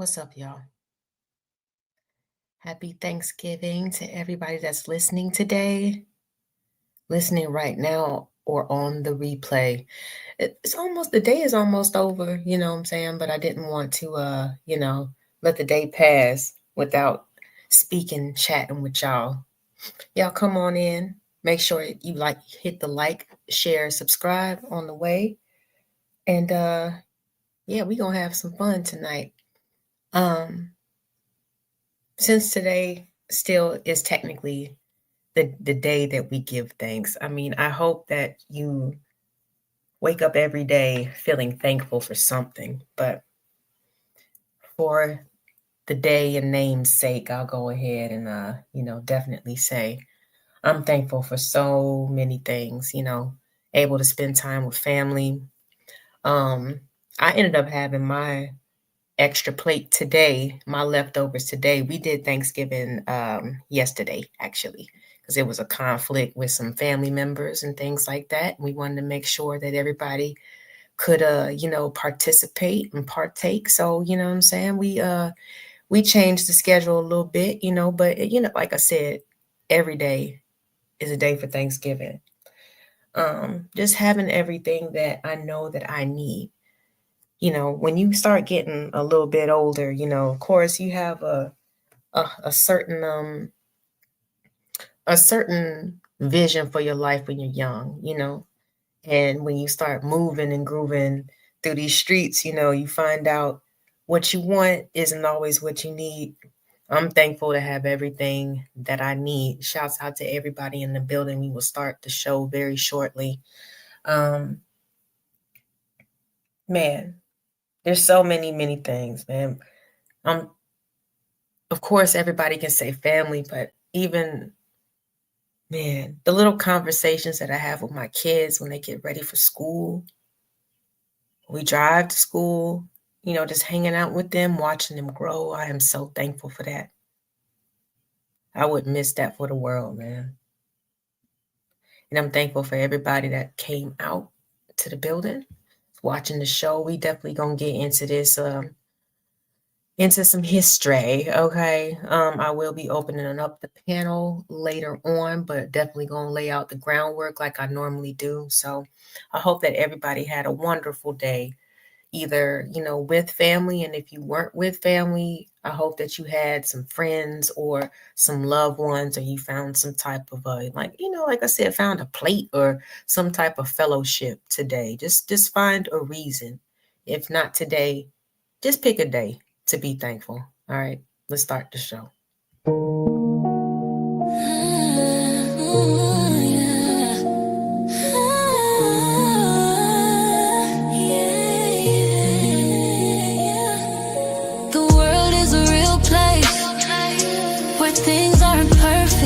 What's up, y'all? Happy Thanksgiving to everybody that's listening today, listening right now, or on the replay. It's almost, the day is almost over, you know what I'm saying? But I didn't want to, let the day pass without speaking, chatting with y'all. Y'all come on in. Make sure you hit the like, share, subscribe on the way. And yeah, we're gonna have some fun tonight. Since today still is technically the day that we give thanks. I mean, I hope that you wake up every day feeling thankful for something, but for the day and name's sake, I'll go ahead and definitely say I'm thankful for so many things, able to spend time with family. I ended up having my extra plate today, my leftovers today. We did Thanksgiving yesterday, actually, because it was a conflict with some family members and things like that. We wanted to make sure that everybody could, participate and partake. So, you know what I'm saying? We changed the schedule a little bit, but, like I said, every day is a day for Thanksgiving. Just having everything that I know that I need. When you start getting a little bit older, of course you have a certain vision for your life when you're young, and when you start moving and grooving through these streets, you find out what you want isn't always what you need. I'm thankful to have everything that I need. Shouts out to everybody in the building. We will start the show very shortly. Man, there's so many things, man. Of course, everybody can say family, but even, man, the little conversations that I have with my kids when they get ready for school, we drive to school, just hanging out with them, watching them grow. I am so thankful for that. I would miss that for the world, man. And I'm thankful for everybody that came out to the building, watching the show. We definitely gonna get into this, into some history, okay? I will be opening up the panel later on, but definitely gonna lay out the groundwork like I normally do. So I hope that everybody had a wonderful day, either, with family, and if you weren't with family, I hope that you had some friends or some loved ones, or you found some type of like I said, found a plate or some type of fellowship today. Just find a reason. If not today, just pick a day to be thankful. All right, let's start the show.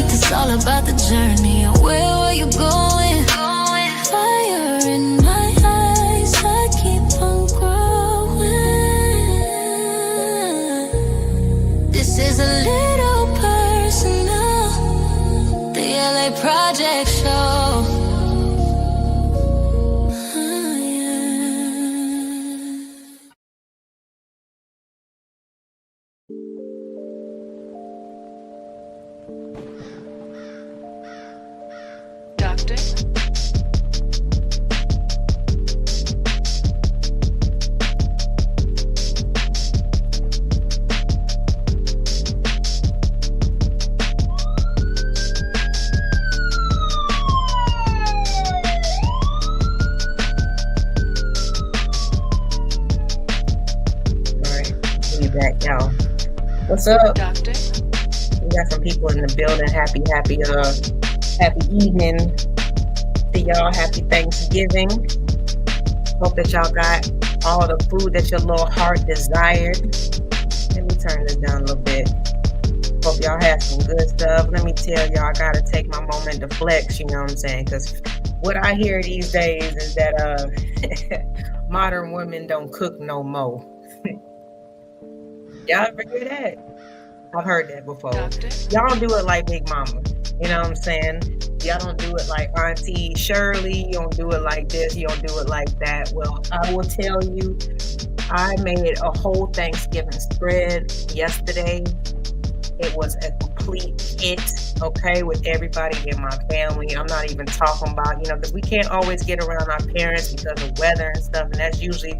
It's all about the journey. And where were you going? Fire in my eyes, I keep on growing. This is a little personal, the LA Project Show. Y'all, what's up, Doctor? We got some people in the building. Happy evening to y'all. Happy Thanksgiving. Hope that y'all got all the food that your little heart desired. Let me turn this down a little bit. Hope y'all have some good stuff. Let me tell y'all, I gotta take my moment to flex, you know what I'm saying? Because what I hear these days is that modern women don't cook no more. Y'all ever hear that? I've heard that before. Doctor? Y'all don't do it like Big Mama. You know what I'm saying? Y'all don't do it like Auntie Shirley. You don't do it like this. You don't do it like that. Well, I will tell you, I made a whole Thanksgiving spread yesterday. It was a complete hit, okay, with everybody in my family. I'm not even talking about, because we can't always get around our parents because of weather and stuff, and that's usually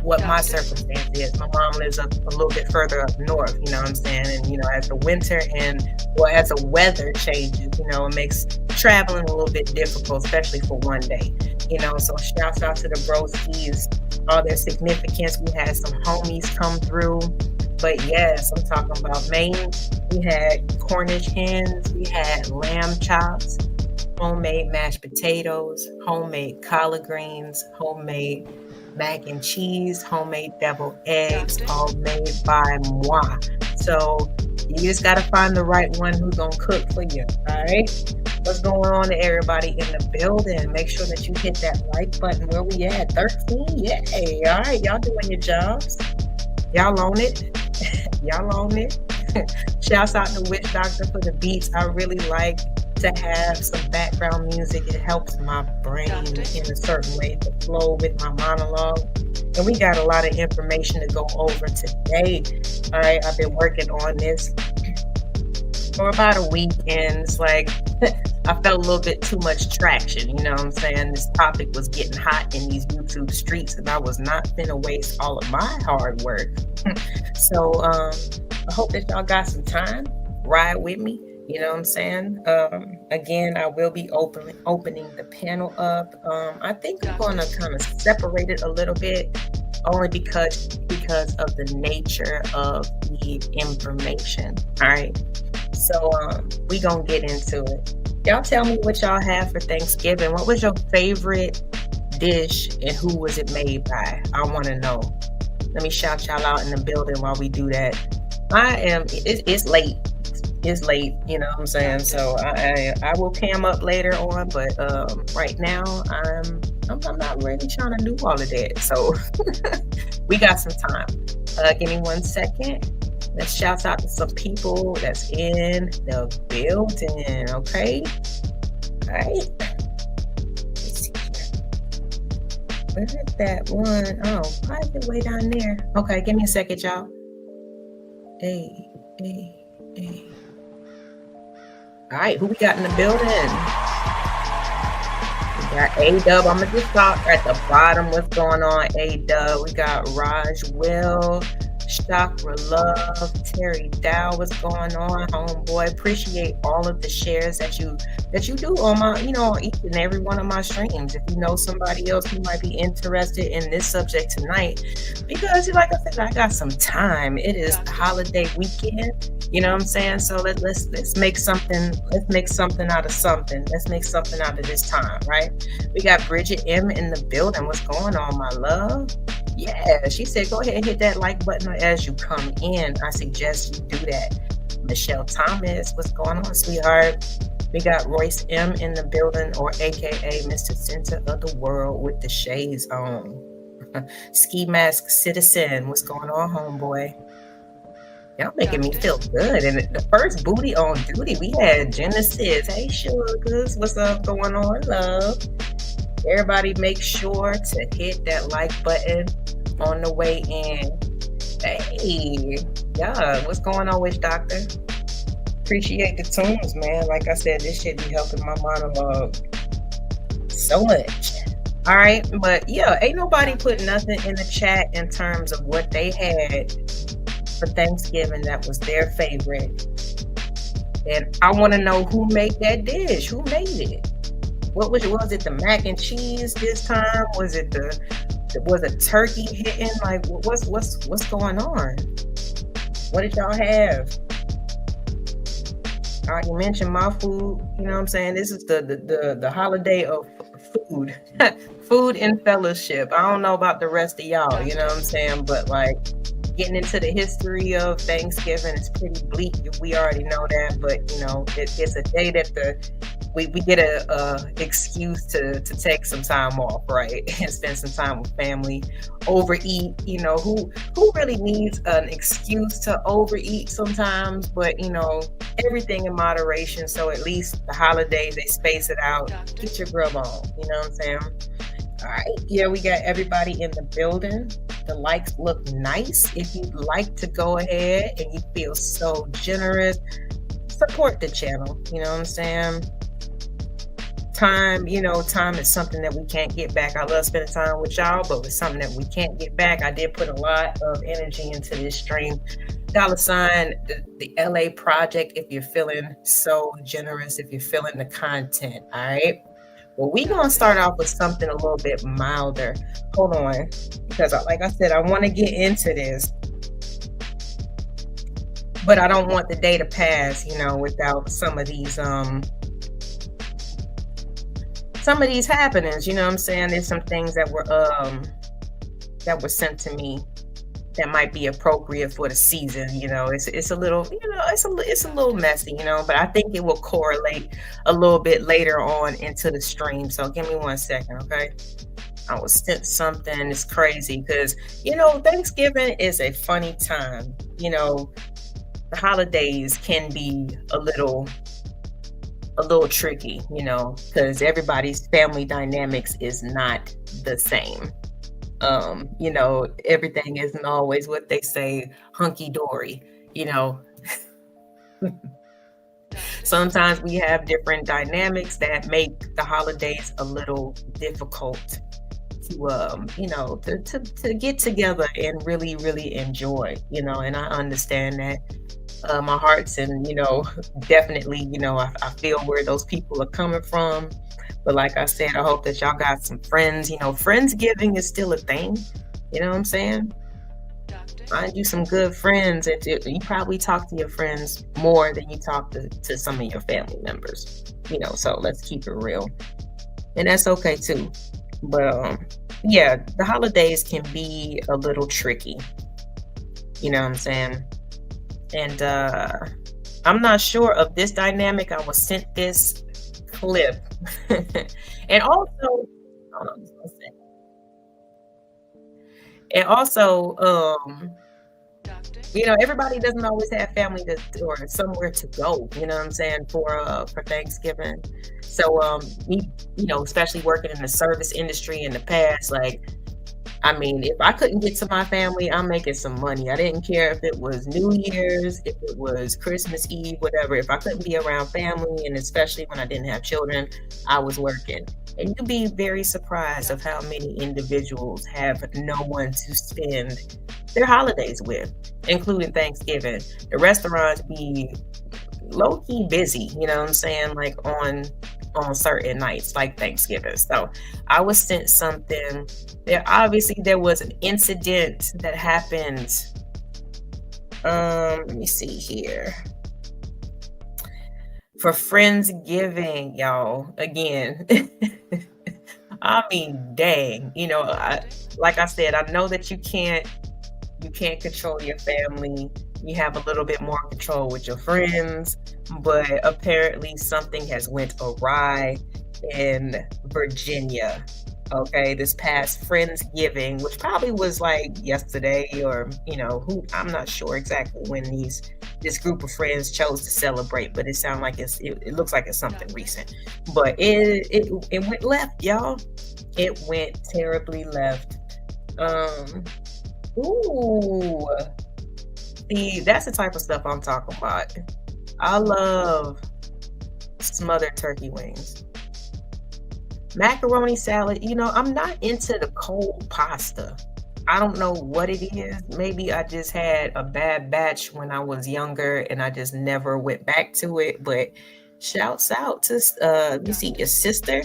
what my circumstance is. My mom lives up a little bit further up north, you know what I'm saying? And, as the winter as the weather changes, it makes traveling a little bit difficult, especially for one day, So shouts out to the broskies, all their significance. We had some homies come through. But yes, I'm talking about Maine. We had Cornish hens, we had lamb chops, homemade mashed potatoes, homemade collard greens, homemade mac and cheese, homemade deviled eggs, all made by moi. So you just got to find the right one who's going to cook for you. All right. What's going on to everybody in the building? Make sure that you hit that like button. Where we at? 13? Yay. All right. Y'all doing your jobs. Y'all own it. Y'all own it. Shouts out to Witch Doctor for the beats. I really like to have some background music. It helps my brain in a certain way to flow with my monologue. And we got a lot of information to go over today. All right, I've been working on this for about a week, and it's like I felt a little bit too much traction. You know what I'm saying? This topic was getting hot in these YouTube streets, and I was not finna waste all of my hard work. So I hope that y'all got some time. Ride with me. You know what I'm saying? Again, I will be opening the panel up. I think I'm going to kind of separate it a little bit, only because of the nature of the information. All right. So we gonna get into it. Y'all tell me what y'all have for Thanksgiving. What was your favorite dish and who was it made by? I want to know. Let me shout y'all out in the building while we do that. It's late. It's late, you know what I'm saying? So I will cam up later on, but right now I'm not really trying to do all of that. So we got some time. Give me 1 second. Let's shout out to some people that's in the building, okay? All right. Let's see here. Where is that one? Oh, why is it way down there? Okay, give me a second, y'all. Hey. All right, who we got in the building? We got A-Dub. I'm going to just start at the bottom. What's going on, A-Dub? We got Raj Will, Chakra Love, Terry Dow. What's going on, homeboy? Appreciate all of the shares that you do on my, on each and every one of my streams. If you know somebody else who might be interested in this subject tonight, because like I said, I got some time. It is the holiday weekend. You know what I'm saying? So let's make something. Let's make something out of something. Let's make something out of this time, right? We got Bridget M in the building. What's going on, my love? Yeah, she said, go ahead and hit that like button as you come in. I suggest you do that. Michelle Thomas, what's going on, sweetheart? We got Royce M in the building, or AKA Mr. Center of the World with the shades on. Ski Mask Citizen, what's going on, homeboy? Y'all making me feel good. And the first booty on duty, we had Genesis. Hey, sugars, what's up going on, love? Everybody make sure to hit that like button on the way in. Hey, yeah, what's going on, Witch Doctor? Appreciate the tunes, man. Like I said, this shit be helping my monologue so much. All right, but yeah, ain't nobody put nothing in the chat in terms of what they had for Thanksgiving that was their favorite. And I want to know who made that dish. Who made it? What was it? Was it the mac and cheese this time? Was it a turkey hitting? Like, what's going on? What did y'all have? I already mentioned my food. You know what I'm saying? This is the holiday of food, food and fellowship. I don't know about the rest of y'all. You know what I'm saying? But like, getting into the history of Thanksgiving is pretty bleak. We already know that, but it's a day that we get a excuse to take some time off, right? And spend some time with family, overeat. Who really needs an excuse to overeat sometimes? But everything in moderation. So at least the holidays, they space it out. Get your grub on. You know what I'm saying? All right. Yeah, we got everybody in the building. the likes look nice, if you'd like to go ahead and you feel so generous, support the channel. You know what I'm saying? Time, time is something that we can't get back. I love spending time with y'all, but it's something that we can't get back. I did put a lot of energy into this stream. $, the LA project, if you're feeling so generous, if you're feeling the content. All right. Well, we're going to start off with something a little bit milder. Hold on. Because like I said, I want to get into this. But I don't want the day to pass, without some of these happenings. You know what I'm saying? There's some things that were sent to me that might be appropriate for the season. It's a little, it's a little messy, but I think it will correlate a little bit later on into the stream. So give me 1 second, okay? I was sent something. It's crazy because, Thanksgiving is a funny time. The holidays can be a little tricky, because everybody's family dynamics is not the same. Everything isn't always what they say hunky-dory, Sometimes we have different dynamics that make the holidays a little difficult to get together and really, really enjoy, and I understand that. My heart's and definitely I feel where those people are coming from, but like I said, I hope that y'all got some friends. Friendsgiving is still a thing. You know what I'm saying? Find you some good friends, and you probably talk to your friends more than you talk to some of your family members. So let's keep it real, and that's okay too. But yeah, the holidays can be a little tricky. You know what I'm saying? And I'm not sure of this dynamic. I was sent this clip. And also, everybody doesn't always have family or somewhere to go, you know what I'm saying, for Thanksgiving. So me, especially working in the service industry in the past, if I couldn't get to my family, I'm making some money. I didn't care if it was New Year's, if it was Christmas Eve, whatever. If I couldn't be around family, and especially when I didn't have children, I was working. And you'd be very surprised of how many individuals have no one to spend their holidays with, including Thanksgiving. The restaurants be low-key busy, you know what I'm saying, on certain nights like Thanksgiving. So I was sent something. There was an incident that happened. Let me see here. For Friendsgiving, y'all, again. I mean, dang, like I said, I know that you can't control your family. You have a little bit more control with your friends, but apparently something has went awry in Virginia. Okay, this past Friendsgiving, which probably was like yesterday, or I'm not sure exactly when this group of friends chose to celebrate, but it sounds like it looks like it's something recent. But it went left, y'all. It went terribly left. Ooh. See, that's the type of stuff I'm talking about. I love smothered turkey wings. Macaroni salad, I'm not into the cold pasta. I don't know what it is. Maybe I just had a bad batch when I was younger and I just never went back to it. But shouts out to your sister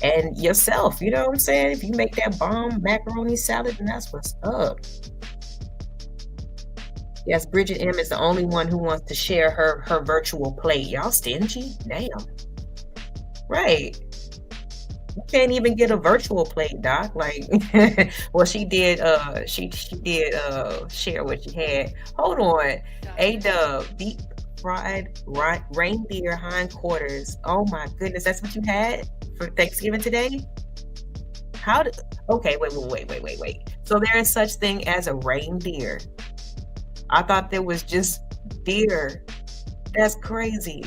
and yourself. You know what I'm saying? If you make that bomb macaroni salad, then that's what's up. Yes, Bridget M is the only one who wants to share her virtual plate. Y'all stingy? Damn. Right. You can't even get a virtual plate, Doc. Well, she did she did share what she had. Hold on. A-Dub, deep fried reindeer hindquarters. Oh my goodness, that's what you had for Thanksgiving today? Okay, wait. So there is such thing as a reindeer. I thought there was just deer. That's crazy.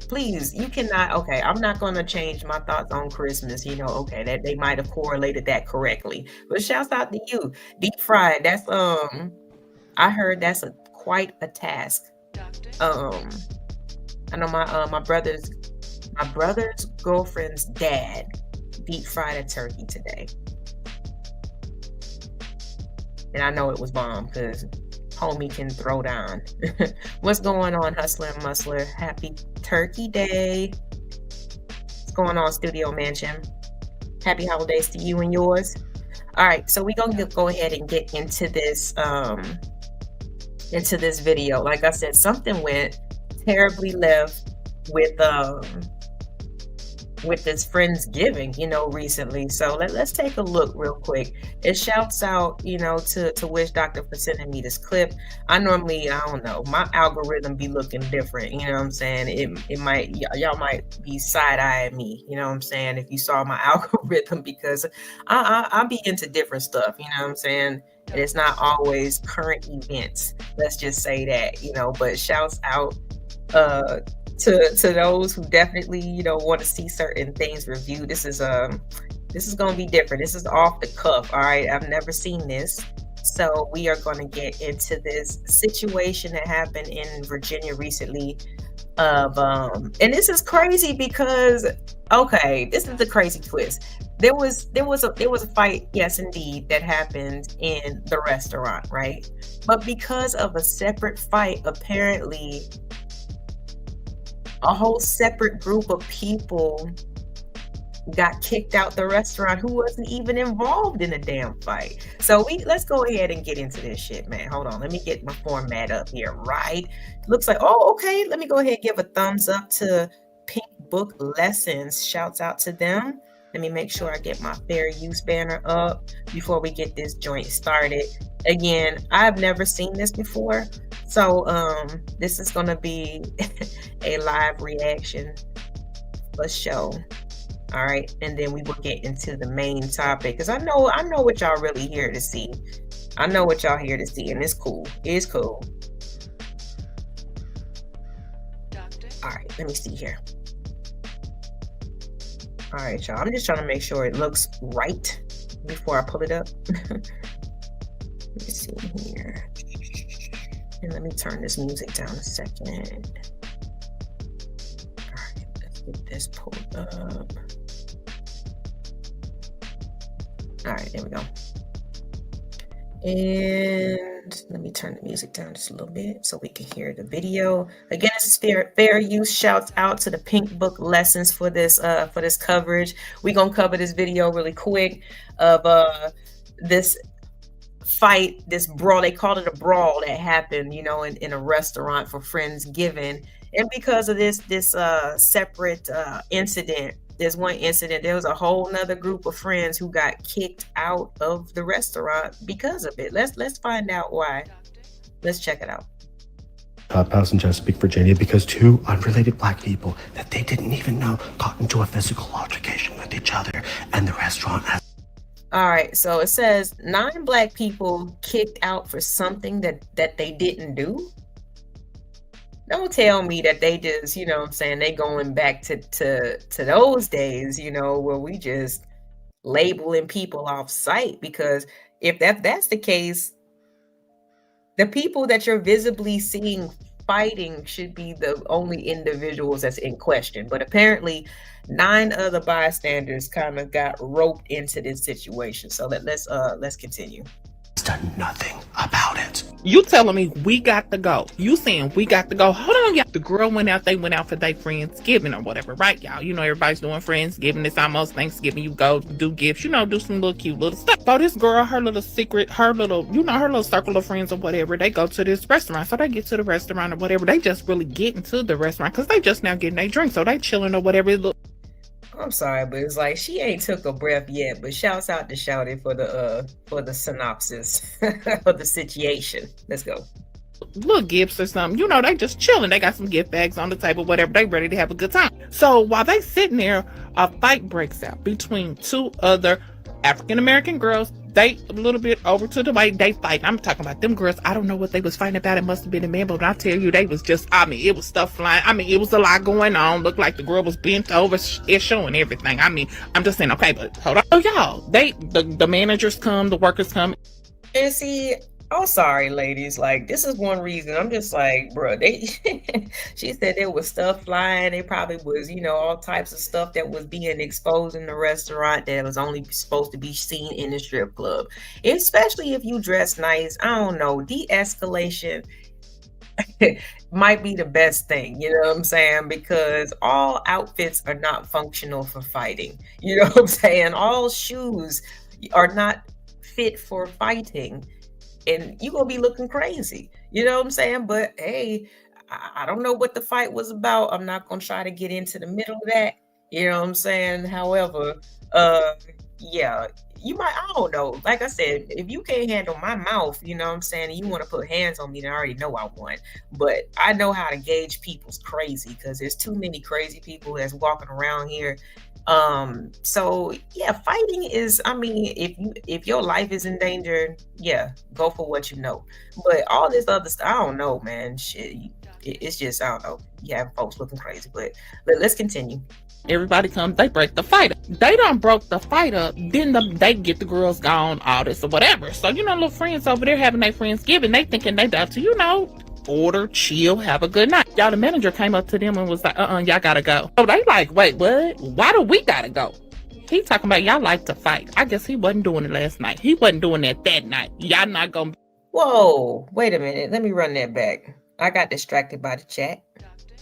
Please, you cannot. Okay, I'm not going to change my thoughts on Christmas. Okay, that they might have correlated that correctly. But shouts out to you, deep fried. That's I heard that's quite a task. I know my brother's girlfriend's dad deep fried a turkey today, and I know it was bomb because homie can throw down. What's going on, Hustler and Musler? Happy Turkey Day. What's going on, Studio Mansion? Happy holidays to you and yours. All right, so we're gonna go ahead and get into this video. Like I said, something went terribly left with this Friendsgiving, recently. So let's take a look real quick. It shouts out, to Wish Doctor for sending me this clip. I don't know, my algorithm be looking different, you know what I'm saying? It might, y'all might be side-eyeing me, you know what I'm saying, if you saw my algorithm, because I be into different stuff, you know what I'm saying? And it's not always current events. Let's just say that, but shouts out to those who definitely want to see certain things reviewed. This is going to be different. This is off the cuff. All right, I've never seen this, so we are going to get into this situation that happened in Virginia recently. And this is crazy because, okay, this is the crazy twist. There was a fight, yes indeed, that happened in the restaurant, right? But because of a separate fight, apparently a whole separate group of people got kicked out the restaurant who wasn't even involved in a damn fight. So let's go ahead and get into this shit, man. Hold on, let me get my format up here, right? Looks like, okay, let me go ahead and give a thumbs up to Pink Book Lessons. Shouts out to them. Let me make sure I get my fair use banner up before we get this joint started. Again, I've never seen this before, so this is gonna be a live reaction for show. All right, and then we will get into the main topic, because I know what y'all really here to see. I know what y'all here to see, and it's cool. It's cool. All right, let me see here. All right, y'all. I'm just trying to make sure it looks right before I pull it up. Let me see here. And let me turn this music down a second. All right, let's get this pulled up. All right, there we go. And let me turn the music down just a little bit so we can hear the video. Again, this is fair use. Shouts out to the Pink Book Lessons for this coverage. We're gonna cover this video really quick of this fight, this brawl. They called it a brawl that happened, in a restaurant for Friendsgiving. And because of this separate incident, there's one incident, there was a whole nother group of friends who got kicked out of the restaurant because of it. Let's find out why. Let's check it out. House in Chesapeake, Virginia, because two unrelated black people that they didn't even know got into a physical altercation with each other, and the restaurant has... All right, so it says 9 black people kicked out for something that they didn't do. Don't tell me that they just, they going back to those days, where we just labeling people off site. Because if that's the case, the people that you're visibly seeing fighting should be the only individuals that's in question. But apparently 9 other bystanders kind of got roped into this situation. So let's continue. Done nothing about it. You telling me we got to go? You saying we got to go? Hold on, y'all. The girl went out. They went out for their Friendsgiving or whatever, right, y'all? Everybody's doing Friendsgiving. It's almost Thanksgiving. You go do gifts. Do some little cute little stuff. So this girl, her little secret, her little circle of friends or whatever, they go to this restaurant. So they get to the restaurant or whatever. They just really get into the restaurant because they just now getting their drink. So they chilling or whatever. I'm sorry, but it's like she ain't took a breath yet. But shouts out to Shouty for the synopsis for the situation. Let's go. Little gifts or something, they just chilling. They got some gift bags on the table, whatever. They ready to have a good time. So while they sitting there, a fight breaks out between 2 other African American girls they a little bit over to the right, they fight. I'm talking about them girls. I don't know what they was fighting about. It must have been a man, but when I tell you, they was just, I mean, it was stuff flying. I mean, it was a lot going on. Looked like the girl was bent over. It's showing everything. I mean, I'm just saying, okay, but hold on. Oh, y'all, the managers come, the workers come. And see, I'm sorry, ladies. Like, this is one reason I'm just like, bro, she said there was stuff flying. There probably was, all types of stuff that was being exposed in the restaurant that was only supposed to be seen in the strip club. Especially if you dress nice. I don't know. De-escalation might be the best thing, you know what I'm saying? Because all outfits are not functional for fighting. You know what I'm saying? All shoes are not fit for fighting. And you're gonna be looking crazy. You know what I'm saying? But hey, I don't know what the fight was about. I'm not gonna try to get into the middle of that. You know what I'm saying? However, yeah, I don't know. Like I said, if you can't handle my mouth, you know what I'm saying, and you want to put hands on me, then I already know I won. But I know how to gauge people's crazy because there's too many crazy people that's walking around here. So yeah, fighting is, I mean, if your life is in danger, yeah, go for what you know. But all this other stuff, I don't know, man. Shit, it's just, I don't know. You have folks looking crazy, but let's continue. Everybody comes, they break the fight up. They done broke the fight up, then they get the girls gone, all this or whatever. So, little friends over there having their Friendsgiving, they thinking they about to, order, chill, have a good night. Y'all, the manager came up to them and was like, y'all gotta go. So they like, wait, what? Why do we gotta go? He talking about y'all like to fight. I guess he wasn't doing it last night. He wasn't doing that night. Y'all not gonna. Whoa, wait a minute. Let me run that back. I got distracted by the chat.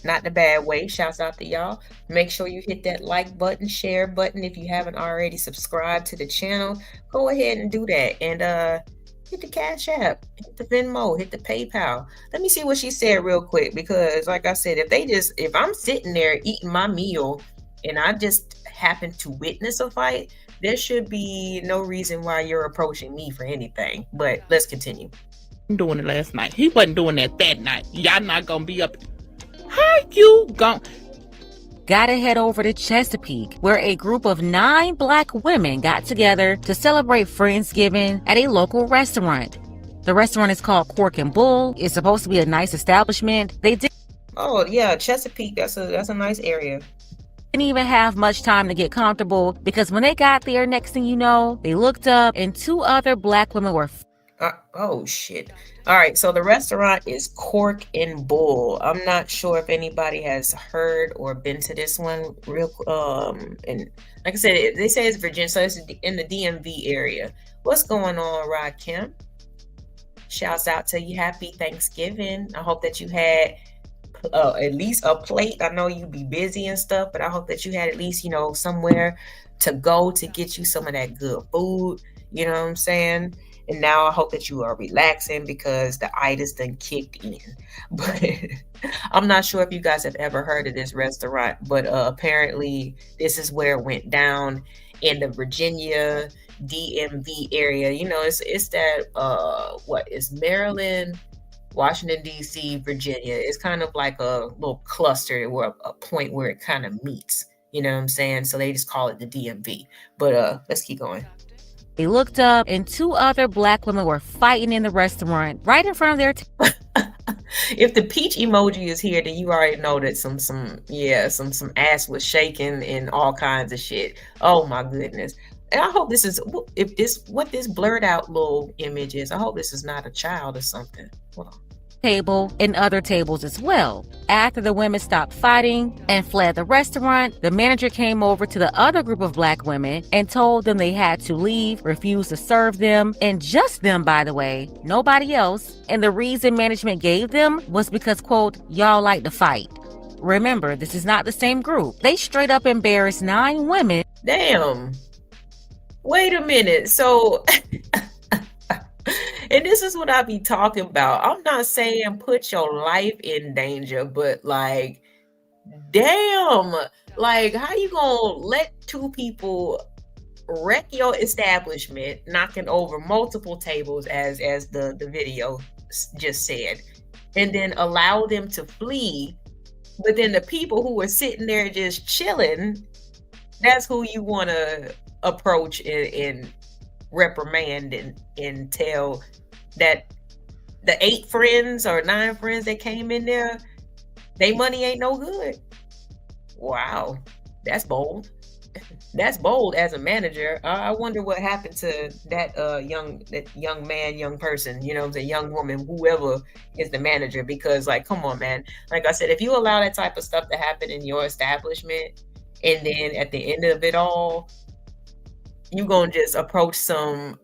Not in a bad way. Shouts out to y'all. Make sure you hit that like button, share button. If you haven't already subscribed to the channel, go ahead and do that. And hit the Cash App, hit the Venmo, hit the PayPal. Let me see what she said real quick, because like I said, if I'm sitting there eating my meal and I just happen to witness a fight, there should be no reason why you're approaching me for anything. But let's continue. Doing it last night. He wasn't doing that night. Y'all not gonna be up. How you gon'? Gotta head over to Chesapeake, where a group of 9 Black women got together to celebrate Friendsgiving at a local restaurant. The restaurant is called Cork and Bull. It's supposed to be a nice establishment. They didn't. Oh yeah, Chesapeake. That's a nice area. Didn't even have much time to get comfortable, because when they got there, next thing you know, they looked up and 2 other Black women were. Oh shit. All right, so the restaurant is Cork and Bull. I'm not sure if anybody has heard or been to this one. And like I said, they say it's Virginia, so it's in the DMV area. What's going on, Rod Kim? Shouts out to you. Happy Thanksgiving. I hope that you had at least a plate. I know you be busy and stuff, but I hope that you had at least, somewhere to go to get you some of that good food. You know what I'm saying? And now I hope that you are relaxing because the itis done kicked in. But I'm not sure if you guys have ever heard of this restaurant, but apparently this is where it went down in the Virginia DMV area. It's that it's Maryland, Washington D.C., Virginia. It's kind of like a little cluster where a point where it kind of meets. You know what I'm saying? So they just call it the DMV. But let's keep going. They looked up and 2 other Black women were fighting in the restaurant right in front of their If the peach emoji is here, then you already know that some ass was shaking and all kinds of shit. Oh my goodness. And I hope this is what this blurred out little image is. I hope this is not a child or something. Well, table and other tables as well. After the women stopped fighting and fled the restaurant, the manager came over to the other group of Black women and told them they had to leave, refused to serve them, and just them, by the way, nobody else. And the reason management gave them was because, quote, y'all like to fight. Remember, this is not the same group. They straight up embarrassed 9 women. Damn. Wait a minute. So and this is what I be talking about. I'm not saying put your life in danger, but like, damn, like how you gonna let 2 people wreck your establishment, knocking over multiple tables as the video just said, and then allow them to flee, but then the people who were sitting there just chilling, that's who you want to approach and reprimand and tell that the 8 friends or 9 friends that came in there, they money ain't no good. Wow, that's bold. That's bold as a manager. I wonder what happened to that young man, young person, you know, the young woman, whoever is the manager. Because, like, come on, man. Like I said, if you allow that type of stuff to happen in your establishment, and then at the end of it all, you gonna just approach some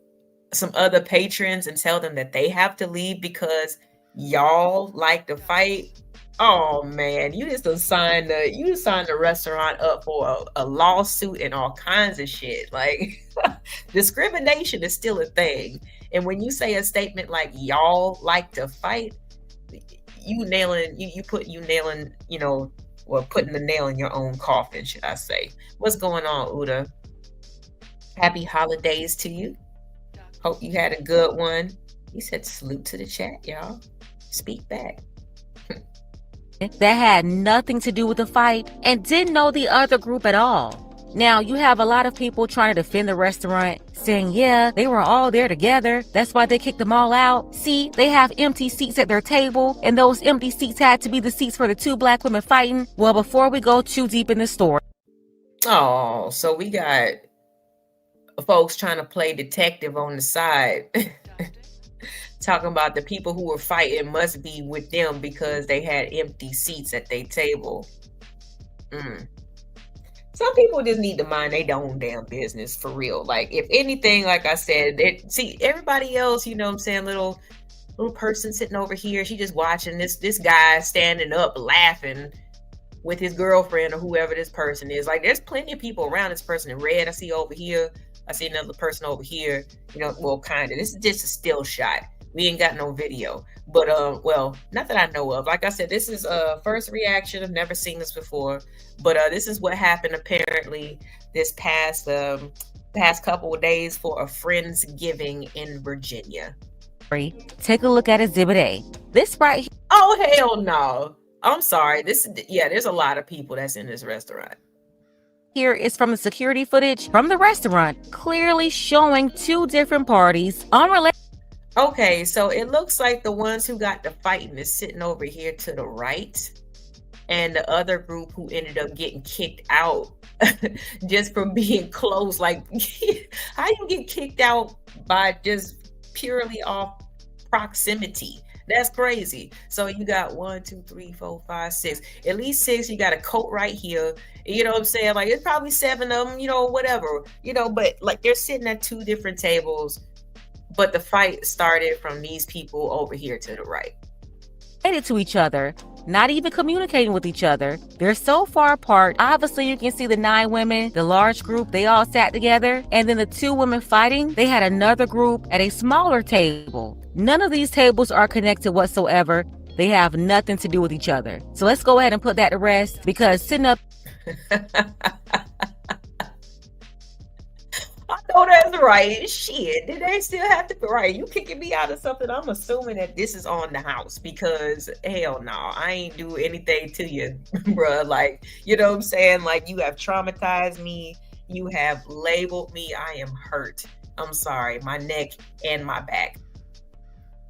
other patrons and tell them that they have to leave because y'all like to fight. Oh man, you just signed the restaurant up for a lawsuit and all kinds of shit. Like, discrimination is still a thing. And when you say a statement like y'all like to fight, you nailing, you know, or putting the nail in your own coffin, should I say. What's going on, Uda? Happy holidays to you. Hope you had a good one. He said salute to the chat, y'all. Speak back. That had nothing to do with the fight and didn't know the other group at all. Now, you have a lot of people trying to defend the restaurant, saying, yeah, they were all there together. That's why they kicked them all out. See, they have empty seats at their table, and those empty seats had to be the seats for the 2 black women fighting. Well, before we go too deep in the story. Oh, so we got folks trying to play detective on the side. Talking about the people who were fighting must be with them because they had empty seats at their table. Some people just need to mind their own damn business, for real. Like, if anything, like I said, see everybody else, you know what I'm saying, little person sitting over here, she just watching this guy standing up laughing with his girlfriend or whoever this person is. Like, there's plenty of people around this person in red. I see over here. I see another person over here. You know, well, kind of. This is just a still shot. We ain't got no video. But, well, not that I know of. Like I said, this is first reaction. I've never seen this before. But this is what happened apparently this past couple of days for a Friendsgiving in Virginia. Take a look at Exhibit A. This right here. Oh, hell no. I'm sorry. There's a lot of people that's in this restaurant. Here is from the security footage from the restaurant, clearly showing 2 different parties unrelated. Okay, so it looks like the ones who got the fighting is sitting over here to the right, and the other group who ended up getting kicked out just from being close. Like, how you get kicked out by just purely off proximity? That's crazy. So you got 1, 2, 3, 4, 5, 6, at least 6. You got a coat right here. You know what I'm saying? Like, it's probably 7 of them, you know, whatever, you know, but like they're sitting at 2 different tables. But the fight started from these people over here to the right. To each other, not even communicating with each other. They're so far apart. Obviously, you can see the 9 women, the large group, they all sat together. And then the 2 women fighting, they had another group at a smaller table. None of these tables are connected whatsoever. They have nothing to do with each other. So let's go ahead and put that to rest, because sitting up... I know that's right. Shit, did they still have to be right? You kicking me out of something? I'm assuming that this is on the house, because hell no, I ain't do anything to you, bruh. Like, you know what I'm saying? Like, you have traumatized me. You have labeled me. I am hurt. I'm sorry. My neck and my back.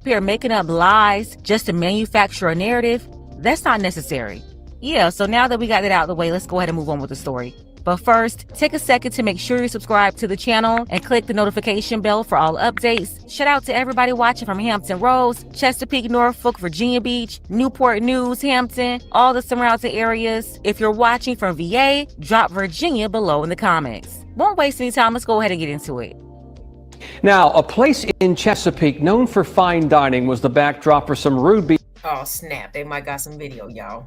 Here making up lies just to manufacture a narrative, that's not necessary. Yeah, so now that we got that out of the way, let's go ahead and move on with the story. But first, take a second to make sure you subscribe to the channel and click the notification bell for all updates. Shout out to everybody watching from Hampton Roads, Chesapeake, Norfolk, Virginia Beach, Newport News, Hampton, all the surrounding areas. If you're watching from VA, drop Virginia below in the comments. Won't waste any time, let's go ahead and get into it. Now, a place in Chesapeake known for fine dining was the backdrop for some rude Oh snap, they might got some video, y'all.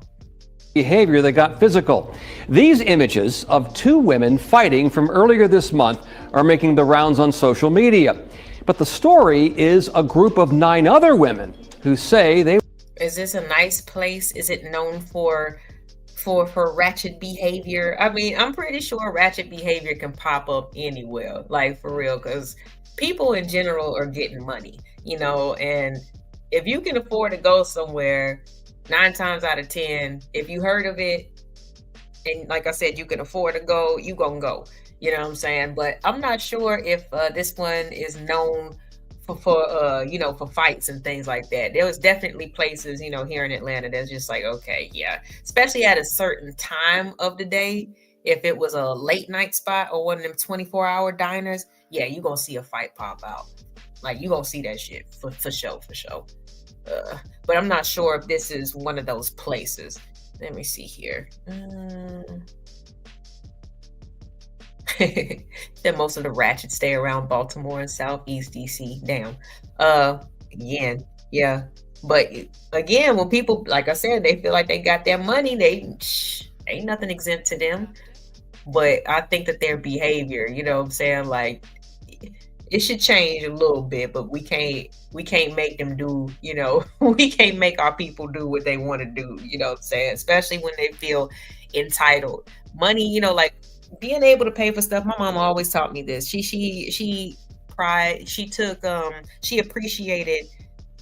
Behavior that got physical. These images of 2 women fighting from earlier this month are making the rounds on social media. But the story is a group of 9 other women who say they... Is this a nice place? Is it known for ratchet behavior? I mean, I'm pretty sure ratchet behavior can pop up anywhere, like for real, because people in general are getting money, you know, and if you can afford to go somewhere, 9 times out of 10, if you heard of it, and like I said, you can afford to go, you gonna go. You know what I'm saying? But I'm not sure if this one is known for fights and things like that. There was definitely places, here in Atlanta that's just like, okay, yeah, especially at a certain time of the day. If it was a late night spot or one of them 24-hour diners, yeah, you're gonna see a fight pop out. Like, you're gonna see that shit for sure, for sure. But I'm not sure if this is one of those places. Let me see here. That most of the ratchets stay around Baltimore and Southeast DC. Damn. Again, yeah. But again, when people, like I said, they feel like they got their money, ain't nothing exempt to them. But I think that their behavior, you know what I'm saying, like, it should change a little bit, but we can't make them do, we can't make our people do what they want to do, you know what I'm saying? Especially when they feel entitled. Money, like being able to pay for stuff. My mom always taught me this. She appreciated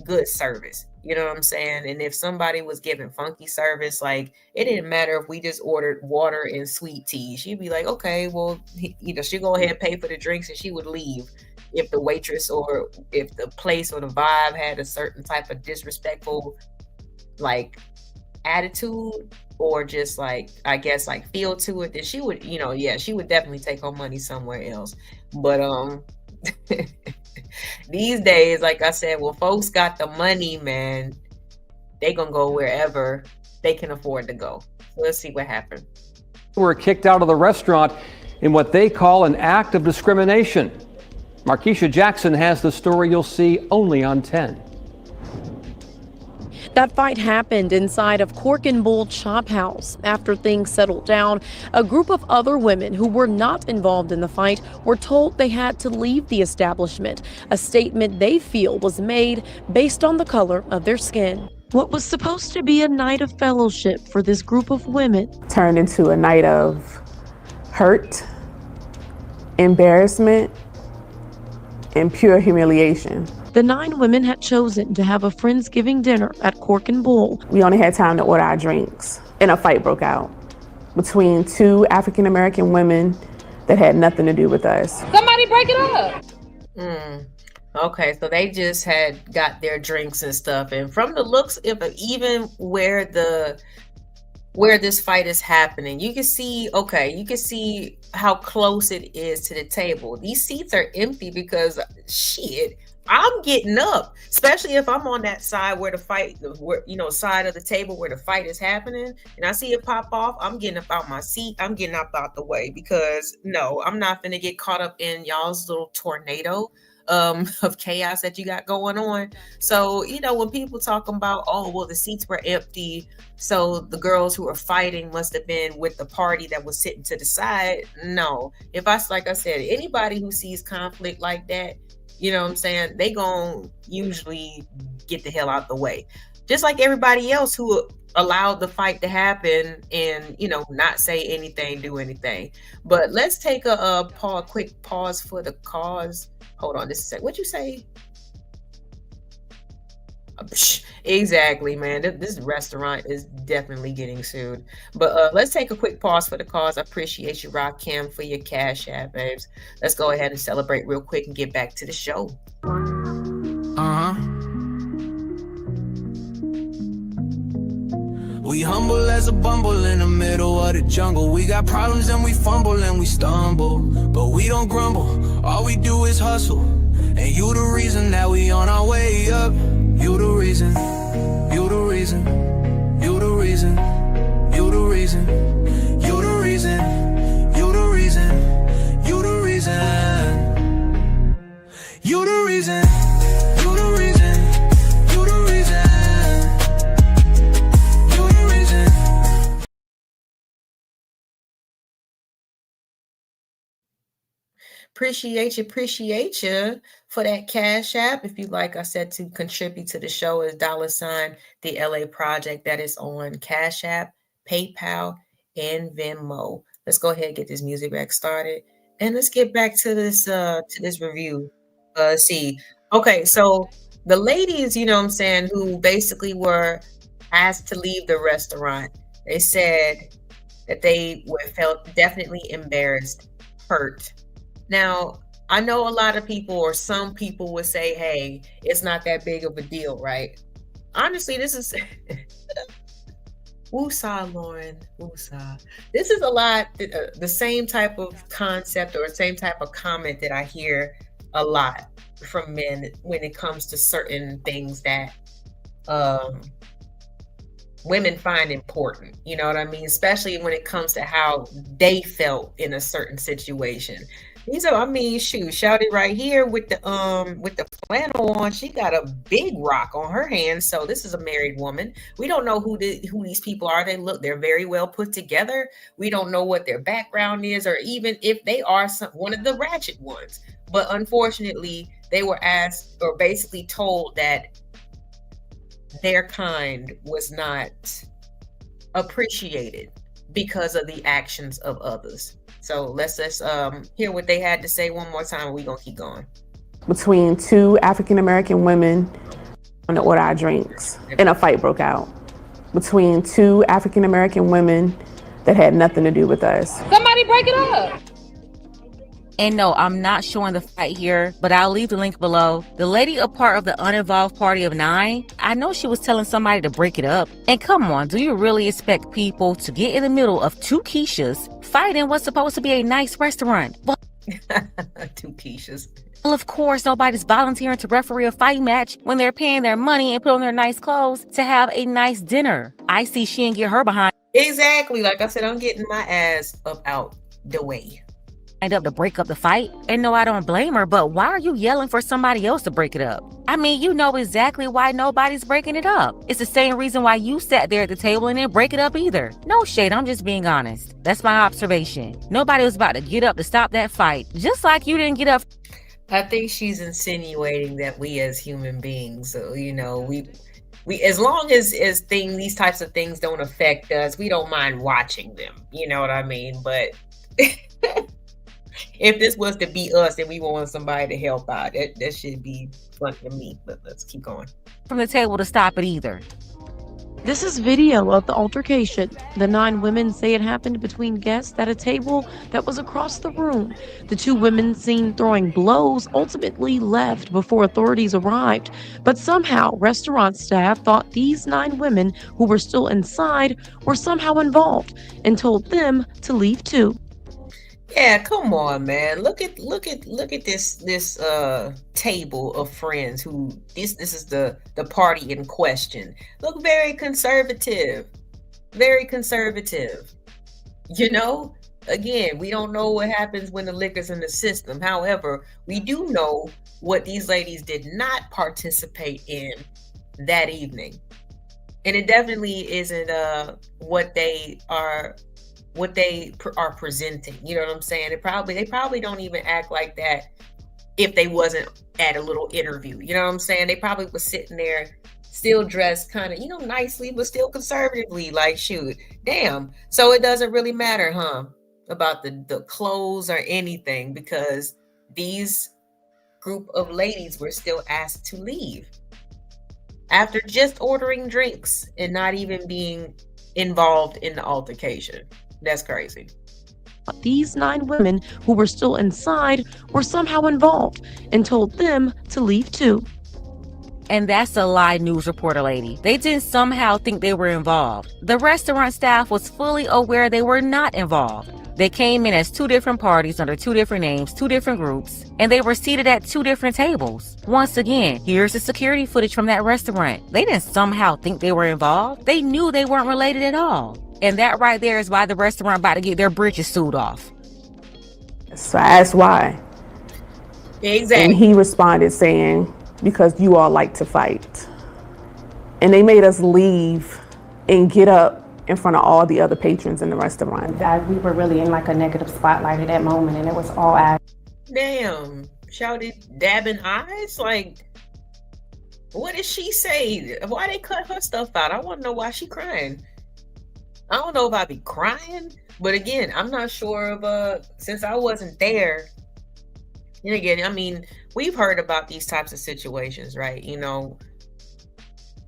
good service. You know what I'm saying? And if somebody was giving funky service, like, it didn't matter if we just ordered water and sweet tea. She'd be like, okay, well, she'd go ahead and pay for the drinks and she would leave. If the waitress or if the place or the vibe had a certain type of disrespectful, like, attitude, or just, like, I guess, like, feel to it, then she would, she would definitely take her money somewhere else. But these days, like I said, when folks got the money, man, they gonna go wherever they can afford to go. So let's see what happened. Were kicked out of the restaurant in what they call an act of discrimination. Markeisha Jackson has the story you'll see only on 10. That fight happened inside of Cork and Bull Chop House. After things settled down, a group of other women who were not involved in the fight were told they had to leave the establishment, a statement they feel was made based on the color of their skin. What was supposed to be a night of fellowship for this group of women turned into a night of hurt, embarrassment, and pure humiliation. The 9 women had chosen to have a Friendsgiving dinner at Cork and Bull. We only had time to order our drinks, and a fight broke out between 2 African American women that had nothing to do with us. Somebody break it up. Okay, so they just had got their drinks and stuff, and from the looks of even where this fight is happening, you can see how close it is to the table. These seats are empty because, shit, I'm getting up, especially if I'm on that side where the fight, side of the table where the fight is happening, and I see it pop off. I'm getting up out my seat. I'm getting up out the way, because no, I'm not gonna get caught up in y'all's little tornado of chaos that you got going on. So, when people talking about, oh, well, the seats were empty, so the girls who were fighting must have been with the party that was sitting to the side. No, like I said, anybody who sees conflict like that, you know what I'm saying, they gon' usually get the hell out the way. Just like everybody else who allowed the fight to happen and, not say anything, do anything. But let's take a quick pause for the cause. Hold on just a sec. What'd you say? Exactly, man. This restaurant is definitely getting sued. But let's take a quick pause for the cause. I appreciate you, Rock Kim, for your Cash App, babes. Let's go ahead and celebrate real quick and get back to the show. We humble as a bumble in the middle of the jungle. We got problems and we fumble and we stumble, but we don't grumble. All we do is hustle, and you the reason that we on our way up. You the reason, you the reason, you the reason, you the reason, you the reason, you the reason, you the reason, you the reason, you the reason, you the reason, you the reason. Appreciate you for that Cash App. If you'd like, I said, to contribute to the show, is $ the LA Project. That is on Cash App, PayPal, and Venmo. Let's go ahead and get this music back started, and let's get back to this review. See, okay, so the ladies, you know what I'm saying, who basically were asked to leave the restaurant, they said that they felt definitely embarrassed, hurt. Now, I know a lot of people or some people would say, hey, it's not that big of a deal, right? Honestly, this is woosah, Lauren, woosah. This is a lot, the same type of concept or same type of comment that I hear a lot from men when it comes to certain things that women find important. You know what I mean? Especially when it comes to how they felt in a certain situation. These are, I mean, shoot, Shouty right here with the flannel on. She got a big rock on her hand. So this is a married woman. We don't know who these people are. They're very well put together. We don't know what their background is, or even if they are one of the ratchet ones. But unfortunately, they were asked or basically told that their kind was not appreciated because of the actions of others. So let's just hear what they had to say one more time, and we're gonna keep going. Between two African American women on to order our drinks, and a fight broke out between two African American women that had nothing to do with us. Somebody break it up. And no, I'm not showing the fight here, but I'll leave the link below. The lady, a part of the uninvolved party of 9, I know she was telling somebody to break it up. And come on, do you really expect people to get in the middle of two Keishas fighting what's supposed to be a nice restaurant? Well, two Keishas. Well, of course, nobody's volunteering to referee a fight match when they're paying their money and put on their nice clothes to have a nice dinner. I see she didn't get her behind. Exactly. Like I said, I'm getting my ass up out the way. Up to break up the fight. And no, I don't blame her, but why are you yelling for somebody else to break it up? I mean, you know exactly why nobody's breaking it up. It's the same reason why you sat there at the table and didn't break it up either. No shade, I'm just being honest. That's my observation. Nobody was about to get up to stop that fight, just like you didn't get up. I think she's insinuating that we as human beings, so, you know, we as long as these types of things don't affect us, we don't mind watching them. You know what I mean? But if this was to be us and we want somebody to help out, that should be fun to me. But let's keep going. From the table to stop it either. This is video of the altercation. The 9 women say it happened between guests at a table that was across the room. The 2 women seen throwing blows ultimately left before authorities arrived. But somehow, restaurant staff thought these 9 women who were still inside were somehow involved and told them to leave too. Yeah, come on, man. Look at this table of friends who this is the party in question. Look very conservative. Very conservative. You know, again, we don't know what happens when the liquor's in the system. However, we do know what these ladies did not participate in that evening. And it definitely isn't what they are presenting. You know what I'm saying? They probably don't even act like that if they wasn't at a little interview. You know what I'm saying? They probably was sitting there still dressed kind of, you know, nicely, but still conservatively, like, shoot, damn. So it doesn't really matter, huh, about the clothes or anything, because these group of ladies were still asked to leave after just ordering drinks and not even being involved in the altercation. That's crazy. These 9 women who were still inside were somehow involved and told them to leave too. And that's a lie, news reporter lady. They didn't somehow think they were involved. The restaurant staff was fully aware they were not involved. They came in as 2 different parties under 2 different names, 2 different groups, and they were seated at 2 different tables. Once again, here's the security footage from that restaurant. They didn't somehow think they were involved. They knew they weren't related at all. And that right there is why the restaurant about to get their britches sewed off. So I asked why. Exactly. And he responded saying, because you all like to fight. And they made us leave and get up in front of all the other patrons in the restaurant. We were really in like a negative spotlight at that moment, and it was all Damn, shouted dabbing eyes. Like, what did she say? Why they cut her stuff out? I want to know why she crying. I don't know if I'd be crying, but again, I'm not sure of since I wasn't there. And again, I mean, we've heard about these types of situations, right? You know,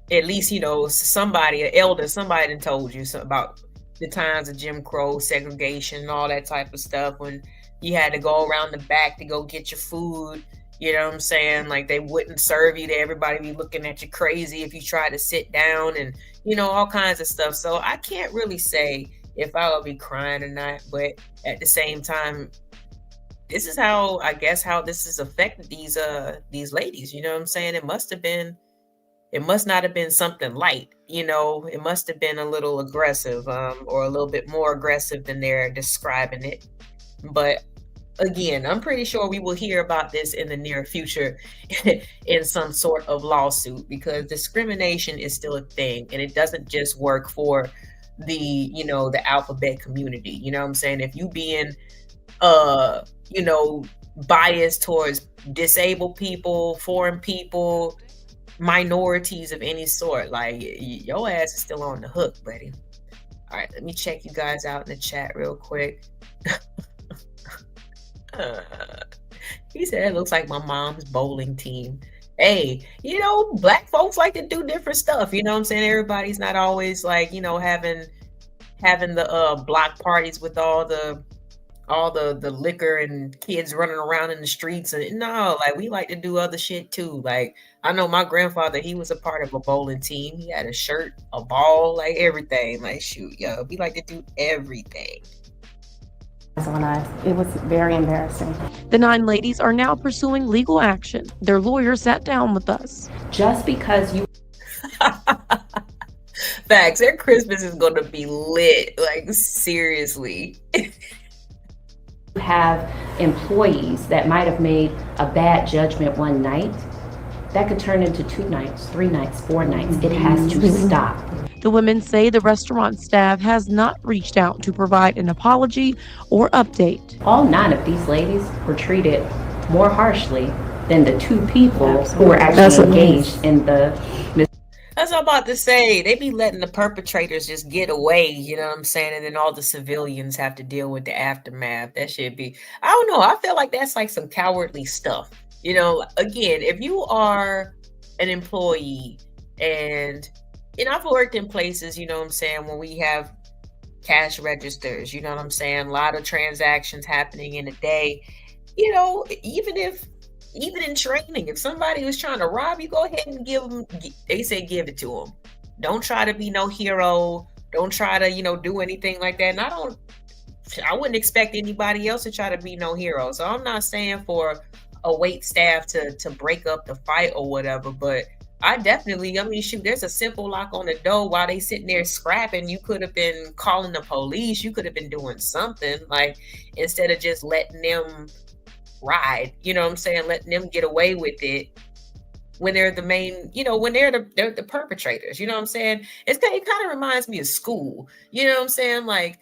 at least, you know, somebody, an elder, somebody done told you about the times of Jim Crow, segregation, and all that type of stuff, when You had to go around the back to go get your food. You know what I'm saying? Like, they wouldn't serve you. Everybody be looking at you crazy if you try to sit down, and, you know, all kinds of stuff. So I can't really say if I would be crying or not, but at the same time, this is how, I guess, how this has affected these ladies. You know what I'm saying? It must not have been something light. You know, it must have been a little aggressive, or a little bit more aggressive than they're describing it. But again, I'm pretty sure we will hear about this in the near future in some sort of lawsuit, because discrimination is still a thing, and it doesn't just work for the alphabet community. You know what I'm saying? If you being biased towards disabled people, foreign people, minorities of any sort, like, your ass is still on the hook, buddy. All right, let me check you guys out in the chat real quick. He said, it looks like my mom's bowling team. Hey, black folks like to do different stuff. You know what I'm saying? Everybody's not always like, having the block parties with all the liquor and kids running around in the streets. And no, like, we like to do other shit too. Like, I know my grandfather, he was a part of a bowling team. He had a shirt, a ball, like everything. Like, shoot, yo, we like to do everything. On us. It was very embarrassing. The 9 ladies are now pursuing legal action. Their lawyer sat down with us. Just because you Facts, their Christmas is going to be lit. Like, seriously. have employees that might have made a bad judgment one night, that could turn into 2 nights, 3 nights, 4 nights. It has to stop. The women say the restaurant staff has not reached out to provide an apology or update. All 9 of these ladies were treated more harshly than the 2 people who were actually engaged in the. That's what I'm about to say. They be letting the perpetrators just get away, you know what I'm saying? And then all the civilians have to deal with the aftermath. That should be, I don't know. I feel like that's like some cowardly stuff. Again, if you are an employee, and I've worked in places, you know what I'm saying, when we have cash registers, you know what I'm saying, a lot of transactions happening in a day, even in training, if somebody was trying to rob you, go ahead and give it to them. Don't try to be no hero. Don't try to, do anything like that. And I wouldn't expect anybody else to try to be no hero. So I'm not saying for a wait staff to break up the fight or whatever, but I definitely, shoot, there's a simple lock on the door while they sitting there scrapping. You could have been calling the police. You could have been doing something, like, instead of just letting them ride, you know what I'm saying, letting them get away with it when they're the main, when they're the perpetrators, you know what I'm saying. It kind of reminds me of school, you know what I'm saying, like,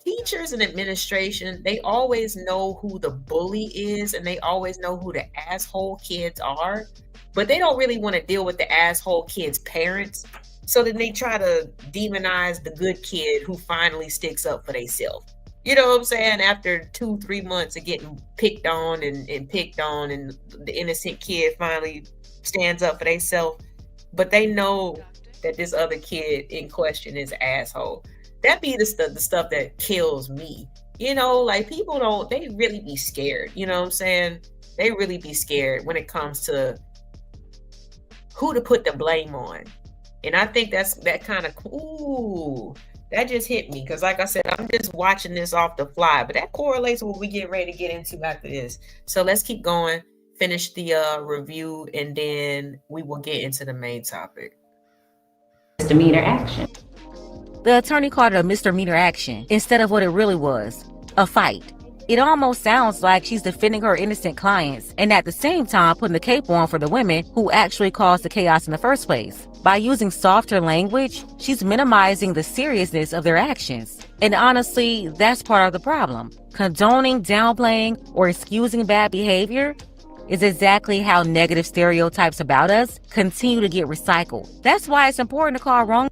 teachers and administration, they always know who the bully is, and they always know who the asshole kids are, but they don't really want to deal with the asshole kids' parents. So then they try to demonize the good kid who finally sticks up for themselves. You know what I'm saying? After 2-3 months of getting picked on and picked on, and the innocent kid finally stands up for themselves, but they know that this other kid in question is an asshole. That be the stuff that kills me. Like, people they really be scared. You know what I'm saying? They really be scared when it comes to who to put the blame on. And I think that kind of, that just hit me, because like I said, I'm just watching this off the fly, but that correlates with what we get ready to get into after this. So let's keep going, finish the review, and then we will get into the main topic. Misdemeanor action. The attorney called it a misdemeanor action instead of what it really was, a fight. It almost sounds like she's defending her innocent clients and at the same time putting the cape on for the women who actually caused the chaos in the first place. By using softer language, she's minimizing the seriousness of their actions. And honestly, that's part of the problem. Condoning, downplaying, or excusing bad behavior is exactly how negative stereotypes about us continue to get recycled. That's why it's important to call wrong.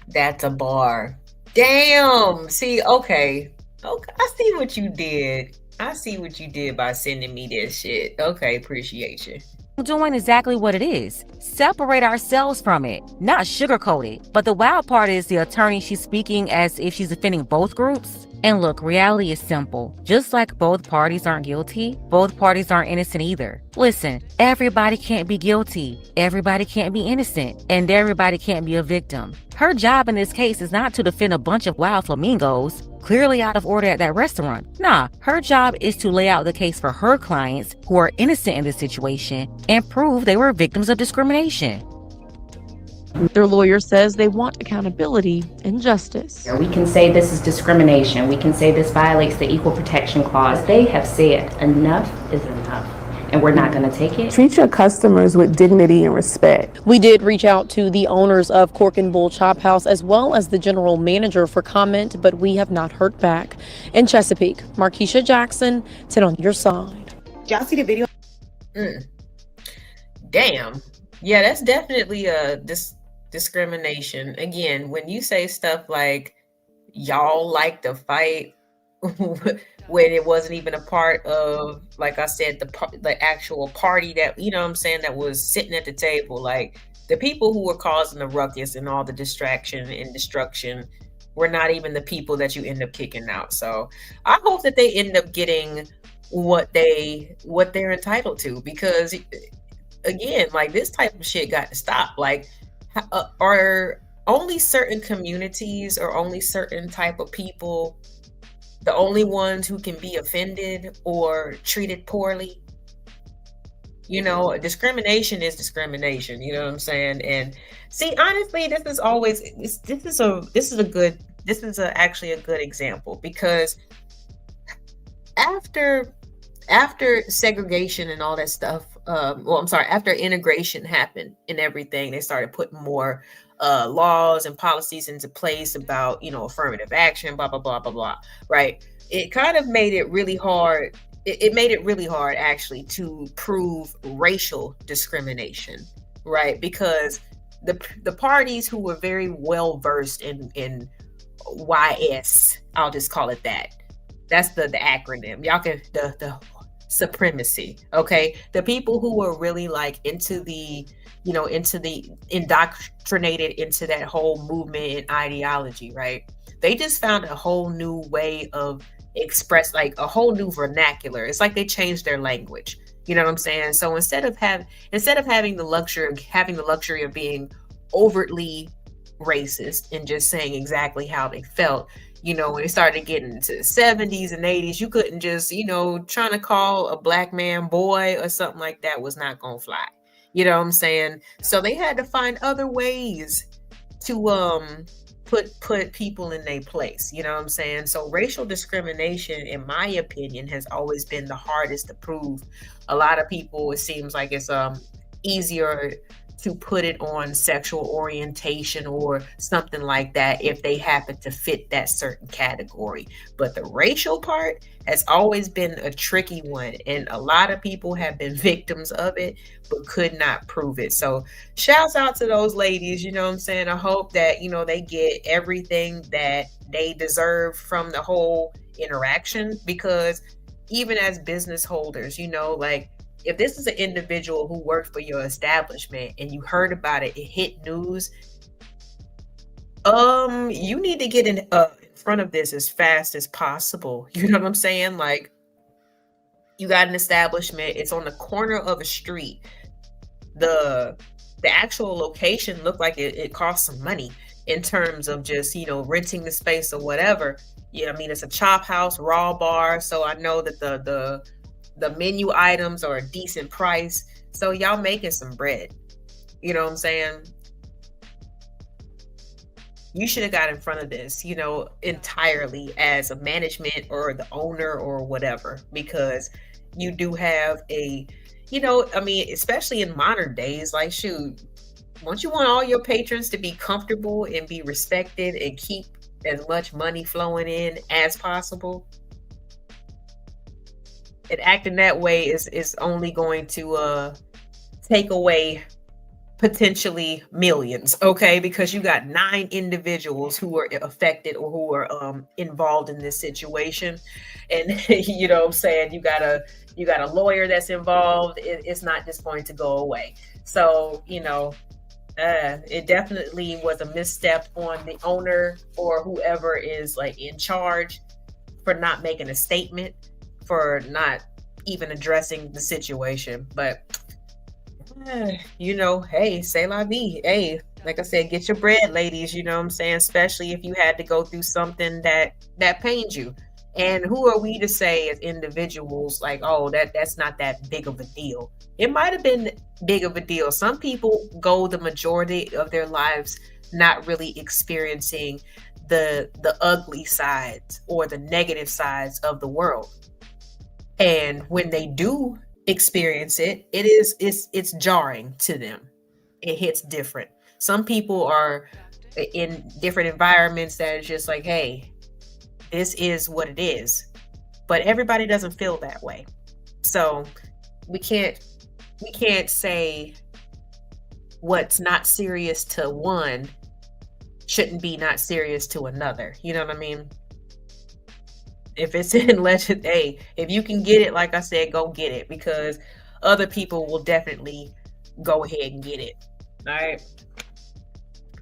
That's a bar. Damn. See, okay. I see what you did. I see what you did by sending me this shit. Okay, appreciate you. Doing exactly what it is. Separate ourselves from it, not sugarcoat it. But the wild part is the attorney, she's speaking as if she's defending both groups. And look, reality is simple. Just like both parties aren't guilty, both parties aren't innocent either. Listen, everybody can't be guilty, everybody can't be innocent, and everybody can't be a victim. Her job in this case is not to defend a bunch of wild flamingos, clearly out of order at that restaurant. Nah, her job is to lay out the case for her clients who are innocent in this situation and prove they were victims of discrimination. Their lawyer says they want accountability and justice. We can say this is discrimination. We can say this violates the Equal Protection Clause. They have said enough is enough, and we're not going to take it. Treat your customers with dignity and respect. We did reach out to the owners of Cork and Bull Chop House as well as the general manager for comment, but we have not heard back. In Chesapeake, Markeisha Jackson, 10 on your side. Did y'all see the video? Damn. Yeah, that's definitely discrimination. Again, when you say stuff like y'all like to fight when it wasn't even a part of, like I said, the actual party that, you know what I'm saying, that was sitting at the table, like the people who were causing the ruckus and all the distraction and destruction were not even the people that you end up kicking out. So I hope that they end up getting what they're entitled to, because again, like this type of shit got to stop. Like, are only certain communities or only certain type of people the only ones who can be offended or treated poorly? You know, discrimination is discrimination. You know what I'm saying? And see, honestly, this is actually a good example, because after segregation and all that stuff, after integration happened and everything, they started putting more laws and policies into place about, you know, affirmative action, blah, blah, blah, blah, blah, right? It kind of made it really hard. It made it really hard, actually, to prove racial discrimination, right? Because the parties who were very well versed in YS, I'll just call it that. That's the acronym. Y'all can the supremacy. Okay, the people who were really like into the indoctrinated into that whole movement and ideology, right? They just found a whole new way of express, like a whole new vernacular. It's like they changed their language. You know what I'm saying? So instead of having the luxury of being overtly racist and just saying exactly how they felt, you know, when it started getting into the 70s and 80s, you couldn't just, you know, trying to call a black man boy or something like that was not gonna fly. You know what I'm saying? So they had to find other ways to put people in their place. You know what I'm saying? So racial discrimination, in my opinion, has always been the hardest to prove. A lot of people, it seems like it's easier to put it on sexual orientation or something like that if they happen to fit that certain category. But the racial part has always been a tricky one, and a lot of people have been victims of it but could not prove it. So shouts out to those ladies, you know what I'm saying? I hope that, you know, they get everything that they deserve from the whole interaction, because even as business holders, you know, like, if this is an individual who worked for your establishment and you heard about it, it hit news, you need to get in front of this as fast as possible. You know what I'm saying? Like, you got an establishment, it's on the corner of a street. The actual location looked like it cost some money in terms of just, you know, renting the space or whatever. Yeah, I mean, it's a chop house, raw bar, so I know that the menu items are a decent price. So y'all making some bread. You know what I'm saying? You should have got in front of this, you know, entirely as a management or the owner or whatever, because you do have a, you know, I mean, especially in modern days, like, shoot, once you want all your patrons to be comfortable and be respected and keep as much money flowing in as possible, and acting that way is only going to take away potentially millions, okay? Because you got 9 individuals who are affected or who are involved in this situation, and you know what I'm saying, you got a lawyer that's involved. It's not just going to go away. So, you know, it definitely was a misstep on the owner or whoever is like in charge for not making a statement, for not even addressing the situation. But hey, say la vie. Hey, like I said, get your bread, ladies. You know what I'm saying? Especially if you had to go through something that pains you. And who are we to say as individuals, like, oh, that's not that big of a deal? It might have been big of a deal. Some people go the majority of their lives not really experiencing the ugly sides or the negative sides of the world. And when they do experience it, it's jarring to them. It hits different. Some people are in different environments that is just like, hey, this is what it is. But everybody doesn't feel that way. So we can't say what's not serious to one shouldn't be not serious to another. You know what I mean? If it's in legend, hey, if you can get it, like I said, go get it, because other people will definitely go ahead and get it. All right.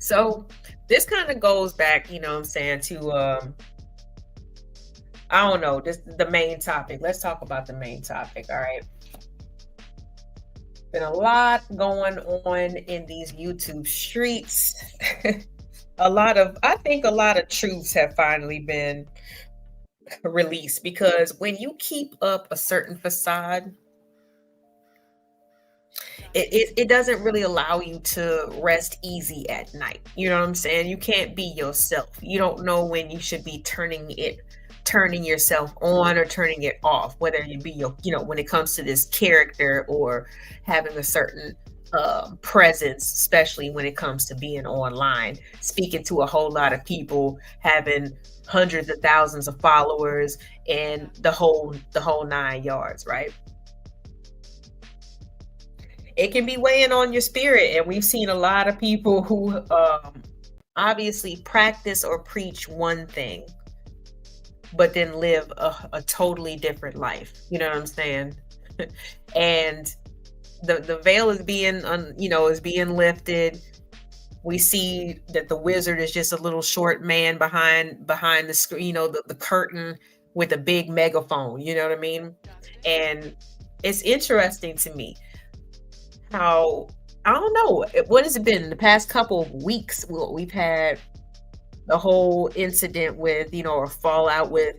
So this kind of goes back, you know what I'm saying, to I don't know, this the main topic. Let's talk about the main topic. All right. Been a lot going on in these YouTube streets. I think a lot of truths have finally been released, because when you keep up a certain facade, it doesn't really allow you to rest easy at night. You know what I'm saying? You can't be yourself. You don't know when you should be turning yourself on or turning it off, whether you be when it comes to this character or having a certain presence, especially when it comes to being online, speaking to a whole lot of people, having hundreds of thousands of followers, and the whole 9 yards, right? It can be weighing on your spirit, and we've seen a lot of people who obviously practice or preach one thing, but then live a totally different life. You know what I'm saying? And the veil is being lifted. We see that the wizard is just a little short man behind the screen, the curtain with a big megaphone. You know what I mean? And it's interesting to me how, I don't know, what has it been the past couple of weeks? We've had the whole incident with, or fallout with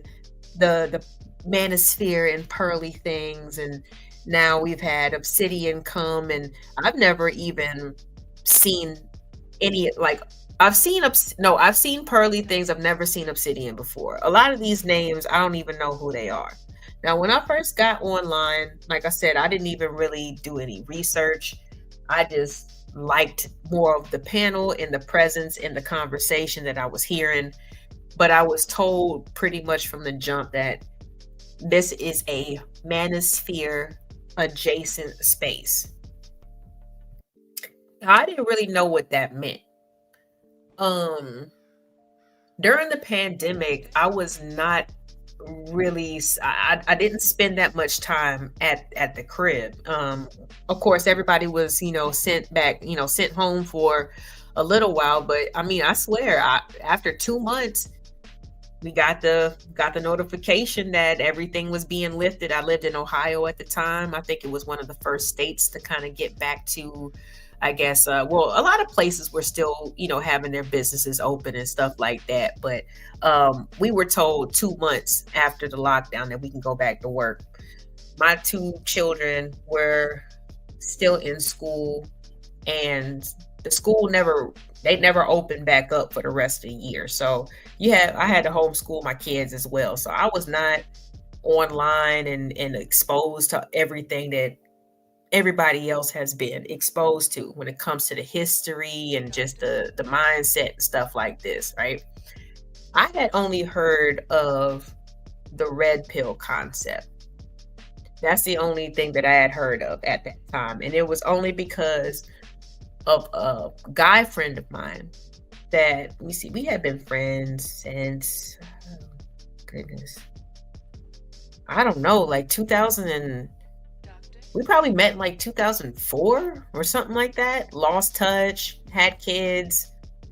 the Manosphere and Pearly things, and now we've had Obsidian come, and I've never even seen any, like, I've seen Pearly things. I've never seen Obsidian before. A lot of these names, I don't even know who they are. Now, when I first got online, like I said, I didn't even really do any research. I just liked more of the panel and the presence and the conversation that I was hearing. But I was told pretty much from the jump that this is a Manosphere adjacent space. I didn't really know what that meant. During the pandemic, I was not really, I didn't spend that much time at the crib. Of course, everybody was, sent home for a little while, but I mean, I swear, after 2 months, we got the notification that everything was being lifted. I lived in Ohio at the time. I think it was one of the first states to kind of get back to, I guess, a lot of places were still, having their businesses open and stuff like that. But we were told 2 months after the lockdown that we can go back to work. My 2 children were still in school, and the school never opened back up for the rest of the year. So I had to homeschool my kids as well. So I was not online and exposed to everything that everybody else has been exposed to when it comes to the history and just the mindset and stuff like this, right? I had only heard of the red pill concept. That's the only thing that I had heard of at that time. And it was only because of a guy friend of mine that we had been friends since, goodness, I don't know, like 2000 and we probably met in like 2004 or something like that. Lost touch, had kids,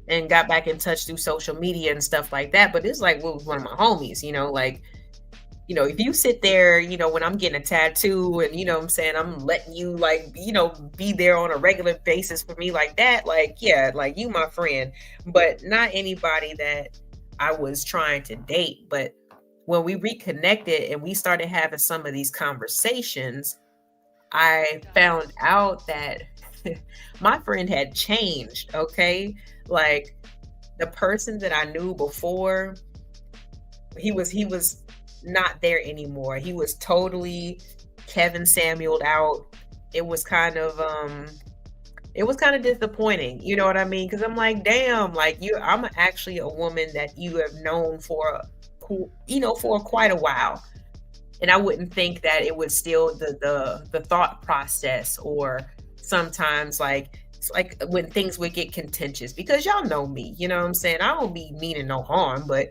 and got back in touch through social media and stuff like that. But it's like, well, one of my homies, like if you sit there, when I'm getting a tattoo and, what I'm saying, I'm letting you like, be there on a regular basis for me like that, like, yeah, like you my friend, but not anybody that I was trying to date. But when we reconnected and we started having some of these conversations, I found out that my friend had changed, okay? Like the person that I knew before, he was not there anymore. He was totally Kevin Samueled out. It was kind of disappointing, you know what I mean? Because I'm like, damn, like I'm actually a woman that you have known for for quite a while. And I wouldn't think that it would still the thought process, or sometimes like it's like when things would get contentious, because y'all know me, you know what I'm saying? I don't be meaning no harm, but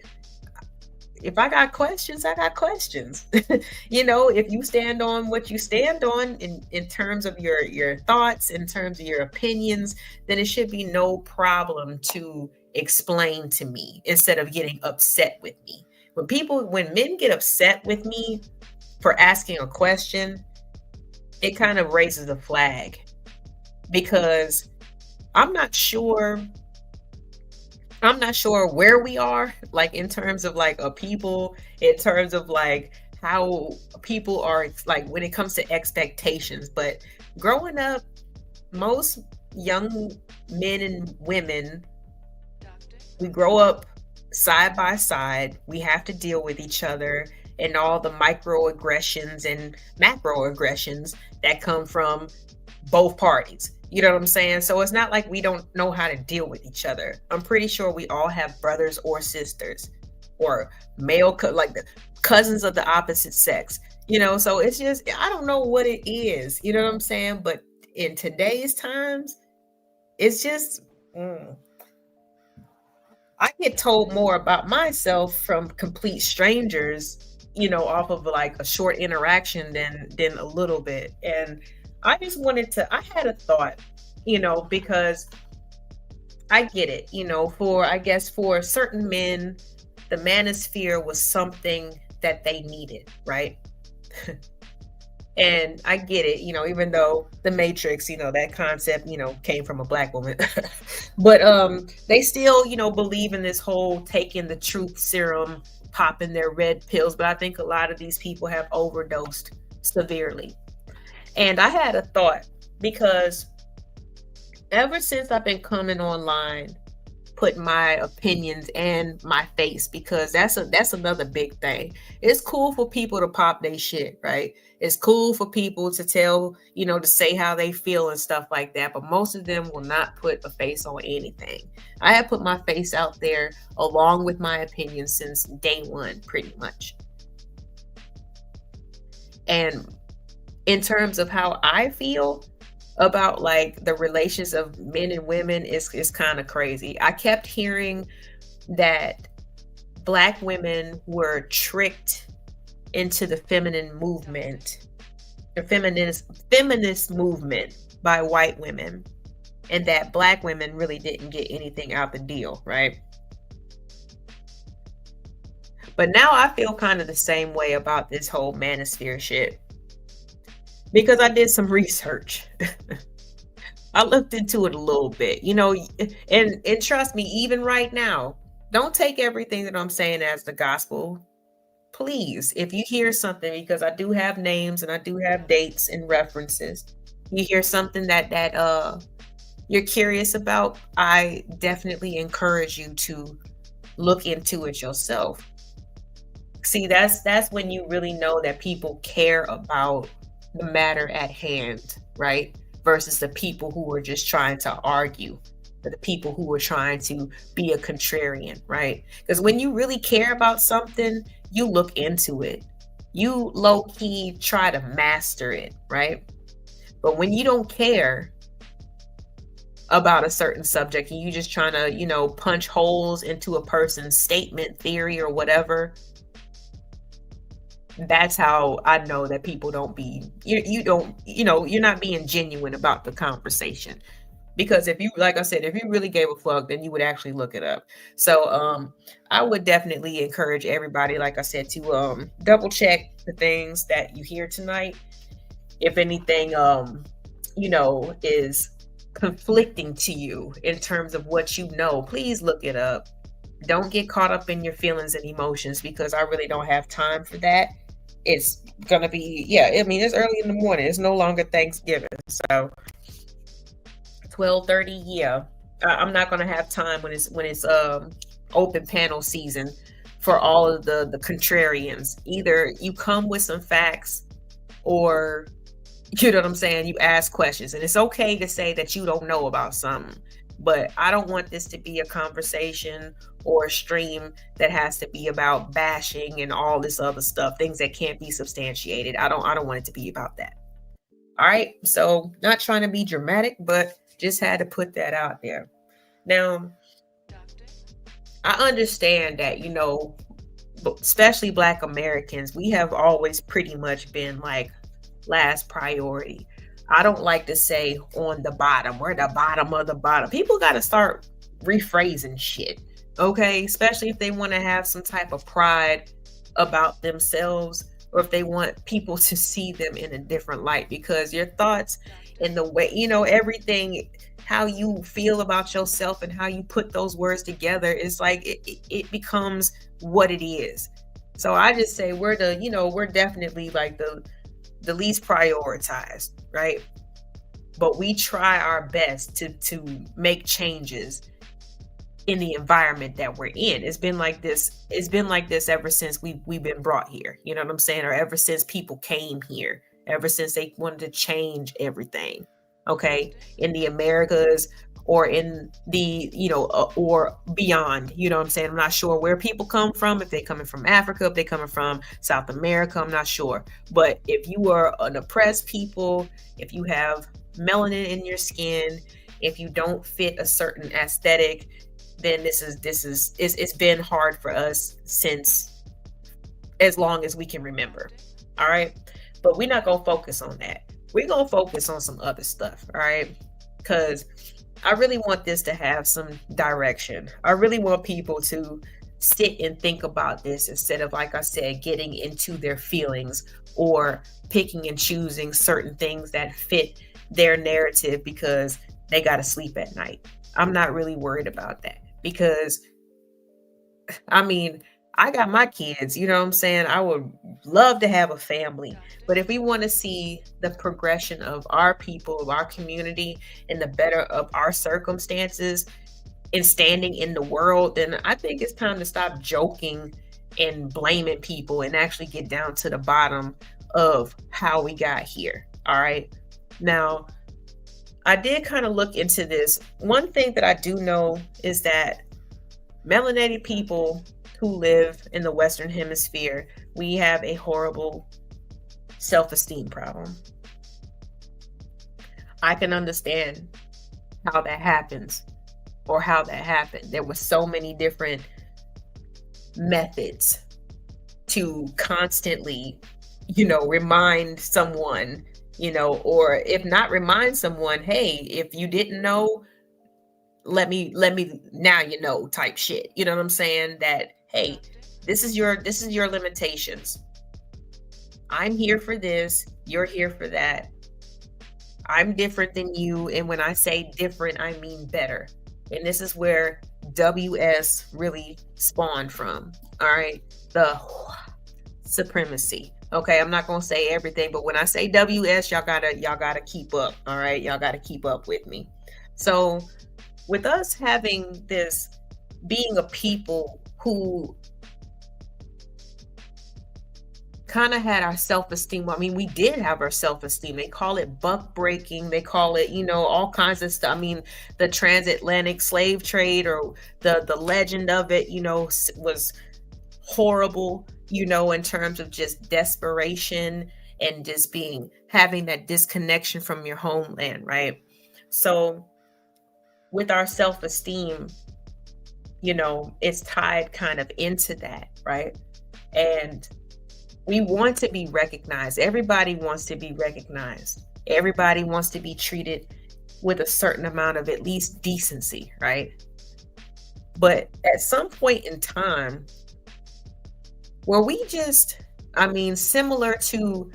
if I got questions, I got questions. If you stand on what you stand on in terms of your thoughts, in terms of your opinions, then it should be no problem to explain to me instead of getting upset with me. When men get upset with me for asking a question, it kind of raises a flag, because I'm not sure where we are, like in terms of like a people, in terms of like how people are like when it comes to expectations. But growing up, most young men and women, we grow up side by side. We have to deal with each other and all the microaggressions and macroaggressions that come from both parties. You know what I'm saying? So it's not like we don't know how to deal with each other. I'm pretty sure we all have brothers or sisters, or like the cousins of the opposite sex. So it's just, I don't know what it is. You know what I'm saying? But in today's times, it's just, I get told more about myself from complete strangers, off of like a short interaction than a little bit. And I had a thought, because I get it, for certain men, the manosphere was something that they needed, right? And I get it, even though the Matrix, that concept, came from a Black woman. But they still, believe in this whole taking the truth serum, popping their red pills. But I think a lot of these people have overdosed severely. And I had a thought, because ever since I've been coming online, putting my opinions and my face, because that's another big thing. It's cool for people to pop their shit, right? It's cool for people to tell, to say how they feel and stuff like that. But most of them will not put a face on anything. I have put my face out there along with my opinion since day one, pretty much. And in terms of how I feel about like the relations of men and women, is kind of crazy. I kept hearing that Black women were tricked into the feminine movement, the feminist movement by white women, and that Black women really didn't get anything out the deal, right? But now I feel kind of the same way about this whole manosphere shit, because I did some research. I looked into it a little bit, and trust me, even right now, don't take everything that I'm saying as the gospel. Please, if you hear something, because I do have names and I do have dates and references, you hear something that you're curious about, I definitely encourage you to look into it yourself. See, that's when you really know that people care about the matter at hand, right? Versus the people who are just trying to argue, or the people who are trying to be a contrarian, right? Because when you really care about something, you look into it. You low-key try to master it, right? But when you don't care about a certain subject and you just trying to, punch holes into a person's statement, theory, or whatever, that's how I know that people don't be, you're not being genuine about the conversation. Because if you, like I said, if you really gave a fuck, then you would actually look it up. So I would definitely encourage everybody, like I said, to double check the things that you hear tonight. If anything is conflicting to you in terms of what you know, please look it up. Don't get caught up in your feelings and emotions, because I really don't have time for that. It's gonna be, it's early in the morning. It's no longer Thanksgiving. So 12:30, I'm not gonna have time when it's open panel season for all of the contrarians. Either you come with some facts, or you know what I'm saying, you ask questions. And it's okay to say that you don't know about something, but I don't want this to be a conversation or a stream that has to be about bashing and all this other stuff, things that can't be substantiated. I don't want it to be about that. All right, so not trying to be dramatic, but just had to put that out there. Now, I understand that, especially Black Americans, we have always pretty much been like last priority. I don't like to say on the bottom. We're the bottom of the bottom. People got to start rephrasing shit, okay? Especially if they want to have some type of pride about themselves, or if they want people to see them in a different light, because your thoughts and the way, everything, how you feel about yourself and how you put those words together is like, it becomes what it is. So I just say we're definitely like the least prioritized, right? But we try our best to make changes in the environment that we're in. It's been like this ever since we've been brought here, you know what I'm saying? Or ever since people came here, ever since they wanted to change everything, okay, in the Americas, or in the, or beyond, you know what I'm saying? I'm not sure where people come from, if they're coming from Africa, if they're coming from South America, I'm not sure. But if you are an oppressed people, if you have melanin in your skin, if you don't fit a certain aesthetic, then it's been hard for us since as long as we can remember. All right. But we're not gonna focus on that. We're gonna focus on some other stuff, all right? Because I really want this to have some direction. I really want people to sit and think about this, instead of, like I said, getting into their feelings or picking and choosing certain things that fit their narrative because they got to sleep at night. I'm not really worried about that, because I got my kids, you know what I'm saying? I would love to have a family. But if we want to see the progression of our people, of our community, and the better of our circumstances and standing in the world, then I think it's time to stop joking and blaming people and actually get down to the bottom of how we got here. All right. Now, I did kind of look into this. One thing that I do know is that melanated people who live in the Western Hemisphere, we have a horrible self-esteem problem. I can understand how that happens, or how that happened. There were so many different methods to constantly, remind someone, or if not remind someone, hey, if you didn't know, let me now type shit. You know what I'm saying? That, hey, this is your limitations. I'm here for this, you're here for that. I'm different than you, and when I say different, I mean better. And this is where WS really spawned from. All right, the supremacy. Okay, I'm not gonna say everything, but when I say WS, y'all gotta keep up. All right, y'all gotta keep up with me. So with us having this, being a people who kind of had our self-esteem. I mean, we did have our self-esteem. They call it buck breaking. They call it, all kinds of stuff. I mean, the transatlantic slave trade, or the legend of it, was horrible, in terms of just desperation and just having that disconnection from your homeland, right? So with our self-esteem, it's tied kind of into that, right? And we want to be recognized. Everybody wants to be recognized. Everybody wants to be treated with a certain amount of at least decency, right? But at some point in time, were we just, similar to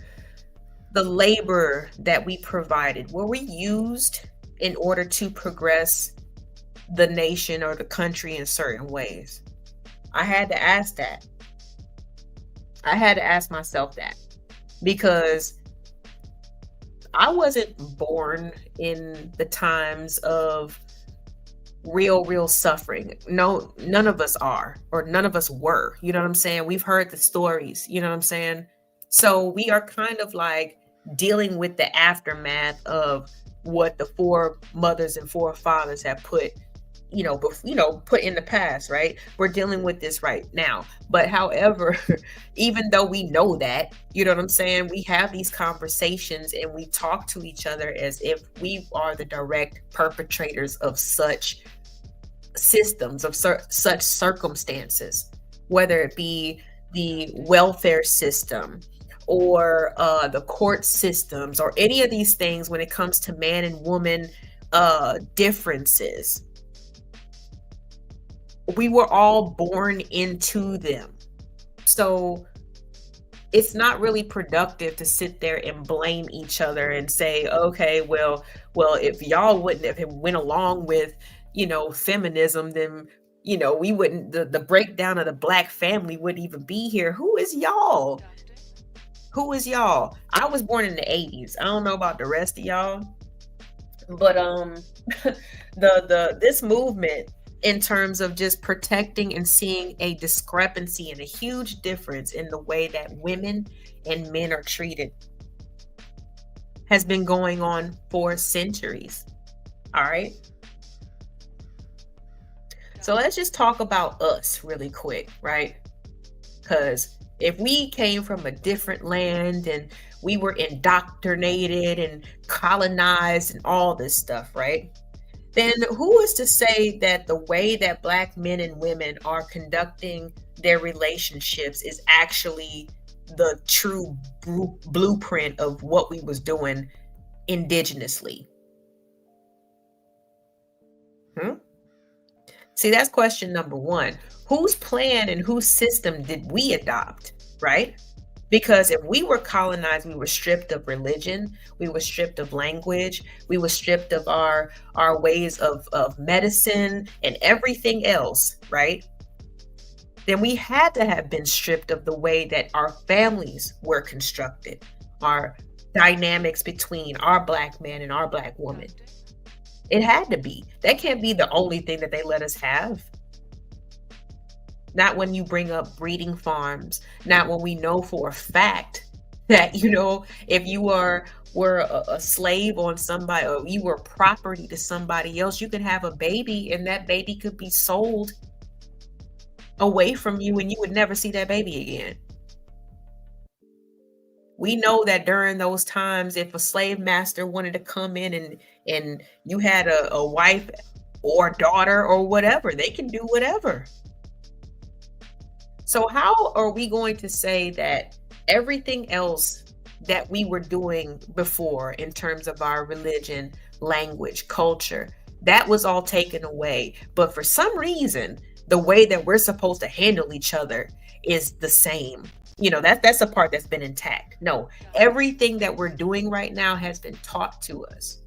the labor that we provided, were we used in order to progress the nation or the country in certain ways? I had to ask that. I had to ask myself that, because I wasn't born in the times of real suffering. No, none of us are, or none of us were. You know what I'm saying? We've heard the stories, you know what I'm saying? So we are kind of like dealing with the aftermath of what the foremothers and forefathers have put in the past, right? We're dealing with this right now. But however, even though we know that, you know what I'm saying, we have these conversations and we talk to each other as if we are the direct perpetrators of such systems, of such circumstances, whether it be the welfare system or the court systems or any of these things when it comes to man and woman differences. We were all born into them. So it's not really productive to sit there and blame each other and say, okay, well, if y'all wouldn't have went along with, feminism, then, we wouldn't, the breakdown of the Black family wouldn't even be here. Who is y'all? Who is y'all? I was born in the 80s. I don't know about the rest of y'all, but this movement, in terms of just protecting and seeing a discrepancy and a huge difference in the way that women and men are treated, has been going on for centuries. All right. So let's just talk about us really quick, right? Because if we came from a different land and we were indoctrinated and colonized and all this stuff, right? Then who is to say that the way that Black men and women are conducting their relationships is actually the true blueprint of what we was doing indigenously? See, that's question number one. Whose plan and whose system did we adopt, right? Because if we were colonized, we were stripped of religion, we were stripped of language, we were stripped of our ways of medicine and everything else, right? Then we had to have been stripped of the way that our families were constructed, our dynamics between our Black man and our Black woman. It had to be. That can't be the only thing that they let us have. Not when you bring up breeding farms, not when we know for a fact that, if you were a slave on somebody, or you were property to somebody else, you could have a baby and that baby could be sold away from you and you would never see that baby again. We know that during those times, if a slave master wanted to come in and you had a wife or daughter or whatever, they can do whatever. So how are we going to say that everything else that we were doing before in terms of our religion, language, culture, that was all taken away? But for some reason, the way that we're supposed to handle each other is the same. That's a part that's been intact. No, everything that we're doing right now has been taught to us.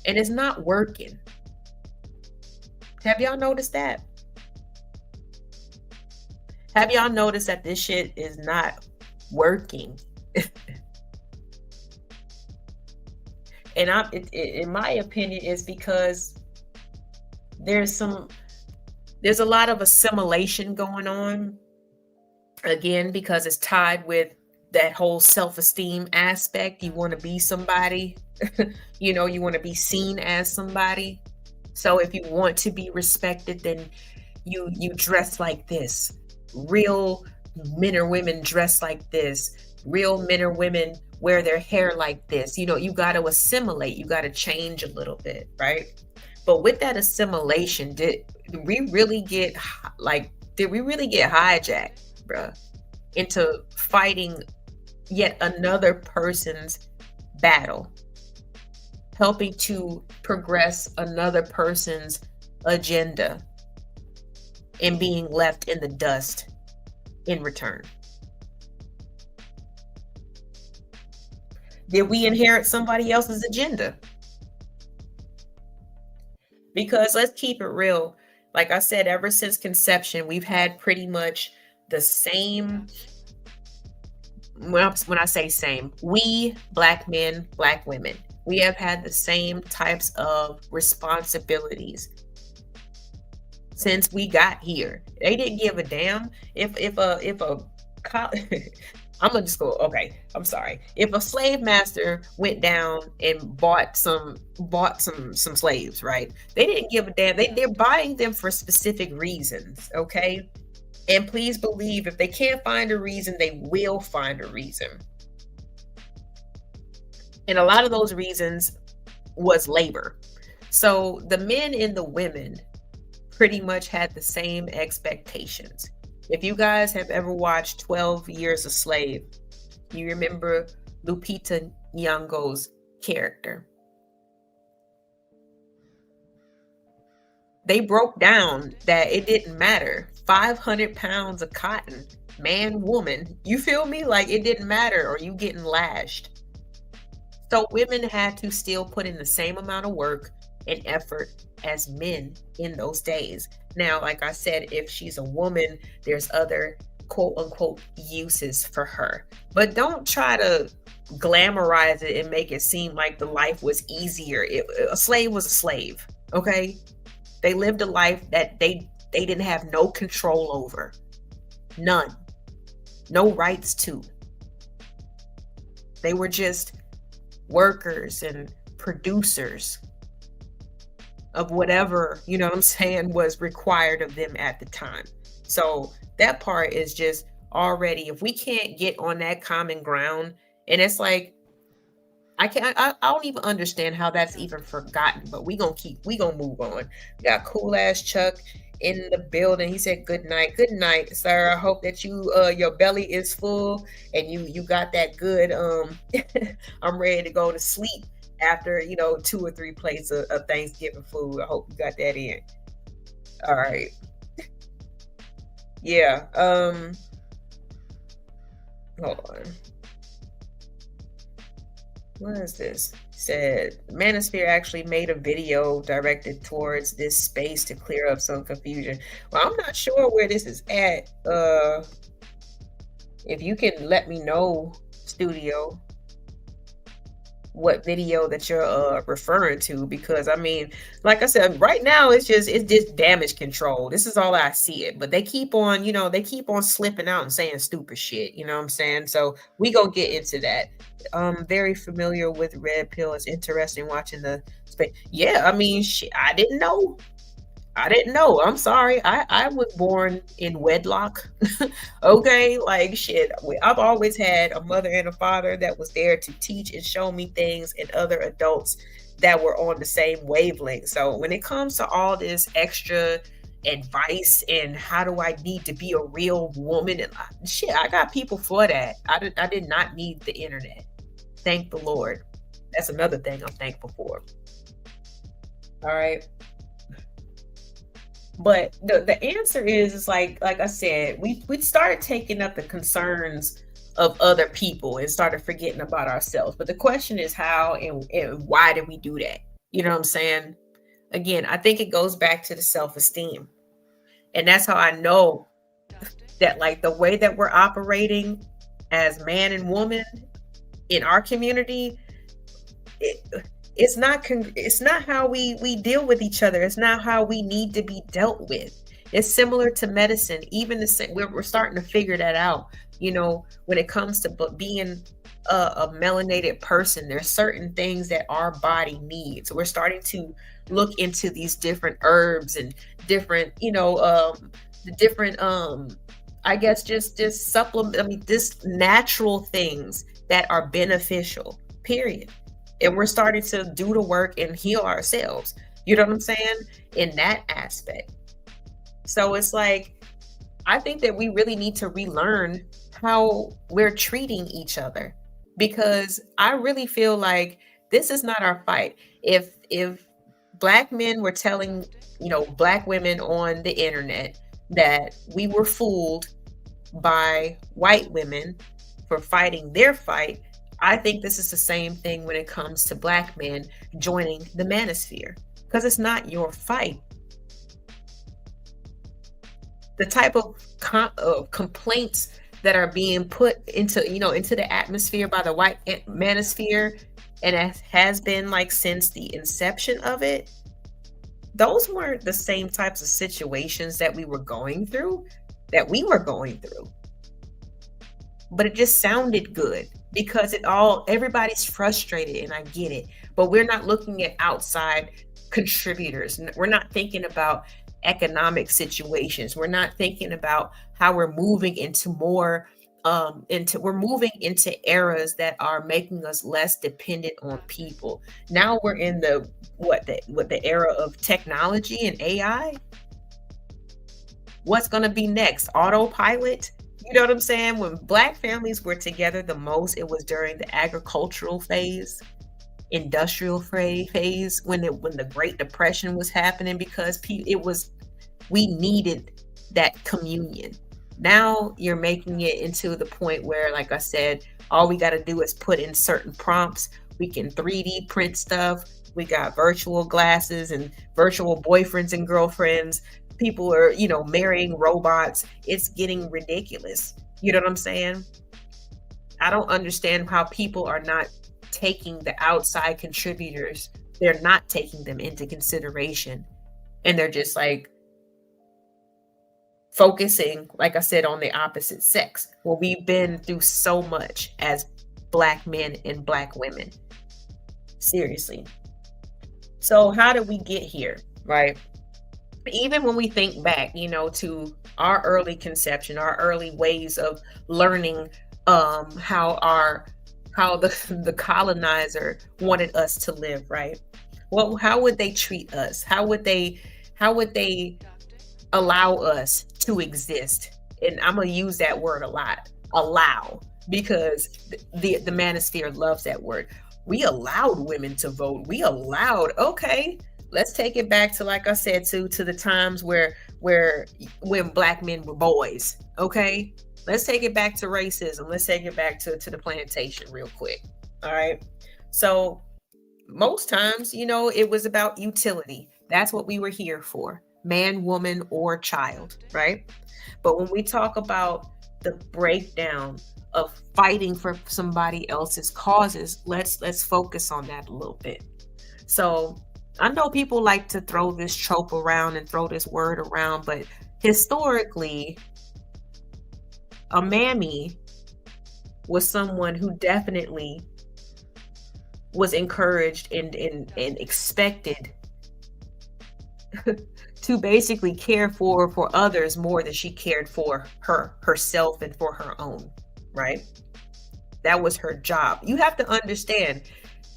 And it's not working. Have y'all noticed that? Have y'all noticed that this shit is not working? And in my opinion, it's because there's a lot of assimilation going on. Again, because it's tied with that whole self-esteem aspect. You want to be somebody, you want to be seen as somebody. So if you want to be respected, then you dress like this. Real men or women dress like this. Real men or women wear their hair like this. You got to assimilate. You got to change a little bit, right? But with that assimilation, did we really get hijacked, bruh, into fighting yet another person's battle? helping to progress another person's agenda and being left in the dust in return? Did we inherit somebody else's agenda? Because let's keep it real. Like I said, ever since conception, we've had pretty much the same. When I say same, we, Black men, Black women, we have had the same types of responsibilities since we got here. They didn't give a damn if a I'm gonna just go, okay, I'm sorry. If a slave master went down and bought some slaves, right? They didn't give a damn. They're buying them for specific reasons, okay? And please believe, if they can't find a reason, they will find a reason. And a lot of those reasons was labor. So the men and the women pretty much had the same expectations. If you guys have ever watched 12 Years a Slave, you remember Lupita Nyong'o's character. They broke down that it didn't matter. 500 pounds of cotton, man, woman, you feel me? Like, it didn't matter, or you getting lashed. So women had to still put in the same amount of work and effort as men in those days. Now, like I said, if she's a woman, there's other quote unquote uses for her. But don't try to glamorize it and make it seem like the life was easier. A slave was a slave, okay? They lived a life that they didn't have no control over. None. No rights to. They were just workers and producers of whatever, you know what I'm saying, was required of them at the time. So that part is just already, if we can't get on that common ground, and it's like, I don't even understand how that's even forgotten, but we gonna move on. We got Cool Ass Chuck in the building. He said, good night, sir. I hope that you your belly is full and you got that good I'm ready to go to sleep after 2 or 3 plates of Thanksgiving food. I hope you got that in. All right. Yeah. Hold on. What is this? Said Manosphere actually made a video directed towards this space to clear up some confusion. Well, I'm not sure where this is at. If you can let me know, studio, what video that you're referring to, because I mean, like I said, right now it's just damage control. This is all I see it, but they keep on slipping out and saying stupid shit. You know what I'm saying? So we gonna get into that. Very familiar with Red Pill. It's interesting watching the space. Yeah, I mean, shit, I didn't know. I'm sorry. I was born in wedlock. Okay, like shit. I've always had a mother and a father that was there to teach and show me things, and other adults that were on the same wavelength. So when it comes to all this extra advice and how do I need to be a real woman and shit, I got people for that. I did not need the internet. Thank the Lord. That's another thing I'm thankful for. All right. But the answer is like I said, we started taking up the concerns of other people and started forgetting about ourselves. But the question is how and why did we do that? You know what I'm saying? Again, I think it goes back to the self-esteem. And that's how I know that, like, the way that we're operating as man and woman in our community, it's not how we deal with each other. It's not how we need to be dealt with. It's similar to medicine. Even we're starting to figure that out. When it comes to being a melanated person, there's certain things that our body needs. We're starting to look into these different herbs and different, the different, I guess just supplement. I mean, just natural things that are beneficial. Period. And we're starting to do the work and heal ourselves. You know what I'm saying? In that aspect. So it's like, I think that we really need to relearn how we're treating each other, because I really feel like This is not our fight. If Black men were telling, Black women on the internet that we were fooled by white women for fighting their fight, I think this is the same thing when it comes to Black men joining the Manosphere, because it's not your fight. The type of complaints that are being put into the atmosphere by the white Manosphere, and it has been like since the inception of it, those weren't the same types of situations that we were going through. But it just sounded good because everybody's frustrated, and I get it. But we're not looking at outside contributors. We're not thinking about economic situations. We're not thinking about how we're moving into more we're moving into eras that are making us less dependent on people. Now we're in the era of technology and AI. What's going to be next? Autopilot? You know what I'm saying? When Black families were together the most, it was during the agricultural phase, industrial phase, when the Great Depression was happening, because we needed that communion. Now you're making it into the point where, like I said, all we got to do is put in certain prompts. We can 3D print stuff. We got virtual glasses and virtual boyfriends and girlfriends. People are, marrying robots. It's getting ridiculous. You know what I'm saying? I don't understand how people are not taking the outside contributors. They're not taking them into consideration. And they're just like focusing, like I said, on the opposite sex. Well, we've been through so much as Black men and Black women. Seriously. So how did we get here, right? Even when we think back, to our early conception, our early ways of learning how the colonizer wanted us to live, right? Well, how would they treat us? How would they allow us to exist? And I'm gonna use that word a lot, allow, because the Manosphere loves that word. We allowed women to vote. Okay, let's take it back to, like I said, to the times when Black men were boys. Okay, let's take it back to racism. Let's take it back to the plantation real quick. All right. So most times, it was about utility. That's what we were here for. Man, woman, or child, right? But when we talk about the breakdown of fighting for somebody else's causes, let's focus on that a little bit. So I know people like to throw this trope around and throw this word around, but historically, a mammy was someone who definitely was encouraged and expected to basically care for others more than she cared for herself and for her own, right? That was her job. You have to understand,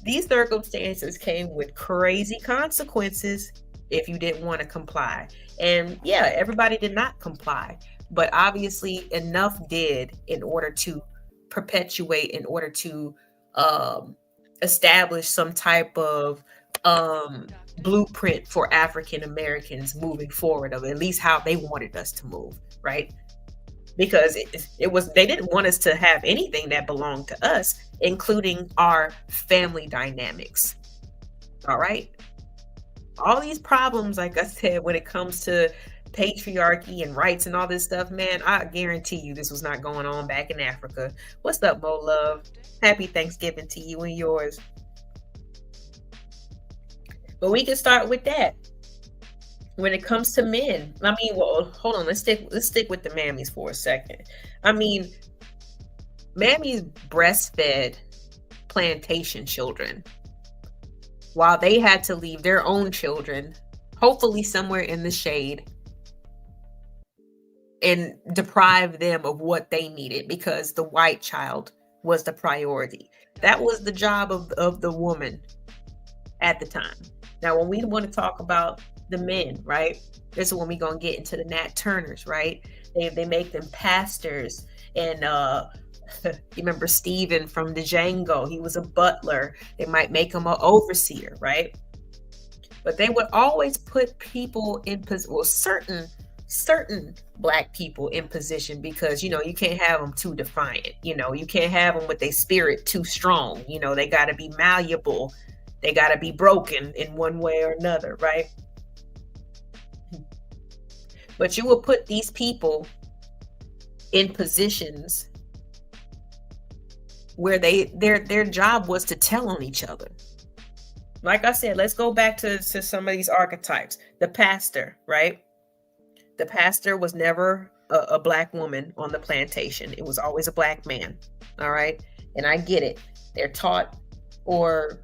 these circumstances came with crazy consequences if you didn't want to comply. And yeah, everybody did not comply, but obviously enough did in order to perpetuate, in order to establish some type of blueprint for African Americans moving forward, of at least how they wanted us to move, right? Because they didn't want us to have anything that belonged to us, including our family dynamics. All right. All these problems, like I said, when it comes to patriarchy and rights and all this stuff, man, I guarantee you this was not going on back in Africa. What's up, Mo Love? Happy Thanksgiving to you and yours. But we can start with that. When it comes to men, I mean, well, hold on, let's stick with the mammies for a second. I mean, mammies breastfed plantation children while they had to leave their own children, hopefully somewhere in the shade, and deprive them of what they needed because the white child was the priority. That was the job of the woman at the time. Now, when we want to talk about the men, right? This is when we're going to get into the Nat Turners, right? They make them pastors and You remember Stephen from Django? He was a butler. They might make him an overseer, right? But they would always put people in position, well, certain black people in position, because you can't have them too defiant. You can't have them with their spirit too strong. They got to be malleable. They got to be broken in one way or another, right? But you will put these people in positions where their job was to tell on each other. Like I said, let's go back to some of these archetypes. The pastor, right? The pastor was never a black woman on the plantation. It was always a black man. All right. And I get it. They're taught, or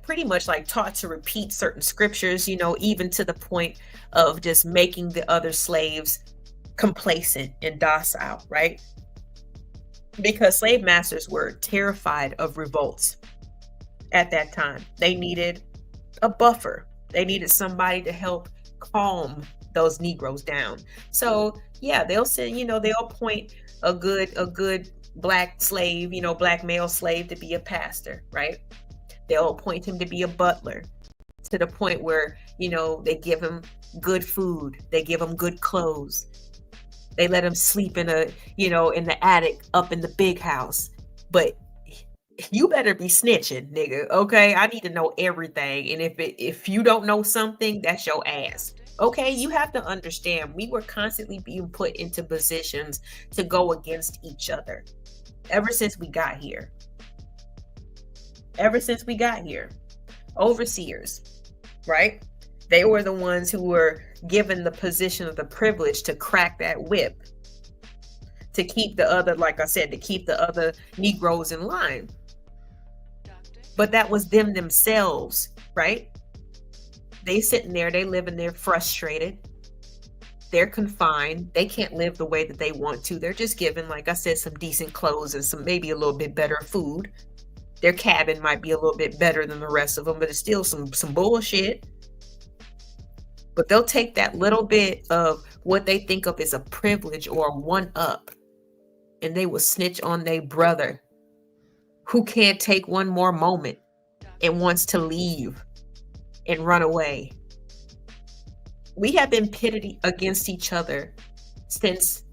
pretty much like taught to repeat certain scriptures, even to the point of just making the other slaves complacent and docile, right? Because slave masters were terrified of revolts at that time. They needed a buffer. They needed somebody to help calm those Negroes down. So they'll send, they'll appoint a good black slave, black male slave to be a pastor, right? They'll appoint him to be a butler, to the point where, they give him good food. They give him good clothes. They let him sleep in in the attic up in the big house. But you better be snitching, nigga. Okay, I need to know everything. And if you don't know something, that's your ass. Okay, you have to understand, we were constantly being put into positions to go against each other ever since we got here. Overseers, right? They were the ones who were given the position of the privilege to crack that whip, to keep the other, like I said, to keep the other Negroes in line. But that was them themselves, right? They sitting there, they living there frustrated. They're confined. They can't live the way that they want to. They're just given, like I said, some decent clothes and some maybe a little bit better food. Their cabin might be a little bit better than the rest of them, but it's still some bullshit. But they'll take that little bit of what they think of as a privilege or a one up, and they will snitch on their brother who can't take one more moment and wants to leave and run away. We have been pitted against each other since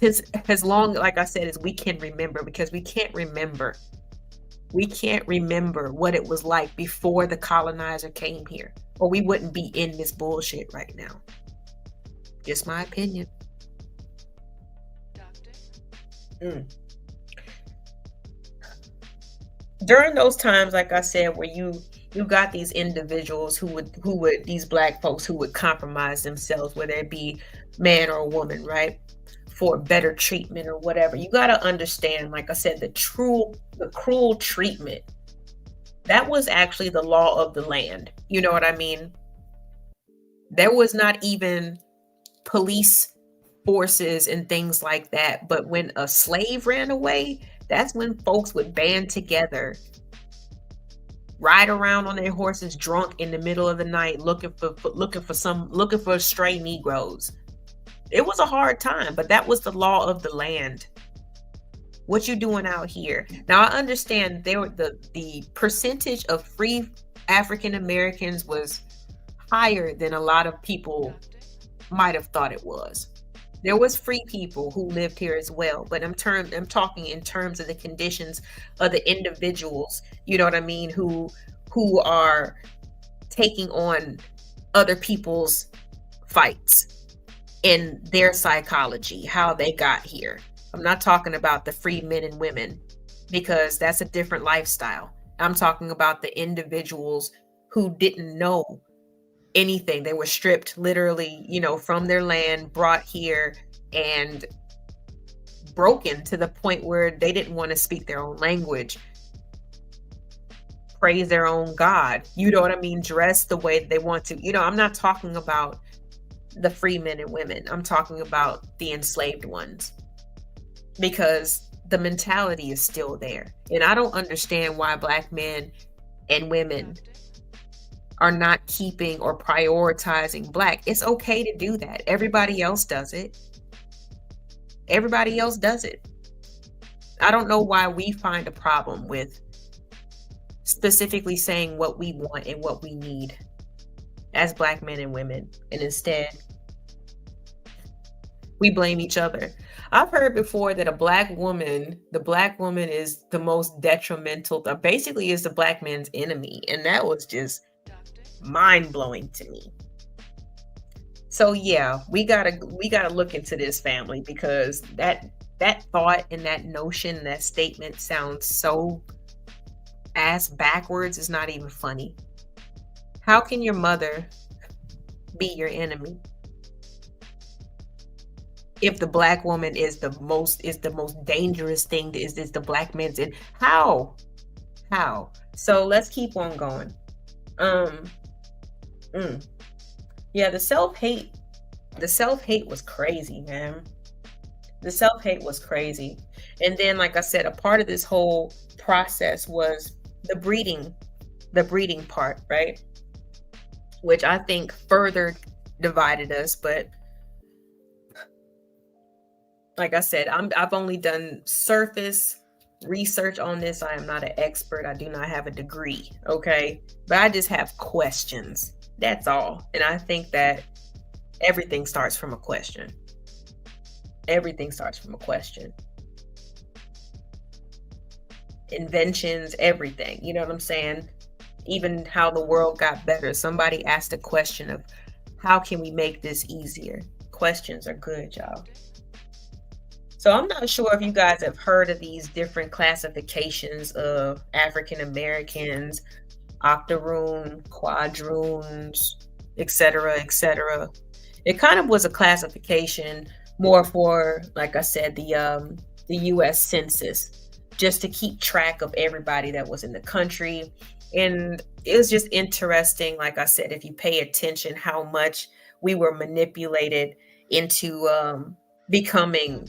as long, like I said, as we can remember, because we can't remember what it was like before the colonizer came here, or we wouldn't be in this bullshit right now. Just my opinion. During those times, like I said, where you got these individuals who would these black folks who would compromise themselves, whether it be man or woman, right, for better treatment or whatever. You got to understand, like I said, the cruel treatment, that was actually the law of the land. You know what I mean? There was not even police forces and things like that. But when a slave ran away, that's when folks would band together, ride around on their horses drunk in the middle of the night, looking for stray Negroes. It was a hard time, but that was the law of the land. What you doing out here? Now I understand the percentage of free African Americans was higher than a lot of people might have thought it was. There was free people who lived here as well, but I'm talking in terms of the conditions of the individuals, you know what I mean, who are taking on other people's fights in their psychology, how they got here. I'm not talking about the free men and women, because that's a different lifestyle. I'm talking about the individuals who didn't know anything. They were stripped literally, from their land, brought here and broken to the point where they didn't want to speak their own language, praise their own God, you know what I mean, dress the way they want to. I'm not talking about the free men and women. I'm talking about the enslaved ones, because the mentality is still there. And I don't understand why Black men and women are not keeping or prioritizing Black. It's okay to do that. Everybody else does it. Everybody else does it. I don't know why we find a problem with specifically saying what we want and what we need as Black men and women, and instead we blame each other. I've heard before that the Black woman is the most detrimental, basically is the Black man's enemy, and that was just mind-blowing to me. So yeah, we gotta look into this, family, because that thought and that notion, that statement sounds so ass backwards. It's not even funny. How can your mother be your enemy if the Black woman is the most dangerous thing? Is the Black man's in? How? So let's keep on going. Yeah, the self-hate was crazy, man. The self-hate was crazy. And then, like I said, a part of this whole process was the breeding part, right? Which I think further divided us. But like I said, I've only done surface research on this. I am not an expert. I do not have a degree, okay? But I just have questions. That's all. And I think that everything starts from a question. Everything starts from a question. Inventions, everything. You know what I'm saying? Even how the world got better. Somebody asked a question of, how can we make this easier? Questions are good, y'all. So I'm not sure if you guys have heard of these different classifications of African Americans, octoroon, quadroons, etc., etc. It kind of was a classification more for, like I said, the U.S. Census, just to keep track of everybody that was in the country. And it was just interesting, like I said, if you pay attention, how much we were manipulated into becoming,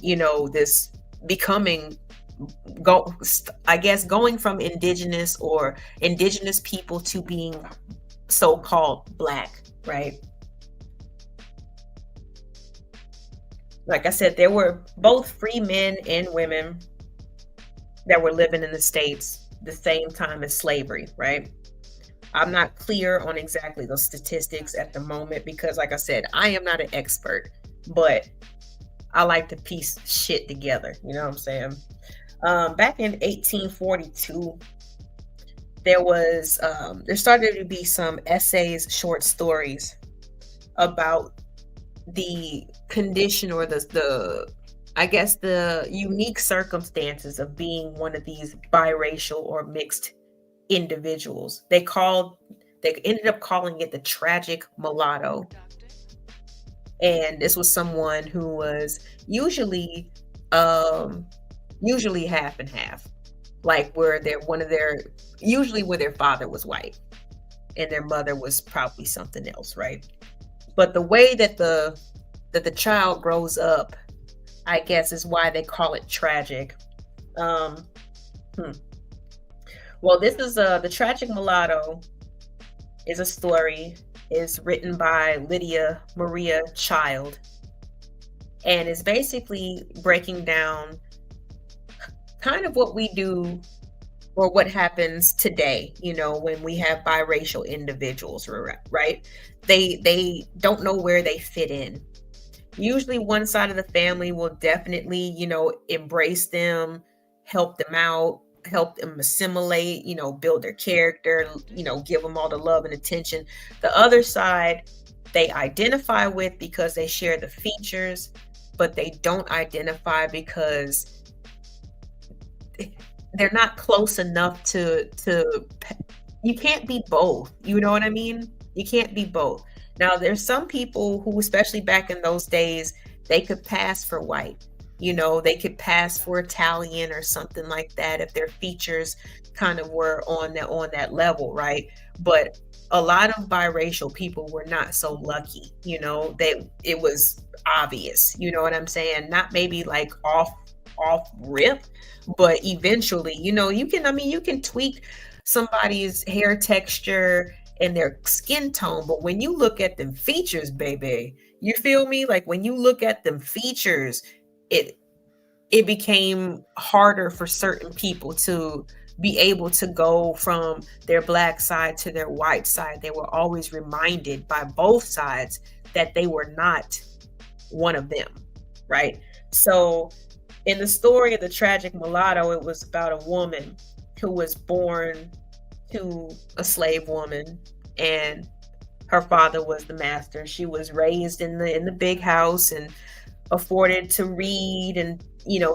going from indigenous people to being so-called Black, right? Like I said, there were both free men and women that were living in the States the same time as slavery, right? I'm not clear on exactly those statistics at the moment because, like I said, I am not an expert, but I like to piece shit together. You know what I'm saying? Back in 1842, there started to be some essays, short stories about the condition or the unique circumstances of being one of these biracial or mixed individuals. They ended up calling it the tragic mulatto. And this was someone who was usually half and half, like where their father was white and their mother was probably something else, right? But the way that the child grows up, I guess, is why they call it tragic. Well, this is the Tragic Mulatto is a story. Is written by Lydia Maria Child, and is basically breaking down kind of what we do or what happens today, when we have biracial individuals, right? They don't know where they fit in. Usually one side of the family will definitely, embrace them, help them out, help them assimilate, build their character, give them all the love and attention. The other side, they identify with because they share the features, but they don't identify because they're not close enough to you can't be both. You know what I mean? You can't be both. Now, there's some people who, especially back in those days, they could pass for white. They could pass for Italian or something like that if their features kind of were on that level, right? But a lot of biracial people were not so lucky. It was obvious. You know what I'm saying? Not maybe like off rip, but eventually, you can tweak somebody's hair texture and their skin tone, but when you look at them features, baby, you feel me? Like when you look at them features, it became harder for certain people to be able to go from their black side to their white side. They were always reminded by both sides that they were not one of them, right? So in the story of the tragic mulatto, it was about a woman who was born to a slave woman, and her father was the master. She was raised in the big house and afforded to read and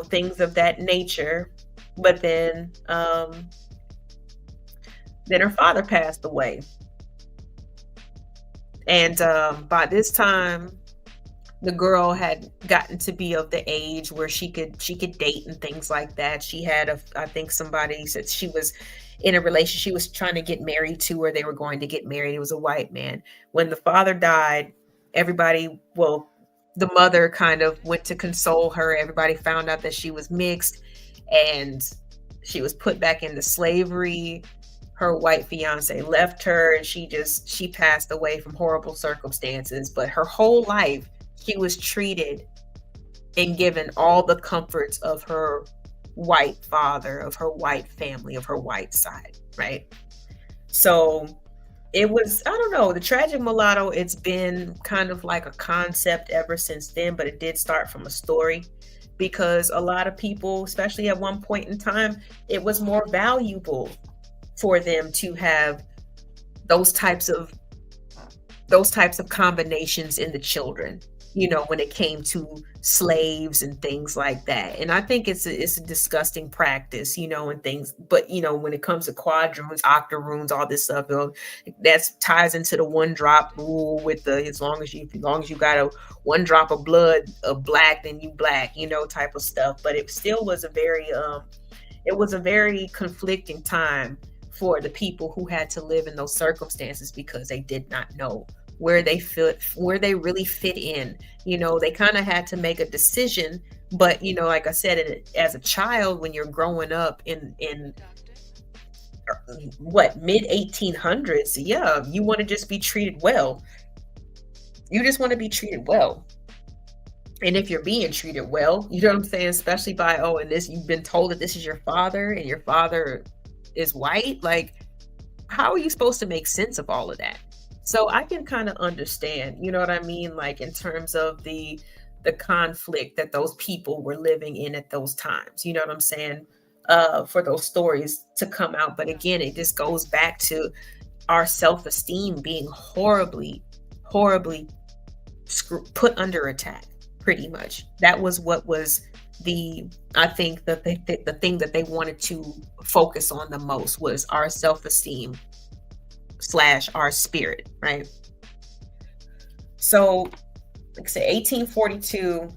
things of that nature. But then her father passed away, and by this time the girl had gotten to be of the age where she could date and things like that. She had I think somebody said she was in a relationship she was trying to get married to, or they were going to get married. It was a white man. When the father died, the mother kind of went to console her. Everybody found out that she was mixed and she was put back into slavery. Her white fiance left her, and she passed away from horrible circumstances. But her whole life, she was treated and given all the comforts of her white father, of her white family, of her white side, right? So it was, I don't know, the tragic mulatto, it's been kind of like a concept ever since then, but it did start from a story because a lot of people, especially at one point in time, it was more valuable for them to have those types of combinations in the children, when it came to slaves and things like that. And I think it's a disgusting practice, and things. But when it comes to quadroons, octoroons, all this stuff, that ties into the one drop rule with the as long as you got a one drop of blood of black, then you black, type of stuff. But it still was a very conflicting time for the people who had to live in those circumstances because they did not know where they really fit in. They kind of had to make a decision. But like I said, as a child, when you're growing up in mid 1800s, yeah, you want to just be treated well. You just want to be treated well. And if you're being treated well, you know what I'm saying, especially by you've been told that this is your father and your father is white, like, how are you supposed to make sense of all of that? So I can kind of understand, you know what I mean, like in terms of the conflict that those people were living in at those times, you know what I'm saying, for those stories to come out. But again, it just goes back to our self-esteem being horribly put under attack. Pretty much that was what was I think the thing that they wanted to focus on the most was our self-esteem / our spirit, right? So like I said, 1842,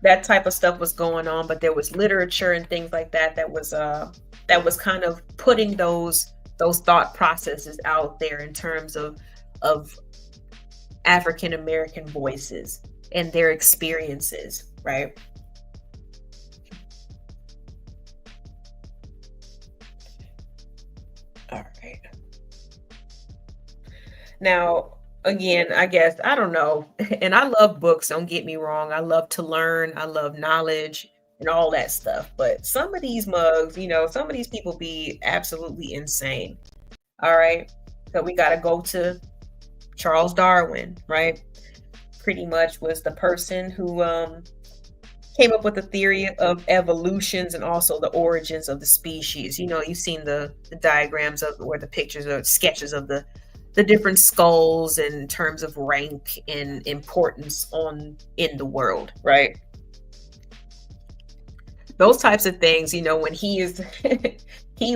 that type of stuff was going on, but there was literature and things like that was kind of putting those thought processes out there in terms of African American voices and their experiences, right? All right. Now, again, I guess, I don't know. And I love books, don't get me wrong. I love to learn. I love knowledge and all that stuff. But some of these mugs, some of these people be absolutely insane. All right. So we got to go to Charles Darwin, right? Pretty much was the person who came up with the theory of evolutions and also the origins of the species. You've seen the diagrams or the pictures or sketches of the different skulls in terms of rank and importance in the world, right? Those types of things, when he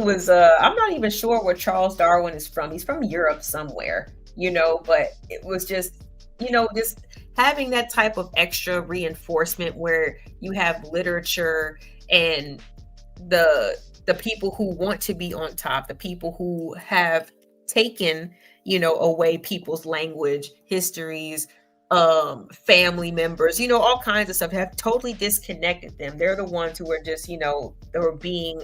was I'm not even sure where Charles Darwin is from. He's from Europe somewhere, but it was just just having that type of extra reinforcement where you have literature and the people who want to be on top, the people who have taken, away people's language, histories, family members, all kinds of stuff, have totally disconnected them. They're the ones who are just, they were being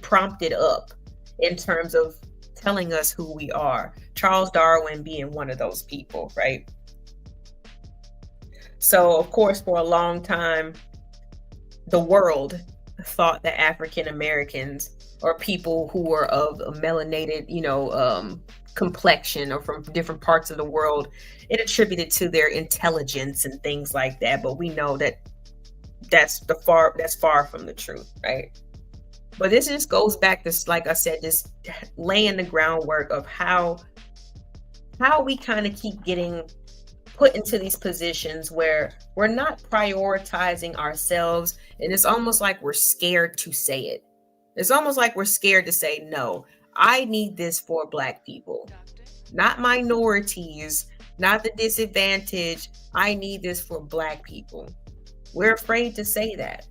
prompted up in terms of telling us who we are. Charles Darwin being one of those people, right? So, of course, for a long time, the world thought that African Americans or people who were of a melanated, complexion or from different parts of the world, it attributed to their intelligence and things like that. But we know that that's far from the truth, right? But this just goes back to, like I said, just laying the groundwork of how we kind of keep getting put into these positions where we're not prioritizing ourselves, and it's almost like we're scared to say it. It's almost like we're scared to say, no, I need this for Black people, not minorities, not the disadvantaged. I need this for Black people. We're afraid to say that.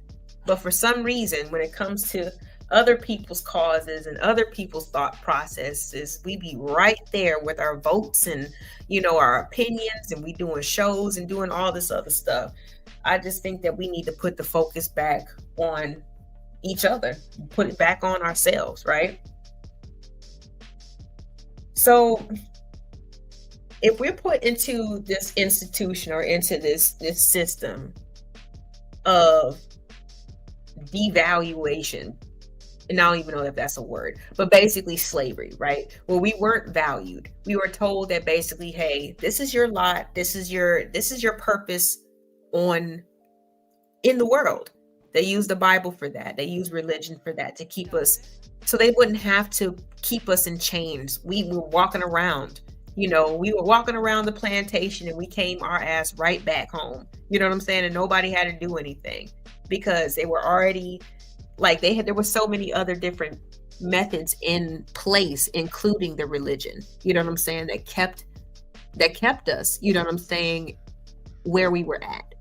But for some reason, when it comes to other people's causes and other people's thought processes, we be right there with our votes and, our opinions, and we doing shows and doing all this other stuff. I just think that we need to put the focus back on each other, put it back on ourselves, right? So if we're put into this institution or into this system of devaluation, and I don't even know if that's a word, but basically slavery, right? Where we weren't valued. We were told that basically, hey, this is your lot, this is your purpose in the world. They use the Bible for that. They use religion for that, to keep us, so they wouldn't have to keep us in chains. We were walking around, we were walking around the plantation, and we came our ass right back home. You know what I'm saying? And nobody had to do anything, because they were already, like, there were so many other different methods in place, including the religion, you know what I'm saying, that kept us, you know what I'm saying, where we were at.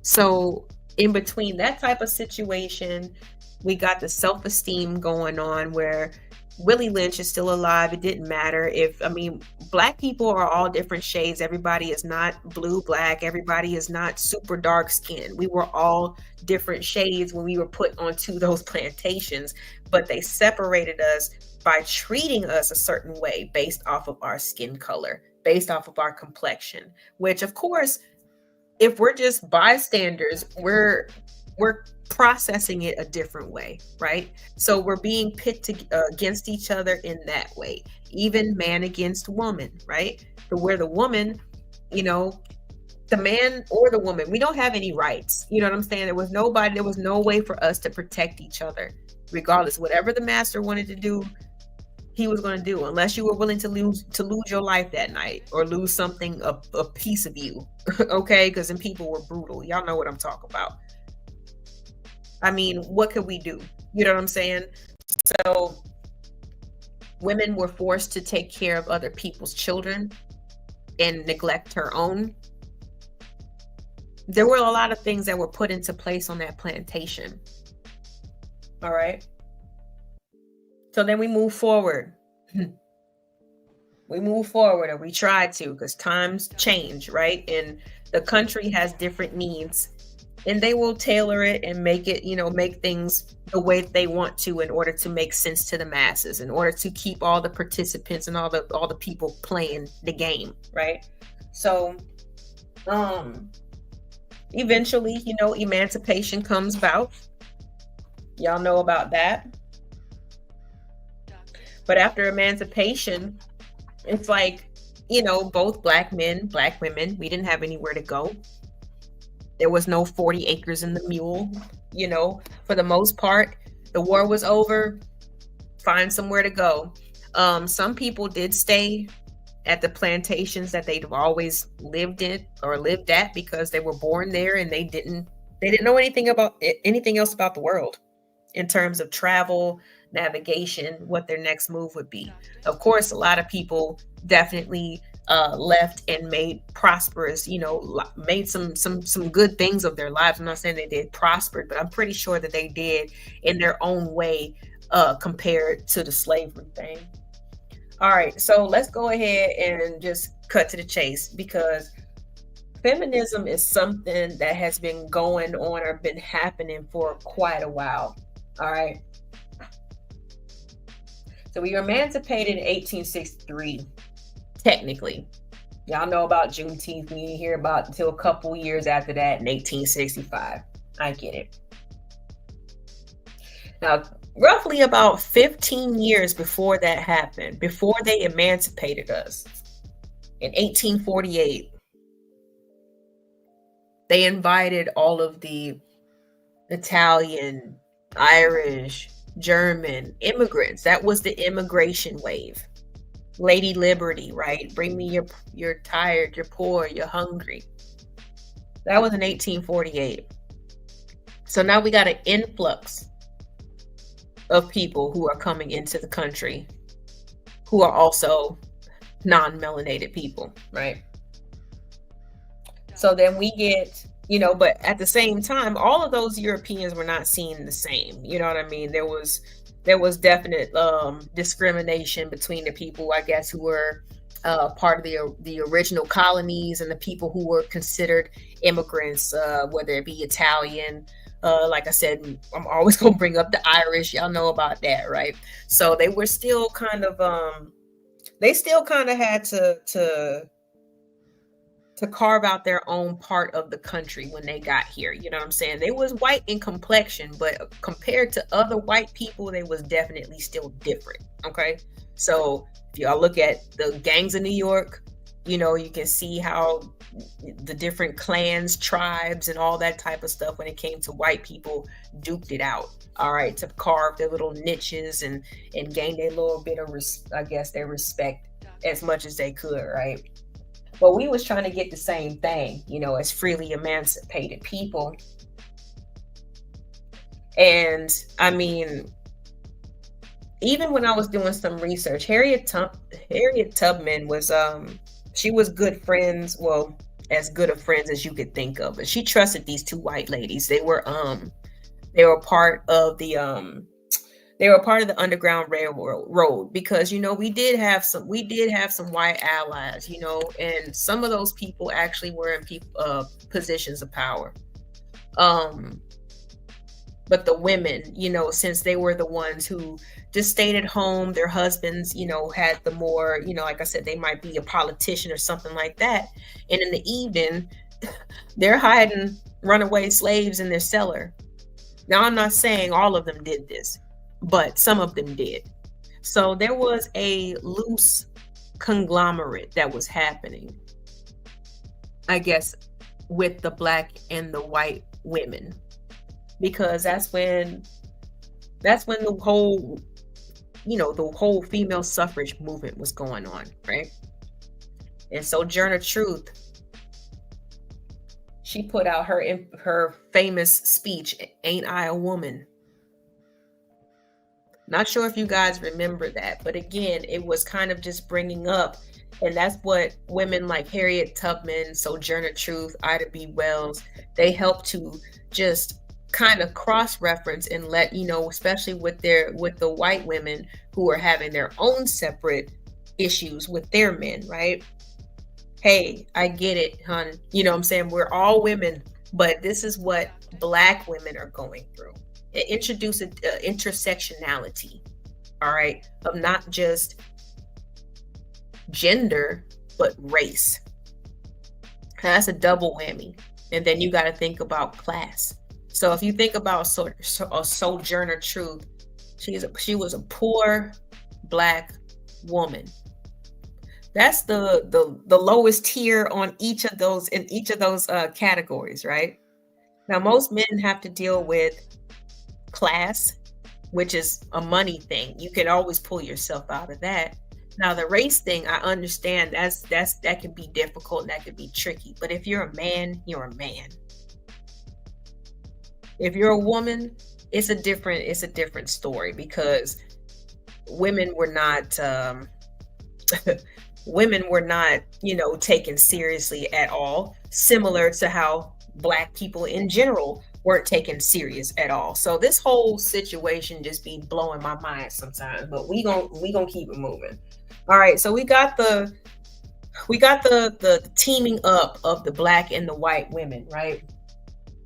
So in between that type of situation, we got the self-esteem going on, where Willie Lynch is still alive. It didn't matter Black people are all different shades. Everybody is not blue, Black. Everybody is not super dark skinned. We were all different shades when we were put onto those plantations, but they separated us by treating us a certain way based off of our skin color, based off of our complexion, which, of course, if we're just bystanders, we're processing it a different way, right? So we're being pit against each other in that way, even man against woman, right? Where the woman, the man or the woman, we don't have any rights. You know what I'm saying? There was no way for us to protect each other, regardless. Whatever the master wanted to do, he was going to do, unless you were willing to lose your life that night, or lose something, a piece of you. Okay, because then people were brutal. Y'all know what I'm talking about. What could we do? You know what I'm saying? So women were forced to take care of other people's children and neglect her own. There were a lot of things that were put into place on that plantation. All right. So then we move forward. We move forward, or we try to, because times change, right? And the country has different needs, and they will tailor it and make it, make things the way they want to, in order to make sense to the masses, in order to keep all the participants and all the people playing the game, right? So eventually, emancipation comes about. Y'all know about that. But after emancipation, it's like, both Black men, Black women, we didn't have anywhere to go. There was no 40 acres in the mule, for the most part. The war was over, find somewhere to go. Some people did stay at the plantations that they'd always lived in or lived at, because they were born there, and they didn't know anything else about the world in terms of travel, navigation, what their next move would be. Of course, a lot of people definitely left and made prosperous, made some good things of their lives. I'm not saying they did prosper, but I'm pretty sure that they did in their own way, compared to the slavery thing. All right, so let's go ahead and just cut to the chase, because feminism is something that has been going on or been happening for quite a while. All right. So we were emancipated in 1863, technically. Y'all know about Juneteenth. We didn't hear about until a couple years after that in 1865. I get it. Now, roughly about 15 years before that happened, before they emancipated us in 1848, they invited all of the Italian, Irish, German immigrants. That was the immigration wave. Lady Liberty, right? Bring me you're tired, you're poor, you're hungry. That was in 1848. So now we got an influx of people who are coming into the country who are also non-melanated people, right? So then we get, but at the same time, all of those Europeans were not seen the same. You know what I mean? There was definite discrimination between the people, I guess, who were part of the original colonies and the people who were considered immigrants, whether it be Italian. Like I said, I'm always gonna bring up the Irish. Y'all know about that, right? So they were still kind of had to carve out their own part of the country when they got here. You know what I'm saying? They was white in complexion, but compared to other white people, they was definitely still different. Okay. So if y'all look at the gangs of New York, you can see how the different clans, tribes, and all that type of stuff, when it came to white people, duked it out. All right, to carve their little niches and gain their little bit of, their respect as much as they could, right? But we was trying to get the same thing, as freely emancipated people. And I mean, even when I was doing some research, Harriet Tubman was she was good friends, well, as good of friends as you could think of, but she trusted these two white ladies. They were part of the Underground Railroad, because we did have some white allies, and some of those people actually were in positions of power. But the women, since they were the ones who just stayed at home, their husbands, had the more, like I said, they might be a politician or something like that. And in the evening, they're hiding runaway slaves in their cellar. Now, I'm not saying all of them did this, but some of them did. So there was a loose conglomerate that was happening, I guess, with the black and the white women, because that's when the whole female suffrage movement was going on, right? And Sojourner Truth, she put out her famous speech, "Ain't I a Woman?" Not sure if you guys remember that, but again, it was kind of just bringing up, and that's what women like Harriet Tubman, Sojourner Truth, Ida B. Wells, they helped to just kind of cross-reference and let especially with the white women who are having their own separate issues with their men, right? Hey, I get it, hon. You know what I'm saying? We're all women, but this is what black women are going through. It introduces intersectionality, all right, of not just gender, but race. That's a double whammy. And then you got to think about class. So if you think about Sojourner Truth, she was a poor black woman. That's the lowest tier on each of those categories, right? Now, most men have to deal with class, which is a money thing. You can always pull yourself out of that. Now, the race thing, I understand that can be difficult and that can be tricky. But if you're a man, you're a man. If you're a woman, it's a different story, because women were not taken seriously at all, similar to how black people in general weren't taken serious at all. So this whole situation just be blowing my mind sometimes, but we gonna keep it moving. All right, so we got the teaming up of the black and the white women, right?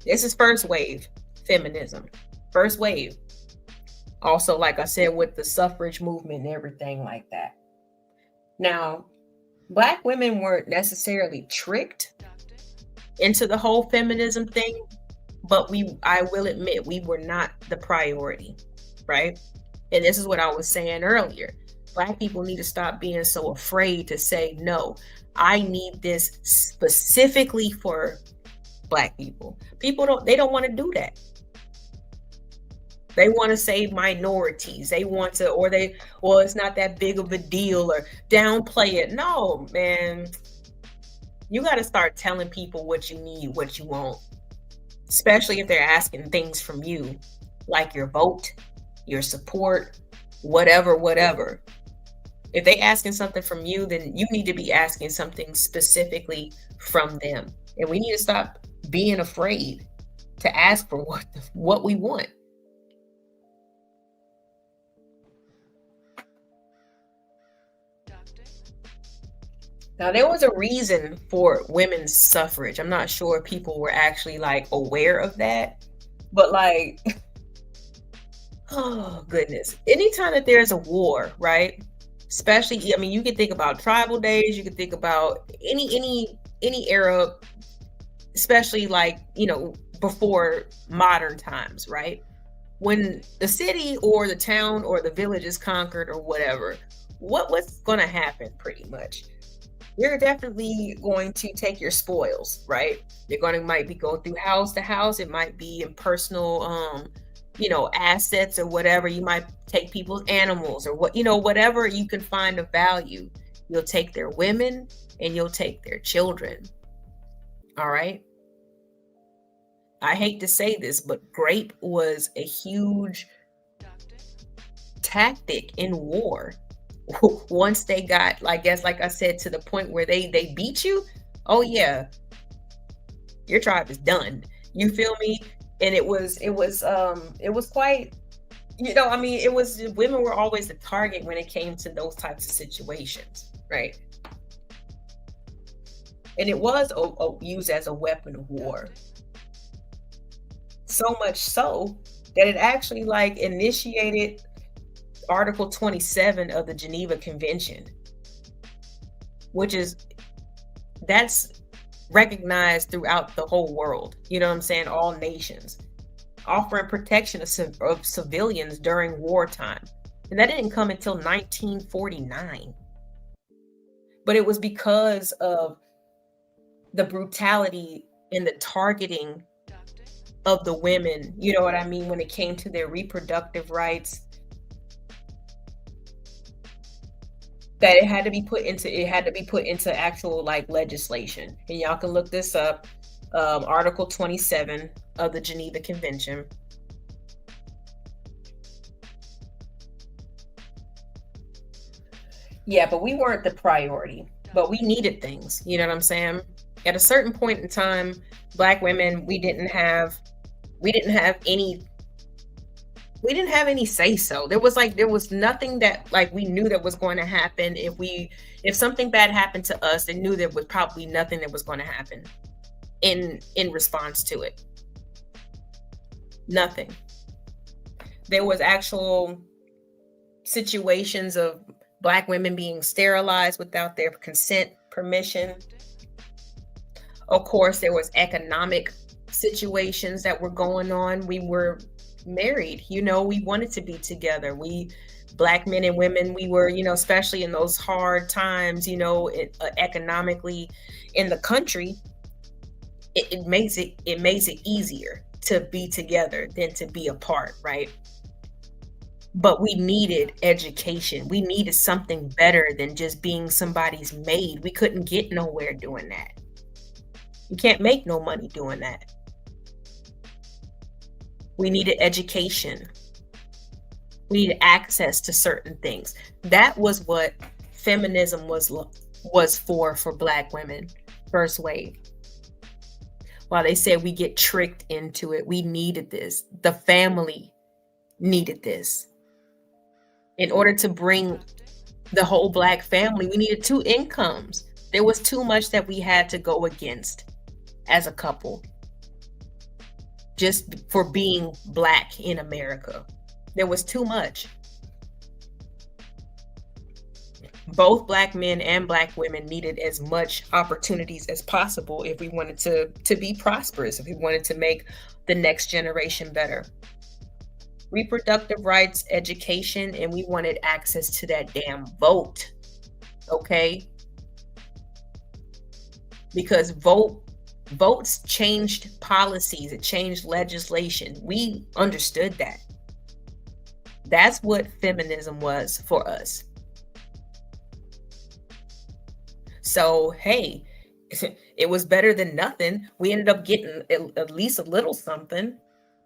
This is first wave feminism. First wave. Also, like I said, with the suffrage movement and everything like that. Now, black women weren't necessarily tricked into the whole feminism thing, but I will admit, we were not the priority. right? And this is what I was saying earlier. Black people need to stop being so afraid to say, no, I need this specifically for Black people. They don't want to do that. They want to say minorities. They want to, well, it's not that big of a deal, or downplay it. No, man. You got to start telling people what you need, what you want, especially if they're asking things from you, like your vote, your support, whatever. If they asking something from you, then you need to be asking something specifically from them. And we need to stop being afraid to ask for what we want. Now, there was a reason for women's suffrage. I'm not sure if people were actually like aware of that, but like, oh goodness. Anytime that there's a war, right? Especially, I mean, you can think about tribal days, you can think about any era, especially like, before modern times, right? When the city or the town or the village is conquered or whatever, what's going to happen pretty much? You're definitely going to take your spoils, right? You're going to might be going through house to house. It might be in personal, assets or whatever. You might take people's animals or whatever you can find of value. You'll take their women and you'll take their children. All right. I hate to say this, but rape was a huge tactic in war. Once they got, I guess, like I said, to the point where they beat you, oh yeah, your tribe is done. You feel me? And it was quite, women were always the target when it came to those types of situations, right? And it was used as a weapon of war. So much so that it actually initiated Article 27 of the Geneva Convention, that's recognized throughout the whole world. You know what I'm saying? All nations offering protection of civilians during wartime. And that didn't come until 1949. But it was because of the brutality and the targeting of the women, you know what I mean, when it came to their reproductive rights, that it had to be put into actual legislation. And y'all can look this up, Article 27 of the Geneva Convention. Yeah, but we weren't the priority, but we needed things, you know what I'm saying? At a certain point in time, Black women, we didn't have any say so. There was nothing that we knew that was going to happen. If something bad happened to us, they knew there was probably nothing that was going to happen in response to it. Nothing. There was actual situations of Black women being sterilized without their consent, permission. Of course, there was economic situations that were going on. We were married, we wanted to be together. Black men and women, we were, especially in those hard times, economically in the country, it makes it easier to be together than to be apart, right? But we needed education. We needed something better than just being somebody's maid. We couldn't get nowhere doing that. You can't make no money doing that. We needed education. We needed access to certain things. That was what feminism was for Black women, first wave. While they said we get tricked into it, we needed this. The family needed this. In order to bring the whole Black family, we needed 2 incomes. There was too much that we had to go against as a couple, just for being Black in America. There was too much. Both Black men and Black women needed as much opportunities as possible if we wanted to be prosperous, if we wanted to make the next generation better. reproductive rights, education, and we wanted access to that damn vote. Okay? Because votes changed policies, it changed legislation. We understood that. That's what feminism was for us. So, hey, it was better than nothing. We ended up getting at least a little something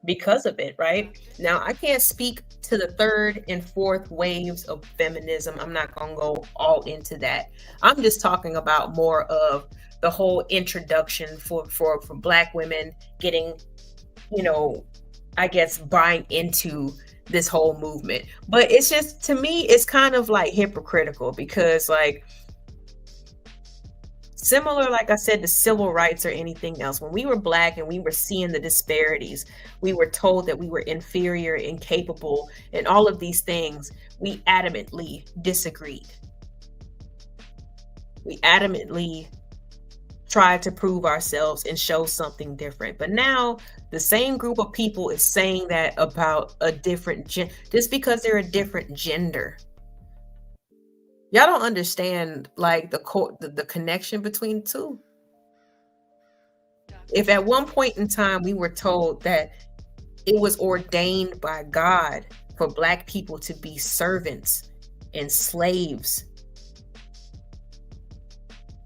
because of it, right? Now, I can't speak to the third and fourth waves of feminism. I'm not going to go all into that. I'm just talking about more of the whole introduction for Black women getting, I guess, buying into this whole movement. But it's just, to me, it's kind of like hypocritical because, like, similar, like I said, to civil rights or anything else, when we were Black and we were seeing the disparities, we were told that we were inferior, incapable, and all of these things, we adamantly disagreed. We adamantly tried to prove ourselves and show something different. But now the same group of people is saying that about a different just because they're a different gender. Y'all don't understand, like, the connection between two. If at one point in time we were told that it was ordained by God for Black people to be servants and slaves,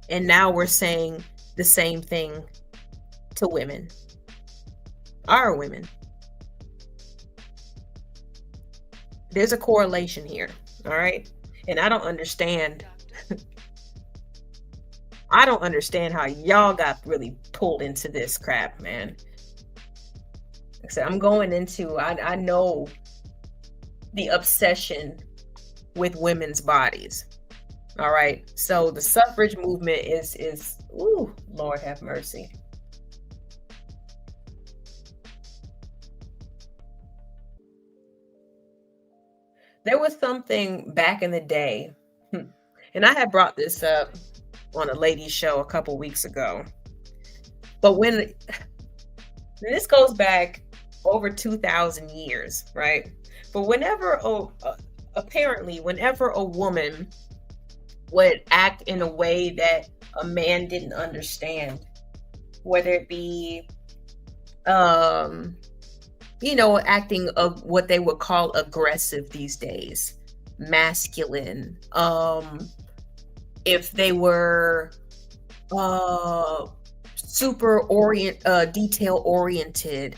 and now we're saying the same thing to women, our women. There's a correlation here, all right? And I don't understand. I don't understand how y'all got really pulled into this crap, man. Like I said, I'm going into, I know the obsession with women's bodies. All right. So the suffrage movement is ooh, Lord have mercy. There was something back in the day, and I had brought this up on a ladies' show a couple weeks ago. But when this goes back over 2,000 years, right? But apparently, whenever a woman would act in a way that a man didn't understand, whether it be, acting of what they would call aggressive these days, masculine, if they were super detail oriented,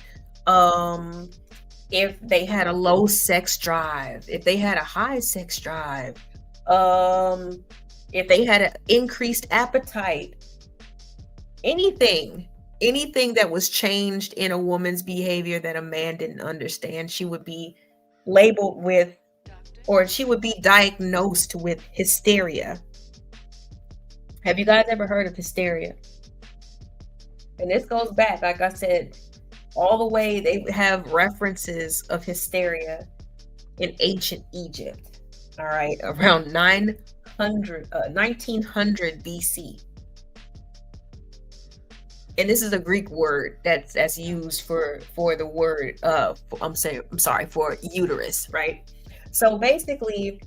if they had a low sex drive, if they had a high sex drive, if they had an increased appetite, anything that was changed in a woman's behavior that a man didn't understand, she would be labeled with, or she would be diagnosed with hysteria. Have you guys ever heard of hysteria? And this goes back, like I said, all the way. They have references of hysteria in ancient Egypt, all right, around 1900 BC. And this is a Greek word that's used for the word for uterus, right? So basically,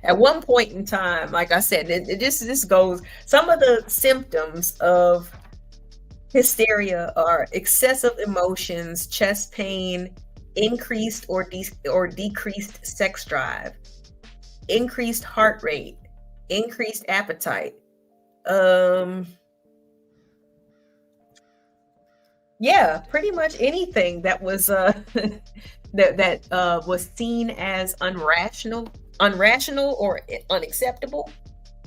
at one point in time, like I said, this goes, some of the symptoms of hysteria are excessive emotions, chest pain, increased or decreased sex drive, increased heart rate, increased appetite, yeah, pretty much anything that was that was seen as unrational or unacceptable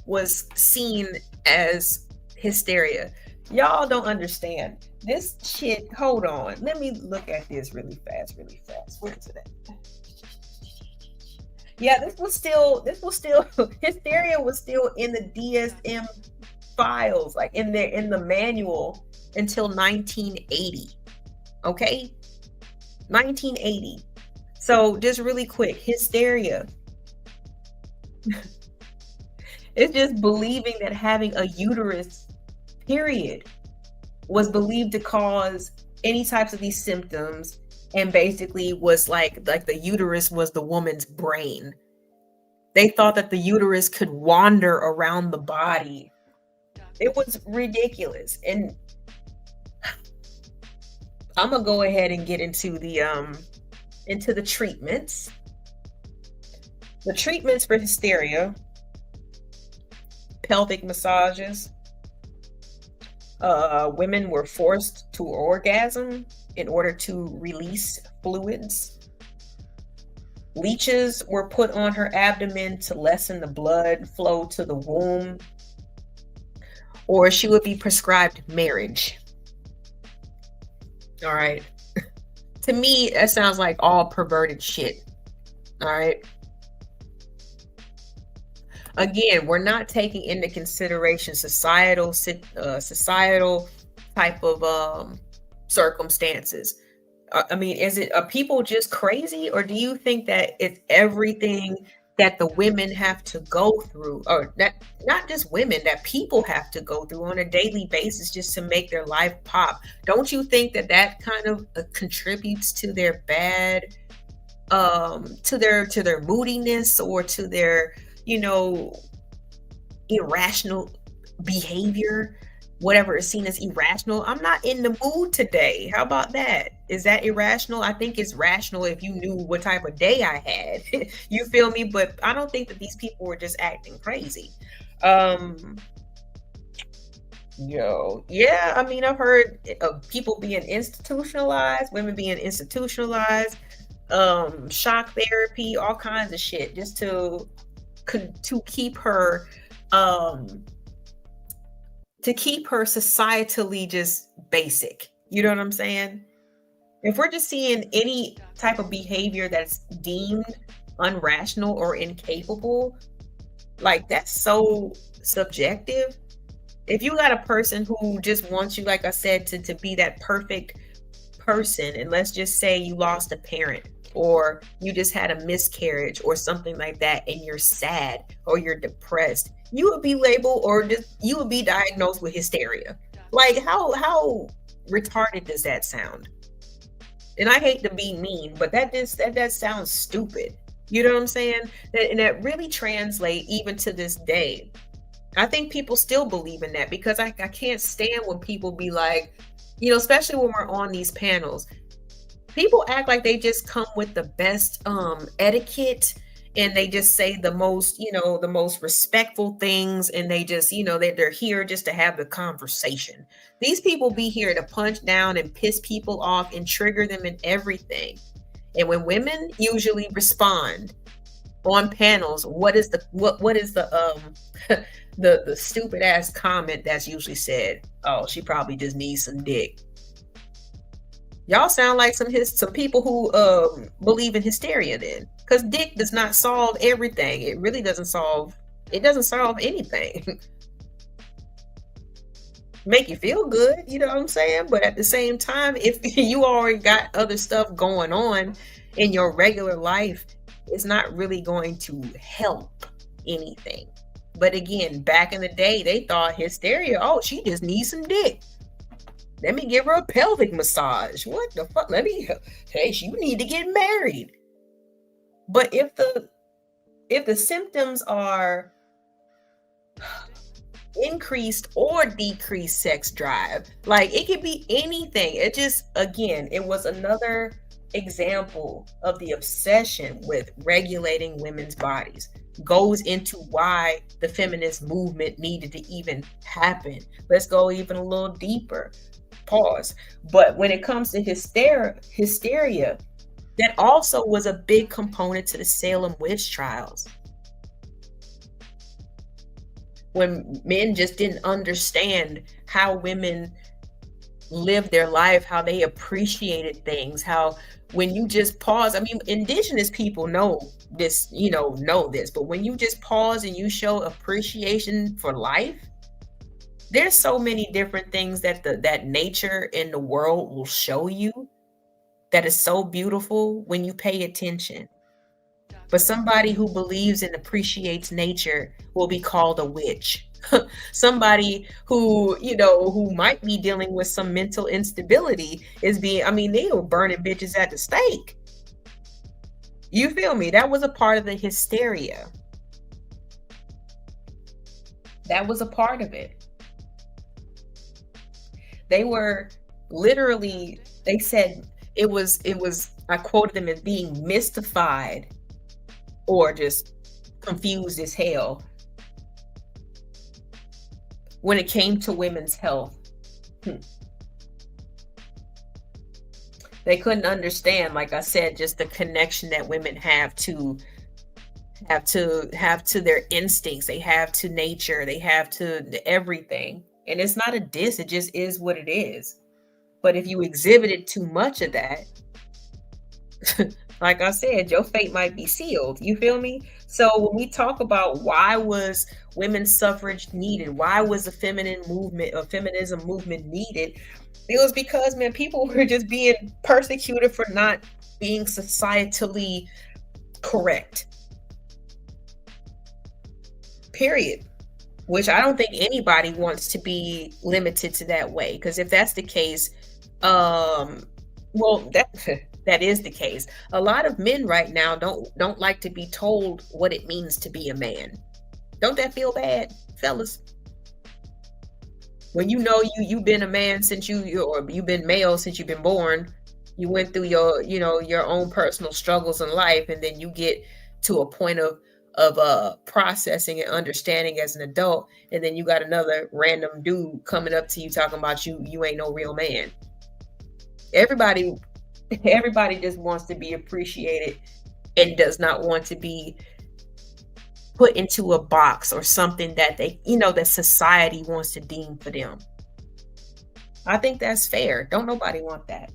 was seen as hysteria. Y'all don't understand this shit. Hold on, let me look at this really fast. Where is it at? Yeah, this was still hysteria was still in the DSM files, like in the manual, until 1980. Okay, 1980. So just really quick, hysteria it's just believing that having a uterus, period, was believed to cause any types of these symptoms, and basically was like the uterus was the woman's brain. They thought that the uterus could wander around the body. It was ridiculous. And I'm gonna go ahead and get into the treatments. The treatments for hysteria: pelvic massages. Women were forced to orgasm in order to release fluids. Leeches were put on her abdomen to lessen the blood flow to the womb, or she would be prescribed marriage. All right. To me, that sounds like all perverted shit. All right. Again, we're not taking into consideration societal type of circumstances. I mean, are people just crazy, or do you think that it's everything that the women have to go through, or that not just women, that people have to go through on a daily basis just to make their life pop? Don't you think that kind of contributes to their bad, to their moodiness, or to their, irrational behavior? Whatever is seen as irrational. I'm not in the mood today. How about that? Is that irrational? I think it's rational if you knew what type of day I had. You feel me? But I don't think that these people were just acting crazy. Yeah, I mean, I've heard of people being institutionalized, women being institutionalized, shock therapy, all kinds of shit, just to keep her societally just basic. You know what I'm saying? If we're just seeing any type of behavior that's deemed unrational or incapable, like, that's so subjective. If you got a person who just wants you, like I said, to be that perfect person, and let's just say you lost a parent, or you just had a miscarriage or something like that, and you're sad or you're depressed, you would be labeled, or just you would be diagnosed with hysteria. Like, how retarded does that sound? And I hate to be mean, but that sounds stupid. You know what I'm saying? And that really translates even to this day. I think people still believe in that, because I can't stand when people be like, especially when we're on these panels, people act like they just come with the best etiquette, and they just say the most respectful things, and they just, they're here just to have the conversation. These people be here to punch down and piss people off and trigger them and everything. And when women usually respond on panels, what is the the stupid ass comment that's usually said? Oh, she probably just needs some dick. Y'all sound like some people who believe in hysteria then, because dick does not solve everything. It really doesn't solve anything. Make you feel good, you know what I'm saying? But at the same time, if you already got other stuff going on in your regular life, it's not really going to help anything. But again, back in the day, they thought hysteria, oh, she just needs some dick. Let me give her a pelvic massage. What the fuck? Hey, you need to get married. But if the symptoms are increased or decreased sex drive, like, it could be anything. It was another example of the obsession with regulating women's bodies. Goes into why the feminist movement needed to even happen. Let's go even a little deeper. Pause. But when it comes to hysteria, that also was a big component to the Salem witch trials. When men just didn't understand how women lived their life, how they appreciated things, how when you just pause, I mean, indigenous people know this, but when you just pause and you show appreciation for life, there's so many different things that nature in the world will show you that is so beautiful when you pay attention. But somebody who believes and appreciates nature will be called a witch. somebody who, who might be dealing with some mental instability is being, they were burning bitches at the stake. You feel me? That was a part of the hysteria. That was a part of it. They were literally, they said it was, I quoted them as being mystified or just confused as hell when it came to women's health. They couldn't understand, like I said, just the connection that women have to their instincts, they have to nature, they have to everything. And it's not a diss, it just is what it is. But if you exhibited too much of that, like I said, your fate might be sealed. You feel me? So when we talk about why was women's suffrage needed, why was the feminism movement needed, it was because, man, people were just being persecuted for not being societally correct. Period. Which I don't think anybody wants to be limited to that way. Because if that's the case, well, that is the case. A lot of men right now don't like to be told what it means to be a man. Don't that feel bad, fellas? When you've been a man since or you've been male since you've been born, you went through your own personal struggles in life, and then you get to a point of processing and understanding as an adult, and then you got another random dude coming up to you talking about you ain't no real man. Everybody just wants to be appreciated and does not want to be put into a box or something that that society wants to deem for them. I think that's fair. Don't nobody want that.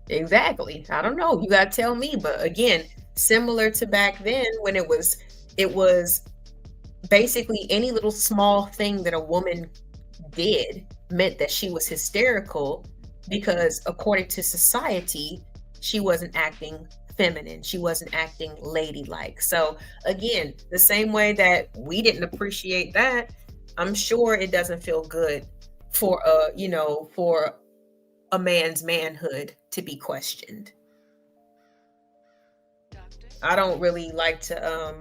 Exactly. I don't know. You gotta tell me. But again, similar to back then when it was basically any little small thing that a woman did meant that she was hysterical, because according to society, she wasn't acting feminine. She wasn't acting ladylike. So again, the same way that we didn't appreciate that, I'm sure it doesn't feel good for a man's manhood to be questioned. I don't really like to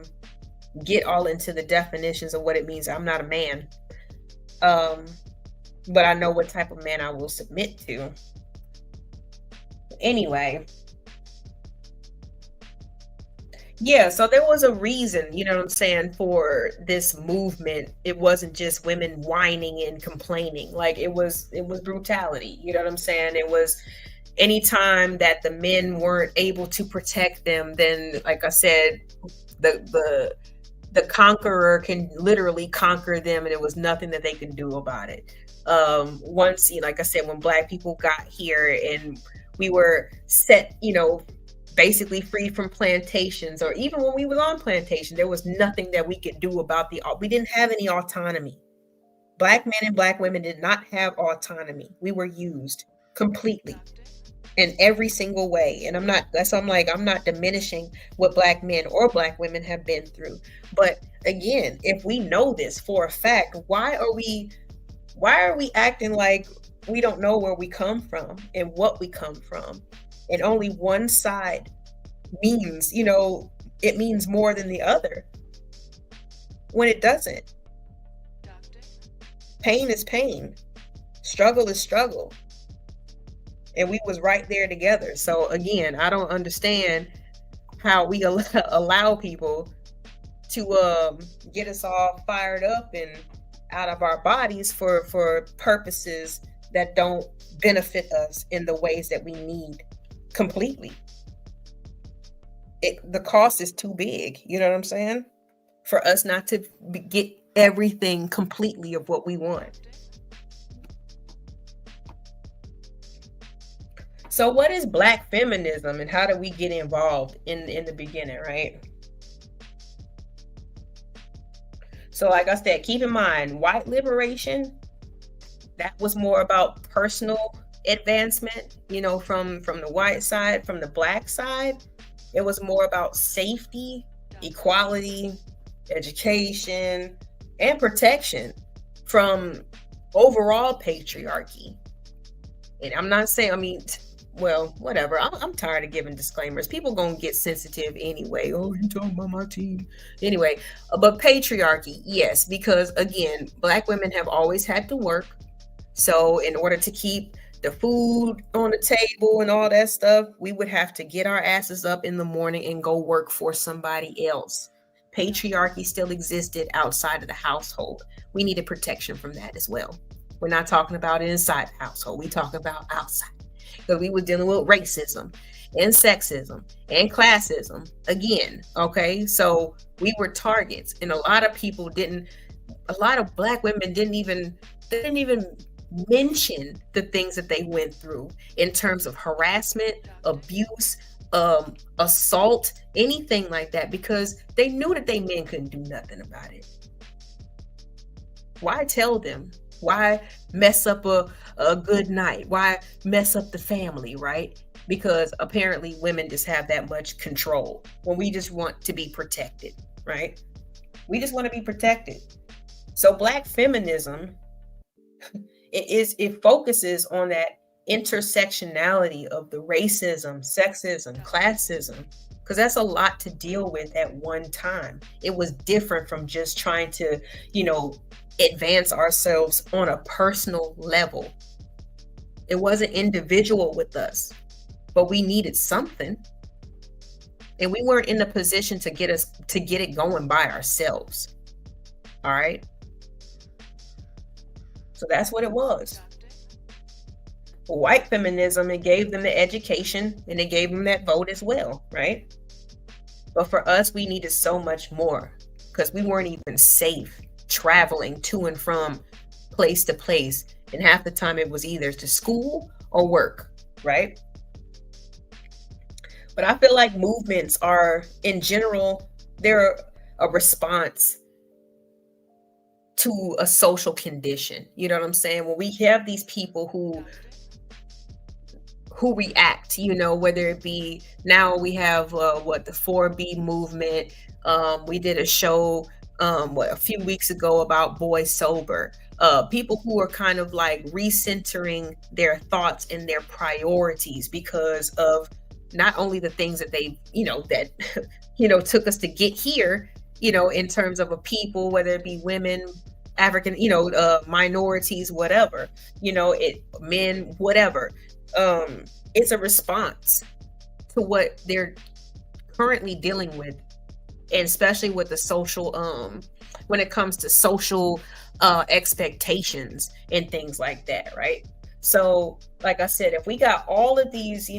get all into the definitions of what it means. I'm not a man. But I know what type of man I will submit to. Anyway. Yeah, so there was a reason, you know what I'm saying, for this movement. It wasn't just women whining and complaining. Like it was brutality, you know what I'm saying? It was anytime that the men weren't able to protect them, then like I said, the conqueror can literally conquer them, and there was nothing that they could do about it. Once, like I said, when Black people got here and we were set, basically free from plantations, or even when we was on plantation, there was nothing that we could do about we didn't have any autonomy. Black men and Black women did not have autonomy. We were used completely in every single way. And I'm not diminishing what Black men or Black women have been through. But again, if we know this for a fact, why are we acting like we don't know where we come from and what we come from? And only one side means, it means more than the other, when it doesn't. Pain is pain. Struggle is struggle. And we was right there together. So again, I don't understand how we allow people to get us all fired up and out of our bodies for purposes that don't benefit us in the ways that we need completely. The cost is too big, you know what I'm saying? For us not to get everything completely of what we want. So what is Black feminism and how do we get involved in the beginning, right? So like I said, keep in mind, white liberation, that was more about personal advancement, from the white side. From the Black side, it was more about safety equality, education, and protection from overall patriarchy. And I'm not saying, I mean, well, whatever. I'm tired of giving disclaimers. People gonna get sensitive anyway. Oh, you talking about my team? Anyway, but patriarchy, yes, because again, Black women have always had to work. So in order to keep the food on the table and all that stuff, we would have to get our asses up in the morning and go work for somebody else. Patriarchy still existed outside of the household. We needed protection from that as well. We're not talking about inside the household. We talking about outside. Because we were dealing with racism and sexism and classism again. Okay. So we were targets. And a lot of people a lot of Black women didn't even mention the things that they went through in terms of harassment, abuse, assault, anything like that, because they knew that they men couldn't do nothing about it. Why tell them? Why mess up a good night? Why mess up the family, right? Because apparently women just have that much control when we just want to be protected, right? We just want to be protected. So Black feminism, it focuses on that intersectionality of the racism, sexism, classism, because that's a lot to deal with at one time. It was different from just trying to, advance ourselves on a personal level. It wasn't individual with us, but we needed something. And we weren't in a position to get it going by ourselves. All right. So that's what it was. For white feminism, it gave them the education and it gave them that vote as well, right? But for us, we needed so much more because we weren't even safe traveling to and from place to place. And half the time it was either to school or work, right? But I feel like movements are, in general, they're a response to a social condition. You know what I'm saying? When we have these people who react, whether it be, now we have the 4B movement. We did a show a few weeks ago about Boy Sober. People who are kind of like recentering their thoughts and their priorities because of not only the things that they, that, took us to get here, in terms of a people, whether it be women, African, minorities, whatever, men, whatever. It's a response to what they're currently dealing with, and especially with the social, when it comes to social expectations and things like that, right? So, like I said, if we got all of these,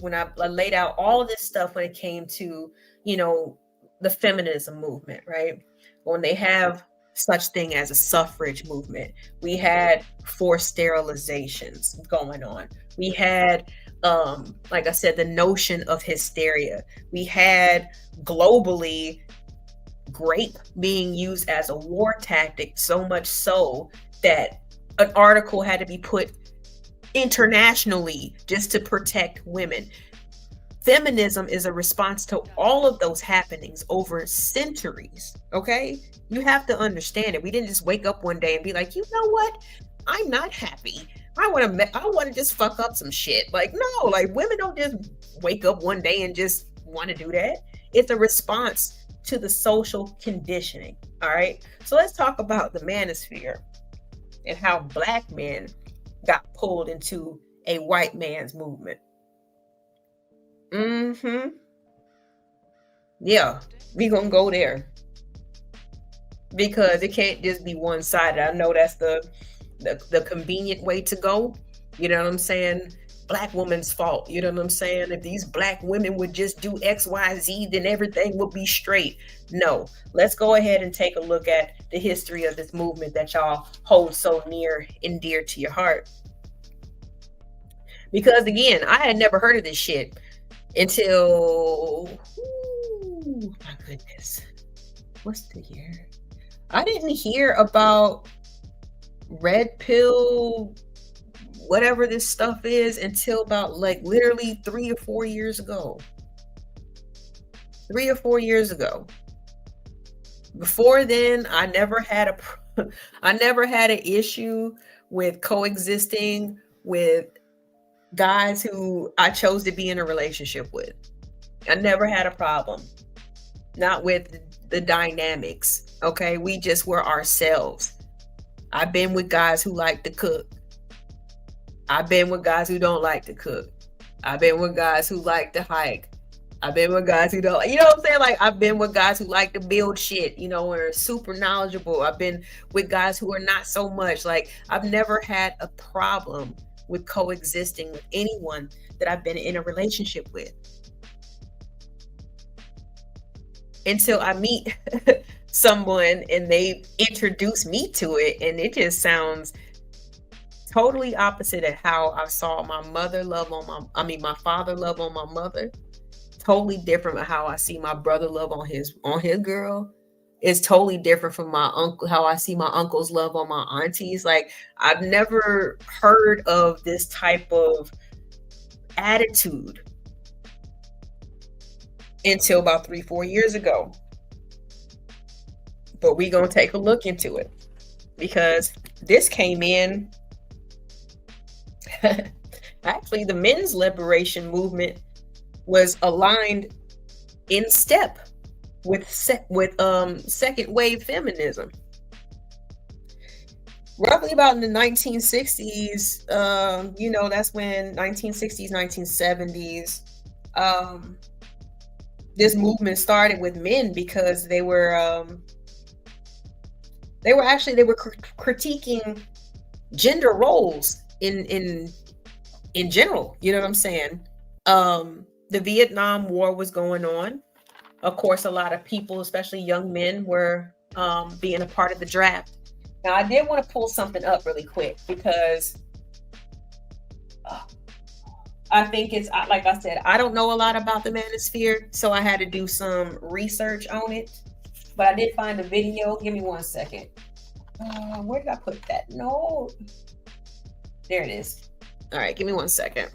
when I laid out all of this stuff when it came to, the feminism movement, right? When they have such thing as a suffrage movement, we had forced sterilizations going on. We had, like I said, the notion of hysteria. We had globally grape being used as a war tactic, so much so that an article had to be put internationally just to protect women. Feminism is a response to all of those happenings over centuries. Okay, you have to understand it. We didn't just wake up one day and be like, you know what, I'm not happy, I want to just fuck up some shit. Like, no, like, women don't just wake up one day and just want to do that. It's a response to the social conditioning. All right, so let's talk about the manosphere and how Black men got pulled into a white man's movement. Yeah, we gonna go there because it can't just be one-sided. I know that's the convenient way to go. You know what I'm saying? Black woman's fault. You know what I'm saying? If these Black women would just do X, Y, Z, then everything would be straight. No, let's go ahead and take a look at the history of this movement that y'all hold so near and dear to your heart. Because again, I had never heard of this shit until, my goodness, what's the year? I didn't hear about red pill, whatever this stuff is, until about like literally 3 or 4 years ago. 3 or 4 years ago. Before then, I never had an issue with coexisting with guys who I chose to be in a relationship with. I never had a problem. Not with the dynamics. Okay, we just were ourselves. I've been with guys who like to cook. I've been with guys who don't like to cook. I've been with guys who like to hike. I've been with guys who don't, you know what I'm saying? Like, I've been with guys who like to build shit, you know, or are super knowledgeable. I've been with guys who are not so much. Like, I've never had a problem with coexisting with anyone that I've been in a relationship with. Until I meet someone and they introduce me to it, and it just sounds totally opposite of how I saw my father love on my mother. Totally different of how I see my brother love on his girl. It's totally different from my uncle, how I see my uncles love on my aunties. Like, I've never heard of this type of attitude until about 3-4 years ago. But we gonna take a look into it, because this came in actually the men's liberation movement was aligned in step with second wave feminism. Roughly about in the 1960s, you know, that's when 1960s, 1970s, this movement started with men, because they were critiquing gender roles in general. You know what I'm saying? The Vietnam War was going on. Of course, a lot of people, especially young men, were being a part of the draft. Now, I did want to pull something up really quick, because I think it's, like I said, I don't know a lot about the Manosphere, so I had to do some research on it. But I did find a video. Give me 1 second. Where did I put that? No. There it is. All right, give me 1 second.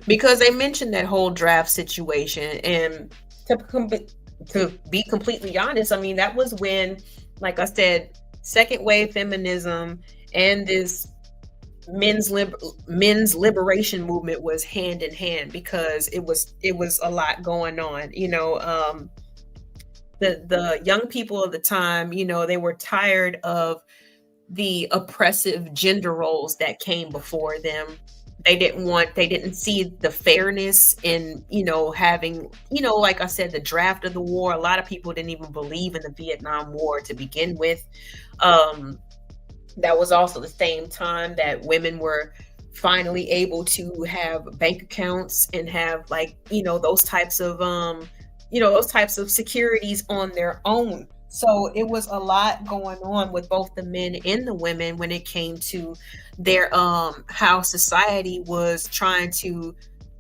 Because they mentioned that whole draft situation, and to be completely honest, I mean, that was when, like I said, second wave feminism and this men's liberation movement was hand in hand, because it was a lot going on. You know, the young people of the time, you know, they were tired of the oppressive gender roles that came before them. They didn't see the fairness in, you know, having, you know, like I said, the draft of the war. A lot of people didn't even believe in the Vietnam War to begin with. That was also the same time that women were finally able to have bank accounts and have, like, you know, those types of securities on their own. So it was a lot going on with both the men and the women when it came to their how society was trying to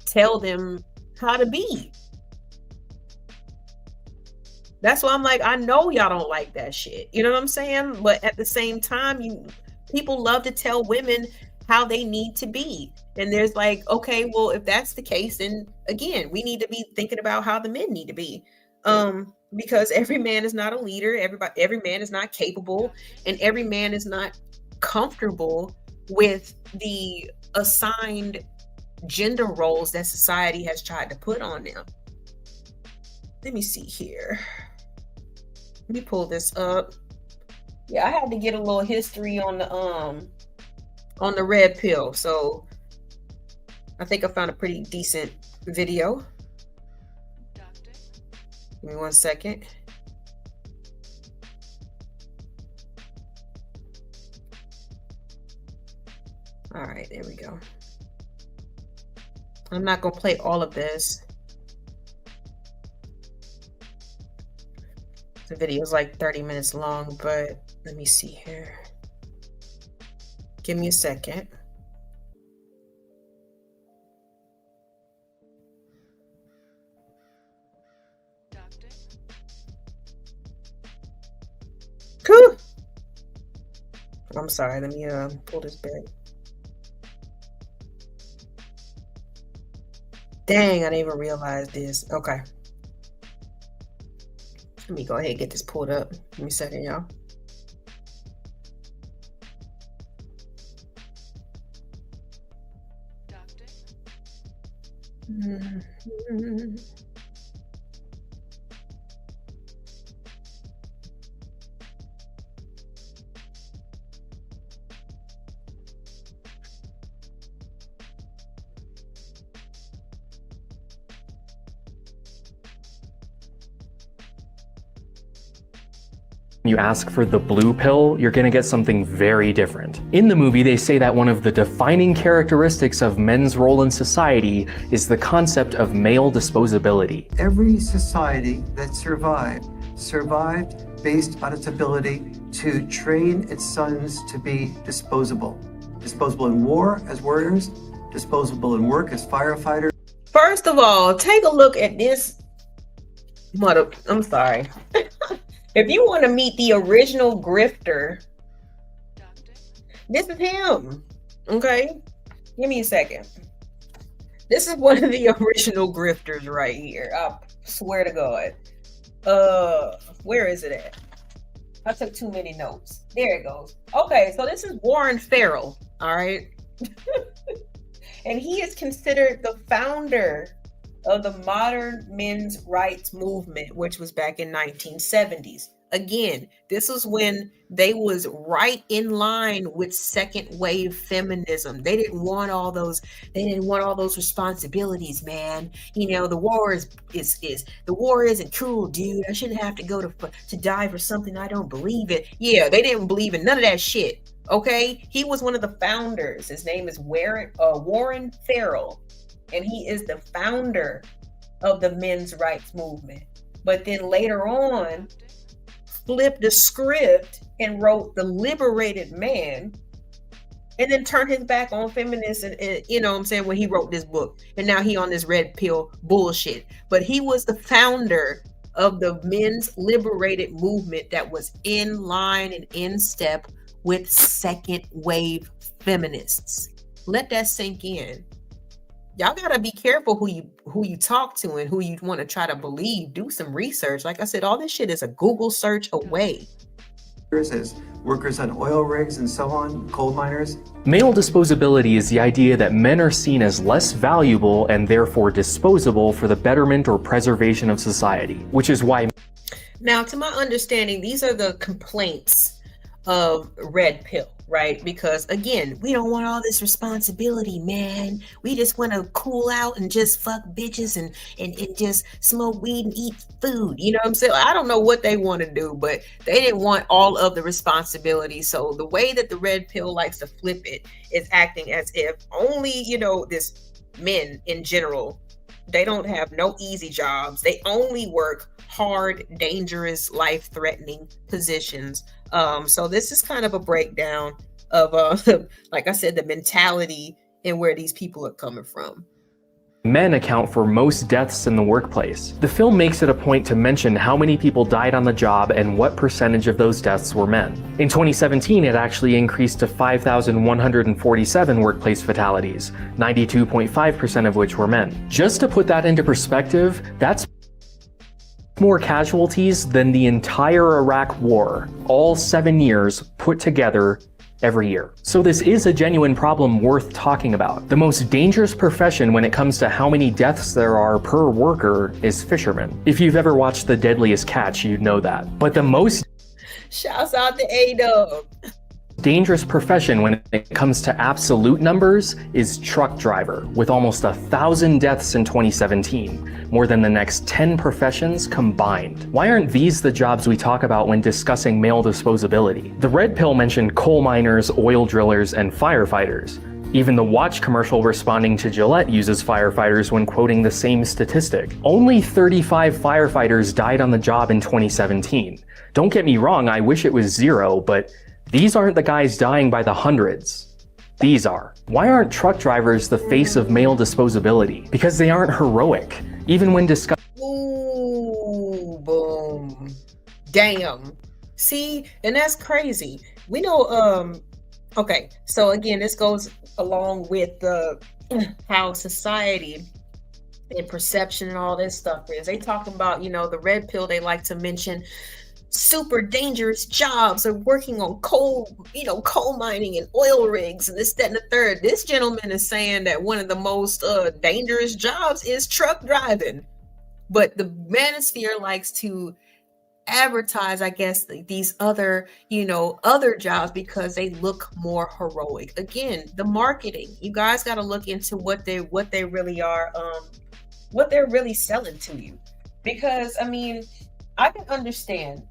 tell them how to be. That's why I'm like, I know y'all don't like that shit. You know what I'm saying? But at the same time, people love to tell women how they need to be. And there's like, okay, well, if that's the case, then again, we need to be thinking about how the men need to be. Because every man is not a leader, every man is not capable, and every man is not comfortable with the assigned gender roles that society has tried to put on them. Let me see here. Let me pull this up. Yeah, I had to get a little history on the red pill. So I think I found a pretty decent video. Give me 1 second. All right, there we go. I'm not gonna play all of this. The video is like 30 minutes long, but let me see here. Give me a second. Whew. I'm sorry, let me pull this back. Dang, I didn't even realize this. Okay. Let me go ahead and get this pulled up. Give me a second, y'all. Mhm. You ask for the blue pill, you're gonna get something very different. In the movie, they say that one of the defining characteristics of men's role in society is the concept of male disposability. Every society that survived based on its ability to train its sons to be disposable. Disposable in war as warriors, disposable in work as firefighters. First of all, take a look at this I'm sorry. If you want to meet the original grifter, this is him. Okay? Give me a second. This is one of the original grifters right here. I swear to God. Where is it at? I took too many notes. There it goes. Okay, so this is Warren Farrell. All right. And he is considered the founder of the modern men's rights movement, which was back in 1970s. Again, this was when they was right in line with second wave feminism. They didn't want all those responsibilities, man. You know, the war is the war isn't cool, dude. I shouldn't have to go to die for something I don't believe in. Yeah, they didn't believe in none of that shit. Okay? He was one of the founders. His name is Warren Farrell, and he is the founder of the men's rights movement. But then later on, flipped the script and wrote The Liberated Man, and then turned his back on feminists, and you know what I'm saying, when he wrote this book. And now he on this red pill bullshit. But he was the founder of the men's liberated movement that was in line and in step with second wave feminists. Let that sink in. Y'all gotta be careful who you talk to and who you want to try to believe. Do some research. Like I said, all this shit is a Google search away. As workers on oil rigs and so on, coal miners. Male disposability is the idea that men are seen as less valuable and therefore disposable for the betterment or preservation of society, which is why. Now, to my understanding, these are the complaints of red pill, right? Because again, we don't want all this responsibility, man. We just want to cool out and just fuck bitches and just smoke weed and eat food. You know what I'm saying? I don't know what they want to do, but they didn't want all of the responsibility. So the way that the red pill likes to flip it is acting as if only, you know, this men in general, they don't have no easy jobs. They only work hard, dangerous, life-threatening positions. So this is kind of a breakdown of, like I said, the mentality and where these people are coming from. Men account for most deaths in the workplace. The film makes it a point to mention how many people died on the job and what percentage of those deaths were men. In 2017, it actually increased to 5,147 workplace fatalities, 92.5% of which were men. Just to put that into perspective, that's more casualties than the entire Iraq War, all 7 years put together every year. So this is a genuine problem worth talking about. The most dangerous profession when it comes to how many deaths there are per worker is fishermen. If you've ever watched The Deadliest Catch, you'd know that. But the most shouts out to A-Dub. Dangerous profession when it comes to absolute numbers is truck driver, with almost 1,000 deaths in 2017, more than the next 10 professions combined. Why aren't these the jobs we talk about when discussing male disposability? The red pill mentioned coal miners, oil drillers, and firefighters. Even the watch commercial responding to Gillette uses firefighters when quoting the same statistic. Only 35 firefighters died on the job in 2017. Don't get me wrong, I wish it was 0, but these aren't the guys dying by the hundreds. These are. Why aren't truck drivers the face of male disposability? Because they aren't heroic, even when discussing. Ooh, boom. Damn. See, and that's crazy. We know, okay, so again, this goes along with how society and perception and all this stuff is. They talking about, the red pill, they like to mention super dangerous jobs of working on coal mining and oil rigs and this, that, and the third. This gentleman is saying that one of the most dangerous jobs is truck driving. But the Manosphere likes to advertise, I guess, these other jobs because they look more heroic. Again, the marketing. You guys got to look into what they really are, what they're really selling to you. Because I mean, I can understand.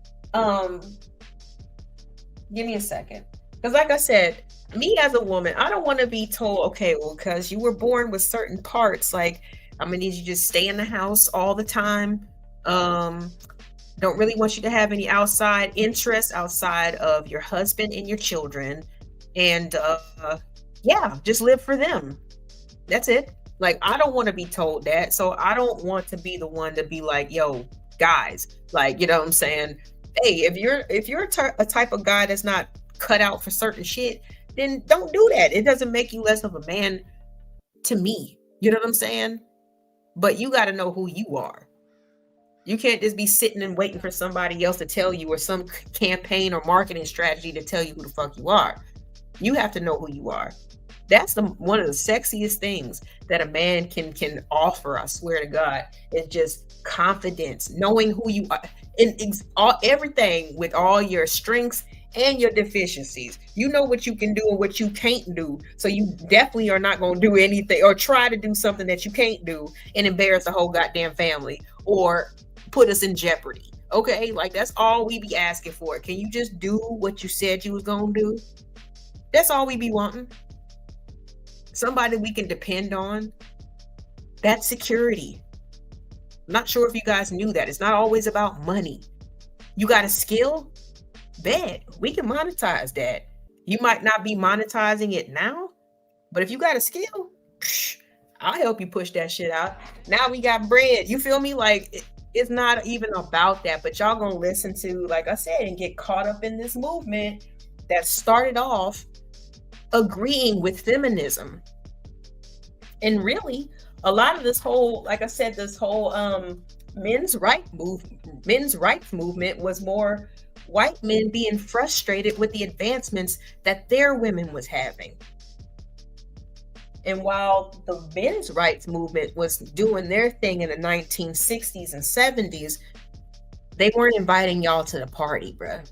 Give me a second. Because like I said, me as a woman, I don't want to be told, okay, well, because you were born with certain parts, like I'm gonna need you to just stay in the house all the time. Don't really want you to have any outside interests outside of your husband and your children. And yeah, just live for them. That's it. Like, I don't want to be told that. So I don't want to be the one to be like, yo, guys, like, you know what I'm saying? Hey, if you're a type of guy that's not cut out for certain shit, then don't do that. It doesn't make you less of a man to me. You know what I'm saying? But you got to know who you are. You can't just be sitting and waiting for somebody else to tell you, or some campaign or marketing strategy to tell you who the fuck you are. You have to know who you are. That's one of the sexiest things that a man can offer, I swear to God, is just confidence, knowing who you are, and everything with all your strengths and your deficiencies. You know what you can do and what you can't do. So you definitely are not going to do anything or try to do something that you can't do and embarrass the whole goddamn family or put us in jeopardy. Okay, like that's all we be asking for. Can you just do what you said you was going to do? That's all we be wanting. Somebody we can depend on. That's security. I'm not sure if you guys knew that. It's not always about money. You got a skill? Bet. We can monetize that. You might not be monetizing it now, but if you got a skill, I'll help you push that shit out. Now we got bread. You feel me? Like, it's not even about that, but y'all gonna listen to, like I said, and get caught up in this movement that started off agreeing with feminism. And really, a lot of this whole, like I said, this whole men's rights movement was more white men being frustrated with the advancements that their women was having. And while the men's rights movement was doing their thing in the 1960s and 70s, they weren't inviting y'all to the party, bruh.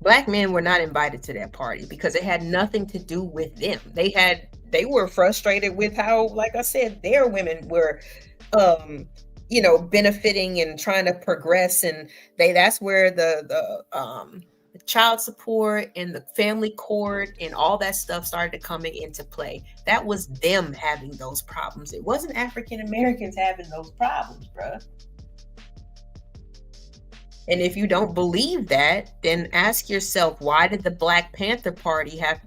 Black men were not invited to that party because it had nothing to do with them. They were frustrated with how, like I said, their women were benefiting and trying to progress, and that's where the child support and the family court and all that stuff started coming into play. That was them having those problems. It wasn't African Americans having those problems, bruh. And if you don't believe that, then ask yourself, why did the Black Panther Party have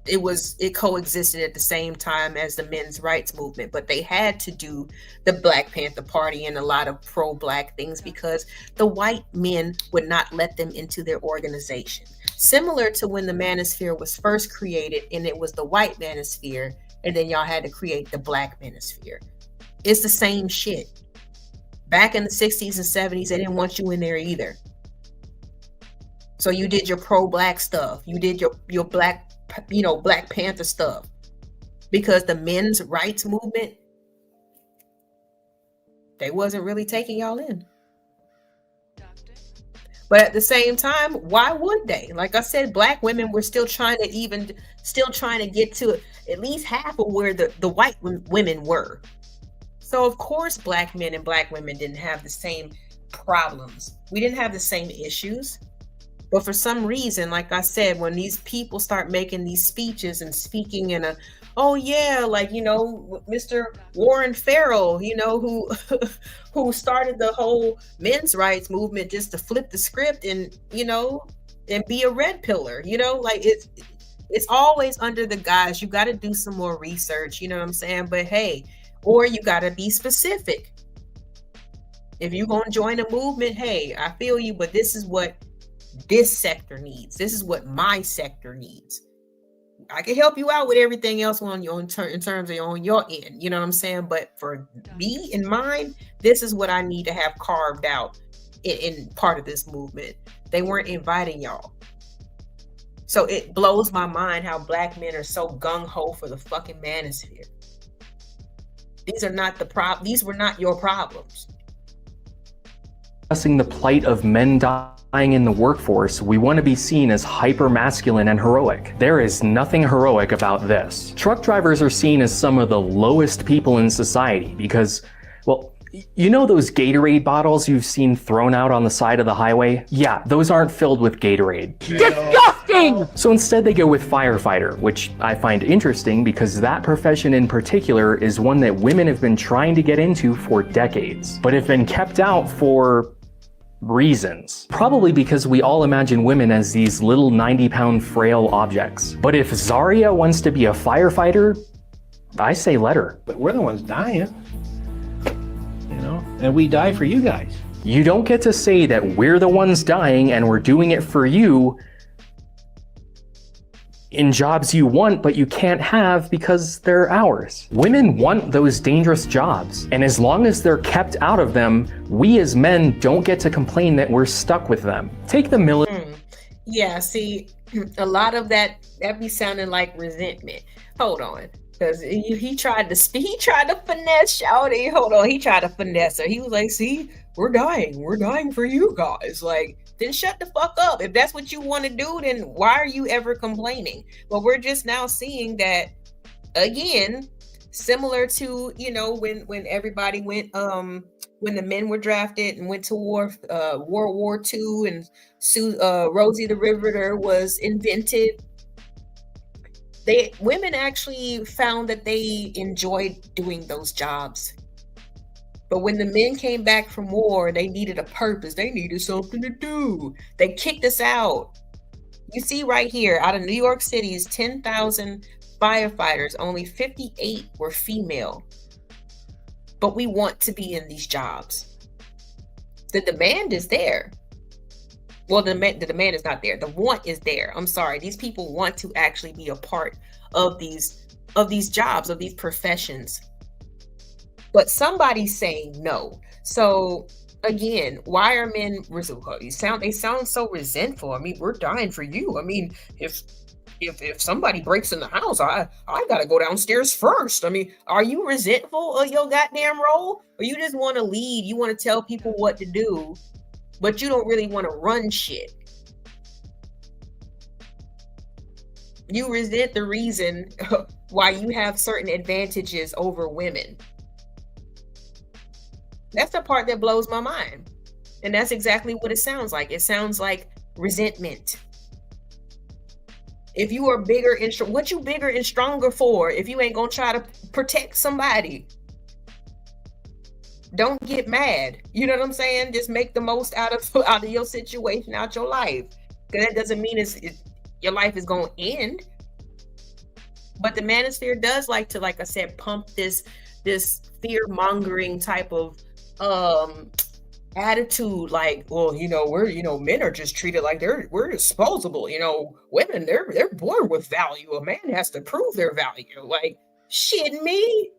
it coexisted at the same time as the men's rights movement, but they had to do the Black Panther Party and a lot of pro-Black things because the white men would not let them into their organization. Similar to when the Manosphere was first created, and it was the white Manosphere, and then y'all had to create the Black Manosphere. It's the same shit. Back in the 60s and 70s, they didn't want you in there either. So you did your pro-Black stuff. You did your Black Panther stuff. Because the men's rights movement, they wasn't really taking y'all in. But at the same time, why would they? Like I said, Black women were still trying to get to at least half of where the white women were. So of course, Black men and Black women didn't have the same problems. We didn't have the same issues. But for some reason, like I said, when these people start making these speeches and speaking in Mr. Warren Farrell, who started the whole men's rights movement just to flip the script and be a red pillar, it's always under the guise. You got to do some more research, you know what I'm saying? But hey, or you got to be specific. If you're going to join a movement, hey, I feel you, but this is what this sector needs. This is what my sector needs. I can help you out with everything else on your in terms of on your end. You know what I'm saying? But for me and mine, this is what I need to have carved out in part of this movement. They weren't inviting y'all. So it blows my mind how black men are so gung-ho for the fucking manosphere. These are not these were not your problems. Discussing the plight of men dying in the workforce, we want to be seen as hyper-masculine and heroic. There is nothing heroic about this. Truck drivers are seen as some of the lowest people in society because, well, you know those Gatorade bottles you've seen thrown out on the side of the highway? Yeah, those aren't filled with Gatorade. Disgusting! So instead they go with firefighter, which I find interesting because that profession in particular is one that women have been trying to get into for decades, but have been kept out for reasons. Probably because we all imagine women as these little 90-pound frail objects. But if Zaria wants to be a firefighter, I say let her. But we're the ones dying. And we die for you guys. You don't get to say that we're the ones dying and we're doing it for you in jobs you want but you can't have because they're ours. Women want those dangerous jobs, and as long as they're kept out of them, we as men don't get to complain that we're stuck with them. Take the military. Yeah, see, a lot of that be sounding like resentment. Hold on. Because he tried to finesse Shawty. Hold on, he tried to finesse her. He was like, see, we're dying for you guys. Like, then shut the fuck up. If that's what you want to do, then why are you ever complaining? But we're just now seeing that, again, similar to, you know, when everybody went, when the men were drafted and went to war, World War II, and Rosie the Riveter was invented. Women actually found that they enjoyed doing those jobs. But when the men came back from war, they needed a purpose. They needed something to do. They kicked us out. You see right here, out of New York City's 10,000 firefighters, only 58 were female. But we want to be in these jobs. The demand is there. Well, the demand is not there. The want is there. I'm sorry. These people want to actually be a part of these jobs, of these professions. But somebody's saying no. So again, why are men they sound so resentful? I mean, we're dying for you. I mean, if somebody breaks in the house, I gotta go downstairs first. I mean, are you resentful of your goddamn role? Or you just want to lead? You want to tell people what to do, but you don't really want to run shit. You resent the reason why you have certain advantages over women. That's the part that blows my mind. And that's exactly what it sounds like. It sounds like resentment. If you are bigger and what you bigger and stronger for if you ain't gonna try to protect somebody? Don't get mad. You know what I'm saying? Just make the most out of your situation, out your life. Because that doesn't mean your life is going to end. But the manosphere does like to, like I said, pump this fear-mongering type of attitude. Like, well, men are just treated like we're disposable. Women, they're born with value. A man has to prove their value. Like, shitting me?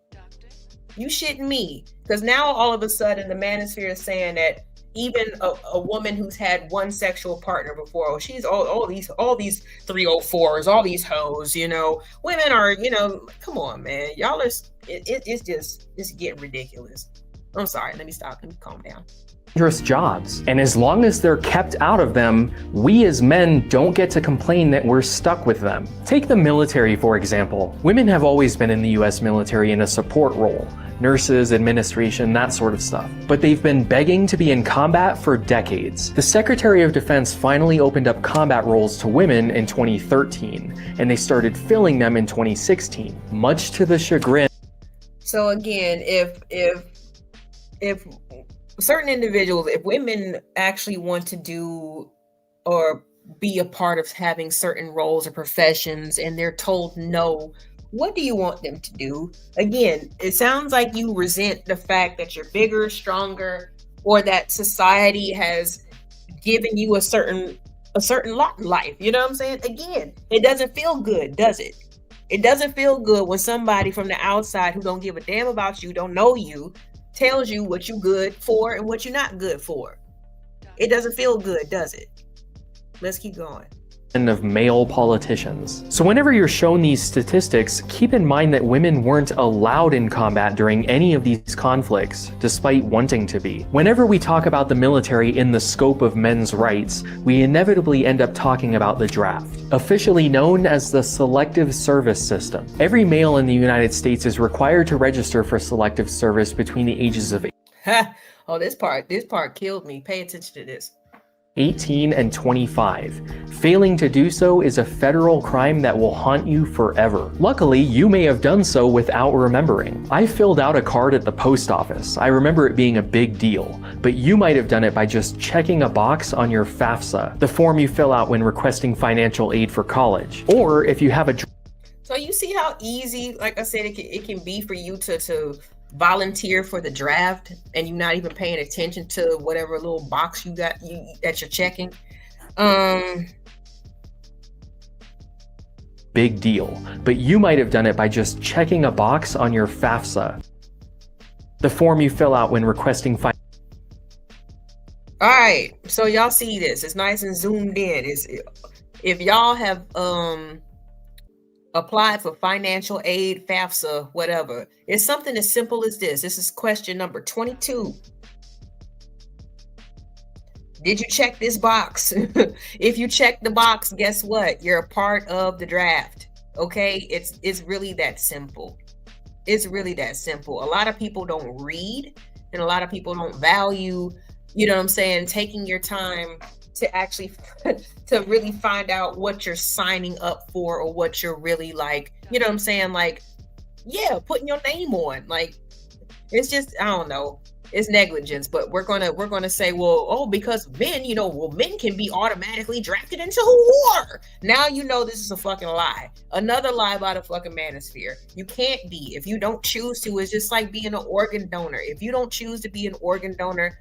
You shitting me? Because now all of a sudden the manosphere is saying that even a woman who's had one sexual partner before, she's all these 304s, all these hoes, women are, come on, man, y'all are, it's just getting ridiculous. I'm sorry, let me stop, let me calm down. Dangerous jobs, and as long as they're kept out of them, we as men don't get to complain that we're stuck with them. Take the military, for example. Women have always been in the US military in a support role. Nurses, administration, that sort of stuff. But they've been begging to be in combat for decades. The Secretary of Defense finally opened up combat roles to women in 2013, and they started filling them in 2016, much to the chagrin. So again, if certain individuals, if women actually want to do or be a part of having certain roles or professions and they're told no, what do you want them to do? Again, it sounds like you resent the fact that you're bigger, stronger, or that society has given you a certain a certain lot in life. You know what I'm saying? Again, it doesn't feel good, does it? It doesn't feel good when somebody from the outside who don't give a damn about you, don't know you, tells you what you good for and what you're not good for. It doesn't feel good, does it? Let's keep going. Of male politicians. So whenever you're shown these statistics, keep in mind that women weren't allowed in combat during any of these conflicts, despite wanting to be. Whenever we talk about the military in the scope of men's rights, we inevitably end up talking about the draft, officially known as the Selective Service System. Every male in the United States is required to register for selective service between the ages of Oh, this part killed me. Pay attention to this. 18 and 25. Failing to do so is a federal crime that will haunt you forever. Luckily, you may have done so without remembering. I filled out a card at the post office. I remember it being a big deal, but you might have done it by just checking a box on your FAFSA, the form you fill out when requesting financial aid for college. Or if you have a... So you see how easy, like I said, it can be for you to volunteer for the draft and you're not even paying attention to whatever little box you got that you're checking. Big deal, but you might have done it by just checking a box on your FAFSA, the form you fill out when requesting All right, so y'all see this, it's nice and zoomed in. If y'all have applied for financial aid, FAFSA, whatever. It's something as simple as this. This is question number 22. Did you check this box? If you check the box, guess what? You're a part of the draft. Okay? It's really that simple. It's really that simple. A lot of people don't read and a lot of people don't value, you know what I'm saying, taking your time to actually to really find out what you're signing up for or what you're really like, you know what I'm saying, like, yeah, putting your name on. Like, it's just, I don't know, it's negligence. But we're gonna say, well, oh, because men, you know, well, men can be automatically drafted into war. Now you know this is a fucking lie. Another lie by the fucking Manosphere. You can't be. If you don't choose to, it's just like being an organ donor. If you don't choose to be an organ donor,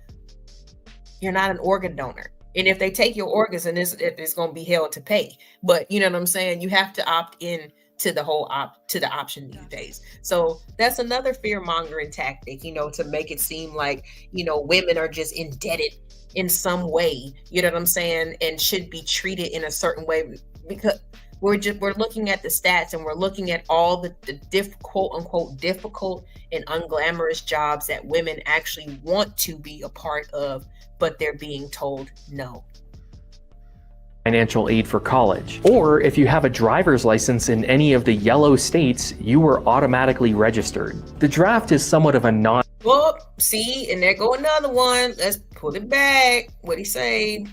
you're not an organ donor. And if they take your organs, and it's going to be held to pay. But you know what I'm saying? You have to opt in to the whole to the option these days. So that's another fear mongering tactic, you know, to make it seem like, you know, women are just indebted in some way, you know what I'm saying, and should be treated in a certain way, because we're looking at the stats and we're looking at all the quote unquote difficult and unglamorous jobs that women actually want to be a part of, but they're being told no. Financial aid for college. Or if you have a driver's license in any of the yellow states, you were automatically registered. The draft is somewhat of a non... Well, see, and there go another one. Let's pull it back. What'd he say?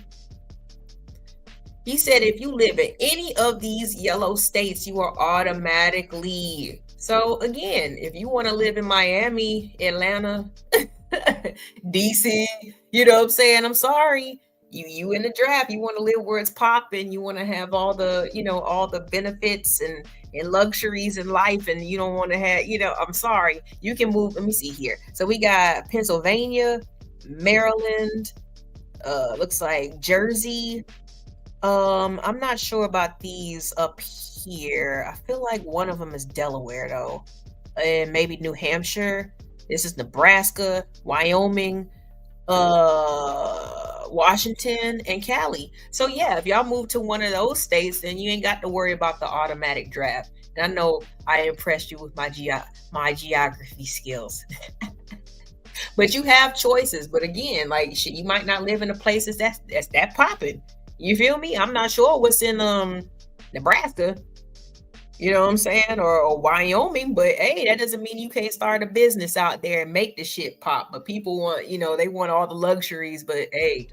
He said if you live in any of these yellow states, you are automatically. So again, if you want to live in Miami, Atlanta, DC, you know what I'm saying? I'm sorry. You in the draft, you want to live where it's popping, you want to have all the, you know, all the benefits and luxuries in life, and you don't want to have, you know, I'm sorry. You can move. Let me see here. So we got Pennsylvania, Maryland, looks like Jersey. I'm not sure about these up here. I feel like one of them is Delaware though, and maybe New Hampshire. This is Nebraska, Wyoming, Washington, and Cali. So yeah, if y'all move to one of those states, then you ain't got to worry about the automatic draft. And I know I impressed you with my geography skills. But you have choices. But again, like shit, you might not live in the places that's that popping. You feel me? I'm not sure what's in Nebraska, you know what I'm saying, or Wyoming, but hey, that doesn't mean you can't start a business out there and make the shit pop. But people want, you know, they want all the luxuries, but hey,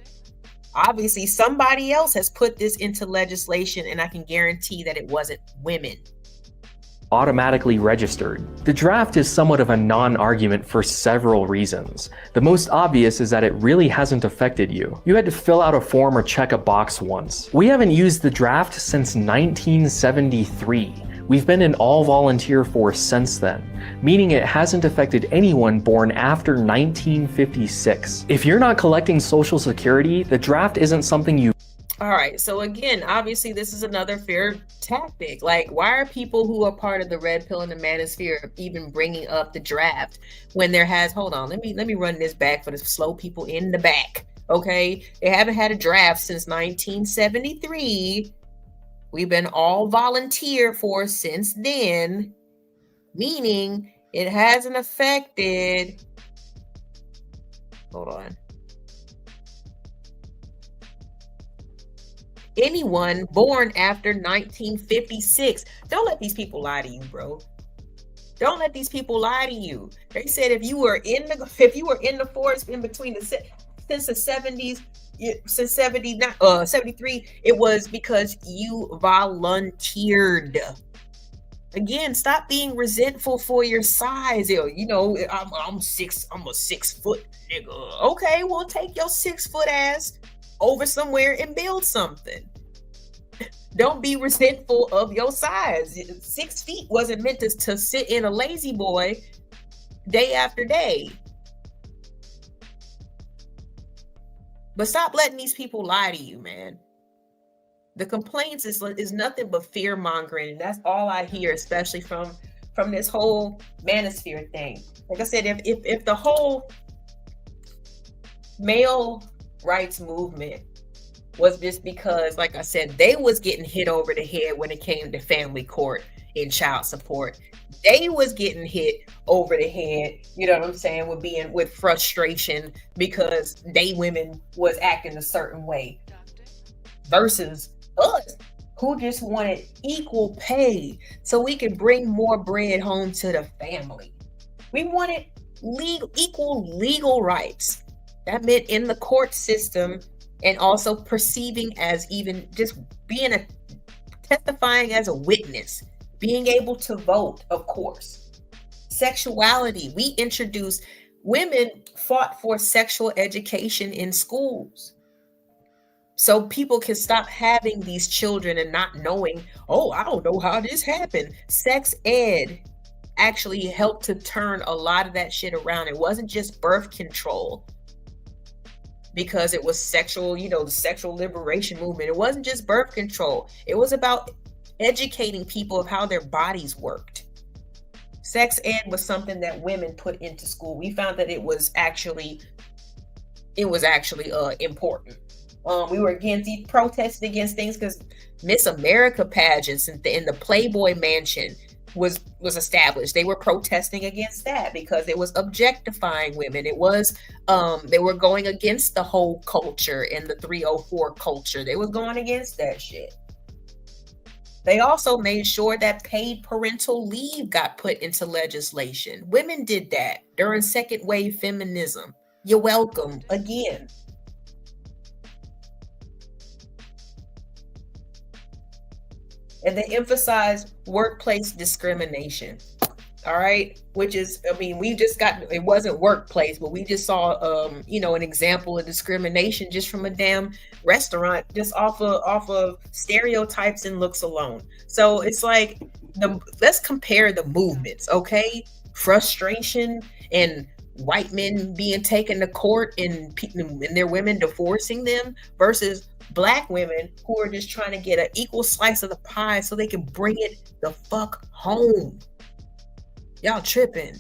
obviously somebody else has put this into legislation, and I can guarantee that it wasn't women. Automatically registered. The draft is somewhat of a non-argument for several reasons. The most obvious is that it really hasn't affected you. You had to fill out a form or check a box once. We haven't used the draft since 1973. We've been an all-volunteer force since then, meaning it hasn't affected anyone born after 1956. If you're not collecting Social Security, the draft isn't something you... All right. So again, obviously, this is another fear tactic. Like, why are people who are part of the red pill and the manosphere even bringing up the draft when there has? Hold on. Let me run this back for the slow people in the back. Okay, they haven't had a draft since 1973. We've been all volunteer for since then, meaning it hasn't affected. Hold on. Anyone born after 1956. Don't let these people lie to you, bro. Don't let these people lie to you. They said if you were in the force in between since the 70s, since 73, it was because you volunteered. Again, stop being resentful for your size. You know, I'm a 6 foot nigga. Okay, well, take your 6 foot ass over somewhere and build something. Don't be resentful of your size. 6 feet wasn't meant to sit in a lazy boy day after day. But stop letting these people lie to you, man. The complaints is nothing but fear mongering, and that's all I hear, especially from this whole manosphere thing. Like I said, if the whole male rights movement was just because, like I said, they was getting hit over the head when it came to family court and child support. They was getting hit over the head, you know what I'm saying, with frustration because they women was acting a certain way. Versus us, who just wanted equal pay so we could bring more bread home to the family. We wanted equal legal rights. That meant in the court system, and also perceiving as even just testifying as a witness, being able to vote, of course. Sexuality, women fought for sexual education in schools. So people can stop having these children and not knowing, oh, I don't know how this happened. Sex ed actually helped to turn a lot of that shit around. It wasn't just birth control. Because it was sexual, the sexual liberation movement. It wasn't just birth control. It was about educating people of how their bodies worked. Sex ed was something that women put into school. We found that it was actually important. We were protesting against things because Miss America pageants in the Playboy Mansion was established. They were protesting against that because it was objectifying women. It was they were going against the whole culture and the 304 culture. They was going against that shit. They also made sure that paid parental leave got put into legislation. Women did that during second wave feminism. You're welcome again. And they emphasize workplace discrimination. All right, which is, it wasn't workplace, but we just saw, an example of discrimination just from a damn restaurant, just off of stereotypes and looks alone. So it's like, let's compare the movements, okay? Frustration and white men being taken to court and their women divorcing them versus Black women who are just trying to get an equal slice of the pie so they can bring it the fuck home. Y'all tripping.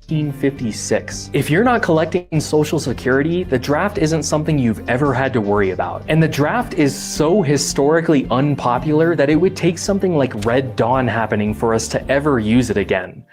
1956. If you're not collecting Social Security, the draft isn't something you've ever had to worry about. And the draft is so historically unpopular that it would take something like Red Dawn happening for us to ever use it again.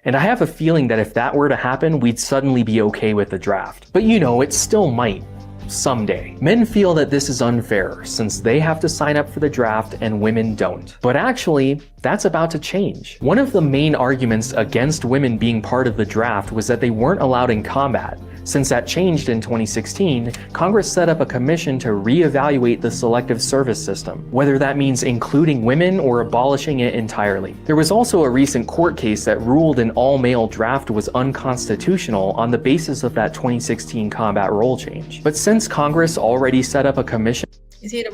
And I have a feeling that if that were to happen, we'd suddenly be okay with the draft. But it still might. Someday. Men feel that this is unfair since they have to sign up for the draft and women don't. But actually, that's about to change. One of the main arguments against women being part of the draft was that they weren't allowed in combat. Since that changed in 2016, Congress set up a commission to reevaluate the selective service system, whether that means including women or abolishing it entirely. There was also a recent court case that ruled an all-male draft was unconstitutional on the basis of that 2016 combat role change. But since Congress already set up a commission, you see, the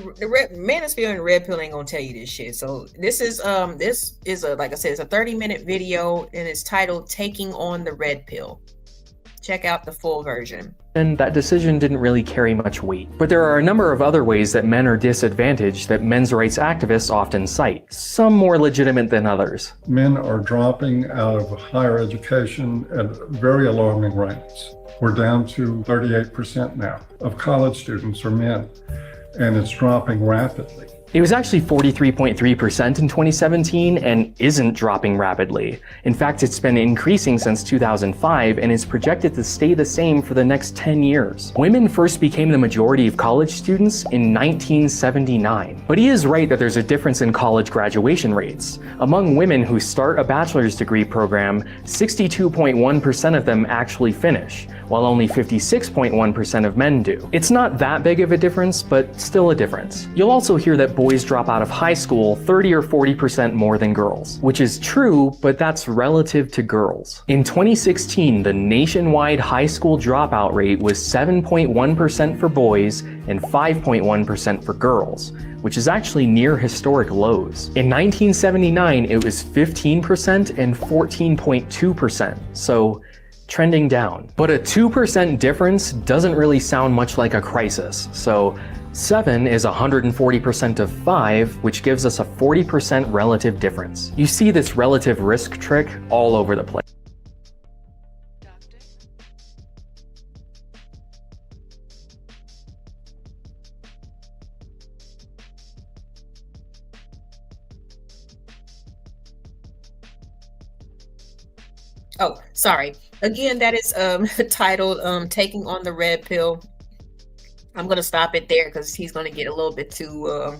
Manosphere and Red Pill ain't gonna tell you this shit. So this is like I said, it's a 30-minute video and it's titled "Taking on the Red Pill." check out the full version. And that decision didn't really carry much weight. But there are a number of other ways that men are disadvantaged that men's rights activists often cite, some more legitimate than others. Men are dropping out of higher education at very alarming rates. We're down to 38% now of college students are men, and it's dropping rapidly. It was actually 43.3% in 2017 and isn't dropping rapidly. In fact, it's been increasing since 2005 and is projected to stay the same for the next 10 years. Women first became the majority of college students in 1979. But he is right that there's a difference in college graduation rates. Among women who start a bachelor's degree program, 62.1% of them actually finish, while only 56.1% of men do. It's not that big of a difference, but still a difference. You'll also hear that boys drop out of high school 30 or 40% more than girls, which is true, but that's relative to girls. In 2016, the nationwide high school dropout rate was 7.1% for boys and 5.1% for girls, which is actually near historic lows. In 1979, it was 15% and 14.2%, so trending down. But a 2% difference doesn't really sound much like a crisis, so 7 is 140% of 5, which gives us a 40% relative difference. You see this relative risk trick all over the place. Oh, sorry. Again, that is titled Taking on the Red Pill. I'm going to stop it there because he's going to get a little bit too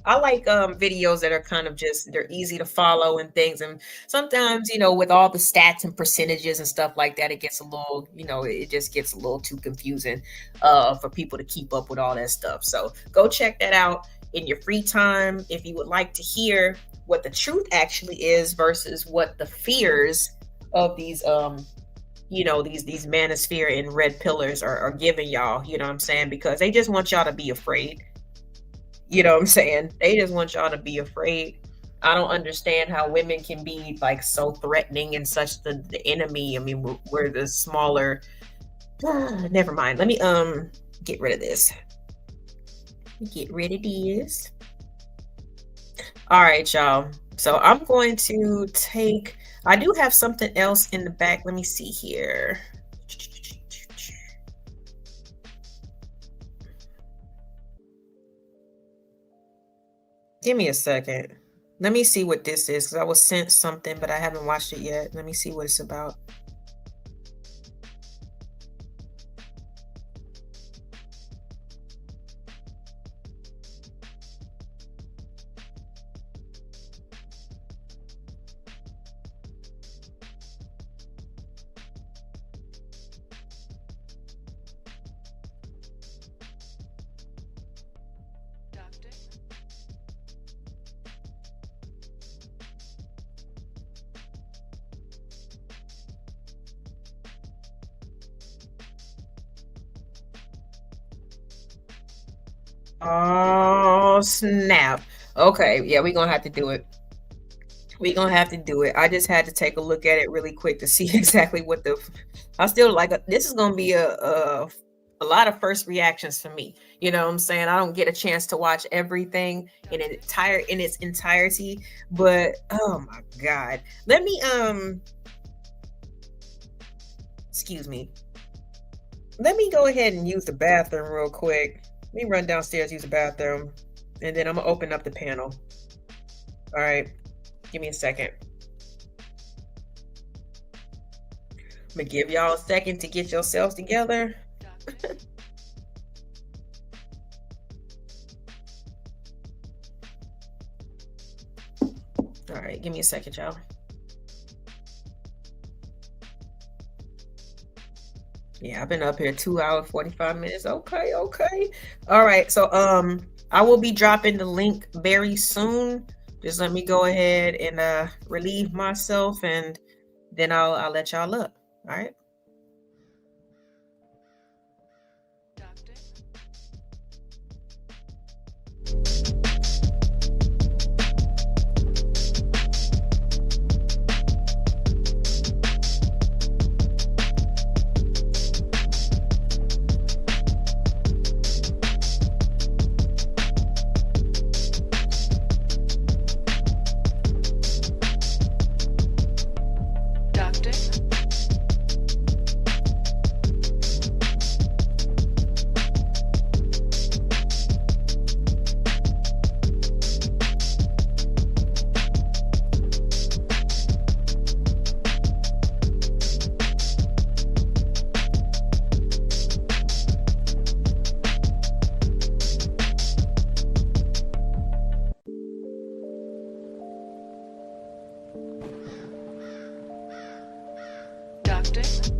I like videos that are kind of just, they're easy to follow and things. And sometimes, you know, with all the stats and percentages and stuff like that, it gets a little, you know, it just gets a little too confusing for people to keep up with all that stuff. So go check that out in your free time if you would like to hear what the truth actually is versus what the fears of these you know, these Manosphere and red pillars are giving y'all, you know what I'm saying? Because they just want y'all to be afraid. You know what I'm saying? They just want y'all to be afraid. I don't understand how women can be like so threatening and such the enemy. I mean, we're the smaller. Never mind. Let me get rid of this. Get rid of this. All right, y'all. So I'm going to take. I do have something else in the back. Let me see here. Give me a second. Let me see what this is because I was sent something, but I haven't watched it yet. Let me see what it's about. Oh, snap. Okay, yeah, we're gonna have to do it. We're gonna have to do it. I just had to take a look at it really quick to see exactly what the. I still like. This is gonna be a lot of first reactions for me. You know what I'm saying? I don't get a chance to watch everything in its entirety, but oh my god, let me excuse me. Let me go ahead and use the bathroom real quick. Let me run downstairs, use the bathroom, and then I'm gonna open up the panel. All right, give me a second. I'm gonna give y'all a second to get yourselves together. All right, give me a second, y'all. Yeah, I've been up here 2 hours, 45 minutes. Okay. All right. So I will be dropping the link very soon. Just let me go ahead and relieve myself and then I'll let y'all up. All right. Doctor?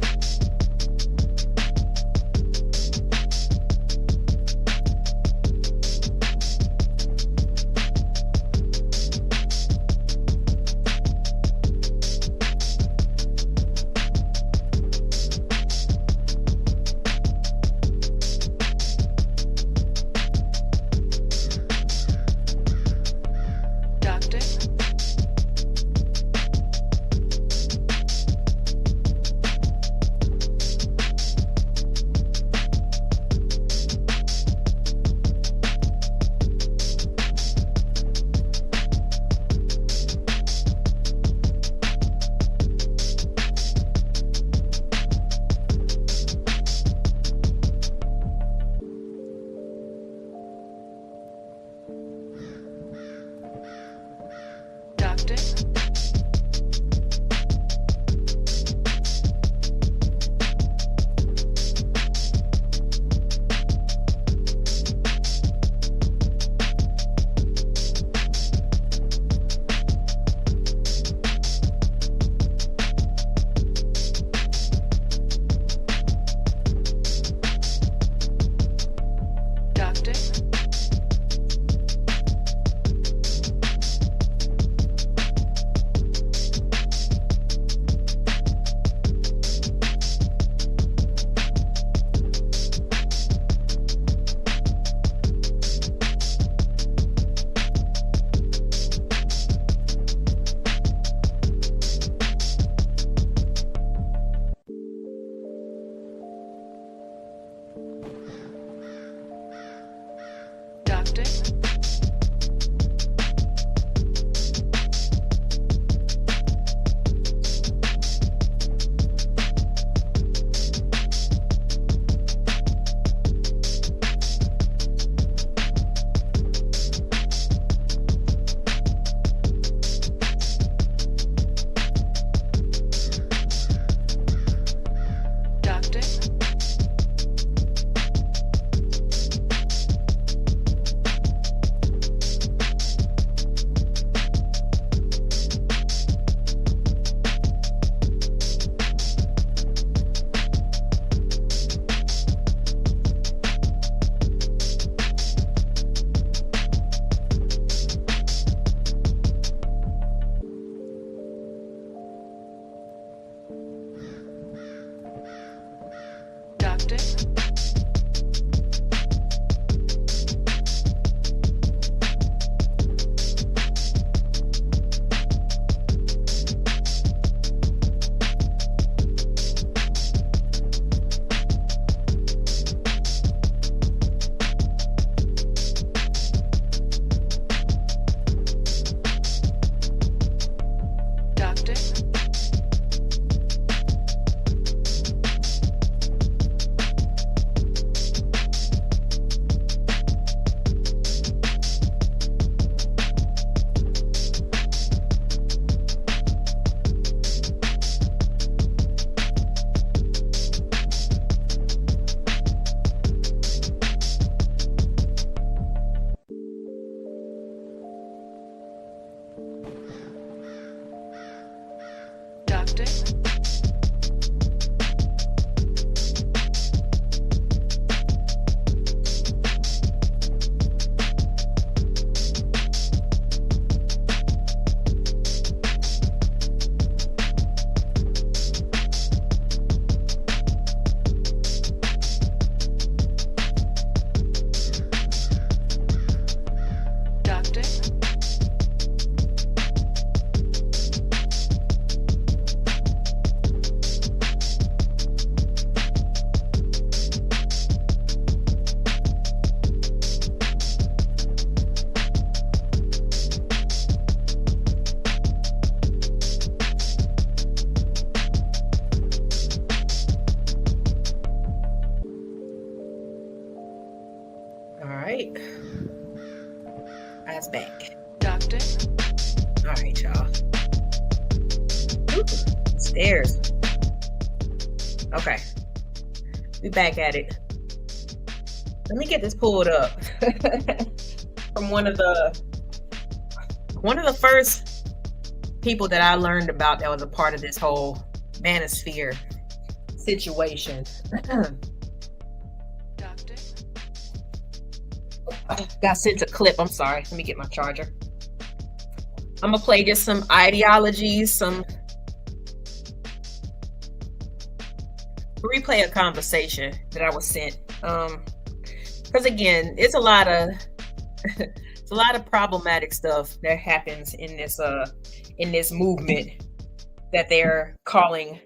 right. Eyes back. Doctor. All right, y'all. Ooh, stairs. Okay. We back at it. Let me get this pulled up from one of the first people that I learned about that was a part of this whole Manosphere situation. I got sent a clip. I'm sorry. Let me get my charger. I'm gonna play just some ideologies, some replay a conversation that I was sent. Because again, it's a lot of it's a lot of problematic stuff that happens in this movement that they're calling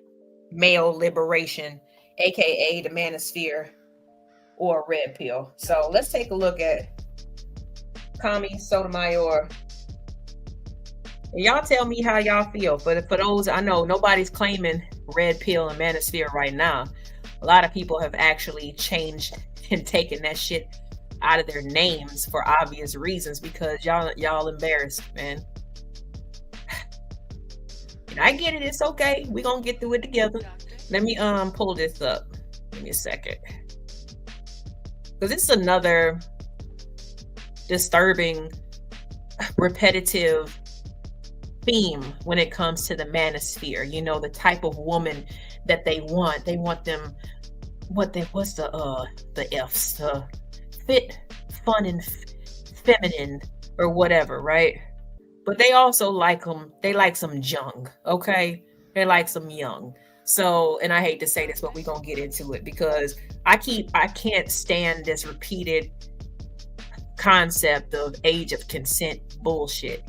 male liberation, aka the Manosphere or red pill. So let's take a look at Kami Sotomayor. And y'all tell me how y'all feel. For those, I know nobody's claiming red pill and Manosphere right now. A lot of people have actually changed and taken that shit out of their names for obvious reasons, because y'all embarrassed, man. And I get it, it's okay. We're gonna get through it together. Let me pull this up. Give me a second. Because this is another disturbing, repetitive theme when it comes to the Manosphere. You know, the type of woman that they want. They want them, what's the F's? Fit, fun, and feminine, or whatever, right? But they also like them. They like some young, okay? They like some young. So, and I hate to say this, but we're gonna get into it, because I can't stand this repeated concept of age of consent bullshit.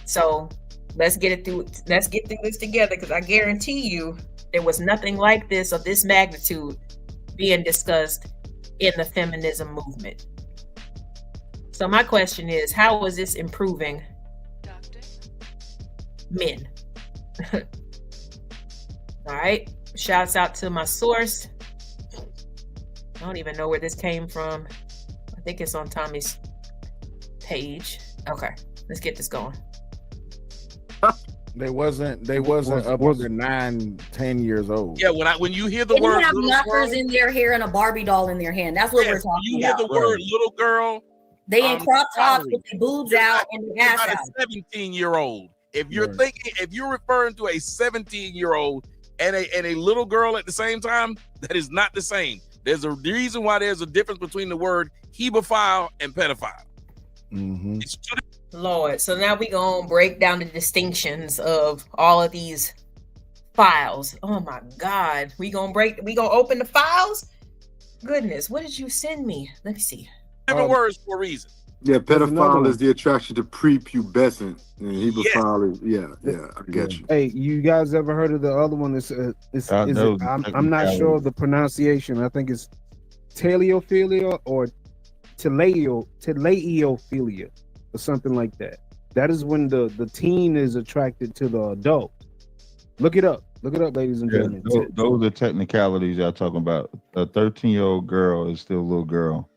So let's get through this together, because I guarantee you there was nothing like this of this magnitude being discussed in the feminism movement. So my question is, how is this improving men? All right. Shouts out to my source. I don't even know where this came from. I think it's on Tommy's page. Okay, let's get this going. They wasn't up to 9, 10 years old. Yeah, when you hear the word have little knockers girl, in their hair and a Barbie doll in their hand. That's what we're talking about. you hear the word little girl, they in crop tops with their boobs out and their ass out. A 17-year-old. If you're thinking, if you're referring to a 17-year-old and a little girl at the same time, that is not the same. There's a reason why there's a difference between the word hebephile and pedophile. Mm-hmm. Lord, so now we gonna break down the distinctions of all of these files. Oh my God, we gonna open the files? Goodness, what did you send me? Let me see. Different words for a reason. Yeah, pedophile is the attraction to prepubescent, and hebephile is I get you. Hey, you guys ever heard of the other one? I'm not sure of the pronunciation. I think it's teleophilia or teleophilia or something like that. That is when the teen is attracted to the adult. Look it up, ladies and gentlemen. Those are technicalities y'all talking about. A 13-year-old girl is still a little girl.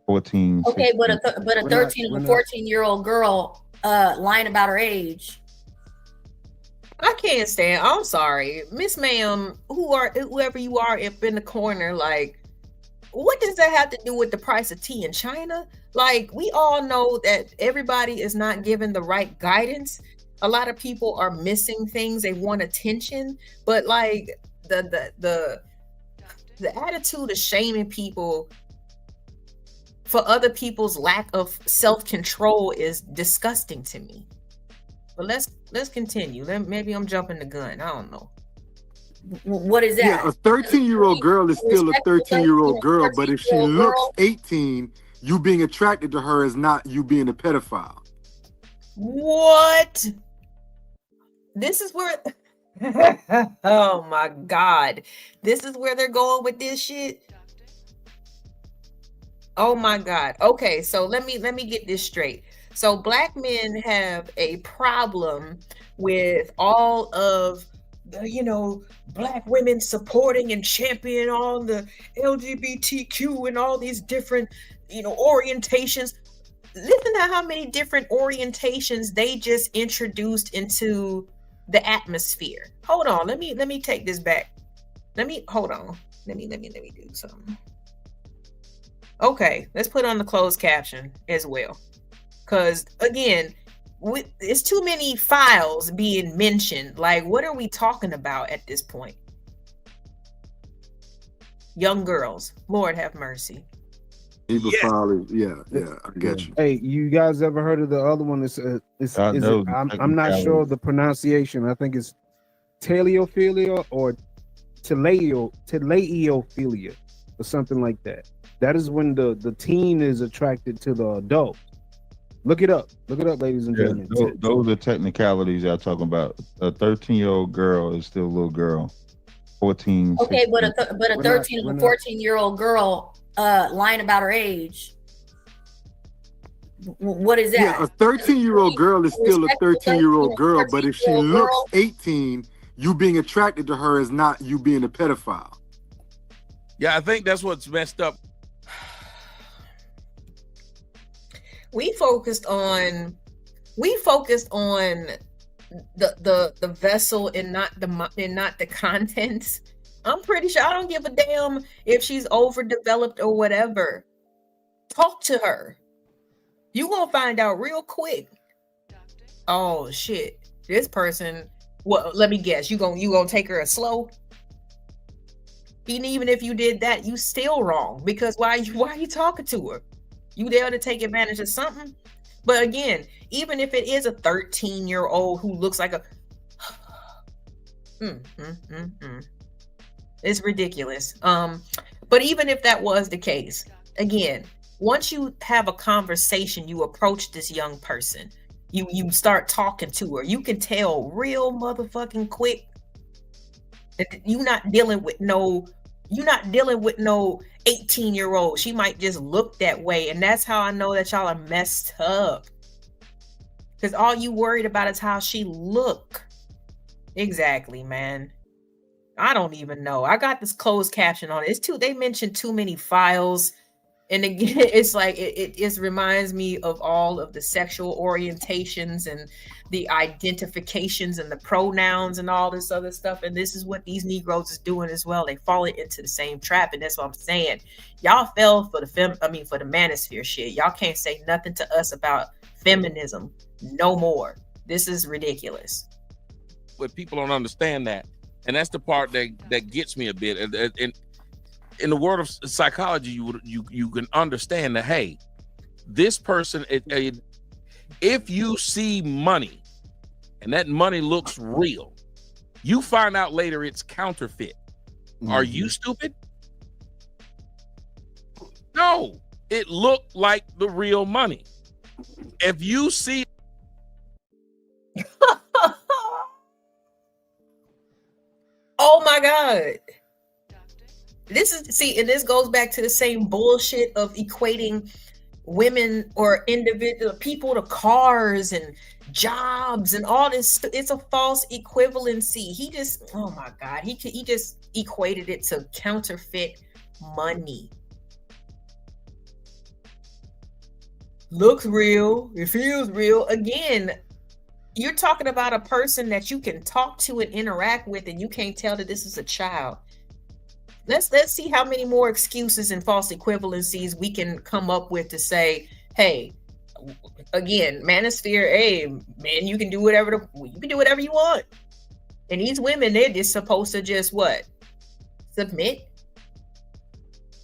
14. Okay, 16. but a 13 and 14-year-old girl lying about her age. I can't stand. I'm sorry, Miss Ma'am, whoever you are up in the corner, like, what does that have to do with the price of tea in China? Like, we all know that everybody is not given the right guidance. A lot of people are missing things. They want attention, but like the attitude of shaming people for other people's lack of self-control is disgusting to me. But let's continue. Maybe I'm jumping the gun. I don't know. What is that? Yeah, a 13-year-old girl is still a 13-year-old girl, but if she looks 18, you being attracted to her is not you being a pedophile. What? This is where oh my God. This is where they're going with this shit. Oh my God. Okay, so let me get this straight. So Black men have a problem with all of the, Black women supporting and championing all the LGBTQ and all these different, orientations. Listen to how many different orientations they just introduced into the atmosphere. Hold on, let me take this back. Hold on. Let me do something. Okay, let's put on the closed caption as well. Because again, it's too many files being mentioned. Like, what are we talking about at this point? young girls. Lord have mercy. He was probably, yeah, I get you. Hey, you guys ever heard of the other one? I'm not sure of the pronunciation. I think it's teleophilia or teleophilia or something like that. That is when the teen is attracted to the adult. Look it up, ladies and gentlemen. Those are technicalities y'all talking about. A 13-year-old girl is still a little girl. 14. Okay, 16. but a 13 and 14-year-old girl lying about her age. What is that? Yeah, a 13-year-old girl is still a 13-year-old girl, but if she looks 18, you being attracted to her is not you being a pedophile. Yeah, I think that's what's messed up. We focused on the vessel and not the contents. I'm pretty sure I don't give a damn if she's overdeveloped or whatever. Talk to her. You gonna find out real quick. Oh shit, this person. Well, let me guess. You gonna take her slow. And even if you did that, you still wrong, because why are you talking to her? You there to take advantage of something? But again, even if it is a 13-year-old who looks like a it's ridiculous. But even if that was the case, again, once you have a conversation, you approach this young person, you start talking to her, you can tell real motherfucking quick that you're not dealing with no 18-year-old. She might just look that way. And that's how I know that y'all are messed up. Because all you worried about is how she look. Exactly, man. I don't even know. I got this closed caption on it. They mentioned too many files. And again, it's like it reminds me of all of the sexual orientations and the identifications and the pronouns and all this other stuff. And this is what these Negroes is doing as well. They falling into the same trap. And that's what I'm saying. Y'all fell for the for the manosphere shit. Y'all can't say nothing to us about feminism no more. This is ridiculous. But people don't understand that. And that's the part that gets me a bit. And in the world of psychology, you can understand that, hey, this person, if you see money and that money looks real, you find out later it's counterfeit. Mm-hmm. Are you stupid? No, it looked like the real money. If you see oh my God. This goes back to the same bullshit of equating women or individual people to cars and jobs and all this. It's a false equivalency. Oh my God, he just equated it to counterfeit money. Looks real, it feels real. Again, you're talking about a person that you can talk to and interact with, and you can't tell that this is a child. Let's see how many more excuses and false equivalencies we can come up with to say, hey, again, manosphere, hey, man, you can do whatever you want. And these women, they're just supposed to just what? Submit?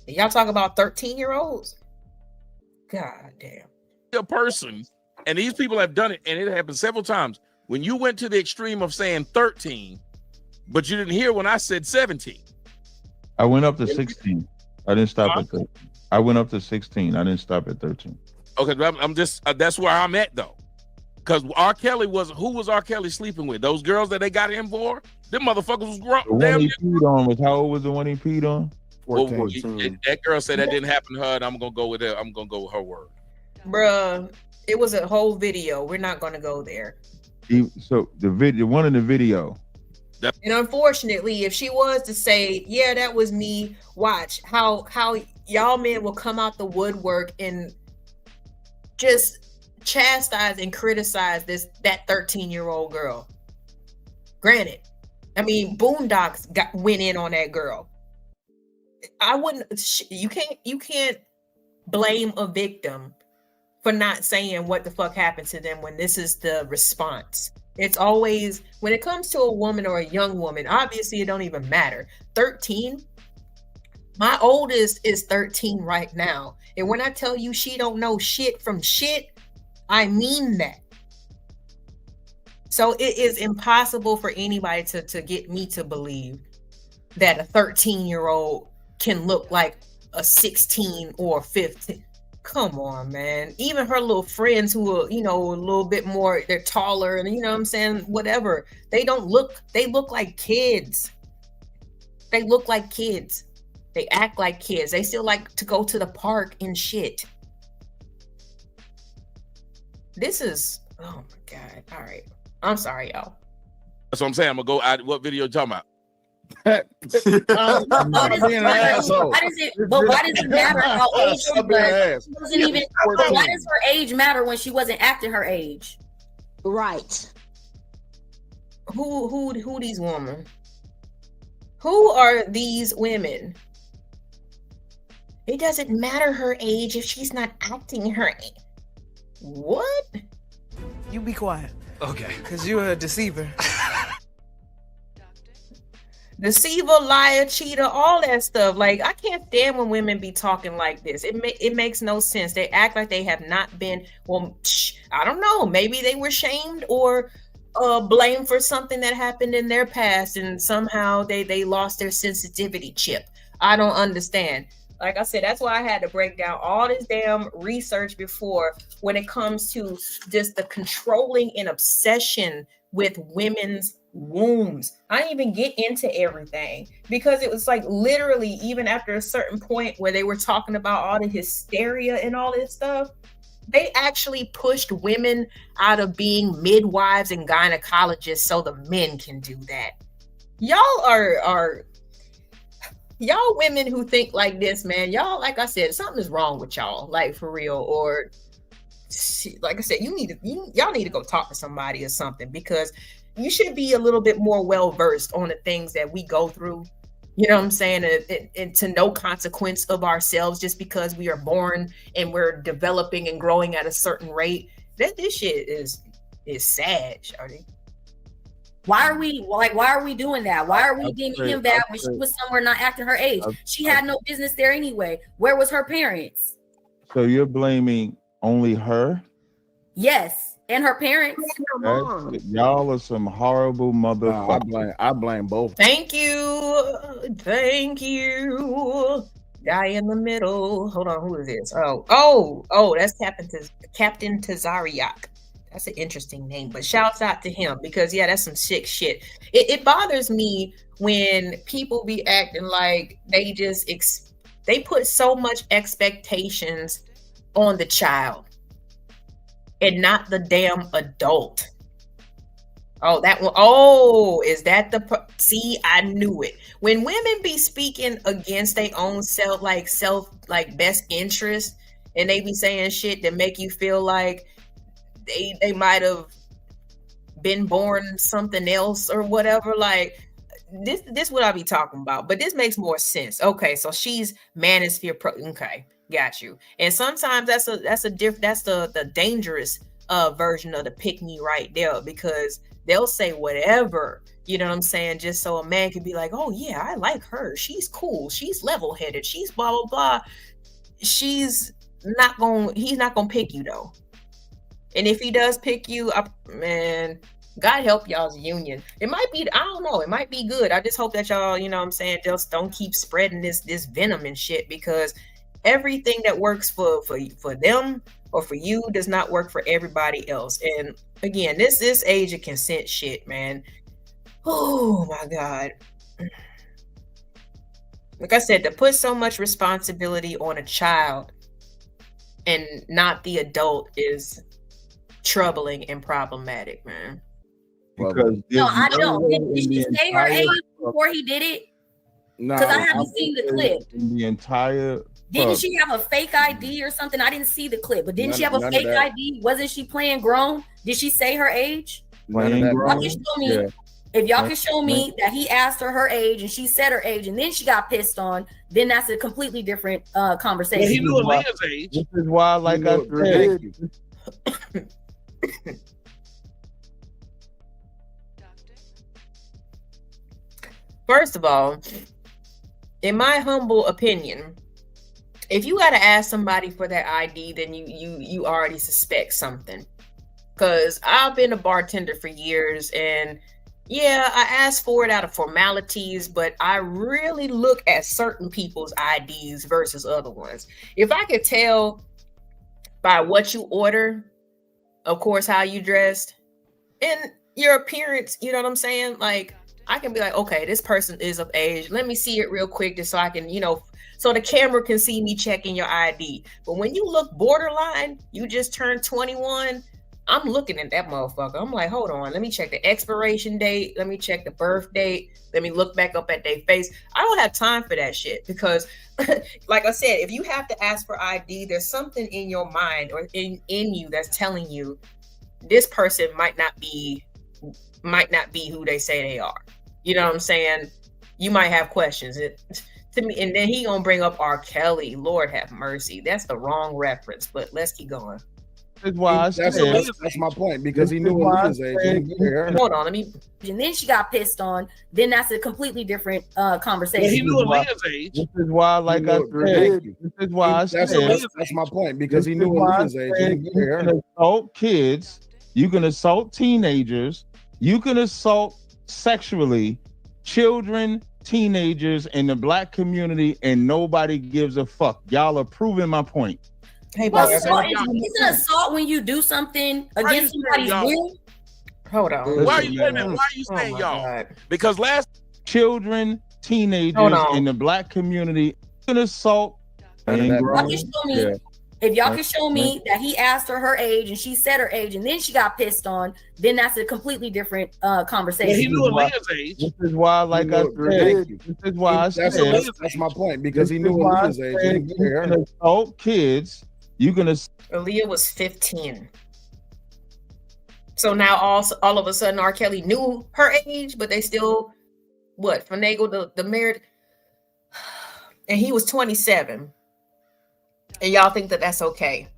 And y'all talk about 13-year-olds? God damn. A person, and these people have done it, and it happened several times. When you went to the extreme of saying 13, but you didn't hear when I said 17. I went up to 16. I didn't stop at 13. I went up to 16. I didn't stop at 13. Okay, I'm just that's where I'm at though, because R. Kelly who was R. Kelly sleeping with? Those girls that they got him for? Them motherfuckers was grown. The one he peed on was, how old was the one he peed on? 14. That girl said that didn't happen to her, and I'm gonna go with her. I'm gonna go with her word. Bruh, it was a whole video. We're not gonna go there. So the one in the video. And unfortunately, if she was to say, yeah, that was me, watch how y'all men will come out the woodwork and just chastise and criticize that 13-year-old girl. Granted, I mean, Boondocks went in on that girl. You can't blame a victim for not saying what the fuck happened to them when this is the response. It's always, when it comes to a woman or a young woman, obviously it don't even matter. 13, My oldest is 13 right now. And when I tell you she don't know shit from shit, I mean that. So it is impossible for anybody to get me to believe that a 13-year-old can look like a 16 or 15. Come on, man. Even her little friends who are, a little bit more, they're taller and what I'm saying, whatever. They look like kids. They look like kids. They act like kids. They still like to go to the park and shit. This is, oh my God. All right. I'm sorry, y'all. That's what I'm saying. I'm gonna go out. What video you talking about? Why does it matter how old she was? She wasn't even. Why does her age matter when she wasn't acting her age? Right. Who these women? Who are these women? It doesn't matter her age if she's not acting her age. What? You be quiet. Okay. Because you're a deceiver. Deceiver, liar, cheater, all that stuff. Like, I can't stand when women be talking like this. It makes no sense. They act like they have not been, I don't know. Maybe they were shamed or blamed for something that happened in their past and somehow they lost their sensitivity chip. I don't understand. Like I said, that's why I had to break down all this damn research before when it comes to just the controlling and obsession with women's wombs. I didn't even get into everything because it was like literally even after a certain point where they were talking about all the hysteria and all this stuff, they actually pushed women out of being midwives and gynecologists so the men can do that. Y'all are y'all women who think like this, man, y'all, like I said, something is wrong with y'all, like for real. Or like I said, y'all need to go talk to somebody or something, because you should be a little bit more well-versed on the things that we go through. You know what I'm saying? And to no consequence of ourselves just because we are born and we're developing and growing at a certain rate. This shit is sad, Shawty. Why are we doing that? Why are we deeming him bad when she was somewhere not acting her age? She had no business there anyway. Where was her parents? So you're blaming only her? Yes, and her parents. Y'all are some horrible motherfuckers. I blame both. Thank you. Guy in the middle. Hold on, who is this? Oh, that's Captain Tazariak. That's an interesting name, but shouts out to him because that's some sick shit. It bothers me when people be acting like they just they put so much expectations on the child and not the damn adult. Oh, that one. Oh, is that see, I knew it. When women be speaking against their own self, like best interest, and they be saying shit that make you feel like they might have been born something else or whatever. Like this what I be talking about. But this makes more sense. Okay, so she's Manosphere pro. Okay, got you. And sometimes that's the dangerous version of the pick me right there, because they'll say whatever, you know what I'm saying, just so a man can be like, oh yeah, I like her. She's cool. She's level-headed. She's blah blah blah. He's not gonna pick you though. And if he does pick you up, man, God help y'all's union. It might be, I don't know, it might be good. I just hope that y'all, you know what I'm saying, just don't keep spreading this venom and shit, because everything that works for them or for you does not work for everybody else. And again, this age of consent shit, man. Oh my God. Like I said, to put so much responsibility on a child and not the adult is troubling and problematic, man. Because no, I don't. Did she say her age before he did it? No, because I haven't seen the clip. The entire. Didn't she have a fake ID or something? I didn't see the clip, but didn't she have a fake ID? Wasn't she playing grown? Did she say her age? Playing grown? Y'all can show me. If y'all can show me that he asked her age and she said her age and then she got pissed on, then that's a completely different conversation. Well, he knew Aaliyah's age. This is why, like I said. First of all, in my humble opinion, if you got to ask somebody for their ID, then you already suspect something. Because I've been a bartender for years, and yeah, I ask for it out of formalities, but I really look at certain people's IDs versus other ones. If I could tell by what you order, of course, how you dressed, and your appearance, you know what I'm saying? Like, I can be like, okay, this person is of age. Let me see it real quick just so I can, so the camera can see me checking your ID. But when you look borderline, you just turned 21, I'm looking at that motherfucker. I'm like, hold on, let me check the expiration date. Let me check the birth date. Let me look back up at their face. I don't have time for that shit because, like I said, if you have to ask for ID, there's something in your mind or in you that's telling you this person might not be who they say they are. You know what I'm saying? You might have questions to me, and then he gonna bring up R. Kelly. Lord have mercy. That's the wrong reference, but let's keep going. That's my point, because he knew Aaliyah's age. Hold on, let me. And then she got pissed on. Then that's a completely different conversation. He knew Aaliyah's age. This is why, like I said, this is why I said that's my point, because he knew Aaliyah's age. You can assault kids. You can assault teenagers. You can assault sexually children, teenagers in the black community, and nobody gives a fuck. Y'all are proving my point. Hey, well, isn't assault when you do something against somebody's will? Hold on. Why are you saying y'all? God. Because children, teenagers in the black community can assault. If y'all can show me that he asked her age and she said her age and then she got pissed on, then that's a completely different conversation. He knew Aaliyah's age. This is why, like I said, this is why I said that's my point, because he knew Aaliyah's age. You can assault kids. You can Aaliyah was 15. So now all of a sudden R. Kelly knew her age, but they still finagled the marriage, and he was 27. And y'all think that that's okay?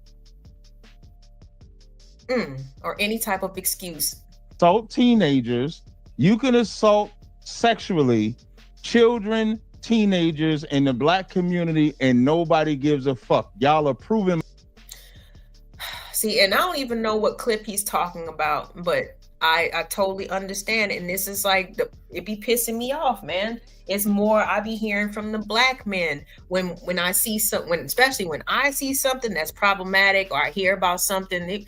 Or any type of excuse. Assault teenagers. You can assault sexually children, teenagers in the black community, and nobody gives a fuck. Y'all are proving. See, and I don't even know what clip he's talking about, but I totally understand. And this is like, it be pissing me off, man. It's more I be hearing from the black men when I see something, especially when I see something that's problematic, or I hear about something,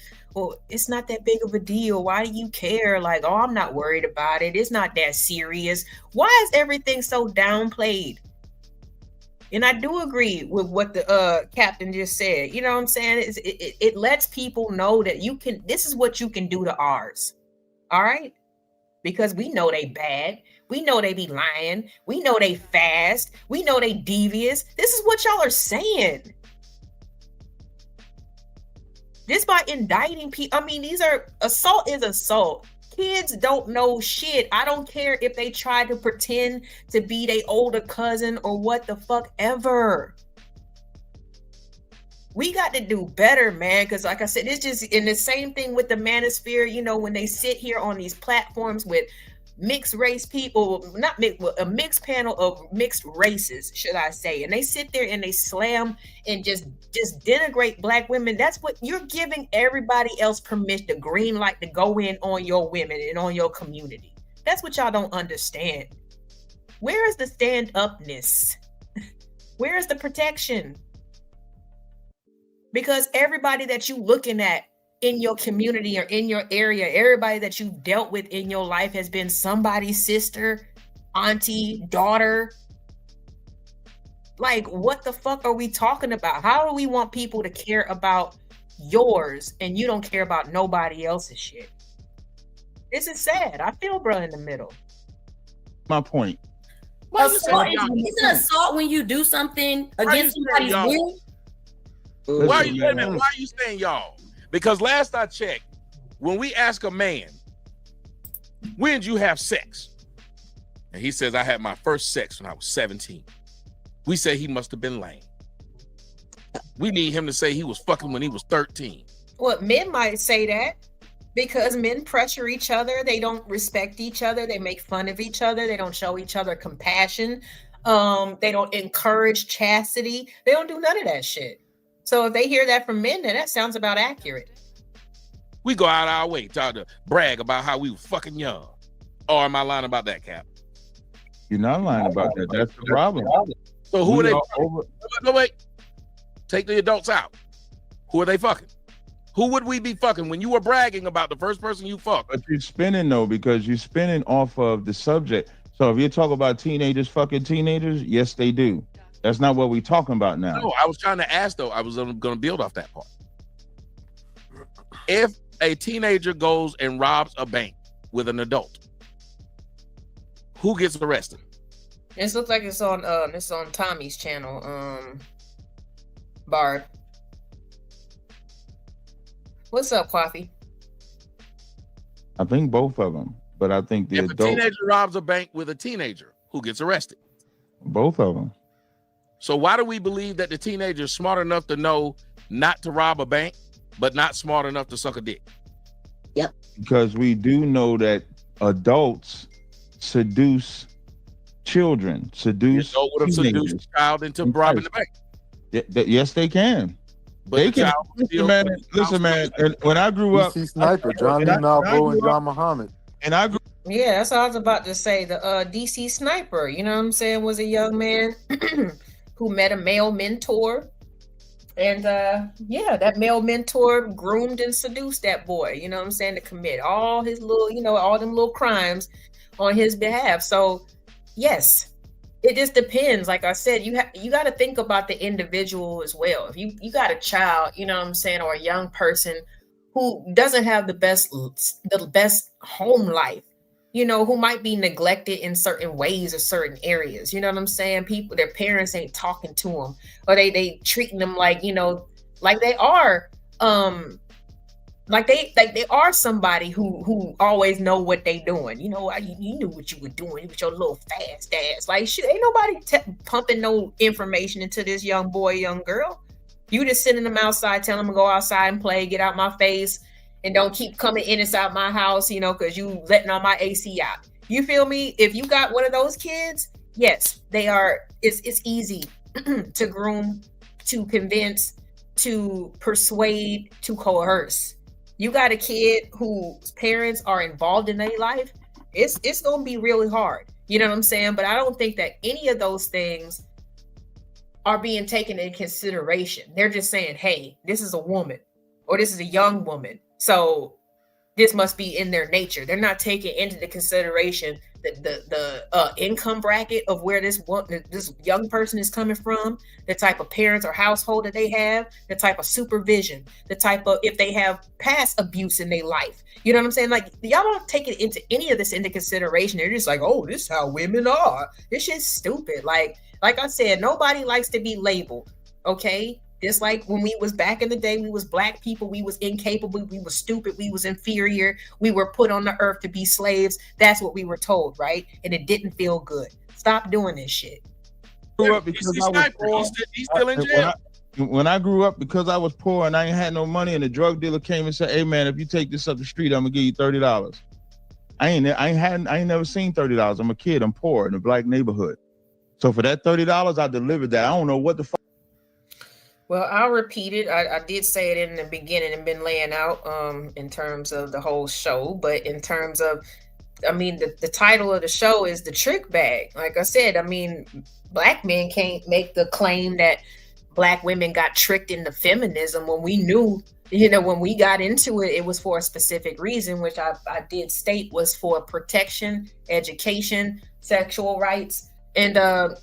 it's not that big of a deal. Why do you care? Like, oh, I'm not worried about it. It's not that serious. Why is everything so downplayed? And I do agree with what the captain just said. You know what I'm saying? It lets people know that this is what you can do to ours. All right? Because we know they bad. We know they be lying. We know they fast. We know they devious. This is what y'all are saying. Just by indicting people. I mean, assault is assault. Kids don't know shit. I don't care if they try to pretend to be their older cousin or what the fuck ever. We got to do better, man, because like I said, it's just in the same thing with the Manosphere, when they sit here on these platforms with mixed race people, a mixed panel of mixed races, should I say, and they sit there and they slam and just denigrate black women. That's what you're giving everybody else permission, the green light to go in on your women and on your community. That's what y'all don't understand. Where is the stand-upness? Where is the protection? Because everybody that you looking at in your community or in your area, everybody that you've dealt with in your life has been somebody's sister, auntie, daughter. Like, what the fuck are we talking about? How do we want people to care about yours and you don't care about nobody else's shit? This is sad. I feel bro in the middle. My point. Isn't assault when you do something against somebody's will? Why are you saying y'all? Because last I checked, when we ask a man, when did you have sex? And he says, I had my first sex when I was 17. We say he must have been lame. We need him to say he was fucking when he was 13. Well, men might say that because men pressure each other. They don't respect each other. They make fun of each other. They don't show each other compassion. They don't encourage chastity. They don't do none of that shit. So if they hear that from men, then that sounds about accurate. We go out our way to brag about how we were fucking young. Or am I lying about that, Cap? You're not lying about that. That's the problem. So who are they? No, wait. Take the adults out. Who are they fucking? Who would we be fucking when you were bragging about the first person you fucked? But you're spinning though, because you're spinning off of the subject. So if you talk about teenagers fucking teenagers, yes, they do. That's not what we're talking about now. No, I was trying to ask though. I was going to build off that part. If a teenager goes and robs a bank with an adult, who gets arrested? This looks like it's on Tommy's channel, Bard. What's up, Coffee? I think both of them, but I think the if adult. a teenager robs a bank with a teenager, who gets arrested? Both of them. So why do we believe that the teenager is smart enough to know not to rob a bank, but not smart enough to suck a dick? Yep. Because we do know that adults seduce children, seduce The adult would have seduced a child into robbing the bank. Yes, they can. But they can. Listen, man. And when I grew up, DC Sniper, John Lee Malvo, and John Muhammad. And I grew. Yeah, that's what I was about to say. The DC Sniper, you know what I'm saying, was a young man who met a male mentor. And yeah, that male mentor groomed and seduced that boy, you know what I'm saying, to commit all his little, all them little crimes on his behalf. So yes, it just depends. Like I said, you got to think about the individual as well. If you got a child, you know what I'm saying, or a young person who doesn't have the best home life, who might be neglected in certain ways or certain areas, you know what I'm saying? Their parents ain't talking to them, or they treating them like, like they are, like they are somebody who always know what they doing. You knew what you were doing with your little fast ass. Like, shit, ain't nobody pumping no information into this young boy, young girl. You just sending them outside, telling them to go outside and play, get out my face, and don't keep coming in inside my house, because you letting all my AC out. You feel me? If you got one of those kids, yes, they are. It's easy to groom, to convince, to persuade, to coerce. You got a kid whose parents are involved in their life, it's gonna be really hard. You know what I'm saying? But I don't think that any of those things are being taken into consideration. They're just saying, hey, this is a woman, or this is a young woman, so this must be in their nature. They're not taking into the consideration the income bracket of where this young person is coming from, the type of parents or household that they have, the type of supervision, the type of, if they have past abuse in their life. You know what I'm saying? Like, y'all don't take it into any of this into consideration. They're just like, oh, this is how women are. This shit's stupid. Like I said, nobody likes to be labeled. Okay. Just like when we was back in the day, we was black people, we was incapable, we was stupid, we was inferior, we were put on the earth to be slaves. That's what we were told, right? And it didn't feel good. Stop doing this shit. Grew up because I was poor. He's still in jail. When I grew up, because I was poor and I ain't had no money, and the drug dealer came and said, "Hey man, if you take this up the street, I'm gonna give you $30." I ain't never seen $30. I'm a kid. I'm poor in a black neighborhood. So for that $30, I delivered that. I don't know what the fuck. Well, I'll repeat it. I did say it in the beginning and been laying out in terms of the whole show, but in terms of, the title of the show is The Trick Bag. Like I said, black men can't make the claim that black women got tricked into feminism when we knew, when we got into it, it was for a specific reason, which I did state was for protection, education, sexual rights, and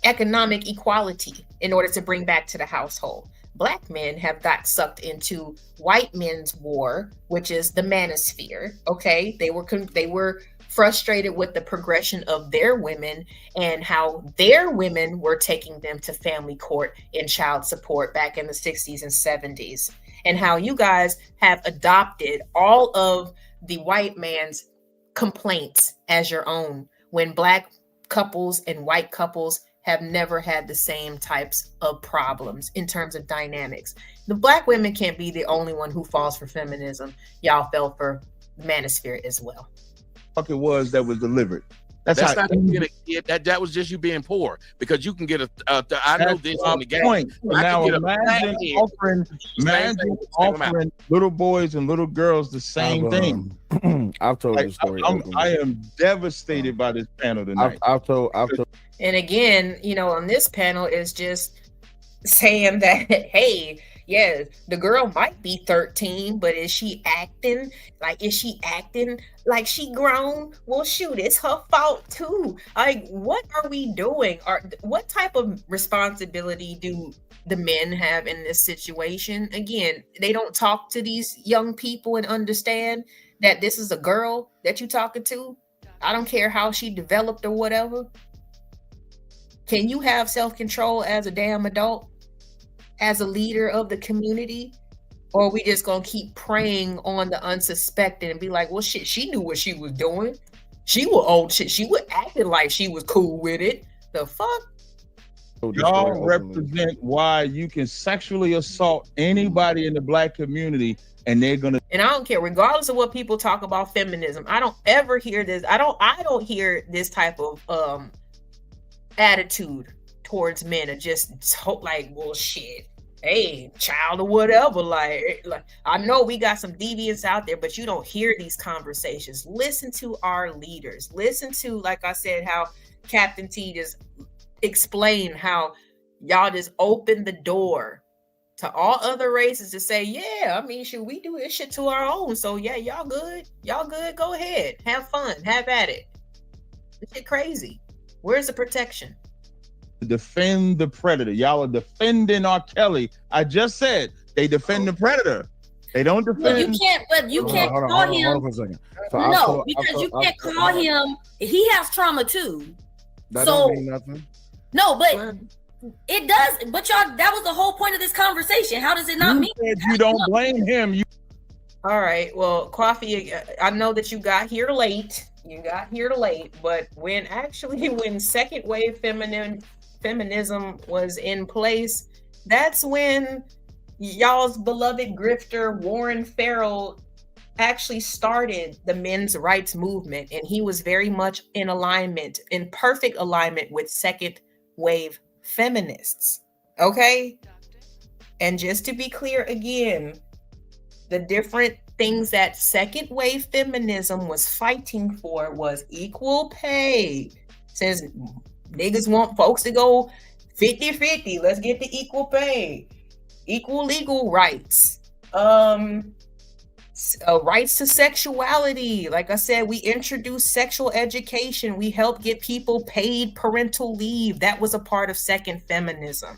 economic equality in order to bring back to the household. Black men have got sucked into white men's war, which is the Manosphere. Okay, they were frustrated with the progression of their women and how their women were taking them to family court and child support back in the 60s and 70s, and how you guys have adopted all of the white man's complaints as your own, when black couples and white couples have never had the same types of problems in terms of dynamics. The black women can't be the only one who falls for feminism. Y'all fell for Manosphere as well. Fuck it was that was delivered. That's That's how not being a kid. That was just you being poor, because you can get I know That's this my in the game. point. I Now can get a black imagine kid, offering, same thing, same amount. little boys and little girls the same thing. I've told Like, this story. I am devastated by this panel tonight. I've told. And again, you know, on this panel is just saying that, hey, yeah, the girl might be 13, but is she acting like she grown? Well, shoot, it's her fault too. Like, what are we doing? What type of responsibility do the men have in this situation? Again, they don't talk to these young people and understand that this is a girl that you're talking to. I don't care how she developed or whatever. Can you have self-control as a damn adult, as a leader of the community? Or are we just gonna keep preying on the unsuspecting and be like, well, shit, she knew what she was doing. She was old shit. She was acting like she was cool with it. The fuck? Y'all represent why you can sexually assault anybody in the black community, and they're gonna. And I don't care, regardless of what people talk about feminism. I don't ever hear this. I don't hear this type of attitude towards men, and just like, well, shit, hey, child or whatever. Like I know we got some deviants out there, but you don't hear these conversations. Listen to our leaders. Listen to, like I said, how Captain T just explained how y'all just open the door to all other races to say, yeah, I mean, should we do this shit to our own? So yeah, y'all good, go ahead, have fun, have at it. This shit crazy. Where's the protection? Defend the predator. Y'all are defending R. Kelly. I just said they defend the predator. They don't defend. But you can't call him. Hold on for a second. No, because you can't call him. He has trauma too. That So don't mean nothing. no, but it does. But y'all, that was the whole point of this conversation. How does it not mean? You don't blame him. All right. Well, Coffee, I know that you got here late. But when second wave feminism was in place, that's when y'all's beloved grifter Warren Farrell actually started the men's rights movement, and he was very much in perfect alignment with second wave feminists. Okay? And just to be clear again, the different things that second wave feminism was fighting for was equal pay. Since niggas want folks to go 50-50, let's get the equal pay, equal legal rights, rights to sexuality. Like I said, we introduced sexual education. We helped get people paid parental leave. That was a part of second feminism.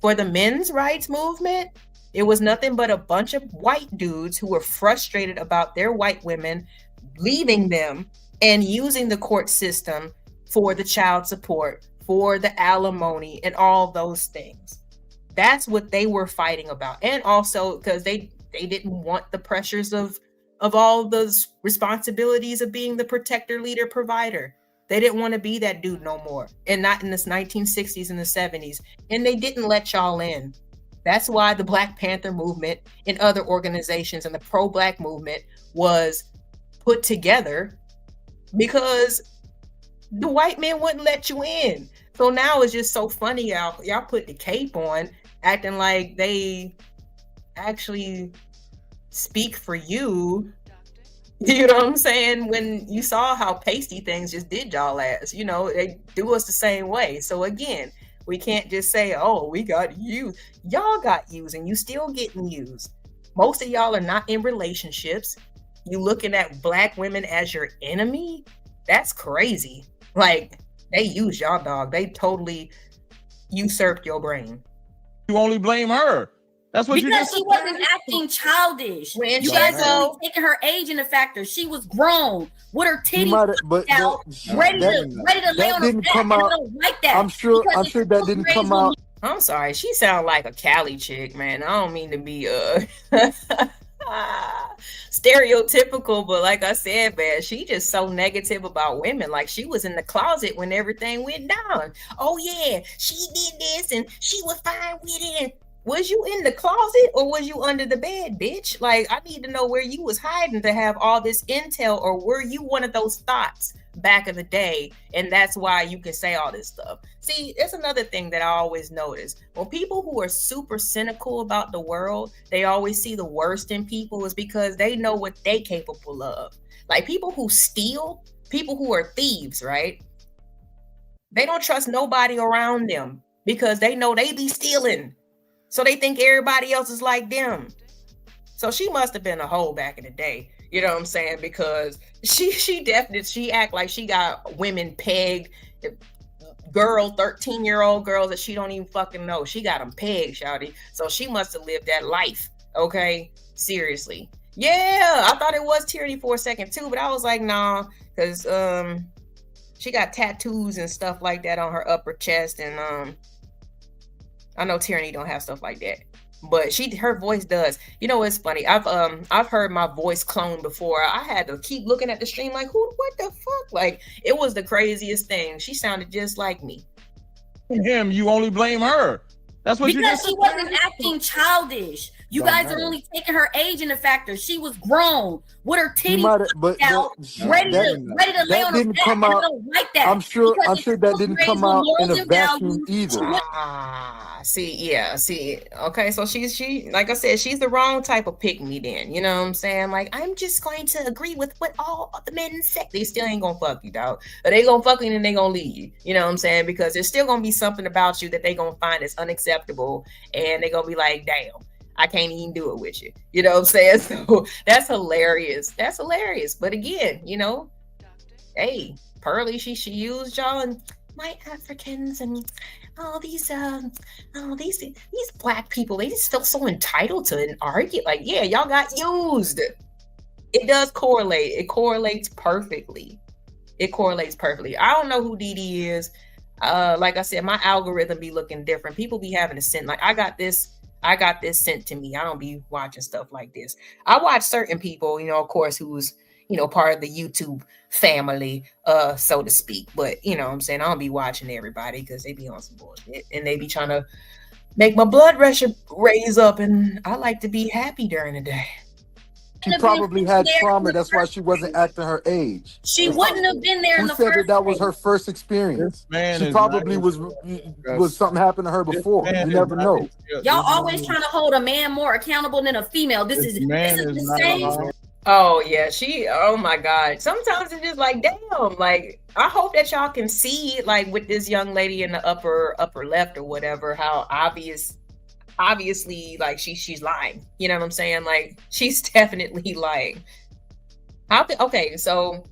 For the men's rights movement, it was nothing but a bunch of white dudes who were frustrated about their white women leaving them and using the court system for the child support, for the alimony, and all those things. That's what they were fighting about. And also because they didn't want the pressures of all those responsibilities of being the protector, leader, provider. They didn't want to be that dude no more. And not in the 1960s and the 70s. And they didn't let y'all in. That's why the Black Panther movement and other organizations and the pro-Black movement was put together, because the white men wouldn't let you in. So now it's just so funny, y'all put the cape on, acting like they actually speak for you. You know what I'm saying? When you saw how pasty things just did y'all ass, they do us the same way. So again, we can't just say, oh, we got used. Y'all got used, and you still getting used. Most of y'all are not in relationships. You looking at Black women as your enemy? That's crazy. Like, they used y'all, dog. They totally usurped your brain. You only blame her. That's what you just said. Because she wasn't acting childish. When you guys are taking her age into factor. She was grown with her titties out, ready to lay on her back. I don't like that. I'm sure that didn't come out. I'm sorry. She sound like a Cali chick, man. I don't mean to be stereotypical, but like I said, man, she just so negative about women. Like, she was in the closet when everything went down. Oh yeah, she did this and she was fine with it. Was you in the closet or was you under the bed, bitch? Like, I need to know where you was hiding to have all this intel, or were you one of those thoughts back in the day, and that's why you can say all this stuff. See, it's another thing that I always notice. When people who are super cynical about the world, they always see the worst in people, is because they know what they capable of. Like people who steal, people who are thieves, right? They don't trust nobody around them because they know they be stealing. So they think everybody else is like them. So she must have been a hoe back in the day. You know what I'm saying? Because she act like she got women pegged. Girl, 13-year-old girls that she don't even fucking know. She got them pegged, shawty. So she must have lived that life. Okay? Seriously. Yeah, I thought it was Tyranny for a second too, but I was like, nah, because she got tattoos and stuff like that on her upper chest, and I know Tyranny don't have stuff like that, but her voice does. You know, it's funny. I've heard my voice clone before. I had to keep looking at the stream like, what the fuck? Like, it was the craziest thing. She sounded just like me. Him, you only blame her. That's what because you just she wasn't acting childish. You guys are only taking her age into factor. She was grown with her titties out, ready to lay on her back. Come out, I don't like that. I'm sure that didn't come out in a vacuum either. See. Okay, so she like I said, she's the wrong type of pick me then. You know what I'm saying? Like, I'm just going to agree with what all the men say. They still ain't gonna fuck you, dog. Or they gonna fuck you and they gonna leave you. You know what I'm saying? Because there's still gonna be something about you that they gonna find as unacceptable, and they gonna be like, damn, I can't even do it with you. You know what I'm saying? So that's hilarious. That's hilarious. But again, you know, hey, Pearly, she used y'all and white Africans and these black people. They just feel so entitled to argue. Like, yeah, y'all got used. It does correlate. It correlates perfectly. I don't know who Dee is. Like I said, my algorithm be looking different. People be having to send, like, I got this sent to me. I don't be watching stuff like this. I watch certain people, you know, of course, who's, you know, part of the YouTube family, so to speak. But, you know what I'm saying? I don't be watching everybody because they be on some bullshit and they be trying to make my blood pressure raise up. And I like to be happy during the day. She probably had trauma. That's why she wasn't acting her age. She wouldn't have been there in the first place. That was her first experience. She probably was something happened to her before. You never know. Y'all always trying to hold a man more accountable than a female. This is the same. Oh yeah, oh my God. Sometimes it's just like, damn, like, I hope that y'all can see, like, with this young lady in the upper left or whatever, how obviously, like, she's lying. You know what I'm saying? Like, she's definitely lying. Okay, so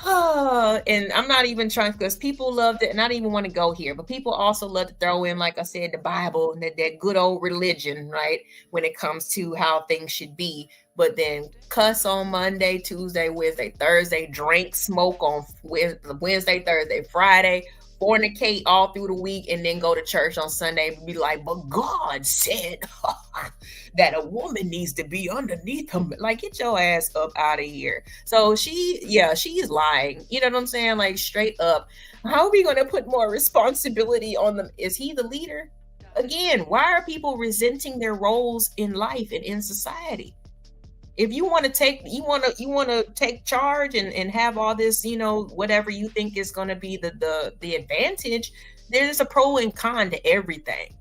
and I'm not even trying, because people love to, and I don't even want to go here, but people also love to throw in, like I said, the Bible and that good old religion, right? When it comes to how things should be. But then cuss on Monday, Tuesday, Wednesday, Thursday, drink, smoke on Wednesday, Thursday, Friday, fornicate all through the week, and then go to church on Sunday and be like, but God said that a woman needs to be underneath him. Like, get your ass up out of here. So she is lying. You know what I'm saying? Like, straight up. How are we going to put more responsibility on them? Is he the leader? Again, why are people resenting their roles in life and in society? If you want to take charge and have all this, you know, whatever you think is going to be the advantage, there's a pro and con to everything.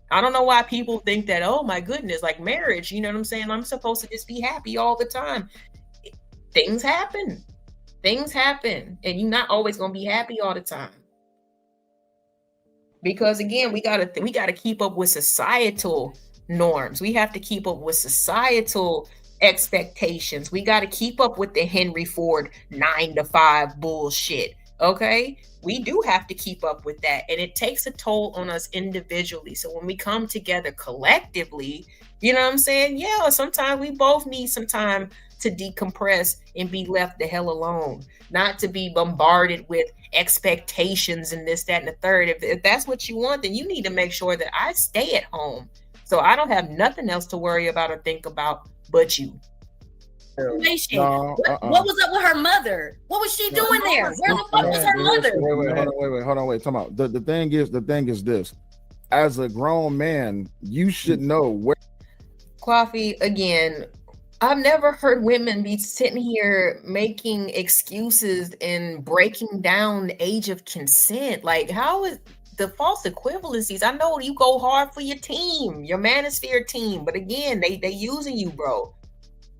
I don't know why people think that, oh my goodness, like marriage, you know what I'm saying? I'm supposed to just be happy all the time. Things happen, and you're not always going to be happy all the time. Because again, we gotta keep up with societal norms. We have to keep up with societal expectations. We got to keep up with the Henry Ford 9-to-5 bullshit. Okay, we do have to keep up with that, and it takes a toll on us individually. So when we come together collectively, you know what I'm saying? Yeah, sometimes we both need some time to decompress and be left the hell alone, not to be bombarded with expectations and this, that, and the third. If that's what you want, then you need to make sure that I stay at home, so I don't have nothing else to worry about or think about but you. What was up with her mother? What was she doing there? Where the fuck was her mother? Hold on. Time out. The thing is this. As a grown man, you should know where. Coffee, again, I've never heard women be sitting here making excuses and breaking down the age of consent. Like, how is the false equivalencies? I know you go hard for your team, your Manosphere team, but again, they using you, bro.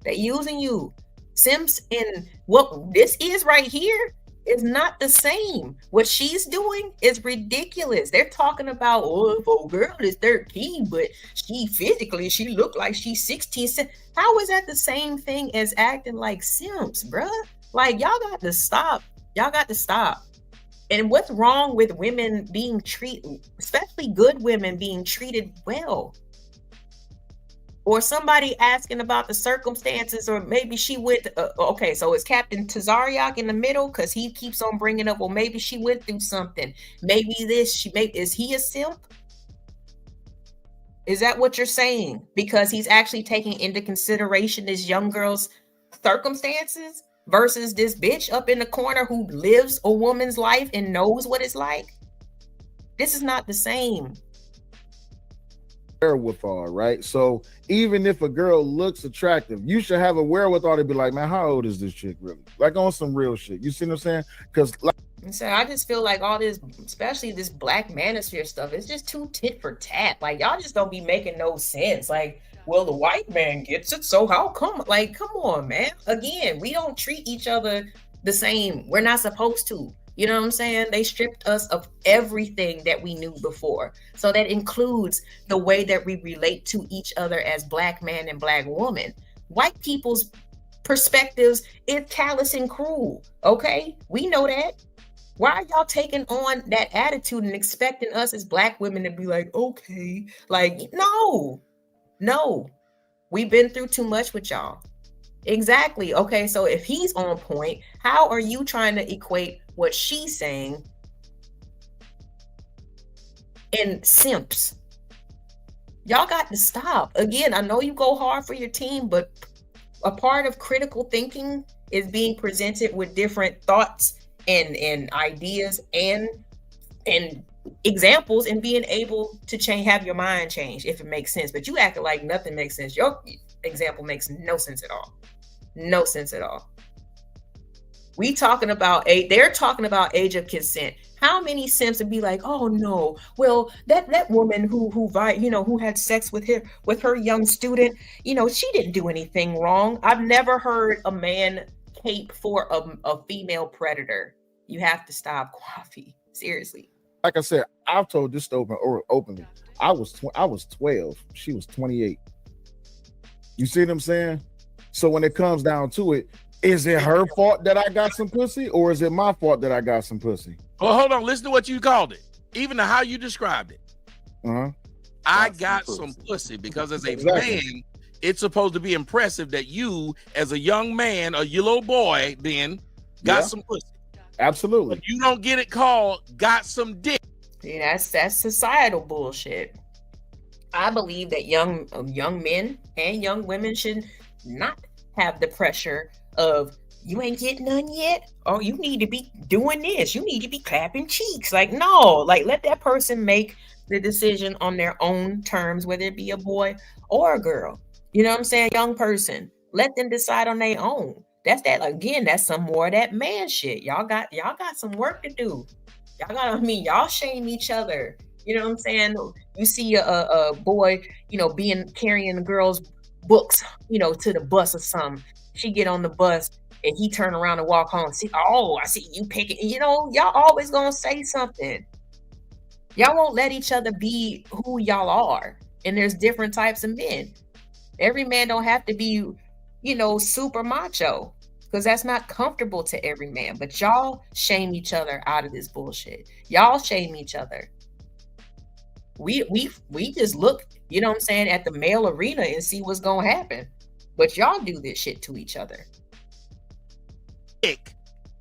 They using you. Simps and what this is right here is not the same. What she's doing is ridiculous. They're talking about, oh, if a girl is 13, but she look like she's 16. How is that the same thing as acting like simps, bruh? Like, y'all got to stop. Y'all got to stop. And what's wrong with women being treated, especially good women being treated well? Or somebody asking about the circumstances, or maybe she went, okay, so is Captain Tazariak in the middle? Because he keeps on bringing up, well, maybe she went through something. Maybe this, is he a simp? Is that what you're saying? Because he's actually taking into consideration this young girl's circumstances versus this bitch up in the corner who lives a woman's life and knows what it's like? This is not the same. Wherewithal, right? So even if a girl looks attractive, you should have a wherewithal to be like, man, how old is this chick really? Like, on some real shit. You see what I'm saying? Because like, so I just feel like all this, especially this Black Manosphere stuff, it's just too tit for tat. Like, y'all just don't be making no sense. Like, well, the white man gets it, so how come? Like, come on, man. Again, we don't treat each other the same. We're not supposed to. You know what I'm saying? They stripped us of everything that we knew before. So that includes the way that we relate to each other as Black man and Black woman. White people's perspectives is callous and cruel. Okay? We know that. Why are y'all taking on that attitude and expecting us as Black women to be like, okay, like, no. We've been through too much with y'all. Exactly. Okay, so if he's on point, how are you trying to equate what she's saying and simps? Y'all got to stop. Again, I know you go hard for your team, but a part of critical thinking is being presented with different thoughts and ideas and examples, and being able to have your mind change if it makes sense. But you acting like nothing makes sense. Your example makes no sense at all. No sense at all. They're talking about age of consent. How many simps would be like, oh no, well, that woman who had sex with her young student, she didn't do anything wrong. I've never heard a man cape for a female predator. You have to stop, Kwafi. Seriously. Like I said, I've told this openly. I was 12. She was 28. You see what I'm saying? So when it comes down to it, is it her fault that I got some pussy, or is it my fault that I got some pussy? Well, hold on. Listen to what you called it. Even to how you described it. I got some pussy because as a man, it's supposed to be impressive that you, as a young man, a little boy, then got some pussy. Absolutely. But you don't get it called got some dick. Yeah, that's societal bullshit. I believe that young men and young women should not have the pressure of, you ain't getting none yet, or you need to be doing this, you need to be clapping cheeks. Like, no, like, let that person make the decision on their own terms, whether it be a boy or a girl. You know what I'm saying? Young person, let them decide on their own. That's some more of that man shit. Y'all got some work to do. Y'all shame each other. You know what I'm saying? You see a boy, carrying the girl's books, to the bus or something. She get on the bus and he turn around and walk home. See, oh, I see you picking. Y'all always gonna say something. Y'all won't let each other be who y'all are. And there's different types of men. Every man don't have to be, super macho, because that's not comfortable to every man. But y'all shame each other out of this bullshit. Y'all shame each other. We just look, at the male arena and see what's gonna happen. But y'all do this shit to each other.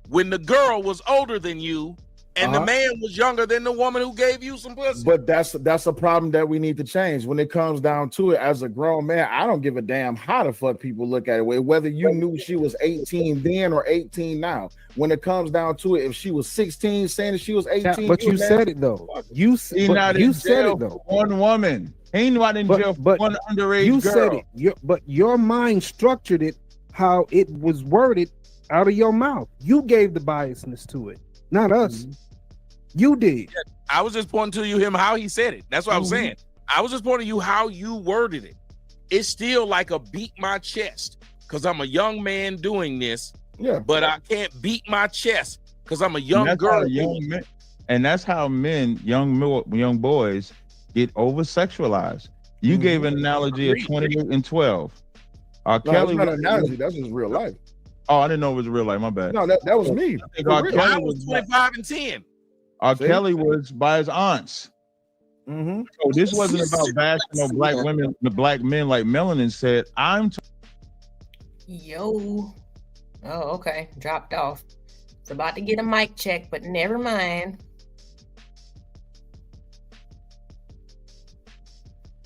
When the girl was older than you, And the man was younger than the woman who gave you some pussy. But that's a problem that we need to change. When it comes down to it, as a grown man, I don't give a damn how the fuck people look at it. Whether you knew she was 18 then or 18 now. When it comes down to it, if she was 16 saying that she was 18, but you said it though. You said it though. One woman. Ain't nobody in jail for one underage you girl. said it. But your mind structured it how it was worded out of your mouth. You gave the biasness to it, not us. You did. I was just pointing to you how he said it. That's what I was saying. I was just pointing to you how you worded it. It's still like a beat my chest because I'm a young man doing this. Yeah. But I can't beat my chest because I'm a young girl. And that's how men, young boys, get over sexualized. You gave an analogy of 28 and 12. Kelly, not an analogy. That's just real life. Oh, I didn't know it was real life. My bad. No, that was me. I was 25 and 10. Kelly was by his aunts. So this wasn't about bashing no black women, the black men, like Melanin said. Yo. Oh, okay. Dropped off. It's about to get a mic check, but never mind.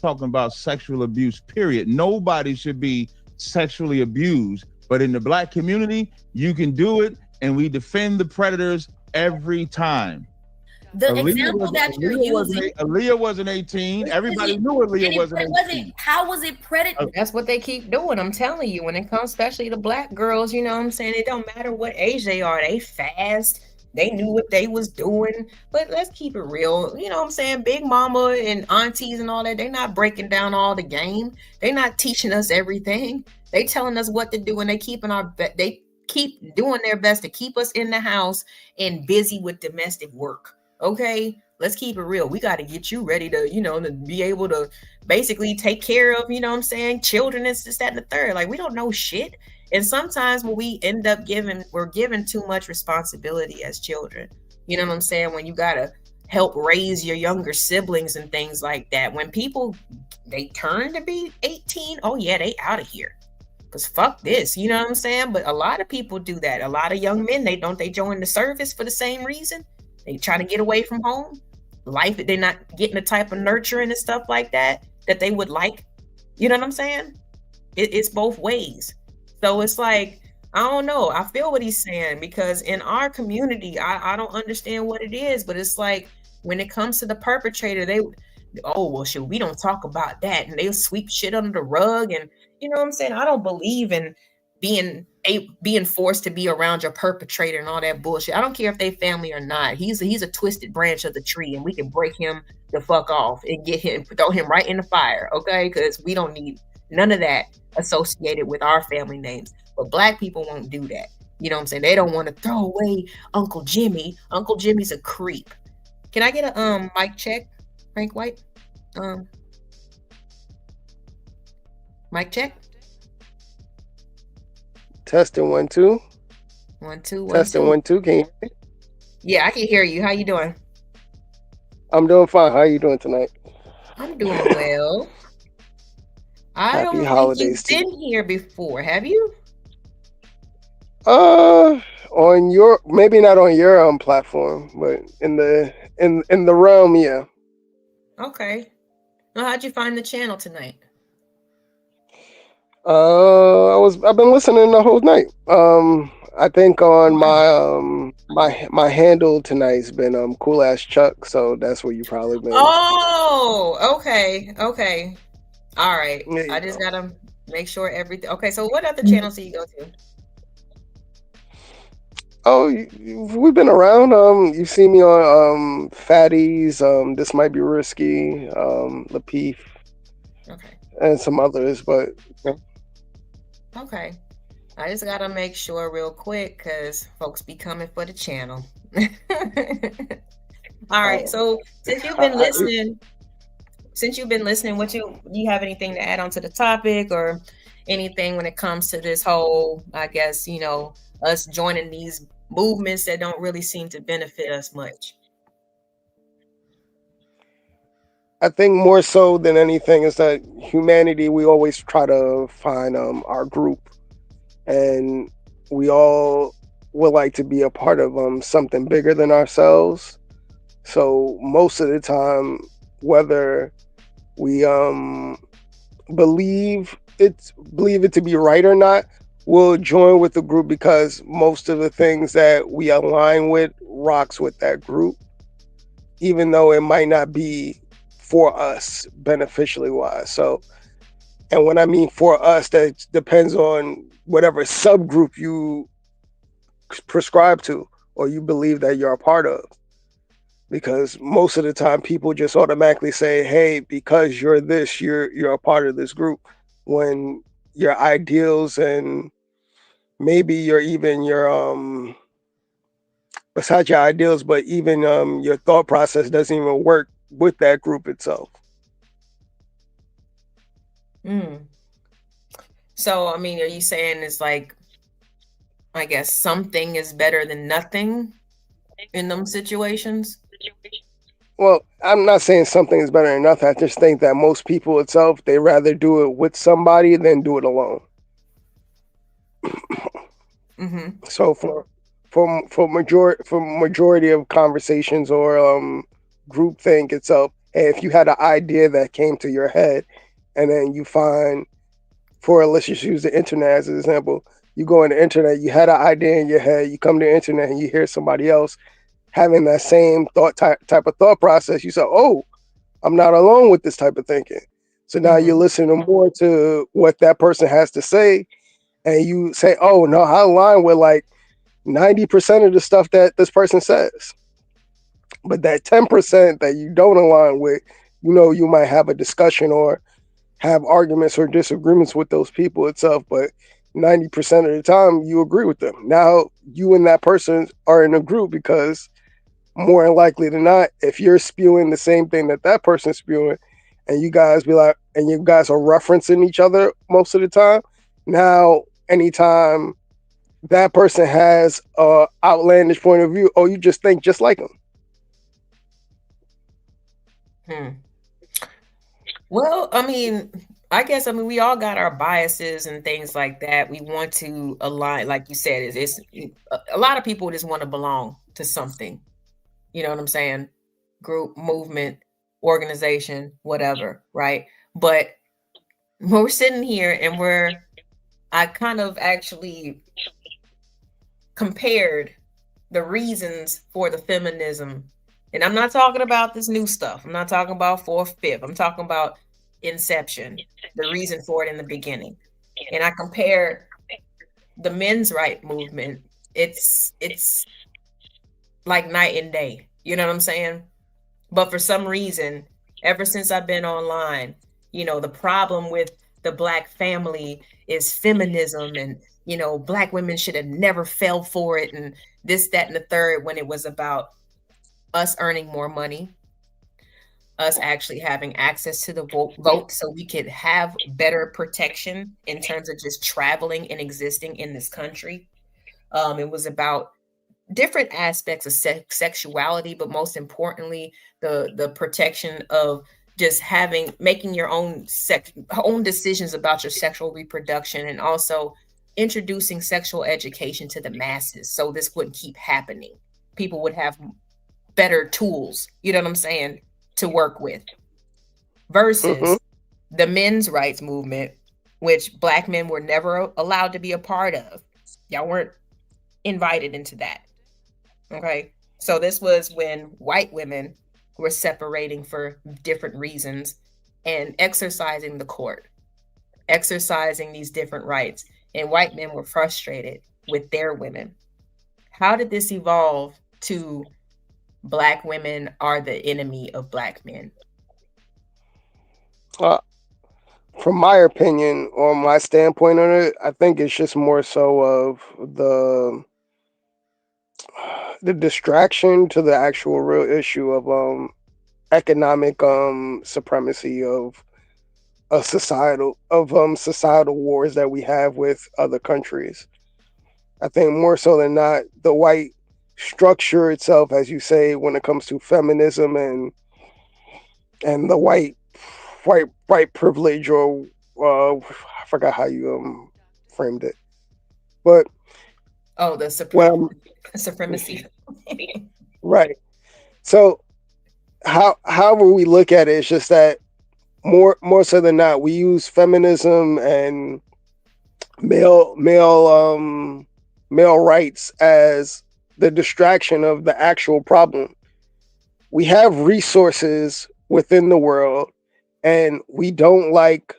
Talking about sexual abuse, period. Nobody should be sexually abused. But in the black community, you can do it, and we defend the predators every time. The example that you're using, Aaliyah wasn't 18. Everybody knew Aaliyah wasn't 18. How was it predator? That's what they keep doing. I'm telling you, when it comes especially to black girls, you know what I'm saying? It don't matter what age they are. They fast. They knew what they was doing. But let's keep it real. You know what I'm saying? Big mama and aunties and all that, they're not breaking down all the game. They're not teaching us everything. They telling us what to do, and they keep doing their best to keep us in the house and busy with domestic work. Okay, let's keep it real. We got to get you ready to, to be able to basically take care of, you know what I'm saying, children and this, that, and the third. Like, we don't know shit. And sometimes when we end up we're given too much responsibility as children. You know what I'm saying? When you got to help raise your younger siblings and things like that. When people, they turn to be 18, oh yeah, they out of here. Because fuck this, you know what I'm saying? But a lot of people do that. A lot of young men, they join the service for the same reason. They try to get away from home. Life, they're not getting the type of nurturing and stuff like that they would like. You know what I'm saying? It's both ways. So it's like, I don't know. I feel what he's saying because in our community, I don't understand what it is. But it's like when it comes to the perpetrator, we don't talk about that. And they'll sweep shit under the rug. And you know what I'm saying? I don't believe in being forced to be around your perpetrator and all that bullshit. I don't care if they family or not. He's a twisted branch of the tree, and we can break him the fuck off and throw him right in the fire, okay? Because we don't need none of that associated with our family names. But black people won't do that. You know what I'm saying? They don't want to throw away Uncle Jimmy. Uncle Jimmy's a creep. Can I get a mic check, Frank White? Mic check. Testing 1 2. 1 2 1 Testing 2. 1 2. Can you hear me? Yeah, I can hear you. How you doing? I'm doing fine. How are you doing tonight? I'm doing well. I don't think you've been here before, have you? On your, maybe not on your platform, but in the realm, yeah. Okay. Well, how'd you find the channel tonight? I've been listening the whole night. I think on my handle tonight's been Cool Ass Chuck, so that's where you probably been. Oh, okay. All right. I just gotta make sure everything. Okay, so what other channels do you go to? Oh, we've been around. You've seen me on Fatties. This Might Be Risky. Lapeef. Okay. And some others, but. Yeah. Okay. I just gotta make sure real quick because folks be coming for the channel. All right. So since you've been listening, do you have anything to add on to the topic or anything when it comes to this whole, I guess, us joining these movements that don't really seem to benefit us much? I think more so than anything is that humanity, we always try to find our group, and we all would like to be a part of something bigger than ourselves. So most of the time, whether we believe it to be right or not, we'll join with the group because most of the things that we align with rocks with that group, even though it might not be for us beneficially wise. So, and when I mean for us, that depends on whatever subgroup you prescribe to or you believe that you're a part of. Because most of the time people just automatically say, hey, because you're this, you're a part of this group, when your ideals and maybe your besides your ideals, but even your thought process doesn't even work with that group itself. So, I mean, are you saying it's like, I guess something is better than nothing in them situations? Well, I'm not saying something is better than nothing. I just think that most people itself, they rather do it with somebody than do it alone. So for majority of conversations or group think itself, hey, if you had an idea that came to your head, and then you find, for let's just use the internet as an example, you go on the internet, you had an idea in your head, you come to the internet and you hear somebody else having that same type of thought process, you say, oh, I'm not alone with this type of thinking. So now you're listening more to what that person has to say, and you say, oh no, I align with like 90% of the stuff that this person says. But that 10% that you don't align with, you might have a discussion or have arguments or disagreements with those people itself, but 90% of the time you agree with them. Now you and that person are in a group because more than likely than not, if you're spewing the same thing that that person's spewing, and you guys are referencing each other most of the time, now anytime that person has a outlandish point of view, oh, you just think just like them. Well, I mean, we all got our biases and things like that. We want to align, like you said, it's a lot of people just want to belong to something. You know what I'm saying? Group, movement, organization, whatever, right? But when we're sitting here and I kind of actually compared the reasons for the feminism. And I'm not talking about this new stuff. I'm not talking about fourth, fifth. I'm talking about inception, the reason for it in the beginning. And I compared the men's right movement. It's like night and day. You know what I'm saying? But for some reason, ever since I've been online, the problem with the Black family is feminism, and Black women should have never fell for it, and this, that, and the third, when it was about us earning more money, us actually having access to the vote so we could have better protection in terms of just traveling and existing in this country. It was about different aspects of sexuality, but most importantly, the protection of just making your own decisions about your sexual reproduction, and also introducing sexual education to the masses so this wouldn't keep happening. People would have better tools, you know what I'm saying, to work with, versus the men's rights movement, which Black men were never allowed to be a part of. Y'all weren't invited into that. Okay. So this was when white women were separating for different reasons and exercising the court, exercising these different rights. And white men were frustrated with their women. How did this evolve to Black women are the enemy of Black men? From my opinion, or my standpoint on it, I think it's just more so of the distraction to the actual real issue of economic supremacy of a societal wars that we have with other countries. I think more so than not, the white structure itself, as you say, when it comes to feminism and the white privilege, or I forgot how you framed it, but Oh, the Well, supremacy. right. So however we look at it, it's just that more so than not, we use feminism and male rights as the distraction of the actual problem. We have resources within the world, and we don't like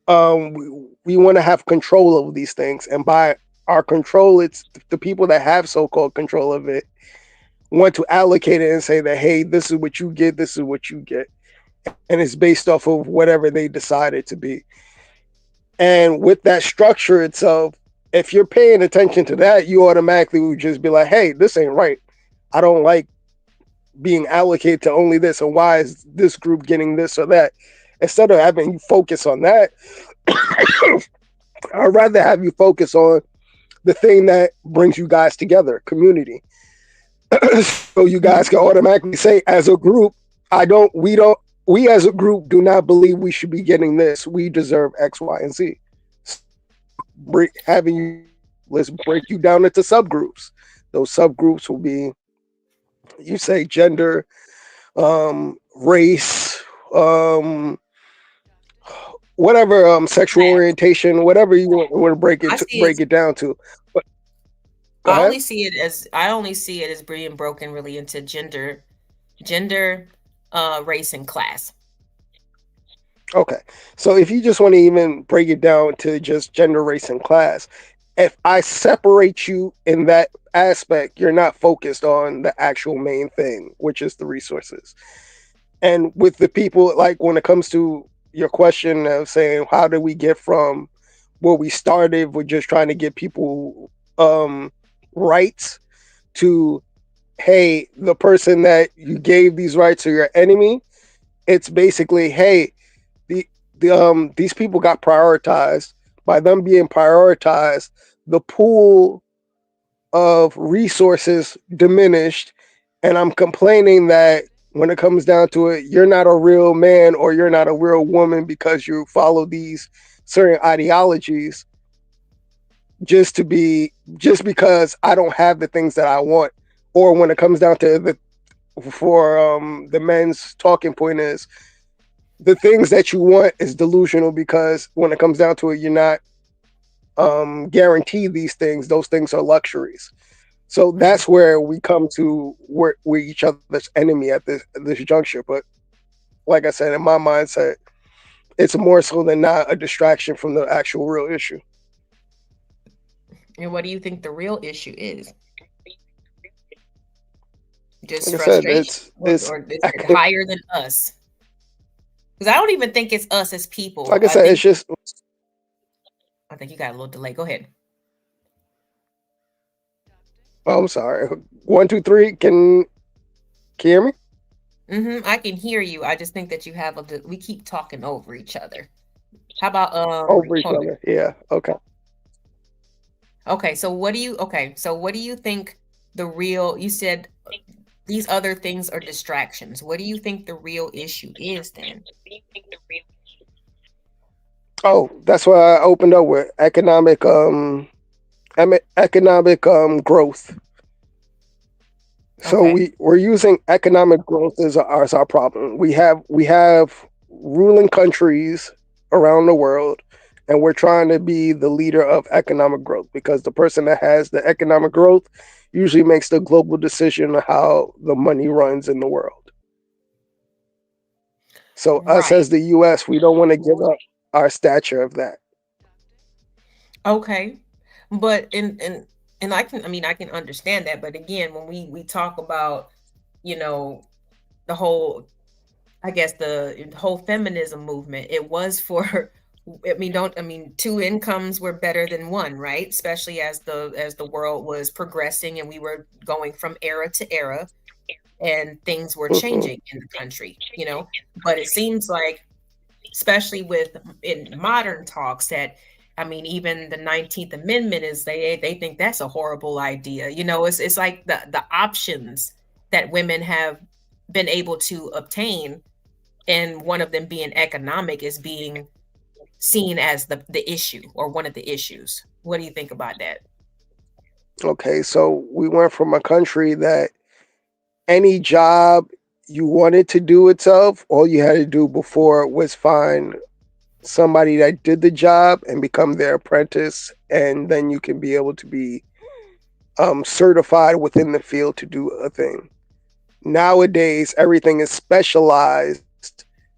we want to have control over these things, and by our control, it's the people that have so-called control of it want to allocate it and say that, hey, this is what you get, this is what you get, and it's based off of whatever they decide it to be. And with that structure itself, if you're paying attention to that, you automatically would just be like, hey, this ain't right. I don't like being allocated to only this, and why is this group getting this or that? Instead of having you focus on that, I'd rather have you focus on the thing that brings you guys together, community. So you guys can automatically say, as a group, we as a group do not believe we should be getting this. We deserve X, Y, and Z. Let's break you down into subgroups. Those subgroups will be, you say, gender, race, whatever, sexual orientation, whatever you want to break it down to. But I only see it as being broken really into gender, race, and class. Okay, so if you just want to even break it down to just gender, race, and class, if I separate you in that aspect, you're not focused on the actual main thing, which is the resources. And with the people, like when it comes to your question of saying, how do we get from where we started with just trying to get people rights to, hey, the person that you gave these rights to your enemy, it's basically, hey, these people got prioritized. By them being prioritized, the pool of resources diminished, and I'm complaining that when it comes down to it, you're not a real man or you're not a real woman because you follow these certain ideologies just because I don't have the things that I want. Or when it comes down to the men's talking point is, the things that you want is delusional, because when it comes down to it, you're not guaranteed these things. Those things are luxuries. So that's where we come to we're each other's enemy at this juncture. But like I said, in my mindset, it's more so than not a distraction from the actual real issue. And what do you think the real issue is? Just like frustration, it's or is it higher than us? Because I don't even think it's us as people. Like I said, it's just. I think you got a little delay. Go ahead. Oh, I'm sorry. 1, 2, 3. Can you hear me? I can hear you. I just think that you have we keep talking over each other. How about over each other? Yeah. Okay. Okay. So what do you think the real? You said these other things are distractions. What do you think the real issue is then? Oh, that's what I opened up with economic growth. So we're using economic growth as our problem. We have ruling countries around the world, and we're trying to be the leader of economic growth, because the person that has the economic growth usually makes the global decision of how the money runs in the world. So us as the U.S., we don't want to give up our stature of that. Okay, but and I can understand that, but again, when we talk about, the whole, I guess the whole feminism movement, it was for, two incomes were better than one, right? Especially as the world was progressing and we were going from era to era and things were changing in the country, but it seems like, especially in modern talks, that even the 19th Amendment is, they think that's a horrible idea. It's like the options that women have been able to obtain, and one of them being economic, is being seen as the issue, or one of the issues. What do you think about that? Okay, so we went from a country that any job you wanted to do itself, all you had to do before was find somebody that did the job and become their apprentice, and then you can be able to be certified within the field to do a thing. Nowadays, everything is specialized,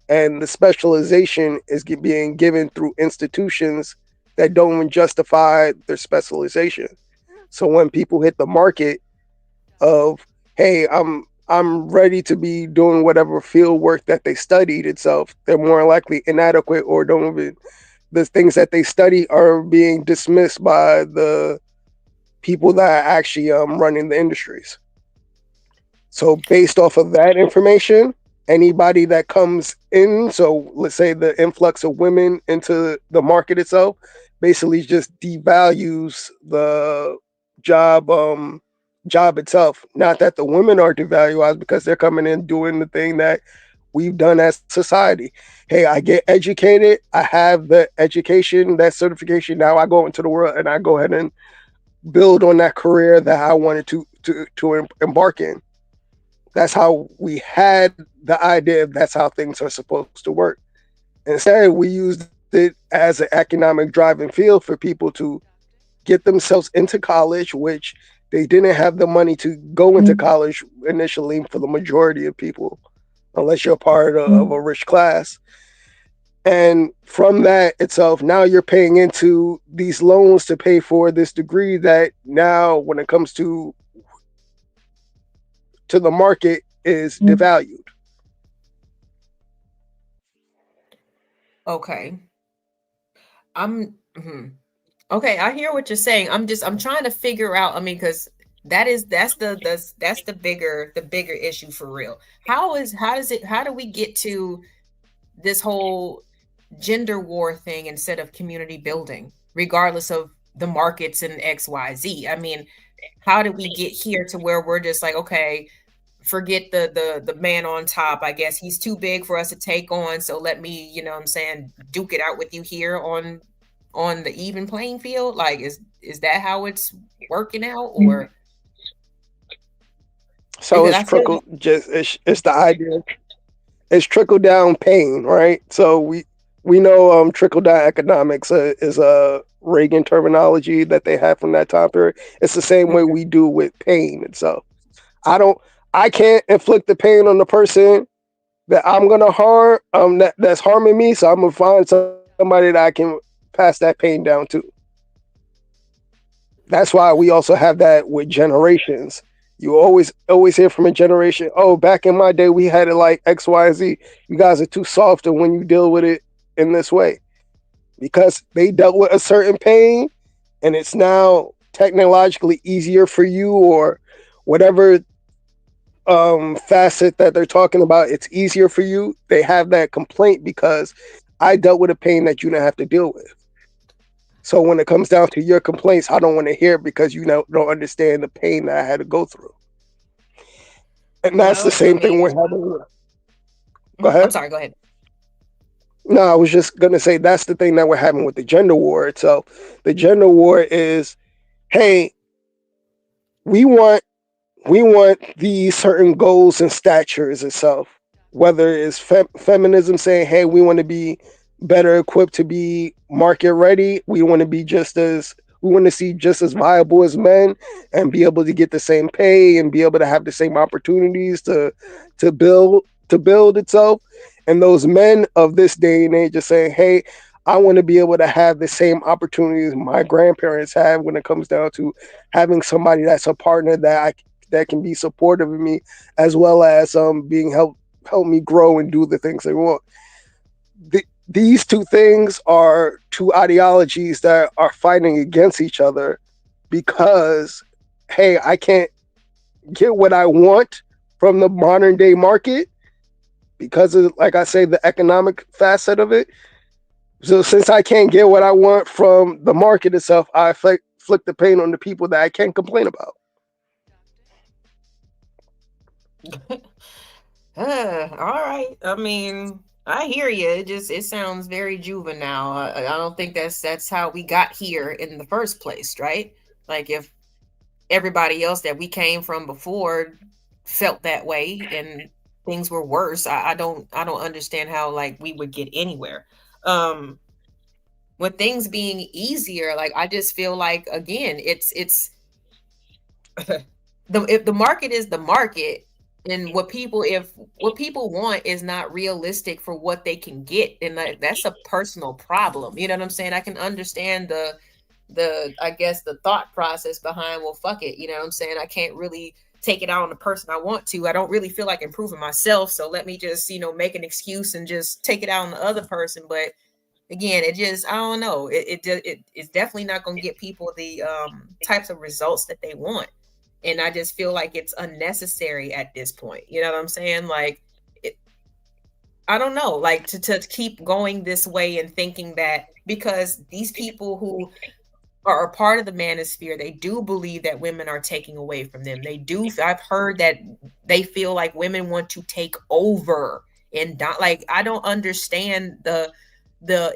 and the specialization is being given through institutions that don't even justify their specialization. So when people hit the market of, hey, I'm ready to be doing whatever field work that they studied itself, they're more likely inadequate or don't even, the things that they study are being dismissed by the people that are actually running the industries. So based off of that information, anybody that comes in, so let's say the influx of women into the market itself, basically just devalues the job job itself. Not that the women are devalued because they're coming in doing the thing that we've done as society. Hey, I get educated, I have the education, that certification. Now I go into the world and I go ahead and build on that career that I wanted to embark in. That's how we had the idea of that's how things are supposed to work. Instead, we used it as an economic driving field for people to get themselves into college, which they didn't have the money to go into college initially for the majority of people, unless you're part of a rich class. And from that itself, now you're paying into these loans to pay for this degree that now, when it comes to the market, is devalued. Okay. Okay, I hear what you're saying. I'm trying to figure out, I mean, because that's the bigger issue for real. How do we get to this whole gender war thing instead of community building, regardless of the markets and XYZ? I mean, how did we get here to where we're just like, okay, forget the man on top. I guess he's too big for us to take on. So let me, you know what I'm saying, duke it out with you here on the even playing field. Like, is that how it's working out? Or So it's trickle, just it's the idea. It's trickle down pain, right? So we know trickle down economics is a Reagan terminology that they had from that time period. It's the same way we do with pain itself. I don't, I can't inflict the pain on the person that I'm gonna harm, that's harming me. So I'm gonna find somebody that I can pass that pain down to. That's why we also have that with generations. You always hear from a generation, oh, back in my day we had it like X, Y, Z. You guys are too soft when you deal with it in this way. Because they dealt with a certain pain and it's now technologically easier for you, or whatever facet that they're talking about, it's easier for you. They have that complaint because I dealt with a pain that you didn't have to deal with. So when it comes down to your complaints, I don't want to hear it because you don't understand the pain that I had to go through. And that's the same thing we're having. Go ahead. I'm sorry, go ahead. No, I was just going to say that's the thing that we're having with the gender war itself. The gender war is, hey, we want these certain goals and statures itself, whether it's feminism saying, hey, we want to be better equipped to be market ready. We want to be we want to see just as viable as men and be able to get the same pay and be able to have the same opportunities to build itself. And those men of this day and age are saying, hey, I want to be able to have the same opportunities my grandparents had when it comes down to having somebody that's a partner that can be supportive of me, as well as being help me grow and do the things they want. These two things are two ideologies that are fighting against each other because, hey, I can't get what I want from the modern day market because of, like I say, the economic facet of it. So since I can't get what I want from the market itself, I inflict the pain on the people that I can't complain about. All right. I mean, I hear you. It sounds very juvenile. I don't think that's how we got here in the first place, right? Like, if everybody else that we came from before felt that way and things were worse. I don't understand how like we would get anywhere. With things being easier, like I just feel like again, it's if the market is the market, and what people want is not realistic for what they can get, and that's a personal problem. You know what I'm saying? I can understand the I guess the thought process behind, well, fuck it, you know what I'm saying? I can't really take it out on the person I want to. I don't really feel like improving myself, so let me just, make an excuse and just take it out on the other person. But again, it just, I don't know, it's definitely not going to get people the types of results that they want. And I just feel like it's unnecessary at this point. You know what I'm saying? Like, I don't know, like to keep going this way and thinking that because these people who are a part of the manosphere, they do believe that women are taking away from them. I've heard that they feel like women want to take over and like, I don't understand the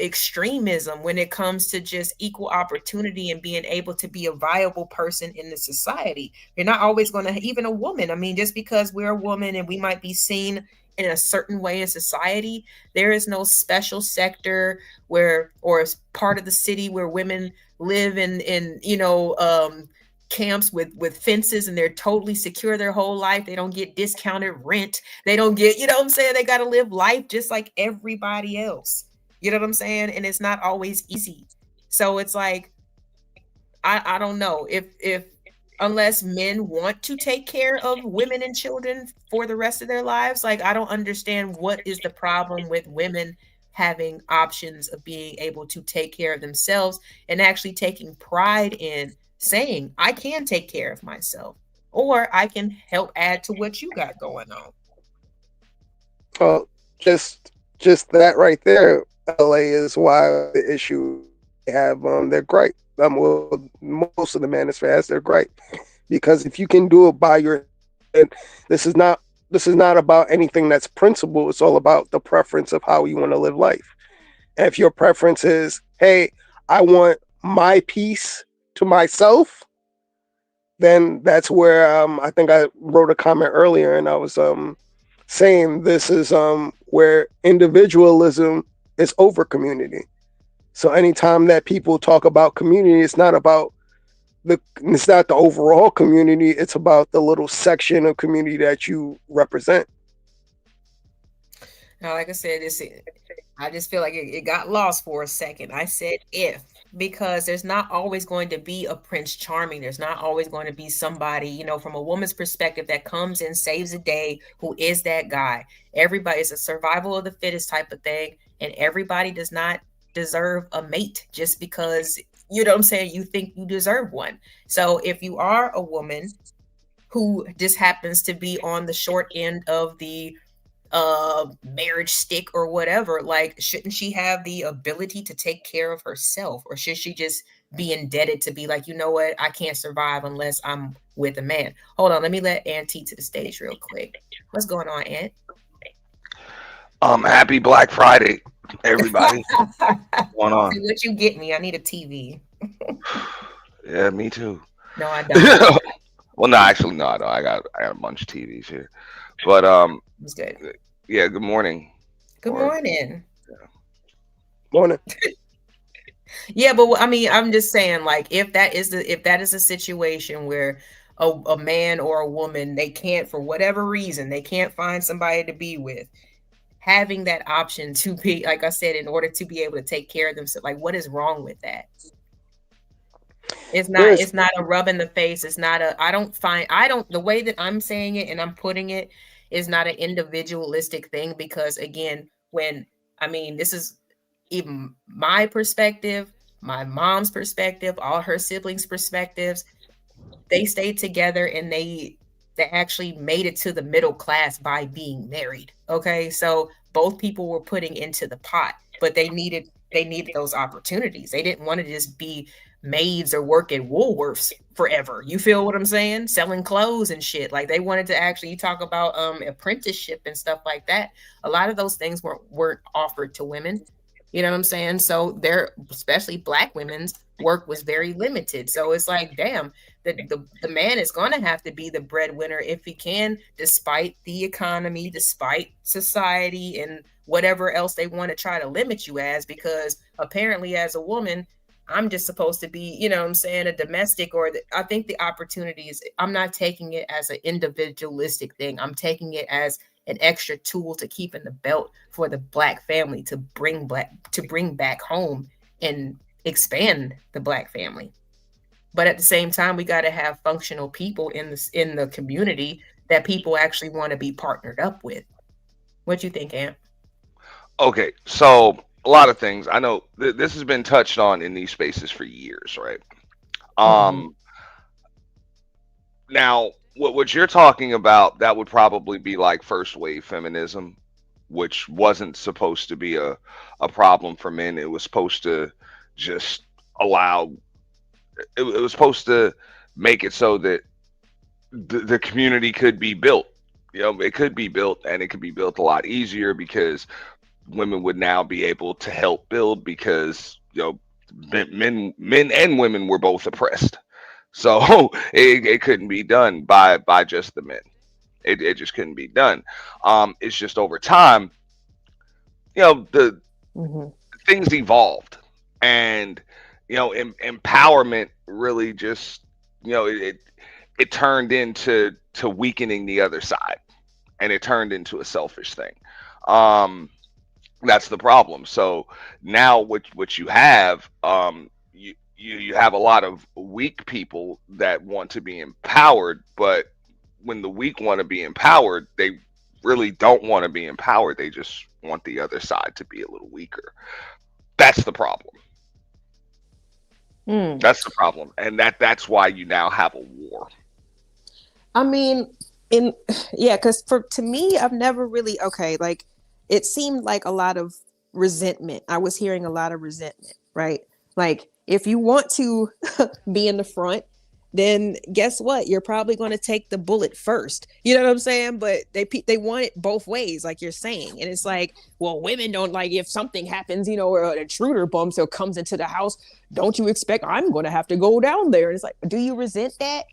extremism when it comes to just equal opportunity and being able to be a viable person in the society. You're not always going to, even a woman. I mean, just because we're a woman and we might be seen in a certain way in society, there is no special sector where, or part of the city where women live in camps with fences and they're totally secure their whole life. They don't get discounted rent. They don't get, you know what I'm saying? They got to live life just like everybody else. You know what I'm saying? And it's not always easy. So it's like, I don't know if unless men want to take care of women and children for the rest of their lives, like I don't understand what is the problem with women having options of being able to take care of themselves and actually taking pride in saying, I can take care of myself, or I can help add to what you got going on. Well, just that right there, LA is why the issue they have they're great. Well, most of the manosphere has their great because if you can do it by your, and this is not about anything that's principle. It's all about the preference of how you want to live life. And if your preference is, hey, I want my peace to myself, then that's where I think I wrote a comment earlier, and I was saying this is where individualism is over community. So anytime that people talk about community, it's not the overall community, it's about the little section of community that you represent. Now, like I said, I just feel like it got lost for a second. I said if, because there's not always going to be a Prince Charming. There's not always going to be somebody, from a woman's perspective that comes in, saves the day, who is that guy. Everybody, it's a survival of the fittest type of thing. And everybody does not deserve a mate just because, you know what I'm saying, you think you deserve one. So if you are a woman who just happens to be on the short end of the marriage stick or whatever, like, shouldn't she have the ability to take care of herself, or should she just be indebted to be like, you know what, I can't survive unless I'm with a man? Hold on, let me let Auntie to the stage real quick. What's going on, Aunt? Happy Black Friday, everybody. What's going on? See what you get me. I need a TV. Yeah, me too. No, I don't. Well, no, actually, no, I don't. I got a bunch of TVs here, but it's good. Yeah, good morning. Good morning. Yeah. Morning. Yeah, but I mean, I'm just saying, like, if that is a situation where a man or a woman, they can't, for whatever reason, they can't find somebody to be with, having that option to be, like I said, in order to be able to take care of themselves, like, what is wrong with that? It's not a rub in the face. It's not the way that I'm saying it and I'm putting it is not an individualistic thing, because again, this is even my perspective, my mom's perspective, all her siblings' perspectives. They stayed together and they actually made it to the middle class by being married. Okay. So both people were putting into the pot, but they needed those opportunities. They didn't want to just be maids or work at Woolworths forever. You feel what I'm saying? Selling clothes and shit. Like, they wanted to actually, you talk about apprenticeship and stuff like that. A lot of those things weren't offered to women. You know what I'm saying? So especially Black women's work was very limited. So it's like, damn, The man is going to have to be the breadwinner if he can, despite the economy, despite society, and whatever else they want to try to limit you as, because apparently as a woman, I'm just supposed to be, you know what I'm saying, a domestic, or I think the opportunity is, I'm not taking it as an individualistic thing. I'm taking it as an extra tool to keep in the belt for the Black family to bring back home and expand the Black family. But at the same time, we got to have functional people in the community that people actually want to be partnered up with. What do you think, Amp? Okay, so a lot of things. I know this has been touched on in these spaces for years, right? Now, what you're talking about, that would probably be like first wave feminism, which wasn't supposed to be a problem for men. It was supposed to just allow, it was supposed to make it so that the community could be built. You know, it could be built, and it could be built a lot easier because women would now be able to help build, because, you know, men and women were both oppressed. So it couldn't be done by just the men. It just couldn't be done. It's just over time, you know, the things evolved, and, you know, empowerment really just, you know, it turned into weakening the other side, and it turned into a selfish thing. That's the problem. So now what you have, you have a lot of weak people that want to be empowered, but when the weak want to be empowered, they really don't want to be empowered. They just want the other side to be a little weaker. That's the problem. That's the problem, and that's why you now have a war. I mean, because to me, I've never really, like, it seemed like a lot of resentment. I was hearing a lot of resentment, right? Like, if you want to be in the front, then guess what? You're probably going to take the bullet first. You know what I'm saying? But they want it both ways, like you're saying. And it's like, well, women don't, like, if something happens, you know, or an intruder bumps or comes into the house, don't you expect I'm going to have to go down there? And it's like, do you resent that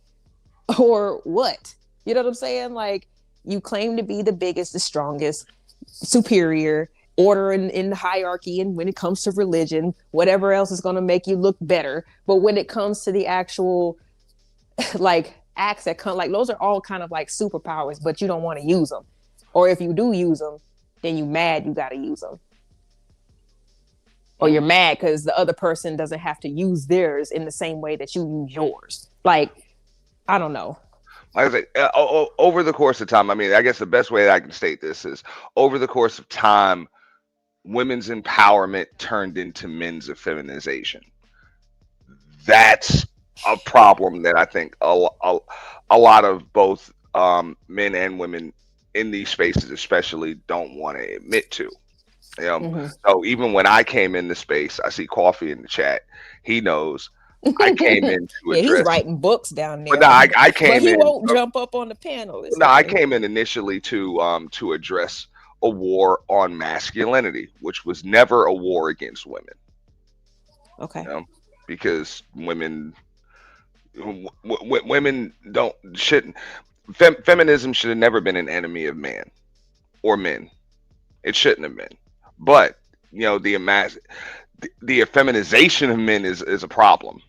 or what? You know what I'm saying? Like, you claim to be the biggest, the strongest, superior order in the hierarchy, and when it comes to religion, whatever else is going to make you look better. But when it comes to the actual like acts that come, like, those are all kind of like superpowers, but you don't want to use them. Or if you do use them, then you mad you got to use them. Or you're mad because the other person doesn't have to use theirs in the same way that you use yours. Like, I don't know. Like I say, over the course of time, I mean, I guess the best way that I can state this is, over the course of time, women's empowerment turned into men's effeminization. That's a problem that I think a lot of both men and women in these spaces especially don't want to admit to. You know? So even when I came in the space, I see Coffee in the chat. He knows I came in to address. He's writing books down there. But no, I came in. But he won't jump up on the panel. I came in initially to address a war on masculinity, which was never a war against women. Okay. You know? Because women feminism should have never been an enemy of man or men. It shouldn't have been. But, you know, the effeminization of men is a problem.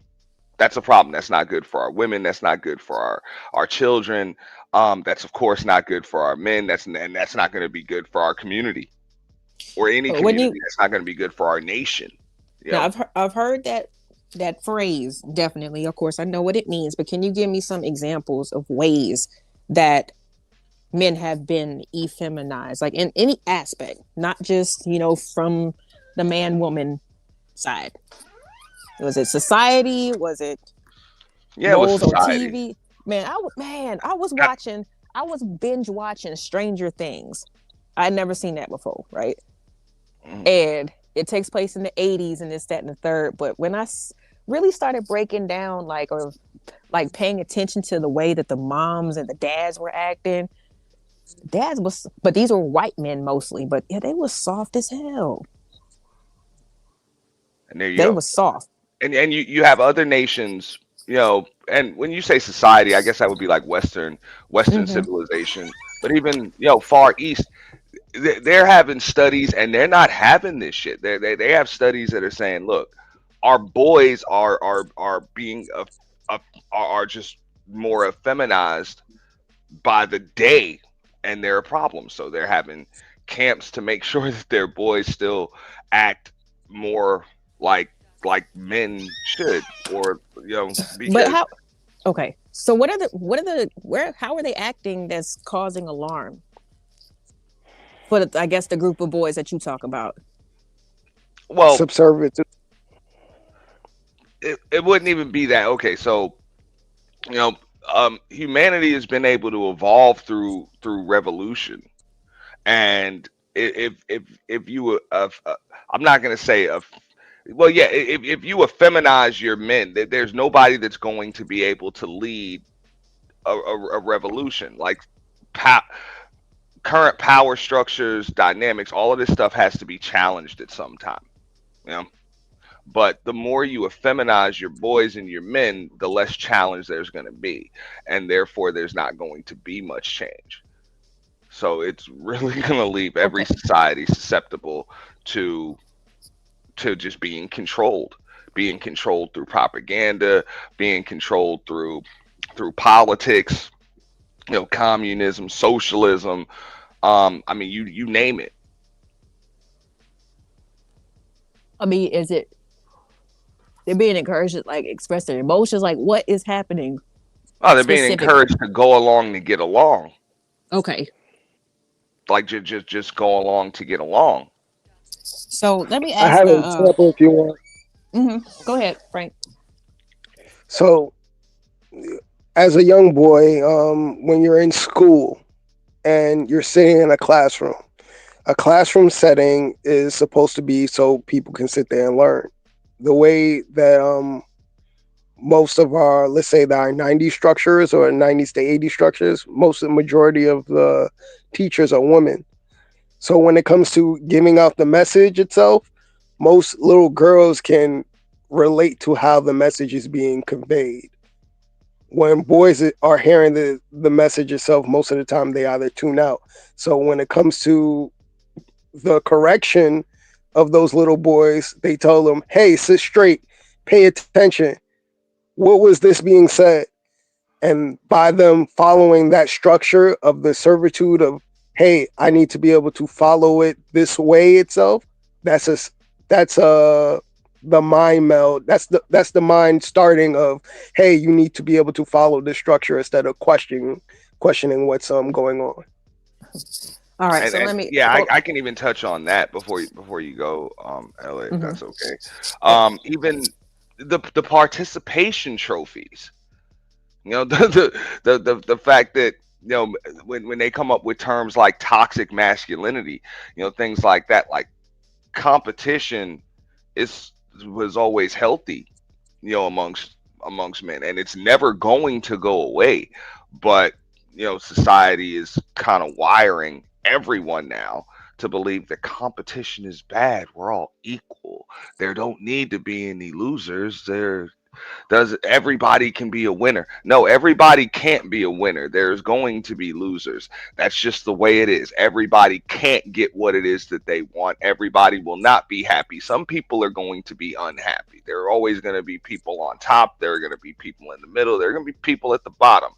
That's a problem. That's not good for our women. That's not good for our children. That's of course not good for our men. That's not going to be good for our community or any community. That's not going to be good for our nation. Now, I've heard that phrase, definitely. Of course, I know what it means, but can you give me some examples of ways that men have been effeminized, like in any aspect, not just, you know, from the man-woman side? Was it society? Was it roles on TV? I was binge watching Stranger Things. I'd never seen that before, right? And it takes place in the 80s and this, that, and the third. But when I really started breaking down, or paying attention to the way that the moms and the dads were acting, but these were white men mostly, but yeah, they were soft as hell. And there you go. They were soft. And you have other nations, you know, and when you say society, I guess that would be like Western Mm-hmm. civilization. But even Far East, they're having studies, and they're not having this shit. They have studies that are saying, look, our boys are being are just more effeminized by the day, and they're a problem. So they're having camps to make sure that their boys still act more like men should, or But because how? Okay, so where? How are they acting that's causing alarm for I guess the group of boys that you talk about? well, Subservient. it wouldn't even be that. Okay, so you know humanity has been able to evolve through revolution, and if you I'm not going to say well, yeah, if you effeminize your men, there's nobody that's going to be able to lead a revolution. Like pa- current power structures, dynamics, all of this stuff has to be challenged at some time. You know, but the more you effeminize your boys and your men, the less challenge there's going to be, and therefore there's not going to be much change. So it's really going to leave every Okay. society susceptible to just being controlled through propaganda, being controlled through politics, communism, socialism. I mean, you name it. I mean, is it they're being encouraged to like express their emotions? Like, what is happening Oh, they're being specifically? encouraged to go along to get along. Okay, Like just go along to get along. so let me I ask have an the. example if you want. Go ahead, Frank. So, as a young boy, when you're in school and you're sitting in a classroom setting is supposed to be so people can sit there and learn. The way that most of our, let's say, our 90s structures or 90s to 80s structures, most of the majority of the teachers are women. So when it comes to giving out the message itself, most little girls can relate to how the message is being conveyed. When boys are hearing the message itself, most of the time they either tune out. So when it comes to the correction of those little boys, they tell them, hey, sit straight, pay attention. What was this being said? And by them following that structure of the servitude of, hey, I need to be able to follow it this way itself, that's the mind meld. That's the mind starting of, hey, you need to be able to follow this structure instead of questioning what's going on. All right, so And let me. yeah, I can even touch on that before you go, LA, if Mhm. that's okay. Even the participation trophies. The fact that when they come up with terms like toxic masculinity, things like that, like competition is was always healthy, amongst men, and it's never going to go away. But society is kind of wiring everyone now to believe that competition is bad. We're all equal. There don't need to be any losers. Does everybody can be a winner? No, everybody can't be a winner. There's going to be losers. That's just the way it is. Everybody can't get what it is that they want. Everybody will not be happy. Some people are going to be unhappy. There are always going to be people on top. There are going to be people in the middle. There are going to be people at the bottom.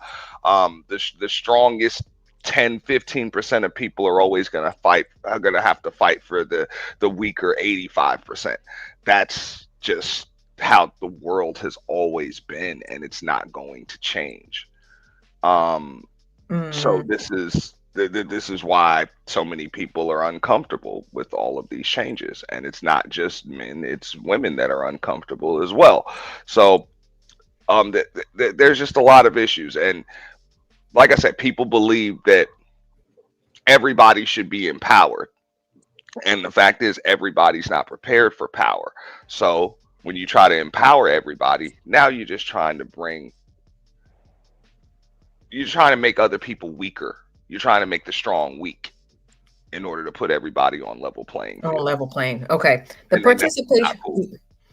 The strongest 10-15% of people are always going to have to fight for the weaker 85%. That's just how the world has always been, and it's not going to change. So this is why so many people are uncomfortable with all of these changes, and it's not just men, it's women that are uncomfortable as well. So there's just a lot of issues, and like I said, people believe that everybody should be empowered, and the fact is everybody's not prepared for power. So when you try to empower everybody, now you're trying to make other people weaker. You're trying to make the strong weak in order to put everybody on level playing On field. level playing. Okay. The And that's not participation cool.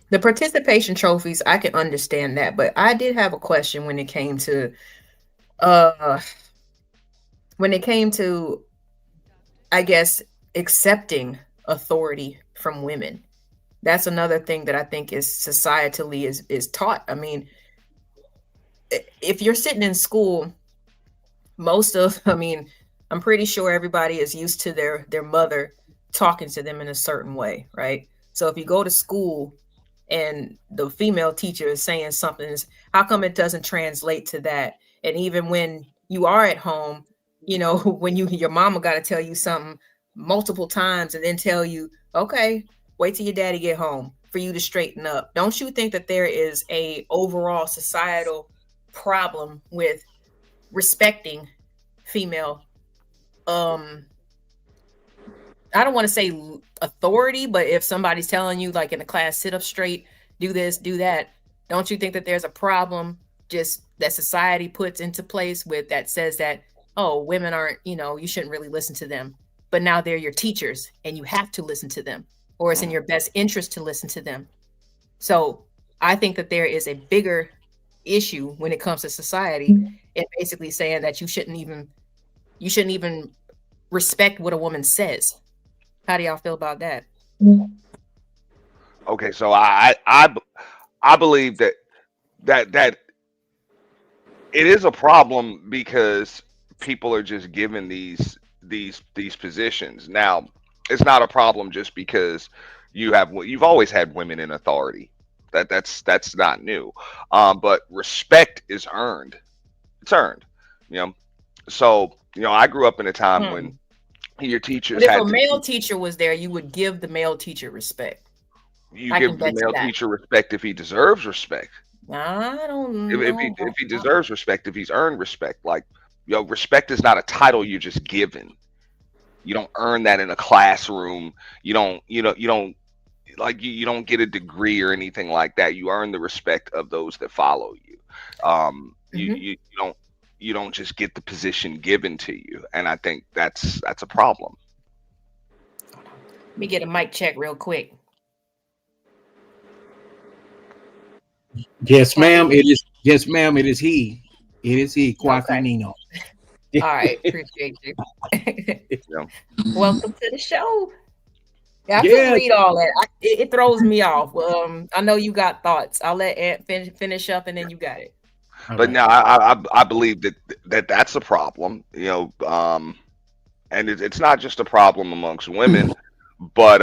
The participation trophies, I can understand that, but I did have a question when it came to uh when it came to, I guess, accepting authority from women. That's another thing that I think is societally is taught. I mean, if you're sitting in school, most of, I mean, I'm pretty sure everybody is used to their mother talking to them in a certain way, right? So if you go to school and the female teacher is saying something, how come it doesn't translate to that? And even when you are at home, you know, when your mama got to tell you something multiple times and then tell you, okay, wait till your daddy get home for you to straighten up. Don't you think that there is a overall societal problem with respecting female, um I don't want to say authority, but if somebody's telling you, like in the class, sit up straight, do this, do that, don't you think that there's a problem just that society puts into place with that says that, oh, women aren't, you know, you shouldn't really listen to them, but now they're your teachers and you have to listen to them, or it's in your best interest to listen to them. So I think that there is a bigger issue when it comes to society and basically saying that you shouldn't even respect what a woman says. How do y'all feel about that? Okay, so I believe that it is a problem because people are just given these positions. Now, it's not a problem just because you've always had women in authority. That's not new. But respect is earned. It's earned. You know. So, I grew up in a time when your But teachers if a had to male teacher was there, you would give the male teacher respect. you I can give the bet you male that. teacher respect if he deserves respect. I don't If he know. if he deserves respect, if he's earned respect, like respect is not a title you're just given. You don't earn that in a classroom. You don't like you don't get a degree or anything like that. You earn the respect of those that follow you. You don't just get the position given to you, and I think that's a problem. Let me get a mic check real quick. Yes, ma'am. It is. Yes, ma'am. It is he. It is he. Kwafi Okay. Nino. All right, appreciate you. Yeah. Welcome to the show. Yeah, I couldn't Yeah. read all that. It throws me off. I know you got thoughts. I'll let Ant finish up, and then you got it. But now I believe that's a problem. And it's not just a problem amongst women, but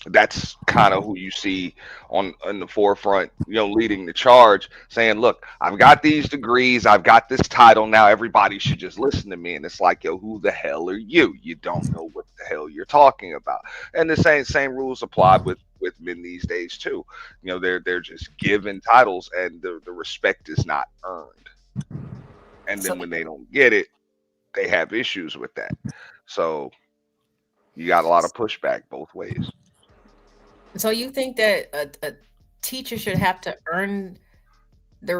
that's kind of who you see on the forefront, leading the charge, saying, "Look, I've got these degrees, I've got this title. Now everybody should just listen to me." And it's like, yo, who the hell are you? You don't know what the hell you're talking about. And the same rules apply with men these days too. They're just given titles, and the respect is not earned. And then when they don't get it, they have issues with that. So you got a lot of pushback both ways. So you think that a teacher should have to earn the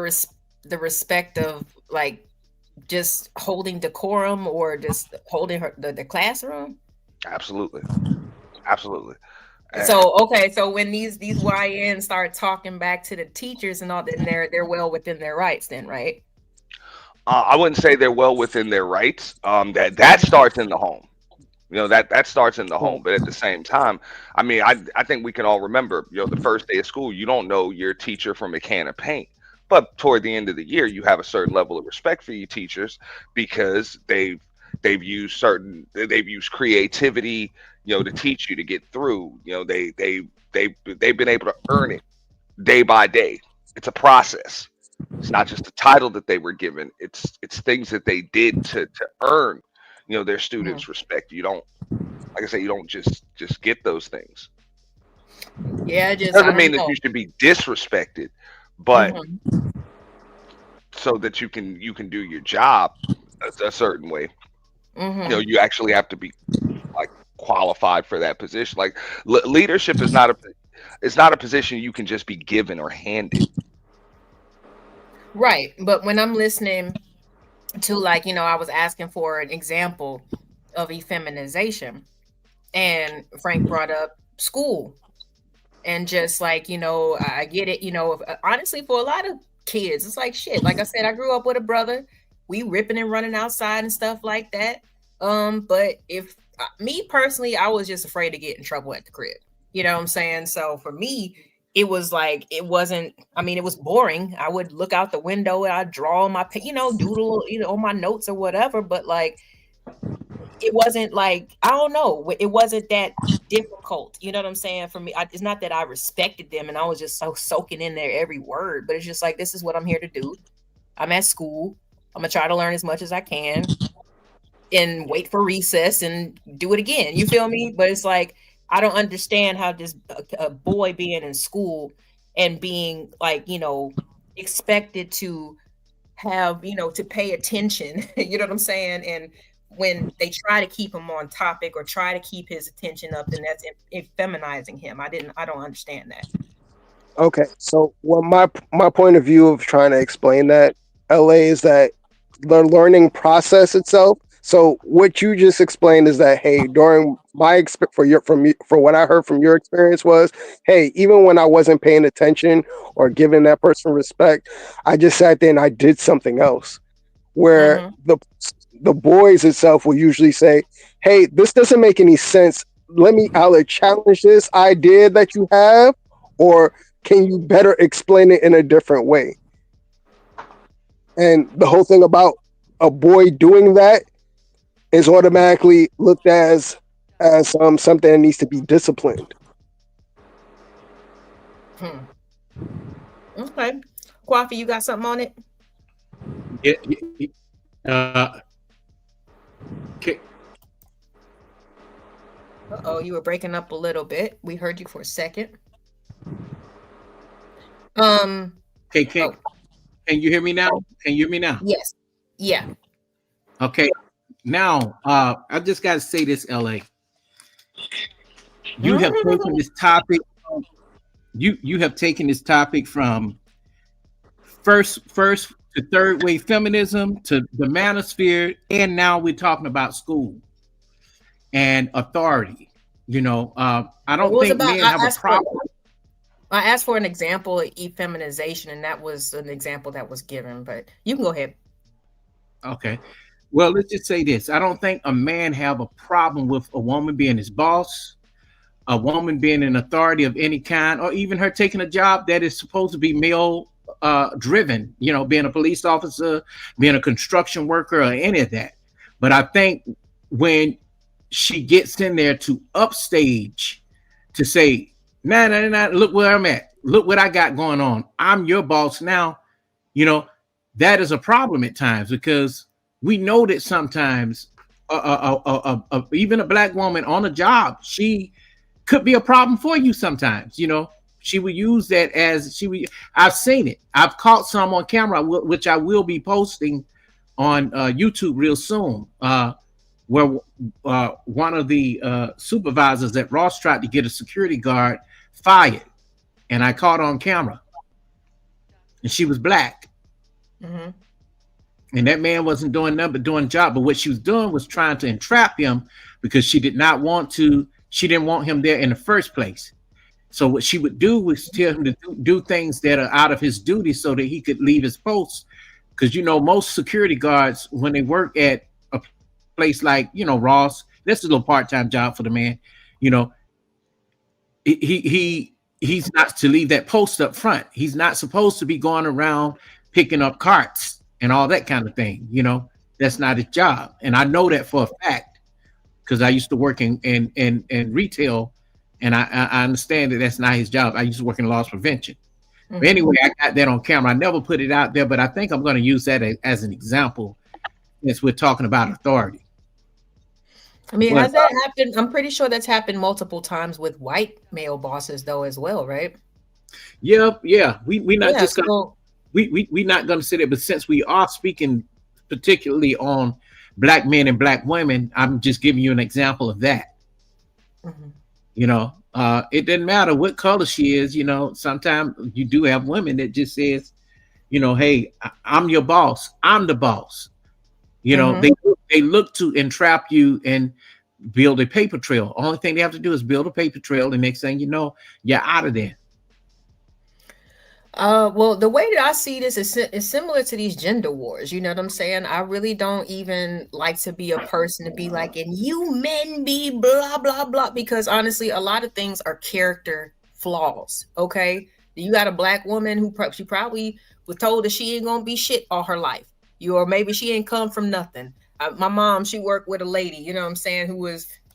the respect of, like, just holding decorum or just holding the classroom? Absolutely. Absolutely. So okay, so when these YNs start talking back to the teachers and all, then they're well within their rights, then, right? I wouldn't say they're well within their rights. That starts in the home. That starts in the home. But at the same time, I mean, I think we can all remember, the first day of school, you don't know your teacher from a can of paint. But toward the end of the year, you have a certain level of respect for your teachers because they've used creativity, to teach you to get through. They've been able to earn it day by day. It's a process. It's not just a title that they were given. It's things that they did to earn, their students' respect. You don't, like I say, you don't just get those things. Yeah, I Doesn't don't mean that know. you should be disrespected, but Mhm. so that you can do your job a certain way. Mhm. You actually have to be like qualified for that position. Like leadership is not a position you can just be given or handed. Right, but when I'm listening to, like, I was asking for an example of effeminization, and Frank brought up school, And just like, I get it, honestly, for a lot of kids, it's like shit. Like I said, I grew up with a brother. We ripping and running outside and stuff like that. But if me personally, I was just afraid to get in trouble at the crib. You know what I'm saying? So for me, it was like, it wasn't, it was boring. I would look out the window and I'd draw my, doodle, on my notes or whatever. But like, it wasn't like, I don't know, it wasn't that difficult. You know what I'm saying? For me, it's not that I respected them and I was just so soaking in their every word, but it's just like, this is what I'm here to do. I'm at school. I'm gonna try to learn as much as I can and wait for recess and do it again. You feel me? But it's like, I don't understand how this a boy being in school and being like, expected to have, to pay attention. You know what I'm saying? And when they try to keep him on topic or try to keep his attention up, then that's feminizing him. I don't understand that. Okay, so my point of view of trying to explain that, LA, is that the learning process itself. So what you just explained is that, hey, during my for what I heard from your experience was, hey, even when I wasn't paying attention or giving that person respect, I just sat there and I did something else. Where the boys itself will usually say, hey, this doesn't make any sense. Let me either challenge this idea that you have, or can you better explain it in a different way? And the whole thing about a boy doing that is automatically looked as something that needs to be disciplined. Okay, Kwafi, you got something on it? Okay. Uh-oh, you were breaking up a little bit. We heard you for a second. Okay, can you hear me now? Can you hear me now? Yes. Yeah. Okay. Now, I just got to say this, LA. You have taken this topic. You have taken this topic from first to third wave feminism to the manosphere, and now we're talking about school and authority. I don't think men have a problem. I asked for an example of effeminization, and that was an example that was given, but you can go ahead. Okay. Well, let's just say this. I don't think a man have a problem with a woman being his boss, a woman being an authority of any kind, or even her taking a job that is supposed to be male driven, being a police officer, being a construction worker, or any of that. But I think when she gets in there to upstage, to say, nah, look where I'm at. Look what I got going on. I'm your boss now. That is a problem at times, because we know that sometimes even a black woman on a job, she could be a problem for you sometimes. She would use that as I've seen it. I've caught some on camera, which I will be posting on YouTube real soon, where one of the supervisors at Ross tried to get a security guard fired, and I caught on camera, and she was black. Mm-hmm. And that man wasn't doing nothing but doing a job. But what she was doing was trying to entrap him, because she didn't want him there in the first place. So what she would do was tell him to do things that are out of his duty so that he could leave his post. Because, most security guards, when they work at a place like, Ross, that's a little part-time job for the man. He's not to leave that post up front. He's not supposed to be going around picking up carts and all that kind of thing. That's not his job. And I know that for a fact, because I used to work in retail, and I understand that that's not his job. I used to work in loss prevention. Mm-hmm. But anyway, I got that on camera. I never put it out there, but I think I'm going to use that as an example since we're talking about authority. Has that happened? I'm pretty sure that's happened multiple times with white male bosses, though, as well, right? Yeah. We're not just going. We're not going to sit there, but since we are speaking particularly on black men and black women, I'm just giving you an example of that. Mm-hmm. It doesn't matter what color she is. Sometimes you do have women that just says, hey, I'm your boss. I'm the boss. Mm-hmm. They look to entrap you, and build a paper trail. Only thing they have to do is build a paper trail. The next thing you know, you're out of there. Well, the way that I see this is similar to these gender wars. You know what I'm saying? I really don't even like to be a person to be like, and you men be blah, blah, blah, because honestly, a lot of things are character flaws. Okay. You got a black woman who she probably was told that she ain't gonna be shit all her life. Or maybe she ain't come from nothing. My mom, she worked with a lady, you know what I'm saying,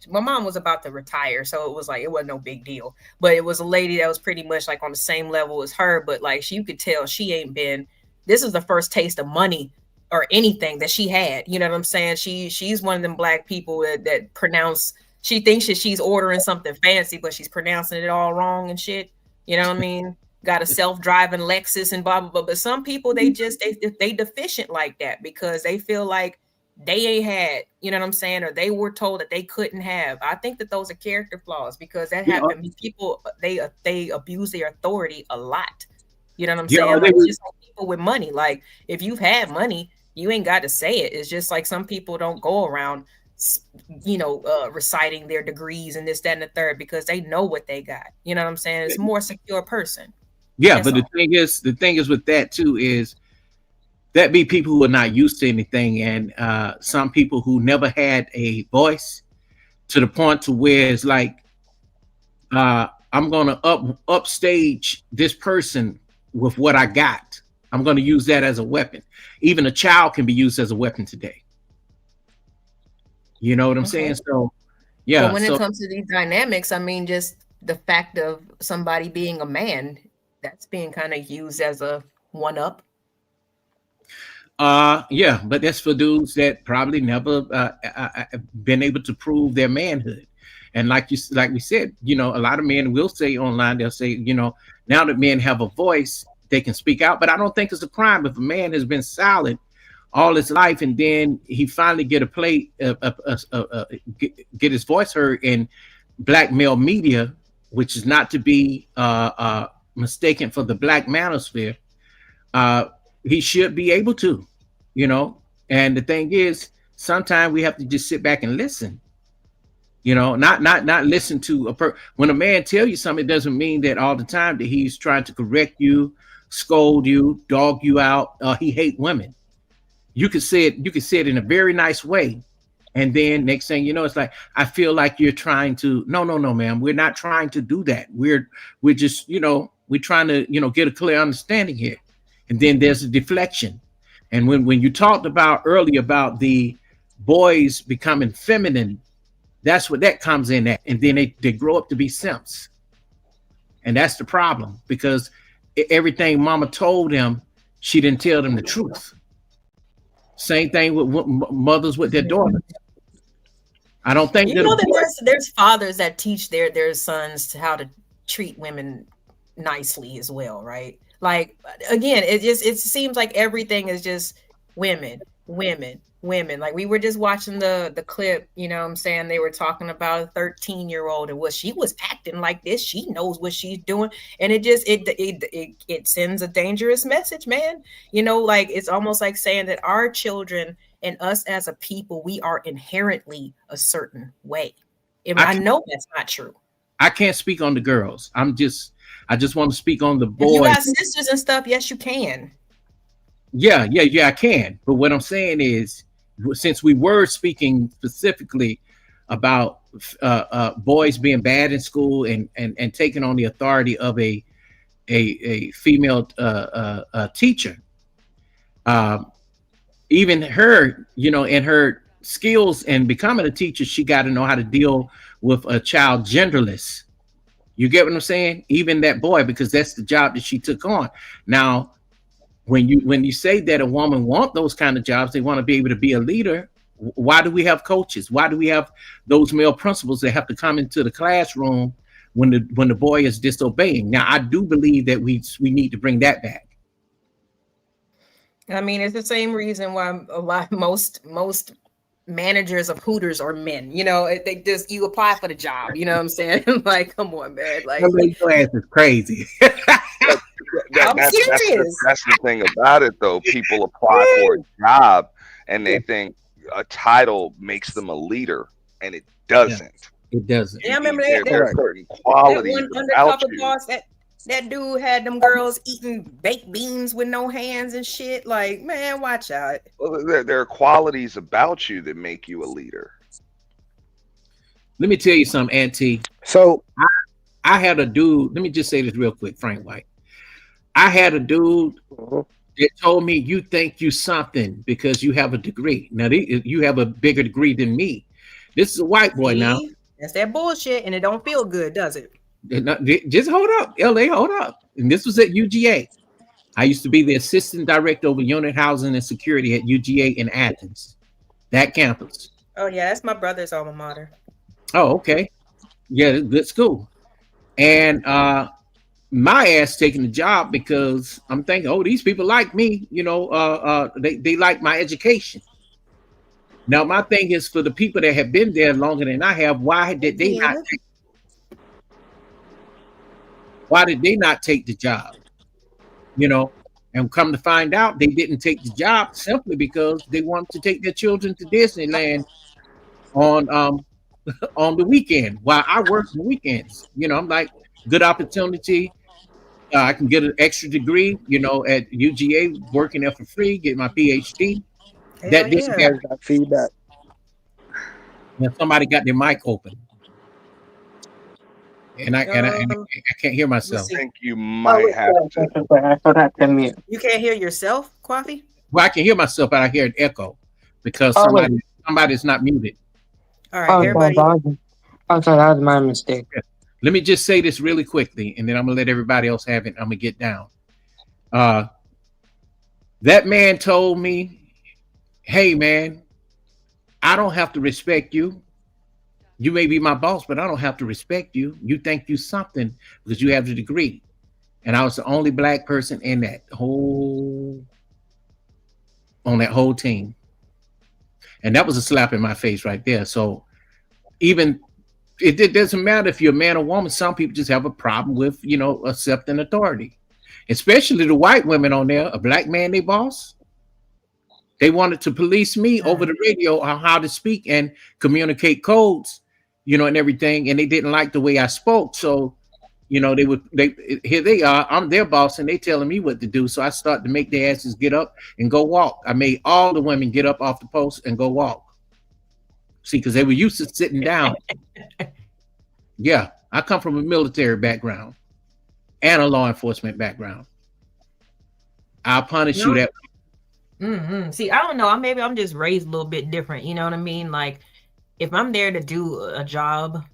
my mom was about to retire, so it was like it wasn't no big deal. But it was a lady that was pretty much like on the same level as her, but like you could tell she ain't been. This is the first taste of money or anything that she had. You know what I'm saying? She's one of them black people that pronounce. She thinks that she's ordering something fancy, but she's pronouncing it all wrong and shit. You know what I mean? Got a self-driving Lexus and blah blah blah. But some people they deficient like that because they feel like they ain't had, you know what I'm saying, or they were told that they couldn't have. I think that those are character flaws because that happened. People they abuse their authority a lot. You know what I'm saying? Like, just like people with money. Like if you've had money, you ain't got to say it. It's just like some people don't go around, reciting their degrees and this, that, and the third because they know what they got. You know what I'm saying? It's a more secure person. Yeah, that's but all. the thing is with that too is that be people who are not used to anything, and some people who never had a voice to the point to where it's like, I'm gonna upstage this person with what I got. I'm gonna use that as a weapon. Even a child can be used as a weapon today. You know what I'm saying? So, yeah. But when it comes to these dynamics, I mean, just the fact of somebody being a man, that's being kind of used as a one-up. Yeah, but that's for dudes that probably never been able to prove their manhood. And like we said, a lot of men will say online, they'll say, now that men have a voice, they can speak out. But I don't think it's a crime if a man has been silent all his life and then he finally get his voice heard in black male media, which is not to be mistaken for the black manosphere. He should be able to, and the thing is, sometimes we have to just sit back and listen, not listen to when a man tell you something, it doesn't mean that all the time that he's trying to correct you, scold you, dog you out, he hate women. You could say it in a very nice way. And then next thing you know, it's like, I feel like you're trying to, no, ma'am, we're not trying to do that. We're just, we're trying to, get a clear understanding here. And then there's a deflection. And when you talked about earlier about the boys becoming feminine, that's what that comes in at. And then they grow up to be simps. And that's the problem, because everything mama told them, she didn't tell them the truth. Same thing with mothers with their daughters. I don't think that there's fathers that teach their sons how to treat women nicely as well, right? Like, again, it seems like everything is just women. Like, we were just watching the clip, you know what I'm saying? They were talking about a 13-year-old and she was acting like this. She knows what she's doing. And it sends a dangerous message, man. Like, it's almost like saying that our children and us as a people, we are inherently a certain way. And I know that's not true. I can't speak on the girls. I just want to speak on the boys. If you got sisters and stuff, yes, you can. Yeah, I can. But what I'm saying is, since we were speaking specifically about boys being bad in school and taking on the authority of a female teacher, even her, in her skills and becoming a teacher, she got to know how to deal with a child genderless. You get what I'm saying? Even that boy, because that's the job that she took on. Now, when you say that a woman want those kind of jobs, they want to be able to be a leader. Why do we have coaches? Why do we have those male principals that have to come into the classroom when the boy is disobeying? Now, I do believe that we need to bring that back. I mean, it's the same reason why most managers of Hooters are men. They just, you apply for the job. You know what I'm saying? Like, come on, man. Like, your ass is crazy. I'm serious. That's the thing about it, though. People apply for a job and they think a title makes them a leader. and it doesn't. It doesn't. Yeah, I remember There that, are certain qualities one about undercover you. boss that dude had them girls eating baked beans with no hands and shit. Like, man, watch out. Well, there are qualities about you that make you a leader. Let me tell you something, Auntie. So I had a dude. Let me just say this real quick, Frank White. I had a dude that told me, "You think you something because you have a degree. Now you have a bigger degree than me." This is a white boy now. That's that bullshit, and it don't feel good, does it? Just hold up, LA, hold up. And this was at UGA. I used to be the assistant director over unit housing and security at UGA in Athens, that campus. Oh yeah, that's my brother's alma mater. Oh, okay. Yeah, good school. And my ass taking the job because I'm thinking, oh, these people like me, they like my education. Now, my thing is for the people that have been there longer than I have, why did they not take the job? And come to find out, they didn't take the job simply because they wanted to take their children to Disneyland on the weekend while I work the weekends. I'm like, good opportunity. I can get an extra degree, at UGA, working there for free, get my PhD. That didn't happen. Feedback. And somebody got their mic open, and I can't hear myself. I think you might have to. You can't hear yourself, Coffee? Well, I can hear myself, but I hear an echo because somebody's not muted. All right, everybody. Okay, that was my mistake. Let me just say this really quickly, and then I'm gonna let everybody else have it. I'm gonna get down. That man told me, "Hey, man, I don't have to respect you. You may be my boss, but I don't have to respect you. You think you something because you have the degree." And I was the only black person in on that whole team. And that was a slap in my face right there. So even it doesn't matter if you're a man or woman. Some people just have a problem with, accepting authority, especially the white women on there. A black man, they boss. They wanted to police me over the radio on how to speak and communicate codes, and everything. And they didn't like the way I spoke. So, here they are. I'm their boss and they telling me what to do. So I started to make their asses get up and go walk. I made all the women get up off the post and go walk. See, because they were used to sitting down. Yeah, I come from a military background and a law enforcement background. I'll punish you that way. See, I don't know. Maybe I'm just raised a little bit different. You know what I mean? Like, if I'm there to do a job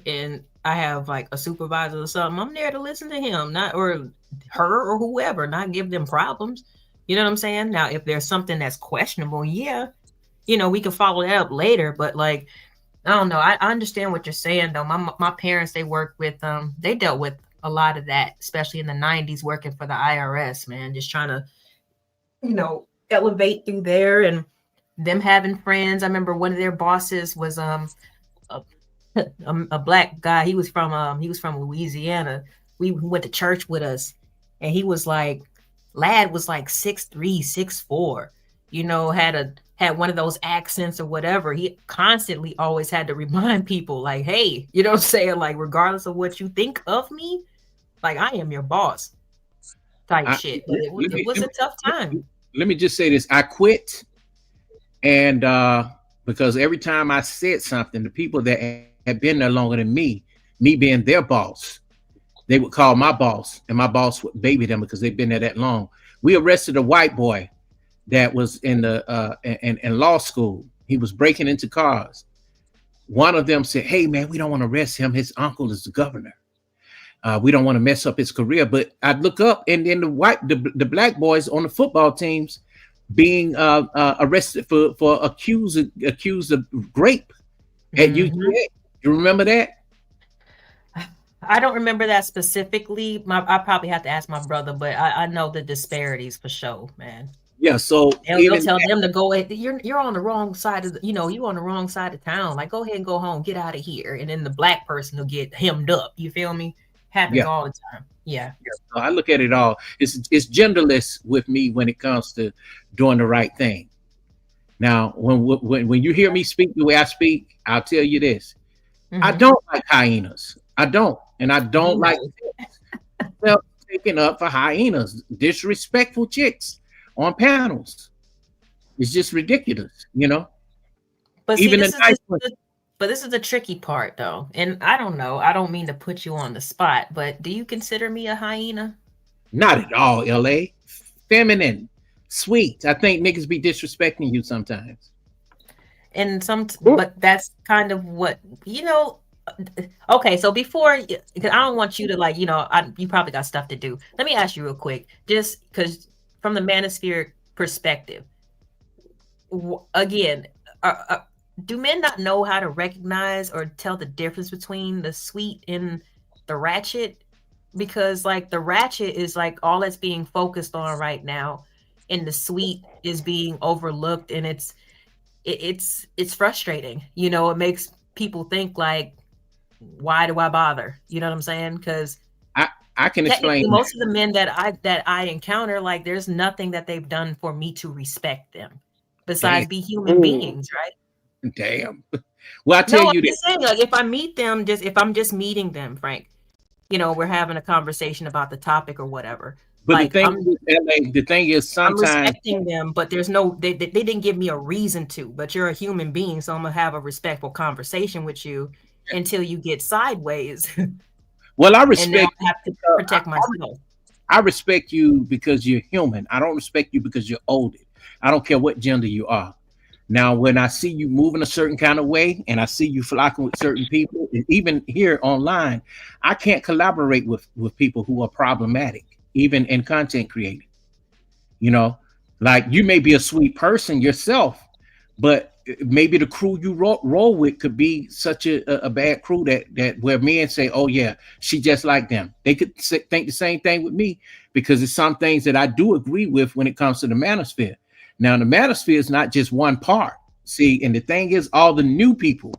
and I have like a supervisor or something, I'm there to listen to him, or her or whoever, not give them problems. You know what I'm saying? Now, if there's something that's questionable, we can follow that up later. But like, I don't know. I understand what you're saying though. My parents, they worked with they dealt with a lot of that, especially in the 90s, working for the IRS, man, just trying to, elevate through there and them having friends. I remember one of their bosses was a black guy. He was from Louisiana. We went to church with us, and he was like, lad was like 6'3", 6'4", had one of those accents or whatever. He constantly always had to remind people like, hey, you know what I'm saying? Like, regardless of what you think of me, like, I am your boss type shit. But it was a tough time. Let me just say this. I quit. And because every time I said something, the people that had been there longer than me being their boss, they would call my boss, and my boss would baby them because they've been there that long. We arrested a white boy that was in law school. He was breaking into cars. One of them said, "Hey man, we don't want to arrest him. His uncle is the governor. We don't want to mess up his career." But I'd look up, and then the black boys on the football teams being arrested for accused of rape at UGA. You remember that? I don't remember that specifically. I probably have to ask my brother, but I know the disparities for sure, man. Yeah, so they'll tell them to go ahead. You're on the wrong side of you're on the wrong side of town. Like, go ahead and go home, get out of here. And then the black person will get hemmed up. You feel me? Happens all the time. Yeah. So I look at it all. It's genderless with me when it comes to doing the right thing. Now, when you hear me speak the way I speak, I'll tell you this: I Mhm. don't like hyenas. I don't, and I He don't like knows. self taking up for hyenas, disrespectful chicks on panels. It's just ridiculous, you know. But see, Even the this is nice ones. but this is the tricky part though. And I don't know. I don't mean to put you on the spot, but do you consider me a hyena? Not at all, LA. Feminine, sweet. I think niggas be disrespecting you sometimes. And but that's kind of what, you know, okay, so before, because I don't want you to like, you know, you probably got stuff to do. Let me ask you real quick, just because from the manosphere perspective, again, do men not know how to recognize or tell the difference between the sweet and the ratchet? Because like the ratchet is like all that's being focused on right now, and the sweet is being overlooked, and it's frustrating. You know, it makes people think like, why do I bother? You know what I'm saying? Because I can technically, explain most that. of the men that I encounter, like, there's nothing that they've done for me to respect them, Damn. besides be human beings, right? Damn. Well, I tell No, I'm you just this. saying, like, if I meet them, just if I'm just meeting them, Frank, you know, we're having a conversation about the topic or whatever. But Like, the thing is, I'm sometimes respecting them, but there's no they didn't give me a reason to. But you're a human being, so I'm gonna have a respectful conversation with you until you get sideways, well, I and then respect. I have to protect myself. I respect you because you're human. I don't respect you because you're older. I don't care what gender you are. Now, when I see you moving a certain kind of way and I see you flocking with certain people, and even here online, I can't collaborate with people who are problematic, even in content creating. You know, like you may be a sweet person yourself, but maybe the crew you roll with could be such a bad crew that where men say, oh yeah, she just like them. They could think the same thing with me, because it's some things that I do agree with when it comes to the manosphere. Now the manosphere is not just one part. See, and the thing is, all the new people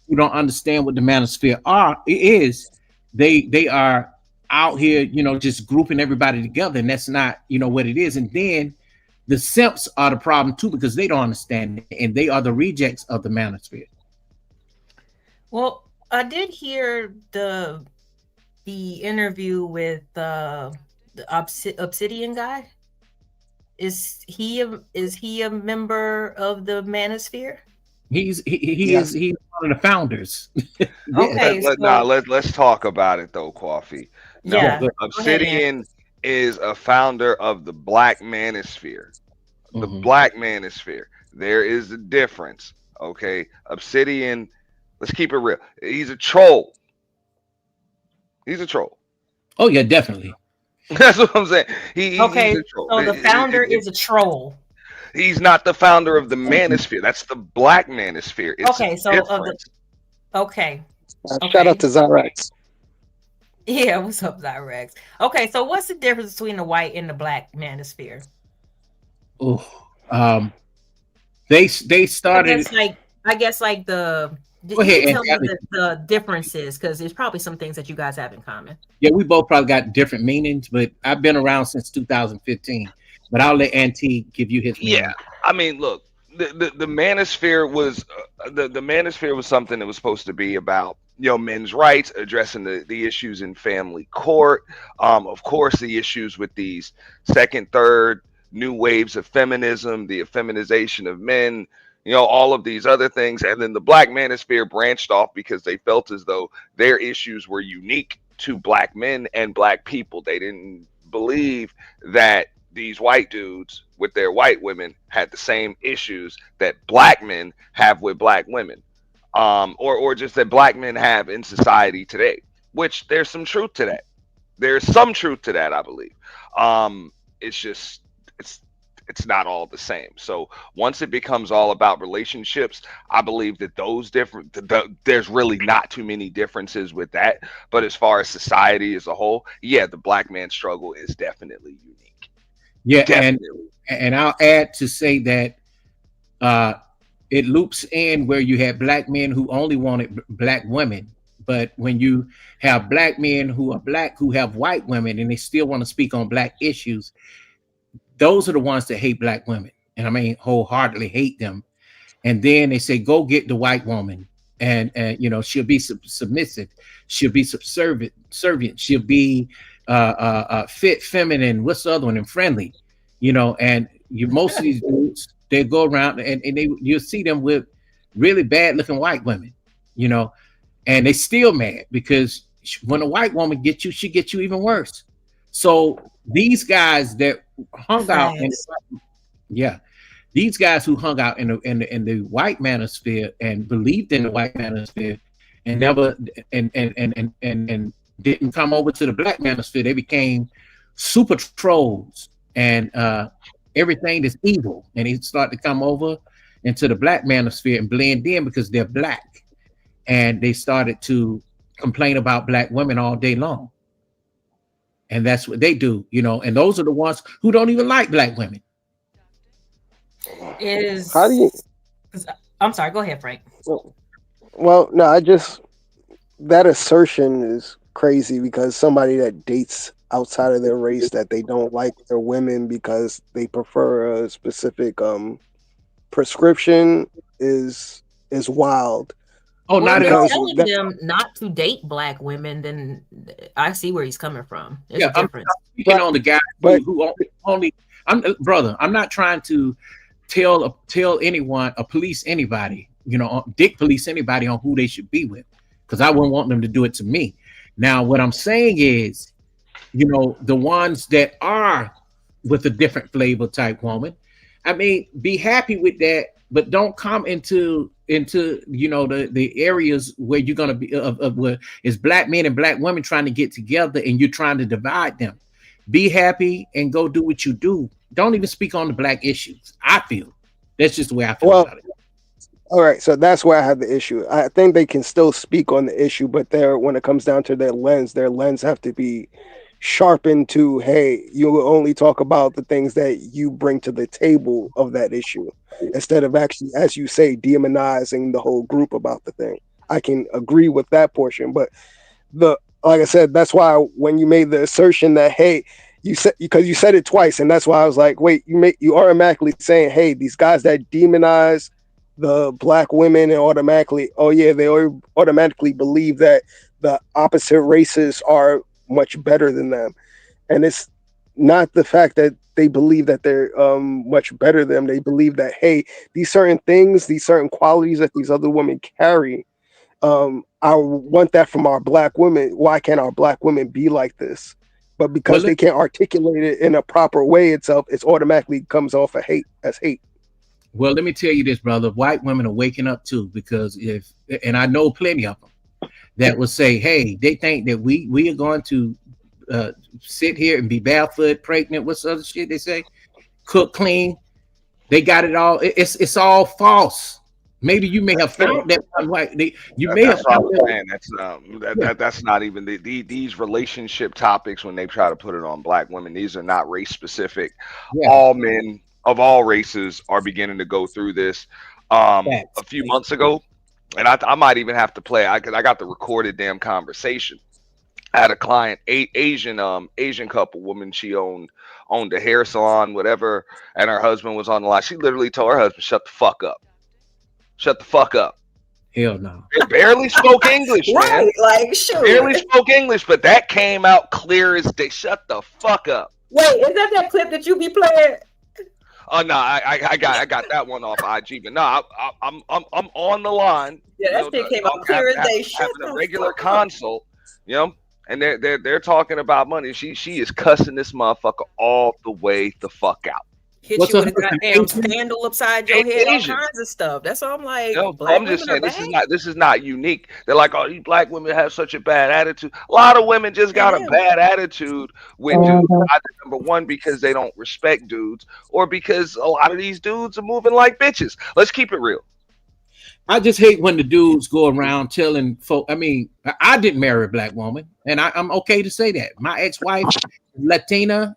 who don't understand what the manosphere is, they are out here, you know, just grouping everybody together, and that's not, you know, what it is. And then the simps are the problem too, because they don't understand it, and they are the rejects of the manosphere. Well, I did hear the interview with the Obsidian guy. Is he a member of the Manosphere? He's one of the founders. Yes. Okay, Nah, so let's talk about it though, Coffee. No, yeah, go ahead, man. Obsidian is a founder of the Black Manosphere. The Mhm. Black Manosphere. There is a difference. Okay. Obsidian, let's keep it real. He's a troll. He's a troll. Oh yeah, definitely. That's what I'm saying. He's Okay, a troll. so the founder is a troll. He's not the founder of the Manosphere. That's the Black Manosphere. It's a Okay, so of the difference. okay, Shout out okay, to Zyrex. yeah. What's up, Zyrex? Okay, so what's the difference between the white and the Black Manosphere? Oh, they I started. guess like Go you ahead, can and tell me the differences, because there's probably some things that you guys have in common. yeah, we both probably got different meanings, but I've been around since 2015. But I'll let Auntie give you his Yeah, meaning. I mean, look, the Manosphere was the Manosphere was something that was supposed to be about, you know, men's rights, addressing the issues in family court, of course the issues with these second, third new waves of feminism, the effeminization of men, you know, all of these other things. And then the Black Manosphere branched off because they felt as though their issues were unique to Black men and Black people. They didn't believe that these white dudes with their white women had the same issues that Black men have with Black women, or just that Black men have in society today. Which there's some truth to that. There's some truth to that, I believe. It's just it's it's not all the same. So once it becomes all about relationships, I believe that those there's really not too many differences with that. But as far as society as a whole, yeah, the Black man struggle is definitely unique. Yeah, Definitely. and I'll add to say that uh, it loops in where you had Black men who only wanted Black women, but when you have Black men who are Black who have white women and they still want to speak on Black issues, those are the ones that hate Black women, and I mean wholeheartedly hate them. and then they say, go get the white woman, and you know, she'll be submissive, she'll be subservient, she'll be fit, feminine, what's the other one, and friendly, you know. And most of these dudes, they go around and you'll see them with really bad looking white women, you know, and they still mad because when a white woman gets you, she gets you even worse. So these guys that hung out in, yeah, these guys who hung out in the white manosphere and believed in the white manosphere and never and didn't come over to the black manosphere, they became super trolls and everything is evil, and they start to come over into the black manosphere and blend in because they're black, and they started to complain about black women all day long. And that's what they do, you know, and those are the ones who don't even like black women. How do you? I'm sorry. Go ahead, Frank. Well, no, that assertion is crazy because somebody that dates outside of their race that they don't like their women because they prefer a specific prescription is wild. Oh, not if you're telling them not to date black women, then I see where he's coming from. There's a difference. I'm speaking on the guy who only. I'm not trying to tell anyone or police anybody, you know, dick police anybody on who they should be with, because I wouldn't want them to do it to me. Now, what I'm saying is, you know, the ones that are with a different flavor type woman, I mean, be happy with that, but don't come into you know the areas where you're gonna be where it's black men and black women trying to get together and you're trying to divide them. Be happy and go do what you do. Don't even speak on the black issues. I feel that's just the way I feel about it. All right, so that's where I have the issue. I think they can still speak on the issue, but when it comes down to their lens have to be sharpened to, hey, you will only talk about the things that you bring to the table of that issue, instead of actually, as you say, demonizing the whole group about the thing. I can agree with that portion, but like I said, that's why when you made the assertion that, hey, you said it twice, and that's why I was like, wait, you automatically saying, hey, these guys that demonize the black women and automatically, oh yeah, they automatically believe that the opposite races are much better than them. And it's not the fact that they believe that they're much better than them. They believe that, hey, these certain things, these certain qualities that these other women carry, I want that from our black women. Why can't our black women be like this? But because they can't articulate it in a proper way itself, it's automatically comes off as hate. Well, let me tell you this, brother. White women are waking up too, because and I know plenty of them that will say, hey, they think that we are going to sit here and be barefoot, pregnant, what's the other shit they say? Cook, clean. They got it all. It's all false. Maybe you may have found that one white. That's what I'm saying. That's not even these relationship topics when they try to put it on black women. These are not race specific. Yeah. All men of all races are beginning to go through this. A few months ago, and I might even have to play. I got the recorded damn conversation. I had a client, Asian couple, woman. She owned a hair salon, whatever, and her husband was on the line. She literally told her husband, "Shut the fuck up. Shut the fuck up." Hell no. They barely spoke English, man. Right, like shoot. Barely spoke English, but that came out clear as day. Shut the fuck up. Wait, is that clip that you be playing? Oh no, I got that one off IG, but no, I'm on the line. Yeah, that shit came out clear as day. Having a regular consult, you know, and they're talking about money. She is cussing this motherfucker all the way the fuck out. Hit you with a goddamn scandal upside your head, all kinds of stuff. That's all I'm like. No, I'm just saying this is not unique. They're like, oh, you black women have such a bad attitude. A lot of women just got a bad attitude with dudes. Either number one, because they don't respect dudes, or because a lot of these dudes are moving like bitches. Let's keep it real. I just hate when the dudes go around telling folk. I mean, I didn't marry a black woman, and I'm okay to say that. My ex-wife, Latina.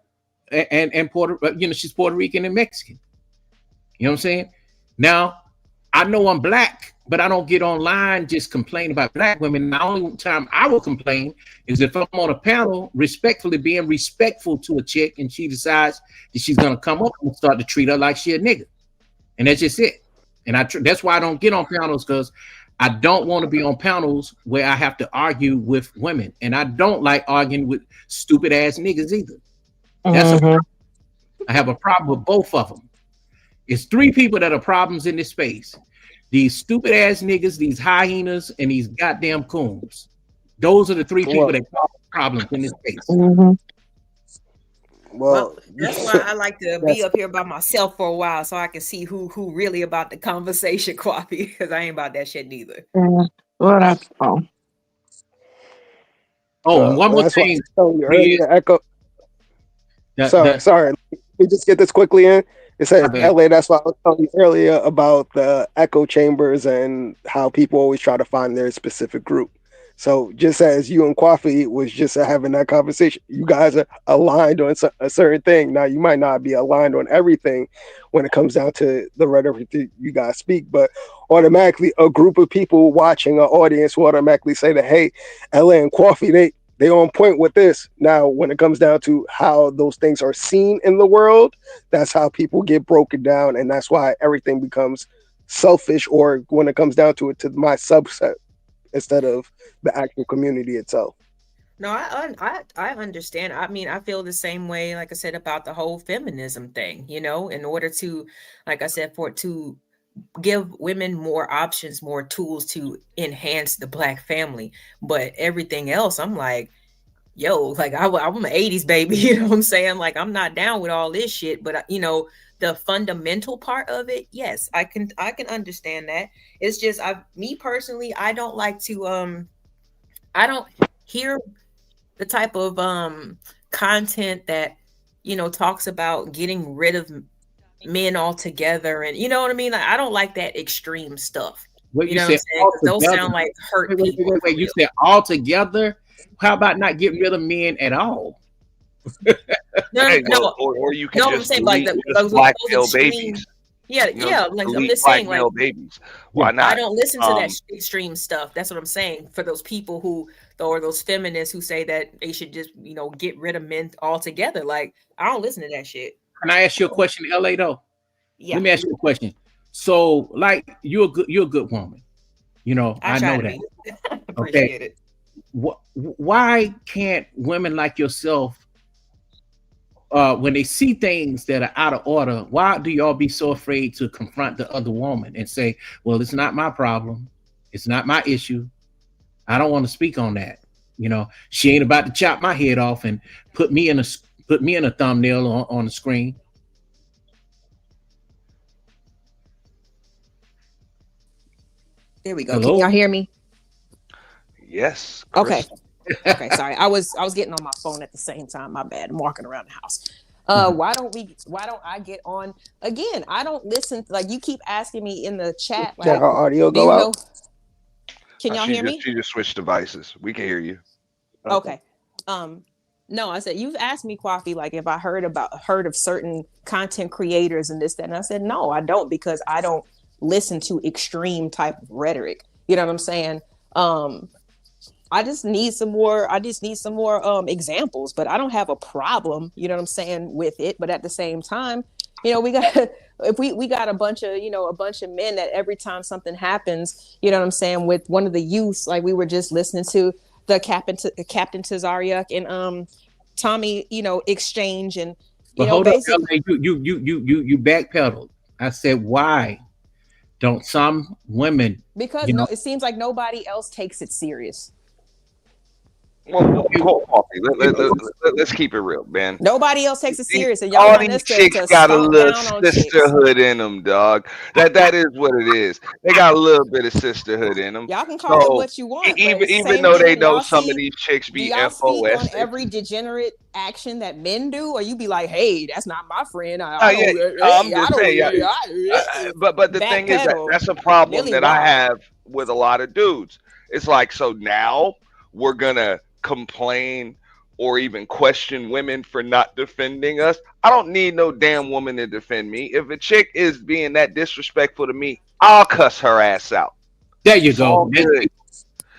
And Puerto, you know, she's Puerto Rican and Mexican. You know what I'm saying? Now, I know I'm black, but I don't get online just complain about black women. The only time I will complain is if I'm on a panel, respectfully being respectful to a chick, and she decides that she's gonna come up and start to treat her like she a nigga, and that's just it. And that's why I don't get on panels, because I don't want to be on panels where I have to argue with women. And I don't like arguing with stupid ass niggas either. I have a problem with both of them. It's three people that are problems in this space. These stupid ass niggas, these hyenas, and these goddamn coons. Those are the three people that cause problems in this space. Well, that's why I like to be up here by myself for a while, so I can see who really about the conversation, Coffee, because I ain't about that shit neither. Well, that's and one more thing. Echo. Sorry. Let me just get this quickly in. It said LA. That's why I was telling you earlier about the echo chambers and how people always try to find their specific group. So just as you and Kwafi was just having that conversation, you guys are aligned on a certain thing. Now, you might not be aligned on everything when it comes down to the rhetoric that you guys speak, but automatically a group of people watching an audience will automatically say that, hey, LA and Kwafi, they on point with this. Now, when it comes down to how those things are seen in the world, that's how people get broken down. And that's why everything becomes selfish, or when it comes down to it, to my subset, instead of the actual community itself. No, I understand. I mean, I feel the same way, like I said, about the whole feminism thing, in order to, like I said, for it to give women more options, more tools to enhance the Black family. But everything else, I'm like, yo, like I'm an 80s baby, you know what I'm saying? Like, I'm not down with all this shit, but the fundamental part of it, yes, I can understand that. It's just me personally, I don't like to I don't hear the type of content that talks about getting rid of men altogether, and you know what I mean? Like, I don't like that extreme stuff. What you know what I'm saying? 'Cause those sound like hurt people. Wait, you said all together? How about not getting rid of men at all? No. Or you can just I'm saying, like those black male babies. Yeah, like I'm just saying, like, babies. Why not? I don't listen to that extreme stuff. That's what I'm saying. For those people or those feminists who say that they should just, get rid of men altogether. Like, I don't listen to that shit. Can I ask you a question, LA though? Yeah. Let me ask you a question. So, like, you're a good woman. I know that. Appreciate it. Why can't women like yourself, when they see things that are out of order, why do y'all be so afraid to confront the other woman and say, well, it's not my problem, it's not my issue, I don't want to speak on that? She ain't about to chop my head off and put me in a thumbnail on the screen. There we go. Hello? Can y'all hear me? Yes. Okay. Okay, sorry. I was getting on my phone at the same time. My bad. I'm walking around the house. Why don't I get on again? I don't listen. Like, you keep asking me in the chat. Like, our audio go out? Can y'all hear me? She just switched devices. We can hear you. Okay. No, I said, you've asked me, Kwafi, like, if I heard of certain content creators and this, that, and I said, no, I don't, because I don't listen to extreme type of rhetoric. You know what I'm saying? I just need some more examples, but I don't have a problem, you know what I'm saying, with it. But at the same time, we got a bunch of men that every time something happens, you know what I'm saying, with one of the youths, like we were just listening to the Captain Tazariak and Tommy, exchange, and hold up, you backpedaled. I said, why don't some women? Because it seems like nobody else takes it serious. Well, let's keep it real, man. Nobody else takes it serious, and y'all all want these us chicks to got a stomp little down on sisterhood in them, dog. That is what it is. They got a little bit of sisterhood in them. Y'all can call it what you want, even though they know some of these chicks be do y'all speak FOS. on every degenerate action that men do, or you be like, hey, that's not my friend. But the thing is that's a problem that I have with a lot of dudes. It's like, so now we're gonna complain or even question women for not defending us. I don't need no damn woman to defend me. If a chick is being that disrespectful to me, I'll cuss her ass out. There you go.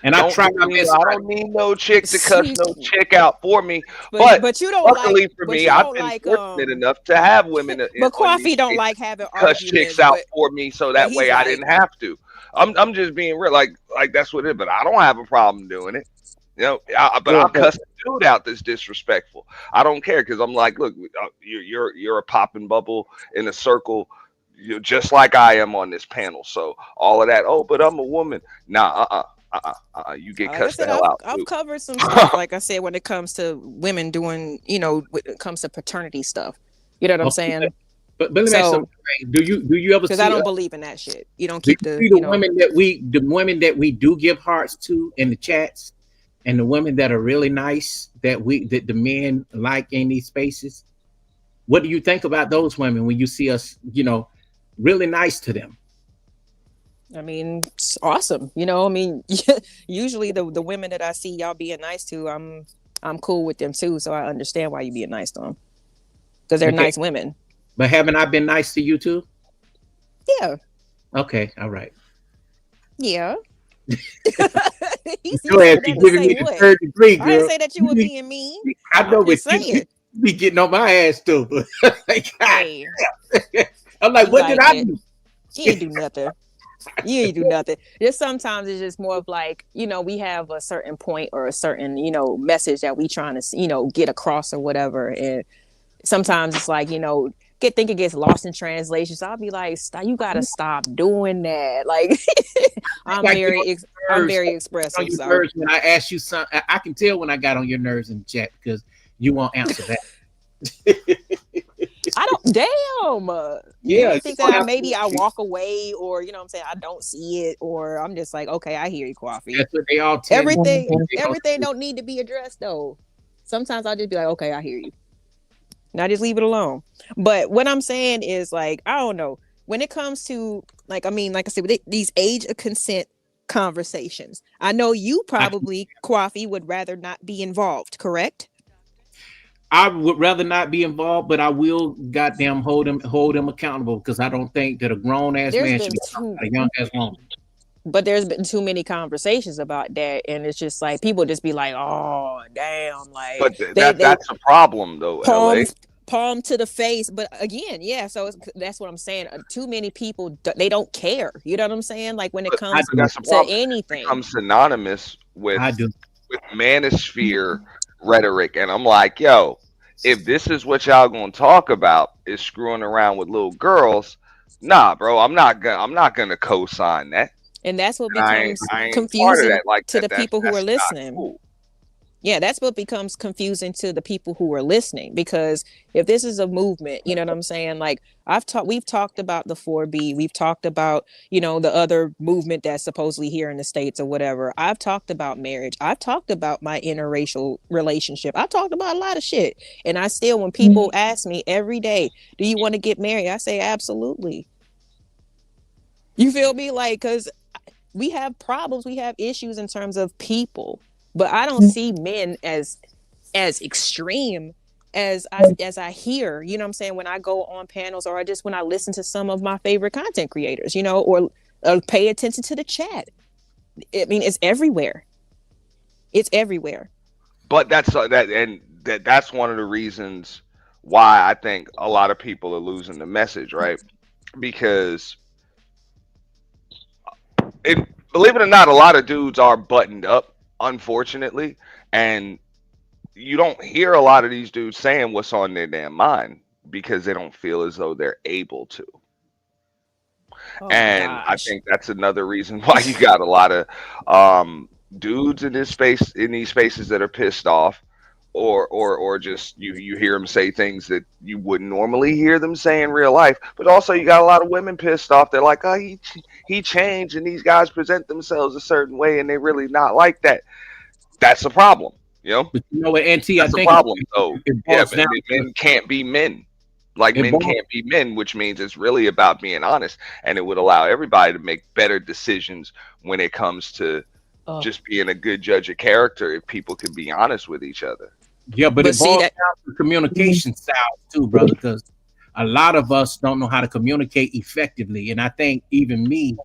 And I try my best. I don't need no chick to cuss no chick out for me. But you don't luckily like, for but me, you I've don't been like fortunate enough to have women but on Coffee these don't cases like having cuss chicks arguments, out but for me, so that he's way I like, didn't have to. I'm just being real, like that's what it is. But I don't have a problem doing it. You know, but I'll cuss a dude out that's disrespectful. I don't care because I'm like, look, you're a popping bubble in a circle, just like I am on this panel. So all of that. Oh, but I'm a woman. Nah, you get like I cussed the said, hell out. I've covered some stuff. Like I said, when it comes to women doing, when it comes to paternity stuff, you know what I'm saying? But let me ask something. Do you ever see? Because I don't believe in that shit. You don't Do keep you see the women that we do give hearts to in the chats, and the women that are really nice that the men like in these spaces. What do you think about those women when you see us, really nice to them? I mean, it's awesome. I mean, usually the women that I see y'all being nice to, I'm cool with them too. So I understand why you being nice to them, because they're nice women. But haven't I been nice to you too? Yeah. Okay. All right. Yeah. Go ahead. Be giving me the third degree, girl. I didn't say that you were being mean. I know, but you be getting on my ass too. Hey, I'm like, what did I do? You ain't do nothing. You ain't do nothing. Just sometimes it's just more of like, we have a certain point or a certain, message that we trying to, get across or whatever. And sometimes it's like, think it gets lost in translation. So I'll be like, you gotta stop doing that. Like, I'm very expressive. So when I ask you something, I can tell when I got on your nerves in the chat because you won't answer that. I don't. Damn. Yeah. You think that maybe I walk away, or what I'm saying, I don't see it, or I'm just like, okay, I hear you, Coffee. That's what they all tell everything me. don't need to be addressed though. Sometimes I'll just be like, okay, I hear you. Now just leave it alone. But what I'm saying is, like, I don't know. When it comes to, like I said, with these age of consent conversations, I know you probably, Coffee, would rather not be involved, correct? I would rather not be involved, but I will goddamn hold them accountable, because I don't think that a grown ass man should be talking about a young ass woman. But there's been too many conversations about that, and it's just like people just be like, "Oh, damn!" Like, but that's a problem, though. Palm to the face. But again, yeah. So that's what I'm saying. Too many people, they don't care. You know what I'm saying? Like when it comes to anything, it becomes synonymous with Manosphere rhetoric, and I'm like, yo, if this is what y'all gonna talk about is screwing around with little girls, nah, bro, I'm not gonna co-sign that. And that's what becomes confusing to the people who are listening. Cool. Yeah, that's what becomes confusing to the people who are listening, because if this is a movement, you know what I'm saying? Like we've talked about the 4B, we've talked about, the other movement that's supposedly here in the States or whatever. I've talked about marriage. I've talked about my interracial relationship. I talked about a lot of shit. And I still, when people ask me every day, do you want to get married? I say, absolutely. You feel me? Like, because we have problems, we have issues in terms of people. But I don't see men as extreme as I hear, you know what I'm saying, when I go on panels, or just when I listen to some of my favorite content creators, or pay attention to the chat. I mean, it's everywhere. It's everywhere. But that's one of the reasons why I think a lot of people are losing the message, right? Because believe it or not, a lot of dudes are buttoned up, unfortunately, and you don't hear a lot of these dudes saying what's on their damn mind because they don't feel as though they're able to. And I think that's another reason why you got a lot of dudes in these spaces that are pissed off, or just you hear them say things that you wouldn't normally hear them say in real life. But also you got a lot of women pissed off. They're like, oh, he changed, and these guys present themselves a certain way, and they're really not like that. That's a problem, But you know what, NT, that's I think a problem. So yeah, down men can't be men. Like, men can't be men, which means it's really about being honest, and it would allow everybody to make better decisions when it comes to just being a good judge of character if people can be honest with each other. Yeah, but it boils down to communication styles too, brother, because a lot of us don't know how to communicate effectively. And I think even me,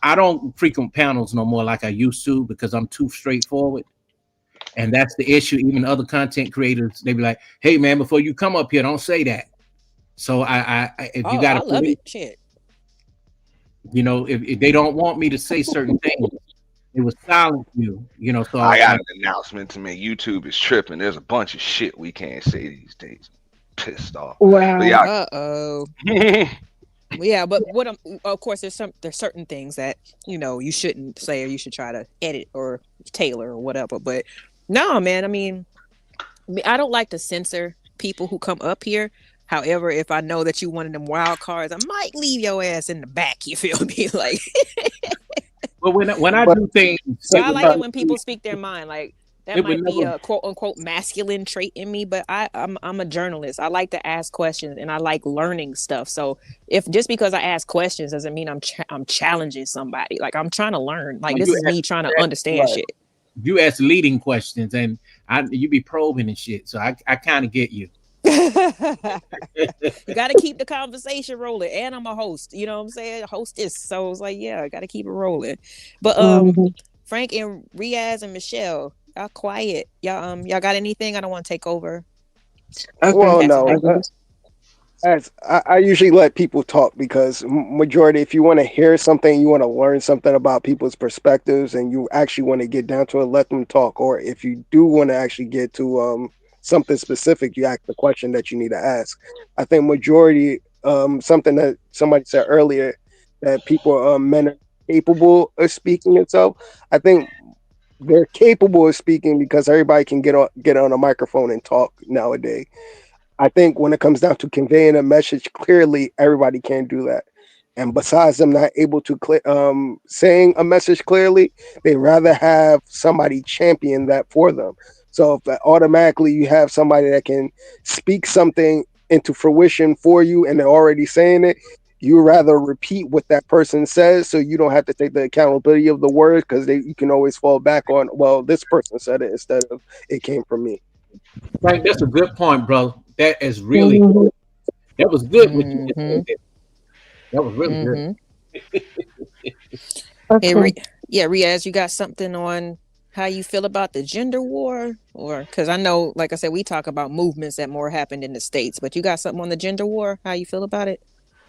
I don't frequent panels no more like I used to because I'm too straightforward. And that's the issue. Even other content creators, they be like, "Hey man, before you come up here, don't say that." So if you got I love it. Shit. You know, if they don't want me to say certain things, it will silence you. You know, so I got an announcement to make. YouTube is tripping. There's a bunch of shit we can't say these days. I'm pissed off. But Well, Uh-oh. Yeah, but of course there's certain things that, you know, you shouldn't say, or you should try to edit or tailor or whatever. But no, man, I mean, I don't like to censor people who come up here. However, if I know that you one of them wild cards, I might leave your ass in the back. You feel me? Like, but when I do things, so I like it when people speak their mind. Like that It would might be never- a quote unquote masculine trait in me, but I'm a journalist. I like to ask questions and I like learning stuff. So if just because I ask questions doesn't mean I'm challenging somebody. Like I'm trying to learn. Like this is me trying to understand shit. You ask leading questions and you be probing and shit. So I kind of get you. You got to keep the conversation rolling, and I'm a host. You know what I'm saying? Hostess. So it's like, yeah, I got to keep it rolling. But Frank and Riaz and Michelle, y'all quiet. Y'all got anything? I don't want to take over. Well, no. As I usually let people talk because majority, if you want to hear something, you want to learn something about people's perspectives, and you actually want to get down to it, let them talk. Or if you do want to actually get to something specific, you ask the question that you need to ask. I think majority, something that somebody said earlier, that people, men are capable of speaking itself. I think they're capable of speaking because everybody can get on a microphone and talk nowadays. I think when it comes down to conveying a message clearly, everybody can't do that. And besides them not able to saying a message clearly, they rather have somebody champion that for them. So if automatically you have somebody that can speak something into fruition for you and they're already saying it, you rather repeat what that person says so you don't have to take the accountability of the words because you can always fall back on, well, this person said it instead of it came from me. Frank, that's a good point, bro. That is really good. That was good what you just said there. That was really good. Hey, Riaz, you got something on how you feel about the gender war? Or because I know, like I said, we talk about movements that more happened in the States, but you got something on the gender war? How you feel about it?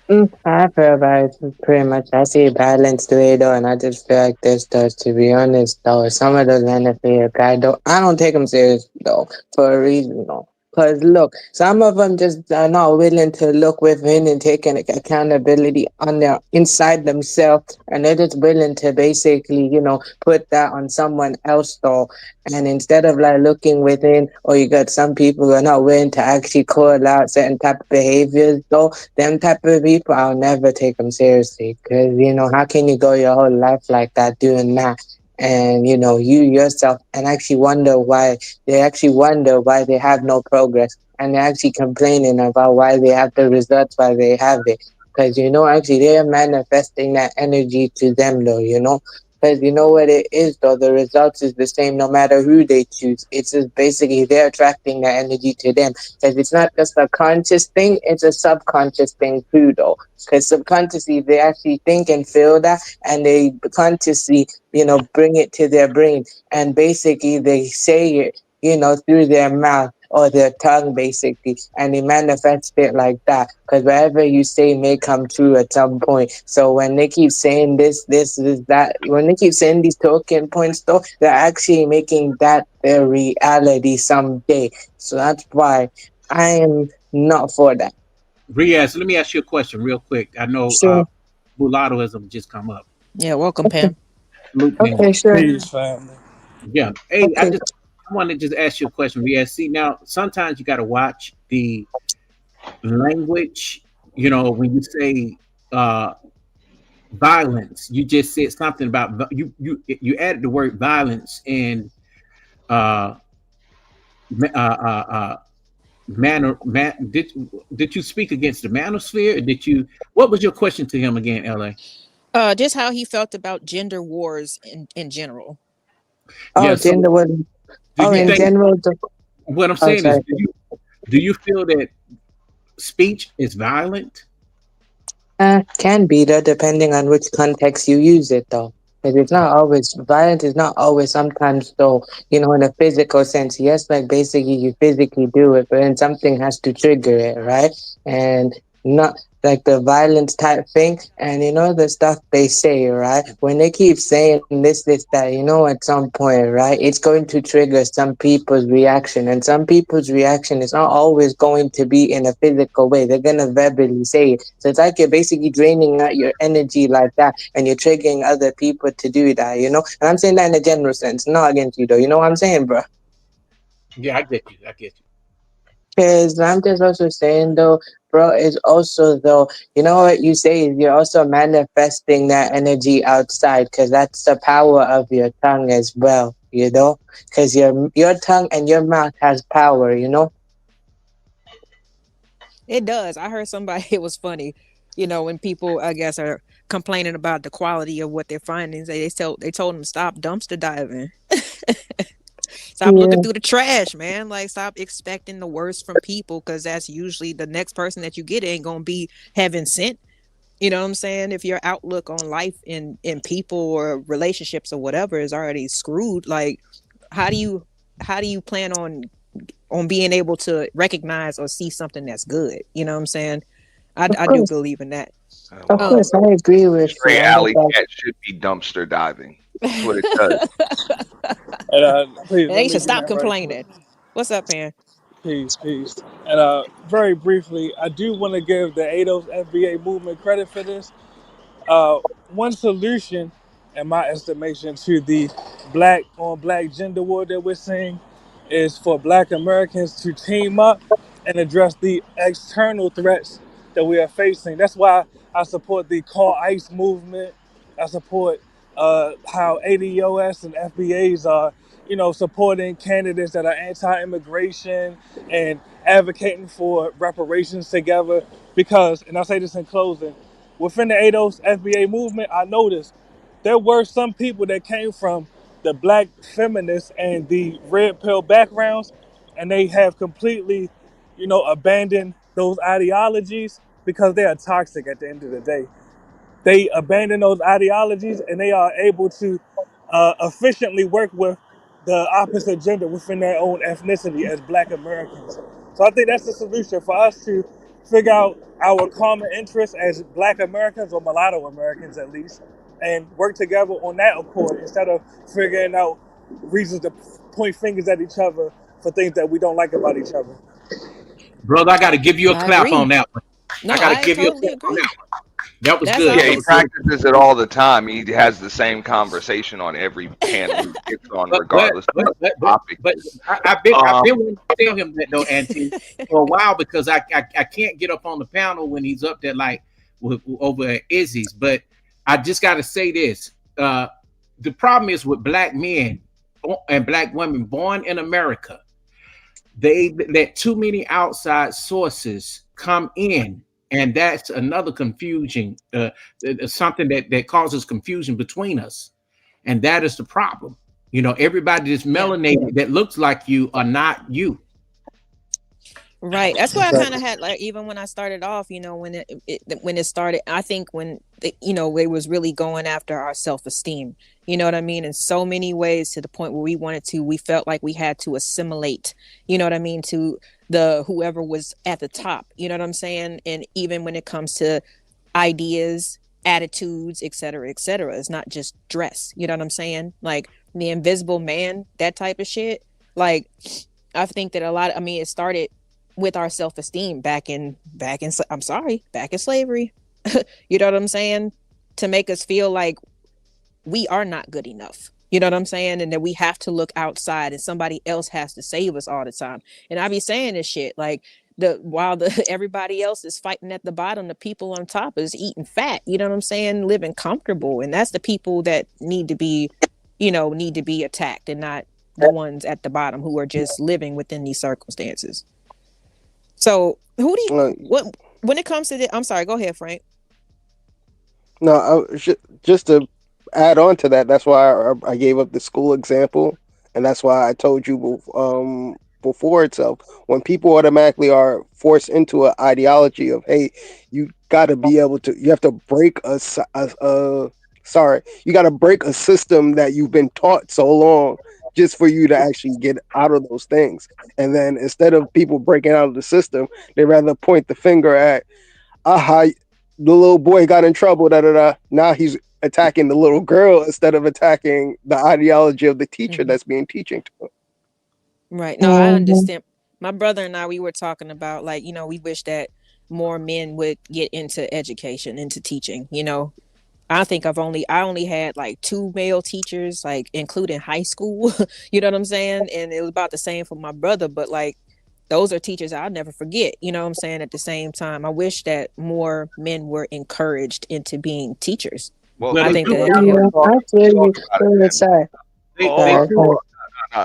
I feel about it pretty much. I see balance to it though, and I just feel like this does. To be honest, though, some of those NFL guys, though, I don't take them serious though for a reason though. Cause look, some of them just are not willing to look within and take an accountability on their inside themselves, and they're just willing to basically, put that on someone else though. And instead of like looking within, or you got some people who are not willing to actually call out certain type of behaviors though. Them type of people, I'll never take them seriously. Cause how can you go your whole life like that doing that? And you yourself and actually wonder why they have no progress, and they're actually complaining about why they have the results why they have it, because actually they are manifesting that energy to them though, because you know what it is though, the results is the same no matter who they choose. It's just basically they're attracting that energy to them, because it's not just a conscious thing, it's a subconscious thing too though, because subconsciously they actually think and feel that, and they consciously bring it to their brain, and basically they say it, through their mouth or their tongue, basically, and they manifest it like that. Because whatever you say may come true at some point. So when they keep saying this, that, when they keep saying these talking points, though, they're actually making that their reality someday. So that's why I am not for that. Riaz, let me ask you a question real quick. I know Sure. Mulatto has just come up. Yeah, welcome, Pam. Okay, sure. Peace, family. Yeah. Hey, Okay. I want to just ask you a question, Riaz. See, now sometimes you got to watch the language. When you say violence, you just said something about you added the word violence and did you speak against the manosphere? What was your question to him again, LA? Just how he felt about gender wars in general. Oh, gender war. Oh, in general. What I'm saying is, do you feel that speech is violent? Can be though, depending on which context you use it though. Because it's not always violence is not always sometimes though, in a physical sense. Yes, like basically you physically do it, but then something has to trigger it, right? And not like the violence type thing. And the stuff they say, right? When they keep saying this, that, at some point, right, it's going to trigger some people's reaction. And some people's reaction is not always going to be in a physical way. They're gonna verbally say it. So it's like you're basically draining out your energy like that, and you're triggering other people to do that. And I'm saying that in a general sense, not against you though. You know what I'm saying, bro? Yeah, I get you. I get you. Because I'm just also saying though, bro, is also though, you know what you say is you're also manifesting that energy outside, because that's the power of your tongue as well. Because your tongue and your mouth has power. It does. I heard somebody, it was funny, when people, I guess, are complaining about the quality of what they're finding, they told them stop dumpster diving. Stop looking Yeah. through the trash, man. Like, stop expecting the worst from people, because that's usually the next person that you get ain't gonna be heaven sent. You know what I'm saying? If your outlook on life in people or relationships or whatever is already screwed, like, how do you plan on being able to recognize or see something that's good? You know what I'm saying? Of I do course. believe in that. Of course, I agree with you. Straight I'm just alley like, cat should be dumpster diving. That's what it does. And please And let they me should get stop that right quick. complaining. What's up, man? Peace, peace. And very briefly, I do want to give the ADOS FBA movement credit for this. One solution, in my estimation, to the black on black gender war that we're seeing is for black Americans to team up and address the external threats that we are facing. That's why I support the Call ICE movement. I support how ADOS and FBAs are, supporting candidates that are anti-immigration and advocating for reparations together. Because, and I'll say this in closing, within the ADOS FBA movement, I noticed there were some people that came from the black feminists and the red pill backgrounds, and they have completely, abandoned those ideologies because they are toxic at the end of the day. They abandon those ideologies and they are able to efficiently work with the opposite gender within their own ethnicity as black Americans. So I think that's the solution for us to figure out our common interests as black Americans, or mulatto Americans at least, and work together on that accord instead of figuring out reasons to point fingers at each other for things that we don't like about each other. Brother, I got to give you a I clap on agree. that one. No, I got to I give you a totally clap on agree. that one. That was That's good. Yeah, That he always was good. practices it all the time. He has the same conversation on every panel he gets on, But but regardless of but what but the but, topic but is. I've Um, been wanting to tell him that though, Auntie, for a while because I can't get up on the panel when he's up there like over at Izzy's. But I just got to say this: the problem is with black men and black women born in America, they let too many outside sources come in, and that's another confusion, something that causes confusion between us, and that is the problem. Everybody that's Yeah. melanated that looks like you are not you. Right. That's why I kind of had, like, even when I started off, when it started, I think when it was really going after our self-esteem. You know what I mean? In so many ways, to the point where we felt like we had to assimilate, you know what I mean, to the whoever was at the top. You know what I'm saying? And even when it comes to ideas, attitudes, et cetera, it's not just dress. You know what I'm saying? Like the invisible man, that type of shit. Like, I think that it started with our self-esteem back in slavery. You know what I'm saying? To make us feel like we are not good enough. You know what I'm saying? And that we have to look outside and somebody else has to save us all the time. And I be saying this shit like, while everybody else is fighting at the bottom, the people on top is eating fat. You know what I'm saying? Living comfortable. And that's the people that need to be attacked, and not the ones at the bottom who are just living within these circumstances. So what when it comes to I'm sorry, go ahead, Frank. No, just to add on to that, that's why I gave up the school example, and that's why I told you before itself. When people automatically are forced into an ideology of, hey, you got to be able to. You have to break you got to break a system that you've been taught so long just for you to actually get out of those things. And then instead of people breaking out of the system, they rather point the finger at, aha, the little boy got in trouble, da da da. Now he's attacking the little girl instead of attacking the ideology of the teacher that's being teaching to him. Right. No, I understand. My brother and I, we were talking about, like, we wish that more men would get into education, into teaching. I think I only had like 2 male teachers, like including high school. You know what I'm saying? And it was about the same for my brother, but like those are teachers I'll never forget. You know what I'm saying? At the same time, I wish that more men were encouraged into being teachers. Well, I let's think do that it. could help. Let's I talk, feel let's you. talk about it, man. Sorry.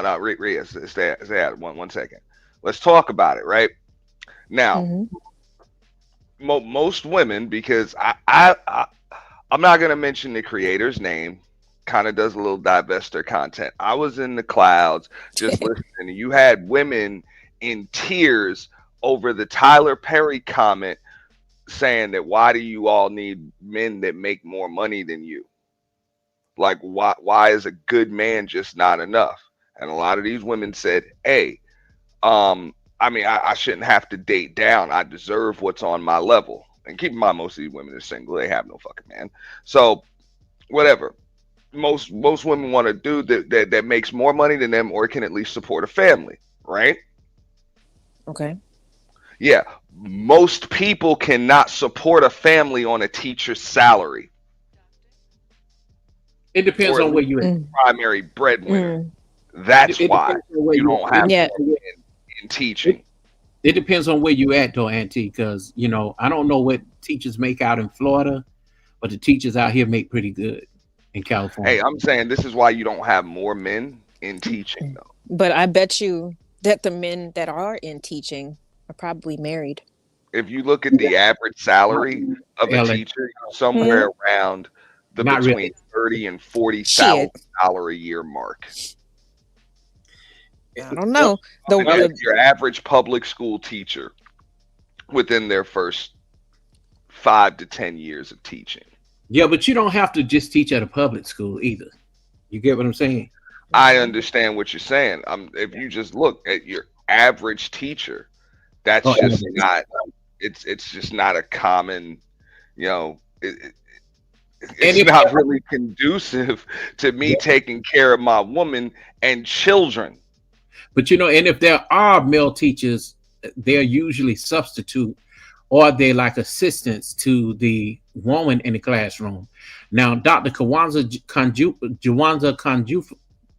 No, Rhea, stay out. One second. Let's talk about it, right? Now, most women, because I'm not gonna mention the creator's name, kind of does a little divest their content. I was in the clouds just listening. You had women in tears over the Tyler Perry comment saying that why do you all need men that make more money than you? Like why is a good man just not enough? And a lot of these women said, hey, I mean, I shouldn't have to date down. I deserve what's on my level. And keep in mind, most of these women are single. They have no fucking man. So whatever. Most women want a dude that makes more money than them or can at least support a family, right? Okay. Yeah. Most people cannot support a family on a teacher's salary. It depends on where you at. Primary breadwinner. That's why you don't have in teaching. It depends on where you at, though, Auntie, because I don't know what teachers make out in Florida, but the teachers out here make pretty good in California. Hey, I'm saying this is why you don't have more men in teaching, though. But I bet you that the men that are in teaching are probably married. If you look at the average salary of a teacher, somewhere around the between $30,000 and $40,000 a year mark. I don't know. Your average public school teacher within their first 5 to 10 years of teaching. Yeah, but you don't have to just teach at a public school either. You get what I'm saying? I understand what you're saying. If you just look at your average teacher, that's just not. It's just not a common. It's not really conducive to me taking care of my woman and children. But and if there are male teachers, they're usually substitute or they're like assistants to the woman in the classroom. Now, Dr. Jawanza Kanjufu,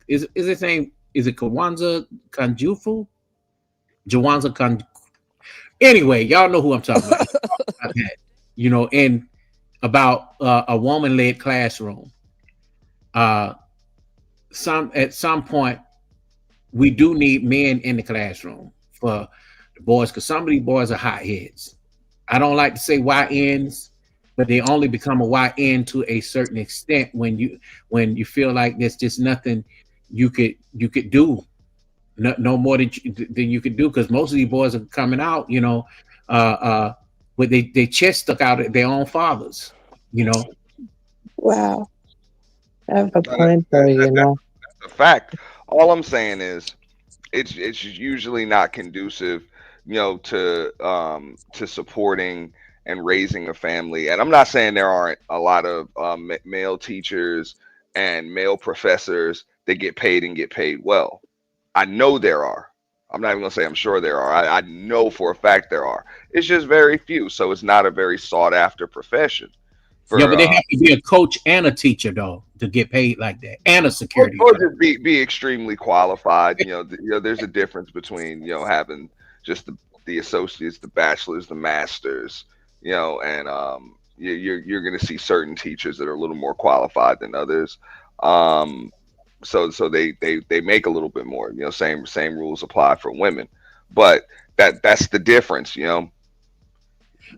is his name? Is it Jawanza Kanjufu? Jawanza Kanjufu. Anyway, y'all know who I'm talking about. And about a woman-led classroom. At some point, we do need men in the classroom for the boys, because some of these boys are hotheads. I don't like to say YNs, but they only become a YN to a certain extent when you feel like there's just nothing you could do, no more than you could do, because most of these boys are coming out, with they chest stuck out at their own fathers, Wow. I have a point for you, That's a fact. All I'm saying is, it's usually not conducive, to supporting and raising a family. And I'm not saying there aren't a lot of male teachers and male professors that get paid and get paid well. I know there are. I'm not even gonna say I'm sure there are. I know for a fact there are. It's just very few, so it's not a very sought after profession. But they have to be a coach and a teacher though to get paid like that, and a security. Or just be extremely qualified. There's a difference between having just the associates, the bachelors, the masters. And you're going to see certain teachers that are a little more qualified than others. So they make a little bit more. Same rules apply for women, but that's the difference.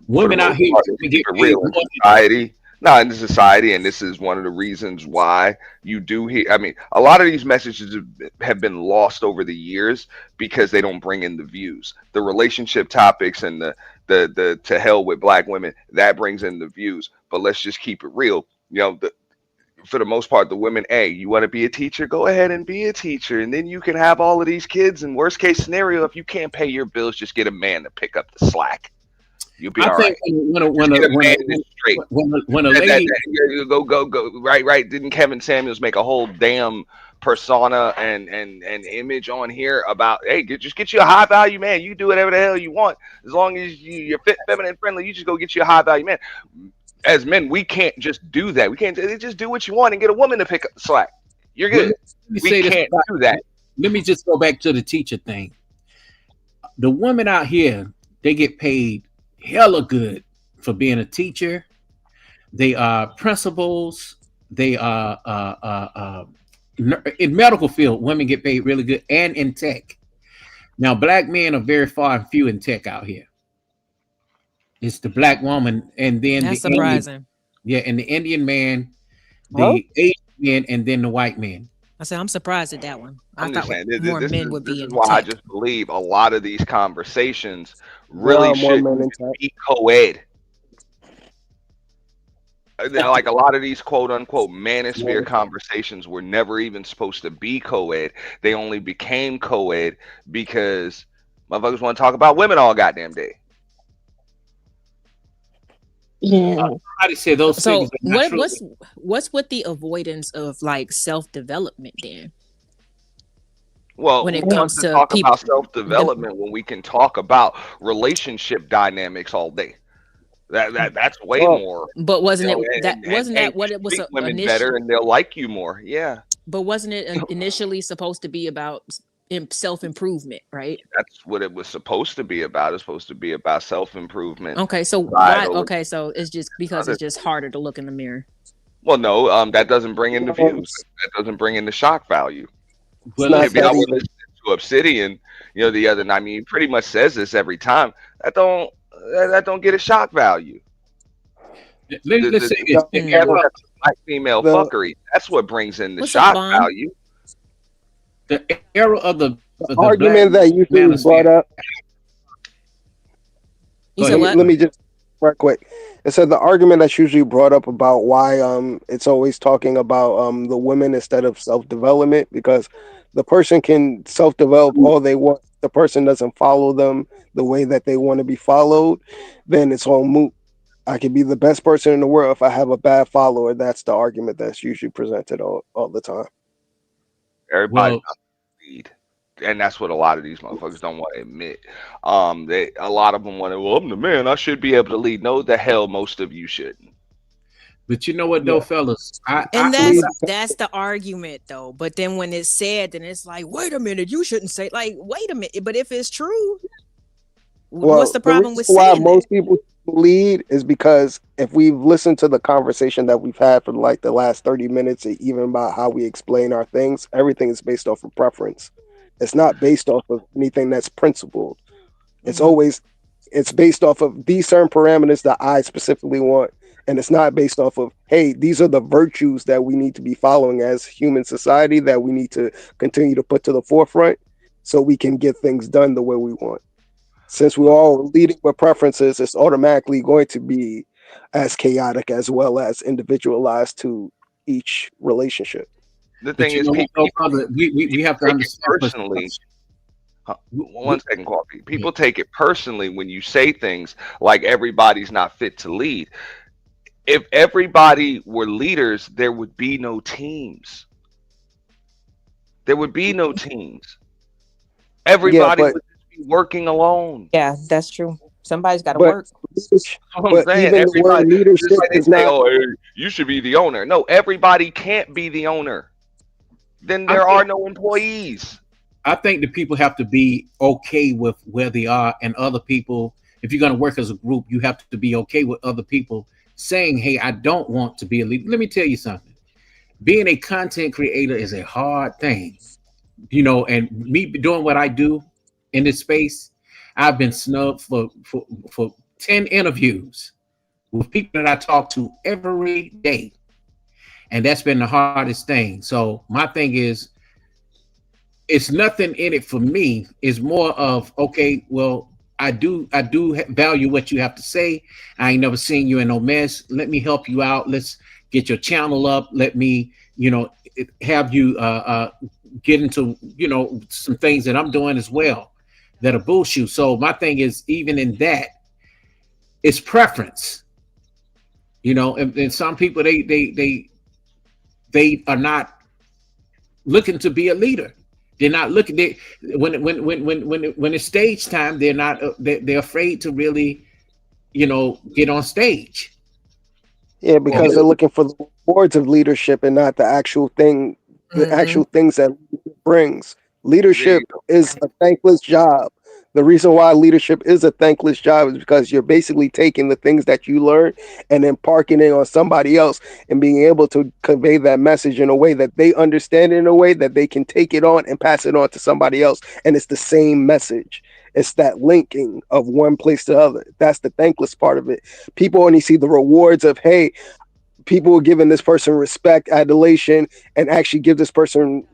Women out here get real in society. Not in society, and this is one of the reasons why you do hear. I mean, a lot of these messages have been lost over the years because they don't bring in the views. The relationship topics and the to hell with black women, that brings in the views. But let's just keep it real. For the most part, the women, hey, you want to be a teacher? Go ahead and be a teacher, and then you can have all of these kids. And worst case scenario, if you can't pay your bills, just get a man to pick up the slack. You'll be I all think right. when a lady Go right. Didn't Kevin Samuels make a whole damn persona and image on here about, hey, just get you a high value man. You do whatever the hell you want as long as you're fit, feminine, friendly. You just go get you a high value man. As men, we can't just do that. We can't just do what you want and get a woman to pick up the slack. You're good. We can't do that. Let me just go back to the teacher thing. The women out here, they get paid hella good for being a teacher. They are principals. They are in medical field. Women get paid really good, and in tech. Now, black men are very far and few in tech out here. It's the black woman, and then That's the surprising. and the Indian man, the Asian man, and then the white man. I said I'm surprised at that one. I I'm thought just saying, more men would be this is in why I tech. just believe a lot of these conversations There really are more should men in tech. be co-ed. Like a lot of these quote unquote manosphere conversations were never even supposed to be co-ed. They only became co-ed because motherfuckers want to talk about women all goddamn day. Yeah. Somebody said those So figures are not true. what's with the avoidance of like self-development then? Well, When who it comes wants to to talk people, about self-development when we can talk about relationship dynamics all day? That's way Well, more. but wasn't it And that what it was treat women initially? better and they'll like you more. Yeah. But wasn't it initially supposed to be about self-improvement, right? That's what it was supposed to be about. It's supposed to be about self-improvement. Okay, so why? Societal, Okay, so it's just because other it's just harder to look in the mirror. Well, no, that doesn't bring in the no, views. That doesn't bring in the shock value. it's Well, not If that y'all were either. listening to Obsidian, the other night, I mean, he pretty much says this every time. That don't get a shock value. let's say this: The the era era, of black female The fuckery. That's what brings in the What's up, shock Bond? value. the era of the black argument that usually is brought manosphere. up. You Go said Let ahead. me what? let me just right quick. It said the argument that's usually brought up about why it's always talking about the women instead of self development because the person can self develop all they want. The person doesn't follow them the way that they want to be followed, then it's all moot. I could be the best person in the world if I have a bad follower. That's the argument that's usually presented all the time. Everybody Well, lead. And that's what a lot of these motherfuckers don't want to admit. A lot of them want to. Well, I'm the man. I should be able to lead. No, the hell, most of you shouldn't. but you know what Yeah. though, fellas, And Lead. that's the argument though. But then when it's said, then it's like, wait a minute, you shouldn't say like, wait a minute. But if it's true, Well, what's the problem with reason why saying that? most people lead is because if we've listened to the conversation that we've had for like the last 30 minutes, even about how we explain our things, everything is based off of preference. It's not based off of anything that's principled. It's always it's based off of these certain parameters that I specifically want. And it's not based off of, hey, these are the virtues that we need to be following as human society that we need to continue to put to the forefront so we can get things done the way we want. Since we're all leading with preferences, it's automatically going to be as chaotic as well as individualized to each relationship. The but thing you is, know what people, though, brother, we have to take it understand. personally. We, 1 second, coffee. People take it personally when you say things like everybody's not fit to lead. If everybody were leaders, there would be no teams. There would be no teams. Yeah, Everybody but would just be working alone. Yeah, that's true. Somebody's got to but work. That's what I'm but saying. even the Everybody, word just leadership like they does say, not. oh, hey, you should be the owner. No, everybody can't be the owner. Then I there think are no employees. I think the people have to be okay with where they are, and other people. If you're going to work as a group, you have to be okay with other people saying, "Hey, I don't want to be a leader." Let me tell you something. Being a content creator is a hard thing, and me doing what I do in this space, I've been snubbed for 10 interviews. with people that I talk to every day. And that's been the hardest thing. So my thing is, it's nothing in it for me. It's more of, okay, well, I do value what you have to say. I ain't never seen you in no mess. Let me help you out. Let's get your channel up. Let me, have you get into, some things that I'm doing as well that'll boost you. So my thing is, even in that, it's preference. And some people they are not looking to be a leader. They're not looking. When it's stage time, they're not. They're afraid to really, get on stage. Yeah, because they're looking for the rewards of leadership and not the actual thing, the actual things that leadership brings. Leadership is a thankless job. The reason why leadership is a thankless job is because you're basically taking the things that you learn and then parking it on somebody else and being able to convey that message in a way that they understand, in a way that they can take it on and pass it on to somebody else. And it's the same message. It's that linking of one place to the other. That's the thankless part of it. People only see the rewards of, hey, people are giving this person respect, adulation, and actually give this person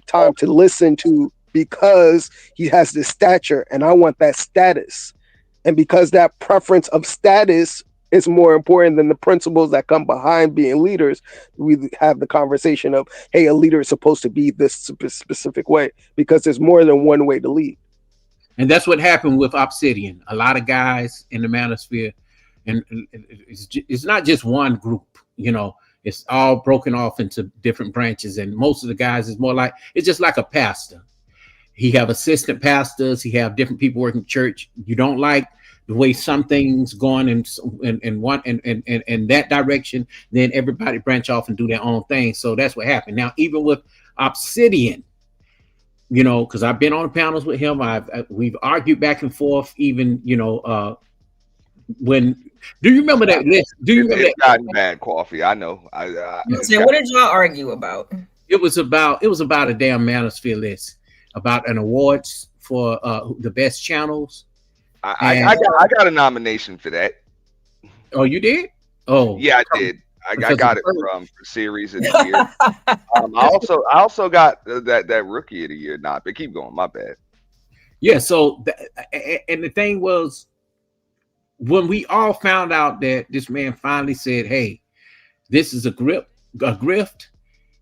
time to listen to, because he has this stature and I want that status. And because that preference of status is more important than the principles that come behind being leaders, we have the conversation of, hey, a leader is supposed to be this specific way, because there's more than one way to lead. And that's what happened with Obsidian. A lot of guys in the Manosphere, and it's not just one group, it's all broken off into different branches. And most of the guys is more like, it's just like a pastor. He have assistant pastors. He have different people working church. You don't like the way some things going in that direction, then everybody branch off and do their own thing. So that's what happened. Now, even with Obsidian, because I've been on panels with him, we've argued back and forth. Even when, do you remember that list? Do you remember that? Gotten bad coffee? I know. So what did y'all argue about? It was about a damn Manosphere list, about an awards for the best channels. I got a nomination for that. Oh, you did? Oh, yeah, I did. I got it for series of the year. I also got that rookie of the year. But keep going. My bad. Yeah. So, and the thing was, when we all found out that this man finally said, "Hey, this is a grift,"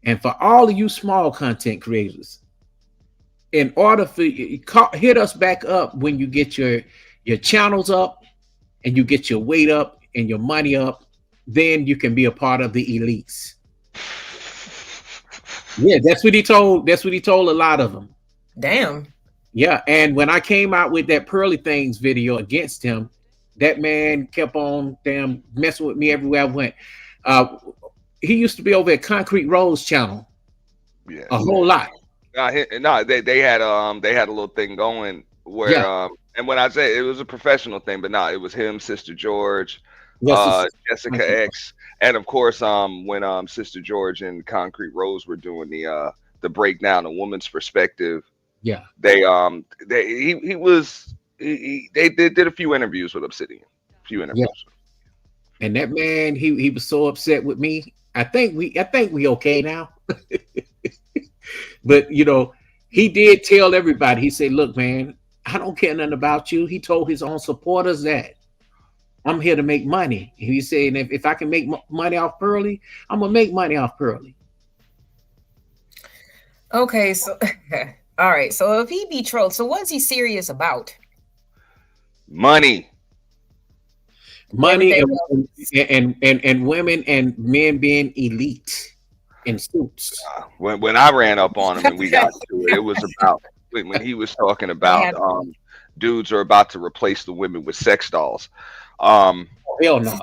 and for all of you small content creators, in order for hit us back up when you get your channels up and you get your weight up and your money up, then you can be a part of the elites. Yeah, that's what he told. That's what he told a lot of them. Damn. Yeah, and when I came out with that Pearly Things video against him, that man kept on messing with me everywhere I went. He used to be over at Concrete Rose channel. Yeah, a whole lot. They had a little thing going where and when I say it was a professional thing, but it was him, Sister George, Jessica X, and of course when Sister George and Concrete Rose were doing the breakdown, a woman's perspective. Yeah, they did a few interviews with Obsidian, Yeah. And that man, he was so upset with me. I think we okay now. But he did tell everybody. He said, "Look, man, I don't care nothing about you." He told his own supporters that I'm here to make money. He said, if I can make money off Pearly, I'm gonna make money off Pearly. Okay, so all right. So if he be trolled, so what's he serious about? Money and women and men being elite in suits. When I ran up on him and we got to it, it was about when he was talking about dudes are about to replace the women with sex dolls. Hell no.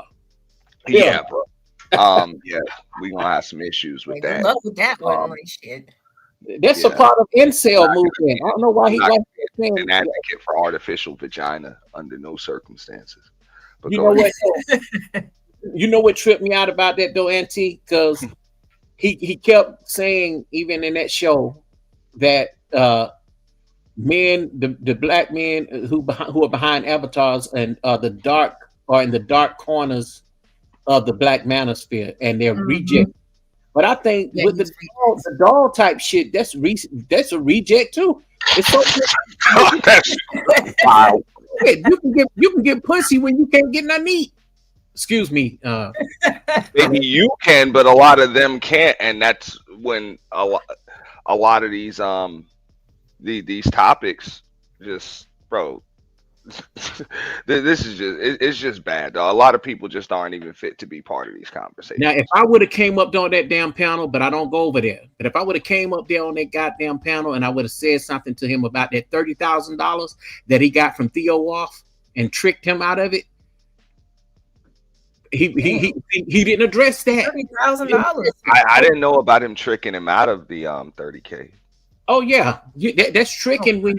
Yeah, bro. Yeah, we gonna have some issues with that. Good luck with that one, like shit. That's a part of incel movement. I don't know why he's an advocate for artificial vagina under no circumstances. But you know what? You know what tripped me out about that though, Auntie? Because he kept saying, even in that show, that men, the black men who are behind avatars and the dark are in the dark corners of the Black Manosphere, and they're reject. But I think Yeah, with the dog type shit, that's a reject too. It's so Wow. you can get pussy when you can't get nothing to eat. Excuse me. Maybe you can, but a lot of them can't, and that's when a lot of these these topics just, bro. This is just it's just bad, though. A lot of people just aren't even fit to be part of these conversations. Now, if I would have came up on that damn panel, but I don't go over there. But if I would have came up there on that goddamn panel and I would have said something to him about that $30,000 that he got from Theo Wolf and tricked him out of it, he didn't address that. $30,000. I didn't know about him tricking him out of the 30K. Oh yeah, that's tricking when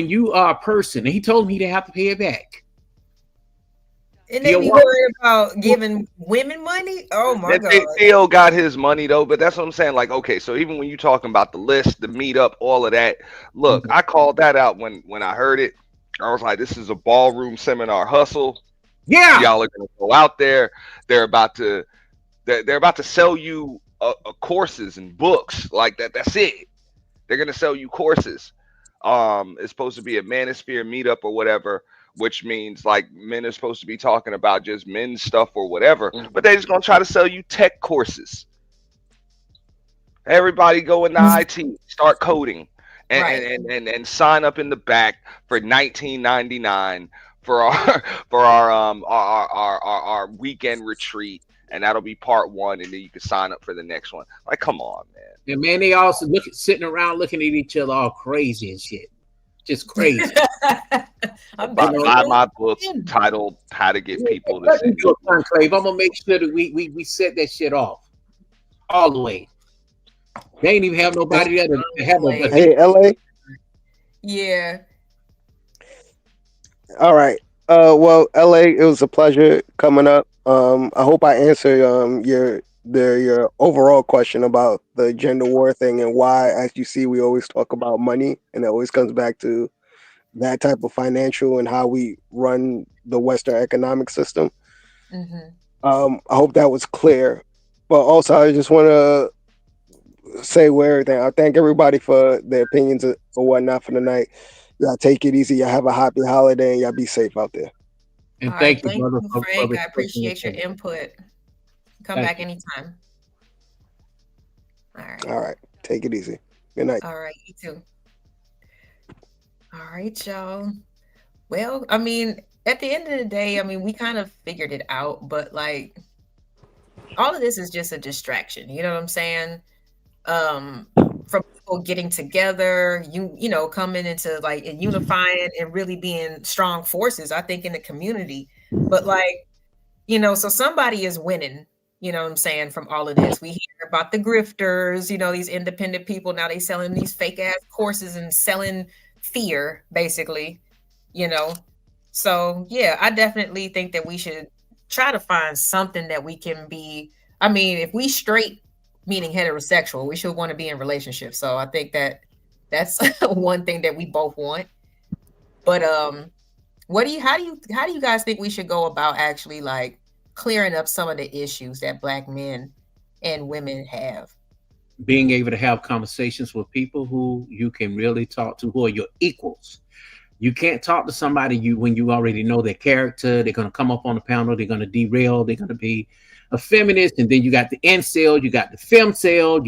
you are a person. And he told me he didn't have to pay it back. And they be worried about giving women money. Oh my god! Theo got his money though, but that's what I'm saying. Like, okay, so even when you talking about the list, the meetup, all of that, look, I called that out when I heard it. I was like, this is a ballroom seminar hustle. Yeah, y'all are gonna go out there. They're about to sell you courses and books like that. That's it. They're gonna sell you courses. It's supposed to be a Manosphere meetup or whatever, which means like men are supposed to be talking about just men's stuff or whatever, but they're just gonna try to sell you tech courses. Everybody go into IT, start coding, and sign up in the back for $19.99 for our weekend retreat, and that'll be part one, and then you can sign up for the next one. Like, come on, man. And man, they also sitting around looking at each other all crazy and shit. Just crazy. Buy my book titled "How to Get People to Sing." I'm gonna make sure that we set that shit off all the way. They ain't even have nobody there to have a. Hey, LA. Yeah. All right. Well, LA, it was a pleasure coming up. I hope I answered your overall question about the gender war thing and why, as you see, we always talk about money, and it always comes back to that type of financial and how we run the Western economic system. I hope that was clear. But also, I just want to say everything. I thank everybody for their opinions or whatnot for the night. Y'all take it easy. Y'all have a happy holiday, and y'all be safe out there. And thank you, brother, Frank. I appreciate your input. Come back anytime. All right. Take it easy. Good night. All right. You too. All right, y'all. Well, I mean, at the end of the day, I mean, we kind of figured it out, but like all of this is just a distraction. You know what I'm saying? From people getting together, you know, coming into like and unifying and really being strong forces, I think, in the community. But like, you know, so somebody is winning, you know what I'm saying, from all of this. We hear about the grifters, you know, these independent people. Now they selling these fake ass courses and selling fear, basically, you know. So yeah, I definitely think that we should try to find something that we can be. I mean, if we straight, meaning heterosexual, we should want to be in relationships. So I think that that's one thing that we both want. But how do you guys think we should go about actually like clearing up some of the issues that Black men and women have? Being able to have conversations with people who you can really talk to, who are your equals. You can't talk to somebody when you already know their character. They're going to come up on the panel. They're going to derail. They're going to be a feminist. And then you got the incel. You got the femcel.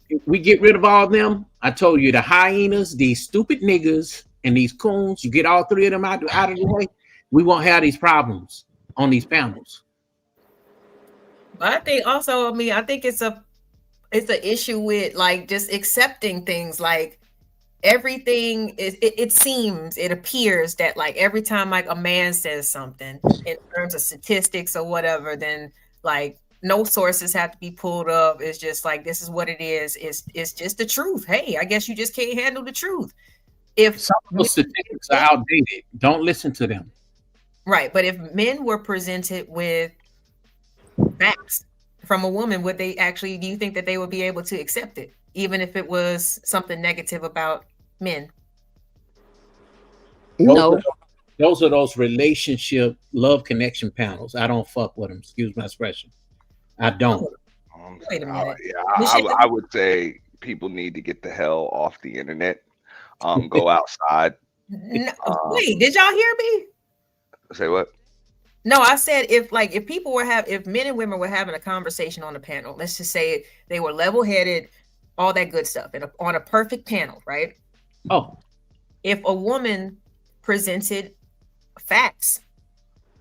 If we get rid of all of them, I told you, the hyenas, these stupid niggas, and these coons, you get all three of them out of the way, we won't have these problems on these panels. But I think also, I mean, I think it's an issue with like just accepting things. Like everything is, it appears that like every time like a man says something in terms of statistics or whatever, then like no sources have to be pulled up. It's just like, this is what it is. It's just the truth. Hey, I guess you just can't handle the truth. If some of those statistics are outdated, don't listen to them. Right, but if men were presented with facts from a woman, do you think that they would be able to accept it, even if it was something negative about men? No. Those are those relationship love connection panels. I don't fuck with them. Excuse my expression. I don't. Wait a minute. I would say people need to get the hell off the internet. Go outside. No, wait, did y'all hear me? Say what? No, I said if if men and women were having a conversation on a panel, let's just say they were level-headed, all that good stuff, and on a perfect panel, right? Oh. If a woman presented facts,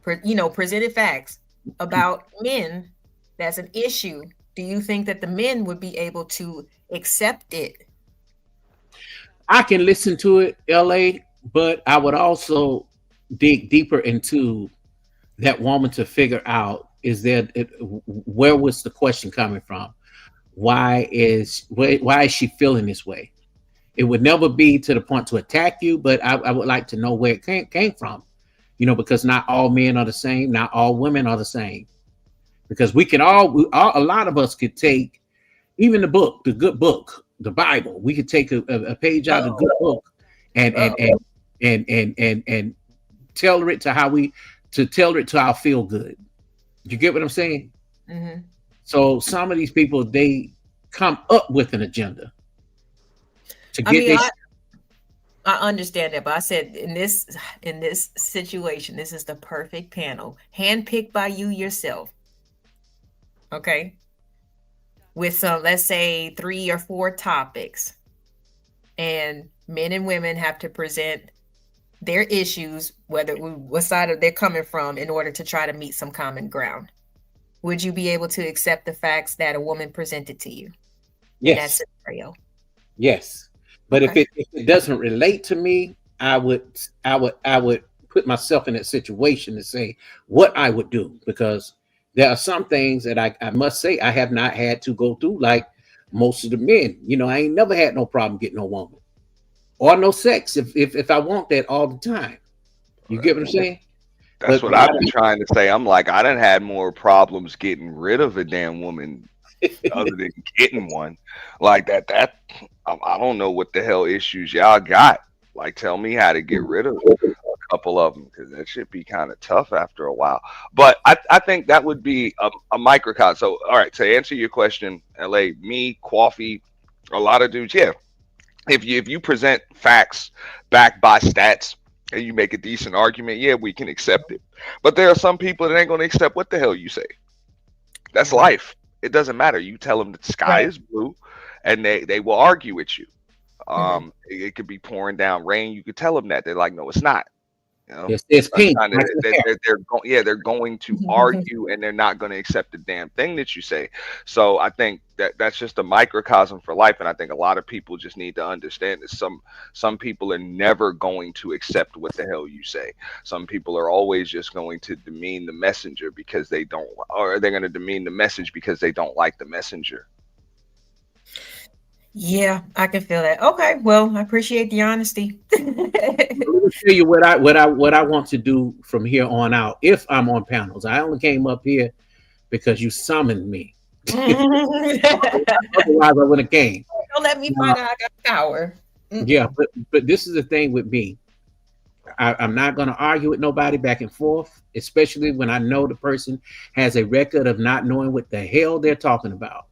presented facts about men, that's an issue. Do you think that the men would be able to accept it? I can listen to it, LA, but I would also dig deeper into that woman to figure out where was the question coming from? Why is she feeling this way? It would never be to the point to attack you, but I would like to know where it came from. Because not all men are the same, not all women are the same. Because we can a lot of us could take even the good book, the Bible. We could take a page out of the good book and tailor it to our feel good. You get what I'm saying? Mm-hmm. So some of these people, they come up with an agenda to get I understand that, but I said in this situation, this is the perfect panel, handpicked by you yourself. Okay. With some, let's say 3 or 4 topics, and men and women have to present their issues, what side they're coming from, in order to try to meet some common ground. Would you be able to accept the facts that a woman presented to you? Yes. In that scenario? Yes. But if it doesn't relate to me, I would put myself in that situation to say what I would do, because there are some things that I must say I have not had to go through like most of the men. I ain't never had no problem getting no woman or no sex if I want that all the time. You get what I'm saying? That's what I've been trying to say. I'm like, I done had more problems getting rid of a damn woman other than getting one. Like that I don't know what the hell issues y'all got. Like, tell me how to get rid of a couple of them, because that should be kind of tough after a while. But I think that would be a microcosm. So, all right, to answer your question, LA, me, Coffee, a lot of dudes, yeah. If you present facts backed by stats and you make a decent argument, yeah, we can accept it. But there are some people that ain't going to accept what the hell you say. That's life. It doesn't matter. You tell them the sky is blue, and they will argue with you. It could be pouring down rain. You could tell them that. They're like, no, it's not. It's pink. They're going to argue, and they're not going to accept the damn thing that you say. So I think that's just a microcosm for life, and I think a lot of people just need to understand that some people are never going to accept what the hell you say. Some people are always just going to demean the messenger because they don't, or they're going to demean the message because they don't like the messenger. Yeah, I can feel that. Okay, well, I appreciate the honesty. Let me tell you what I want to do from here on out. If I'm on panels, I only came up here because you summoned me. Otherwise, I would have came. Don't let me find out I got power. Yeah, but this is the thing with me. I'm not going to argue with nobody back and forth, especially when I know the person has a record of not knowing what the hell they're talking about.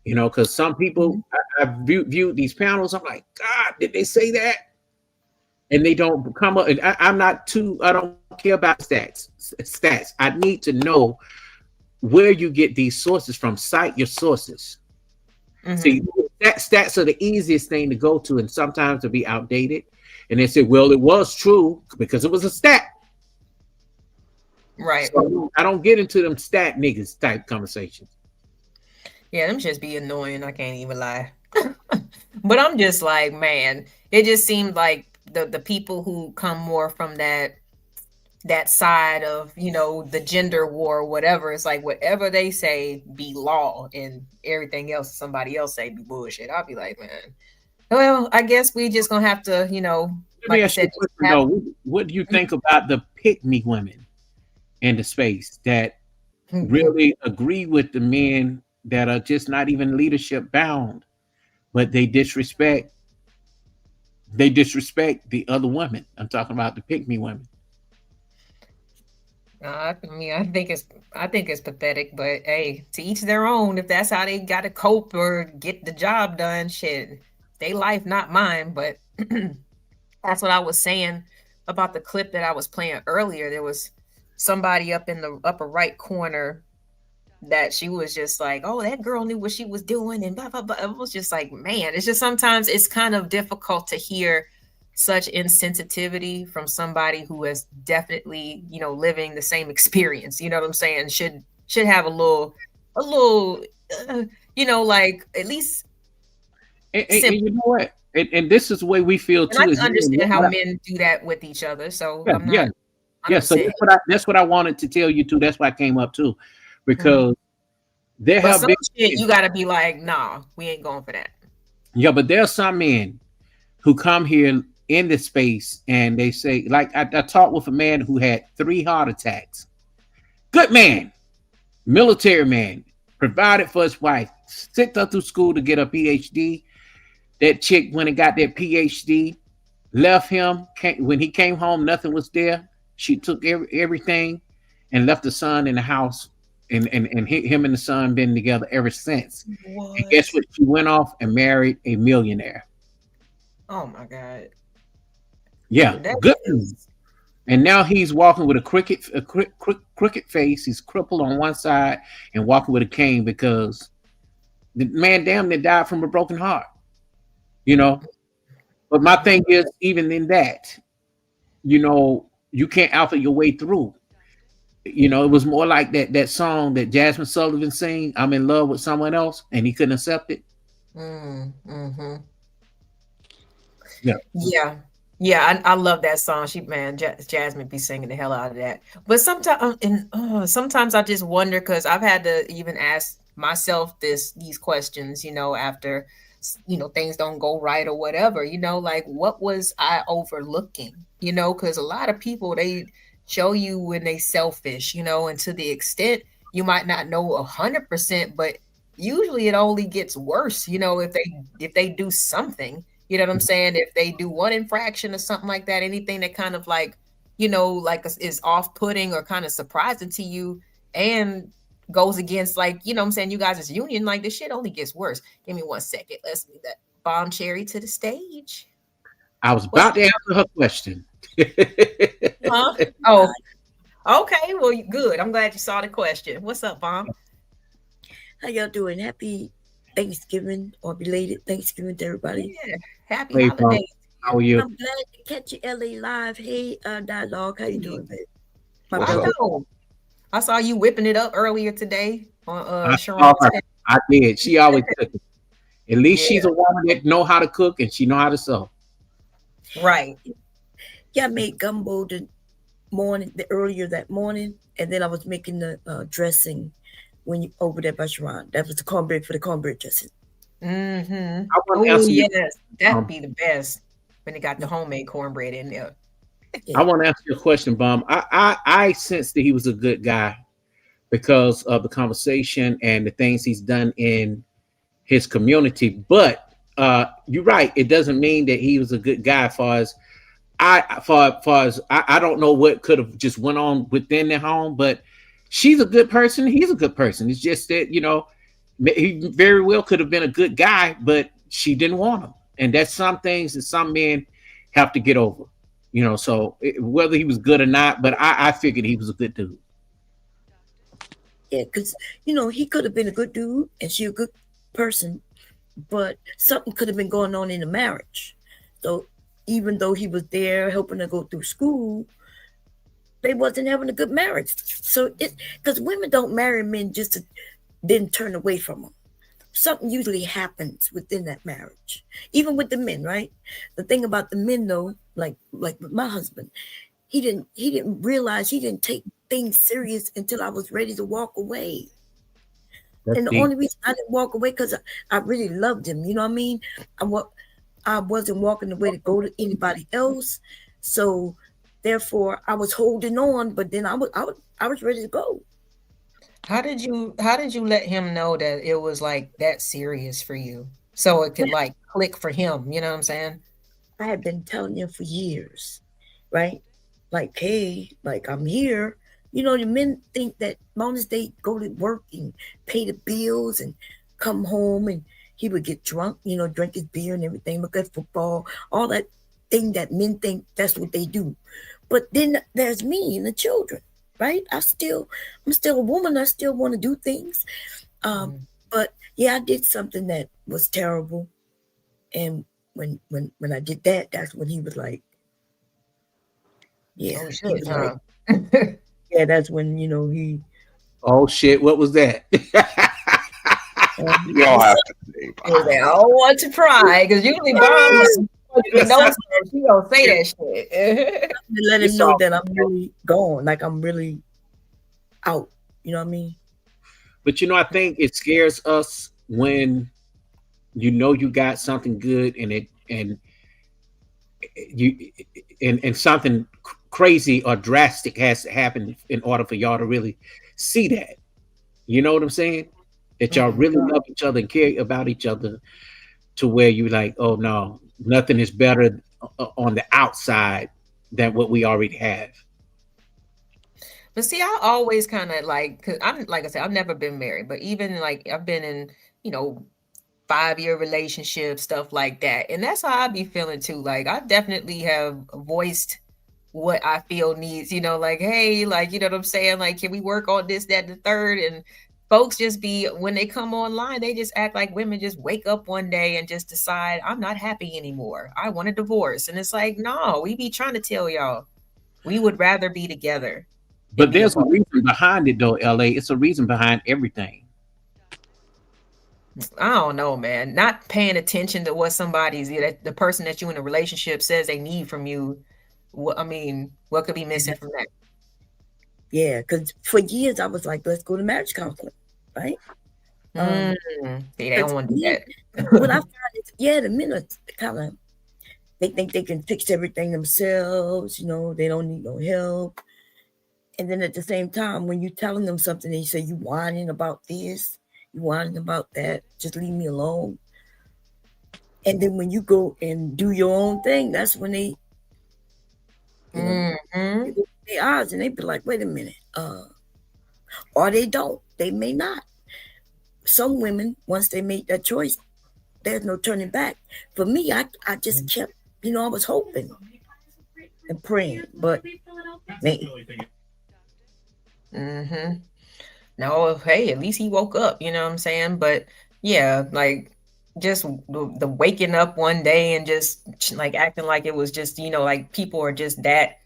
Because some people, I viewed these panels, I'm like, God, did they say that? And they don't come up. And I don't care about stats. I need to know where you get these sources from. Cite your sources. See, stats are the easiest thing to go to, and sometimes to be outdated. And they say, well, it was true because it was a stat. Right. So I don't get into them stat niggas type conversations. Yeah, them just be annoying. I can't even lie. But I'm just like, man, it just seemed like the people who come more from that side of, the gender war or whatever, it's like whatever they say be law, and everything else somebody else say be bullshit. I'll be like, man, well, I guess we just gonna have to, Let me ask you a question, though. What do you think about the pick-me women in the space that really agree with the men that are just not even leadership bound, but they disrespect They disrespect the other women. I'm talking about the pick me women. I mean, I think it's pathetic, but hey, to each their own. If that's how they got to cope or get the job done, shit, they life, not mine. But that's what I was saying about the clip that I was playing earlier. There was somebody up in the upper right corner that she was just like, oh, that girl knew what she was doing, and blah blah blah. It was just like, man, it's just sometimes it's kind of difficult to hear such insensitivity from somebody who is definitely, living the same experience. You know what I'm saying? Should have a little, like at least. And you know what? And this is the way we feel And too. I can understand how men do that with each other. So Yeah, I'm not. yeah, yeah. So that's what I wanted to tell you too. That's why I came up too, because there But have some been shit you gotta be like, nah, we ain't going for that. yeah, but there are some men who come here in this space and they say, like I talked with a man who had 3 heart attacks. Good man, military man, provided for his wife, sent her through school to get a PhD. That chick went and got that PhD, left him. When he came home, nothing was there. She took everything and left the son in the house, and him and the son been together ever since. What? And guess what? She went off and married a millionaire. Oh my God. Yeah, good. And now he's walking with a crooked face. He's crippled on one side and walking with a cane because the man damn near died from a broken heart. But my thing is, even in that, you can't alpha your way through. It was more like that song that Jasmine Sullivan sang, "I'm in love with someone else," and he couldn't accept it. Mm-hmm. Yeah. Yeah, I love that song. Jasmine be singing the hell out of that. But sometimes I just wonder, because I've had to even ask myself these questions, after things don't go right or whatever, like what was I overlooking? Because a lot of people, they show you when they selfish, and to the extent you might not know 100%, but usually it only gets worse, if they do something. You know what I'm saying? If they do one infraction or something like that, anything that kind of like, is off-putting or kind of surprising to you and goes against, like, what I'm saying, you guys' union, like this shit only gets worse. Give me 1 second. Let's move that Bomb Cherry to the stage. I was about to answer her question. Huh? Oh, okay. Well, good. I'm glad you saw the question. What's up, Bomb? How y'all doing? Happy Thanksgiving or belated Thanksgiving to everybody. Yeah. Happy holidays. How are you? I'm glad to catch you, LA Live. Hey, Dialogue, how you doing, babe? I saw you whipping it up earlier today on I did. She always cooking. At least she's a woman that know how to cook and she know how to sew. Right. Yeah, I made gumbo earlier that morning, and then I was making the dressing when you over there by Sharon. That was the cornbread for the cornbread dressing. Mm-hmm. Oh yes, that'd be the best when they got the homemade cornbread in there. I want to ask you a question, Bomb. I sense that he was a good guy because of the conversation and the things he's done in his community. But you're right. It doesn't mean that he was a good guy. As far as I don't know what could have just went on within the home, but she's a good person. He's a good person. It's just that, he very well could have been a good guy, but she didn't want him. And that's some things that some men have to get over. So whether he was good or not, but I figured he was a good dude. Yeah, because, he could have been a good dude and she a good person, but something could have been going on in the marriage. So even though he was there helping her go through school, they wasn't having a good marriage. So because women don't marry men just to then turn away from them. Something usually happens within that marriage, even with the men, right? The thing about the men, though, like with my husband, he didn't realize, he didn't take things serious until I was ready to walk away. That's and the only reason I didn't walk away because I really loved him. You know what I mean? I wasn't walking away to go to anybody else, so therefore I was holding on. But then I was ready to go. How did you let him know that it was like that serious for you, so it could like click for him? You know what I'm saying? I had been telling them for years, right? Like, hey, like I'm here. You know, the men think that long as they go to work and pay the bills and come home and he would get drunk, you know, drink his beer and everything, look at football, all that thing that men think that's what they do. But then there's me and the children, right? I'm still a woman. I still want to do things. But yeah, I did something that was terrible. And when I did that, that's when he was like, yeah, Oh he shit, was huh? like, yeah, that's when, you know, he Oh shit! What was that? You don't have to say, He was like, I don't want to pry because usually bombs with no sense. She don't say that shit. to let him It's know all that I'm really gone, like I'm really out. You know what I mean? But you know, I think it scares us when you know you got something good and you and something crazy or drastic has to happen in order for y'all to really see that. You know what I'm saying? That y'all really love each other and care about each other to where you like, oh no, nothing is better on the outside than what we already have. But see, I always kind of like, cause I'm like I said, I've never been married, but even like I've been in, you know, 5-year relationships, stuff like that. And that's how I be feeling too. Like I definitely have voiced what I feel needs, you know, like, hey, like, you know what I'm saying? Like, can we work on this, that, and the third? And folks just be, when they come online, they just act like women just wake up one day and just decide, I'm not happy anymore. I want a divorce. And it's like, no, we be trying to tell y'all, we would rather be together than But be there's a apart. reason behind it though, LA. It's a reason behind everything. I don't know, man. Not paying attention to what somebody's, the person that you in a relationship says they need from you. What I mean, what could be missing from that? Yeah, because for years I was like, let's go to marriage counseling, right? See, they don't want to do Men, that. what I find is, yeah, the men are kind of, they think they can fix everything themselves, you know, they don't need no help. And then at the same time, when you're telling them something, they say, you whining about this, you whining about that, just leave me alone. And then when you go and do your own thing, that's when they, you know, they open their eyes and they be like, wait a minute. Or they don't. They may not. Some women, once they make that choice, there's no turning back. For me, I just kept, you know, I was hoping and praying, but man. No, hey, at least he woke up, you know what I'm saying? But yeah, like just the waking up one day and just like acting like it was just, you know, like people are just that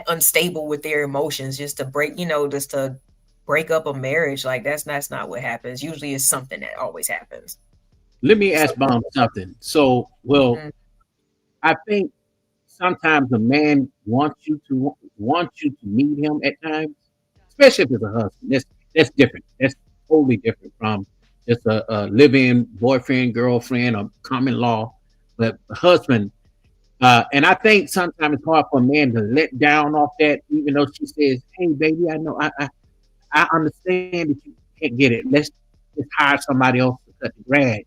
unstable with their emotions just to break, you know, just to break up a marriage. Like that's not what happens. Usually it's something that always happens. Let me ask Bomb something. So, well, I think sometimes a man wants you to meet him at times, especially if it's a husband. That's different. That's totally different from just a live-in boyfriend, girlfriend, or common law. But a husband, and I think sometimes it's hard for a man to let down off that, even though she says, "Hey, baby, I know, I understand that you can't get it. Let's just hire somebody else to cut the grass."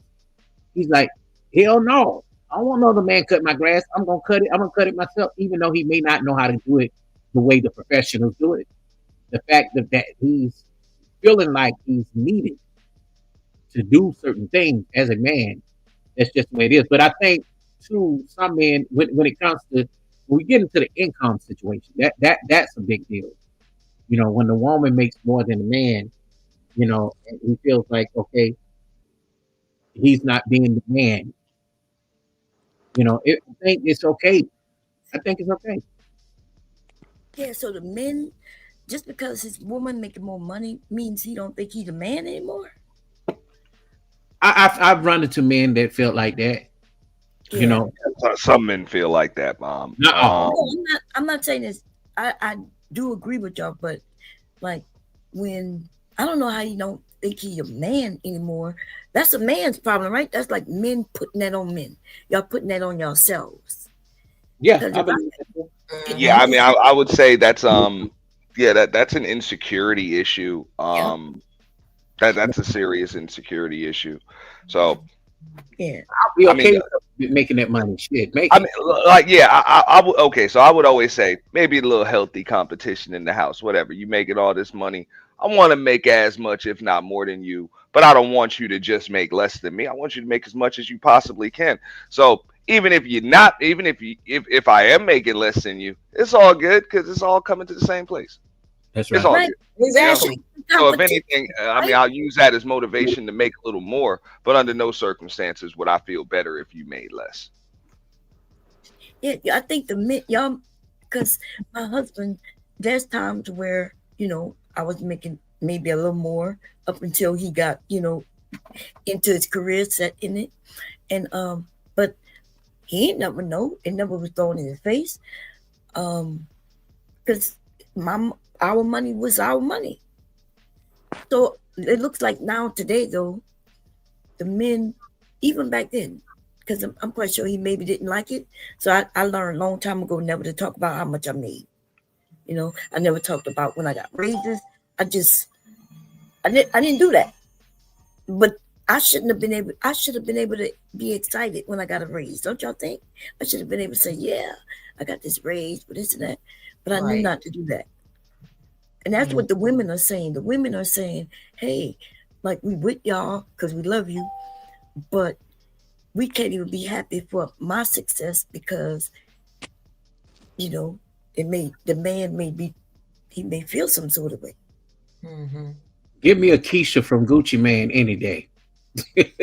He's like, hell no. I don't want another man cut my grass. I'm gonna cut it. I'm gonna cut it myself, even though he may not know how to do it the way the professionals do it. The fact that he's feeling like he's needed to do certain things as a man, that's just the way it is. But I think too, some men, when it comes to when we get into the income situation, that's a big deal. You know, when the woman makes more than the man, you know, and he feels like, okay, he's not being the man. You know, I think it's okay. I think it's okay. Yeah, so the men, just because his woman making more money means he don't think he's a man anymore. I've run into men that felt like that. Yeah. You know, some men feel like that, Mom. No, I'm not saying this. I do agree with y'all, but like when I don't know how you don't think he's a man anymore. That's a man's problem, right? That's like men putting that on men. Y'all putting that on yourselves. Yeah, Yeah, I mean, I would say that's yeah, that's an insecurity issue. That's a serious insecurity issue. So yeah, I'll be okay. making that money. Shit, make I it. mean, like, yeah, I would. Okay, so I would always say maybe a little healthy competition in the house. Whatever, you making all this money, I want to make as much, if not more, than you. But I don't want you to just make less than me. I want you to make as much as you possibly can. So even if you're not, even if you, if I am making less than you, it's all good because it's all coming to the same place. That's It's right. all Right. good. You know. Exactly. So if Competition, anything, I mean, right? I'll use that as motivation to make a little more. But under no circumstances would I feel better if you made less. Yeah, I think the men, y'all, because my husband, there's times where, I was making maybe a little more up until he got, into his career set in it. And, but he ain't never know. It never was thrown in his face. Because our money was our money. So it looks like now today though, the men, even back then, because I'm quite sure he maybe didn't like it. So I learned a long time ago never to talk about how much I made. I never talked about when I got raises. I didn't do that. But I shouldn't have been able. I should have been able to be excited when I got a raise. Don't y'all think? I should have been able to say, "Yeah, I got this raise for this and that." But I knew Right. not to do that. And that's what the women are saying. The women are saying, "Hey, like we with y'all because we love you, but we can't even be happy for my success because the man may be he may feel some sort of way." Mm-hmm. Give me a Keisha from Gucci Man any day. Flip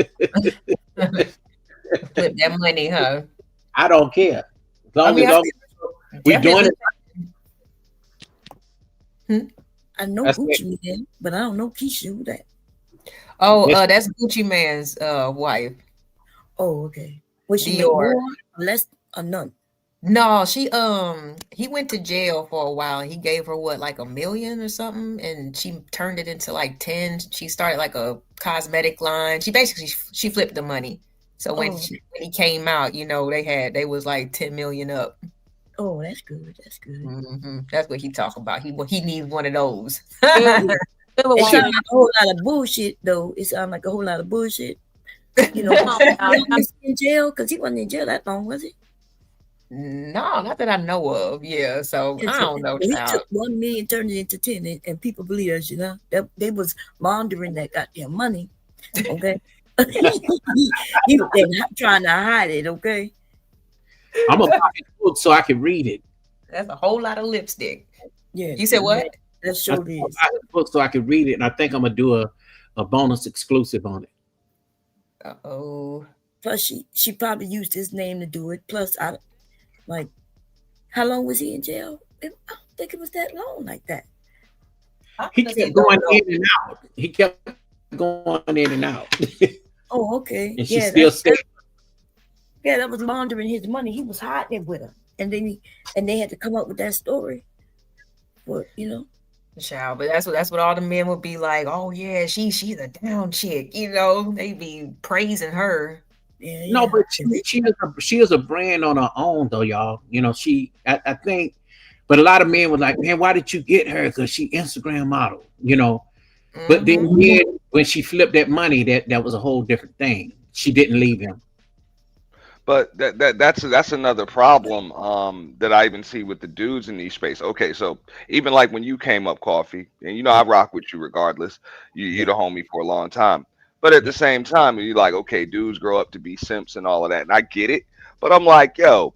that money, huh? I don't care. As long I as we doing definitely. it. I know That's it. Gucci Man, but I don't know Keisha. Who that? Oh, Yes. that's Gucci Man's wife, Oh, okay. Would she make Dior. more, less, or none? No, he went to jail for a while. He gave her what, like 1 million or something, and she turned it into like 10. She started like a cosmetic line. She flipped the money. So when Oh, he came out, they was like 10 million up. oh, that's good. That's good. That's what he talk about. He needs one of those. It sounds like a whole lot of bullshit, though. It sounds like a whole lot of bullshit. How long was he in jail? Because he wasn't in jail that long, was he? No, not that I know of. Yeah, so I don't know, He child. took 1 million, turned it into 10, and people believe us. That they was laundering that goddamn money. Okay, he was there trying to hide it. Okay, I'm gonna buy his book so I can read it. That's a whole lot of lipstick. yeah. You said what? That I sure said, I'll is. buy his book so I can read it, and I think I'm gonna do a bonus exclusive on it. Oh, Plus, she probably used his name to do it. Plus, like, how long was he in jail? I don't think it was that long like that. He kept going in and out. He kept going in and out. Oh, okay. And she Yeah, still stayed. that was laundering his money. He was hiding it with her, and then they had to come up with that story. But child, but that's what all the men would be like. Oh yeah, she's a down chick. They be praising her. Yeah, No, but she is a brand on her own though, y'all. I think, but a lot of men were like, man, why did you get her? Because she Instagram model, But then when she flipped that money, that was a whole different thing. She didn't leave him. But that's another problem that I even see with the dudes in these space. Okay, so even like when you came up, Coffee, and I rock with you regardless. You're the homie for a long time. But at the same time, you're like, okay, dudes grow up to be simps and all of that, and I get it. But I'm like, yo,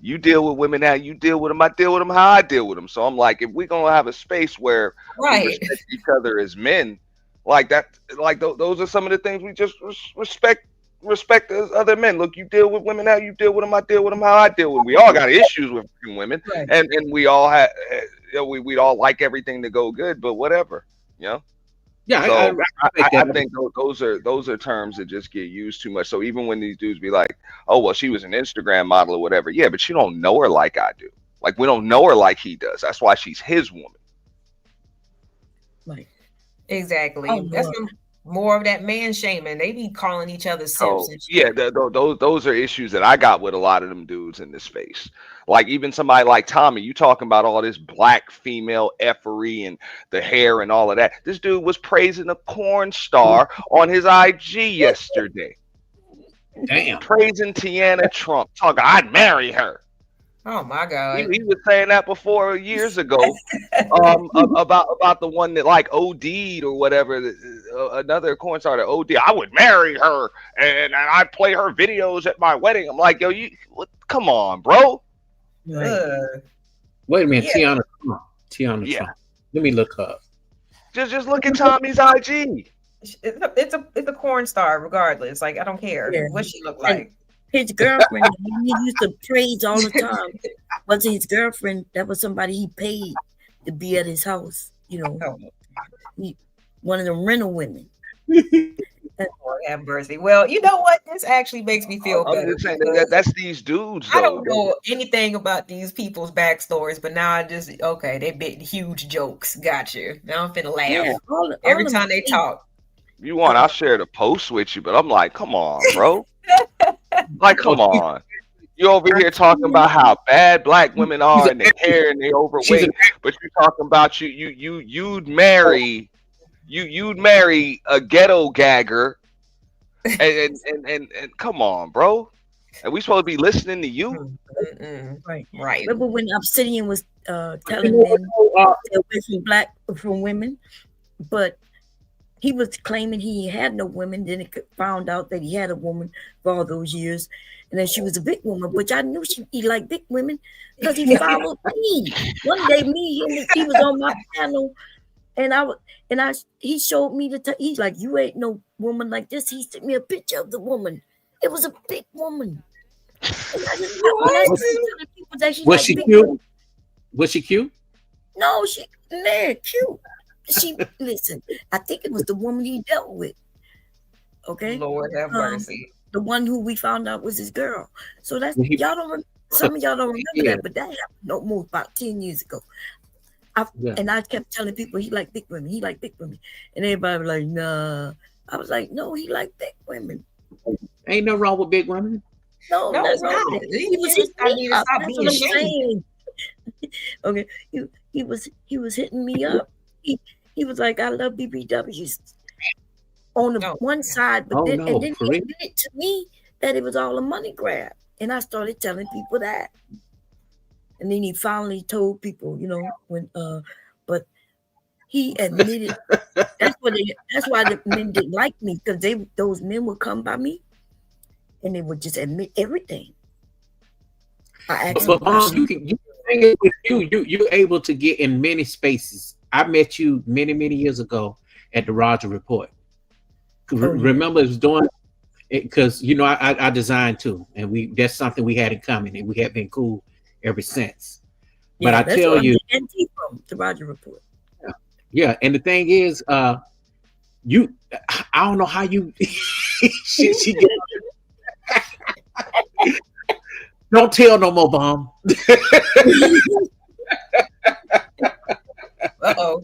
you deal with women how you deal with them. I deal with them how I deal with them. So I'm like, if we're gonna have a space where we Right. respect each other as men, like that, like those are some of the things we just respect as other men. Look, you deal with women how you deal with them. I deal with them how I deal with them. We all got issues with women, Right. and we all have, we all like everything to go good, but whatever, you know. Yeah, So I that. think those are terms that just get used too much. So even when these dudes be like, "Oh well, she was an Instagram model or whatever," yeah, but you don't know her like I do. Like we don't know her like he does. That's why she's his woman. Right. Exactly. Oh, That's Lord. more of that man shaming. They be calling each other simps So and shit. yeah, those are issues that I got with a lot of them dudes in this space. Like even somebody like Tommy, you talking about all this black female effery and the hair and all of that. This dude was praising a corn star on his IG yesterday. Damn. Praising Tiana Trump. Talking, I'd marry her. Oh my God. He was saying that before years ago. About the one that like OD'd or whatever, another corn star that OD. I would marry her and I'd play her videos at my wedding. I'm like, yo, come on, bro. Wait a minute, Yeah. Tiana Yeah. Trump. Let me look her up. Just look at Tommy's IG. It's a corn star, regardless. Like I don't care what she look like. His girlfriend, he used to praise all the time. Wasn't his girlfriend? That was somebody he paid to be at his house. You know, one of the rental women. Lord have mercy. Well, you know what? This actually makes me feel I'm better. just saying that's these dudes. I Though. don't know anything about these people's backstories, but now I just they big huge jokes. Got you. Now I'm finna laugh Yeah, every time they talk. You want? I'll share the post with you, but I'm like, come on, bro. Like, come on. You over here talking about how bad black women are and their hair and they overweight, but you're talking about you'd marry a ghetto gagger and come on, bro. And we supposed to be listening to you? Right. Right. Remember when Obsidian was telling men to stay away from women, but he was claiming he had no women. Then it found out that he had a woman for all those years, and then she was a big woman. Which I knew he liked big women because he followed me. One day, he was on my panel, and he showed me he's like, you ain't no woman like this. He sent me a picture of the woman. It was a big woman. And I just telling people that Was she cute? Was she cute? No, cute. Listen, I think it was the woman he dealt with. Okay, Lord have mercy. The one who we found out was his girl. So that's y'all don't. Some of y'all don't remember that, but that happened no more about 10 years ago. And I kept telling people he liked big women. He liked big women, and everybody was like, "Nah." I was like, "No, he liked big women." Ain't no wrong with big women. No, it's wrong not. with it. He was hitting me up. That's what I'm saying. Okay, he was hitting me up. He was like, I love BBWs on the one side, but then he admitted to me that it was all a money grab. And I started telling people that. And then he finally told people, but he admitted that's why the men didn't like me, because those men would come by me and they would just admit everything. I asked you're able to get in many spaces. I met you many years ago at the Roger Report. Remember, it was doing it because I designed too, and that's something we had in common, and we have been cool ever since. But I tell you, from the Roger Report. Yeah, and the thing is, I don't know how you she get. Don't tell no more, Bomb. Uh-oh.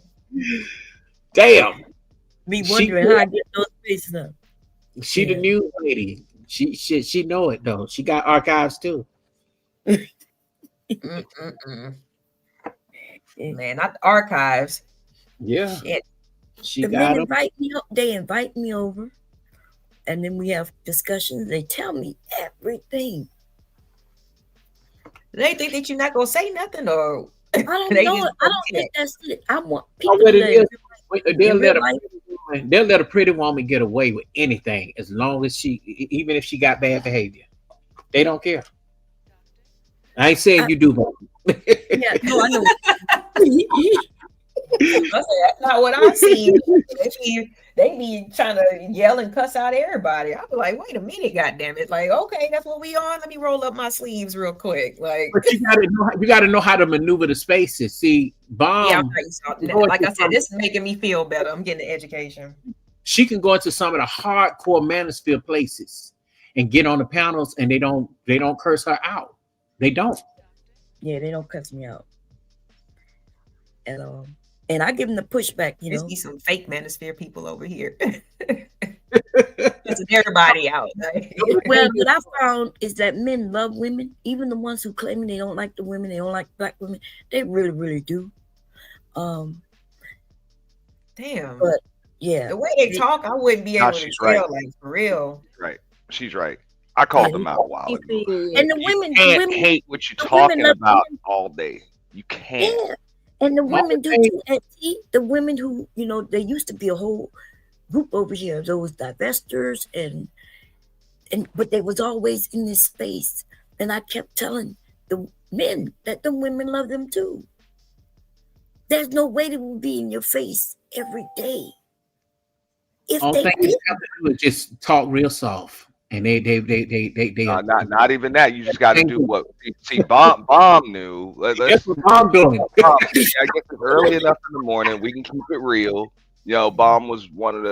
Damn. Me wondering how I get those faces up. She the news lady. She know it though. She got archives too. Man, not the archives. Yeah. Shit. They invite me over, and then we have discussions. They tell me everything. They think that you're not gonna say nothing, or I don't know. I don't think that's it. I want people they'll let a pretty woman get away with anything as long as even if she got bad behavior. They don't care. I ain't saying you do, but yeah, no, I know. That's not what I see. They be trying to yell and cuss out everybody. I be like, wait a minute, goddamn it! Like, okay, that's what we on. Let me roll up my sleeves real quick. Like, but you gotta know how to maneuver the spaces. See, Bomb. Yeah, like I said, this is making me feel better. I'm getting the education. She can go into some of the hardcore Manosphere places and get on the panels, and they don't curse her out. They don't. Yeah, they don't cuss me out. And I give them the pushback, There's be some fake Manosphere people over here. Cussing everybody out. Right? Well, what I found is that men love women, even the ones who claim they don't like the women, they don't like black women. They really, really do. Damn. But yeah, the way they talk, I wouldn't be able to tell. Right. Like, for real. Right. She's right. I called them out a while ago. And the You women, can't hate what you're the women talking love about women. all day. You can't. Yeah. And the women do too. And see, the women who, you know, there used to be a whole group over here, those divestors and but they was always in this space. And I kept telling the men that the women love them too. There's no way they will be in your face every day. If All they thing did, you have to do is just talk real soft, and they Not even that. You just got to do what. See, Bomb knew. That's what Bomb doing. I guess it's early enough in the morning. We can keep it real. You know, Bomb was one of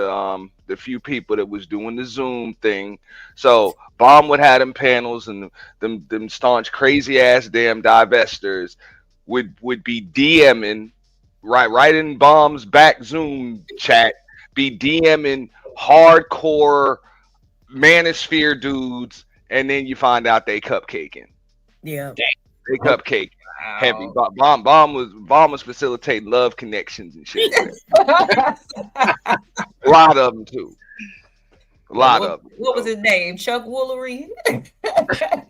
the few people that was doing the Zoom thing. So Bomb would have them panels, and them staunch crazy ass damn divestors would be DMing right in Bomb's back Zoom chat, be DMing hardcore Manosphere dudes, and then you find out they cupcaking. Yeah, they cupcake. Heavy. Bomb was facilitating love connections and shit. A lot of them too. A lot of them. What was his name? Chuck Woolery?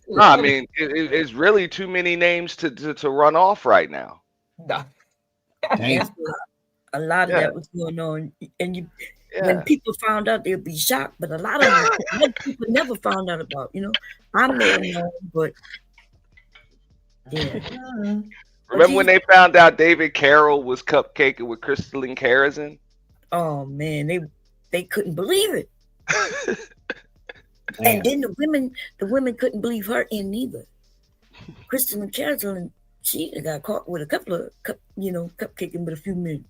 No, I mean, it's really too many names to run off right now. No. A lot of that was going on, and when people found out, they'd be shocked. But a lot of people never found out about. You know, I may have known, but yeah. Remember when they found out David Carroll was cupcaking with Crystalline Karazin? Oh man, they couldn't believe it. And then the women couldn't believe her in neither. Crystalline Karazin, she got caught with a couple of cupcaking with a few men.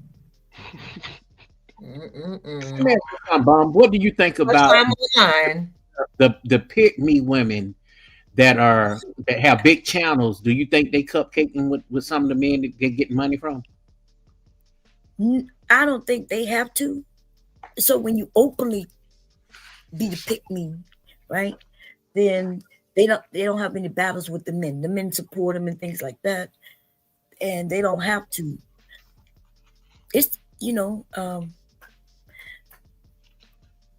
Bomb, what do you think about the pick me women that have big channels? Do you think they cupcaking with some of the men that they get money from? I don't think they have to. So when you openly be the pick me, right? Then they don't have any battles with the men. The men support them and things like that, and they don't have to. It's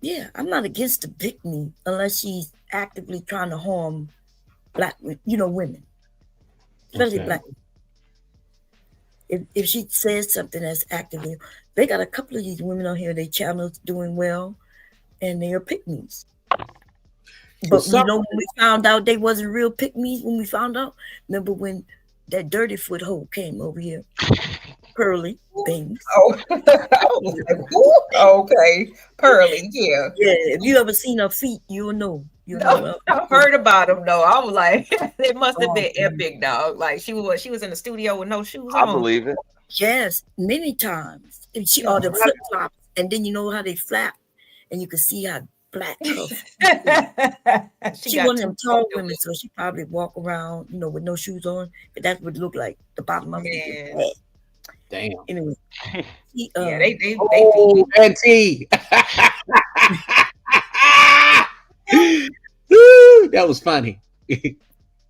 yeah, I'm not against the pick me unless she's actively trying to harm black, women, especially black women. If she says something that's actively, they got a couple of these women on here, they channels doing well, and they are pick-me's. But when we found out they wasn't real pick-me's, when we found out, remember when that dirty foot hole came over here, Pearly things. Oh, okay, Pearly, yeah. Yeah, if you ever seen her feet, you'll know. I've heard about them though. I was like, it must have been epic, dog. Like she was in the studio with no shoes on. I believe it. Yes, many times. She or the flip flops, and then you know how they flap, and you can see how black. She one of them tall women, so she probably walk around, with no shoes on. But that would look like the bottom of it. Damn. Anyway, yeah, they Auntie. That was funny.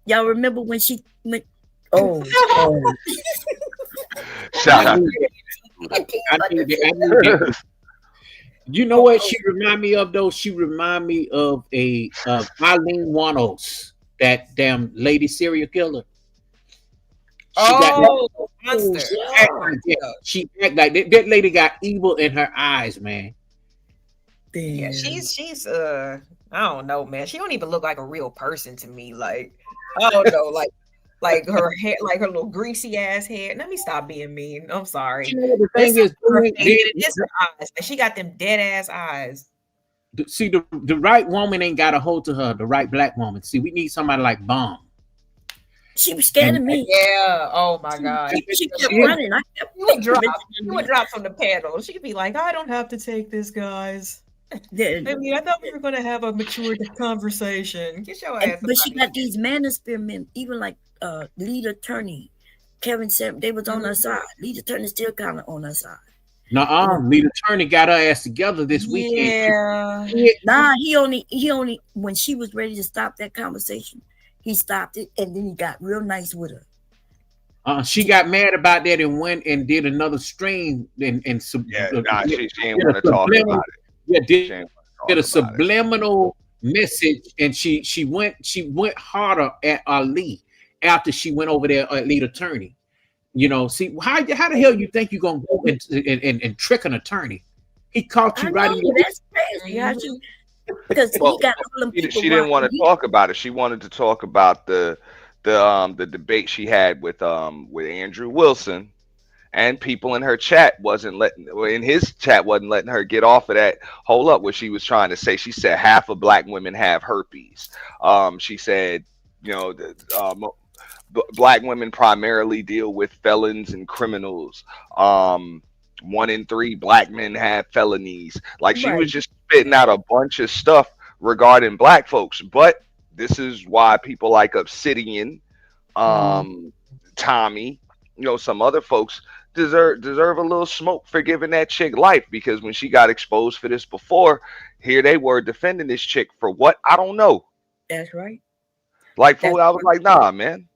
Y'all remember when she went? Shout out. You know what she remind me of though? She remind me of Eileen Wuornos, that damn lady serial killer. She act like that lady got evil in her eyes, man. Yeah, she's I don't know, man. She don't even look like a real person to me. Like, I don't know, like her hair, like her little greasy ass hair. Let me stop being mean. I'm sorry. The thing is, it's her eyes. Like, she got them dead ass eyes. See, the right woman ain't got a hold to her. The right black woman. See, we need somebody like Bomb. She was scaring me. Yeah. Oh my God. She kept running. I kept she would drop from the panel. She could be like, I don't have to take this, guys. I mean, I thought we were going to have a mature conversation. Get your ass. But she got these manosphere men, even like lead attorney, Kevin said they was on her side. Lead attorney still kind of on her side. Lead attorney got her ass together this weekend. Nah, he only when she was ready to stop that conversation, he stopped it, and then he got real nice with her. She got mad about that and went and did another stream she ain't want to talk about it. Yeah, did a subliminal message, and she went harder at Ali after she went over there at lead attorney. You know, see how the hell you think you're gonna go and trick an attorney? He caught you right in your. That's crazy. How she, because he got all them people. She didn't want to talk about it. She wanted to talk about the debate she had with Andrew Wilson, and people in her chat wasn't letting her get off of that. Hold up, what she was trying to say. She said half of black women have herpes. She said, you know, black women primarily deal with felons and criminals. 1 in 3 black men have felonies. Like, she was just spitting out a bunch of stuff regarding black folks. But this is why people like Obsidian, Tommy, you know, some other folks deserve a little smoke for giving that chick life, because when she got exposed for this before, here they were defending this chick for what? I don't know. That's right. Like, fool, I was like, nah, man.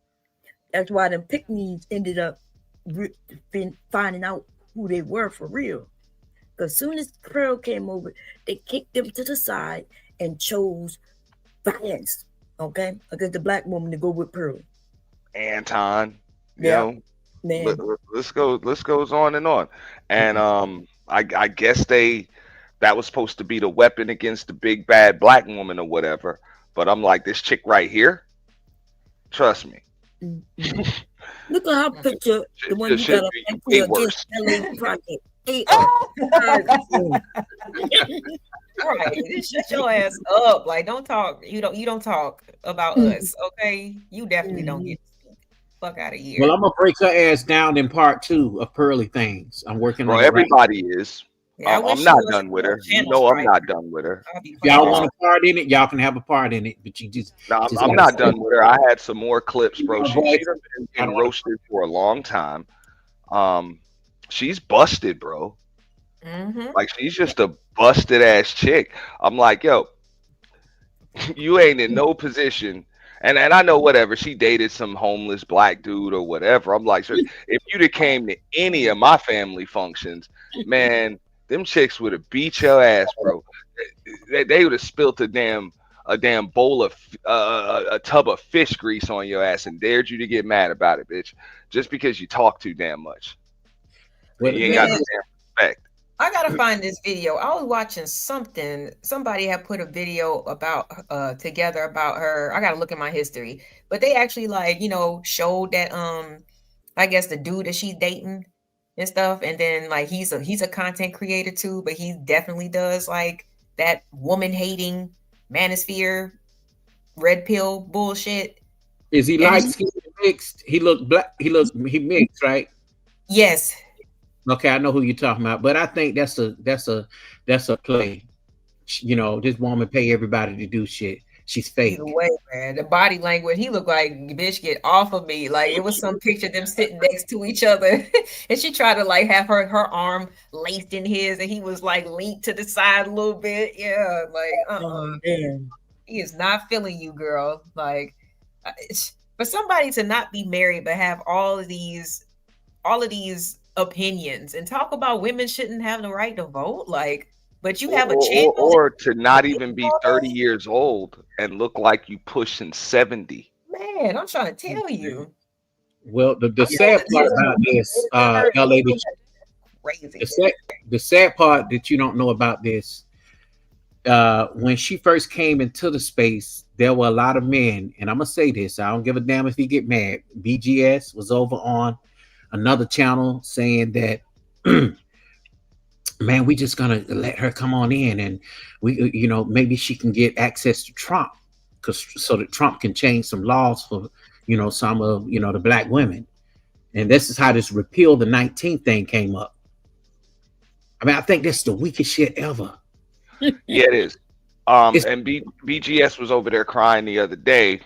That's why them pick-me's ended up finding out who they were for real. Because as soon as Pearl came over, they kicked them to the side and chose violence, okay, against the black woman to go with Pearl. Anton, you know, man. Let's goes on and on. And I guess that was supposed to be the weapon against the big bad black woman or whatever. But I'm like, this chick right here, trust me. Look at her picture, the one you got up against LA Project. Right, shut your ass up. Like, don't talk. You don't talk about us, okay? You definitely don't get to speak. Fuck out of here. Well, I'm gonna break her ass down in part 2 of Pearly Things. I'm working on it. Everybody is. Yeah, I'm not done with her. You know, I'm not done with her. Y'all want a part in it? Y'all can have a part in it, but you just. No, I'm not done with her. I had some more clips, bro. She's been roasted for a long time. She's busted, bro. Like, she's just a busted ass chick. I'm like, yo, you ain't in no position. And I know whatever, she dated some homeless black dude or whatever. I'm like, sure, if you'd have came to any of my family functions, man, them chicks would have beat your ass, bro. They would have spilt a damn bowl of a tub of fish grease on your ass and dared you to get mad about it, bitch, just because you talk too damn much. You ain't got no damn respect. I gotta find this video. I was watching something. Somebody had put a video about together about her. I gotta look at my history, but they actually, like, you know, showed that I guess the dude that she's dating and stuff, and then like he's a content creator too, but he definitely does like that woman hating Manosphere red pill bullshit. Is he light skinned mixed? He look black. He mixed, right? Yes. Okay, I know who you're talking about, but I think that's a play. You know, this woman pay everybody to do shit. She's fake. Either way, man, the body language, he looked like, bitch, get off of me. Like, it was some picture of them sitting next to each other, and she tried to like have her arm laced in his, and he was like leaned to the side a little bit. Yeah, like, he is not feeling you, girl. Like, for somebody to not be married but have all of these opinions and talk about women shouldn't have the right to vote, like, but you have a chance, or to not even be 30 years old and look like you pushing 70. Man, I'm trying to tell you. Well, the sad part about this, LA, crazy. The sad part that you don't know about this, when she first came into the space, there were a lot of men, and I'm gonna say this, I don't give a damn if you get mad. BGS was over on another channel saying that, man, we just gonna let her come on in, and we, you know, maybe she can get access to Trump, so that Trump can change some laws for, you know, some of, you know, the black women. And this is how this repeal the 19th thing came up. I mean, I think that's the weakest shit ever. Yeah, it is. And BGS was over there crying the other day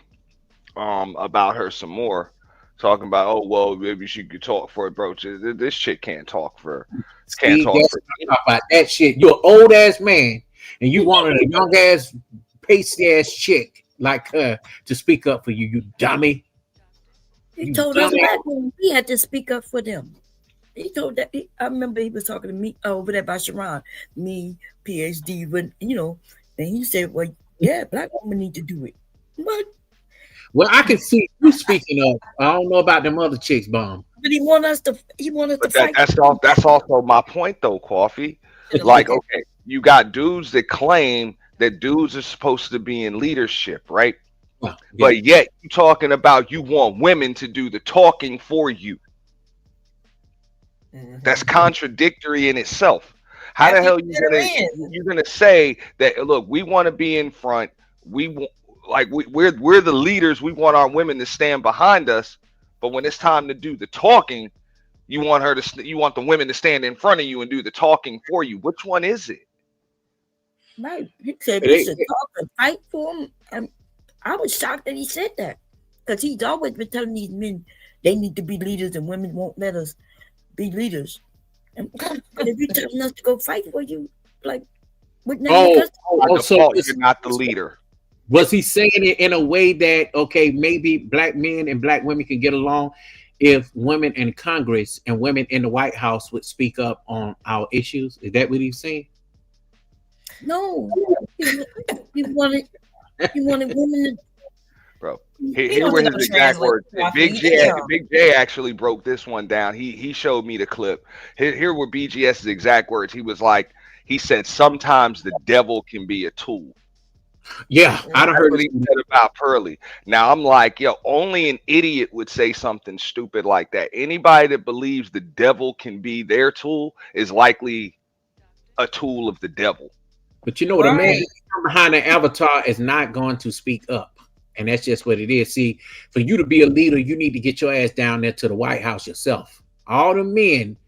about her some more. Talking about, oh, well, maybe she could talk for it, bro. This chick can't talk for. Can't talk for. Talk about that shit. You're an old ass man, and you wanted a young ass, pasty ass chick like her to speak up for you. You dummy. He told us black women we had to speak up for them. He told that. I remember he was talking to me over there by Sharon, me, PhD, when, you know, and he said, well, Yeah, black women need to do it. But Well, I can see you speaking of. I don't know about them other chicks, bomb. but he want us to But fight. that's also my point though, Coffee. Like, okay, you got dudes that claim that dudes are supposed to be in leadership, right? Yeah. But yet you talking about you want women to do the talking for you. That's contradictory in itself. How the hell you're gonna say that? Look, we want to be in front. We're the leaders. We want our women to stand behind us. But when it's time to do the talking, you want the women to stand in front of you and do the talking for you. Which one is it? Right. He said we should talk and fight for him. And I was shocked that he said that. Because he's always been telling these men they need to be leaders and women won't let us be leaders. And if you telling us to go fight for you, like what name so you're not the leader. Was he saying it in a way that, okay, maybe black men and black women can get along if women in Congress and women in the White House would speak up on our issues? Is that what he's saying? No. He wanted women to. Bro, here were his exact words. Big J actually broke this one down. He showed me the clip. Here were BGS's exact words. He said sometimes the devil can be a tool. Yeah, I heard what he said about Pearly. Now I'm like, yo, only an idiot would say something stupid like that. Anybody that believes the devil can be their tool is likely a tool of the devil. But you know what, a man behind the avatar is not going to speak up. And that's just what it is. See, for you to be a leader, you need to get your ass down there to the White House yourself. All the men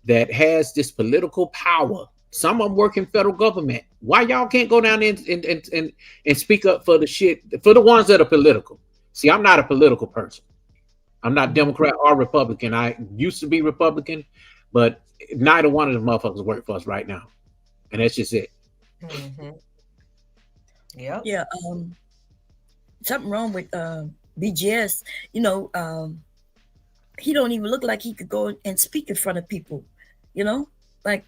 that has this political power, some of them work in federal government. Why y'all can't go down there and speak up for the shit, for the ones that are political? See, I'm not a political person. I'm not Democrat or Republican. I used to be Republican, but neither one of the motherfuckers work for us right now. And that's just it. Yeah. Yeah. Something wrong with BGS. You know, he don't even look like he could go and speak in front of people. You know, like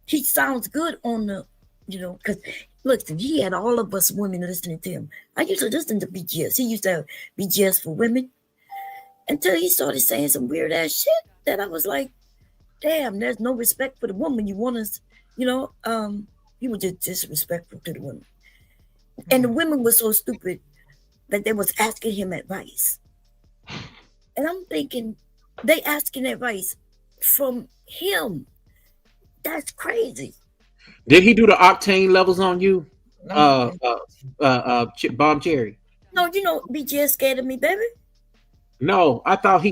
he sounds good on the, you know, because look, he had all of us women listening to him. I used to listen to BGS. He used to have BGS for women until he started saying some weird ass shit that I was like, damn, there's no respect for the woman. You want us, you know, he was just disrespectful to the women. And the women were so stupid that they was asking him advice. And I'm thinking, they asking advice from him. That's crazy. Did he do the octane levels on you? Bomb Cherry? No, you know, BGS scared of me, baby. No, I thought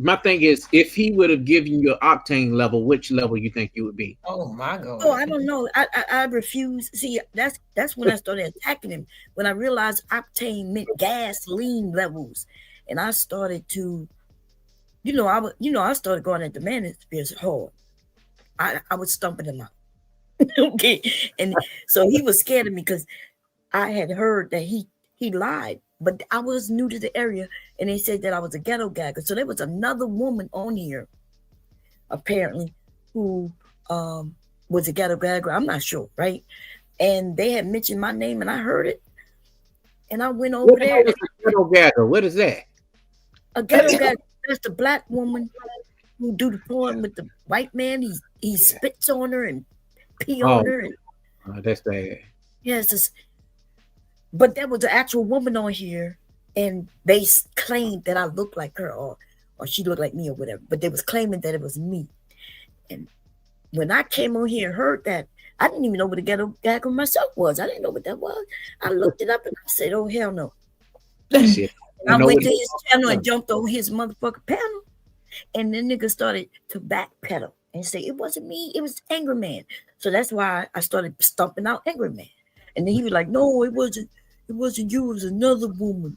my thing is, if he would have given you an octane level, which level you think you would be? Oh my God. Oh, I don't know. I refuse. See, that's when I started attacking him. When I realized octane meant gasoline levels. And I started to, I started going at the Manosphere hard. I was stumping him out. Okay. And so he was scared of me because I had heard that he lied, but I was new to the area and they said that I was a ghetto gagger. So there was another woman on here, apparently, who was a ghetto gagger. I'm not sure, right? And they had mentioned my name and I heard it. And I went over there. What is a ghetto gagger? What is that? A ghetto gagger, that's the black woman who do the porn with the white man. He spits on her and pee on her. And, that's bad. Yes, but there was an actual woman on here, and they claimed that I looked like her, or she looked like me, or whatever. But they was claiming that it was me. And when I came on here and heard that, I didn't even know what a ghetto gagger myself was. I didn't know what that was. I looked it up and I said, "Oh hell no!" And I went to his channel and jumped on his motherfucking panel, and the nigga started to backpedal and say it wasn't me, it was Angry Man. So that's why I started stomping out Angry Man. And then he was like, "No, it wasn't you, it was another woman."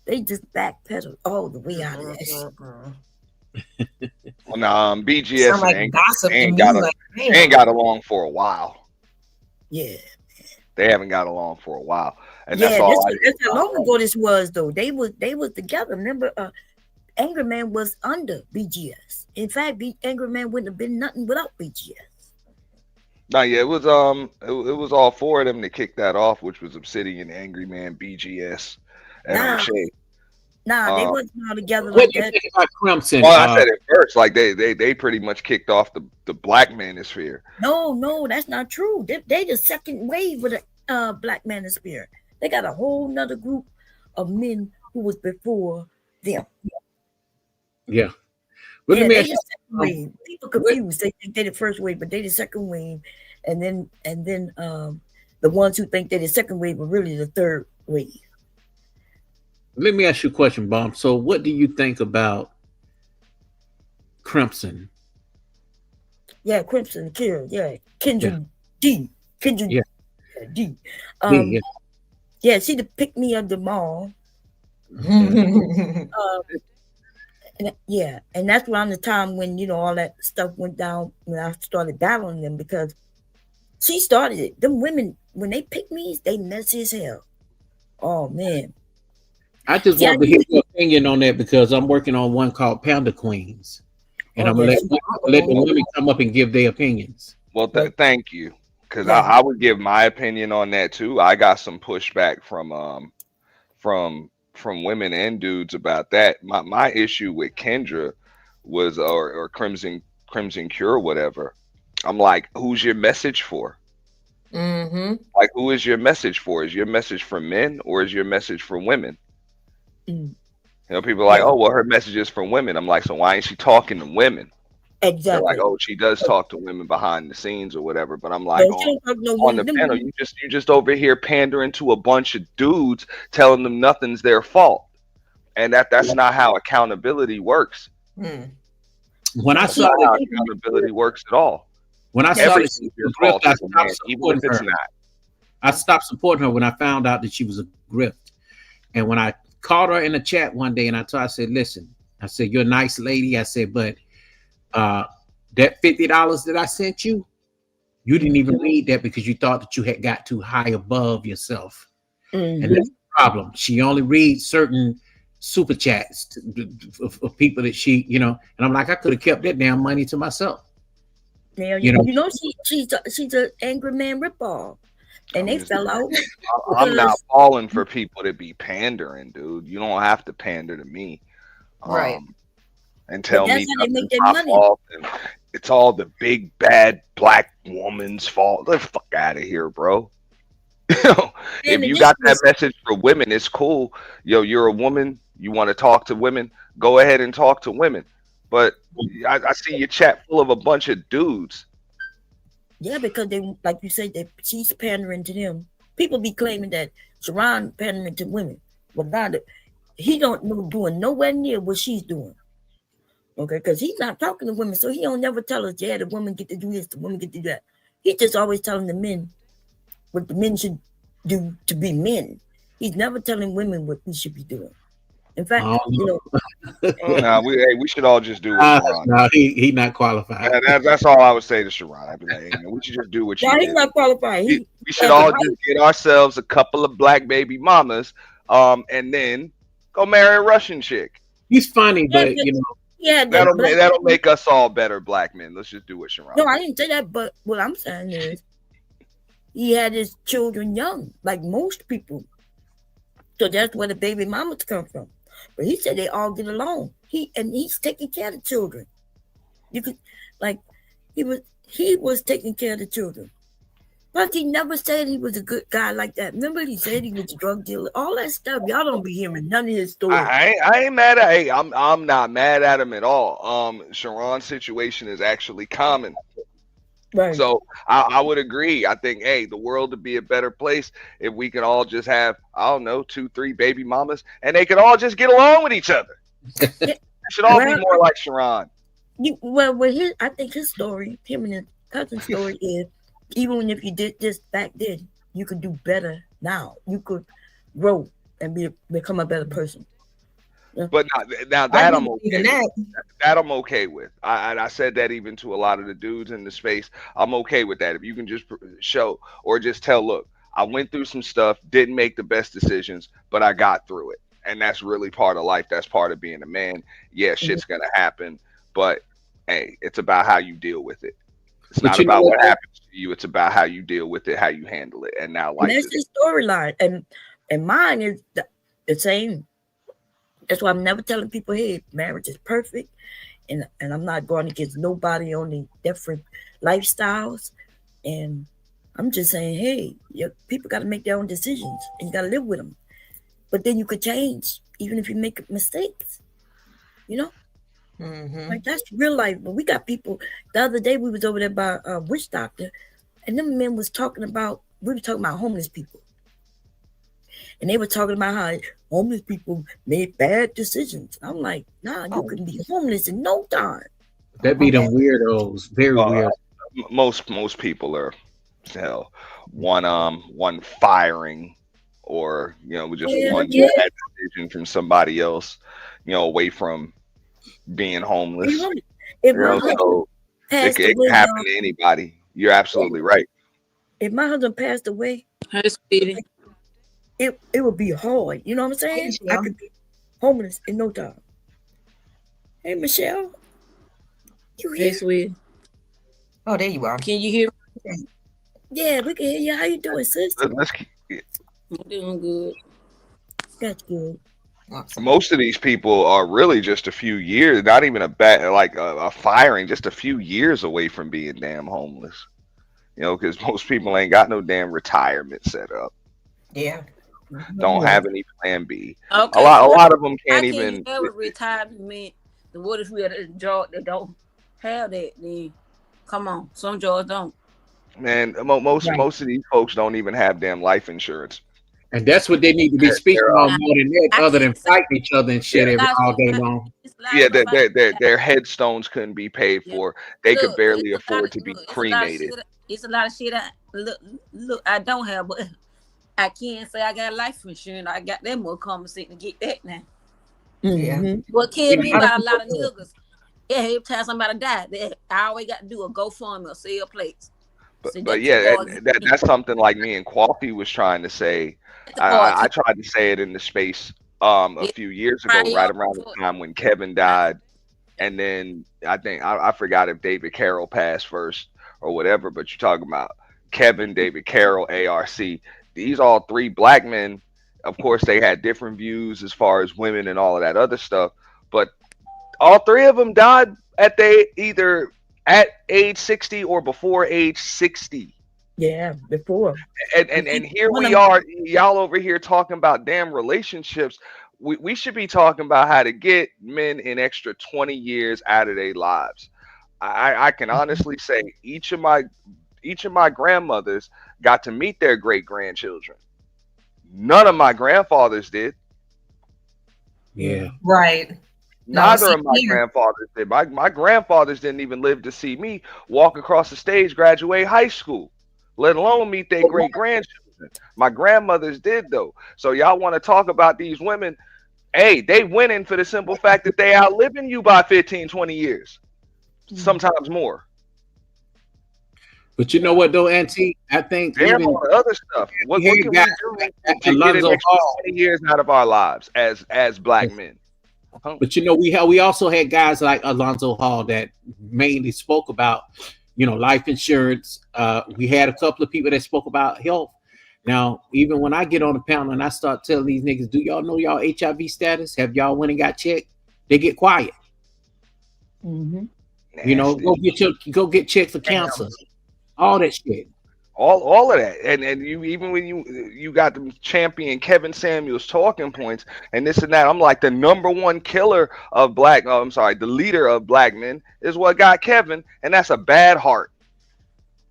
They just backpedaled all the way out of that shit. Well, BGS ain't got along for a while. Yeah. They haven't got along for a while. And yeah, that's all that's how long ago this was, though. They was together. Remember, Angry Man was under BGS. In fact, Angry Man wouldn't have been nothing without BGS. No, yeah, it was all four of them that kicked that off, which was Obsidian, Angry Man, BGS, and Nah, O'Shea. they Um, wasn't all together What like do you that. think about Crimson? well, I said it first, like they pretty much kicked off the Black Manosphere. No, that's not true. They the second wave of the Black Manosphere. They got a whole nother group of men who was before them. Yeah. Well, let Yeah, me they ask the you, second wave. People what, confused. They think they the first wave, but they the second wave. And then the ones who think they the second wave are really the third wave. let me ask you a question, Bomb. So, what do you think about Crimson? Yeah, Crimson Kill. Yeah, Yeah. Kendra D. Kendra Yeah. D. D, yeah. Yeah, she the pick me of the mall. Okay. Yeah, and that's around the time when all that stuff went down when I started battling them because she started it. Them women when they pick me, they messy as hell. Oh man. I just See, I want to hear used to, your opinion on that because I'm working on one called Panda Queens, and oh I'm yeah, gonna she let the women come up and give their opinions. Well, thank you, because yeah. I would give my opinion on that too. I got some pushback from women and dudes about that. My issue with Kendra was or Crimson Cure, whatever. I'm like, who's your message for? Mm-hmm. Like, who is your message for? Is your message for men or is your message for women? Mm. People are like, Yeah, oh, well, her message is for women. I'm like, so why ain't she talking to women? They're like, exactly. oh, she does talk to women behind the scenes or whatever. But I'm like, No, she don't talk to no on woman. the Them panel, women, you just over here pandering to a bunch of dudes, telling them nothing's their fault, and that's not how accountability works. mm. When I That's saw not how that, accountability works at all. when I saw that she Everything's was your a grift, fault I as a man, stopped even if supporting it's her. not. I stopped supporting her when I found out that she was a grift. And when I called her in the chat one day and I said, listen, I said, you're a nice lady. I said, but that $50 that I sent you, you didn't even read that because you thought that you had got too high above yourself. Mm-hmm. And that's the problem. She only reads certain super chats of people that she, and I'm like, I could have kept that damn money to myself. Yeah, You know, she's an angry man ripoff, and they fell out I'm not because falling for people to be pandering, dude. You don't have to pander to me. right. And But tell that's me how they make nothing's their my money. fault and it's all the big bad black woman's fault. The fuck out of here, bro. And If the you got that dismiss, message for women, it's cool. Yo, you're a woman. You want to talk to women? Go ahead and talk to women. But I see your chat full of a bunch of dudes. yeah, because they like you said that she's pandering to them. People be claiming that Sharon pandering to women, but not he don't know doing nowhere near what she's doing. Okay, because he's not talking to women, so he don't never tell us, yeah, the women get to do this, the women get to do that. He's just always telling the men what the men should do to be men. He's never telling women what we should be doing. In fact, Nah, we should all just do what Sharon. no, he not qualified. That's all I would say to Sharon. I'd be like, hey, man, we should just do what you no, he's did. not qualified. We should has a all wife. just get ourselves a couple of black baby mamas, and then go marry a Russian chick. He's funny, Yeah, but yeah, That'll make us all better black men. Let's just do what Sharon. No, I didn't say that, but what I'm saying is he had his children young, like most people. So that's where the baby mamas come from. But he said they all get along. He's taking care of the children. You could like he was taking care of the children. But he never said he was a good guy like that. Remember, he said he was a drug dealer. All that stuff, y'all don't be hearing none of his stories. I ain't mad at. Hey, I'm not mad at him at all. Sharon's situation is actually common. Right. So I would agree. I think, hey, the world would be a better place if we could all just have, I don't know, 2-3 baby mamas, and they could all just get along with each other. It should all be more like Sharon. I think his story, him and his cousin's story is, even if you did this back then, you could do better now. You could grow and become a better person. Yeah. But now that I'm okay with. That I'm okay with. I said that even to a lot of the dudes in the space. I'm okay with that. If you can just show or just tell, look, I went through some stuff, didn't make the best decisions, but I got through it. And that's really part of life. That's part of being a man. Yeah, shit's going to happen, but hey, it's about how you deal with it. It's But not you know about what? what happens to you. It's about how you deal with it, how you handle it. And now And life that's is his storyline. And mine is the same. That's why I'm never telling people, hey, marriage is perfect. And I'm not going against nobody on the different lifestyles. And I'm just saying, hey, people got to make their own decisions and you got to live with them. But then you could change even if you make mistakes, you know? Like that's real life. But we got people. The other day we was over there by Witch Doctor, and them men was talking about. We were talking about homeless people, and they were talking about how homeless people made bad decisions. I'm like, nah, you can be homeless in no time. That be them weirdos, very weird. most people are hell one firing or just Yeah, one yeah. bad decision from somebody else, away from being homeless. If my husband So passed it away, can happen y'all, to anybody. You're absolutely right. if my husband passed away, Hey, sweetie. it would be hard. You know what I'm saying? I could be homeless in no time. Hey, Michelle, you Hey, here? sweetie. Oh, there you are. Can you hear me? Yeah, we can hear you. How you doing, sister? Let's keep, I'm doing good. That's good. most of these people are really just a few years, not even a firing, just a few years away from being damn homeless. Because most people ain't got no damn retirement set up. Yeah. Don't have any plan B. Okay, A so lot of them how can't can you even. have a retirement? Then what if we had a job that don't have that? Then come on, some jobs don't. Man, most of these folks don't even have damn life insurance. And that's what they need to be They're, speaking they're, on more than that, I other can't than say fighting each other and shit all day long. it's a lot yeah, of stuff I their headstones couldn't be paid yeah. for. They could Look, barely afford to be it's a lot of cremated. shit. It's a lot of shit. Look, I don't have, but I can't say I got life insurance. I got that more compensation to get that now. Yeah. What killed me I about a don't lot of know. niggas. Yeah, every time somebody died, I always got to do a GoFundMe or sell plates. See, But that's the yeah, cause. that's something like me and Coffee was trying to say. That's the cause. I tried to say it in the space a It's few years ago, right priority around the for time when Kevin died, and then I think I forgot if David Carroll passed first or whatever. But you're talking about Kevin, David Carroll, ARC. These all three black men. Of course, they had different views as far as women and all of that other stuff, but all three of them died either at age 60 or before age 60. Yeah, before. And here we are, y'all over here talking about damn relationships. We should be talking about how to get men an extra 20 years out of their lives. I can honestly say each of my grandmothers got to meet their great grandchildren. None of my grandfathers did. Yeah. Right. No, Neither see of my here. grandfathers did. My grandfathers didn't even live to see me walk across the stage, graduate high school, let alone meet their great grandchildren. My grandmothers did though. So y'all want to talk about these women? Hey, they winning for the simple fact that they outliving you by 15, 20 years, sometimes more. But you know what though, Auntie? I think Damn even all the other stuff. What we can had we guys do like to get an Alonzo extra Hall. 20 years out of our lives as black men? Huh? But you know, we also had guys like Alonzo Hall that mainly spoke about, life insurance. We had a couple of people that spoke about health. Now, even when I get on the panel and I start telling these niggas, do y'all know y'all HIV status? Have y'all went and got checked? They get quiet. Go get checked for cancer. All that shit. All of that, and you even when you got the champion Kevin Samuels talking points and this and that. I'm like the number one killer of black. Oh, I'm sorry, the leader of black men is what got Kevin, and that's a bad heart.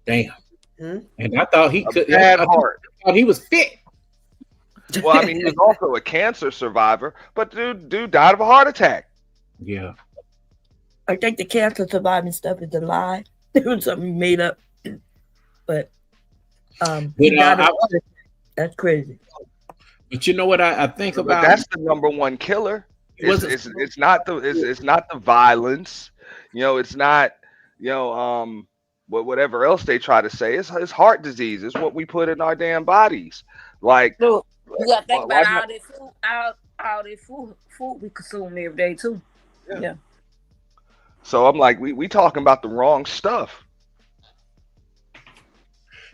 Damn. And I thought he could. Bad heart. I thought he was fit. Well, I mean, he was also a cancer survivor, but dude died of a heart attack. Yeah. I think the cancer surviving stuff is a lie. It was something made up. But he died of heart attack. That's crazy. But you know what I think about? But that's the number one killer. It's not the violence. It's not whatever else they try to say. It's heart disease. It's what we put in our damn bodies. Like, Look, you gotta think why about all the food we consume every day too. Yeah. So I'm like, we talking about the wrong stuff.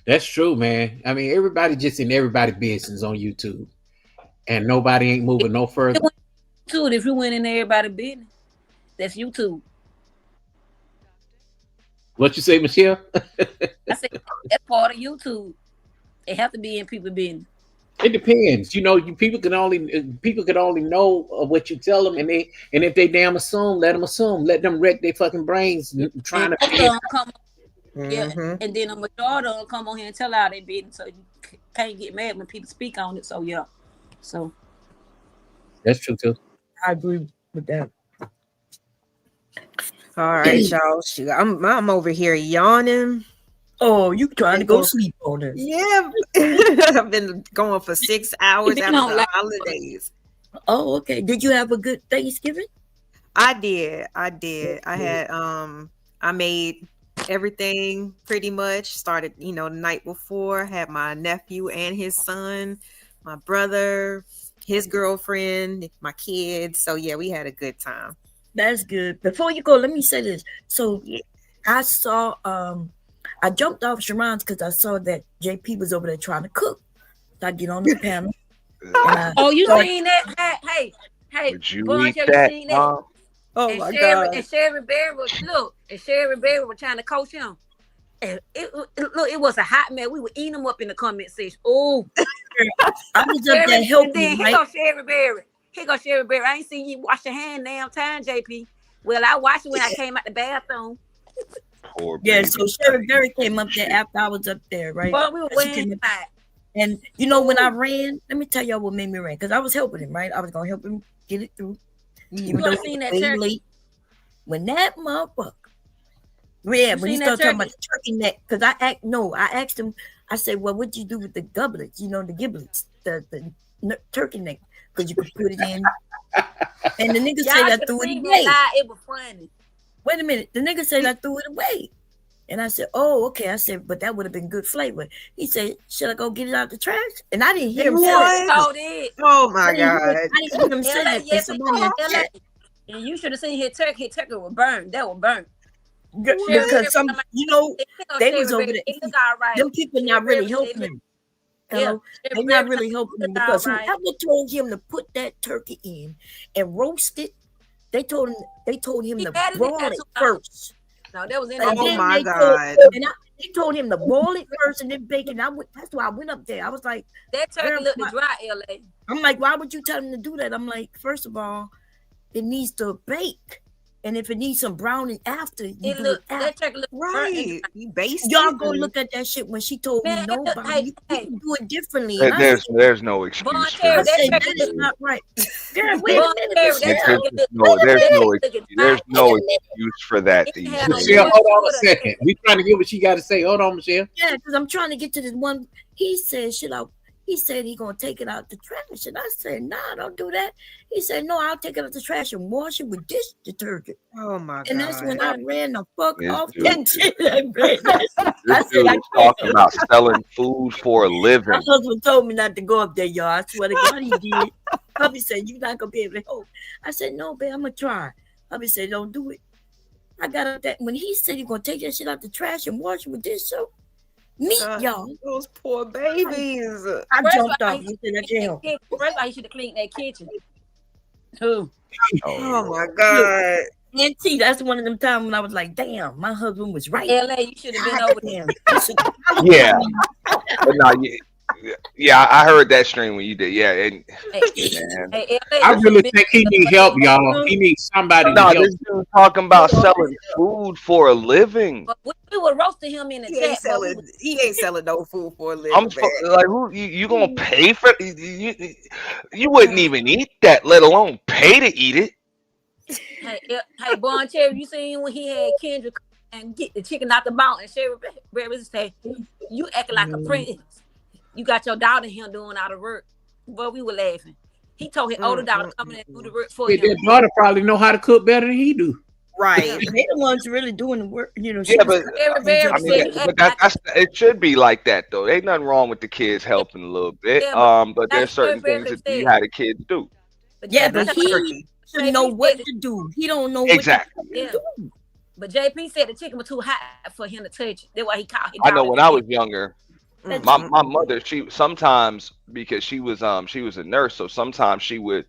That's true, man. I mean, everybody just in everybody's business on YouTube, and nobody ain't moving no further. YouTube, if you went in everybody's business, that's YouTube. What you say, Michelle? I said that's part of YouTube. It have to be in people's business. It depends. You know, people can only know what you tell them, and if they damn assume, let them assume. Let them wreck their fucking brains trying to. Yeah, and then a majority of them come on here and tell out their business, so you can't get mad when people speak on it. So yeah, so that's true too. I agree with that. All right, y'all. Shoot, I'm over here yawning. Oh, you trying to go sleep on it? Yeah, I've been going for 6 hours after the holidays. Oh, okay. Did you have a good Thanksgiving? I did. I had I made everything pretty much. Started, the night before. Had my nephew and his son, my brother, his girlfriend, my kids. So yeah, we had a good time. That's good. Before you go, let me say this. So I saw I jumped off Sharon's because I saw that JP was over there trying to cook. So I get on the panel. Oh, you seen that? Hey, Would you Boy, eat you that, seen that? Mom? Oh and my Sherry, God. And Sherry Berry was trying to coach him. And it was a hot man. We were eating them up in the comment section. Oh, I was up there helping. And then right? Here go Sherry Berry. I ain't seen you wash your hand damn time, JP. Well, I watched it when I came out the bathroom. Yeah, so Sherry Berry came up there after I was up there, right? Well, we were waiting. And when I ran, let me tell y'all what made me run, because I was helping him, right? I was gonna help him get it through. Even though seen that way turkey? late. When that motherfucker when he started talking about the turkey neck, because I asked him, I said, well, what'd you do with the goblets, the giblets, the turkey neck? Because you could put it in. And the nigga said I threw it away. It was funny. Wait a minute. The nigga said I threw it away. And I said, oh, okay. I said, but that would have been good flavor. He said, should I go get it out the trash? And I didn't hear him say that. Oh my God. I didn't hear him say that. Yes, and you should have seen his turkey. His turkey was burned. That was burnt. Because they was over there. Them people not really helping him. Hello? They're not really helping him because whoever told him to put that turkey in and roast it, they told him to broil it first. No, that was in there. Oh my God. They told him to boil it first and then bake it. That's why I went up there. I was like, that turkey looked dry, LA. I'm like, why would you tell him to do that? I'm like, first of all, it needs to bake. And if it needs some browning after, you do it after. That turkey looked right. You based y'all go look at that shit when she told me no, you can do it differently. There's no excuse for I that. said, that is not right. Girl, wait a minute. There's no excuse for that. Michelle, hold on a second. We trying to get what she got to say. Hold on, Michelle. Yeah, because I'm trying to get to this one. He said, he said he gonna take it out the trash. And I said, nah, don't do that. He said, no, I'll take it out the trash and wash it with dish detergent. Oh my God. And that's when I ran the fuck off dude. that shit. This dude is talking about selling food for a living. My husband told me not to go up there, y'all. I swear to God he did. Hubby said, you're not gonna be able to help. I said, no, babe, I'm gonna try. Hubby said, don't do it. I got up that when he said he's gonna take that shit out the trash and wash it with dish soap. Y'all. Those poor babies. I jumped off. He said, I can't help. First, I should have cleaned that kitchen. Too. Oh my God. And see, that's one of them times when I was like, damn, my husband was right. LA, you should have been over there. Yeah. But no, yeah, I heard that stream when you did. Yeah. And, man. I really think he needs help, y'all. He needs somebody to help. This dude talking about selling food for a living. But we were roasting him in the chat. He ain't selling no food for a living. I'm like, who you gonna pay for? You wouldn't even eat that, let alone pay to eat it. Hey, Bon Cherry, you seen when he had Kendra and get the chicken out the mountain? Sherry Berry say, you acting like a prince. You got your daughter here doing all the work. But we were laughing. He told his older daughter come in and do the work for him. Their daughter probably know how to cook better than he do. Right. They the ones really doing the work, Yeah, but it should be like that though. Ain't nothing wrong with the kids helping a little bit. But there's certain things that you had the kids do. But he should know what to do. He don't know what to do. But JP said the chicken was too hot for him to touch. That's why he called. I know when I was younger, My mother, she sometimes, because she was a nurse, so sometimes she would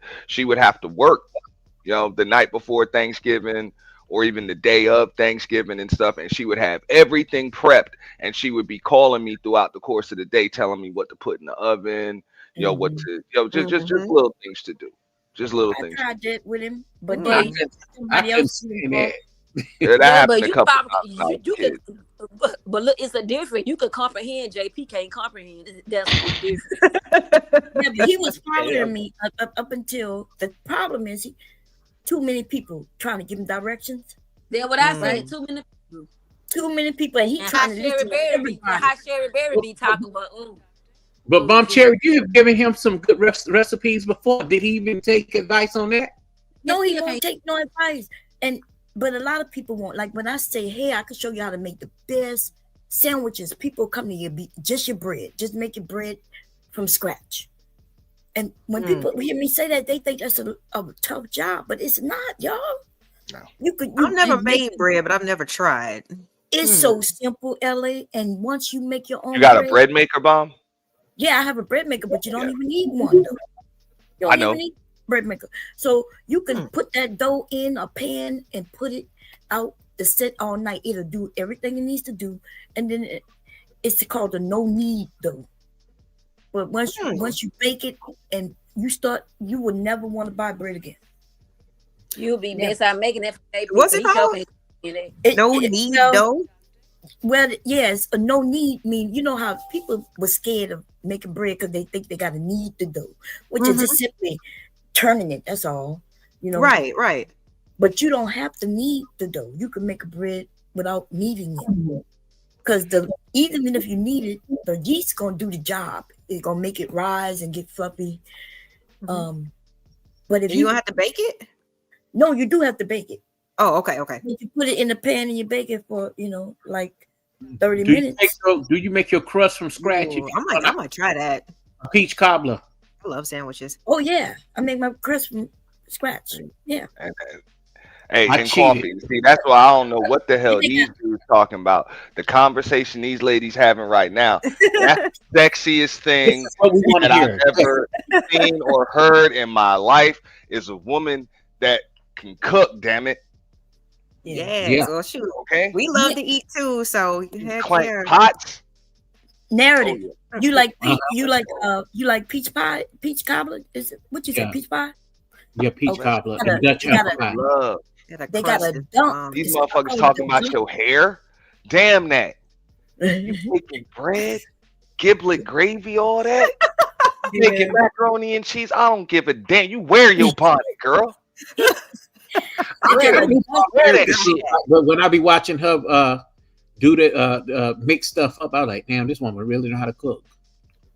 have to work, the night before Thanksgiving or even the day of Thanksgiving and stuff, and she would have everything prepped, and she would be calling me throughout the course of the day, telling me what to put in the oven, what to, just little things to do, just little I things. tried that with him, but I then couldn't- somebody else was involved. Yeah, that Yeah, happened but a you couple probably times when I was you a kid. could, but look, it's a different. You could comprehend. JP can't comprehend. That's what's different. Yeah, but he was following me up until the problem is too many people trying to give him directions. Then what I said, too many people. Too many people, and he And trying how to Sherry listen to Berry be, everybody. how Sherry Berry be talking about, But Bomb Cherry, you have given him some good recipes before. Did he even take advice on that? No, he won't take no advice. But a lot of people won't. Like when I say, hey, I can show you how to make the best sandwiches, people come to you, just your bread. Just make your bread from scratch. And when people hear me say that, they think that's a tough job, but it's not, y'all. No. I've never made bread, but I've never tried. It's so simple, LA. And once you make your own You got a bread maker, Bomb? Yeah, I have a bread maker, but you don't even need one, though. You don't even need bread maker. So you can put that dough in a pan and put it out to sit all night. It'll do everything it needs to do. And then it's called a no-knead dough. But once you bake it and you will never want to buy bread again. You'll be best out making it. What's it called? No-knead dough? Well, yes, a no-knead mean, you know how people were scared of making bread because they think they got to knead the dough, which is just simply turning it. That's all. Right. But you don't have to knead the dough. You can make a bread without kneading it. Because even if you knead it, the yeast gonna do the job. It's gonna make it rise and get fluffy. But if you don't have to bake it? No, you do have to bake it. Oh, okay. You put it in the pan and you bake it for like 30 minutes. Do you make your crust from scratch? Ooh, I might try that. A peach cobbler. I love sandwiches. Oh yeah, I make my crust from scratch. Yeah. Hey, and coffee. See, that's why I don't know what the hell these dudes talking about. The conversation these ladies having right now. That's the sexiest thing that I've ever seen or heard in my life is a woman that can cook, damn it. Yeah. Well, shoot. Okay. We love to eat too, so heck Clank yeah. pots. Narrative. You like peach pie, peach cobbler? Is it what you say, peach pie? Yeah, peach cobbler and Dutch apple pie. Love. They got a dump. These motherfuckers talking about your hair. Damn that. You making bread, giblet gravy, all that. You making macaroni and cheese. I don't give a damn. You wear your bonnet, girl. But when I be watching her do the mix stuff up, I like, damn, this woman really know how to cook.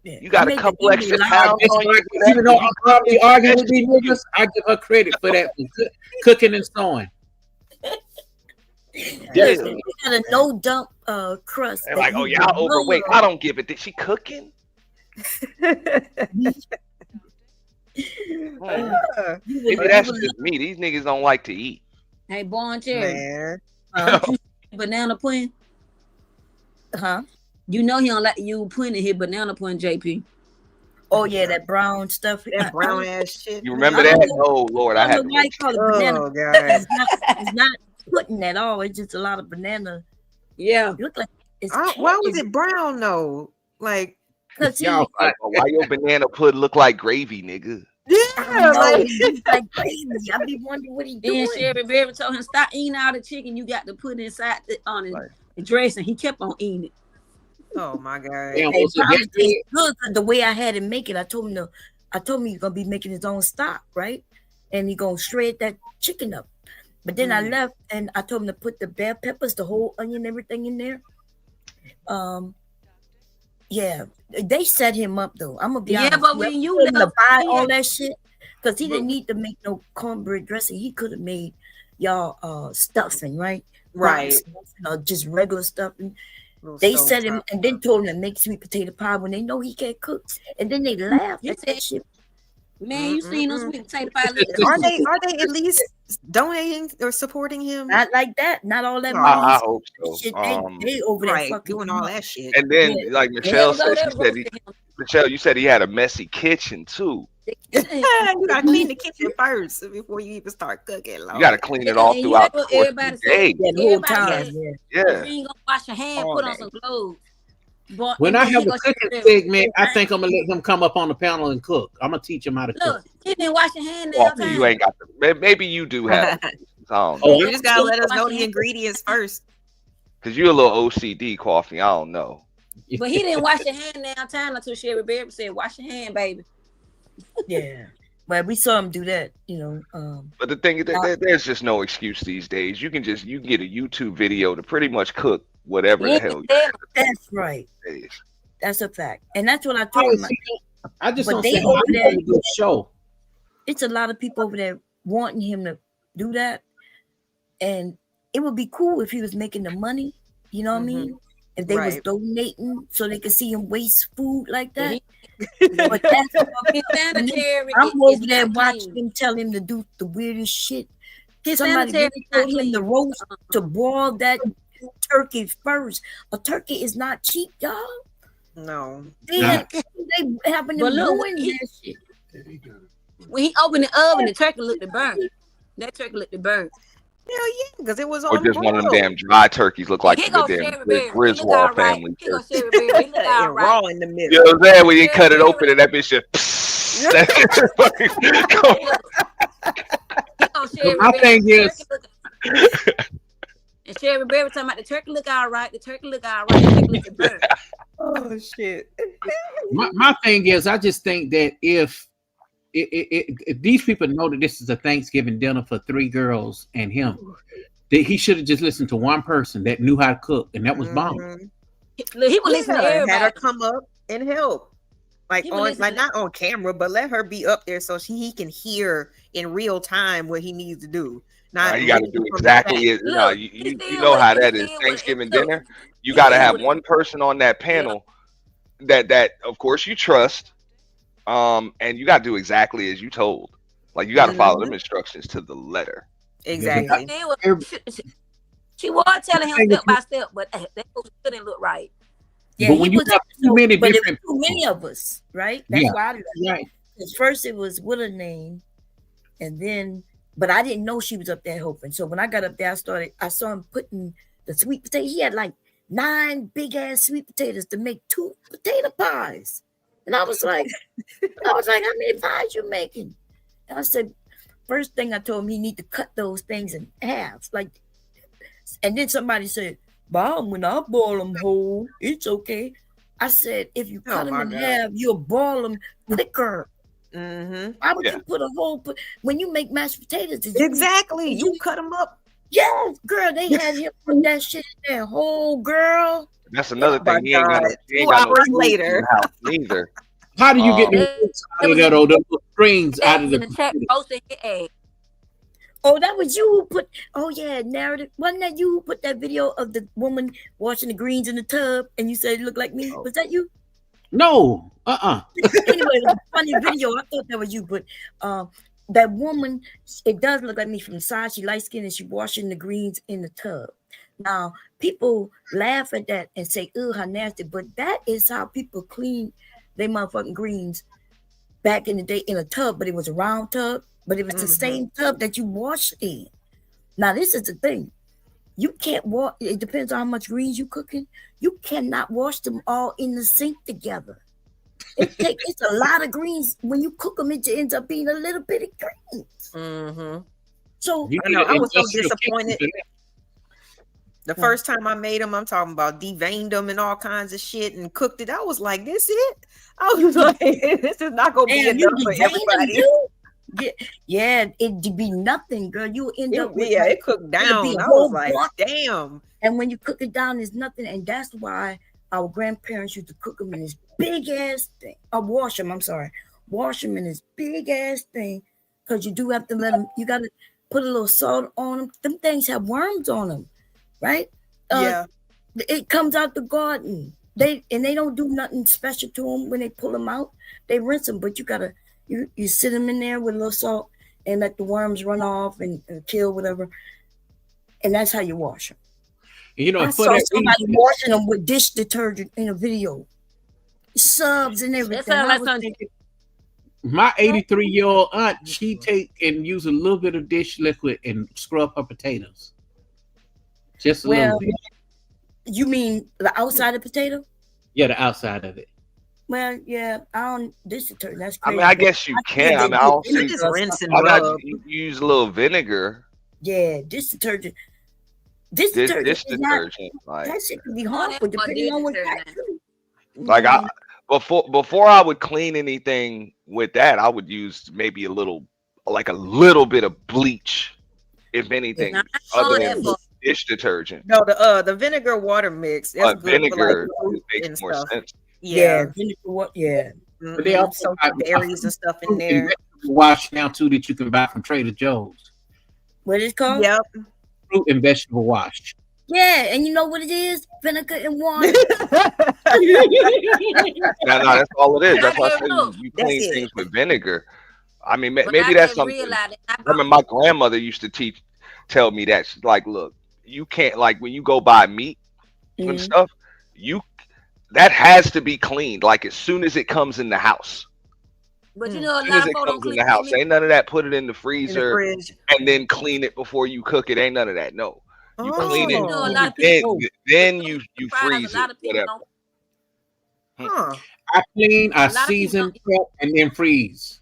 You got a couple extra pounds on you. Even though I'm probably arguing with these niggas, I give her credit for that, for cooking and sewing. Yes, you got a no dump crust. They're like, oh, y'all overweight. I don't give it. Did she cooking? Maybe that's just me. These niggas don't like to eat. Hey, Bon Cherry. Man. Banana pudding? Huh? You know he don't like you putting in his banana pudding, JP. Oh yeah, that brown stuff. That brown ass shit. You remember that? Oh Lord, I had. Why call it banana? Oh god. It's not pudding at all. It's just a lot of banana. Yeah. It look like it's. Why was it brown though? Like, Y'all, why your banana pudding look like gravy, nigga? Yeah, like crazy. I be wondering what he doing. Then Sherry Berry told him, stop eating all the chicken. You got to put it inside on the dressing. He kept on eating it. Oh my god! It probably tastes good because the way I had him make it, I told him he's gonna be making his own stock, right? And he gonna shred that chicken up. But then I left and I told him to put the bell peppers, the whole onion, everything in there. Yeah, they set him up though. I'm gonna be honest. But when you left, to buy all that shit, because he didn't need to make no cornbread dressing. He could have made y'all stuffing, right? Right. Just regular stuffing. They set him and then told him to make sweet potato pie when they know he can't cook. And then they laughed at that shit. Man, you seen those sweet potato pie look Are they at least donating or supporting him? Not like that. Not all that No. money. I hope so. Shit, they over there Right, fucking doing all that shit. And then, Yeah. like They Michelle was over said, there roasting him. Michelle, you said he had a messy kitchen too. You gotta clean the kitchen first before you even start cooking. You got to clean it all And you throughout know the course of everybody the day. said, Yeah, the whole everybody time. said, Yeah. if Yeah. you ain't gonna wash your hand, All put on day. some clothes. But, When and I then have he a go cooking share segment, I think I'm gonna let him come up on the panel and cook. I'm gonna teach him how to cook. Look, he didn't wash your hand Well, downtown. you ain't got the. Maybe you do have. I don't Oh, know. You just gotta let us Wash know your the hand. ingredients first. Cause you're a little OCD, Coffee. I don't know. But he didn't wash your hand downtown until Sherry Berry said, "Wash your hand, baby." Yeah. But we saw him do that, you know. But the thing is, there's just no excuse these days. You can get a YouTube video to pretty much cook whatever the hell. That's right. Days. That's a fact. And that's what I told him. I just But don't they see over how there, he do a show. it's a lot of people over there wanting him to do that. And it would be cool if he was making the money, you know what I mean? If they was Right. donating so they could see him waste food like that. But But that's his sanitary I'm is over there not watching clean. him tell him to do the weirdest shit. His Somebody sanitary really is not told him to clean. roast, to boil that turkey first. A turkey is not cheap, y'all. No. They having But them look, ruin that shit. when he opened the oven, the turkey looked to burn. That turkey looked to burn. Hell yeah, because it was Or on just one of them grill. damn dry turkeys look like Here the goes damn Sherry Berry. He look Griswold all right. family. Here goes Sherry Berry. He look all And right. raw in the You middle. know what I'm saying? When you Sherry cut it Berry. open and that bitch just that shit fucking go. Here goes Sherry My Berry. thing The is, turkey look- And Sherry Berry talking about the turkey look all right. The turkey look all right. The turkey look to burn. Oh shit. my thing is, I just think that if these people know that this is a Thanksgiving dinner for 3 girls and him, that he should have just listened to one person that knew how to cook, and that was Bomb. Look, he would listen to Yeah, everybody. had her come up and help. Like He would on, listen like to- not on camera, but let her be up there so he can hear in real time what he needs to do. Not You got to reading do from the exactly back. it. No, Look, you know how that is. Thanksgiving dinner, you got to have one person on that panel that of course you trust, and you got to do exactly as you told. Like you got to follow them instructions to the letter. Exactly. She was telling him step by step, but that didn't look right. Yeah, But when you have too many but it was different too many of us, right? That's Yeah, why I left. right. Because first it was what a name, and then, but I didn't know she was up there helping. So when I got up there, I saw him putting the sweet potato. He had like 9 big ass sweet potatoes to make 2 potato pies, and I was like, how many pies you making? And I said, first thing I told him, he need to cut those things in half, like. And then somebody said, Mom, when I boil them whole, it's okay. I said, if you cut them in half, you'll boil them quicker. Why would you put a whole, when you make mashed potatoes? Exactly. You cut them up. Yes, girl, they had him put that shit in there whole, girl. That's another my thing. He ain't got no, God. he ain't 2 got no hours food later. in the house neither. How do you get the roots out of that, or the strings out of In the chat, the posted his egg. Oh, that was you who put, oh yeah, narrative. Wasn't that you who put that video of the woman washing the greens in the tub and you said it looked like me? Was that you? No, Anyway, it was a funny video. I thought that was you, but that woman, it does look like me from the side. She light skinned and she washing the greens in the tub. Now, people laugh at that and say, "Ew, how nasty," but that is how people clean their motherfucking greens back in the day in a tub, but it was a round tub, but it was the same tub that you washed in. Now, this is the thing. You can't wash, it depends on how much greens you cooking. You cannot wash them all in the sink together. It's a lot of greens. When you cook them, it ends up being a little bit of greens. So I know, I was so disappointed. The first time I made them, I'm talking about deveined them and all kinds of shit and cooked it. I was like, this it? I was like, this is not gonna be enough for everybody. Yeah, it'd be nothing, girl. You end up with it cooked down. I was like, damn. And when you cook it down, there's nothing, and that's why our grandparents used to cook them in this big ass thing. Wash them in this big ass thing, because you do have to let them. You got to put a little salt on them. Them things have worms on them, right? It comes out the garden. They don't do nothing special to them when they pull them out. They rinse them, but you gotta You sit them in there with a little salt and let the worms run off and kill whatever, and that's how you wash them. You know, I for saw that somebody reason, washing them with dish detergent in a video, subs and That everything. sounds I like was something. thinking, my 83-year-old aunt, she take and use a little bit of dish liquid and scrub her potatoes. Just a well, little bit. you mean the outside of potato? Yeah, the outside of it. Well, yeah, I don't dish detergent. That's I crazy. mean, I but guess you I see can. I they mean, I do don't see. vinegar or Rinse and I something. know rub. you use a little vinegar. Yeah, dish detergent. Dish detergent Dish is not. detergent, like That shit can be Oh, harmful that's what depending on what detergent. kind too. like I before I would clean anything with that, I would use maybe a little bit of bleach, if anything, Now, I other know that than for dish detergent. No, the vinegar water mix. That's But good for like vinegar fruit makes and more stuff. sense. Yeah, Yeah. vinegar. What? Yeah. But they also Soak got the berries and stuff in fruit and there. vegetable wash now too that you can buy from Trader Joe's. What is it called? Yep. Fruit and vegetable wash. Yeah, and you know what it is? Vinegar and water. No, that's all it is. I That's why I just say look, you That's clean it. things with vinegar. I mean, but maybe I that's just something. realized that I I bought remember my grandmother used to tell me that. She's like, look, you can't, like, when you go buy meat and stuff, that has to be cleaned like as soon as it comes in the house. But you know, a As soon as lot of it folks don't comes in clean the their house, meat. ain't none of that. Put it in the In the freezer fridge. and then clean it before you cook it. Ain't none of that. No, you But clean it. you know, a Oh. lot of Then people then you fries. freeze A lot it. of people Whatever. don't. Huh. I clean, I A lot of people season, don't. prep, and then freeze.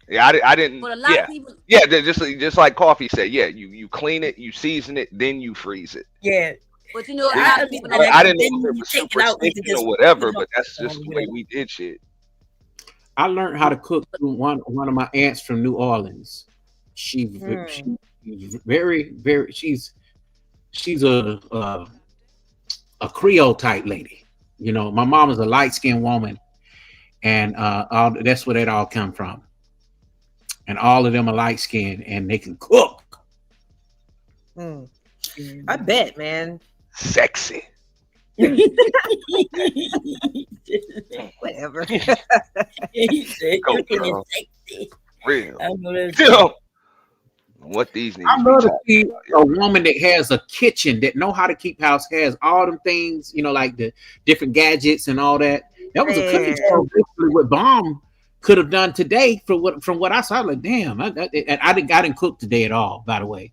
Yeah, I didn't. But a lot Yeah, of people. yeah. Just like coffee said. Yeah, you clean it, you season it, then you freeze it. Yeah. But you know, a Yeah, lot I of people but don't. I understand. didn't Then know if it you was take it out. You can superstition or just put whatever, it but that's on just the way whatever. we did shit. I learned how to cook through one of my aunts from New Orleans. She's very, very. She's a Creole type lady. You know, my mom is a light skinned woman, and that's where that all come from. And all of them are light skinned, and they can cook. I bet, man. Sexy. Whatever. He said, Go, cooking is girl. sexy. Real. I know that's Yeah. What these I niggas be love to talking see about. a woman that has a kitchen that know how to keep house, has all them things, you know, like the different gadgets and all that. That was a cooking Man. show basically what Bomb could have done today from what I saw. I was like, damn, I didn't cook today at all. By the way,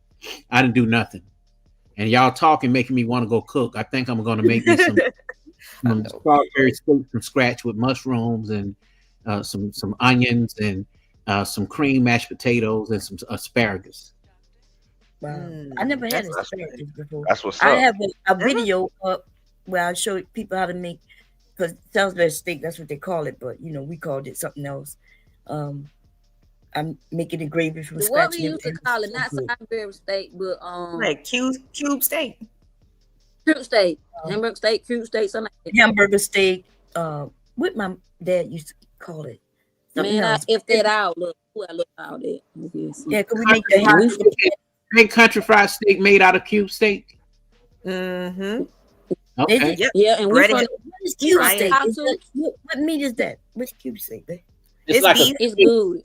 I didn't do nothing. And y'all talking making me want to go cook. I think I'm going to make me some strawberry steak from scratch with mushrooms and some onions and some cream mashed potatoes and some asparagus. Wow. I never had That's asparagus before. That's what's I up. have a video up where I show people how to make, because Salisbury steak, that's what they call it, but you know, we called it something else. I'm making the gravy from What scratch. we used to call it, not Salisbury steak, but Like cube steak. cube steak, hamburger steak, cube steak, something like that. Hamburger steak. What my dad used to call it. Something Man, else. if that out, look, I look out there. Yeah, could we make the Ain't country fried steak made out of cube steak? Mm-hmm. Okay. Yeah, and we Bread from it. What is cube Fry steak? it. Is that, what meat is that? What's cube steak? Babe? It's like beef. It's good.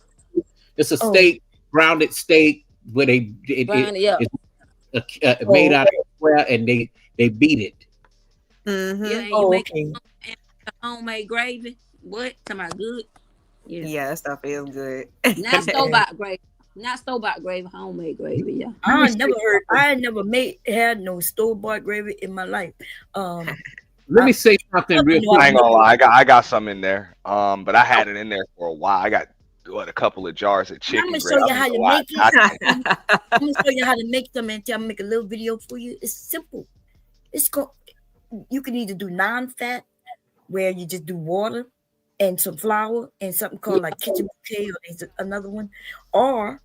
It's a steak, grounded steak, where Brown, yeah. it's made out of square, and they beat it. Mm-hmm. Yeah, and you Oh, make okay. homemade gravy. What? Talking about good? Yeah, that stuff is good. Not store-bought gravy. Not store-bought gravy, homemade gravy, yeah. I never had no store-bought gravy in my life. Let me say something real quick. I ain't gonna lie, I got some in there. But I had it in there for a while. I got a couple of jars of chicken. I'm gonna show you how to make it. it. I'm gonna show you how to make them, and I'm make a little video for you. It's simple. You can either do non-fat, where you just do water and some flour and something called like kitchen bouquet, or there's another one, or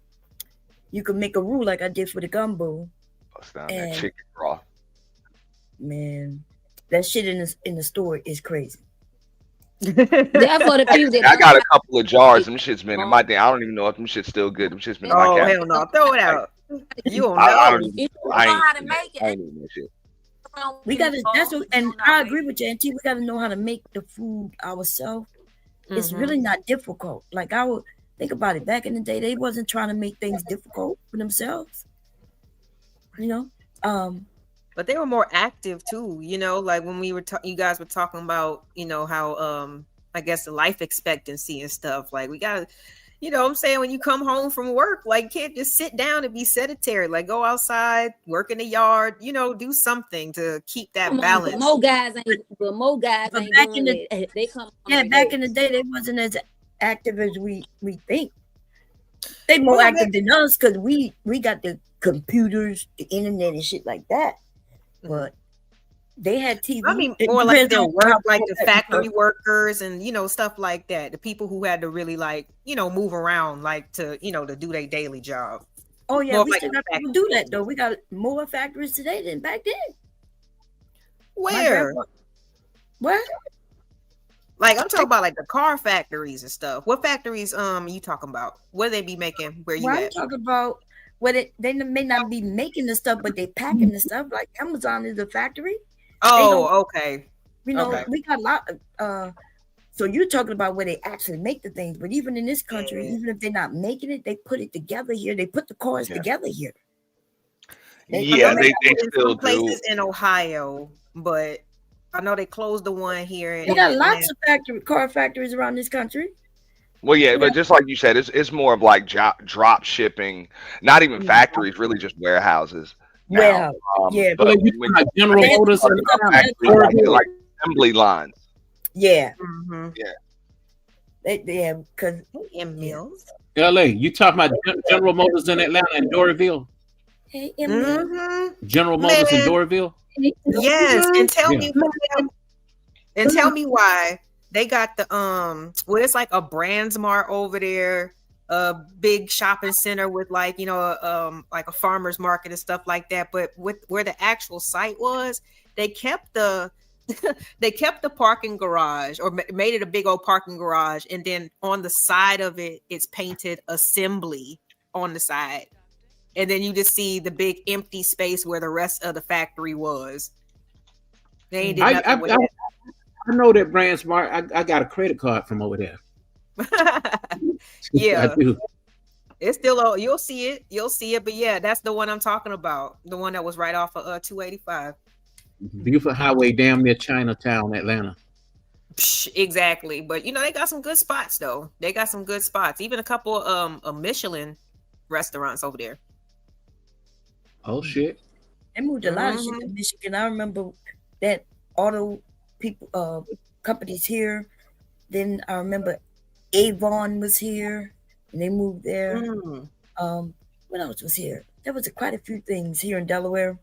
you can make a roux like I did for the gumbo. Bust down that chicken broth. Man, that shit in the store is crazy. That's for the people that I got a couple of jars. Them shit's been in my day. I don't even know if them shit's still good. Them shit's been in my Oh cabinet. hell no! Throw it out. You don't I know. don't even. you I know ain't. how to make I it. ain't eating that shit. We gotta and I agree with you, Auntie. We gotta know how to make the food ourselves. It's really not difficult. Like Think about it. Back in the day, they wasn't trying to make things difficult for themselves. You know, but they were more active too. You know, like when we were you guys were talking about, you know, how I guess the life expectancy and stuff. Like we gotta, you know what I'm saying, when you come home from work, like you can't just sit down and be sedentary. Like go outside, work in the yard, you know, do something to keep that balance. But more guys ain't doing it. They come back in the day they wasn't as active as we think. They more active than us because we got the computers, the internet and shit like that. But they had TV. I mean, more like their work, like the factory workers and, you know, stuff like that. The people who had to really, like, you know, move around, like to, you know, to do their daily job. Oh yeah, we still got people do that though. We got more factories today than back then. Where? Where? Like I'm talking about like the car factories and stuff. What factories you talking about? What they be making? Where you at? I'm talking about they may not be making the stuff, but they packing the stuff. Like Amazon is a factory. Oh, okay. You know, we got a lot. So you're talking about where they actually make the things, but even in this country, even if they're not making it, they put it together here. They put the cars together here. They still do. Places in Ohio, but I know they closed the one here. They got lots of car factories around this country. Well, yeah, but just like you said, it's more of like drop shipping, not even factories, really just warehouses. Well, yeah, but like General Motors and like assembly lines. Yeah, yeah, because in Mills, LA. You talking about General Motors in Atlanta and Doraville? General Motors in Doraville. Yes, and tell me why they got the well, it's like a Brandsmart over there, a big shopping center with like, you know, like a farmer's market and stuff like that. But with where the actual site was, they kept the parking garage, or made it a big old parking garage, and then on the side of it, it's painted assembly on the side. And then you just see the big empty space where the rest of the factory was. They ain't did nothing with it. I know that Brandsmart. I got a credit card from over there. Yeah, I do. It's still, you'll see it. But yeah, that's the one I'm talking about. The one that was right off of 285. Buford Highway, damn near Chinatown, Atlanta. Exactly. But you know, they got some good spots though. They got some good spots. Even a couple of Michelin restaurants over there. Oh shit! They moved a lot of shit to Michigan. I remember that auto people companies here. Then I remember Avon was here, and they moved there. What else was here? There was quite a few things here in Delaware,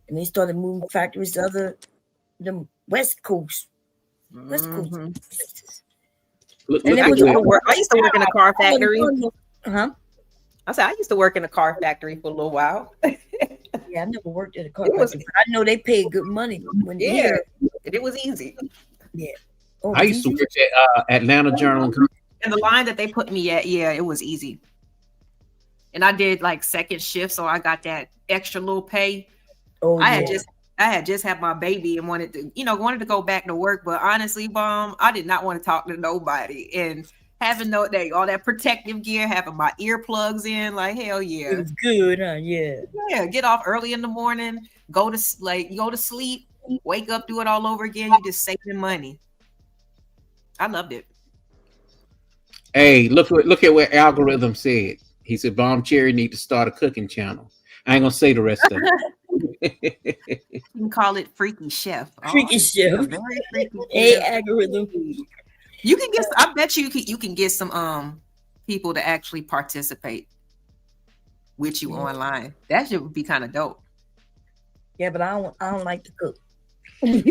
and they started moving factories to the West Coast. West Coast. I used to work in a car factory. Huh? I said I used to work in a car factory for a little while. Yeah, I never worked at a car factory, but I know they paid good money when it was easy. Yeah. I used to work at Atlanta Journal. And the line that they put me at, it was easy. And I did like second shift, so I got that extra little pay. I had just had my baby and wanted to go back to work, but honestly, I did not want to talk to nobody. And having all that protective gear, having my earplugs in, like hell yeah, it was good, huh? Yeah. Get off early in the morning, go to sleep, wake up, do it all over again. You just saving money. I loved it. Hey, look at what Algorithm said. He said Bomb Cherry need to start a cooking channel. I ain't gonna say the rest of it. You can call it Freaky Chef. Freaky Chef. Hey, Algorithm. You can get. I bet you can get some people to actually participate with you online. That should be kind of dope. Yeah, but I don't like to cook. We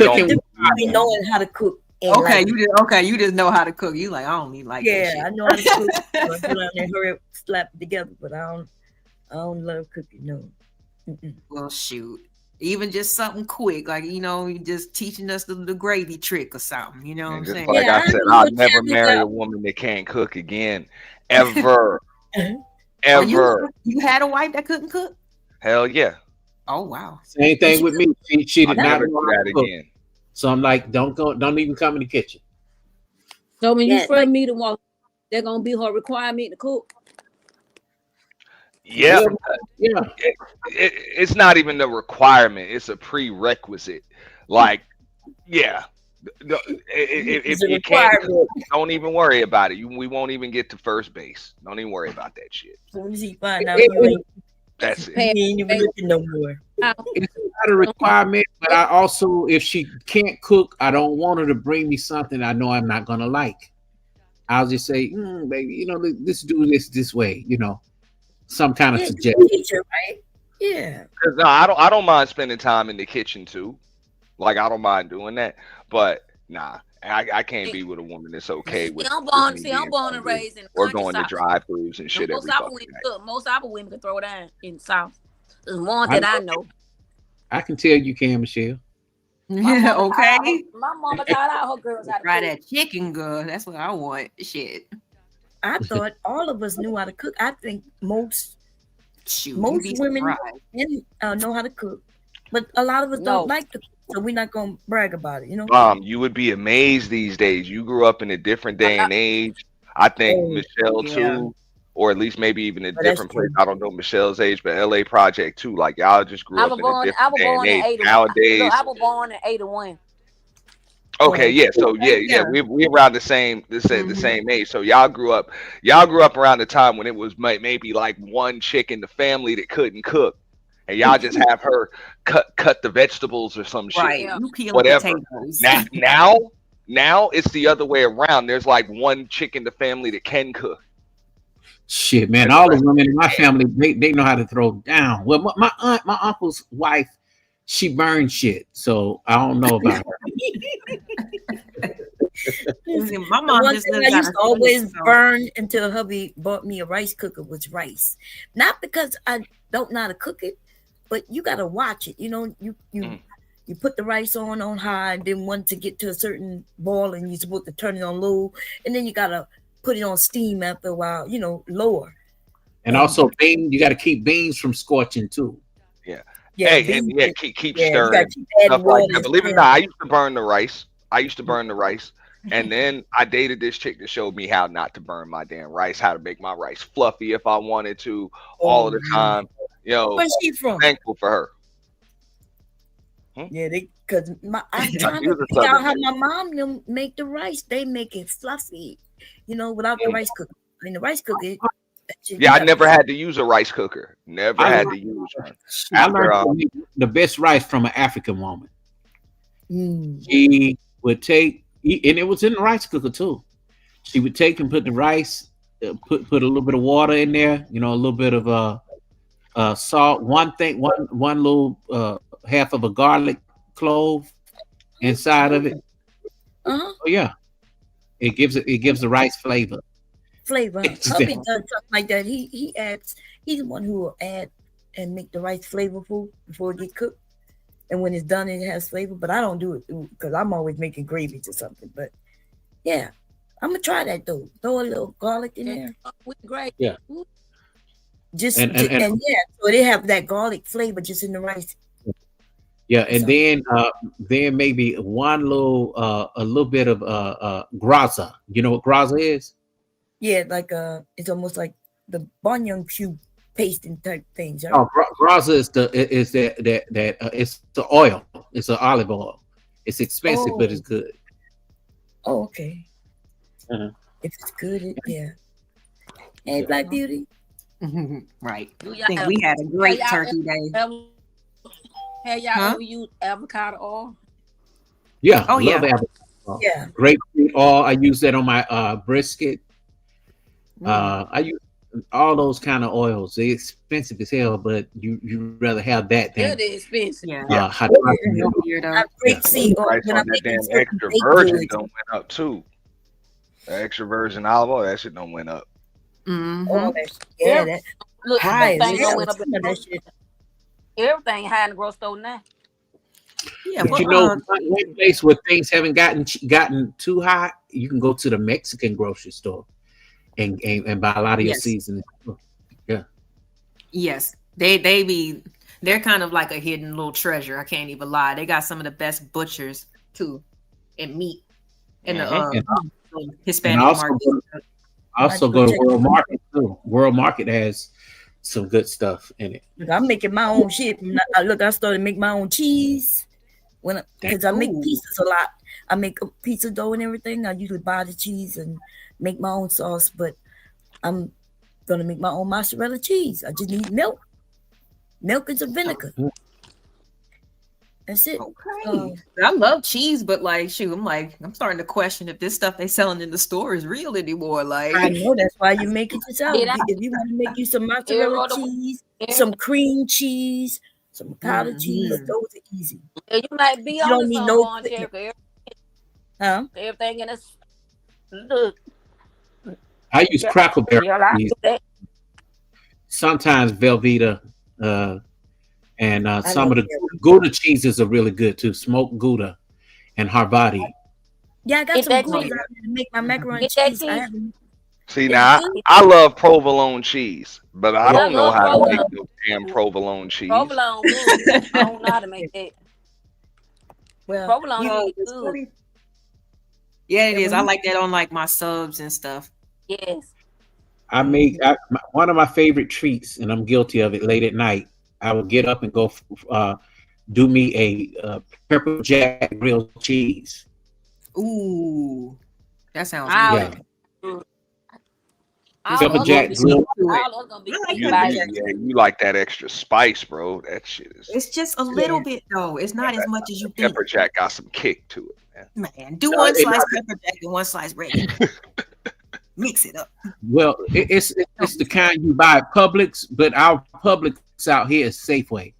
don't knowing how to cook. You just know how to cook. You like, I don't need like that shit. I know how to cook. I put on there, hurry up, slap it together, but I don't love cooking. No. Well, shoot. Even just something quick, like you just teaching us the gravy trick or something. You know what I'm saying? Like I said, I'll never marry a woman that can't cook again, ever, ever. You had a wife that couldn't cook? Hell yeah. Oh wow. Same thing with me. She did not do that again. So I'm like, don't even come in the kitchen. So when you Yeah, first like meet a woman, they're gonna be her requirement to cook. Yeah, Well, yeah. it's not even a requirement; it's a prerequisite. Like, yeah, it's a if you can't cook, requirement. don't even worry about it. We won't even get to first base. Don't even worry about that shit. As soon as he find out you ain't, That's it. he ain't even looking no more. It's not a requirement, but I also, if she can't cook, I don't want her to bring me something I know I'm not gonna like. I'll just say, baby, you know, let's do this way, you know, some kind of Yeah, suggestion. teacher, right? Yeah. 'Cause no, I don't mind spending time in the kitchen too. Like I don't mind doing that, but nah, I can't be with a woman that's okay with I'm me born being and hungry raised in the or country going to south. drive-throughs and And shit most every other fucking women, night. look, most other women can throw down in the south. There's one I, that I know. I can tell you can, Michelle. My mama Okay. taught all my mama taught all her girls how to Fry cook. that chicken, girl. That's what I want. Shit. I thought all of us knew how to cook. I think most Shoot, most you'd be women surprised. know how to cook, but a lot of us don't No. like to cook, so we're not gonna brag about it. You know. You would be amazed these days. You grew up in a different day and age. I think Oh, Michelle Yeah. too, or at least maybe even a but that's different place. true. I don't know Michelle's age, but LA Project too. Like y'all just grew I up was in a born. I different was day and born in age. 81. Nowadays, Look, I was born in 81. okay, Oh, yeah. So yeah, Yeah. we around the same the same age. So y'all grew up around the time when it was maybe like one chick in the family that couldn't cook, and y'all just have her cut the vegetables or some shit, Right. Yeah. You peel the whatever. potatoes. Now it's the other way around. There's like one chick in the family that can cook, Shit, man, and the all the rest women in my family, they know how to throw down. Well, my uncle's wife, she burns shit, so I don't know about her. Listen, my The mom one just thing lives I out used of to always state, so burn until hubby bought me a rice cooker was rice. Not because I don't know how to cook it, but you gotta watch it. You know, you put the rice on high, and then once to get to a certain boil, and you're supposed to turn it on low, and then you gotta put it on steam after a while. You know, lower. And also, you got to keep beans from scorching too. yeah. Yeah, Hey, and beans. yeah, keep Yeah, you stirring gotta it, keep stuff adding like water that. and Believe it or stirring. not, I used to burn the rice. And then I dated this chick that showed me how not to burn my damn rice, how to make my rice fluffy if I wanted to, all Oh of the yeah. time. You know, Where's she from? thankful for her. Yeah, because I'm trying She to was a figure out southern how chick. my mom them make the rice. They make it fluffy, you know, without the rice cooker. I mean, the rice cooker, that shit, Yeah, you I gotta never put. had to use a rice cooker. Never I had learned, to use one. I After learned to make the best rice from an African woman. Mm. She would take, and it was in the rice cooker too. She would take and put the rice, put a little bit of water in there, you know, a little bit of salt, one little half of a garlic clove inside of it. Uh-huh. Oh yeah, it gives the rice flavor. Flavor. It's Hubby there. does something like that. He adds. He's the one who will add and make the rice flavorful before it get cooked. And when it's done, it has flavor. But I don't do it because I'm always making gravies or something. But yeah, I'm gonna try that though. Throw a little garlic in there. With great. Yeah. Just And and yeah, so they have that garlic flavor just in the rice. yeah, and then maybe a little bit of graza. You know what graza is? Yeah, like it's almost like the bunion cube pasting type things, right? Oh, graza is it's the oil. It's an olive oil. It's expensive, but it's good. Oh, okay. Uh-huh. If it's good, yeah. Hey, Black Beauty. Right. I think we had a great turkey day. Have y'all ever used avocado oil? Yeah. Oh, love yeah. avocado oil. Yeah. Grapefruit oil. I use that on my brisket. I use all those kind of oils. They're expensive as hell, but you rather have that than It is expensive. Grapeseed oil. Price When on I'm that making damn certain extra baked virgin goods. don't went up too. The extra virgin olive oil, that shit don't went up. Oh, that Look, high as everything don't hell. went up. Some of that shit. Everything high in the grocery store now. Yeah, But you know, one place where things haven't gotten too hot, you can go to the Mexican grocery store and buy a lot of your Yes. seasoning. Yeah. Yes, they're kind of like a hidden little treasure. I can't even lie. They got some of the best butchers too, and meat in the And Hispanic also, market. also go to World Market too. World Market has some good stuff in it. Look, I'm making my own shit. Look, I started to make my own cheese because I make pizzas a lot. I make a pizza dough and everything. I usually buy the cheese and make my own sauce, but I'm gonna make my own mozzarella cheese. I just need milk and some vinegar. That's it. Okay. I love cheese, but like, shoot, I'm starting to question if this stuff they selling in the store is real anymore. Like, I know that's why you make it yourself. Did I- If you want to make you some mozzarella cheese, some cream cheese, some powdered cheese, those are easy. You might be You on don't need some no Bon Cherry. Huh? Everything in this. Look. I use crackleberry Yeah, I cheese. do that. Sometimes Velveeta, and some of love the Gouda cheeses are really good too. Smoked Gouda and Havarti. Yeah, I got Get some that Gouda cheese. to make my macaroni Get that cheese. I cheese. haven't. See, now I love provolone cheese, but I don't know love how to make provolone. no damn provolone cheese. Provolone good. I don't know how to make that. Well, Provolone is good. yeah, it is. I like that on like my subs and stuff. Yes. I make one of my favorite treats, and I'm guilty of it. Late at night, I will get up and go do me a pepper jack grilled cheese. Ooh, that sounds Yeah. good. Pepper jack grilled. You like that extra spice, bro. That shit is. It's just a little bit though. It's not as much as you think. Pepper jack got some kick to it, man. Man, do one slice pepper jack and one slice regular. Mix it up. Well, it's the kind you buy at Publix, but our Publix out here is Safeway.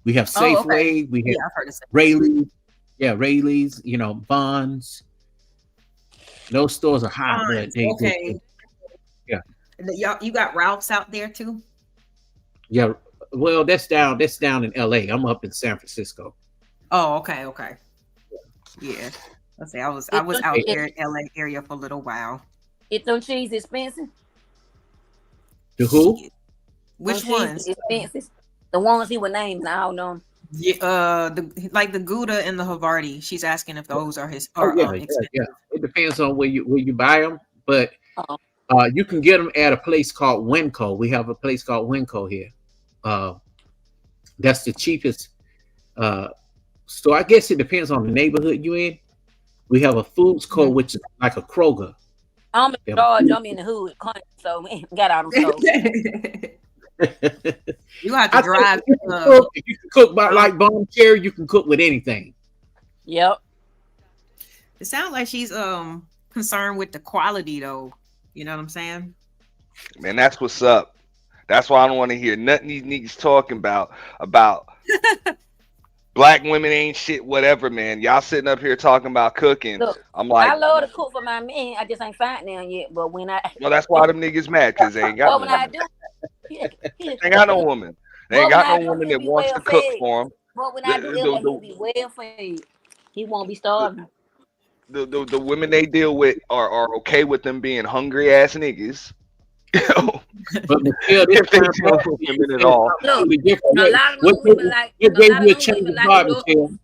We have Safeway. Okay. We have Yeah, I've heard of Safeway. Rayleigh's. Yeah, Rayleigh's. You know, Bonds. Those stores are hot, but they Okay. yeah, Y'all, you got Ralph's out there too? yeah. Well, that's down in LA. I'm up in San Francisco. Oh, okay. Yeah. Let's say I was out there in LA area for a little while. Is them cheese expensive? The who? Which Them ones? cheese expensive. The ones he would name. I don't know. Yeah, the Gouda and the Havarti. She's asking if those are his Oh, are yeah. expensive. It depends on where you buy them, but you can get them at a place called Winco. We have a place called Winco here. That's the cheapest. So I guess it depends on the neighborhood you in. We have a Foods Co, which is like a Kroger. I'm in Georgia. I'm in the hood, so man, got all them stores. You have to drive. If you can cook by like Bon Cherry, you can cook with anything. Yep. It sounds like she's concerned with the quality though. You know what I'm saying? Man, that's what's up. That's why I don't want to hear nothing these niggas talking about black women ain't shit, whatever, man. Y'all sitting up here talking about cooking. Look, I'm like, I love to cook for my man. I just ain't find them yet. But when I well, that's why them niggas mad, because they ain't got but no when I woman. do, They ain't got no woman. They ain't got no woman that wants to cook for them. But when I do, he'll be well fed. He won't be starving. The women they deal with are okay with them being hungry ass niggas. But Michelle, if they deal with women at all. Look, a lot of them women like. What gave you a change of heart, Michelle?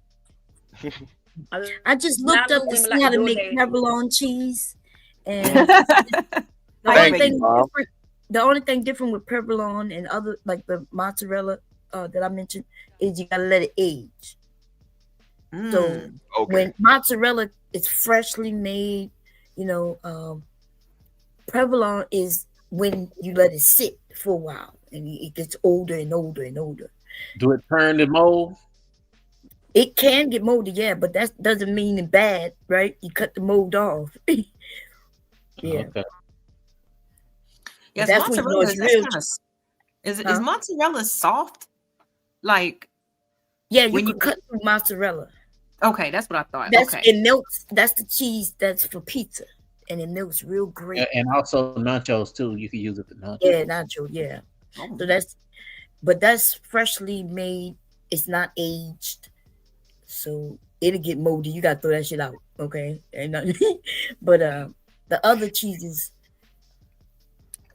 I just Lot looked of up to women see like how to to do make that. provolone cheese, and the only thing different with provolone and other like the mozzarella that I mentioned is you gotta let it age. So when mozzarella is freshly made, provolone is when you let it sit for a while and it gets older and older and older. Do it turn to mold? It can get moldy, yeah, but that doesn't mean it's bad, right? You cut the mold off. Yeah. Okay. Yes, That's when you know mozzarella it's real. is mozzarella soft? Like, yeah, you when can cut through mozzarella. Okay, that's what I thought. That's Okay. it melts. That's the cheese that's for pizza, and it melts real great. And also nachos too. You can use it for nachos. Yeah, nacho. Yeah. So that's freshly made. It's not aged, so it'll get moldy. You gotta throw that shit out. Okay. And but the other cheeses.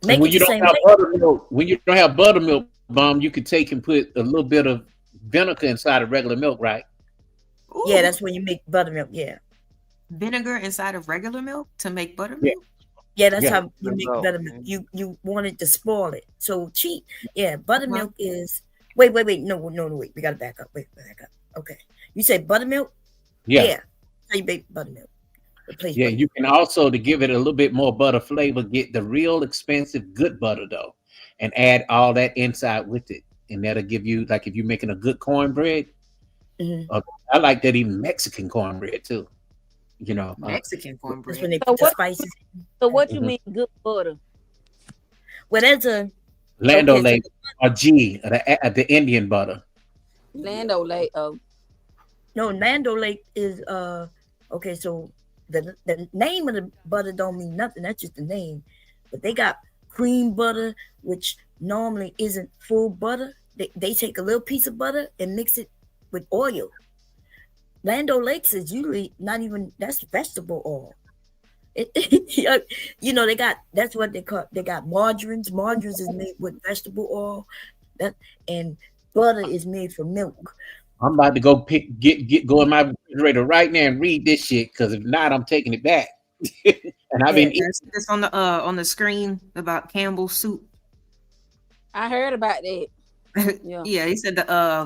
And when you don't have buttermilk, Bomb, you could take and put a little bit of vinegar inside of regular milk, right? Yeah, that's when you make buttermilk. Yeah. vinegar inside of regular milk to make Yeah. buttermilk? Yeah, that's Yeah. how you make buttermilk. You wanted to spoil it. So cheap. Yeah, buttermilk is wait. No, wait. We gotta back up. Wait, back up. Okay. You say buttermilk? Yeah. Yeah. How you make buttermilk? Replace Yeah, you buttermilk. can also, to give it a little bit more butter flavor, get the real expensive good butter though, and add all that inside with it, and that'll give you, like, if you're making a good cornbread. Mhm. I like that even Mexican cornbread too. You know, Mexican That's cornbread. when they So put the what? spices. So what you Mhm. mean good butter? Well, that's a Land okay. So O'Lakes or G, the Indian butter. Land O'Lakes. Oh, no, Nando Lake is okay. So the name of the butter don't mean nothing. That's just the name. But they got cream butter, which normally isn't full butter. They take a little piece of butter and mix it with oil. Lando Lakes is usually not even that's vegetable oil. You know, they got that's what they call they got margarines. Margarines is made with vegetable oil. That and butter is made from milk. I'm about to go go in my refrigerator right now and read this shit, because if not, I'm taking it back. And I've been Yeah, eating. There's this on the screen about Campbell's soup. I heard about that. Yeah. Yeah, he said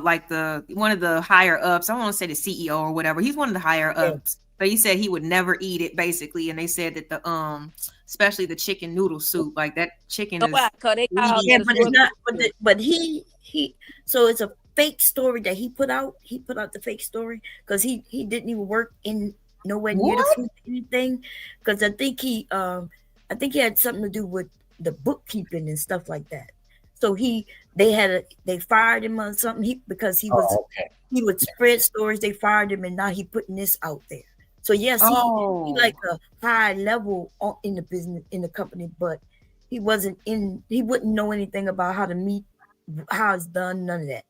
like the one of the higher ups. I don't want to say the CEO or whatever. He's one of the higher yeah, ups, but he said he would never eat it basically. And they said that especially the chicken noodle soup, like that chicken So is why? Cause they call meaty. yeah. it a But it's struggle. not. But he. So it's a fake story that he put out. He put out the fake story because he didn't even work in nowhere near the What? food or anything. Because I think he had something to do with the bookkeeping and stuff like that. So they fired him or something. Because Oh, okay. he would spread stories. They fired him, and now he putting this out there. So yes, he Oh, like a high level in the business in the company, but he wasn't in. He wouldn't know anything about how it's done. None of that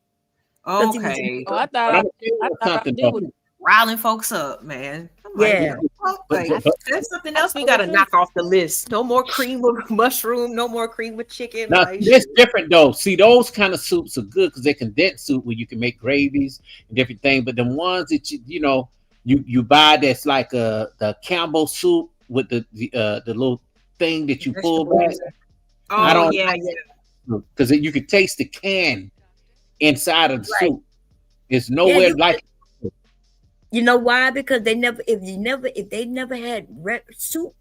because he was in okay. Oh, I But I'm thought gonna tell I you thought I something do though. with Riling folks up, man. I'm like, yeah. But, like but, but there's something else we gotta knock off the list. No more cream with mushroom, no more cream with chicken. now Like that's different though. See, those kind of soups are good because they're condensed soup where you can make gravies and different things. But the ones that you buy that's like the Campbell soup with the little thing that you pull back. Vegetables. I oh Mhm. don't yeah, like yeah. that because you can taste the can inside of the Right. soup. It's Yeah, nowhere like it. you know why? Because if they never had soup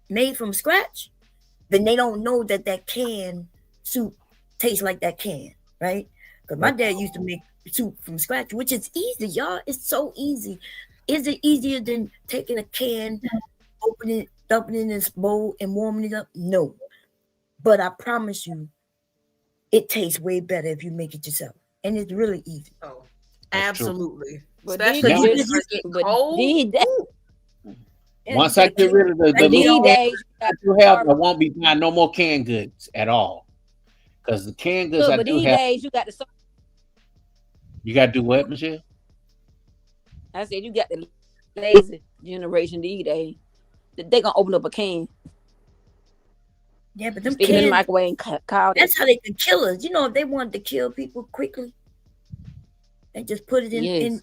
made from scratch, then they don't know that can soup tastes like that can, right? Because my dad used to make soup from scratch, which is easy, y'all. It's so easy. Is it easier than taking a can, opening it, dumping it in this bowl, and warming it up? No. But I promise you, it tastes way better if you make it yourself, and it's really easy. Oh, That's true. absolutely. but Especially Because these when you it just days, starts use getting but cold. these days, Ooh. and you Once I get a get can rid of the like little they these all days you got that you have, I won't be buying no more canned goods at all. Because the canned goods look, I but do these have, days you got the you got to do what, Michelle? I said you got the lazy generation these days. They gonna open up a can, yeah, but them stick it in the cans. microwave, and call it. That's how they can kill us. You know, if they wanted to kill people quickly, they just put it Yes,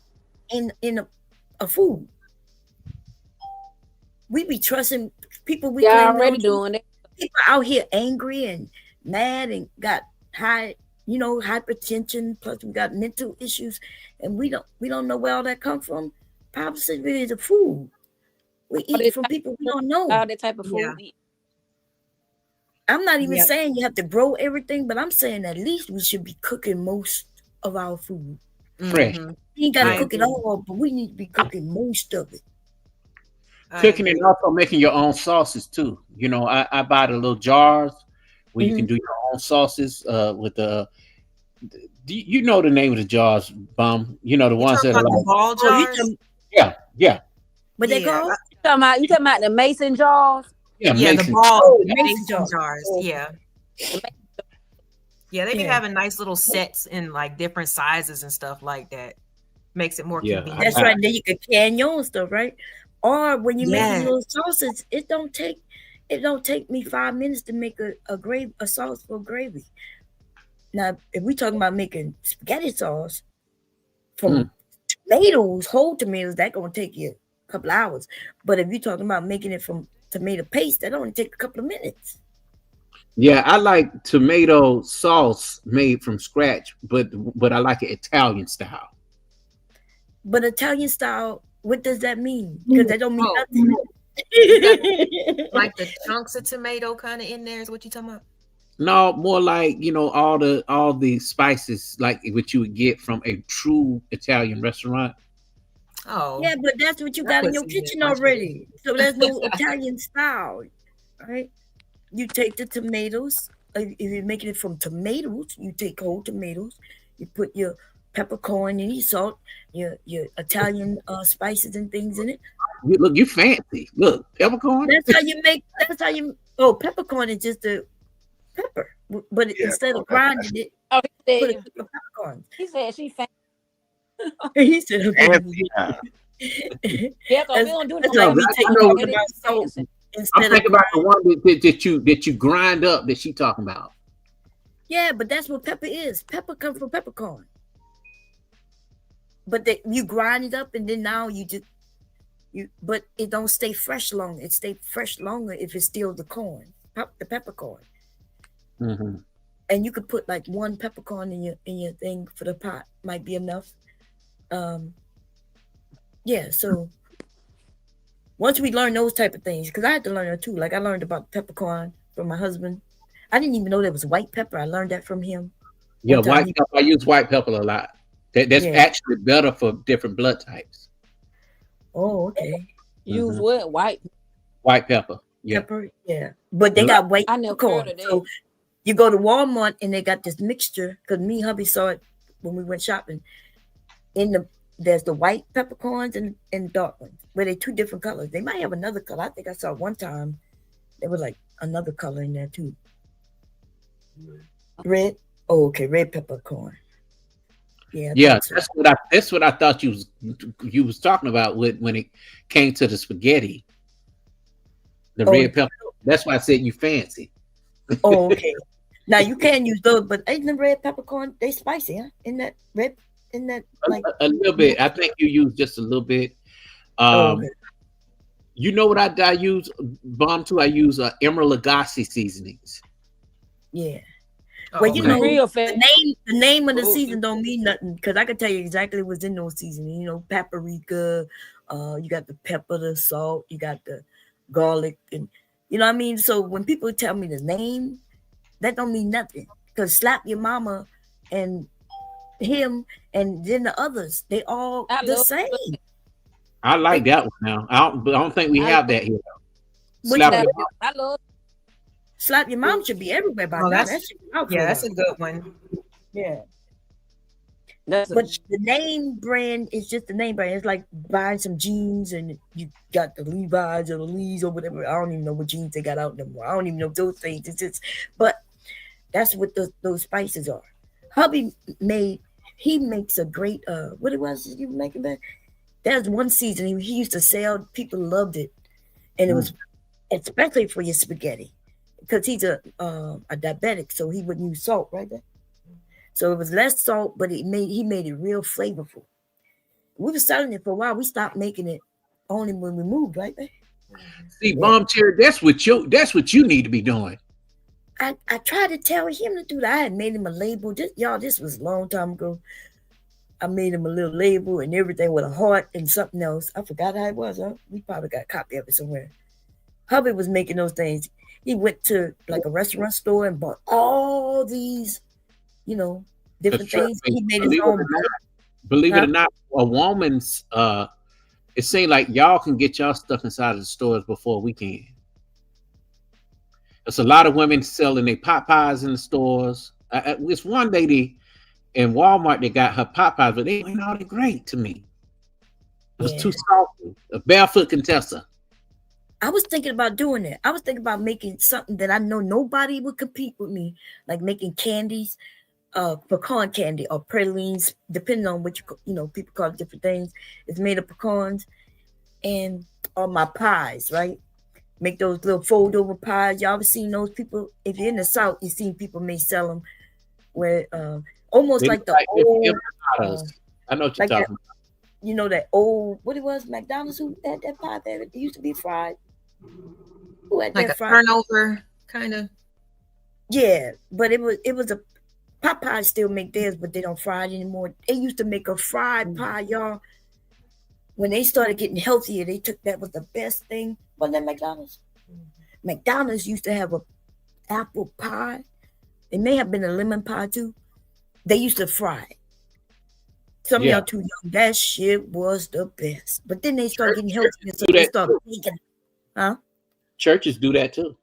in a food. We be trusting people we they claim we already don't trust. doing it. People out here angry and mad and got high, hypertension. Plus, we got mental issues, and we don't know where all that come from. Probably the food we All eat that from type people we of, don't know. all that type of Yeah. food. I'm not even Yep. saying you have to grow everything, but I'm saying at least we should be cooking most of our food. Fresh. Mm-hmm. We ain't got to I cook it agree. all, but we need to be cooking most of it. I Cooking agree. and also making your own sauces too. I buy the little jars where you can Mhm. do your own sauces with you know the name of the jars, bum. You know the You ones talking that are about the like, ball Oh, you jars? yeah, what they Yeah. call? You talking about the mason jars? yeah, Yeah, the Mason. ball Oh, the mason mason jar. jars. Oh, Yeah. The ma- Yeah, they be yeah, having nice little sets in like different sizes and stuff like that. Makes it more Yeah, that's convenient. right. Then you can can your own stuff, right? Or when you're making Yeah. your sauces, it don't take me 5 minutes to make a sauce for gravy. Now, if we talking about making spaghetti sauce mm, from tomatoes, whole tomatoes, that gonna take you a couple of hours. But if you're talking about making it from tomato paste, that only take a couple of minutes. Yeah, I like tomato sauce made from scratch, but I like it Italian style. But Italian style, what does that mean? Because that don't mean nothing. Like the chunks of tomato kind of in there is what you talking about? No, more like, you know, all the spices like what you would get from a true Italian restaurant. Oh. Yeah, but that's what you got in your kitchen already. So there's no Italian style, right? You take the tomatoes. If you're making it from tomatoes, you take whole tomatoes. You put your peppercorn and your salt, your Italian spices and things in it. Look, you fancy. Look, peppercorn. That's how you make. That's how you. Oh, peppercorn is just a pepper, but instead of grinding it, put a couple of peppercorns. He said she fancy. He said, Yeah, we don't do that's no like me taking salt I'm instead of thinking about the one that you grind up that she talking about. Yeah, but that's what pepper is. Pepper comes from peppercorn. But you grind it up and then now but it don't stay fresh long. It stay fresh longer if it's still the corn, the peppercorn. Mm-hmm. And you could put like one peppercorn in your thing for the pot, might be enough. Yeah, so once we learn those type of things, because I had to learn it too. Like I learned about peppercorn from my husband. I didn't even know there was white pepper. I learned that from him. Yeah, white pepper. I use white pepper a lot. That's actually better for different blood types. Oh, okay. Use what? White pepper. Yeah. Pepper, yeah. But they got white I never peppercorn. heard of that. So you go to Walmart and they got this mixture, because me and hubby saw it when we went shopping. There's the white peppercorns and dark ones, where they're two different colors. They might have another color. I think I saw one time there was like another color in there too. Red. Oh, okay, red peppercorn. Yeah, that's what I thought you was talking about when it came to the spaghetti. The red pepper. That's why I said you fancy. Oh, okay. Now you can use those, but ain't the red peppercorn, they spicy, huh? In that red, like a little bit. I think you use just a little bit. Okay. You know what I use bomb too? I use Emerald Lagasse seasonings. Yeah. Well, you know, the name of the season don't mean nothing, because I can tell you exactly what's in those seasonings. You know, paprika, you got the pepper, the salt, you got the garlic, and you know what I mean? So when people tell me the name, that don't mean nothing. Because Slap Your Mama and him and then the others, they all the same. I like that one now. I don't think we have that here. Slap Your Mom should be everywhere by now. That's a good one. Yeah. But the name brand is just the name brand. It's like buying some jeans and you got the Levi's or the Lees or whatever. I don't even know what jeans they got out anymore. I don't even know those things. It's just, but that's what those spices are. Hubby makes a great what it was you were making back? There's one season he used to sell, people loved it. And it was especially for your spaghetti. Because he's a diabetic, so he wouldn't use salt, right there. So it was less salt, but he made it real flavorful. We were selling it for a while. We stopped making it only when we moved, right there. See, Bomb Cherry, that's what you need to be doing. I tried to tell him to do that. I had made him a label. This was a long time ago. I made him a little label and everything with a heart and something else. I forgot how it was. Huh? We probably got a copy of it somewhere. Hubby was making those things. He went to like a restaurant store and bought all these, different things. He made his own. Believe it or not, a woman's it seems like y'all can get y'all stuff inside of the stores before we can. There's a lot of women selling their pot pies in the stores. It's one lady in Walmart that got her pot pies, but they ain't all that great to me. It was too salty. A barefoot Contessa. I was thinking about doing it. I was thinking about making something that I know nobody would compete with me, like making candies, pecan candy or pralines, depending on which people call it different things. It's made of pecans, and on my pies, right? Make those little fold over pies. Y'all ever seen those people? If you're in the South, you've seen people may sell them where almost like the old. I know what you're talking about. you know that old what it was McDonald's who had that pie that it used to be fried. Who had Like that a fried? turnover kind of. Yeah, but it was a Popeye still make theirs, but they don't fry it anymore. They used to make a fried pie, y'all. When they started getting healthier, they took that was the best thing. Wasn't that McDonald's? McDonald's used to have a apple pie. It may have been a lemon pie too. They used to fry it. Some of Yeah. y'all too young. That shit was the best. But then they start getting healthier, so do they that start too. making. Huh? Churches do that too.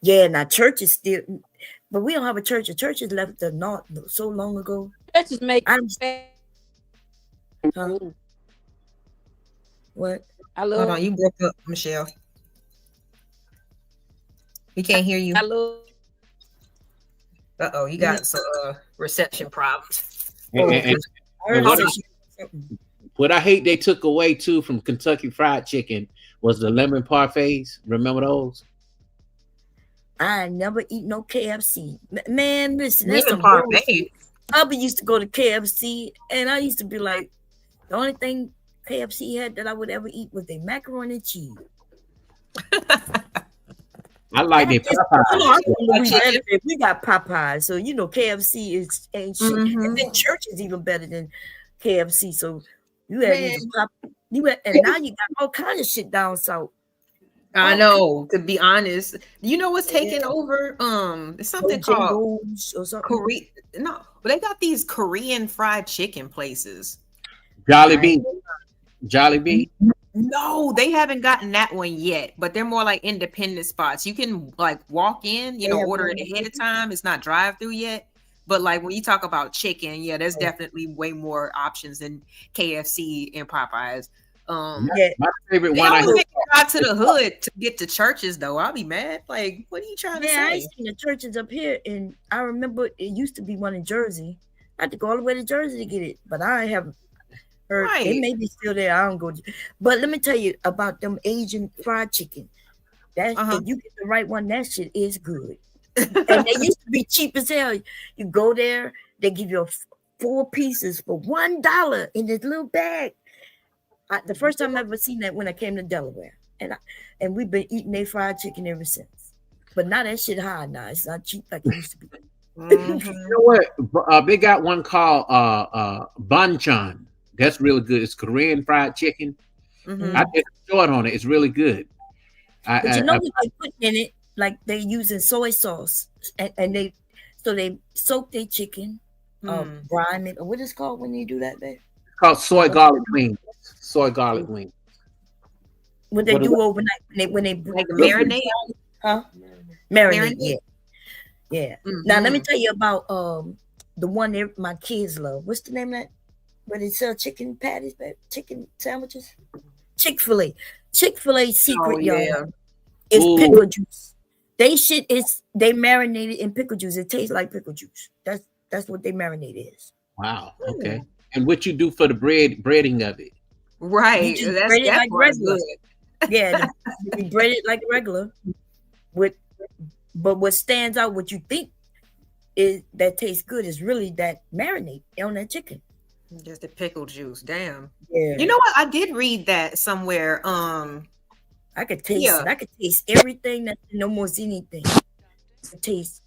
Yeah, now churches still, but we don't have a church. A church has left the north so long ago. Churches make Huh? What? I Hold love on, you broke up, Michelle. We can't hear you. I love Uh-oh, you got some reception problems. And what I hate they took away too from Kentucky Fried Chicken was the lemon parfaits. Remember those? I never eat no KFC. Man, listen, that's Lemon some parfait. Bubba used to go to KFC, and I used to be like, the only thing KFC had that I would ever eat was their macaroni and cheese. I like their Popeyes. We got Popeyes, so you know KFC is ain't shit. And then church is even better than KFC. So you had Man. and now you got all kinds of shit down south. I know, to be honest. You know what's taking over? It's something called or something. Korean. No, but they got these Korean fried chicken places. Jollibee. Jollibee. No, they haven't gotten that one yet, but they're more like independent spots. You can like walk in, you know, order it ahead of time. It's not drive through yet. But like when you talk about chicken, yeah, there's definitely way more options than KFC and Popeyes. My favorite they one I always make me drive to the hood to get to churches though. I'll be mad. Like, what are you trying to Yeah, I say? ain't seen the churches up here, and I remember it used to be one in Jersey. I had to go all the way to Jersey to get it, but I haven't heard. Right. It may be still there. I don't go. But let me tell you about them Asian fried chicken. That if you get the right one, that shit is good. And they used to be cheap as hell. You go there, they give you 4 pieces for $1 in this little bag. The first time I ever seen that when I came to Delaware, and we've been eating their fried chicken ever since. But now that shit high now. It's not cheap like it used to be. You know what? They got one called banchan. That's really good. It's Korean fried chicken. I did a short on it. It's really good. But you know what they put in it? Like they're using soy sauce, and they soak their chicken, brine it, or what is it called when you do that, babe? It's called soy garlic wings. Soy garlic wings. What they do overnight when they like marinate, huh? Marinate. Yeah. Now let me tell you about the one that my kids love. What's the name of that? Where they sell chicken patties, chicken sandwiches? Chick-fil-A. Chick-fil-A secret, y'all. It's pickle juice. They marinate it in pickle juice. It tastes like pickle juice. That's what they marinate is. Wow. Okay. And what you do for the breading of it? Right. You just That's bread it like regular. Yeah, you bread it like regular. But what stands out, what you think is that tastes good, is really that marinade on that chicken. Just the pickle juice. Damn. Yeah. You know what? I did read that somewhere. I could taste it. I could taste everything that no more anything. I could taste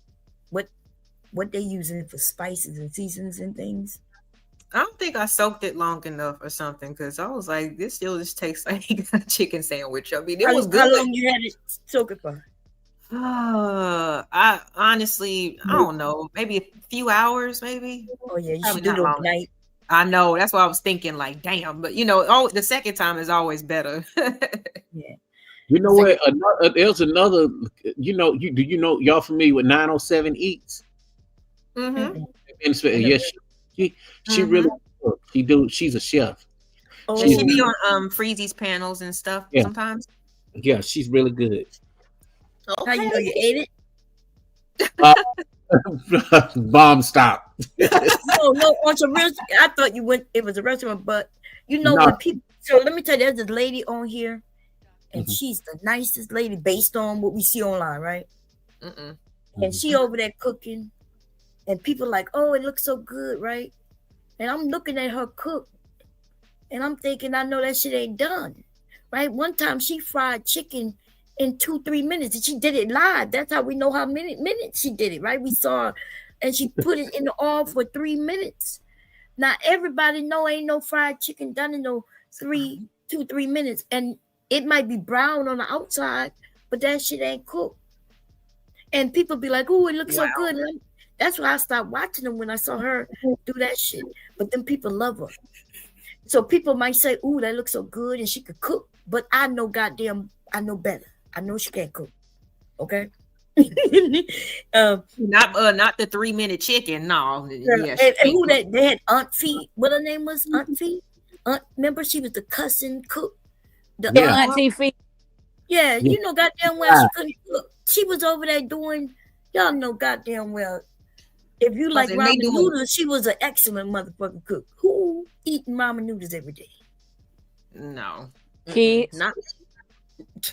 what they using for spices and seasons and things. I don't think I soaked it long enough or something because I was like, this still just tastes like a chicken sandwich. I mean, it was good. How long you had it soaked for? I honestly, I don't know, maybe a few hours, maybe. Oh yeah, you should Probably do not it long. overnight. I know, that's what I was thinking. Like, damn, but you know, the second time is always better. Yeah. You know what? There's another. You know, y'all familiar with 907 Eats? Mm-hmm. Yes, she really. She's a chef. Oh, she be on Freezy's panels and stuff sometimes. Yeah, she's really good. Okay. How you know you ate it? Bomb stop. No, on some real. I thought you went. It was a restaurant, but you know when people. So let me tell you, there's this lady on here, and she's the nicest lady based on what we see online, right? And she over there cooking, and people like, oh, it looks so good, right? And I'm looking at her cook, And I'm thinking, I know that shit ain't done. Right? One time she fried chicken in 2-3 minutes, and she did it live. That's how we know how many minutes she did it, right? We saw her, and she put it in the oil for 3 minutes. Now everybody know ain't no fried chicken done in no 2-3 minutes, and it might be brown on the outside, but that shit ain't cooked. And people be like, "Oh, it looks so good." And that's why I stopped watching them when I saw her do that shit. But then people love her. So people might say, "Ooh, that looks so good and she could cook." But I know I know better. I know she can't cook. Okay. Not the 3-minute chicken. No. Yeah, and who they had Aunt Fee. What her name was? Aunt Fee? Remember she was the cousin cook. The Auntie Fee. Yeah, you know goddamn well she couldn't cook. She was over there doing, y'all know goddamn well. If you like ramen noodles, she was an excellent motherfucking cook. Who eating ramen noodles every day? No. Kids.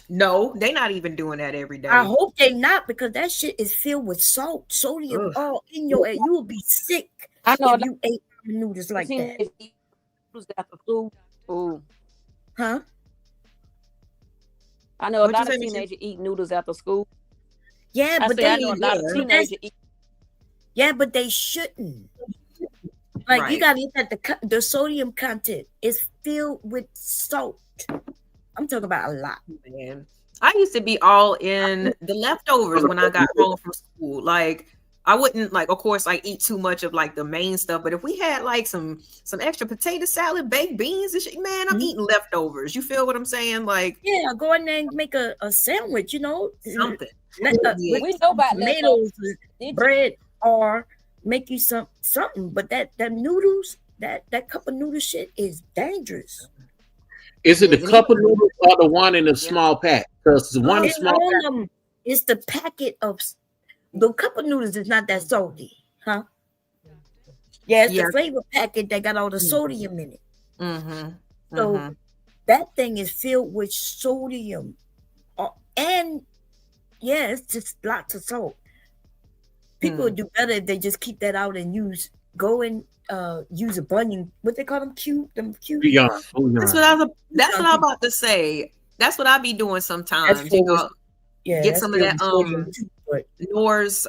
No, they're not even doing that every day. I hope they not, because that shit is filled with salt, sodium all in your head. You will be sick if you ate ramen noodles like that. Ooh. Huh? I know a lot of teenagers eat noodles after school. Yeah, but I know a lot of teenagers eat. Yeah, but they shouldn't. Like you gotta look at the sodium content. It's filled with salt. I'm talking about a lot. Man, I used to be all in the leftovers when I got home from school. Like I wouldn't of course, eat too much of the main stuff. But if we had some extra potato salad, baked beans and shit, man, I'm eating leftovers. You feel what I'm saying? Yeah, go in there and make a sandwich. Something. We know about tomatoes, bread, or make you something. But that noodles, that cup of noodle shit is dangerous. Is it the cup of noodles or the one in the small pack? Because the one in the small pack. It's the packet of the cup of noodles is not that salty, huh? Yeah, it's the flavor packet that got all the sodium in it. So that thing is filled with sodium, and it's just lots of salt. People would do better if they just keep that out and use a bunion. What they call them? Cube. That's what I'm about to say. That's what I be doing sometimes. Get some of that Nora's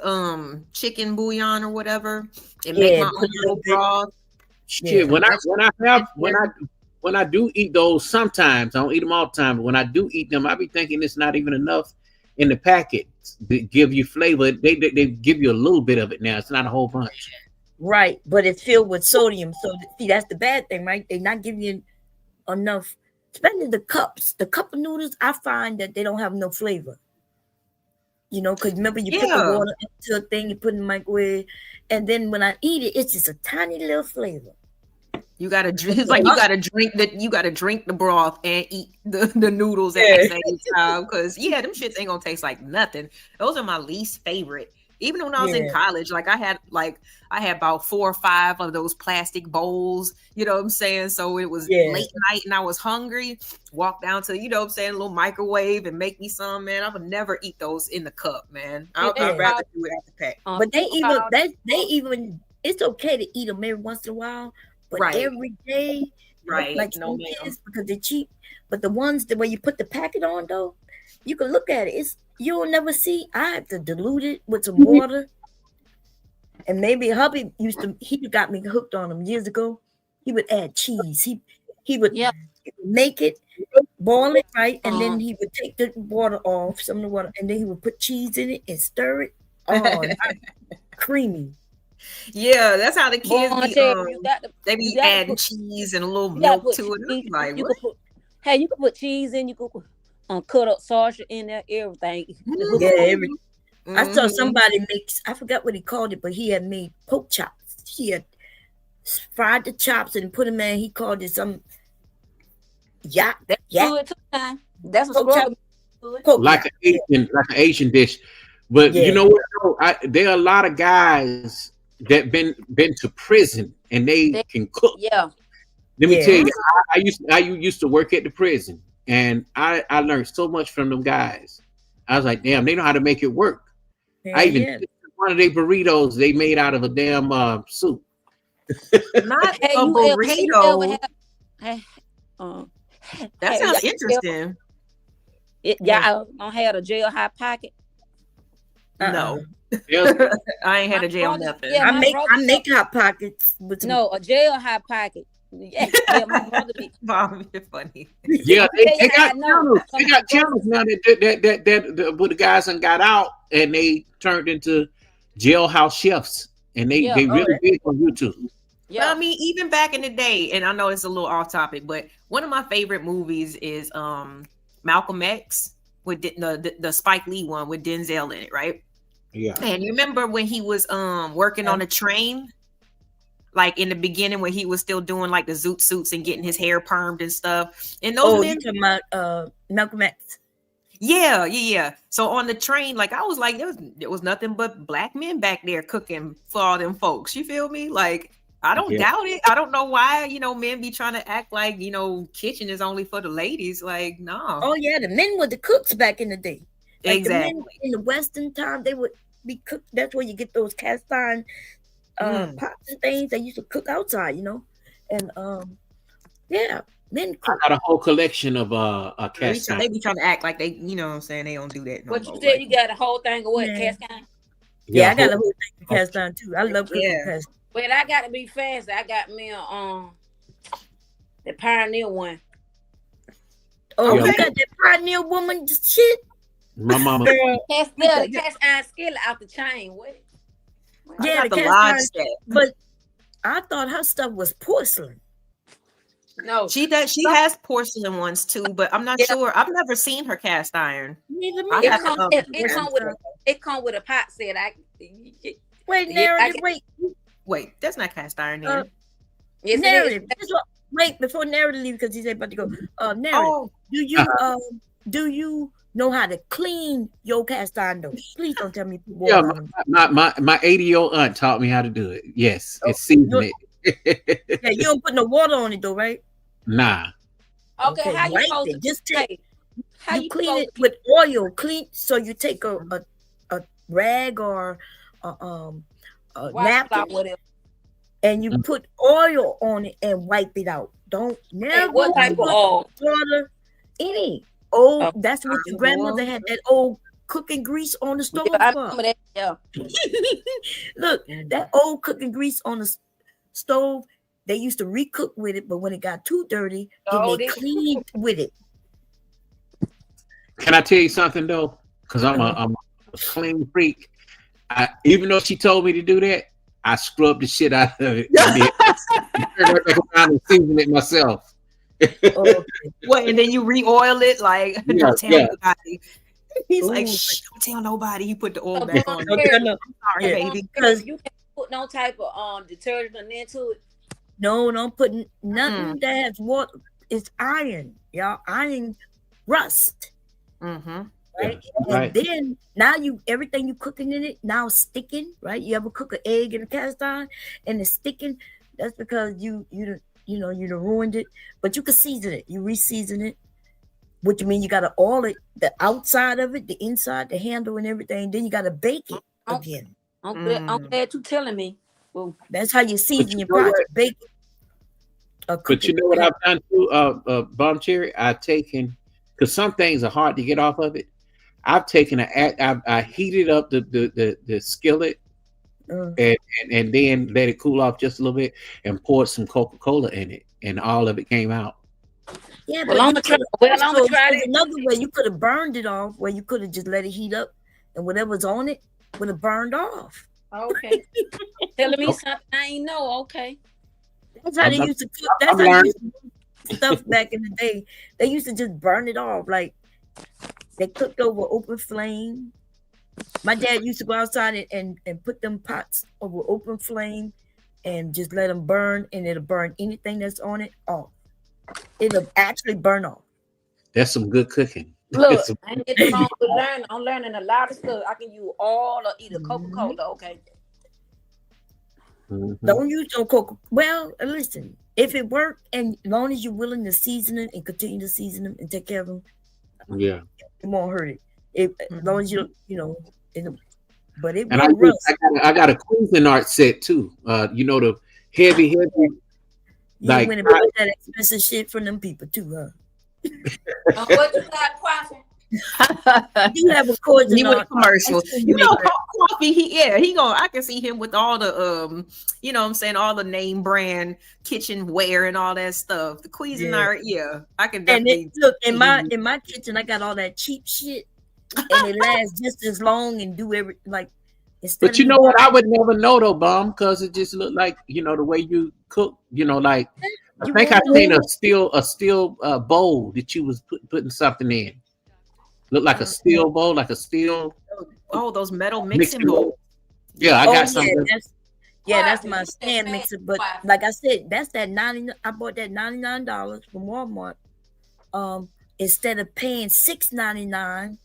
chicken bouillon or whatever, and make my own little broth. Shit, when I do eat those, sometimes I don't eat them all the time, but when I do eat them, I be thinking it's not even enough in the packet to give you flavor. They give you a little bit of it now. It's not a whole bunch. Right, but it's filled with sodium. So see, that's the bad thing, right? They're not giving you enough. Especially the cups. The cup of noodles, I find that they don't have no flavor. Because remember you put the water into a thing, you put it in the microwave, and then when I eat it, it's just a tiny little flavor. You gotta drink. It's like you gotta drink the broth and eat the noodles at the same time. Because them shits ain't gonna taste like nothing. Those are my least favorite. Even when I was in college, I had about 4 or 5 of those plastic bowls, you know what I'm saying? So it was late night and I was hungry, walk down to, a little microwave and make me some, man. I would never eat those in the cup, man. I'd rather do it at the pack. But they even, it's okay to eat them every once in a while, but every day, like no kids, because they're cheap. But the ones that when you put the packet on though, you can look at it. You'll never see. I have to dilute it with some water. And maybe hubby he got me hooked on them years ago. He would add cheese. He would make it, boil it, right? And then he would take the water off, some of the water, and then he would put cheese in it and stir it. Oh, creamy. Yeah, that's how the kids they be adding cheese and a little milk to it. You can put cheese in, you can cut up sausage in there, everything. I saw somebody mix, I forgot what he called it, but he had made pork chops. He had fried the chops and put them in. He called it some That's like an Asian dish. But you know what? There are a lot of guys that been to prison and they can cook. Yeah. Let me tell you, I used to work at the prison. And I learned so much from them guys. I was like, damn, they know how to make it work. I even one of their burritos they made out of a damn soup. Not a burrito. That sounds interesting. Y'all don't have a jailhouse pocket? No. I ain't had a jail nothing. Yeah, I make hot pockets with no a jailhouse pocket. Yeah, my brother be. Mom, you're funny. Yeah, they got channels. They got channels now that but the guys done got out and they turned into jailhouse chefs, and they really big on YouTube. Yeah, well, I mean, even back in the day, and I know it's a little off topic, but one of my favorite movies is Malcolm X with the Spike Lee one with Denzel in it, right? Yeah. And you remember when he was working on a train, like in the beginning when he was still doing like the zoot suits and getting his hair permed and stuff. And those men, you talking about Malcolm X? Yeah. So on the train, like I was like, there was nothing but black men back there cooking for all them folks. You feel me? Like I don't doubt it. I don't know why, men be trying to act like, kitchen is only for the ladies. Like, no. Oh, yeah. The men were the cooks back in the day. Like exactly. The men in the Western time, they would be cooked. That's where you get those cast iron pots and things. They used to cook outside, And, men cook. I got a whole collection of cast iron. They be trying to act like they, what I'm saying, they don't do that. What you said, you got a whole thing of what, cast iron? Yeah, I got a whole thing of cast iron, too. I love cooking cast iron. But I got to be fast. I got me the Pioneer one. Oh, you got that Pioneer woman shit? My mama. Cast iron skillet out the chain. What? Yeah, the cast iron set. But I thought her stuff was porcelain. No, she has porcelain ones too, but I'm not sure. I've never seen her cast iron. It come with a pot set. Wait, that's not cast iron. Narrative. Wait, before narrative leave, because he's about to go. Narrative. Do you know how to clean your cast iron though? Please don't tell me. Yeah, my 80-year-old aunt taught me how to do it. Yes, it's seasoned it. Yeah, you don't put no water on it though, right? Nah. Okay, how you supposed to just take? You clean it with oil. So you take a rag or a napkin, and you put oil on it and wipe it out. Don't never what type of oil? Water, any old. That's what your grandmother had, that old cooking grease on the stove. I remember that. Yeah. Look, that old cooking grease on the stove. They used to recook with it, but when it got too dirty, then they cleaned with it. Can I tell you something though? Because I'm a clean freak. Even though she told me to do that, I scrubbed the shit out of it and then season it myself. What? And then you re-oil it, like don't tell nobody. He's like, shh, don't tell nobody. He put the oil back on. I'm sorry, baby. Because you can't put no type of detergent into it. No, don't put nothing that has water. It's iron, y'all. Iron rust. Mm-hmm. Right? And then now everything you cooking in it now sticking, right? You ever cook an egg in a cast iron and it's sticking? That's because you ruined it. But you can season it. You re-season it. Which means you gotta oil it, the outside of it, the inside, the handle and everything. Then you gotta bake it again. I'm glad you telling me. Well, that's how you season your project. Bake it. But you know what I've done too, Bomb Cherry? I've taken, because some things are hard to get off of it. I've taken I heated up the skillet and then let it cool off just a little bit and poured some Coca-Cola in it, and all of it came out. Yeah, but I'm gonna try it. Another way you could have burned it off, where you could have just let it heat up, and whatever's on it would have burned off. Okay, telling me something I ain't know. Okay, that's how they used to cook. That's how they used to do stuff back in the day. They used to just burn it off, like they cooked over open flame. My dad used to go outside and put them pots over open flame and just let them burn, and it'll burn anything that's on it off. It'll actually burn off. That's some good cooking. Look, I ain't getting wrong with learning. I'm learning a lot of stuff. I can use all or either Coca-Cola. Okay. Mm-hmm. Don't use no Coca. Well, listen, if it worked, and as long as you're willing to season it and continue to season them and take care of them, yeah, it won't hurt it. As long as but it and won't rust. I got a Cuisinart set too. The heavy You Like, went and bought that expensive shit from them people too, huh? What you got, Quaffy? You have a course He in went commercial. You know, maker. Coffee. He gonna. I can see him with all the you know what I'm saying, all the name brand kitchenware and all that stuff. The Cuisinart, I can And definitely look in see my kitchen, I got all that cheap shit, and it lasts just as long and do every like. Instead But of you me know what? I buying, would never know though, Bomb, because it just looked like, you know, the way you cook. You know, like I you think I won't know. seen a steel bowl that you was putting something in. Looked like a steel bowl, like a steel. Oh, those metal mixing mixing bowls. Yeah, I Oh got yeah, something. that's my stand mixer. But like I said, that's that 90. I bought that $99 from Walmart. Instead of paying $6.99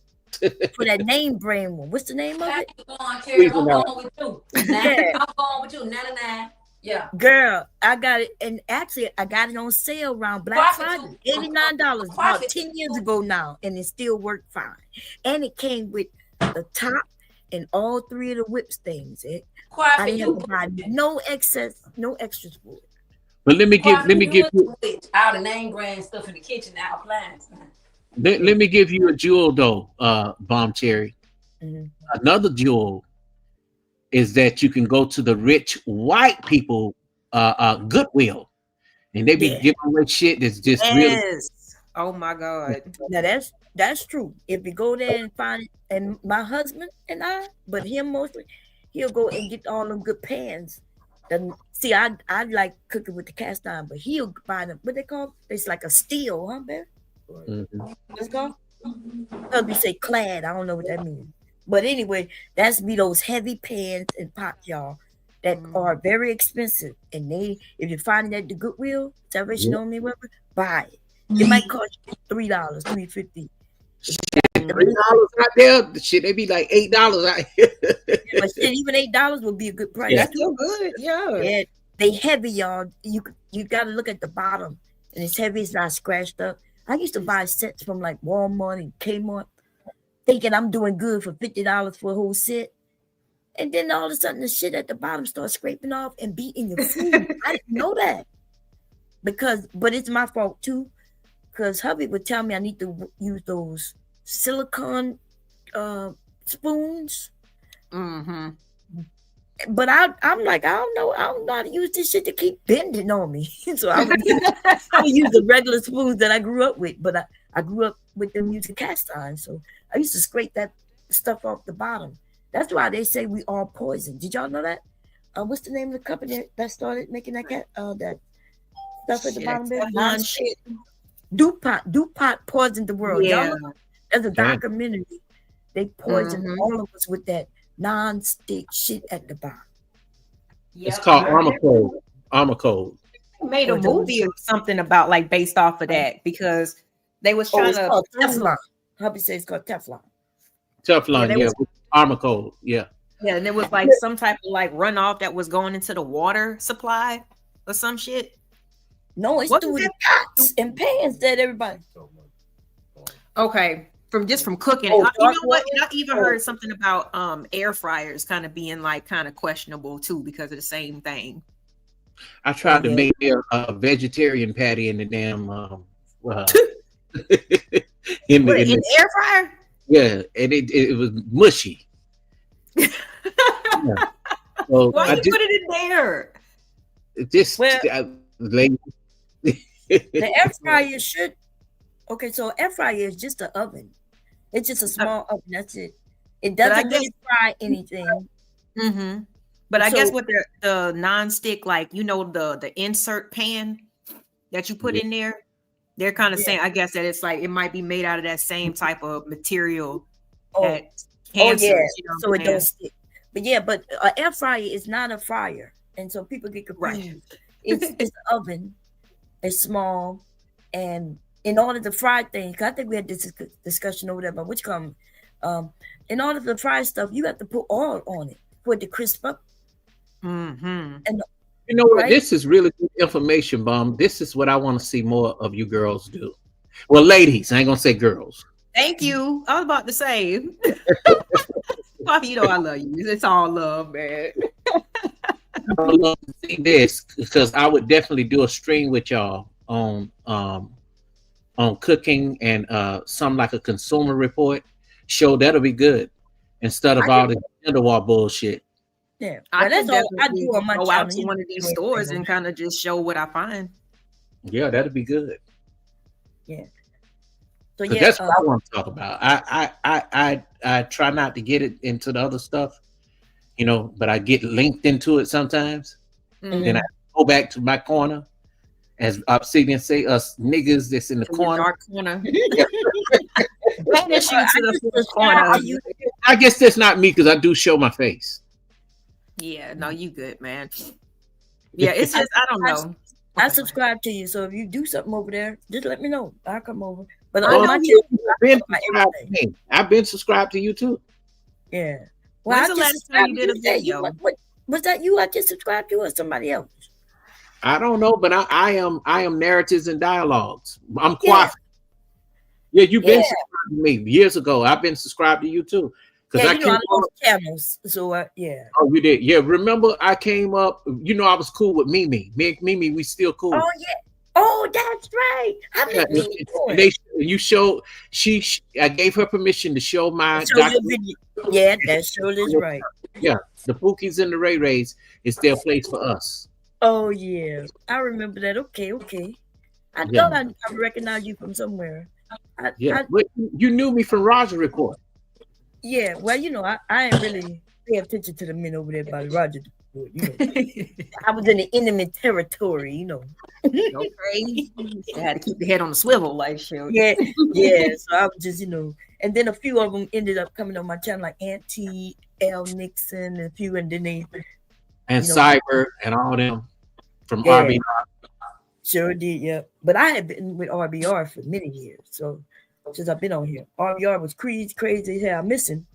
for that name brand one. What's the name of it? I'm going with you. Yeah. I'm going with you. 99. Yeah. Girl, I got it, and actually I got it on sale around Black Friday. $89 about 10 years ago now, and it still worked fine. And it came with the top and all three of the whips things. I didn't have to buy no extras for it. But let me give you all the name brand stuff in the kitchen, our appliance. let me give you a jewel though, Bomb Cherry. Mm-hmm. Another jewel is that you can go to the rich white people Goodwill, and they be giving away shit that's just really. Oh my God. Now that's true. If you go there and find it, and my husband and I, but him mostly, he'll go and get all them good pans. And see, I like cooking with the cast iron, but he'll buy them. What they call? It's like a steel, huh, Bear? What's it called? Hubby say clad. I don't know what that means. But anyway, that's be those heavy pans and pots, y'all, that are very expensive. And if you find it at the Goodwill, Salvation Army, whatever, buy it. It might cost you $3, $3.50. $3 out there, the shit they be like $8 out here. But shit, even $8 would be a good price. That's still good, yeah. They heavy, y'all. You got to look at the bottom, and it's heavy. It's not scratched up. I used to buy sets from like Walmart and Kmart, thinking I'm doing good for $50 for a whole set. And then all of a sudden the shit at the bottom starts scraping off and beating your food. I didn't know that. But it's my fault too. Because hubby would tell me I need to use those silicone spoons. Mm-hmm. But I'm like, I don't know how to use this shit to keep bending on me. So I would use the regular spoons that I grew up with. But I grew up with them using cast iron. So I used to scrape that stuff off the bottom. That's why they say we all poison. Did y'all know that? What's the name of the company that started making that stuff at the bottom there? Shit. DuPont poisoned the world. Yeah. Y'all know? There's a documentary. They poisoned all of us with that non-stick shit at the bottom. It's called Armor Code. They made a movie or something about like based off of that because they was trying to Teflon. Hubby says it's called Teflon. Teflon, Armor Code, Yeah, and it was like some type of like runoff that was going into the water supply or some shit. No, it's through the pots and pans that everybody. Okay, from cooking. You know what? And I even heard something about air fryers kind of being like kind of questionable too because of the same thing. I tried to make a vegetarian patty in the damn in the air fryer. Yeah, and it was mushy. So why you put it in there? The air fryer should. Okay, so air fryer is just an oven. It's just a small oven. That's it. It doesn't really fry anything. Mm-hmm. But I guess with the non-stick, like the insert pan that you put in there, they're kind of saying, I guess that it's like it might be made out of that same type of material. Cancer, so it don't stick. But an air fryer is not a fryer, and so people get confused. Right. It's an oven. It's small, and in order to fry things, I think we had this discussion over there about which come. In order to fry stuff, you have to put oil on it for it to crisp up. Mm-hmm. And you know what? This is really good information, Bomb. This is what I want to see more of you girls do. Well, ladies, I ain't gonna say girls. Thank you. I was about to say, Poppy, I love you. It's all love, man. I would love to see this because I would definitely do a stream with y'all on cooking and some like a consumer report show. That'll be good instead of all the gender war bullshit. Yeah, I that's could all I definitely do on my go channel. out to one of these stores and kind of just show what I find. Yeah, that'd be good. Yeah. So yeah, that's what I want to talk about. I try not to get it into the other stuff, you know, but I get linked into it sometimes. Then I go back to my corner, as Obsidian say, us niggas that's in the corner. Dark corner. Banish you to the first corner. I guess that's not me because I do show my face. Yeah, no, you good, man. Yeah, it's just I don't know. I subscribe to you, so if you do something over there, just let me know. I'll come over. But I've been subscribed to you too. Yeah. Well, when's the last time you did a video? What was that? You I just subscribed to, or somebody else? I don't know, but I am narratives and dialogues. I'm quiet. Yeah, you've been subscribed to me years ago. I've been subscribed to you too. Yeah, I love channels. So yeah. Oh, you did? Yeah. Remember, I came up. You know, I was cool with Mimi. Me and Mimi, we still cool. Oh yeah. Oh, that's right. How many you showed I gave her permission to show my video. Yeah, that sure is right. Yeah, the Pookies and the Ray Rays is their place for us. Oh yeah, I remember that. Okay. I thought I recognized you from somewhere. But you knew me from Roger Report. Yeah, well, you know, I ain't really pay attention to the men over there by the Roger Report. You know, I was in the enemy territory. You know. Okay. I had to keep the head on the swivel, like shit. Yeah. So I was just, you know, and then a few of them ended up coming on my channel, like Auntie L Nixon, and a few, and then they Cyber and all them from RBR. Sure did, yeah. But I had been with RBR for many years, so since I've been on here, RBR was crazy as hell. I'm missing.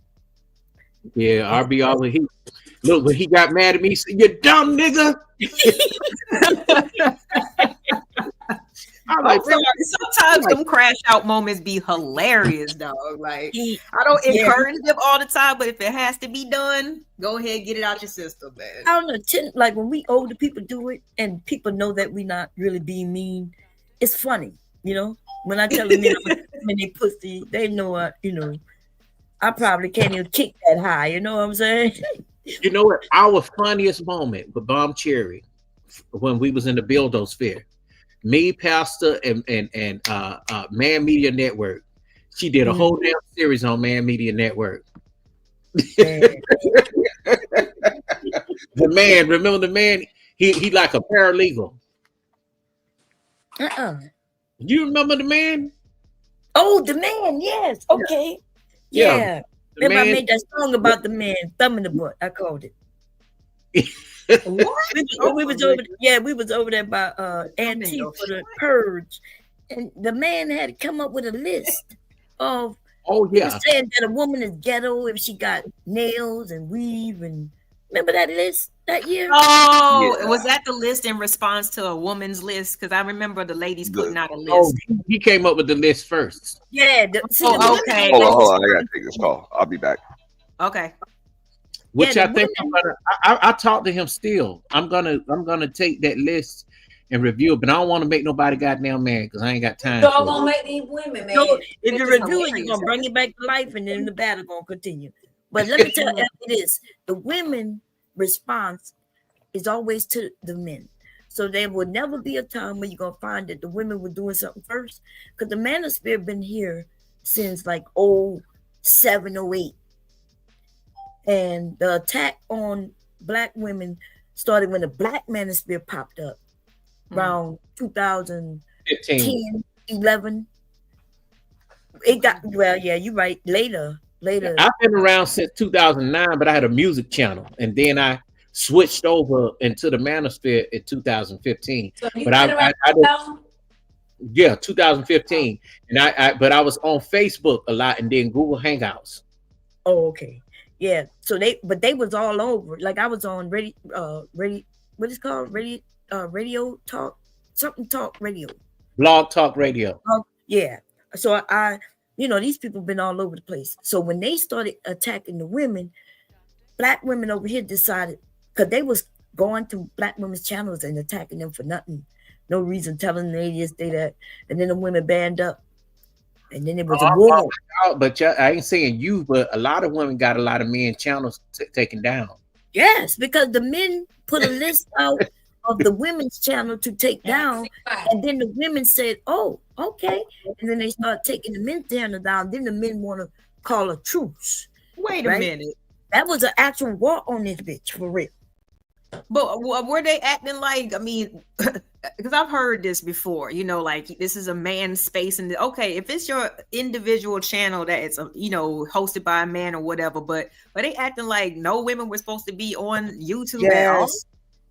Yeah, RBR when he got mad at me, he said, "You dumb nigga." I'm like, sometimes them crash out moments be hilarious, dog. Like, I don't encourage them all the time, but if it has to be done, go ahead and get it out your system, man. I don't know, like when we older people do it and people know that we're not really being mean, it's funny, you know. When I tell them when they pussy, they know I probably can't even kick that high, you know what I'm saying? You know what? Our funniest moment with Bomb Cherry when we was in the Buildosphere. Me, Pastor, and Man Media Network. She did a whole damn series on Man Media Network. The man, remember the man? He like a paralegal. You remember the man? Oh, the man, yes. Okay. Yeah. Remember I made that song about the man, thumb in the butt. I called it. What? We was over there by Auntie for the purge, and the man had to come up with a list of saying that a woman is ghetto if she got nails and weave, and remember that list that year? Was that the list in response to a woman's list? Because I remember the ladies putting out a list. He came up with the list first. Yeah. Okay. Hold on, I gotta take this call. I'll be back. Okay. Which I think I talked to him still. I'm gonna take that list and review it, but I don't want to make nobody goddamn mad because I ain't got time. Y'all gonna make these women mad. So if you review it, you're gonna bring it back to life, and then the battle gonna continue. But let me tell you this: the women response is always to the men. So there will never be a time where you're gonna find that the women were doing something first, because the Manosphere been here since like 07, 08. And the attack on Black women started when the Black Manosphere popped up around 2010, 11. It got, you're right. Later. I've been around since 2009, but I had a music channel, and then I switched over into the Manosphere in 2015. So but I 2015, and but I was on Facebook a lot, and then Google Hangouts. Oh, okay. Yeah, so they was all over. Like I was on what is it called? Radio talk, something talk radio. Blog Talk Radio. Yeah. So these people been all over the place. So when they started attacking the women, Black women over here decided, because they was going to black women's channels and attacking them for nothing, no reason, telling them they this, they that, and then the women band up, and then it was a war. But I ain't saying you, but a lot of women got a lot of men channels taken down. Yes, because the men put a list out of the women's channel to take down, and then the women said, "Oh, okay," and then they start taking the men's channel down. Then the men want to call a truce. Wait a minute. That was an actual war on this bitch for real. But were they acting like? I mean, because I've heard this before. You know, like this is a man's space, and okay, if it's your individual channel that it's hosted by a man or whatever, but are they acting like no women were supposed to be on YouTube at all?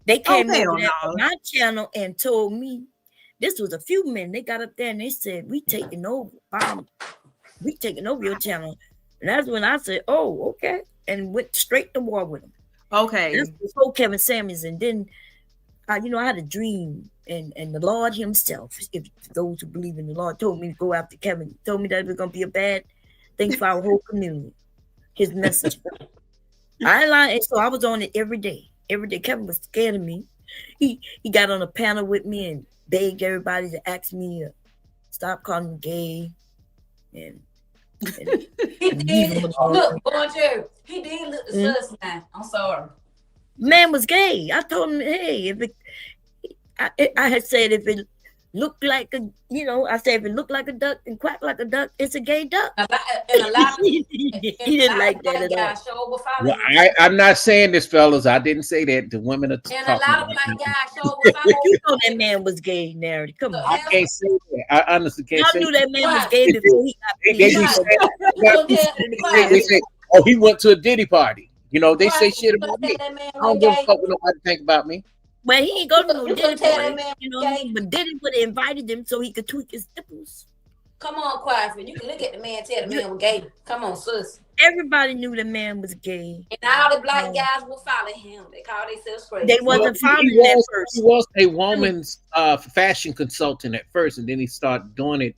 They came over to my channel and told me this was a few men. They got up there and they said, "We taking over, we taking over your channel," and that's when I said, "Oh, okay," and went straight to war with them. Okay. That's before Kevin Samuels. And then, I had a dream, and the Lord himself, if those who believe in the Lord, told me to go after Kevin, told me that it was going to be a bad thing for our whole community. His message. I lied, and so I was on it every day. Every day. Kevin was scared of me. He got on a panel with me and begged everybody to ask me to stop calling me gay. And he did look, Bonjour. He did look the sus man. I'm sorry. Man was gay. I told him, hey, I had said if it looked like a, I said if it looked like a duck and quack like a duck, it's a gay duck. He didn't like that at all. Well, I'm not saying this, fellas. I didn't say that. The women are talking about you know that man was gay, Narrative. Come on. I can't say that. I honestly can't say that. Y'all knew that man was gay before he they say, oh, he went to a Diddy party. They say shit about me. I don't give a fuck what nobody think about me. Well, he ain't go to no Diddy party, but Diddy would have invited him so he could tweak his nipples. Come on, Quiet. You can look at the man, tell the man was gay. Come on, sis. Everybody knew the man was gay. And all the black guys were following him. They called themselves crazy. They wasn't following him at first. He was a woman's fashion consultant at first, and then he started doing it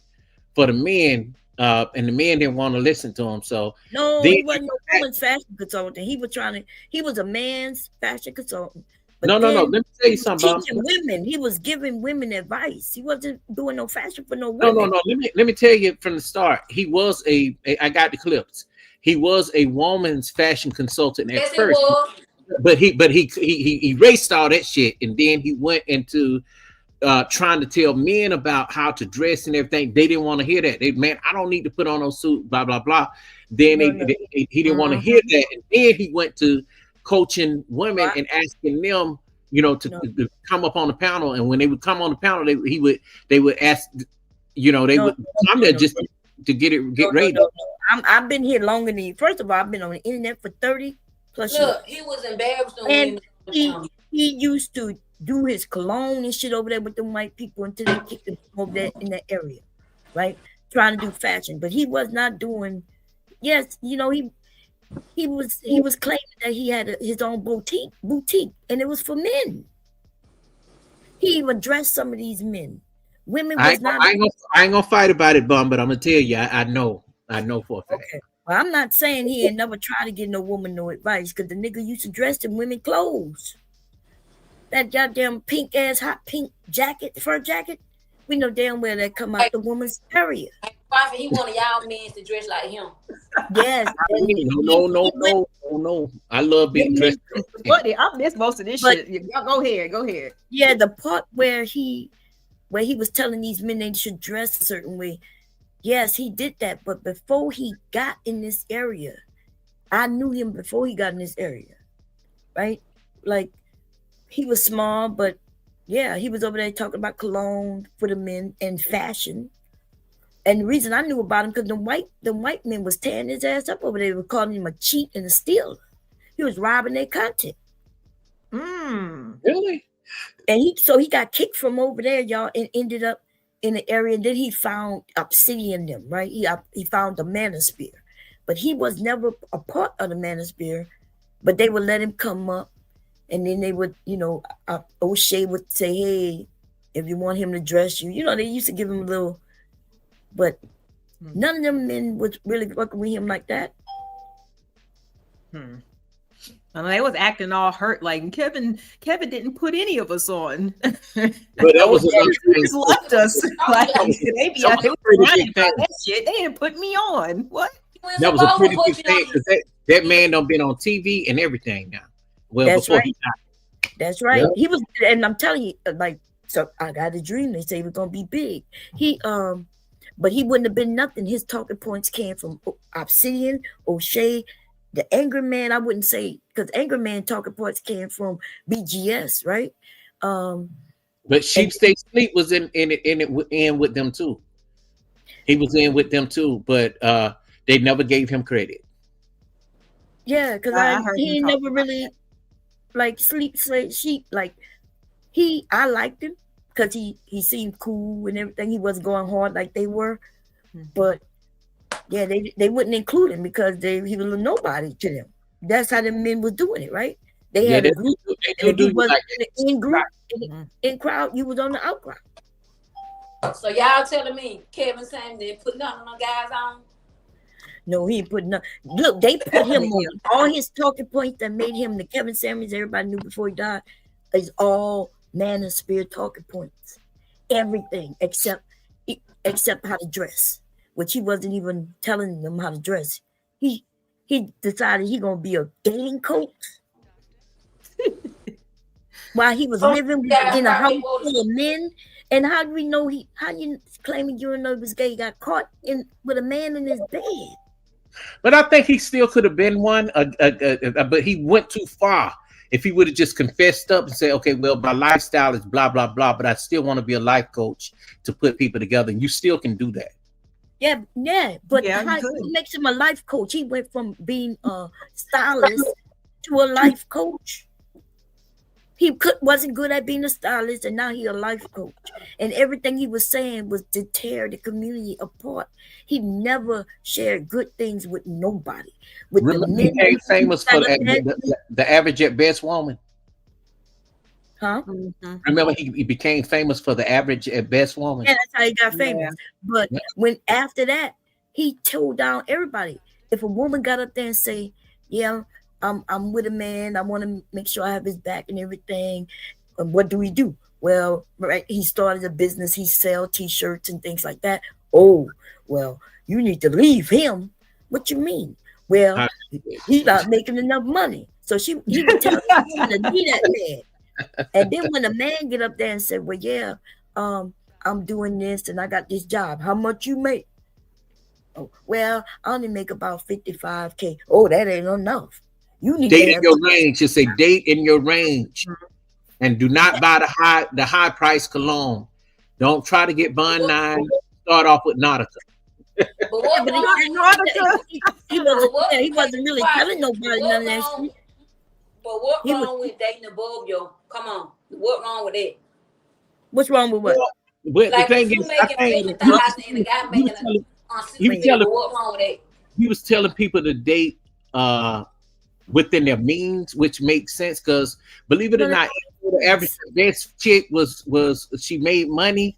for the men. And the men didn't want to listen to him. So he wasn't no woman's fashion consultant. He was a man's fashion consultant. No. Let me tell you something. Teaching women, he was giving women advice. He wasn't doing no fashion for no women. No. Let me tell you from the start. He was I got the clips. He was a woman's fashion consultant at first. But he erased all that shit, and then he went into trying to tell men about how to dress and everything. They didn't want to hear that. I don't need to put on no suit, blah blah blah. Then he didn't want to hear that, and then he went to coaching women and asking them, to come up on the panel. And when they would come on the panel, they would ask, would come there just to get ready. I've been here longer than you. First of all, I've been on the internet for 30 plus years. Look, he was embarrassed on and he used to do his cologne and shit over there with them white people until they kicked him over there in that area, right? Trying to do fashion, but he was not doing. Yes, he was claiming that he had his own boutique, and it was for men. He even dressed some of these men. Women was not. I ain't gonna fight about it, Bum, but I'm gonna tell you, I know for a fact. Okay. Well, I'm not saying he ain't never tried to give no woman no advice, because the nigga used to dress in women clothes. That goddamn pink ass hot pink jacket, fur jacket. We know damn well that come out the woman's area. He wanted y'all men to dress like him. Yes. No. I love being dressed. I missed most of this shit. Y'all go ahead. Yeah, the part where he was telling these men they should dress a certain way. Yes, he did that. But before he got in this area, I knew him before he got in this area. Right? Like, he was small, but yeah, he was over there talking about cologne for the men and fashion. And the reason I knew about him, because the white men was tearing his ass up over there. They were calling him a cheat and a stealer. He was robbing their content. Really? And he got kicked from over there, y'all, and ended up in the area. And then he found Obsidian them, right? He found the Manosphere. But he was never a part of the Manosphere. But they would let him come up. And then they would, O'Shea would say, hey, if you want him to dress you, they used to give him a little, but none of them men was really working with him like that. I mean, they was acting all hurt, like Kevin didn't put any of us on. But that was They just left us. Like they be out there pretty crying big about thing. that shit. They didn't put me on. What? That was a pretty big thing because that man done been on TV and everything now. Well, That's before right. he died. That's right. Yep. He was, and I'm telling you, like, so I got a dream. They say he was gonna be big. But he wouldn't have been nothing. His talking points came from Obsidian, O'Shea, the Angry Man. I wouldn't say, because Angry Man talking points came from BGS, right? But Sheep Stay Sleep was in with them too. He was in with them too, but they never gave him credit. Yeah, because he never really like Sleep Slay Sheep. Like I liked him because he seemed cool and everything. He wasn't going hard like they were, but yeah, they wouldn't include him because he was a nobody to them. That's how the men was doing it, right? They had a group, and if you wasn't in the in group, in crowd, you was on the out crowd. So y'all telling me Kevin Samuels didn't put nothing on guys on? No, he put nothing. Look, they put him on all his talking points that made him the Kevin Samuels everybody knew before he died is all Manosphere talking points. Everything except how to dress, which he wasn't even telling them how to dress. He decided he gonna be a dating coach while he was living in a house full of men. And how do we know how you claiming you know he was gay? He got caught with a man in his bed. But I think he still could have been one, but he went too far. If he would have just confessed up and said, okay, well, my lifestyle is blah, blah, blah, but I still want to be a life coach to put people together. And you still can do that. Yeah, but what makes him a life coach? He went from being a stylist to a life coach. He wasn't good at being a stylist, and now he's a life coach. And everything he was saying was to tear the community apart. He never shared good things with nobody. With Remember, the men he became famous for the average at best woman. Huh? Remember, he became famous for the average at best woman. Yeah, that's how he got famous. But when after that, he told down everybody. If a woman got up there and say, "Yeah, I'm with a man. I want to make sure I have his back and everything," and what do we do? Well, right, he started a business. He sell T-shirts and things like that. Oh, well, you need to leave him. What you mean? Well, he's not making enough money. So he would tell him to leave that man. And then when a man get up there and say, "Well, yeah, I'm doing this and I got this job. How much you make?" Oh, well, I only make about 55K. Oh, that ain't enough. You need date to in your range. Just say date in your range, and do not buy the high price cologne. Don't try to get Bond 9. Start off with Nautica. But what he wasn't really telling nobody none of that shit. But what wrong with dating above your? Come on, what wrong with that? What's wrong with what? But Like the thing you is, making 50,000 and the guy making what wrong with that? He was telling people to date within their means, which makes sense because believe it or not, the average best chick was she made money.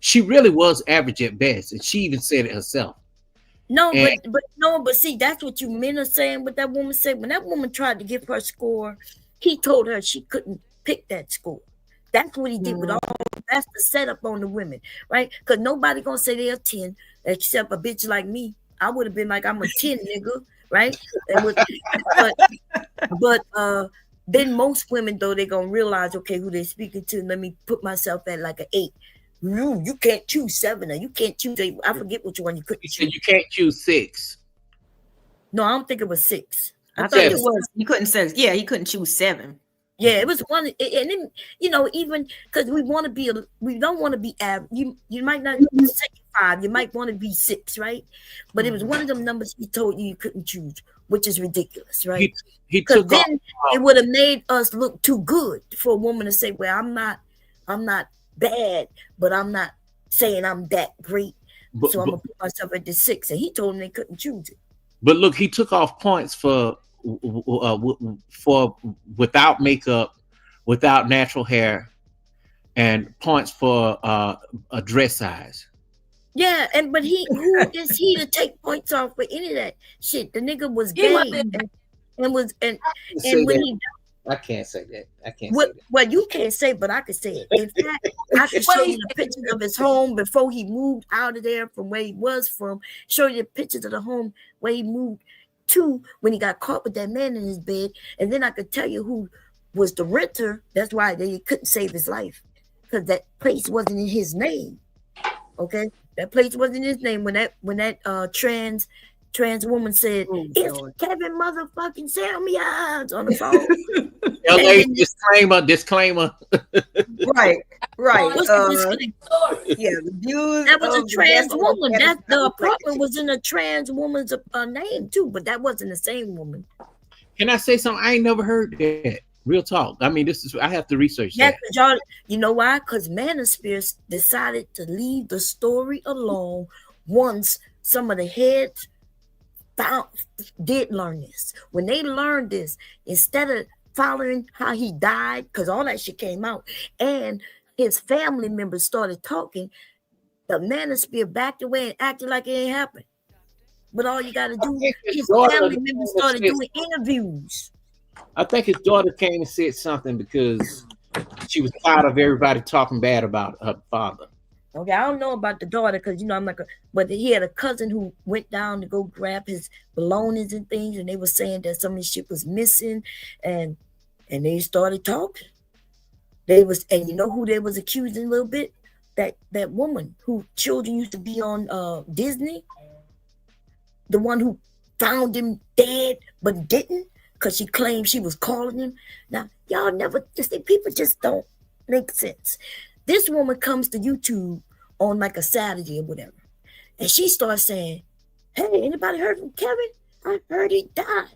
She really was average at best, and she even said it herself. No, but see, that's what you men are saying. What that woman said when that woman tried to give her score, he told her she couldn't pick that score. That's what he did with all. That's the setup on the women, right? Because nobody gonna say they're 10 except a bitch like me. I would have been like, I'm a 10, nigga, right? But then most women though they gonna realize, okay, who they're speaking to. Let me put myself at like an 8. You can't choose 7 or you can't choose 8. I forget which one you couldn't choose. You can't choose 6. No, I don't think it was 6. I thought it was. You couldn't say. Yeah, he couldn't choose 7. Yeah, it was one, and then even because we don't want to be average. You might not say 5. You might want to be 6, right? But it was one of them numbers he told you couldn't choose, which is ridiculous, right? Because then it would have made us look too good for a woman to say, "Well, I'm not bad, but I'm not saying I'm that great, so I'm gonna put myself at the 6." And he told them they couldn't choose it. But look, he took off points for without makeup, without natural hair, and points for a dress size. Yeah, but who is he to take points off for any of that shit? The nigga was gay. and was and Say when that. he I can't say that. I can't say that. well, you can't say, but I could say it. In fact, I could show you the pictures of his home before he moved out of there from where he was from. Show you the pictures of the home where he moved to when he got caught with that man in his bed, and then I could tell you who was the renter. That's why they couldn't save his life, because that place wasn't in his name. Okay, that place wasn't in his name when that trans woman said, "It's Kevin motherfucking Samuels" on the phone. LA disclaimer. Right. What's the disclaimer? Yeah, the views. That was a of the trans guests on woman. the That podcast the not apartment was in a trans woman's name too, but that wasn't the same woman. Can I say something? I ain't never heard that. Real talk. I mean, I have to research Yeah, that. because y'all, you know why? Because Manosphere decided to leave the story alone once some of the heads did learn this. When they learned this, instead of following how he died, because all that shit came out, and his family members started talking, the Manosphere backed away and acted like it ain't happened. But all you got to do, his family members started doing interviews. I think his daughter came and said something because she was tired of everybody talking bad about her father. Okay, I don't know about the daughter because I'm like, but he had a cousin who went down to go grab his belongings and things, and they were saying that some of his shit was missing, and they started talking. And you know who they was accusing a little bit? That woman who children used to be on Disney, the one who found him dead but didn't, because she claimed she was calling him. Now, y'all never just people just don't make sense. This woman comes to YouTube on like a Saturday or whatever, and she starts saying, "Hey, anybody heard from Kevin? I heard he died."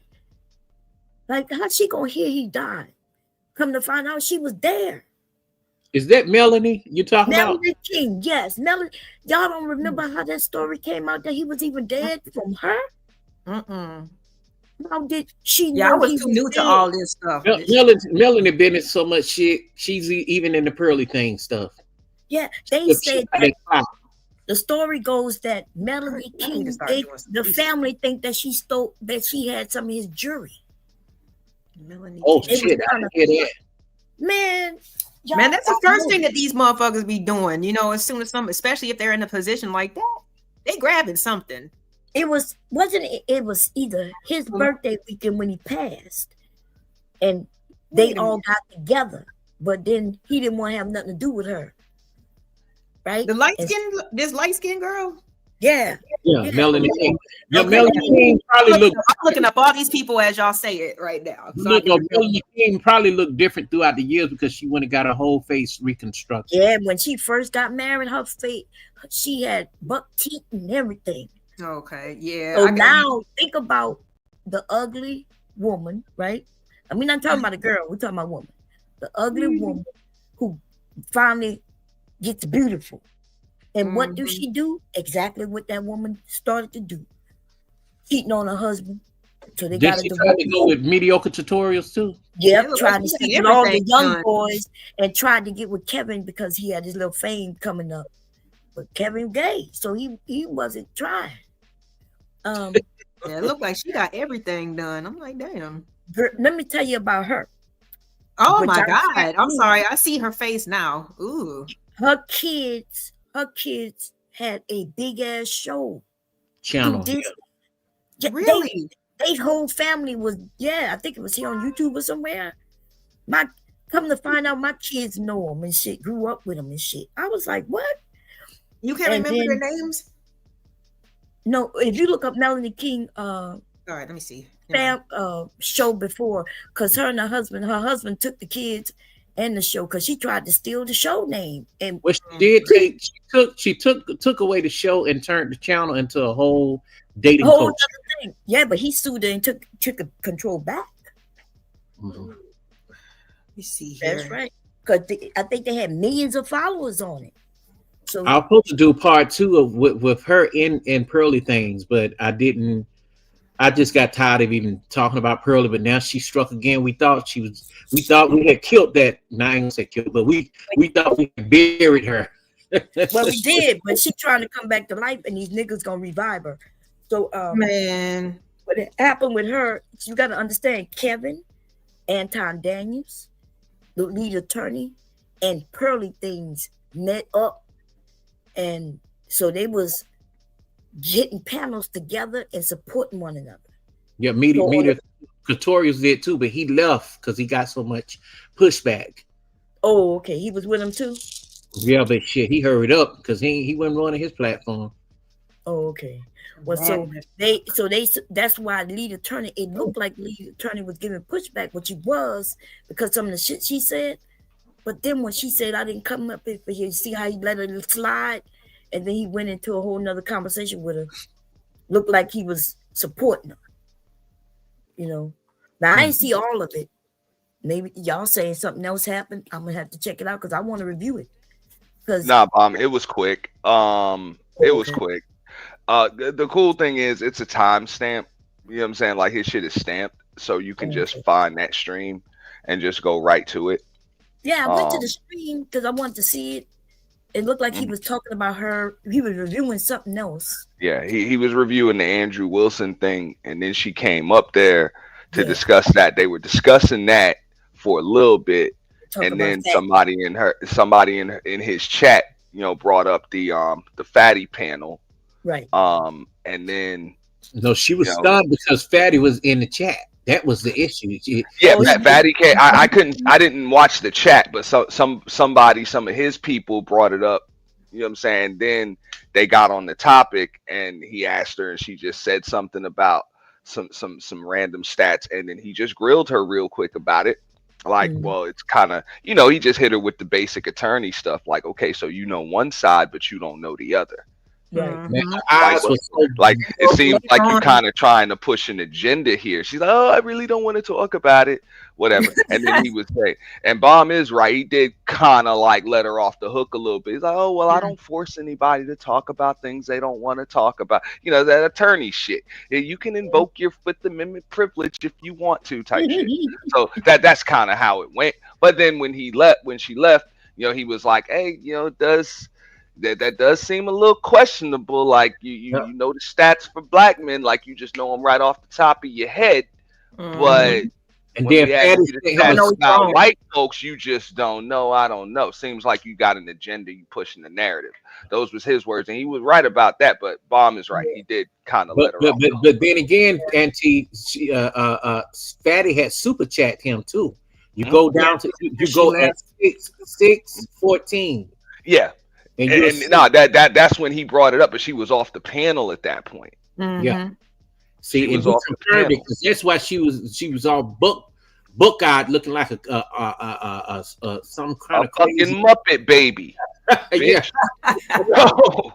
Like, how's she gonna hear he died? Come to find out, she was there. Is that Melanie you talking about? Melanie King, yes. Melanie, y'all don't remember how that story came out that he was even dead from her? How did she know? Yeah, I was he too new dead? to all this stuff. Melanie been in so much shit. She's even in the Pearly thing stuff. Yeah, they said that the story goes that Melanie King, the family think that she stole, that she had some of his jewelry. Melanie shit, I didn't hear that. Man, that's the first thing that these motherfuckers be doing. You know, as soon as especially if they're in a position like that, they grabbing something. It was either his birthday weekend when he passed, and they all got together, but then he didn't want to have nothing to do with her. Right? This light skin girl? Yeah. Yeah, Melanie King. Yeah, Okay. Melanie King probably look. I'm looking up all these people as y'all say it right now. Melanie King probably looked different throughout the years because she went and got her whole face reconstructed. Yeah, when she first got married, her face, she had buck teeth and everything. Okay, yeah. So now think about the ugly woman, right? I mean, I'm talking about a girl. We're talking about a woman. The ugly woman who finally gets beautiful. And what does she do? Exactly what that woman started to do. Cheating on her husband. So they got to go with mediocre tutorials too. Yep, trying to see all the young boys and tried to get with Kevin because he had his little fame coming up. But Kevin gay, so he wasn't trying. Yeah, it looked like she got everything done. I'm like, damn. Girl, let me tell you about her. Oh my God. I'm sorry. I see her face now. Ooh. Her kids had a big ass show. Channel. Yeah, really? They whole family was, I think it was here on YouTube or somewhere. Come to find out, my kids know them and shit, grew up with them and shit. I was like, what? You can't remember their names? No, if you look up Melanie King, all right, let me see. Show before, because her husband took the kids and the show because she tried to steal the show name. And what she did, she took away the show and turned the channel into a whole dating coach. Thing. Yeah, but he sued her and took the control back. Let me see here. That's right. Because I think they had millions of followers on it. So I was supposed to do part 2 of with her in Pearly things, but I didn't. I just got tired of even talking about Pearly, but now she struck again. We thought we had killed that. No, I ain't gonna say killed, but we thought we buried her. Well, we did, but she trying to come back to life, and these niggas gonna revive her. So man, What happened with her, you got to understand, Kevin, Anton Daniels, the lead attorney, and Pearly Things met up, and so they was getting panels together and supporting one another. Yeah, So Media Pretorius did too, but he left because he got so much pushback. Oh, okay. He was with him too. Yeah, but shit, he hurried up because he wasn't running his platform. Oh, okay. Well, so that's why lead attorney. It looked like lead attorney was giving pushback, which he was, because some of the shit she said. But then when she said, "I didn't come up here for you," see how he let her slide, and then he went into a whole nother conversation with her. Looked like he was supporting her. You know. Now I didn't see all of it. Maybe y'all saying something else happened. I'm gonna have to check it out because I want to review it. Nah, it was quick. It was quick. The cool thing is it's a timestamp. You know what I'm saying? Like his shit is stamped, so you can just find that stream and just go right to it. Yeah, I went to the stream because I wanted to see it. It looked like he was talking about her. He was reviewing something else. Yeah, he was reviewing the Andrew Wilson thing, and then she came up there to discuss that. They were discussing that for a little bit, and then somebody in his chat, you know, brought up the Fatty panel. Right. And then no, she was stunned because Fatty was in the chat. That was the issue. Fatty came. I didn't watch the chat, but some of his people brought it up. You know what I'm saying? Then they got on the topic, and he asked her, and she just said something about some random stats, and then he just grilled her real quick about it. Like, well, it's kind of, you know, he just hit her with the basic attorney stuff. Like, okay, so you know one side, but you don't know the other. Right. Like it seems like you're kind of trying to push an agenda here. She's like, "Oh, I really don't want to talk about it." Whatever. And then he would say, and Bomb is right. He did kind of like let her off the hook a little bit. He's like, "Oh, well, I don't force anybody to talk about things they don't want to talk about." You know, that attorney shit. You can invoke your Fifth Amendment privilege if you want to, type shit. So that's kind of how it went. But then when she left, you know, he was like, "Hey, you know, that does seem a little questionable. Like you know the stats for black men, like you just know them right off the top of your head, but and when then we ask you the stats about white folks, you just don't know. I don't know. Seems like you got an agenda. You pushing the narrative." Those was his words, and he was right about that. But Bomb is right. He did kind of let her off. But then again, Auntie, Fatty had super chat him too. You go down to you go at 6:14. Yeah. And no, that's when he brought it up, but she was off the panel at that point. Yeah. See, it was confirmed because that's why she was all book-eyed, looking like some kind of fucking crazy Muppet baby. Yeah. No,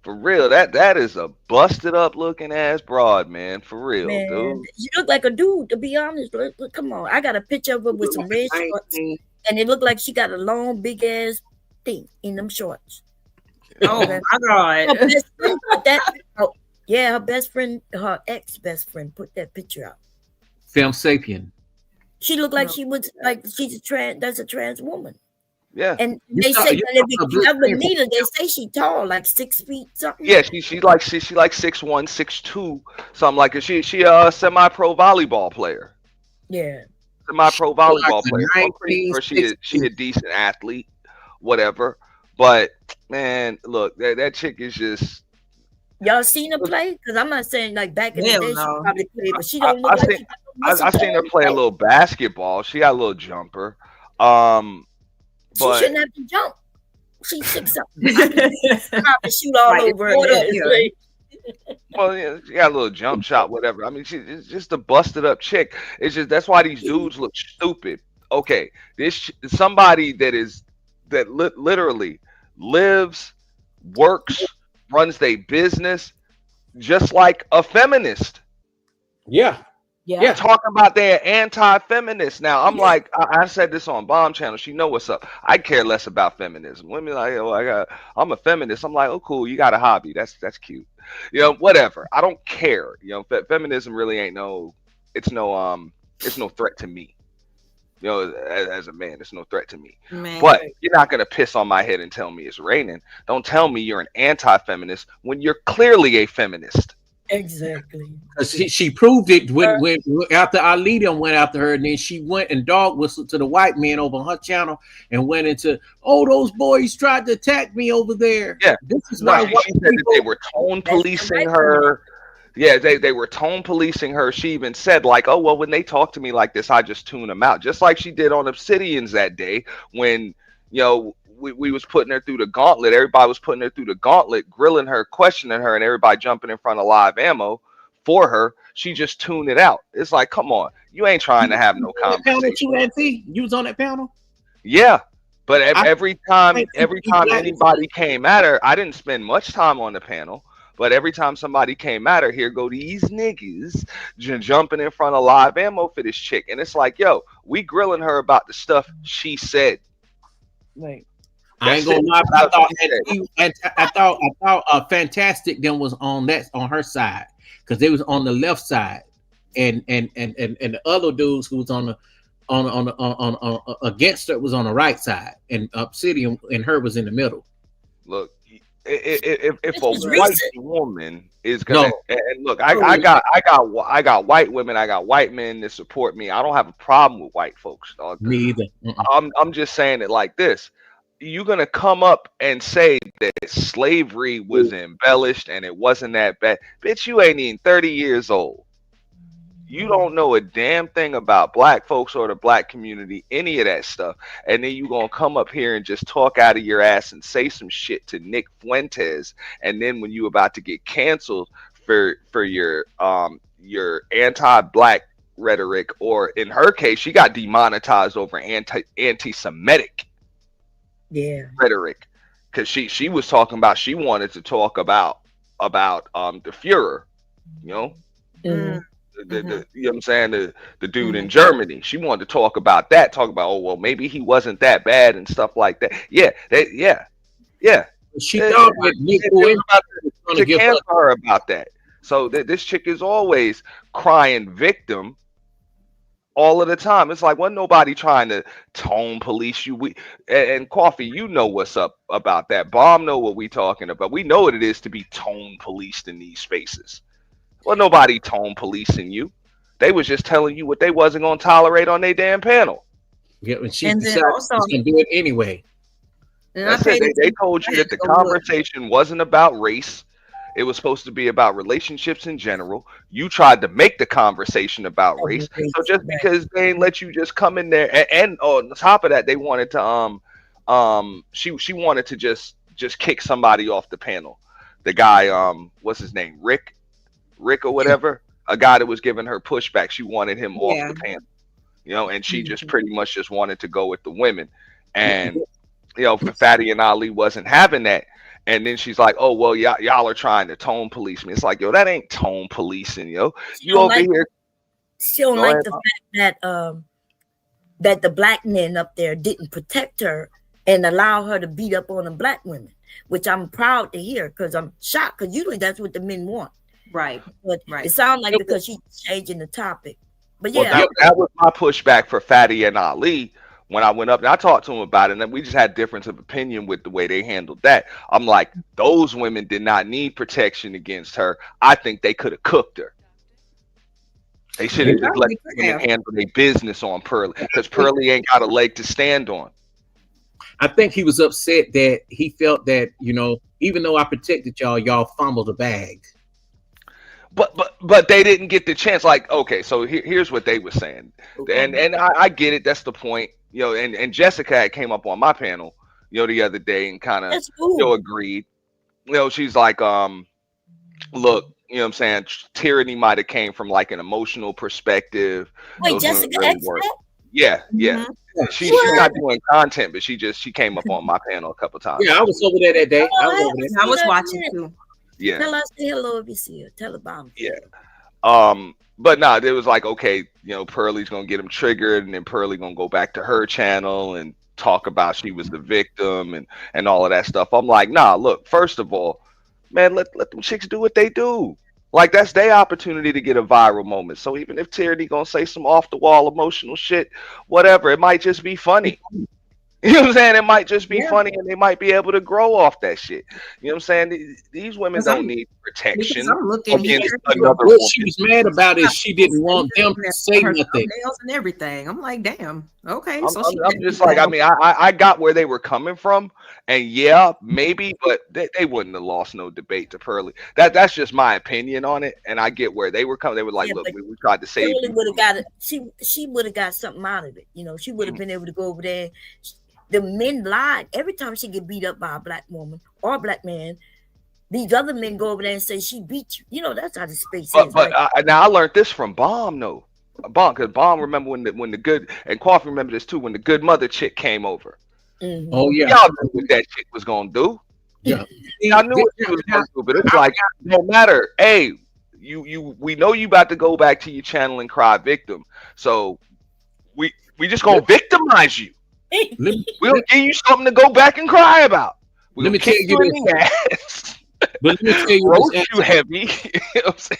for real, that is a busted up looking ass broad, man. For real, Man, dude. you look like a dude, to be honest. Look, come on, I got a picture of her with some red shorts, and it looked like she got a long, big ass thing in them shorts. Oh my God! Her best friend put her best friend, her ex-best friend, put that picture out. Film sapien. She looked like she was like she's a trans. That's a trans woman. Yeah, and they say if you ever meet her, they say she tall, like 6 feet something. Yeah, she's like 6'1", 6'2", something like it. She a semi-pro volleyball player. Yeah, semi-pro volleyball player. I'm pretty sure she a decent athlete, whatever. But man, look, that chick is just. Y'all seen her play? Because I'm not saying like back in the day she probably played, but she don't look like I've seen her play a little basketball. She got a little jumper. She shouldn't have to jump. She's 6 something. Probably shoot all over her. Well, yeah, she got a little jump shot, whatever. I mean, she's just a busted up chick. It's just that's why these dudes look stupid. Okay, this somebody that literally lives, works, runs their business just like a feminist. Yeah. Talking about they're anti-feminist. Now I'm like, I said this on Bomb Channel. She know what's up. I care less about feminism. Women like, oh, I'm a feminist. I'm like, oh, cool. You got a hobby. That's cute. You know, whatever. I don't care. You know, feminism really ain't it's no threat to me. You know, as a man, it's no threat to me. Man. But you're not gonna piss on my head and tell me it's raining. Don't tell me you're an anti-feminist when you're clearly a feminist. Exactly. Because she proved it when after our leader went after her, and then she went and dog whistled to the white man over on her channel and went into, oh, those boys tried to attack me over there. Yeah. This is No, why she white said that they people. were tone That's policing her. Yeah, they were tone policing her. She even said, like, oh, well, when they talk to me like this, I just tune them out. Just like she did on Obsidians that day when, we was putting her through the gauntlet. Everybody was putting her through the gauntlet, grilling her, questioning her, and everybody jumping in front of live ammo for her. She just tuned it out. It's like, come on. You ain't trying to have no conversation. You was on that panel? Yeah. But every time black anybody came at her, I didn't spend much time on the panel. But every time somebody came at her, here go these niggas jumping in front of live ammo for this chick. And it's like, yo, we grilling her about the stuff she said. Right. I ain't gonna lie, but I thought Fantastic then was on her side, because they was on the left side, and the other dudes who was on against her was on the right side, and Obsidian and her was in the middle. Look, if a white woman is gonna, and look, I got white women, I got white men that support me. I don't have a problem with white folks, dog. Me either. I'm just saying it like this. You're gonna come up and say that slavery was embellished and it wasn't that bad. Bitch, you ain't even 30 years old. You don't know a damn thing about black folks or the black community, any of that stuff. And then you gonna come up here and just talk out of your ass and say some shit to Nick Fuentes. And then when you about to get canceled for your anti-black rhetoric, or in her case, she got demonetized over anti-Semitic rhetoric, because she was talking about, she wanted to talk about the Führer, you know. Mm-hmm. You know what I'm saying, the dude in Germany. She wanted to talk about that, talk about, oh well, maybe he wasn't that bad and stuff like that. Yeah. She thought that Nick Fuentes was going to cancel her about that. So this chick is always crying victim all of the time. It's like, wasn't nobody trying to tone police you. And Coffee, you know what's up about that. Bomb know what we talking about. We know what it is to be tone policed in these spaces. Well, nobody tone policing you. They was just telling you what they wasn't going to tolerate on their damn panel. Yeah, and she decided she was going to do it anyway. That's it. They told you that the conversation wasn't about race. It was supposed to be about relationships in general. You tried to make the conversation about race. So just because they ain't let you just come in there, and on top of that, they wanted to she wanted to just kick somebody off the panel. The guy, what's his name, Rick or whatever, a guy that was giving her pushback. She wanted him off the panel, and she just pretty much just wanted to go with the women. And Fatty and Ali wasn't having that. And then she's like, oh well, y'all are trying to tone police me. It's like, yo, that ain't tone policing, yo. You over here. She don't like the fact that that the black men up there didn't protect her and allow her to beat up on the black women, which I'm proud to hear, because I'm shocked, because usually that's what the men want. Right. But it sounds like because she's changing the topic. But yeah, well, that was my pushback for Fatty and Ali when I went up and I talked to them about it, and then we just had difference of opinion with the way they handled that. I'm like, those women did not need protection against her. I think they could have cooked her. They should have just let women handle their business on Pearly, because Pearly ain't got a leg to stand on. I think he was upset that he felt that, even though I protected y'all fumbled the bag. But they didn't get the chance. Like, okay, so here's what they were saying, and I get it. That's the point, And Jessica came up on my panel, the other day and kind of agreed. She's like, look, what I'm saying, tyranny might have came from like an emotional perspective. Wait, Jessica X? Yeah. She's not doing content, but she came up on my panel a couple times. Yeah, I was over there that day. I was watching too. Yeah. Tell us hello if you see her. Tell her about me. Yeah. But nah, it was like, okay, Pearly's gonna get him triggered, and then Pearly gonna go back to her channel and talk about she was the victim and all of that stuff. I'm like, nah, look, first of all, man, let them chicks do what they do. Like, that's their opportunity to get a viral moment. So even if Tyranny gonna say some off the wall emotional shit, whatever, it might just be funny. You know what I'm saying? It might just be Yeah. funny, and they might be able to grow off that shit. You know what I'm saying? These women don't need protection I'm looking here. against another What woman. she was mad about is she didn't want them to say her nothing. thumbnails and everything. I'm like, damn. Okay, I'm, so I'm, she. I'm just like, I mean, I got where they were coming from, and yeah, maybe, but they wouldn't have lost no debate to Pearly. That's just my opinion on it, and I get where they were coming. They were like, look, we tried to save Shirley you. would have got it. She would have got something out of it. You know, she would have been able to go over there. The men lied every time she get beat up by a black woman or a black man. These other men go over there and say she beat you. You know, that's how the space is. But Right? now I learned this from Bomb though. Bomb, because Bomb remember when the good, and Coffee remember this too, when the good mother chick came over. Mm-hmm. Oh yeah, y'all knew what that chick was gonna do. Yeah, I knew what she was gonna do, but it's like no matter. Hey, we know you about to go back to your channel and cry victim, so we just gonna victimize you. We'll give you something to go back and cry about. Let me kick tell you in the ass. But let me tell you roast this, you heavy. You know what I'm saying?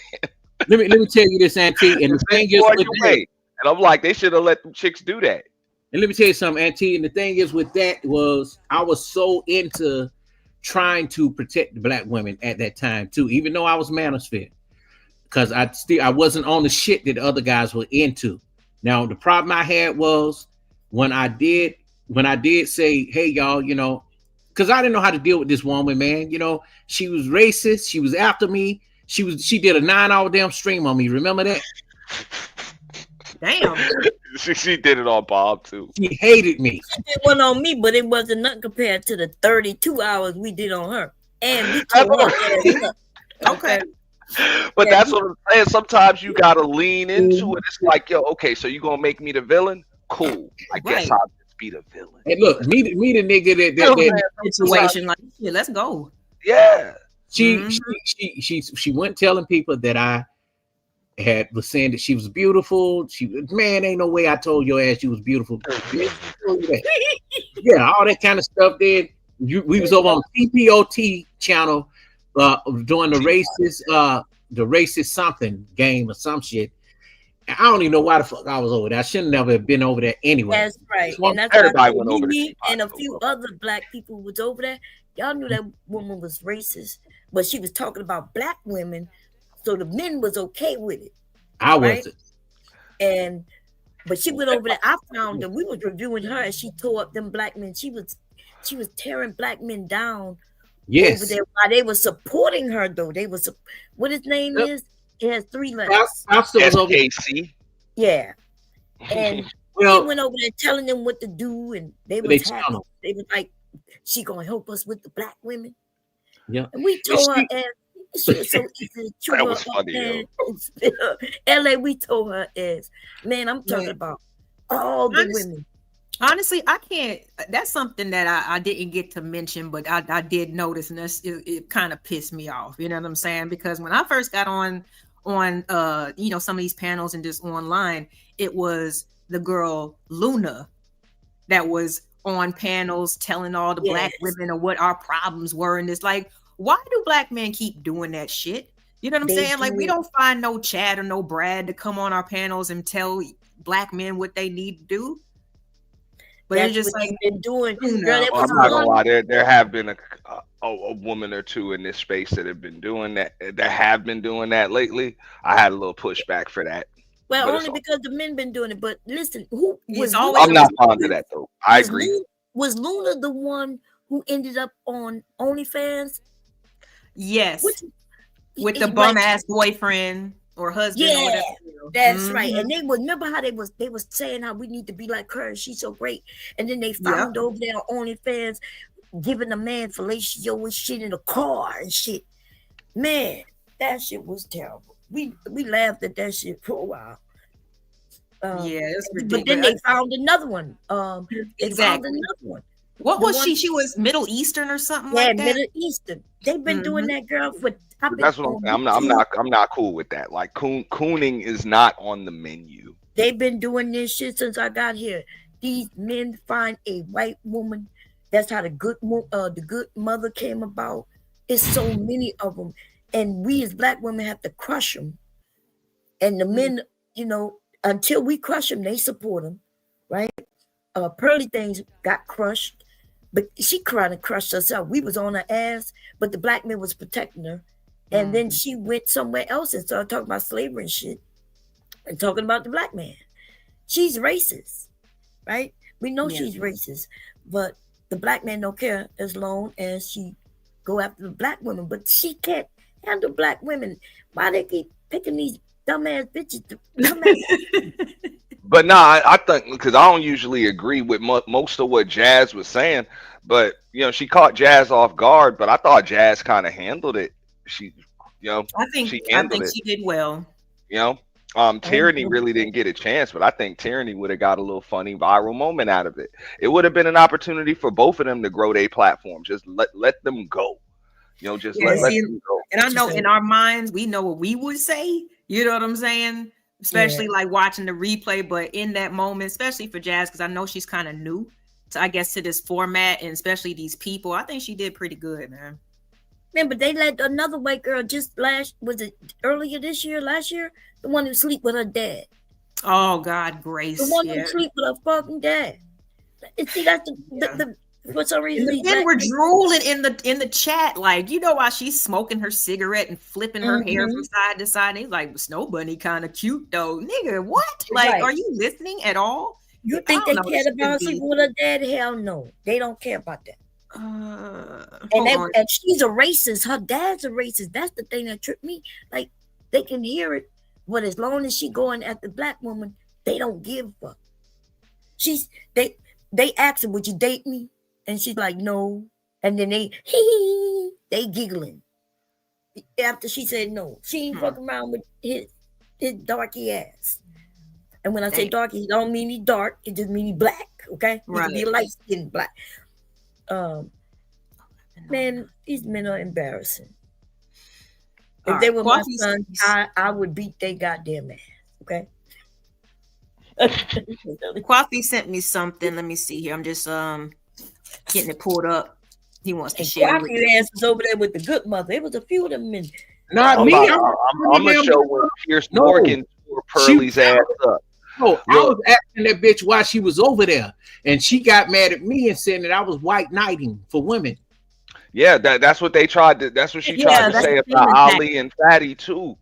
Let me tell you this, Auntie. And the thing is with that, and I'm like, they should have let them chicks do that. And let me tell you something, Auntie. And the thing is with that was I was so into trying to protect the black women at that time too, even though I was Manosphere, because I wasn't on the shit that the other guys were into. Now the problem I had was when I did say, hey y'all, you know, because I didn't know how to deal with this woman, man. You know, she was racist. She was after me. She did a 9-hour damn stream on me. Remember that? Damn. she did it on Bob too. She hated me. She did one on me, but it wasn't nothing compared to the 32 hours we did on her. And we told her ass up. Okay. But that's what I'm saying. Sometimes you gotta lean into it. It's like, yo, okay, so you gonna make me the villain? Cool. I guess I'll just be the villain. Hey, look, me the nigga that situation like shit. Let's go. Yeah. She went telling people that I was saying that she was beautiful. Man, ain't no way I told your ass she was beautiful. Yeah, all that kind of stuff. Then we was over on PPOT channel doing the racist something game or some shit. I don't even know why the fuck I was over there. I shouldn't never have been over there anyway. That's right. And that's everybody why went over there. And a few other black people was over there. Y'all knew that woman was racist, but she was talking about black women, so the men was okay with it. I wasn't. But she went over there. I found her. We was reviewing her as she tore up them black men. She was tearing black men down. Yes. Over there while they were supporting her though. They was what his name is? It has 3 letters. SKC. Yeah. And she went over there telling them what to do, and they was happy. They was like, she gonna help us with the black women. Yeah. And we told her, and she was so easy to chew that her was up, funny, man. LA, we told her is, man, I'm talking about all the women. Honestly, I can't. That's something that I didn't get to mention, but I did notice, and it kind of pissed me off. You know what I'm saying? Because when I first got on you know, some of these panels and just online, it was the girl Luna that was on panels telling all the black women of what our problems were, and it's like, why do black men keep doing that shit? You know what I'm saying? Like, we don't find no Chad or no Brad to come on our panels and tell black men what they need to do. But That's it's just what like they've been doing. Girl, I'm not gonna lie. There have been a woman or two in this space that have been doing that. That have been doing that lately. I had a little pushback for that. Well, but only because the men been doing it. But listen, who was I'm not fond of that though. I agree. Was Luna the one who ended up on OnlyFans? Yes. With the bum ass boyfriend or husband or whatever. That's right. And they was, remember how they was saying how we need to be like her, she's so great. And then they found over there on OnlyFans giving a man fellatio and shit in a car and shit. Man, that shit was terrible. We laughed at that shit for a while. It's ridiculous. But then they found another one. They found another one. What was she? She was Middle Eastern or something like that. Middle Eastern. They've been doing that girl for. That's what I'm not cool with that. Like cooning is not on the menu. They've been doing this shit since I got here. These men find a white woman. That's how the good mother came about. It's so many of them, and we as black women have to crush them. And the men, you know, until we crush them, they support them, right? Pearly Things got crushed, but she cried and crushed herself. We was on her ass, but the black man was protecting her. And then she went somewhere else and started talking about slavery and shit and talking about the black man. She's racist, right? We know she's racist, but the black man don't care as long as she go after the black women. But she can't handle black women. Why they keep picking these dumbass bitches to come at? But nah, I think because I don't usually agree with most of what Jazz was saying, but you know, she caught Jazz off guard. But I thought Jazz kind of handled it. She, you know, I think she handled it. she did well. You know, Tyranny really didn't get a chance, but I think Tyranny would have got a little funny viral moment out of it. It would have been an opportunity for both of them to grow their platform. Just let them go. You know, just let them go. And I know in our minds, we know what we would say. You know what I'm saying? Especially like watching the replay, but in that moment, especially for Jazz, because I know she's kind of new to, I guess, to this format and especially these people. I think she did pretty good, man. Man, but they let another white girl just last earlier this year, last year, the one who sleep with her dad. Oh God, Grace. The one who sleep with her fucking dad. See, that's the for some reason. And then we're drooling in the chat, like, you know, while she's smoking her cigarette and flipping her hair from side to side. And he's like, Snow Bunny kind of cute though, nigga. What? Like, are you listening at all? You think they cared about sleeping with her dad? Hell no, they don't care about that. And she's a racist. Her dad's a racist. That's the thing that tripped me. Like, they can hear it, but as long as she going at the black woman, they don't give a fuck. They ask her, would you date me? And she's like, no. And then they giggling. After she said no. She ain't fucking around with his darky ass. And when I say darky, it don't mean he dark. It just mean he black, okay? He can be light-skinned black. Man, these men are embarrassing. If they were my sons, I would beat their goddamn ass, okay? Kwafi sent me something. Let me see here. I'm just getting it pulled up. He wants to share. Kwafi ass was over there with the good mother. It was a few of them men. Not me. I'm gonna show when Pierce Morgan tore Pearlie's ass up. No, I was asking that bitch why she was over there, and she got mad at me and said that I was white knighting for women. Yeah, that's what they tried to. That's what she tried to say about Ali and Fatty too.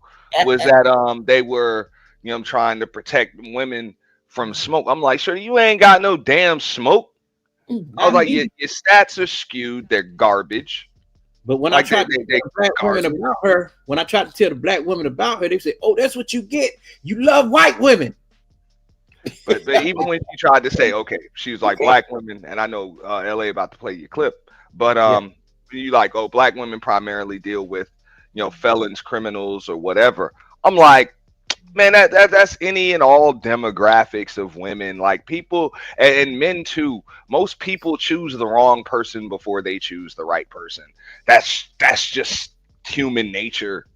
Was that they were, you know, trying to protect women from smoke. I'm like, sure, you ain't got no damn smoke. I was like, your stats are skewed. They're garbage. But when I tried to tell the black women about her, they said, "Oh, that's what you get. You love white women." But even when she tried to say, okay, she was like black women, and I know LA about to play your clip, but you like, oh, black women primarily deal with, you know, felons, criminals, or whatever. I'm like, man, that's any and all demographics of women, like people and men too. Most people choose the wrong person before they choose the right person. That's just human nature.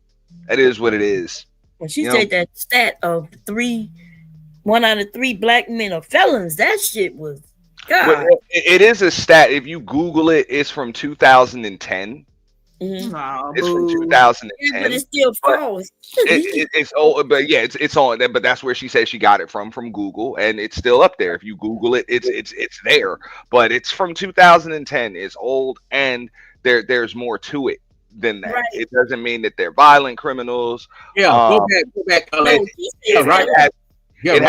That is what it is. When she said that stat of 1 out of 3 black men are felons, that shit was God. Well, it is a stat. If you Google it, it's from 2010. Mm-hmm. It's from 2010. Yeah, but it's still false. It's old, but yeah, it's on there. But that's where she said she got it from Google, and it's still up there. If you Google it, it's there. But it's from 2010. It's old, and there's more to it than that. Right. It doesn't mean that they're violent criminals. Yeah, go back. It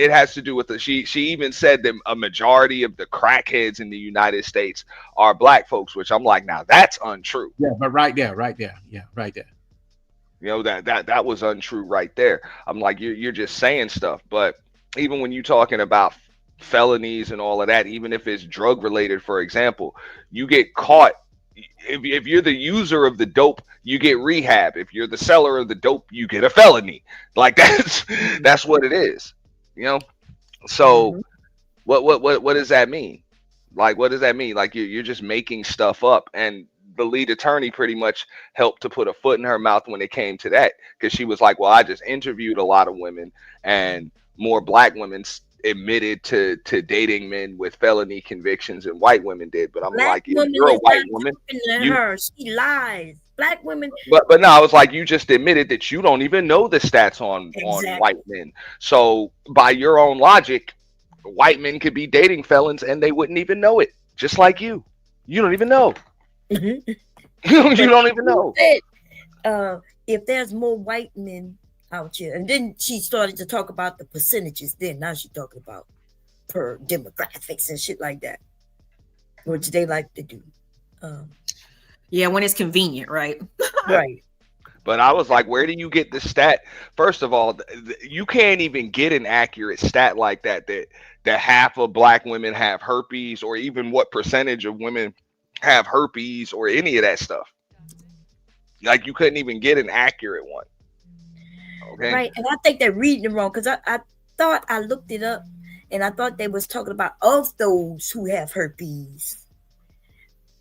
has to do with the she even said that a majority of the crackheads in the United States are black folks, which I'm like, now that's untrue. Yeah, but right there. Yeah, right there. You know, that was untrue right there. I'm like, you're just saying stuff. But even when you're talking about felonies and all of that, even if it's drug related, for example, you get caught. If you're the user of the dope, you get rehab. If you're the seller of the dope, you get a felony. Like that's what it is, you know. So what does that mean? Like, what does that mean? Like you're just making stuff up. And the lead attorney pretty much helped to put a foot in her mouth when it came to that, because she was like, well, I just interviewed a lot of women, and more black women admitted to dating men with felony convictions than white women did. But I'm like, if you're a white woman, she lies. Black women, but no, I was like, you just admitted that you don't even know the stats on white men. So by your own logic, white men could be dating felons and they wouldn't even know it, just like you. You don't even know. You don't even know. If there's more white men out here, and then she started to talk about the percentages. Then now she's talking about per demographics and shit like that, which they like to do. Yeah, when it's convenient, right? Right. But I was like, where do you get the stat? First of all, you can't even get an accurate stat like that half of black women have herpes, or even what percentage of women have herpes, or any of that stuff. Like, you couldn't even get an accurate one. Okay. Right. And I think they're reading it wrong, because I thought I looked it up and I thought they was talking about of those who have herpes.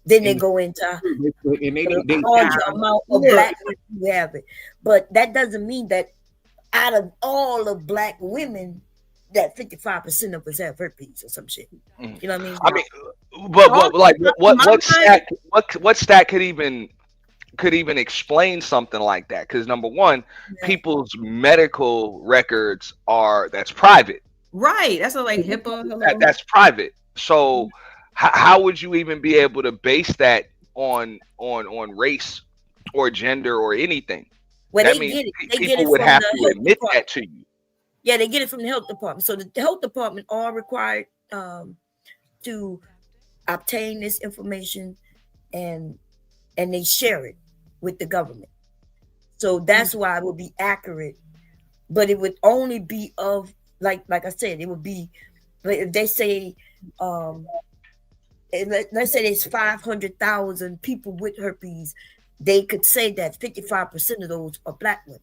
Then they go into the larger amount of black women who have it. But that doesn't mean that out of all of black women, that 55% of us have herpes or some shit. You know what I mean? I mean, but like, what stat could even explain something like that? Because number one, people's medical records that's private. Right. That's like HIPAA. That's private. So how would you even be able to base that on race or gender or anything? Well, that they means get it. They people get it would from have the to health admit department. that to you. Yeah, they get it from the health department. So the health department are required to obtain this information, and they share it with the government. So that's why it would be accurate, but it would only be of like I said, it would be if they say let's say there's 500,000 people with herpes, they could say that 55% of those are black women.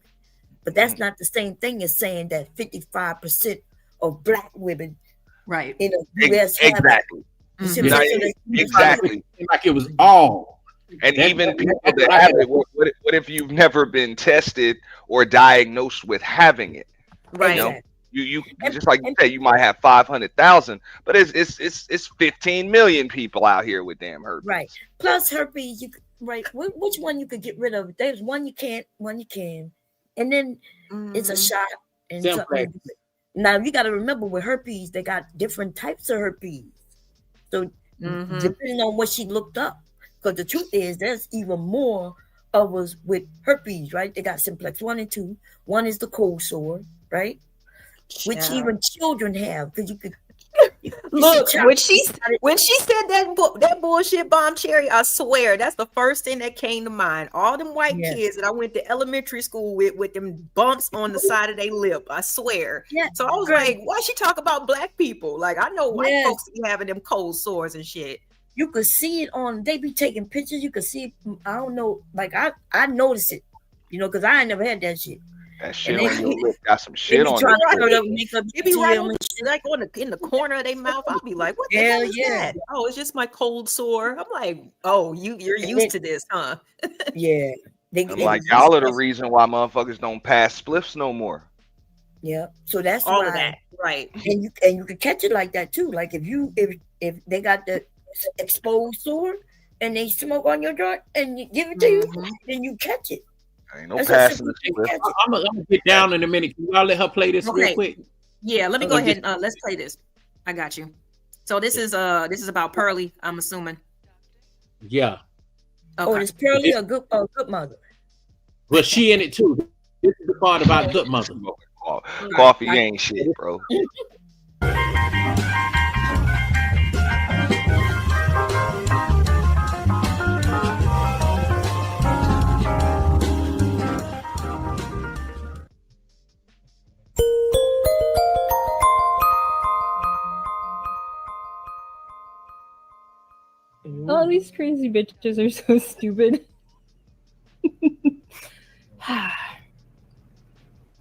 But that's not the same thing as saying that 55% of black women in the U.S. exactly. Exactly. Like it was all. And even people that have it, what if you've never been tested or diagnosed with having it? Right. You know? You just like you say, you might have 500,000, but it's 15 million people out here with damn herpes. Right. Plus herpes, you right. Which one you could get rid of? There's one you can't, one you can, and then it's a shot. And now you got to remember with herpes, they got different types of herpes. So depending on what she looked up, because the truth is there's even more of us with herpes, right? They got simplex 1 and 2. One is the cold sore, right? Which even children have, because you could look when she said that bullshit bomb cherry. I swear that's the first thing that came to mind. All them white kids that I went to elementary school with them bumps on the side of their lip. I swear. Yeah. So I was like, why she talk about black people? Like, I know white folks be having them cold sores and shit. You could see it on. They be taking pictures. You could see. I don't know. Like I noticed it, because I ain't never had that shit. That shit on your lip got some shit on it. It be right on, like in the corner of their mouth. I'll be like, what the hell is that? Oh, it's just my cold sore. I'm like, oh, you're used to this, huh? Yeah. I'm like, y'all are the reason why motherfuckers don't pass spliffs no more. Yeah. So that's all why, of that. Right. And you could catch it like that too. Like if they got the exposed sore and they smoke on your joint and you give it to you, then you catch it. Ain't no passing the spliff. I'm gonna get down in a minute. Can y'all let her play this real quick? Yeah, let me go ahead and let's play this. I got you. So this is about Pearly, I'm assuming. Yeah. Okay. Oh, is Pearly a good mother? Well, she in it too. This is the part about good mother. Coffee ain't shit, bro. All these crazy bitches are so stupid.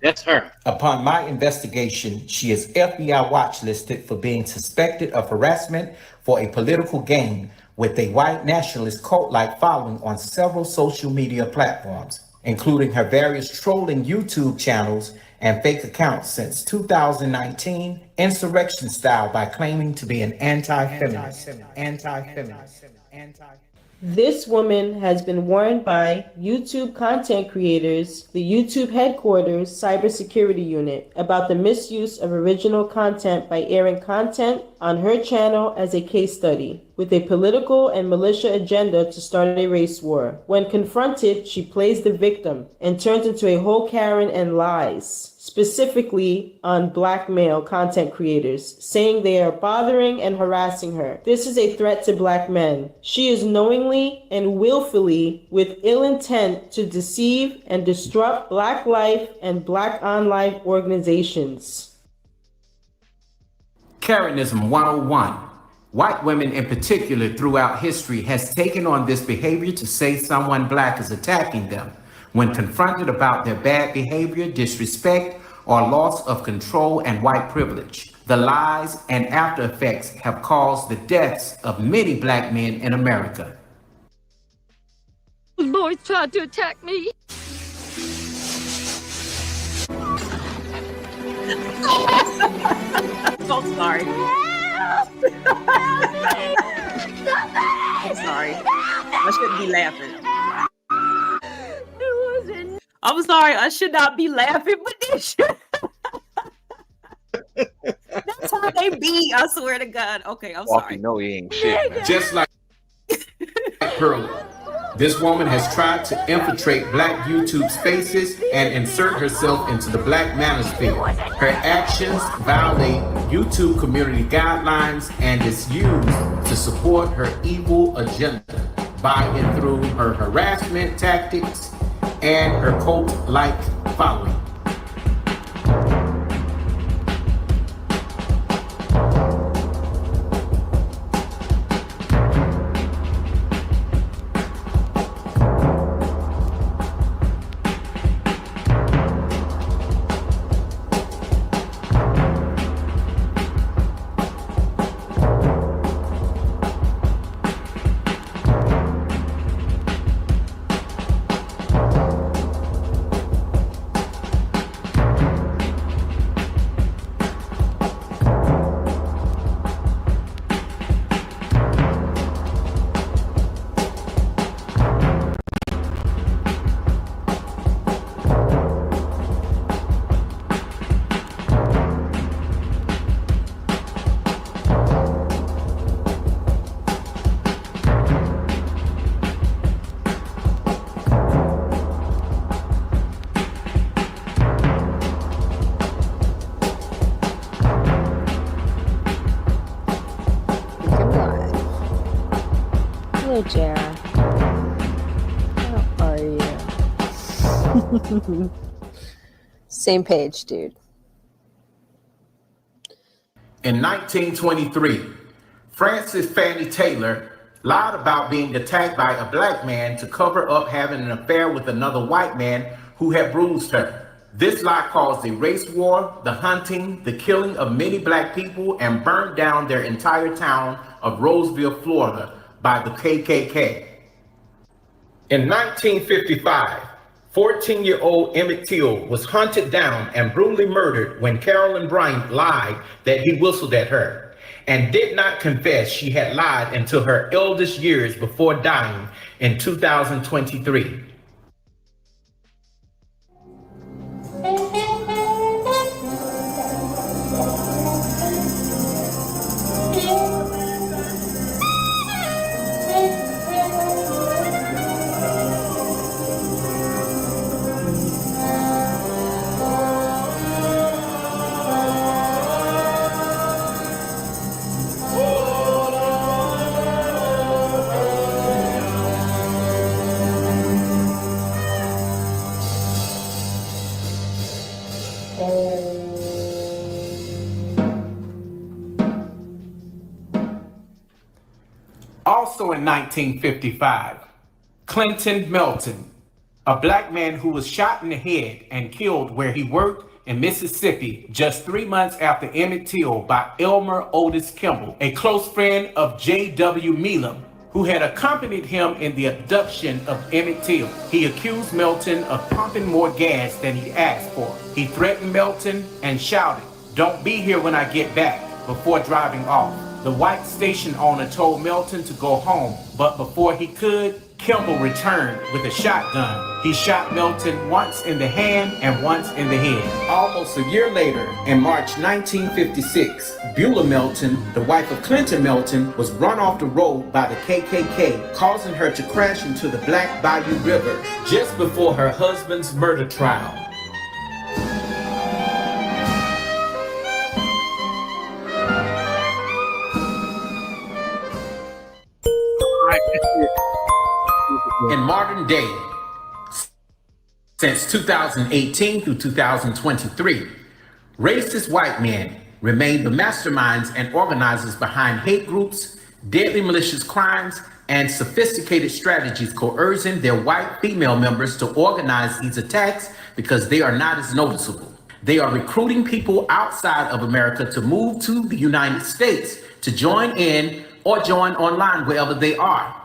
That's her. Upon my investigation, she is FBI watch listed for being suspected of harassment for a political gain with a white nationalist cult-like following on several social media platforms, including her various trolling YouTube channels and fake accounts since 2019, insurrection style by claiming to be an anti-feminist. This woman has been warned by YouTube content creators, the YouTube headquarters cybersecurity unit, about the misuse of original content by airing content on her channel as a case study, with a political and militia agenda to start a race war. When confronted, she plays the victim and turns into a whole Karen and lies, specifically on black male content creators, saying they are bothering and harassing her. This is a threat to black men. She is knowingly and willfully, with ill intent, to deceive and disrupt black life and black online organizations. Karenism 101. White women in particular throughout history has taken on this behavior to say someone black is attacking them when confronted about their bad behavior, disrespect, or loss of control and white privilege. The lies and after effects have caused the deaths of many black men in America. Boys tried to attack me. So sorry. I'm sorry. I shouldn't be laughing. I'm sorry. I should not be laughing, but this should. That's how they be. I swear to God. Okay, I'm sorry. No, he ain't shit, man. Just like Pearl, this woman has tried to infiltrate black YouTube spaces and insert herself into the black manosphere. Her actions violate YouTube community guidelines and is used to support her evil agenda by and through her harassment tactics and her cult-like following. Hello, Jara. How are you? Same page, dude. In 1923, Frances Fannie Taylor lied about being attacked by a black man to cover up having an affair with another white man who had bruised her. This lie caused a race war, the hunting, the killing of many black people, and burned down their entire town of Roseville, Florida, by the KKK. In 1955, 14-year-old Emmett Till was hunted down and brutally murdered when Carolyn Bryant lied that he whistled at her and did not confess she had lied until her eldest years before dying in 2023. Also in 1955, Clinton Melton, a black man who was shot in the head and killed where he worked in Mississippi just 3 months after Emmett Till by Elmer Otis Kimball, a close friend of J.W. Milam, who had accompanied him in the abduction of Emmett Till. He accused Melton of pumping more gas than he asked for. He threatened Melton and shouted, "Don't be here when I get back," before driving off. The white station owner told Milton to go home, but before he could, Kimball returned with a shotgun. He shot Milton once in the hand and once in the head. Almost a year later, in March 1956, Beulah Milton, the wife of Clinton Milton, was run off the road by the KKK, causing her to crash into the Black Bayou River just before her husband's murder trial. In modern day, since 2018 through 2023, racist white men remain the masterminds and organizers behind hate groups, deadly malicious crimes, and sophisticated strategies coercing their white female members to organize these attacks because they are not as noticeable. They are recruiting people outside of America to move to the United States to join in or join online wherever they are.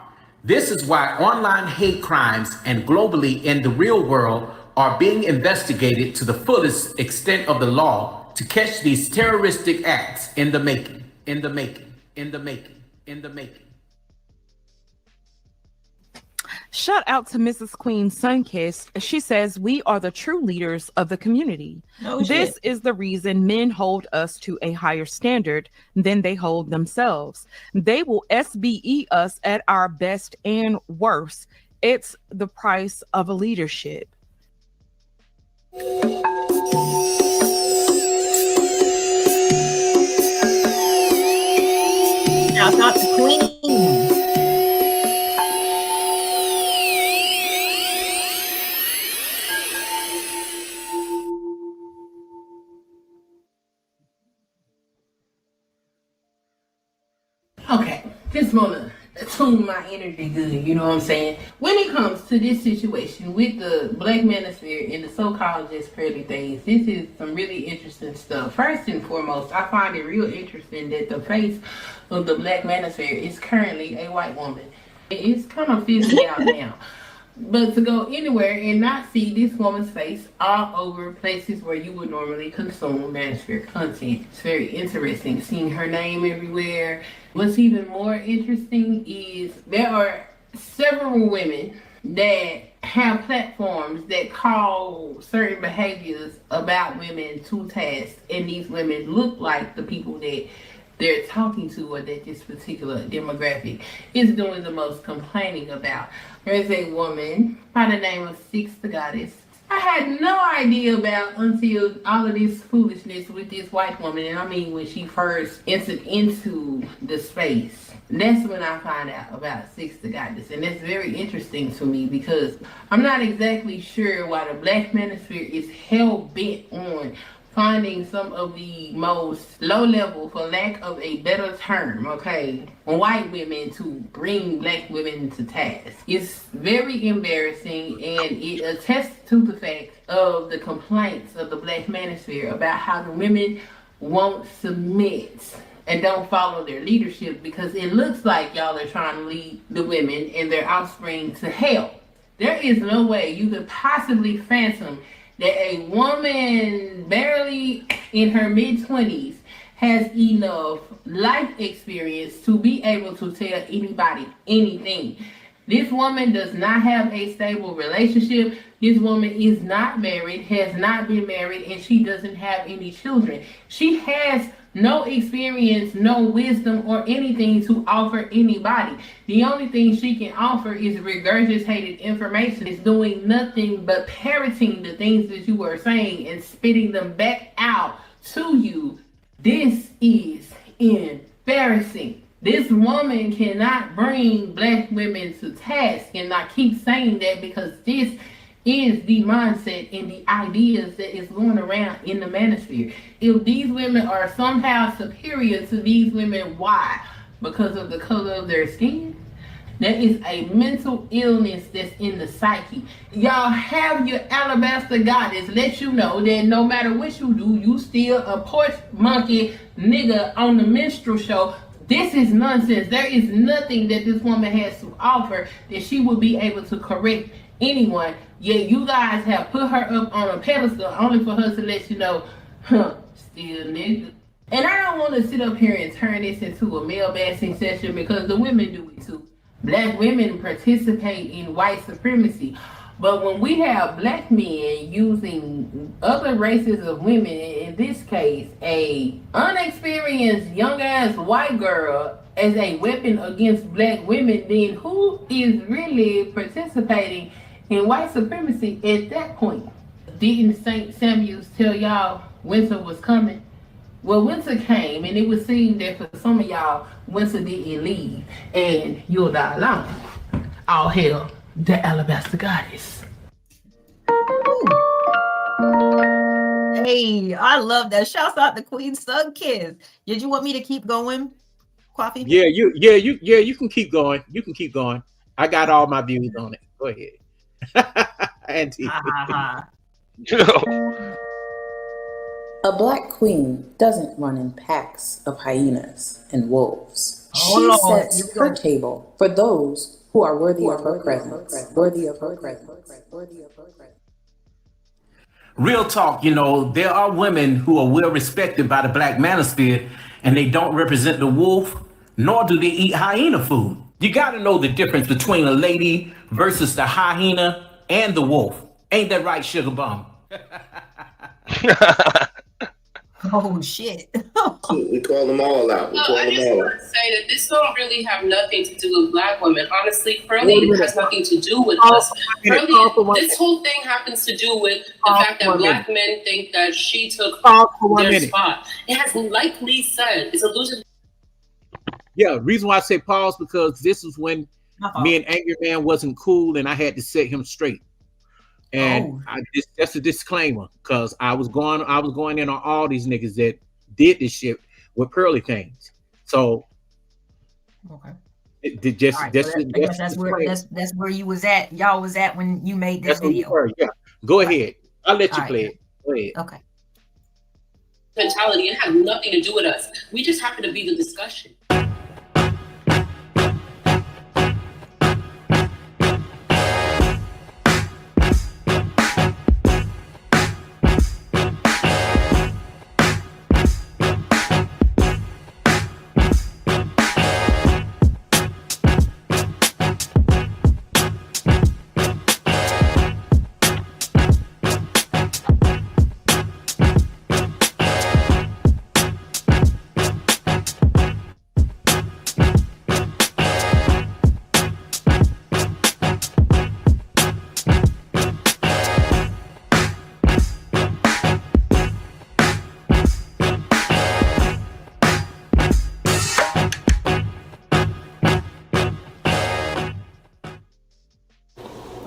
This is why online hate crimes and globally in the real world are being investigated to the fullest extent of the law to catch these terroristic acts in the making, in the making, in the making, in the making. Shout out to Mrs. Queen Sunkissed. She says, we are the true leaders of the community. Oh, this shit. is the reason men hold us to a higher standard than they hold themselves. They will SBE us at our best and worst. It's the price of a leadership. Shout out to Queen. Okay, just wanna tune my energy good, you know what I'm saying? When it comes to this situation with the Black Manosphere and the so-called just pretty things, this is some really interesting stuff. First and foremost, I find it real interesting that the face of the Black Manosphere is currently a white woman. It's kind of fizzing out now. But to go anywhere and not see this woman's face all over places where you would normally consume Manosphere content. It's very interesting seeing her name everywhere. What's even more interesting is there are several women that have platforms that call certain behaviors about women to task, and these women look like the people that they're talking to or that this particular demographic is doing the most complaining about. There's a woman by the name of Six the Goddess. I had no idea about until all of this foolishness with this white woman, and I mean when she first entered into the space. That's when I found out about Six the Goddess, and that's very interesting to me because I'm not exactly sure why the Black Manosphere is hell-bent on finding some of the most low level, for lack of a better term, okay, white women to bring Black women to task. It's very embarrassing, and it attests to the fact of the complaints of the Black Manosphere about how the women won't submit and don't follow their leadership because it looks like y'all are trying to lead the women and their offspring to hell. There is no way you could possibly fathom that a woman barely in her mid-20s has enough life experience to be able to tell anybody anything. This woman does not have a stable relationship. This woman is not married, has not been married, and she doesn't have any children. She has no experience, no wisdom, or anything to offer anybody. The only thing she can offer is regurgitated information. It's doing nothing but parroting the things that you were saying and spitting them back out to you. This is embarrassing. This woman cannot bring Black women to task, and I keep saying that because this is the mindset and the ideas that is going around in the Manosphere. If these women are somehow superior to these women, why? Because of the color of their skin? That is a mental illness that's in the psyche. Y'all have your alabaster goddess let you know that no matter what you do, you still a porch monkey nigga on the minstrel show. This is nonsense. There is nothing that this woman has to offer that she will be able to correct anyone. Yet you guys have put her up on a pedestal only for her to let you know, still nigga. And I don't want to sit up here and turn this into a male bashing session because the women do it too. Black women participate in white supremacy. But when we have black men using other races of women, in this case, a unexperienced young ass white girl as a weapon against black women, then who is really participating in white supremacy at that point? Didn't St. Samuel's tell y'all winter was coming? Well, winter came, and it would seem that for some of y'all, winter didn't leave, and you'll die alone. All hail the Alabaster Goddess. Hey, I love that. Shouts out to Queen Sunkiss. Did you want me to keep going, Coffee? Yeah, you can keep going. You can keep going. I got all my views on it. Go ahead. Auntie. A black queen doesn't run in packs of hyenas and wolves. Oh, She Lord. sets her table for those who are worthy of her presence. Worthy of her presence. Worthy of her presence. Real talk, there are women who are well respected by the Black Manosphere, and they don't represent the wolf, nor do they eat hyena food. You got to know the difference between a lady versus the hyena and the wolf. Ain't that right, Sugar Bum? Oh, shit. We call them all out. We Well, call I them just all want out. to say that this don't really have nothing to do with black women. Honestly, Curly has nothing to do with us. Curly, this whole thing happens to do with the fact that black men think that she took their spot. It has, like Lee said, it's illusion. Yeah, reason why I say pause because this is when me and Angry Man wasn't cool, and I had to set him straight. And that's a disclaimer because I was going in on all these niggas that did this shit with pearly things. So that's where you was at. Y'all was at when you made this video. Yeah, go ahead. I'll let you play it. Go ahead. Okay. Mentality. It had nothing to do with us. We just happen to be the discussion.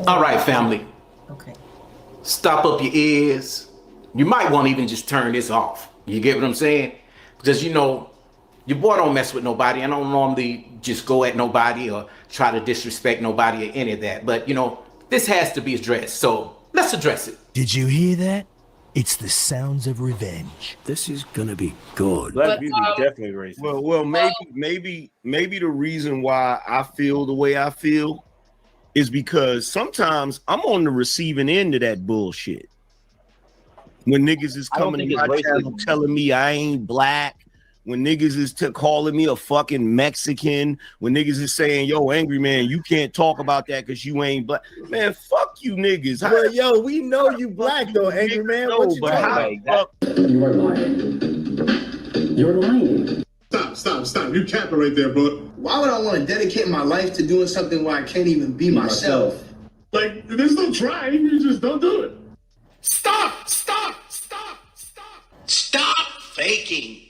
All right, family. Okay. Stop up your ears. You might want to even just turn this off. You get what I'm saying? Because your boy don't mess with nobody. I don't normally just go at nobody or try to disrespect nobody or any of that. But this has to be addressed. So let's address it. Did you hear that? It's the sounds of revenge. This is gonna be good. Black music definitely racist. Well, maybe the reason why I feel the way I feel is because sometimes I'm on the receiving end of that bullshit. When niggas is coming to my channel telling me I ain't black, when niggas is calling me a fucking Mexican, when niggas is saying, yo, Angry Man, you can't talk about that because you ain't black. Man, fuck you niggas. Well, yo, we know you black though, Angry Man. What you talking about? You're lying. You're lying. Stop. You capping right there, bro. Why would I want to dedicate my life to doing something where I can't even be myself? Like, there's no trying. You just don't do it. Stop faking.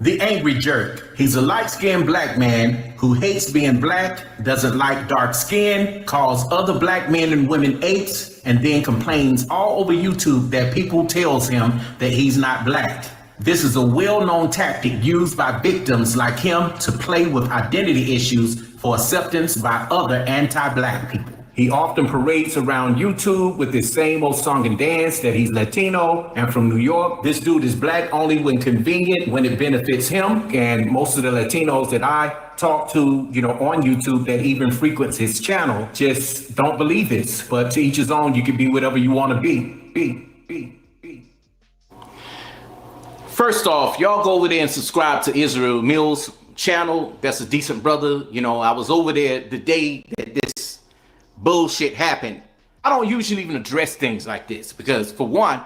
The Angry Jerk. He's a light-skinned black man who hates being black, doesn't like dark skin, calls other black men and women apes, and then complains all over YouTube that people tells him that he's not black. This is a well-known tactic used by victims like him to play with identity issues for acceptance by other anti-black people. He often parades around YouTube with this same old song and dance that he's Latino and from New York. This dude is black only when convenient, when it benefits him. And most of the Latinos that I talk to, on YouTube that even frequents his channel just don't believe this. But to each his own, you can be whatever you want to be. First off, y'all go over there and subscribe to Israel Mills channel. That's a decent brother. You know, I was over there the day that this bullshit happened. I don't usually even address things like this because, for one,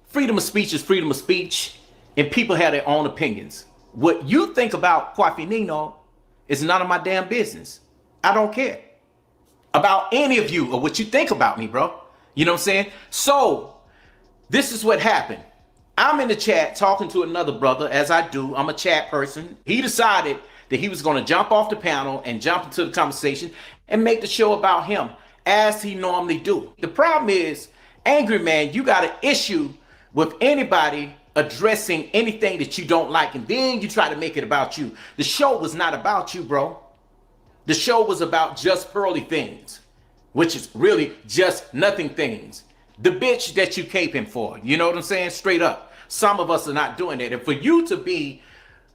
freedom of speech is freedom of speech, and people have their own opinions. What you think about Kwafi Nino is none of my damn business. I don't care about any of you or what you think about me, bro. You know what I'm saying? So, this is what happened. I'm in the chat talking to another brother, as I do. I'm a chat person. He decided that he was going to jump off the panel and jump into the conversation and make the show about him, as he normally do. The problem is, Angry Man, you got an issue with anybody addressing anything that you don't like, and then you try to make it about you. The show was not about you, bro. The show was about just pearly things, which is really just nothing things. The bitch that you caping for, you know what I'm saying? Straight up. Some of us are not doing that. And for you to be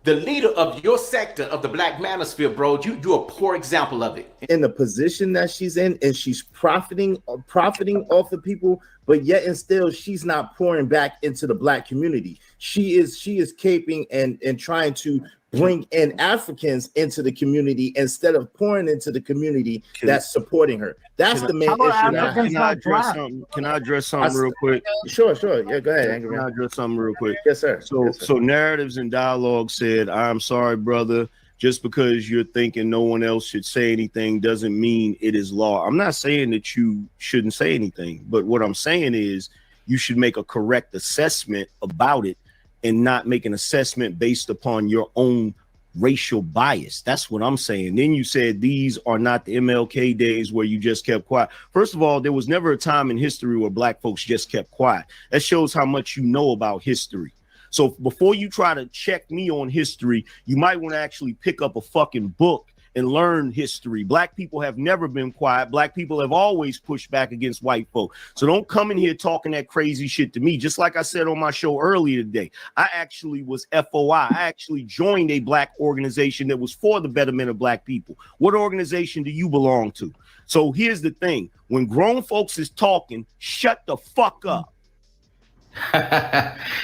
the leader of your sector of the Black Manosphere, bro, you're a poor example of it. In the position that she's in, and she's profiting off of people, but yet and still she's not pouring back into the Black community. She is caping and trying to bring in Africans into the community instead of pouring into the community that's supporting her. That's the main issue. Can I address something real quick? Sure. Yeah, go ahead, Angry Man. Can I address something real quick? Yes, sir. So Narratives and Dialogue said, I'm sorry, brother. Just because you're thinking no one else should say anything doesn't mean it is law. I'm not saying that you shouldn't say anything, but what I'm saying is you should make a correct assessment about it and not make an assessment based upon your own racial bias. That's what I'm saying. Then you said these are not the MLK days where you just kept quiet. First of all, there was never a time in history where Black folks just kept quiet. That shows how much you know about history. So before you try to check me on history, you might want to actually pick up a fucking book and learn history. Black people have never been quiet. Black people have always pushed back against white folk. So don't come in here talking that crazy shit to me. Just like I said on my show earlier today, I actually was FOI. I actually joined a Black organization that was for the betterment of Black people. What organization do you belong to? So here's the thing. When grown folks is talking, shut the fuck up.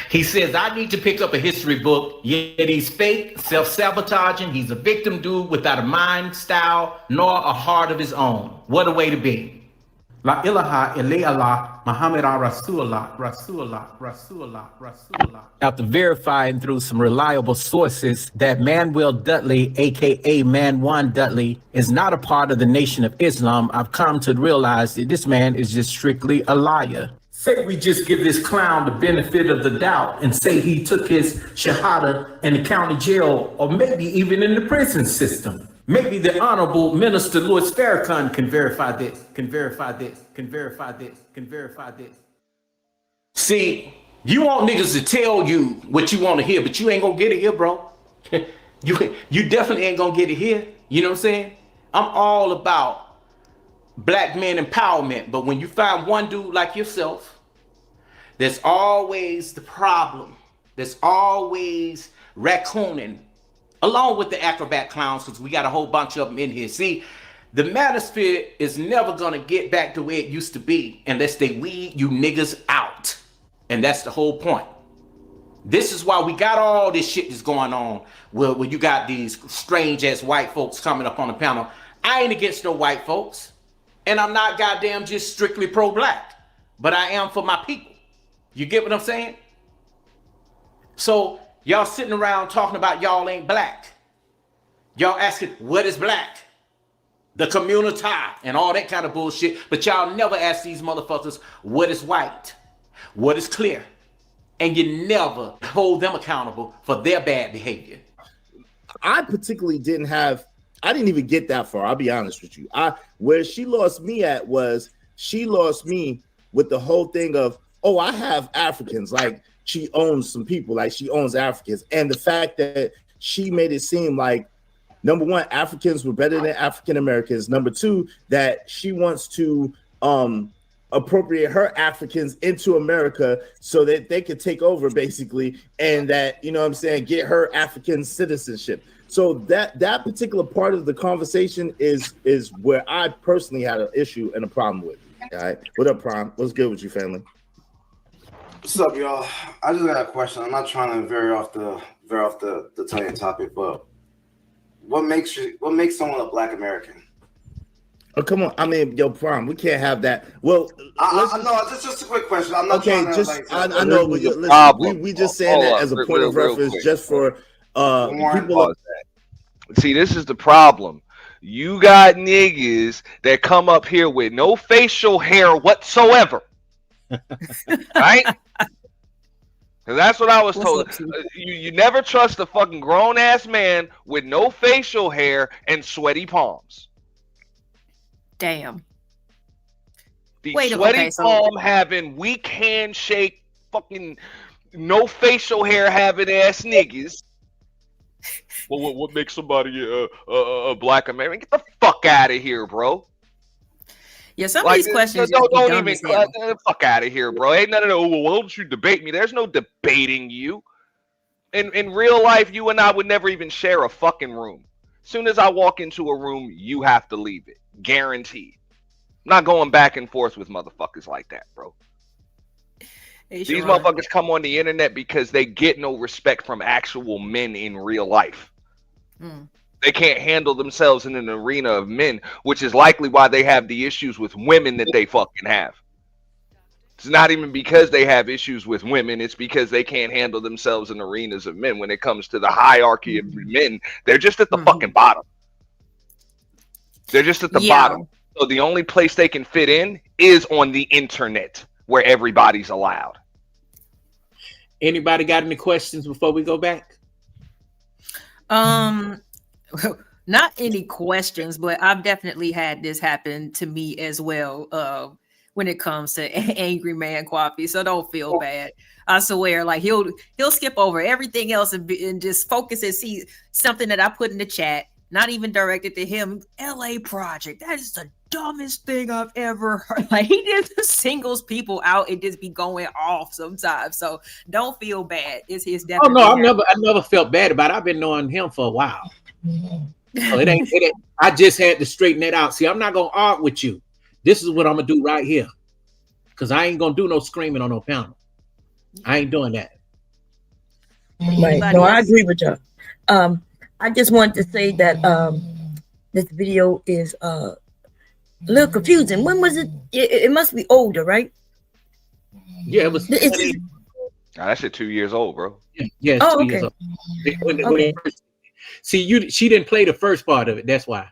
He says, I need to pick up a history book, yet he's fake, self-sabotaging. He's a victim dude without a mind, style, nor a heart of his own. What a way to be. La ilaha illallah Muhammad Rasulullah, Rasulullah, Rasulullah, Rasulullah. After verifying through some reliable sources that Manuel Dudley, aka Man1 Dudley, is not a part of the Nation of Islam, I've come to realize that this man is just strictly a liar. Say we just give this clown the benefit of the doubt and say he took his shahada in the county jail or maybe even in the prison system. Maybe the Honorable Minister Louis Farrakhan can verify this, can verify this, can verify this, can verify this. See, you want niggas to tell you what you want to hear, but you ain't gonna get it here, bro. You definitely ain't gonna get it here. You know what I'm saying? I'm all about Black men empowerment, but when you find one dude like yourself, there's always the problem. There's always raccooning, along with the acrobat clowns, because we got a whole bunch of them in here. See, the Manosphere is never going to get back to where it used to be unless they weed you niggas out. And that's the whole point. This is why we got all this shit that's going on where you got these strange-ass white folks coming up on the panel. I ain't against no white folks. And I'm not goddamn just strictly pro-Black. But I am for my people. You get what I'm saying? So y'all sitting around talking about y'all ain't Black. Y'all asking, what is Black? The community and all that kind of bullshit. But y'all never ask these motherfuckers, what is white? What is clear? And you never hold them accountable for their bad behavior. I particularly I didn't even get that far. I'll be honest with you. Where she lost me at was she lost me with the whole thing of, oh, I have Africans. Like she owns some people, like she owns Africans. And the fact that she made it seem like, number one, Africans were better than African Americans. Number two, that she wants to appropriate her Africans into America so that they could take over basically. And that, you know what I'm saying, get her African citizenship. So that particular part of the conversation is where I personally had an issue and a problem with. All right. What up, Prime? What's good with you, family? What's up, y'all? I just got a question. I'm not trying to veer off the Italian topic, but what makes someone a Black American? Oh, come on. I mean, yo, Prime, we can't have that. Well, I know. Just a quick question. I'm not okay, trying to, just like, I know, but listen, problem. we just saying that as a point of reference, quick. just for people. Pause that. See, this is the problem. You got niggas that come up here with no facial hair whatsoever, right? Because that's what I was told. You never trust a fucking grown ass man with no facial hair and sweaty palms. Damn. The Wait, sweaty okay, so- palm having weak handshake, fucking no facial hair having ass niggas. Well, what makes somebody a Black American? Get the fuck out of here, bro. Yeah, some of these questions don't dumb even as hell. get the fuck out of here, bro. Ain't none of the, well, why don't you debate me? There's no debating you. In real life, you and I would never even share a fucking room. Soon as I walk into a room, you have to leave it. Guaranteed. I'm not going back and forth with motherfuckers like that, bro. Hey, These Sharon. motherfuckers come on the internet because they get no respect from actual men in real life. They can't handle themselves in an arena of men, which is likely why they have the issues with women that they fucking have. It's not even because they have issues with women. It's because they can't handle themselves in arenas of men. When it comes to the hierarchy of men, they're just at the fucking bottom. They're just at the bottom. So the only place they can fit in is on the internet, where everybody's allowed. Anybody got any questions before we go back? Not any questions, but I've definitely had this happen to me as well. When it comes to angry man coffee, so don't feel bad. I swear, like he'll skip over everything else and just focus and see something that I put in the chat, not even directed to him. LA Project, that is the dumbest thing I've ever heard. Like he just singles people out and just be going off sometimes. So don't feel bad. It's definitely. Oh no, I never felt bad about it. I've been knowing him for a while. So it ain't. I just had to straighten that out. See, I'm not gonna argue with you. This is what I'm gonna do right here, because I ain't gonna do no screaming on no panel. I ain't doing that. Right. No, I agree with you. I just wanted to say that this video is a little confusing. When was it? It must be older, right? Yeah, it was. That shit 2 years old, bro. Yeah, it's 2 years old. See, she didn't play the first part of it. That's why.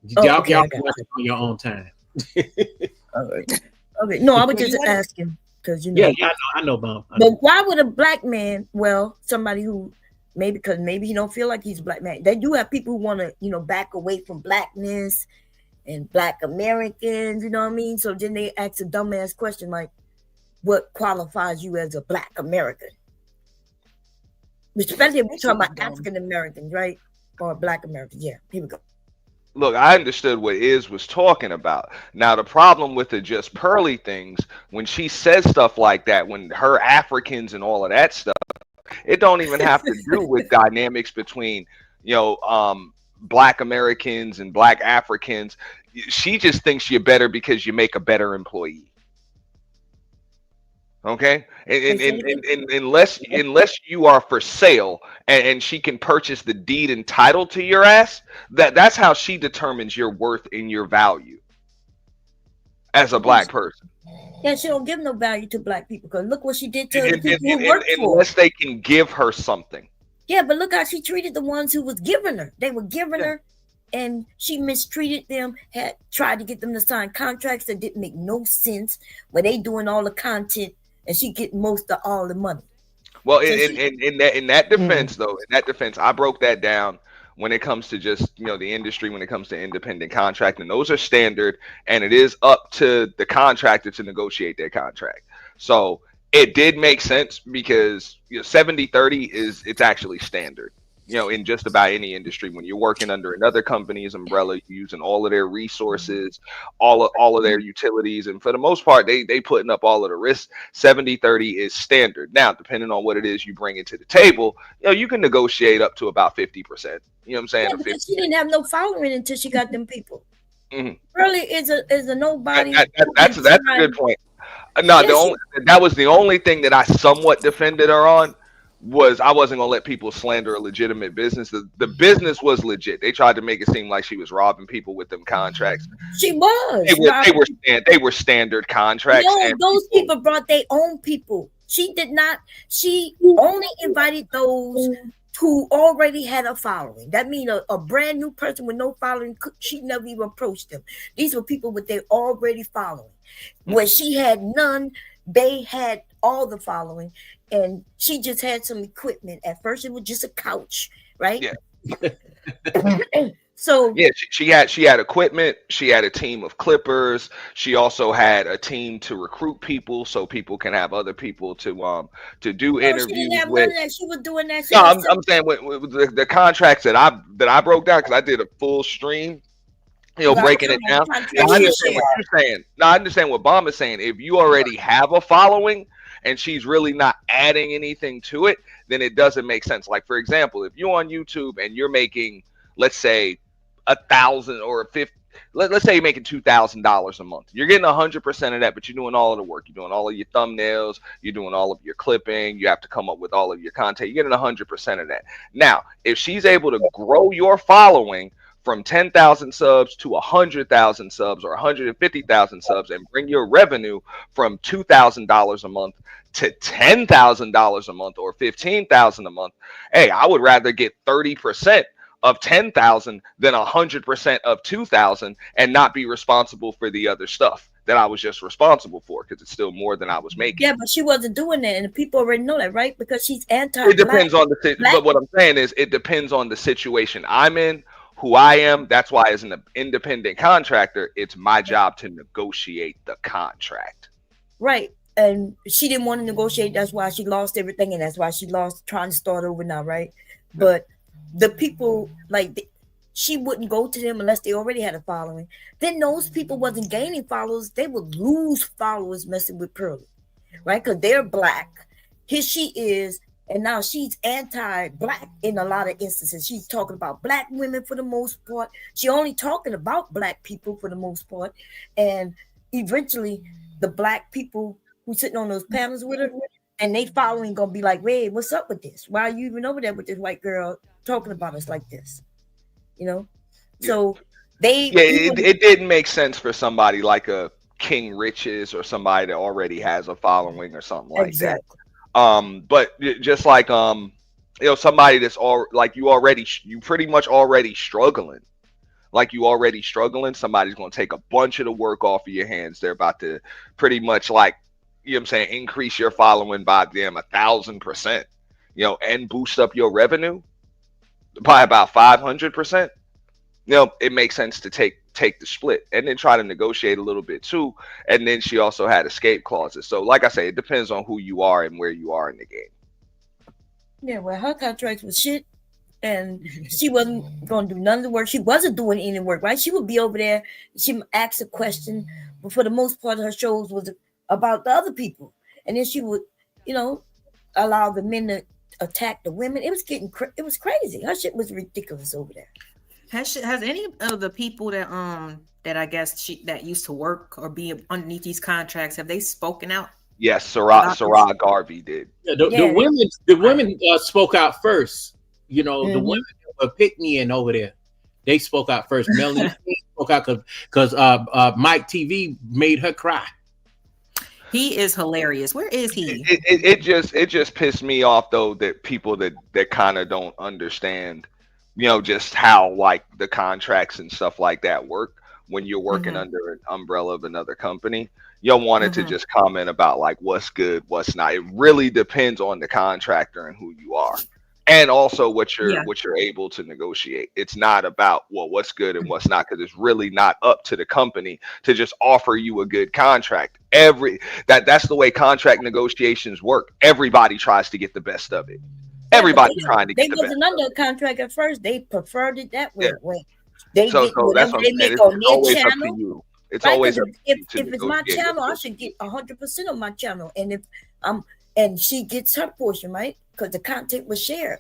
Y'all can watch it on your own time. Okay. No, I was just asking because Yeah, I know, Mom. But why would a black man? Well, somebody who maybe he don't feel like he's a black man. They do have people who want to, back away from blackness and Black Americans. You know what I mean? So then they ask a dumbass question like, "What qualifies you as a Black American?" Especially if we're talking about African Americans, right? Or Black Americans. Yeah, here we go. Look, I understood what Iz was talking about. Now, the problem with the Just Pearly things, when she says stuff like that, when her Africans and all of that stuff, it don't even have to do with dynamics between, Black Americans and Black Africans. She just thinks you're better because you make a better employee. Okay, and unless you are for sale and she can purchase the deed and title to your ass, that's how she determines your worth and your value as a black person. Yeah, she don't give no value to black people because look what she did to the people who work for her. Unless they can give her something. Yeah, but look how she treated the ones who was giving her. They were giving her, and she mistreated them. Had tried to get them to sign contracts that didn't make no sense. Where they doing all the content. And she get most of all the money. Well, in that defense, I broke that down when it comes to just the industry, when it comes to independent contracting. Those are standard, and it is up to the contractor to negotiate their contract. So it did make sense because 70-30 it's actually standard. In just about any industry, when you're working under another company's umbrella, you're using all of their resources, all of their utilities, and for the most part, they putting up all of the risks. 70-30 is standard. Now, depending on what it is you bring into the table, you can negotiate up to about 50%. You know what I'm saying? Yeah, because she didn't have no following until she got them people. Mm-hmm. Really, is a nobody. That's a good point. No, that was the only thing that I somewhat defended her on. Was I wasn't gonna let people slander a legitimate business. The business was legit. They tried to make it seem like she was robbing people with them contracts. She was. They were standard contracts. No, and those people brought their own people. She did not. She only invited those who already had a following. That means a brand new person with no following, she never even approached them. These were people with their already following. Where she had none, they had all the following, and she just had some equipment. At first, it was just a couch, right? Yeah. So yeah, she had equipment. She had a team of clippers. She also had a team to recruit people, so people can have other people to do interviews she didn't have with. none of that. She was doing that. No, I'm saying with the contracts that I broke down, because I did a full stream, breaking it down. I understand what you're saying. No, I understand what Bomb is saying. If you already have a following and she's really not adding anything to it, then it doesn't make sense. Like, for example, if you're on YouTube and you're making, let's say, 1,000 or 50, let's say you're making $2,000 a month. You're getting 100% of that, but you're doing all of the work. You're doing all of your thumbnails. You're doing all of your clipping. You have to come up with all of your content. You're getting 100% of that. Now, if she's able to grow your following from 10,000 subs to 100,000 subs or 150,000 subs and bring your revenue from $2,000 a month to $10,000 a month or $15,000 a month, hey, I would rather get 30% of 10,000 than 100% of 2,000 and not be responsible for the other stuff that I was just responsible for, because it's still more than I was making. Yeah, but she wasn't doing that, and the people already know that, right? Because she's anti. It depends on but what I'm saying is it depends on the situation I'm in, who I am. That's why, as an independent contractor, it's my job to negotiate the contract. Right. And she didn't want to negotiate. That's why she lost everything, and that's why she lost trying to start over now, right? But the people, she wouldn't go to them unless they already had a following. Then those people wasn't gaining followers. They would lose followers messing with Pearly, right? Because they're black. Here she is, and now she's anti-black in a lot of instances. She's talking about black women for the most part. She only talking about black people for the most part. And eventually, the black people who sitting on those panels with her and they following gonna be like, "Wait, what's up with this? Why are you even over there with this white girl talking about us like this?" So it didn't make sense for somebody like a King Riches or somebody that already has a following or something like that. But just like somebody that's all like you pretty much already struggling. Like you already struggling, somebody's gonna take a bunch of the work off of your hands. They're about to pretty much increase your following by 1,000%, and boost up your revenue by about 500%. It makes sense to take the split and then try to negotiate a little bit too. And then she also had escape clauses. So like I say, it depends on who you are and where you are in the game. Yeah, well, her contract was shit, and she wasn't going to do none of the work. She wasn't doing any work, right? She would be over there. She would ask a question, but for the most part, her shows was about the other people, and then she would, allow the men to attack the women. It was it was crazy. Her shit was ridiculous over there. Has any of the people that I guess that used to work or be underneath these contracts, have they spoken out? Yes, Sarah Garvey did. Yeah, the women spoke out first. The women that were picking over there, they spoke out first. Melanie spoke out because Mike TV made her cry. He is hilarious. Where is he? It just pissed me off though that people that kind of don't understand, just how the contracts and stuff like that work when you're working under an umbrella of another company. You don't want it to just comment about what's good, what's not. It really depends on the contractor and who you are, and also what you're able to negotiate. It's not about what's good and what's not, because it's really not up to the company to just offer you a good contract. That's the way contract negotiations work. Everybody tries to get the best of it. Everybody trying to get the best. They wasn't under a contract at first. They preferred it that way. Yeah. So that's what I'm saying. It's always up to you. It's always up to you. If it's my channel, I should get 100% of my channel, and if and she gets her portion, right? Because the content was shared,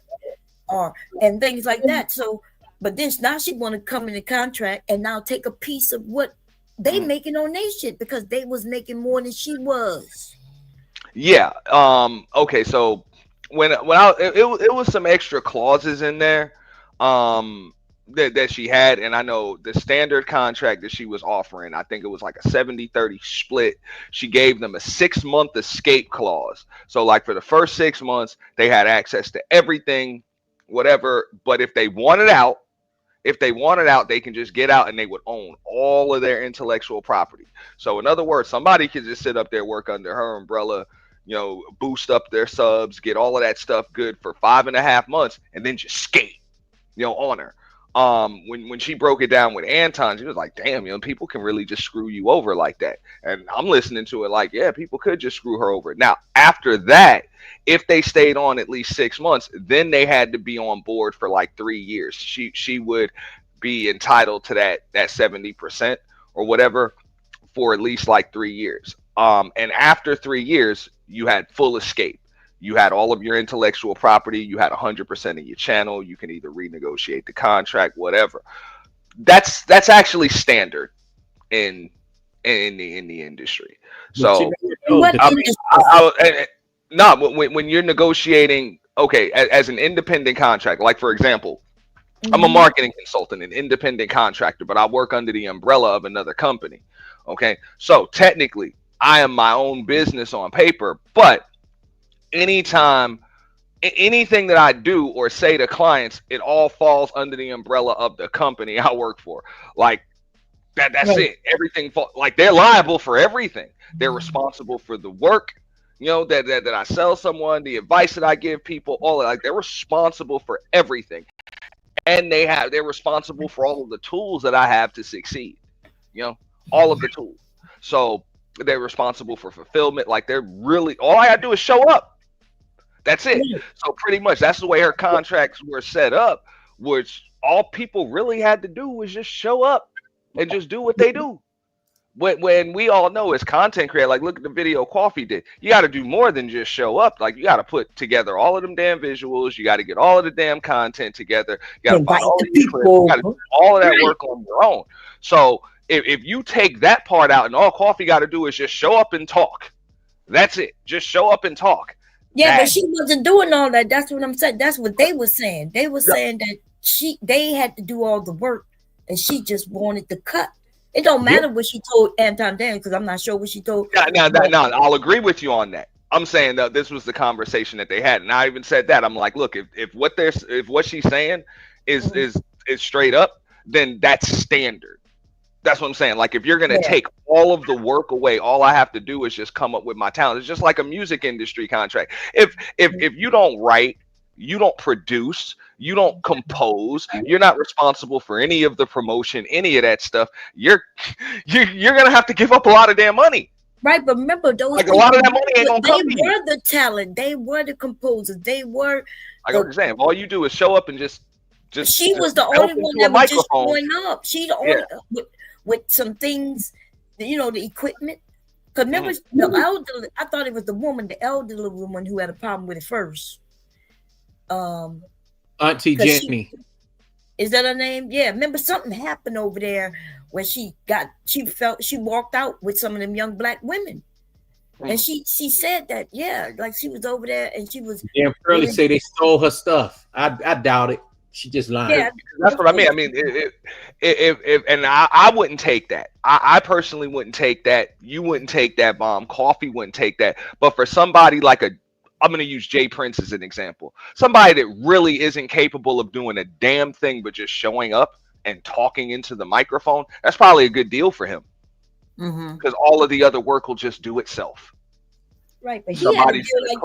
and things like that. So, but then now she want to come in the contract and now take a piece of what they making on their shit because they was making more than she was. Yeah. Okay. So when it was some extra clauses in there, that she had, and I know the standard contract that she was offering, I think it was like a 70-30 split. She gave them a 6-month escape clause. So like for the first 6 months, they had access to everything, whatever. But if they wanted out, they can just get out and they would own all of their intellectual property. So in other words, somebody could just sit up there, work under her umbrella, boost up their subs, get all of that stuff good for 5.5 months, and then just skate, on her. When she broke it down with Anton, she was like, damn, people can really just screw you over like that. And I'm listening to it like, yeah, people could just screw her over. Now, after that, if they stayed on at least 6 months, then they had to be on board for like 3 years. She would be entitled to that 70% or whatever for at least like 3 years. And after 3 years, you had full escape. You had all of your intellectual property. You had 100% of your channel. You can either renegotiate the contract, whatever. That's actually standard in the industry. So when you're negotiating, okay, as an independent contractor, like for example, I'm a marketing consultant, an independent contractor, but I work under the umbrella of another company. Okay, so technically, I am my own business on paper, but anything that I do or say to clients, it all falls under the umbrella of the company I work for. Like that's it. Everything like they're liable for everything. They're responsible for the work, that I sell someone, the advice that I give people, all like they're responsible for everything. And they're responsible for all of the tools that I have to succeed. All of the tools. So they're responsible for fulfillment. Like they're really, all I gotta do is show up. That's it. So pretty much that's the way her contracts were set up, which all people really had to do was just show up and just do what they do. When we all know as content creator, like look at the video Coffee did. You got to do more than just show up. Like you got to put together all of them damn visuals. You got to get all of the damn content together. You got to find all the people. You got to do all of that work on your own. So if you take that part out and all Coffee got to do is just show up and talk, that's it. Just show up and talk. Yeah, but she wasn't doing all that. That's what I'm saying. That's what they were saying. They were saying that they had to do all the work and she just wanted to cut. It don't matter what she told Anton Dan, because I'm not sure what she told. No, I'll agree with you on that. I'm saying that this was the conversation that they had, and I even said that. I'm like, look, if what she's saying is straight up, then that's standard. That's what I'm saying. Like if you're gonna take all of the work away, all I have to do is just come up with my talent. It's just like a music industry contract. If you don't write, you don't produce, you don't compose, you're not responsible for any of the promotion, any of that stuff, you're gonna have to give up a lot of damn money. Right, but remember those like a lot of that money ain't gonna come to you. They were the talent, they were the composers, they were like I'm saying, all you do is show up and just she was the only one that was just showing up. She the only with some things, the equipment. Because remember the elderly, I thought it was the elderly woman who had a problem with it first. Auntie Jenny. Is that her name? Yeah. Remember something happened over there where she walked out with some of them young black women. And she said that, like she was over there and she was. Yeah, Pearly say they stole her stuff. I doubt it. She just lied. Yeah, that's what I mean. I mean, if and I wouldn't take that. I personally wouldn't take that. You wouldn't take that, Bomb. Coffee wouldn't take that. But for somebody like I'm going to use Jay Prince as an example. Somebody that really isn't capable of doing a damn thing but just showing up and talking into the microphone, that's probably a good deal for him. Because all of the other work will just do itself. Right, but somebody's going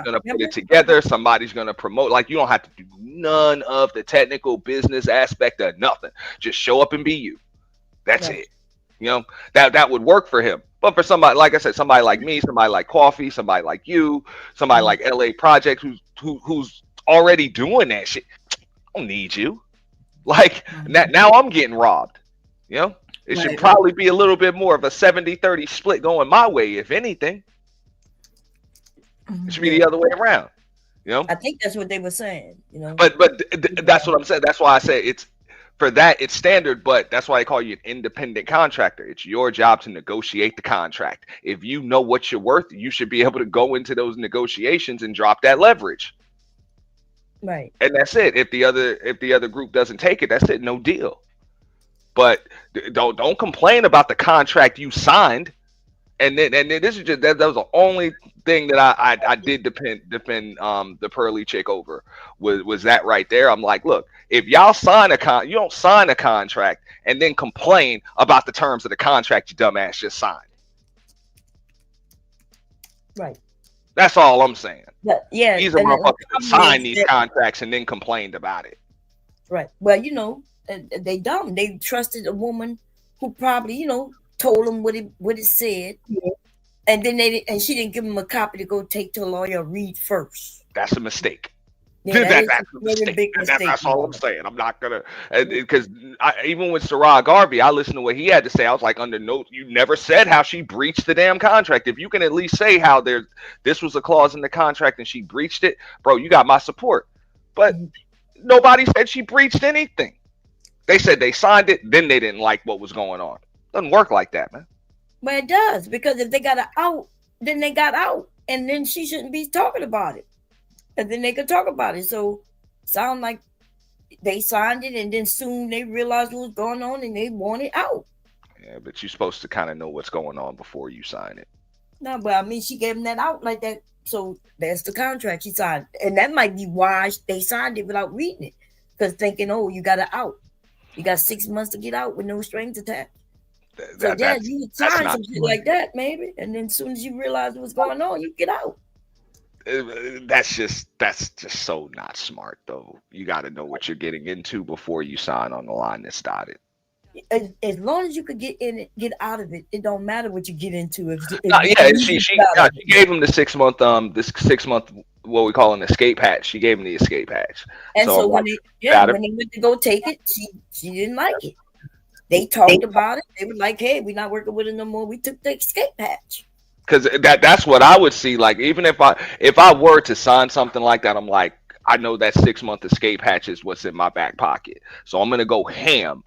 to put it together. Somebody's going to promote. Like you don't have to do none of the technical business aspect of nothing. Just show up and be you. That's it. That would work for him. But for somebody, like I said, somebody like me, somebody like Coffee, somebody like you, somebody like LA Project, who's already doing that shit, I don't need you. Like now I'm getting robbed. It should probably be a little bit more of a 70-30 split going my way, if anything. It should be the other way around. I think that's what they were saying. But that's what I'm saying. That's why I say it's For that, it's standard, but that's why they call you an independent contractor. It's your job to negotiate the contract. If you know what you're worth, you should be able to go into those negotiations and drop that leverage. Right. And that's it. If the other group doesn't take it, that's it. No deal. But don't complain about the contract you signed. And then this is just that was the only thing that I did defend the Pearly chick over was that right there. I'm like, look, if y'all sign you don't sign a contract and then complain about the terms of the contract you dumbass just signed. Right. That's all I'm saying. Yeah. These are motherfuckers that sign these contracts and then complained about it. Right. Well, you know, they dumb. They trusted a woman who probably, you know, told them what it said, and then she didn't give them a copy to go take to a lawyer read first. That's a mistake. Yeah, that's a very big mistake. That's all I'm saying. I'm not gonna, because even with Sarah Garvey, I listened to what he had to say. I was like, under note, you never said how she breached the damn contract. If you can at least say how this was a clause in the contract and she breached it, bro, you got my support. But nobody said she breached anything. They said they signed it, then they didn't like what was going on. Doesn't work like that, man. Well, it does, because if they got it out, then they got out, and then she shouldn't be talking about it, and then they could talk about it. So, sound like they signed it, and then soon they realized what was going on, and they want it out. Yeah, but you're supposed to kind of know what's going on before you sign it. No, but I mean, she gave them that out like that, so that's the contract she signed, and that might be why they signed it without reading it, because thinking, oh, you got it out, you got 6 months to get out with no strings attached. So yeah, you would sign some shit like that, maybe, and then as soon as you realize what's going on, you get out. That's just so not smart, though. You got to know what you're getting into before you sign on the line that's dotted. As long as you could get in it, get out of it, it don't matter what you get into. She gave him the 6 month what we call an escape hatch. She gave him the escape hatch. And so when they went to go take it, she didn't like it. They talked about it. They were like, "Hey, we're not working with it no more. We took the escape hatch." Because that's what I would see. Like, even if I were to sign something like that, I'm like, I know that 6 month escape hatch is what's in my back pocket. So I'm gonna go ham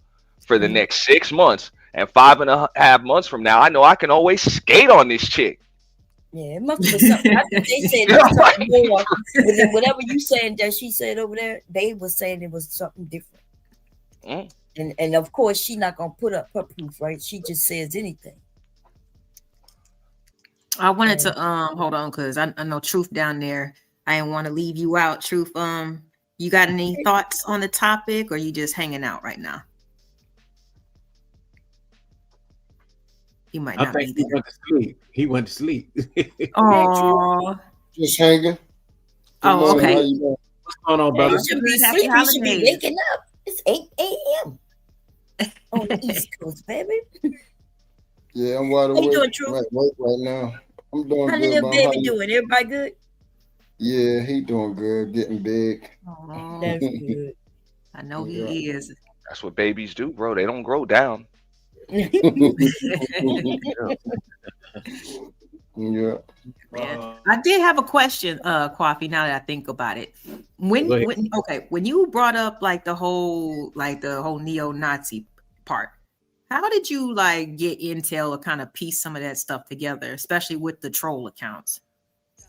for the next 6 months, and 5.5 months from now, I know I can always skate on this chick. Yeah, it must be something. I think they said it was something more. But then whatever you saying that she said over there, they were saying it was something different. And of course, she's not gonna put up her proof, right? She just says anything. I wanted to hold on, because I know Truth down there. I didn't want to leave you out. Truth, you got any thoughts on the topic, or you just hanging out right now? He might not. I think he went to sleep. He went to sleep. Oh, just hanging. Oh, okay. What's going on, brother? You should be sleeping. You should be waking up. It's 8 a.m. on the East Coast, baby. Yeah, I'm wide awake. How you doing, True? Right now. I'm doing How good. the little baby doing? Everybody good? Yeah, he doing good. Getting big. Oh, that's good. I know he is. That's what babies do, bro. They don't grow down. Yeah. Man. I did have a question, Coffee, now that I think about it. When you brought up like the whole neo-Nazi part, how did you like get intel or kind of piece some of that stuff together, especially with the troll accounts?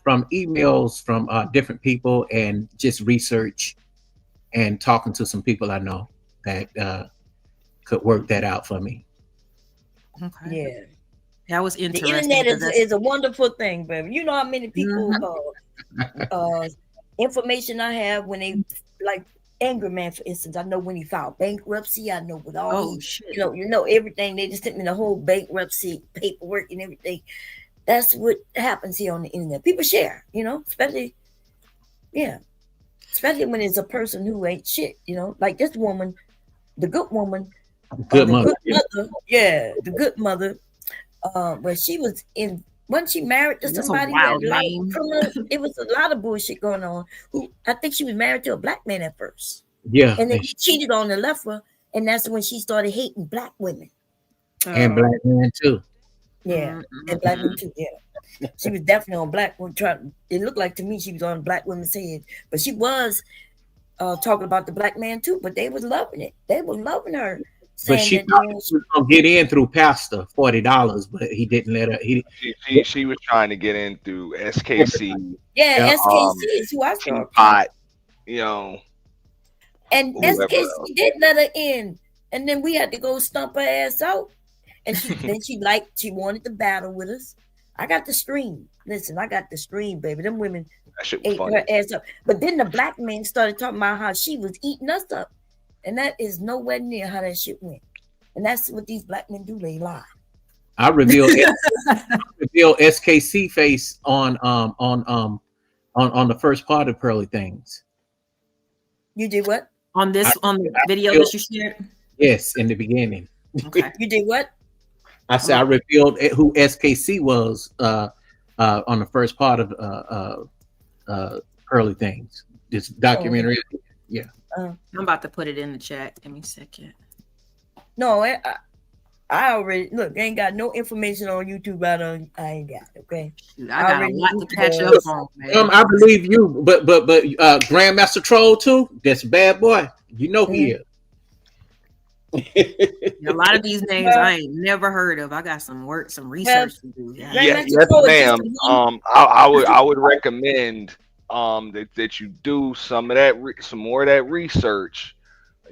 From emails from different people and just research and talking to some people I know that could work that out for me. Okay. Yeah. That was interesting. The internet is a wonderful thing, baby. You know how many people information I have when they like Angry Man, for instance. I know when he filed bankruptcy. I know with all you know everything. They just sent me the whole bankruptcy paperwork and everything. That's what happens here on the internet. People share, especially when it's a person who ain't shit, like this woman, the good woman, the good mother, the good mother. Where she was wasn't she married to somebody? It was a lot of bullshit going on. I think she was married to a black man at first. Yeah. And then he cheated on her, left her, and that's when she started hating black women. And black men too. Yeah, and black women too, yeah. She was definitely on black women. It looked like to me she was on black women's head, but she was talking about the black man too, but they was loving it. They were loving her. But she thought she was gonna get in through Pastor $40, but he didn't let her. She was trying to get in through SKC. Yeah, SKC is who I saw. Teapot, you know. And SKC did let her in, and then we had to go stump her ass out. And then she wanted to battle with us. I got the stream. Listen, I got the stream, baby. Them women ate her ass up. But then the black man started talking about how she was eating us up. And that is nowhere near how that shit went. And that's what these black men do. They lie. I revealed SKC face on the first part of Pearly Things. You did what? On the video that you shared? Yes, in the beginning. Okay. You did what? I said I revealed who SKC was on the first part of Pearly Things. This documentary. Yeah. I'm about to put it in the chat. Give me a second. No, I already look. I ain't got no information on YouTube. I ain't got it. Okay. I got a lot to catch up on, man. I believe you, but Grandmaster Troll too. That's a bad boy. You know he is. A lot of these names I ain't never heard of. I got some research to do. Yes, ma'am. I would recommend that you do some more of that research.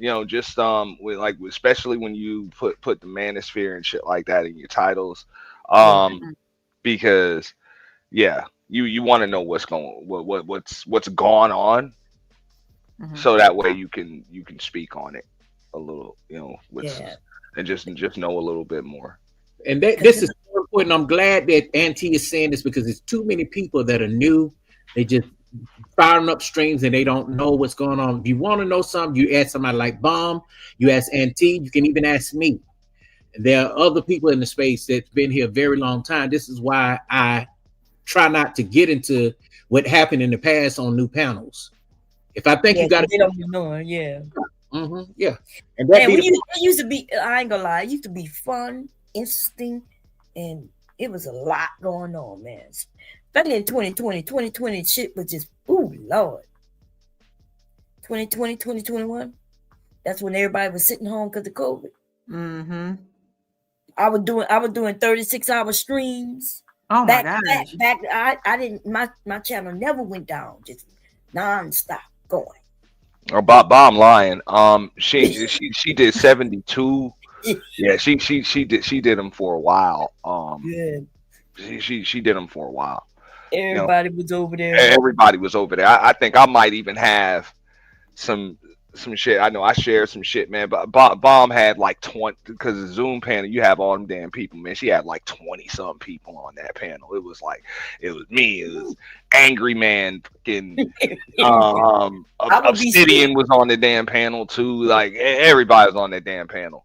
You know, just with especially when you put the Manosphere and shit like that in your titles, because you want to know what's gone on, so that way you can speak on it a little, you know, and just know a little bit more. And this is so important. I'm glad that Auntie is saying this because there's too many people that are new. They just firing up streams and they don't know what's going on. If you want to know something, you ask somebody like Bomb, you ask Auntie, you can even ask me. There are other people in the space that's been here a very long time. This is why I try not to get into what happened in the past on new panels. If I think you got to, yeah. Yeah. And it used to be, I ain't gonna lie, it used to be fun, interesting, and it was a lot going on, man. Especially in 2020 shit was just, ooh, Lord. 2020, 2021, that's when everybody was sitting home because of COVID. Mm-hmm. I was doing 36-hour streams. Oh my gosh. Back, I didn't, my channel never went down, just non-stop going. Or Bomb lying. She did 72. Yeah, she did them for a while. She did them for a while. Everybody was over there. Everybody was over there. I think I might even have some shit. I know I shared some shit, man. But Bomb had like 20, because the Zoom panel, you have all them damn people, man. She had like 20-some people on that panel. It was me. It was Angry Man. Fucking Obsidian was on the damn panel too. Like everybody was on that damn panel.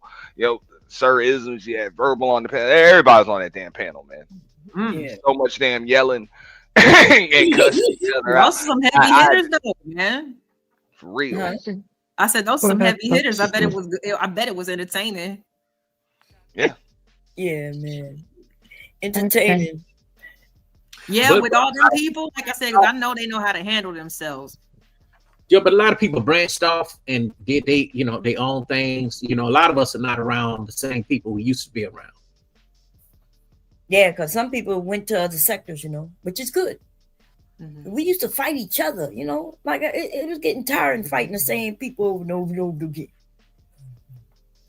Sir Isms, you had Verbal on the panel. Everybody was on that damn panel, man. So much damn yelling and cussing each other out. Those are some heavy hitters, though, man. For real. I said those are some heavy hitters. I bet it was entertaining. Yeah. Yeah, man. Entertaining. Yeah, with all them people, like I said, 'cause I know they know how to handle themselves. Yeah, but a lot of people branched off and did they own things. A lot of us are not around the same people we used to be around. Yeah, because some people went to other sectors, which is good. We used to fight each other, like it was getting tiring fighting the same people over and over and over again.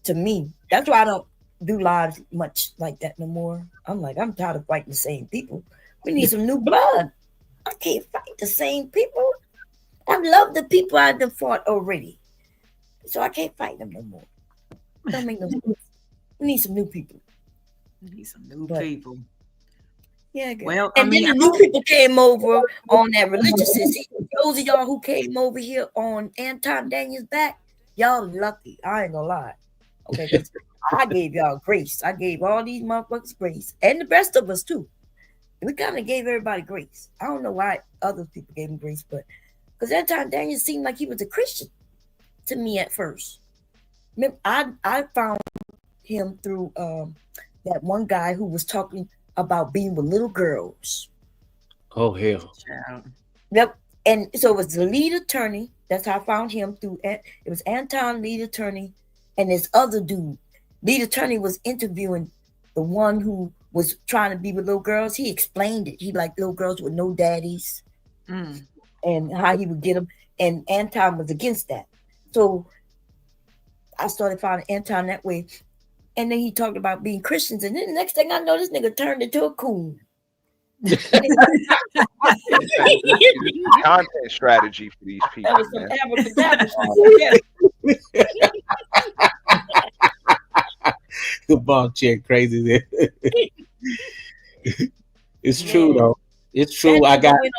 To me, that's why I don't do lives much like that no more. I'm tired of fighting the same people. We need some new blood. I can't fight the same people. I love the people I've fought already, so I can't fight them no more. Don't make no sense. We need some new people. People. Yeah, good. Well, and then the new people came over on that religious. Those of y'all who came over here on Anton Daniel's back, y'all lucky. I ain't gonna lie. Okay, 'cause I gave y'all grace. I gave all these motherfuckers grace, and the rest of us too. We kind of gave everybody grace. I don't know why other people gave him grace, but because Anton Daniel seemed like he was a Christian to me at first. Remember, I found him through that one guy who was talking about being with little girls. Oh hell. Yep. And so it was the lead attorney. That's how I found him through it. It was Anton, lead attorney, and this other dude. Lead attorney was interviewing the one who was trying to be with little girls. He explained it. He liked little girls with no daddies and how he would get them. And Anton was against that. So I started following Anton that way. And then he talked about being Christians. And then the next thing I know, this nigga turned into a coon. Content strategy for these people. That was some abracadabra. The ball check crazy there. It's true though. It's true. And I got went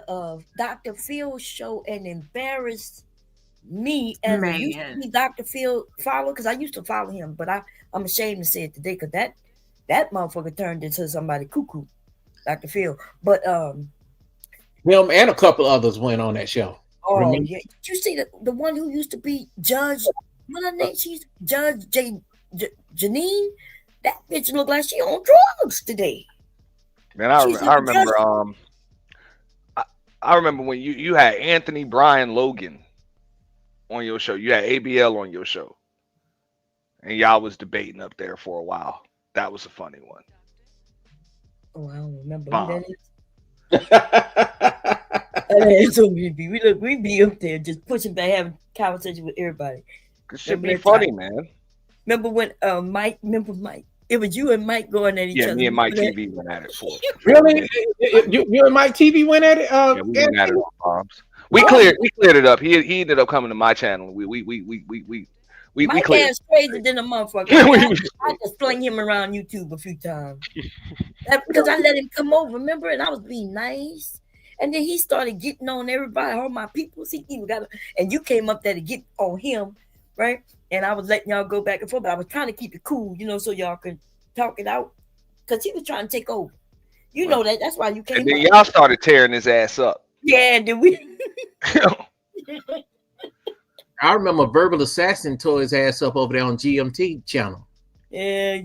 on the Dr. Phil show and embarrassed me as a used to be Dr. Phil follower, because I used to follow him, but I'm ashamed to say it today because that motherfucker turned into somebody cuckoo, Dr. Phil. But him and a couple others went on that show. Oh Remember? yeah, did you see the one who used to be Judge? What her name? She's Judge Janine. That bitch look like she on drugs today. Man, I remember. I remember when you had Anthony Brian Logan on your show. You had ABL on your show, and y'all was debating up there for a while. That was a funny one. Oh, I don't remember Bomb. who that is. So we be up there just pushing back, having conversation with everybody. It should be funny, man. Remember when Mike? It was you and Mike going at each other. Yeah, me and Mike TV went at it for it. Really? You and Mike TV went at it? Yeah, we went at it on bombs. We cleared it up. He ended up coming to my channel. We Mike cleared. ass crazy than a motherfucker. I just fling him around YouTube a few times because I let him come over. Remember, and I was being nice. And then he started getting on everybody, all my people. See, and you came up there to get on him, right? And I was letting y'all go back and forth, but I was trying to keep it cool, so y'all could talk it out. Because he was trying to take over. You know that. That's why you came And then up. y'all started tearing his ass up. Yeah, did we? I remember Verbal Assassin tore his ass up over there on GMT channel. Yeah,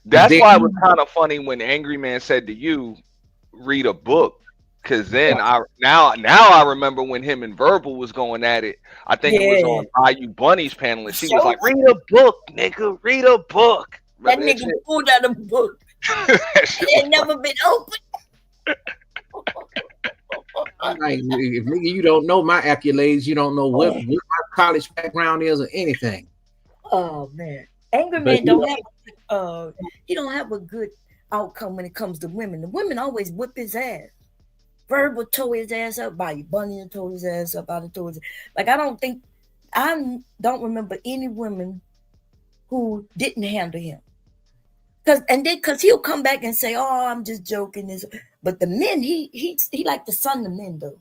That's why it was kind of funny when Angry Man said to you, read a book. Cause then I remember when him and Verbal was going at it. I think it was on IU Bunny's panel, and she was like, "Read a book, nigga. Read a book." That nigga pulled out a book. It had never been opened. I'm like, if nigga, you don't know my accolades, you don't know what my college background is or anything. Oh man, Angry Man don't have he don't have a good outcome when it comes to women. The women always whip his ass. Verbal tore his ass up, by Bunny tore his ass up, I tore his. Like I don't remember any women who didn't handle him. Cause he'll come back and say, "Oh, I'm just joking." But the men, he like to sun the men though.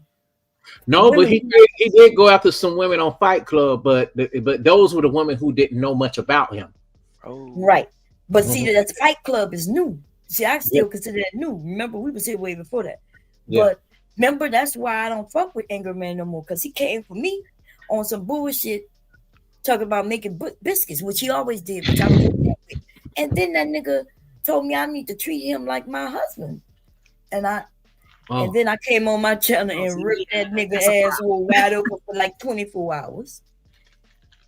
No, but he did go after some women on Fight Club, but those were the women who didn't know much about him. Oh, right. But see, that Fight Club is new. See, I still consider that new. Remember, we was here way before that. Yeah. But remember, that's why I don't fuck with Angry Man no more, because he came for me on some bullshit, talking about making biscuits, which he always did, which I was with. And then that nigga told me I need to treat him like my husband. And then I came on my channel and ripped that nigga asshole wide open for like 24 hours.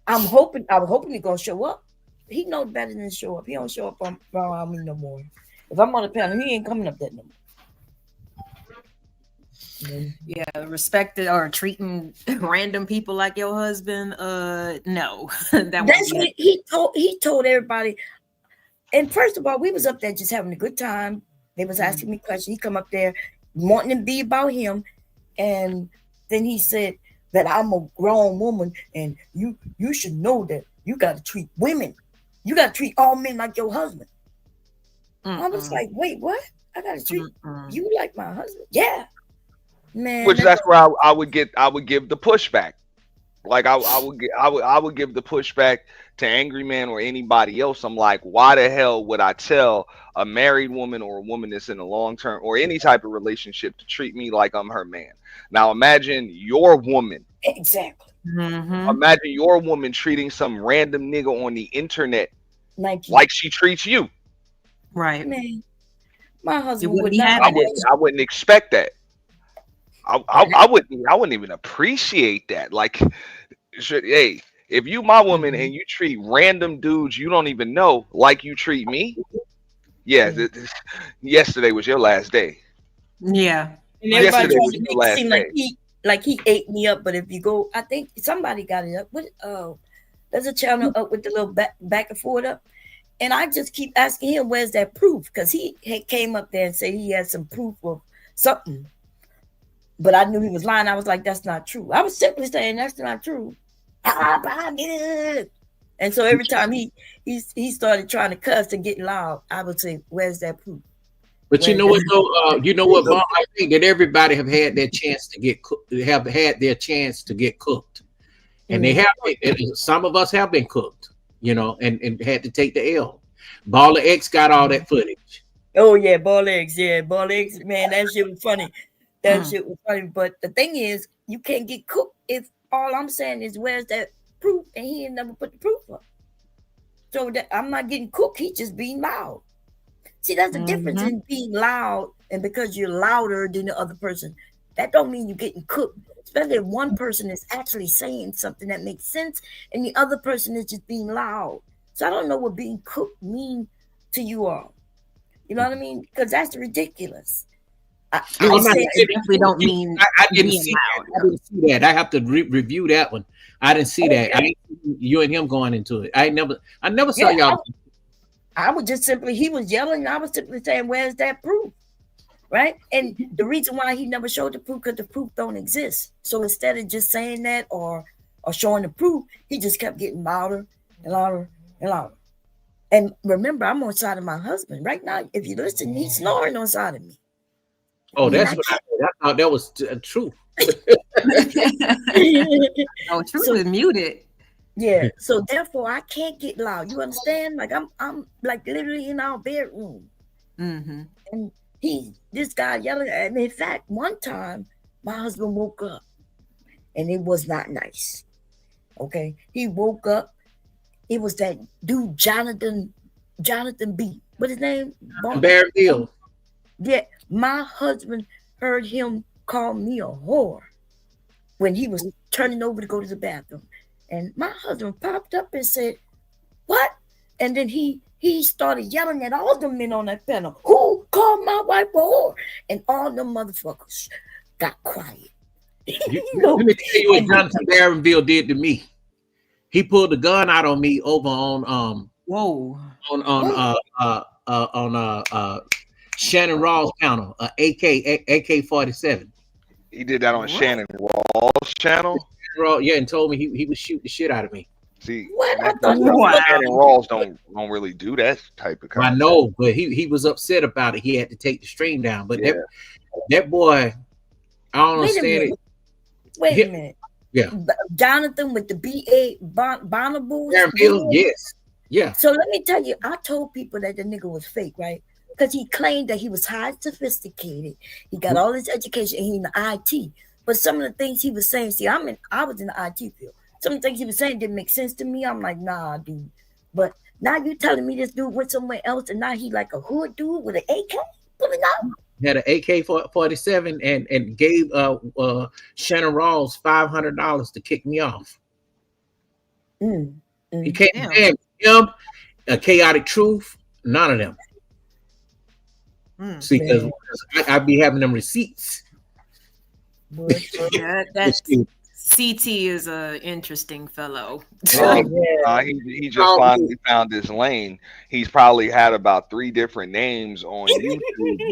I was hoping he gonna show up. He knows better than show up. He don't show up around me no more. If I'm on the panel, he ain't coming up that no more. Yeah, respected or treating random people like your husband. No, that's what he told everybody. And first of all, we was up there just having a good time. They was asking me questions. He come up there wanting to be about him, and then he said that I'm a grown woman, and you should know that you got to treat women. You got to treat all men like your husband. I was like, wait, what? I got to treat you like my husband? Yeah. Man, which that's where I would give the pushback. Like I would give the pushback to Angry Man or anybody else. I'm like, why the hell would I tell a married woman or a woman that's in a long-term or any type of relationship to treat me like I'm her man? Now imagine your woman. Exactly. Imagine your woman treating some random nigga on the internet like she treats you. Right. Man, my husband I wouldn't expect that. I wouldn't even appreciate that. Like, hey, if you my woman and you treat random dudes you don't even know like you treat me, yeah, yesterday was your last day. Yeah. And everybody Yesterday tried was to your make it last seem day. like he ate me up. But if you go, I think somebody got it up. What? There's a channel up with the little back and forth up. And I just keep asking him, where's that proof? Because he came up there and said he had some proof of something. But I knew he was lying. I was like, that's not true. I was simply saying that's not true. And so every time he started trying to cuss and get loud, I would say, where's that proof? But you know what though, Bob, I think that everybody have had their chance to get have had their chance to get cooked. And they have some of us have been cooked, and had to take the L. Baller X got all that footage. Oh yeah, Ball Eggs, man, that shit was funny. That shit was funny. But the thing is, you can't get cooked if all I'm saying is where's that proof, and he ain't never put the proof up. So that I'm not getting cooked, he's just being loud. See, that's the difference in being loud, and because you're louder than the other person, that don't mean you're getting cooked. Especially if one person is actually saying something that makes sense, and the other person is just being loud. So I don't know what being cooked mean to you all. You know what I mean? Because that's ridiculous. I definitely don't mean I didn't see that. I didn't see that. I have to review that one. I didn't see that. I didn't see you and him going into it. I never saw y'all. I was just simply, he was yelling, and I was simply saying, where's that proof? Right? And the reason why he never showed the proof, because the proof don't exist. So instead of just saying that or showing the proof, he just kept getting louder and louder and louder. And remember, I'm on side of my husband. Right now, if you listen, he's snoring on side of me. Oh, that's what I thought that was true. Oh, truth is muted. Yeah, so therefore I can't get loud. You understand? Like I'm like literally in our bedroom, and this guy yelling at me. In fact, one time my husband woke up, and it was not nice. Okay, he woke up. It was that dude Jonathan B. What's his name? Bear Hill. Yeah, my husband heard him call me a whore when he was turning over to go to the bathroom. And my husband popped up and said, what? And then he started yelling at all the men on that panel. Who called my wife a whore? And all the motherfuckers got quiet. Let me tell you what Jonathan Darrenville did to me. He pulled the gun out on me over on Shannon Rawls' channel, AK-47. He did that on Shannon Rawls' channel? Yeah, and told me he would shoot the shit out of me. See, Shannon Rawls don't really do that type of content. I know, but he was upset about it. He had to take the stream down. But that boy, I don't understand it. Wait a minute. Yeah. Jonathan with the B.A. Bonables. Yes. Yeah. So let me tell you, I told people that the nigga was fake, right? Because he claimed that he was high sophisticated. He got all his education and he in the IT. But some of the things he was saying, I was in the IT field. Some of the things he was saying didn't make sense to me. I'm like, nah, dude. But now you telling me this dude went somewhere else and now he like a hood dude with an AK pulling out? Had an AK-47 and gave Shannon Rawls $500 to kick me off. He can't stand him, Chaotic Truth, none of them. See, because I be having them receipts. That's CT is a interesting fellow. He just finally found his lane. He's probably had about 3 different names on YouTube.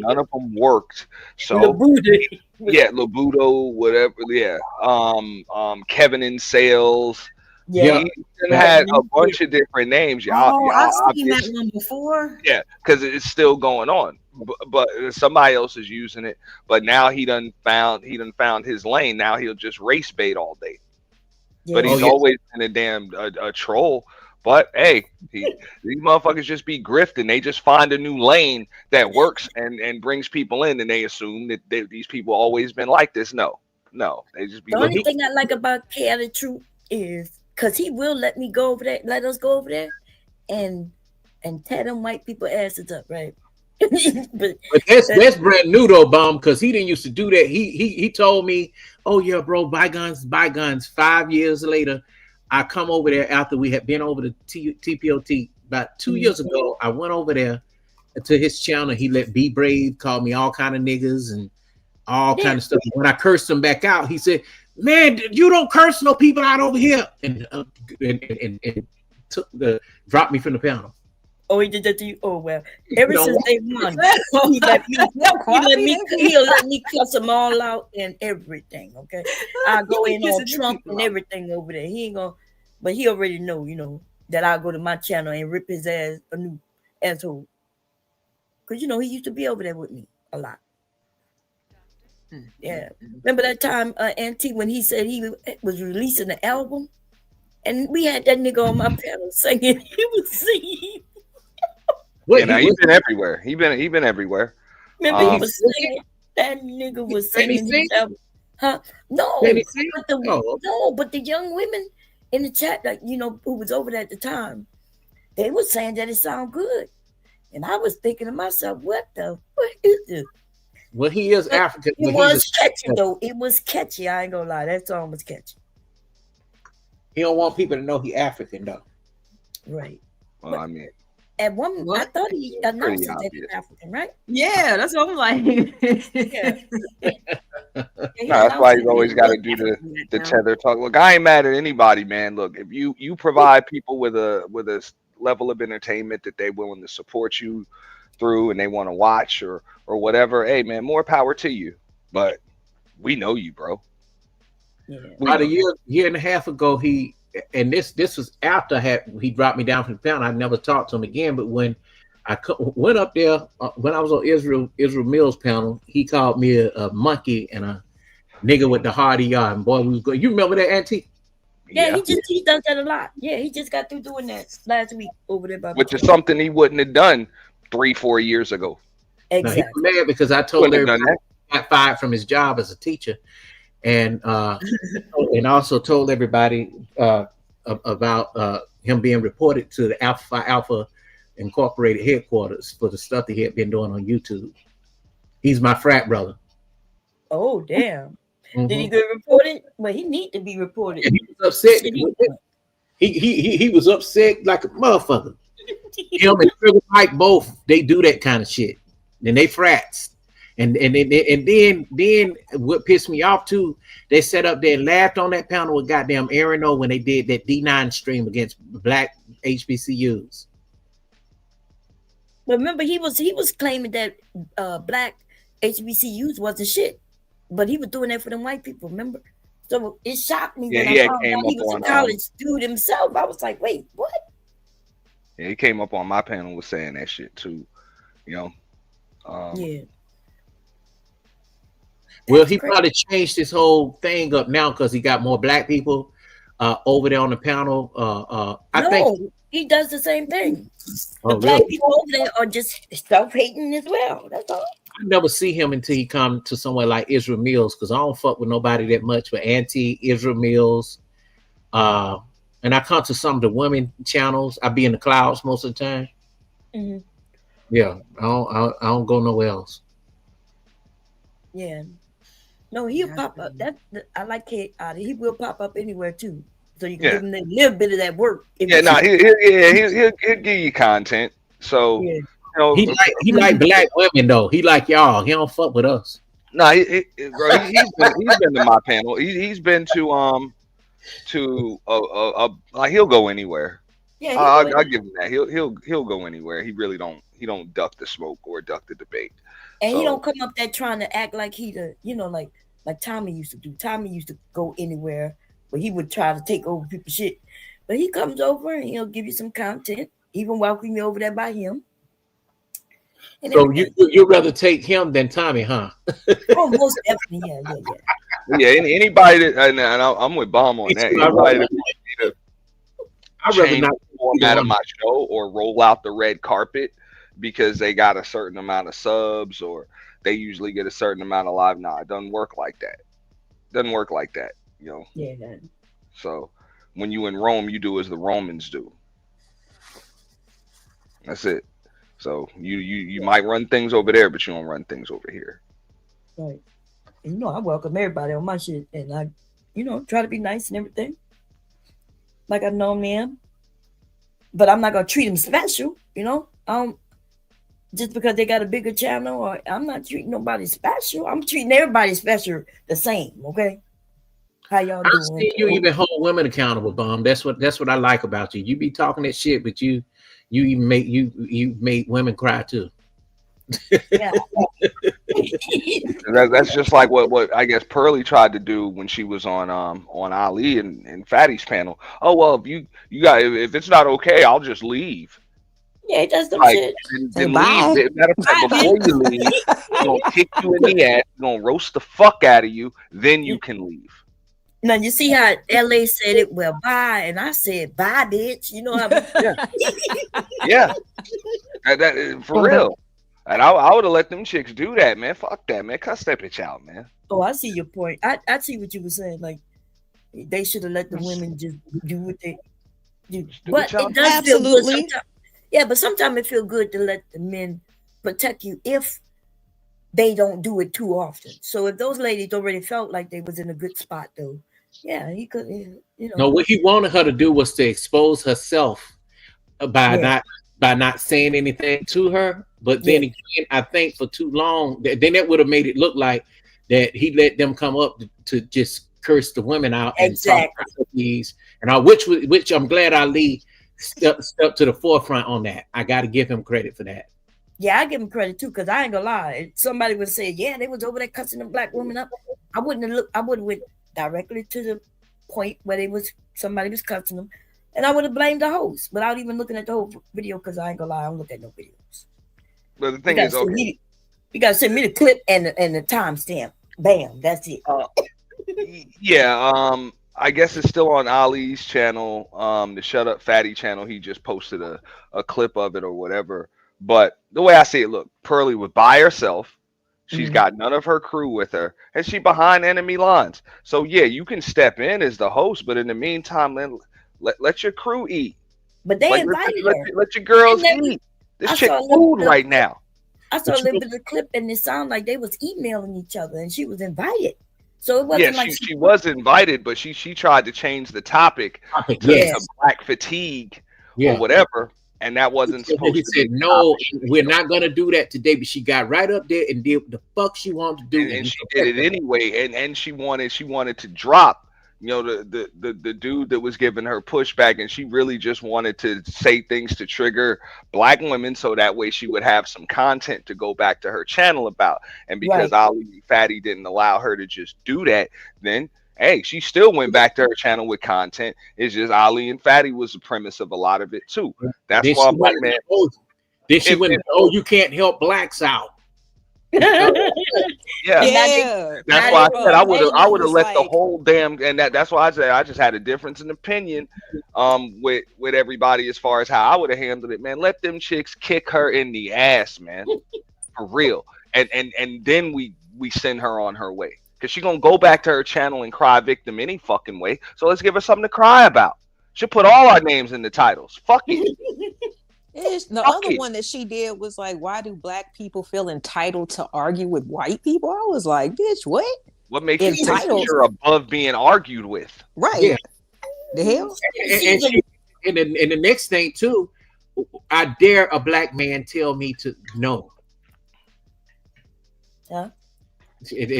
None of them worked. So Labudo, whatever. Yeah. Kevin in Sales. Yeah. He had a bunch of different names. I've seen that one before. Yeah, because it's still going on. But somebody else is using it. But now he done found his lane. Now he'll just race bait all day. But he's always been a damn a troll. But hey, these motherfuckers just be grifting. They just find a new lane that works and brings people in, and they assume that these people always been like this. No, they just be. The only thing I like about Chaotic Truth is because he will let us go over there, and tear them white people asses up, right? but that's brand new though, Bum, because he didn't used to do that. He told me, oh yeah, bro, bygones. 5 years later, I come over there after we had been over to TPOT about 2 years ago. I went over there to his channel. He let Be Brave call me all kind of niggas and all kind of stuff. When I cursed him back out, he said, "Man, you don't curse no people out over here," and took dropped me from the panel. Oh, he did that to you? Oh, well. Ever since day one, he'll let me cuss them all out and everything, okay? I go in on Trump and everything over there. He ain't gonna, but he already know, that I'll go to my channel and rip his ass a new asshole. Because, he used to be over there with me a lot. Yeah. Remember that time, Auntie, when he said he was releasing the album? And we had that nigga on my panel singing. He was singing. Now he's been everywhere. He been everywhere. Remember he was singing. That nigga was singing his album. Huh? No. But the young women in the chat, who was over there at the time, they were saying that it sounded good. And I was thinking to myself, what is this? Well, he is African. It was catchy though. It was catchy. I ain't gonna lie. That song was catchy. He don't want people to know he African though. Right. Well, I mean, at one, I thought he announced that he was African, right? Yeah, that's what I'm like. That's why he's always got to do the tether talk. Look, I ain't mad at anybody, man. Look, if you provide people with a level of entertainment that they're willing to support you through, and they want to watch or whatever, hey man, more power to you. But we know you, bro. Yeah. About a year and a half ago, this was after he dropped me down from the panel. I never talked to him again. But when I went up there, when I was on Israel Mills panel, he called me a monkey and a nigga with the hard ER. And boy, we was going. You remember that, Auntie? Yeah, he does that a lot. Yeah, he just got through doing that last week over there. Which is something he wouldn't have done 3-4 years ago. Exactly. Now, he was mad because I told everybody he got fired from his job as a teacher. And also told everybody about him being reported to the Alpha Incorporated headquarters for the stuff that he had been doing on YouTube. He's my frat brother. Oh damn! Did he get reported? Well, he need to be reported. Yeah, he was upset. He was upset like a motherfucker. Him and Trigger Mike both, they do that kind of shit. And they frats. And then what pissed me off too, they sat up there and laughed on that panel with goddamn Aaron O when they did that D9 stream against black HBCUs. But remember, he was claiming that black HBCUs wasn't shit, but he was doing that for them white people. Remember, so it shocked me when I found out he was a college dude himself. I was like, wait, what? Yeah, he came up on my panel was saying that shit too. Yeah. Well, he probably changed his whole thing up now because he got more black people over there on the panel. I think he does the same thing. The black people over there are just self-hating as well. That's all. I never see him until he come to somewhere like Israel Mills because I don't fuck with nobody that much. But Israel Mills, and I come to some of the women channels. I be in the clouds most of the time. Mm-hmm. Yeah, I don't go nowhere else. Yeah. No, he'll pop up. I like Kate out. He will pop up anywhere too, so you can give him a little bit of that work. He'll give you content. So he like black women though. He like y'all. He don't fuck with us. No, he's been to my panel. He's been to like he'll go anywhere. Yeah, I'll give him that. He'll go anywhere. He really don't. He don't duck the smoke or duck the debate. And he don't come up there trying to act like he like Tommy used to do. Tommy used to go anywhere where he would try to take over people's shit. But he comes over and he'll give you some content, even welcome you over there by him. And so you'd rather take him than Tommy, huh? Oh, most definitely, yeah. Anybody that, and I'm with Bomb on that. Anybody that I'd rather not format of my show or roll out the red carpet because they got a certain amount of subs or they usually get a certain amount of live. Nah, it doesn't work like that. Yeah. So when you in Rome, you do as the Romans do. That's it. So you might run things over there, but you don't run things over here. Right. And, you know, I welcome everybody on my shit, and I, you know, try to be nice and everything, like I normally am. But I'm not gonna treat them special, you know. Just because they got a bigger channel, or I'm not treating nobody special. I'm treating everybody special the same. Okay. How y'all I doing? see you even hold women accountable, Bum. That's what I like about you. You be talking that shit, but you even make women cry too. Yeah. That's just like what I guess Pearly tried to do when she was on Ali and Fatty's panel. Oh well, if you got if it's not okay, I'll just leave. Yeah, it does some Like, shit. then bye. leave. Matter of fact, before you leave, we're gonna kick you in the ass. We're gonna roast the fuck out of you. Then you can leave. Now you see how LA said it, well, bye, and I said bye, bitch. You know how Yeah, for real. And I would have let them chicks do that, man. Fuck that, man. Cuss that bitch out, man. Oh, I see your point. I see what you were saying. Like they should have let the women just do what they do. But it does feel good sometimes. Yeah, but sometimes it feels good to let the men protect you if they don't do it too often. So if those ladies already felt like they was in a good spot, though, yeah, he could, you know. No, what he wanted her to do was to expose herself by not saying anything to her. But then again, I think for too long, then that would have made it look like that he let them come up to just curse the women out and talk about these and all, which I'm glad Ali stepped to the forefront on that. I got to give him credit for that. Yeah, I give him credit too, because I ain't gonna lie. If somebody would say, yeah, they was over there cussing the black woman up, I wouldn't have looked. I would have went directly to the point where somebody was cussing them, and I would have blamed the host without even looking at the whole video, because I ain't gonna lie, I don't look at no videos. But the thing is, okay, you gotta send me the clip and the timestamp. Bam, that's it. Yeah, I guess it's still on Ali's channel, the Shut Up Fatty channel. He just posted a clip of it or whatever. But the way I see it, look, Pearly was by herself. She's got none of her crew with her, and she behind enemy lines. So yeah, you can step in as the host, but in the meantime, then let your crew eat. But they invited her. Let your girls eat. This chick food right now. I saw a little bit of the clip, and it sounded like they was emailing each other, and she was invited. So it wasn't like she was invited, but she tried to change the topic to black fatigue or whatever, and that wasn't supposed to. He said, "No, we're not gonna do that today." But she got right up there and did what the fuck she wanted to do, and she did it anyway. And she wanted to drop, you know, the dude that was giving her pushback, and she really just wanted to say things to trigger black women, so that way she would have some content to go back to her channel about. And because Ali and Fatty didn't allow her to just do that, then hey, she still went back to her channel with content. It's just Ali and Fatty was the premise of a lot of it too. That's why I'm like, man. Then she went, "Oh, you can't help blacks out." Yeah. That's why I said I would have let the whole damn, and that's why I said I just had a difference in opinion with everybody as far as how I would have handled it, man. Let them chicks kick her in the ass, man. For real. And then we send her on her way. Because she's gonna go back to her channel and cry victim any fucking way. So let's give her something to cry about. She'll put all our names in the titles. Fuck it. The other one that she did was like, why do black people feel entitled to argue with white people? I was like, bitch, what? What makes you think that you're above being argued with? Right. Yeah. The hell? And the next thing too, I dare a black man tell me to no. Yeah.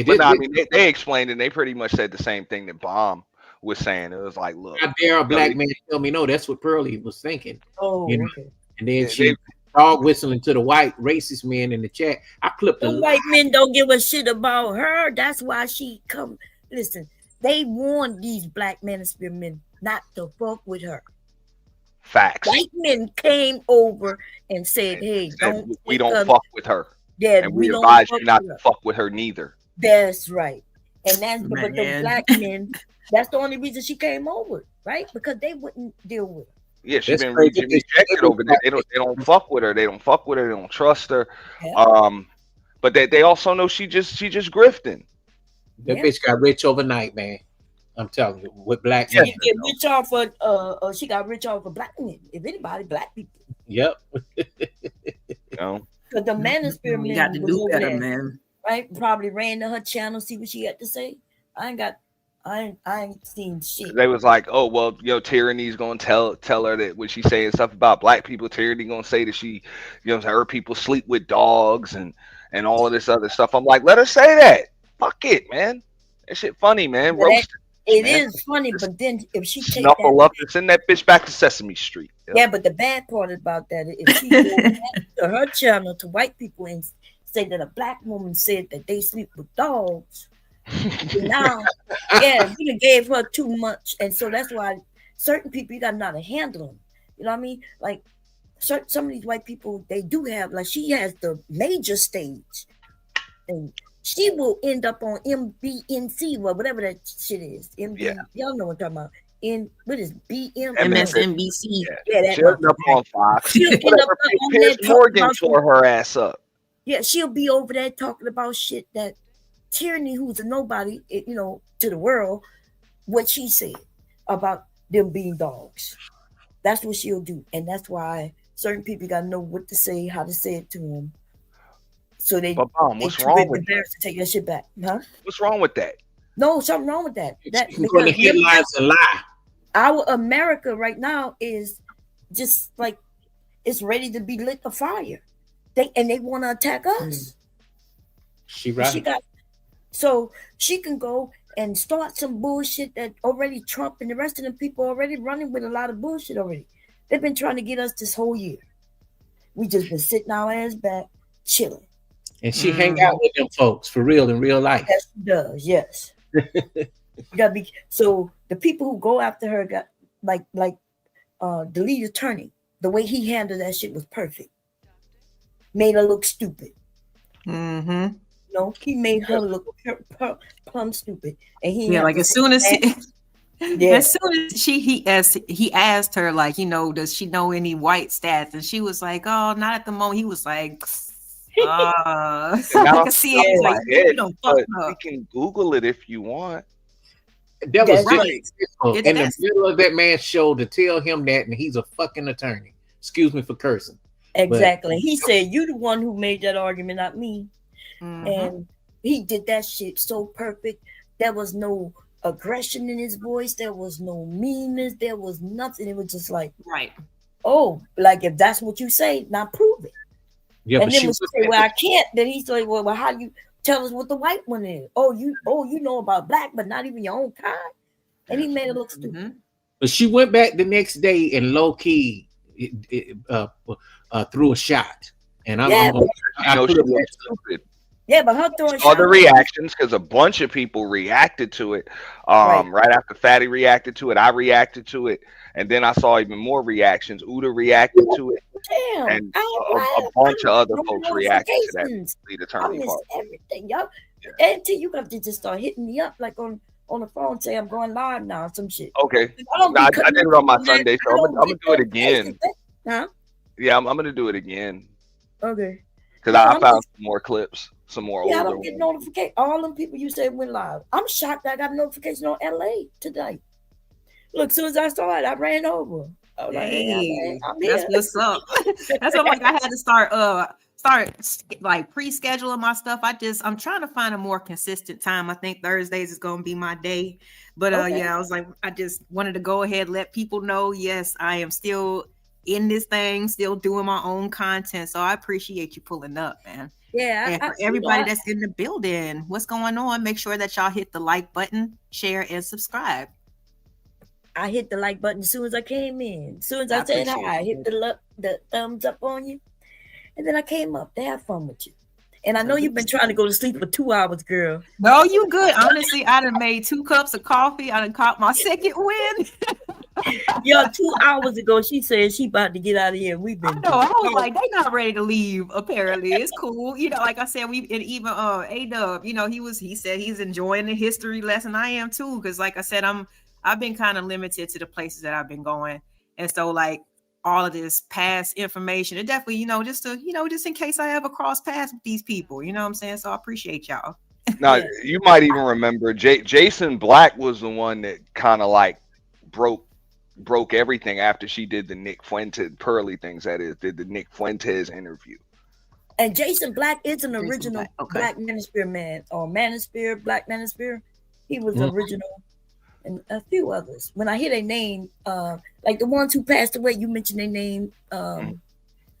But I mean, they explained and they pretty much said the same thing that Bomb was saying. It was like, look, I dare a black man tell me no. That's what Pearly was thinking. Oh, you know? Okay. And then she dog whistling to the white racist men in the chat. I clipped the white men don't give a shit about her. That's why she come. Listen, they warned these black manosphere men not to fuck with her. Facts. White men came over and said, "Hey, we don't fuck with her." Yeah, and we advise you not to fuck with her neither. That's right. And that's but the black men. That's the only reason she came over, right? Because they wouldn't deal with her. Yeah, she's been rejected over there. They don't fuck with her. They don't fuck with her. They don't trust her. Yeah. But they also know she just grifting. That bitch got rich overnight, man. I'm telling you, with black men. She get rich off of she got rich off of black men. If anybody, black people. Yep. But the Manosphere You man got to was do over better, there, man. right? Probably ran to her channel, see what she had to say. I ain't seen shit. They was like, oh well, Tyranny's gonna tell her that when she's saying stuff about black people, Tyranny gonna say that she, her people sleep with dogs and all of this other stuff. I'm like, let her say that. Fuck it, man. That shit funny, man. But Roast it man. is funny, but then if she take Snuffle that, up and send that bitch back to Sesame Street. Yep. yeah, but the bad part about that, if she go back to her channel to white people and say that a black woman said that they sleep with dogs, now, yeah, we done gave her too much, and so that's why certain people you gotta know how to handle them. You know what I mean? Like some of these white people, they do have, like, she has the major stage, and she will end up on MBNC, whatever that shit is. Y'all know what I'm talking about. What is MSNBC? Yeah, that She'll end up on Fox. She'll end up on there Piers talking Morgan about tore her ass up. Yeah, she'll be over there talking about shit that Tyranny, who's a nobody, to the world, what she said about them being dogs. That's what she'll do, and that's why certain people gotta know what to say, how to say it to them. So But Mom, what's wrong with that? To take that shit back, huh? What's wrong with that? No, something wrong with that. That You can go to headlines and lie. Our America right now is just like it's ready to be lit afire. They want to attack us. She right. So she can go and start some bullshit that already Trump and the rest of the people already running with a lot of bullshit already. They've been trying to get us this whole year. We just been sitting our ass back, chilling. And she hang out with them folks for real in real life. Yes, she does. Yes. You gotta be so the people who go after her got like the lead attorney. The way he handled that shit was perfect. Made her look stupid. Mm-hmm. No, he made her look plumb stupid, and he like as soon as he asked her, like, does she know any white stats, and she was like, oh, not at the moment. He was like, I can see it. Like, you don't fuck up. You can Google it if you want. That was right. In the middle of that man's show to tell him that, and he's a fucking attorney. Excuse me for cursing. Exactly. He said, "You the one who made that argument, not me." Mm-hmm. And he did that shit so perfect. There was no aggression in his voice. There was no meanness. There was nothing. It was just like, right. Oh, like if that's what you say, now prove it. Yeah, and then when she say, "Well, I can't," then he said, "Well, how do you tell us what the white one is? Oh, you know about black, but not even your own kind." And he made it look stupid. But she went back the next day and low key threw a shot. And yeah, but her throwing all the reactions, because a bunch of people reacted to it. Right after Fatty reacted to it, I reacted to it, and then I saw even more reactions. Uda reacted to it. Damn, and a bunch of other folks reacted to that lead attorney part. Everything, y'all. Yeah. Until you got to just start hitting me up like on the phone, say I'm going live now or some shit. Okay, I did it on my Sunday, so I'm gonna do it again. Huh? Yeah, I'm gonna do it again. Okay. Because I found some more clips, some more. Yeah, I don't get notification. All them people you said went live. I'm shocked I got a notification on LA today. Look, as soon as I saw it, I ran over. I was like, hey, that's what's up. That's what I had to start like pre-scheduling my stuff. I'm trying to find a more consistent time. I think Thursdays is gonna be my day. But yeah, I was like, I just wanted to go ahead and let people know, yes, I am still in this thing, still doing my own content. So I appreciate you pulling up, man. Yeah. And for everybody that's in the building, what's going on? Make sure that y'all hit the like button, share, and subscribe. I hit the like button as soon as I came in. As soon as I said hi, I hit the thumbs up on you. And then I came up to have fun with you. And I know you've been trying to go to sleep for 2 hours, girl. No, you good. Honestly, I done made 2 cups of coffee. I done caught my second win. Yo, 2 hours ago, she said she about to get out of here. We've been. I was like, they not ready to leave. Apparently, it's cool. Like I said, even A-Dub, he said he's enjoying the history lesson. I am too, because like I said, I've been kind of limited to the places that I've been going, and so like all of this past information, it definitely, just in case I ever cross paths with these people, you know what I'm saying? So I appreciate y'all. Now, you might even remember Jason Black was the one that kind of like broke everything after she did the Nick Fuentes, Pearly things, that is, did the Nick Fuentes interview. And Jason Black is an Jason original Black, okay. Black Manosphere man, or Manosphere, Black Manosphere. He was original, and a few others. When I hear their name, like the ones who passed away, you mentioned their name.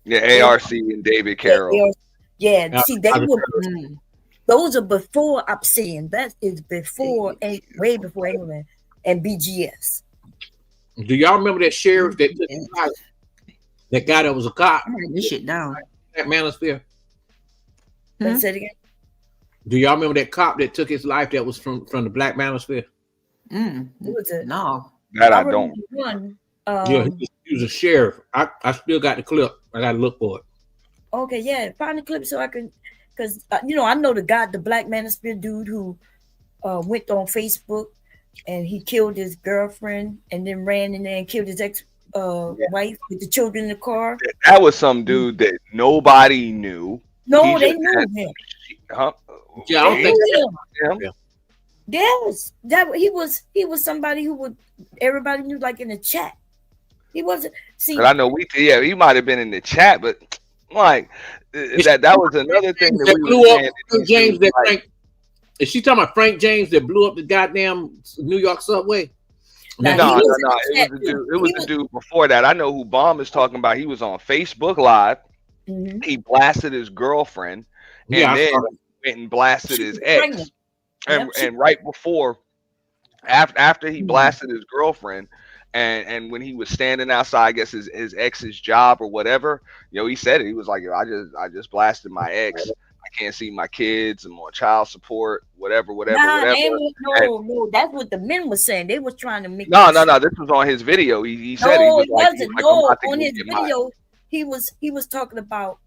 Yeah, ARC and David Carroll. Yeah, see, they were. Those are before Obsidian. That is before, way before England and BGS. Do y'all remember that sheriff that took his life? That guy that was a cop. I'm writing this shit down. That Manosphere. Let's say it again. Do y'all remember that cop that took his life that was from the Black Manosphere? Who was it? No. That I don't. One, Yeah, he was a sheriff. I still got the clip. I got to look for it. Okay, yeah, find the clip so I can, because you know, I know the Black Manosphere dude who went on Facebook and he killed his girlfriend and then ran in there and killed his ex wife with the children in the car. That was some dude that nobody knew. No, they knew him. Huh? Yeah, I don't think him. Yes, that he was somebody who would everybody knew, like in the chat. He wasn't. See, But I know he might have been in the chat, but like that was another thing that we blew were up saying. Frank James. That Frank, is she talking about Frank James that blew up the goddamn New York subway? No. It was the dude before that. I know who Bomb is talking about. He was on Facebook Live. He blasted his girlfriend, and then went and blasted his ex. And right before, after he blasted his girlfriend, and when he was standing outside, I guess his ex's job or whatever, you know, he said it. He was like, "Yo, I just blasted my ex. I can't see my kids. I'm on child support, whatever." No, that's what the men were saying. They were trying to make. No. This was on his video. He said he was like, on his video, he was talking about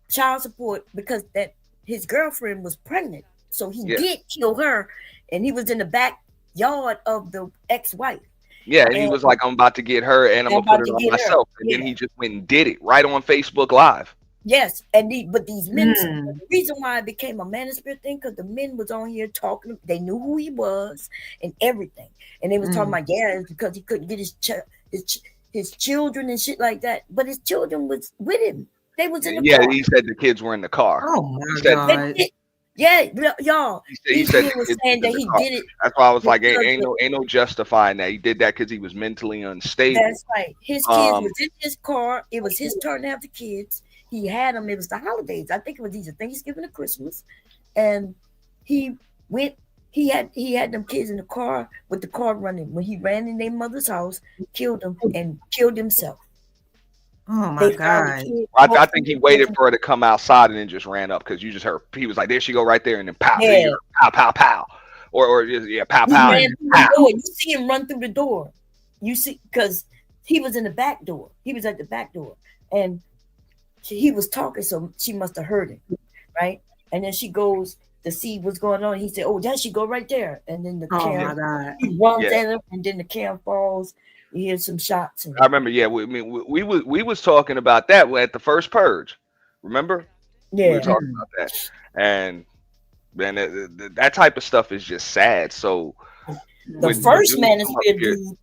child support because that his girlfriend was pregnant, so he did kill her, and he was in the backyard of the ex-wife. Yeah, and he was like, "I'm about to get her, and I'm gonna put it on myself." And then he just went and did it right on Facebook Live. Yes, and but these men, the reason why it became a Manosphere thing, because the men was on here talking, they knew who he was and everything, and they was talking about it's because he couldn't get his children and shit like that, but his children was with him. They was in the car. He said the kids were in the car. Oh my God. Y'all. He said was saying that he did it. That's why I was like, ain't no justifying that. He did that because he was mentally unstable. That's right. His kids was in his car. It was his turn to have the kids. He had them. It was the holidays. I think it was either Thanksgiving or Christmas, and he went. He had them kids in the car with the car running. When he ran in their mother's house, killed them and killed himself. Oh my God! I think he waited for her to come outside and then just ran up because you just heard he was like, "There she go, right there," and then pow, pow, pow, or just pow, pow. You see him run through the door. You see, because he was in the back door. He was at the back door, and he was talking, so she must have heard him, right? And then she goes to see what's going on. He said, "Oh, there she go, right there." And then the cam, he runs at her, and then the cam falls. You hear some shots. I remember, we was talking about that at the first purge. Remember? Yeah, we were talking about that, and then that type of stuff is just sad. So the first Manosphere dude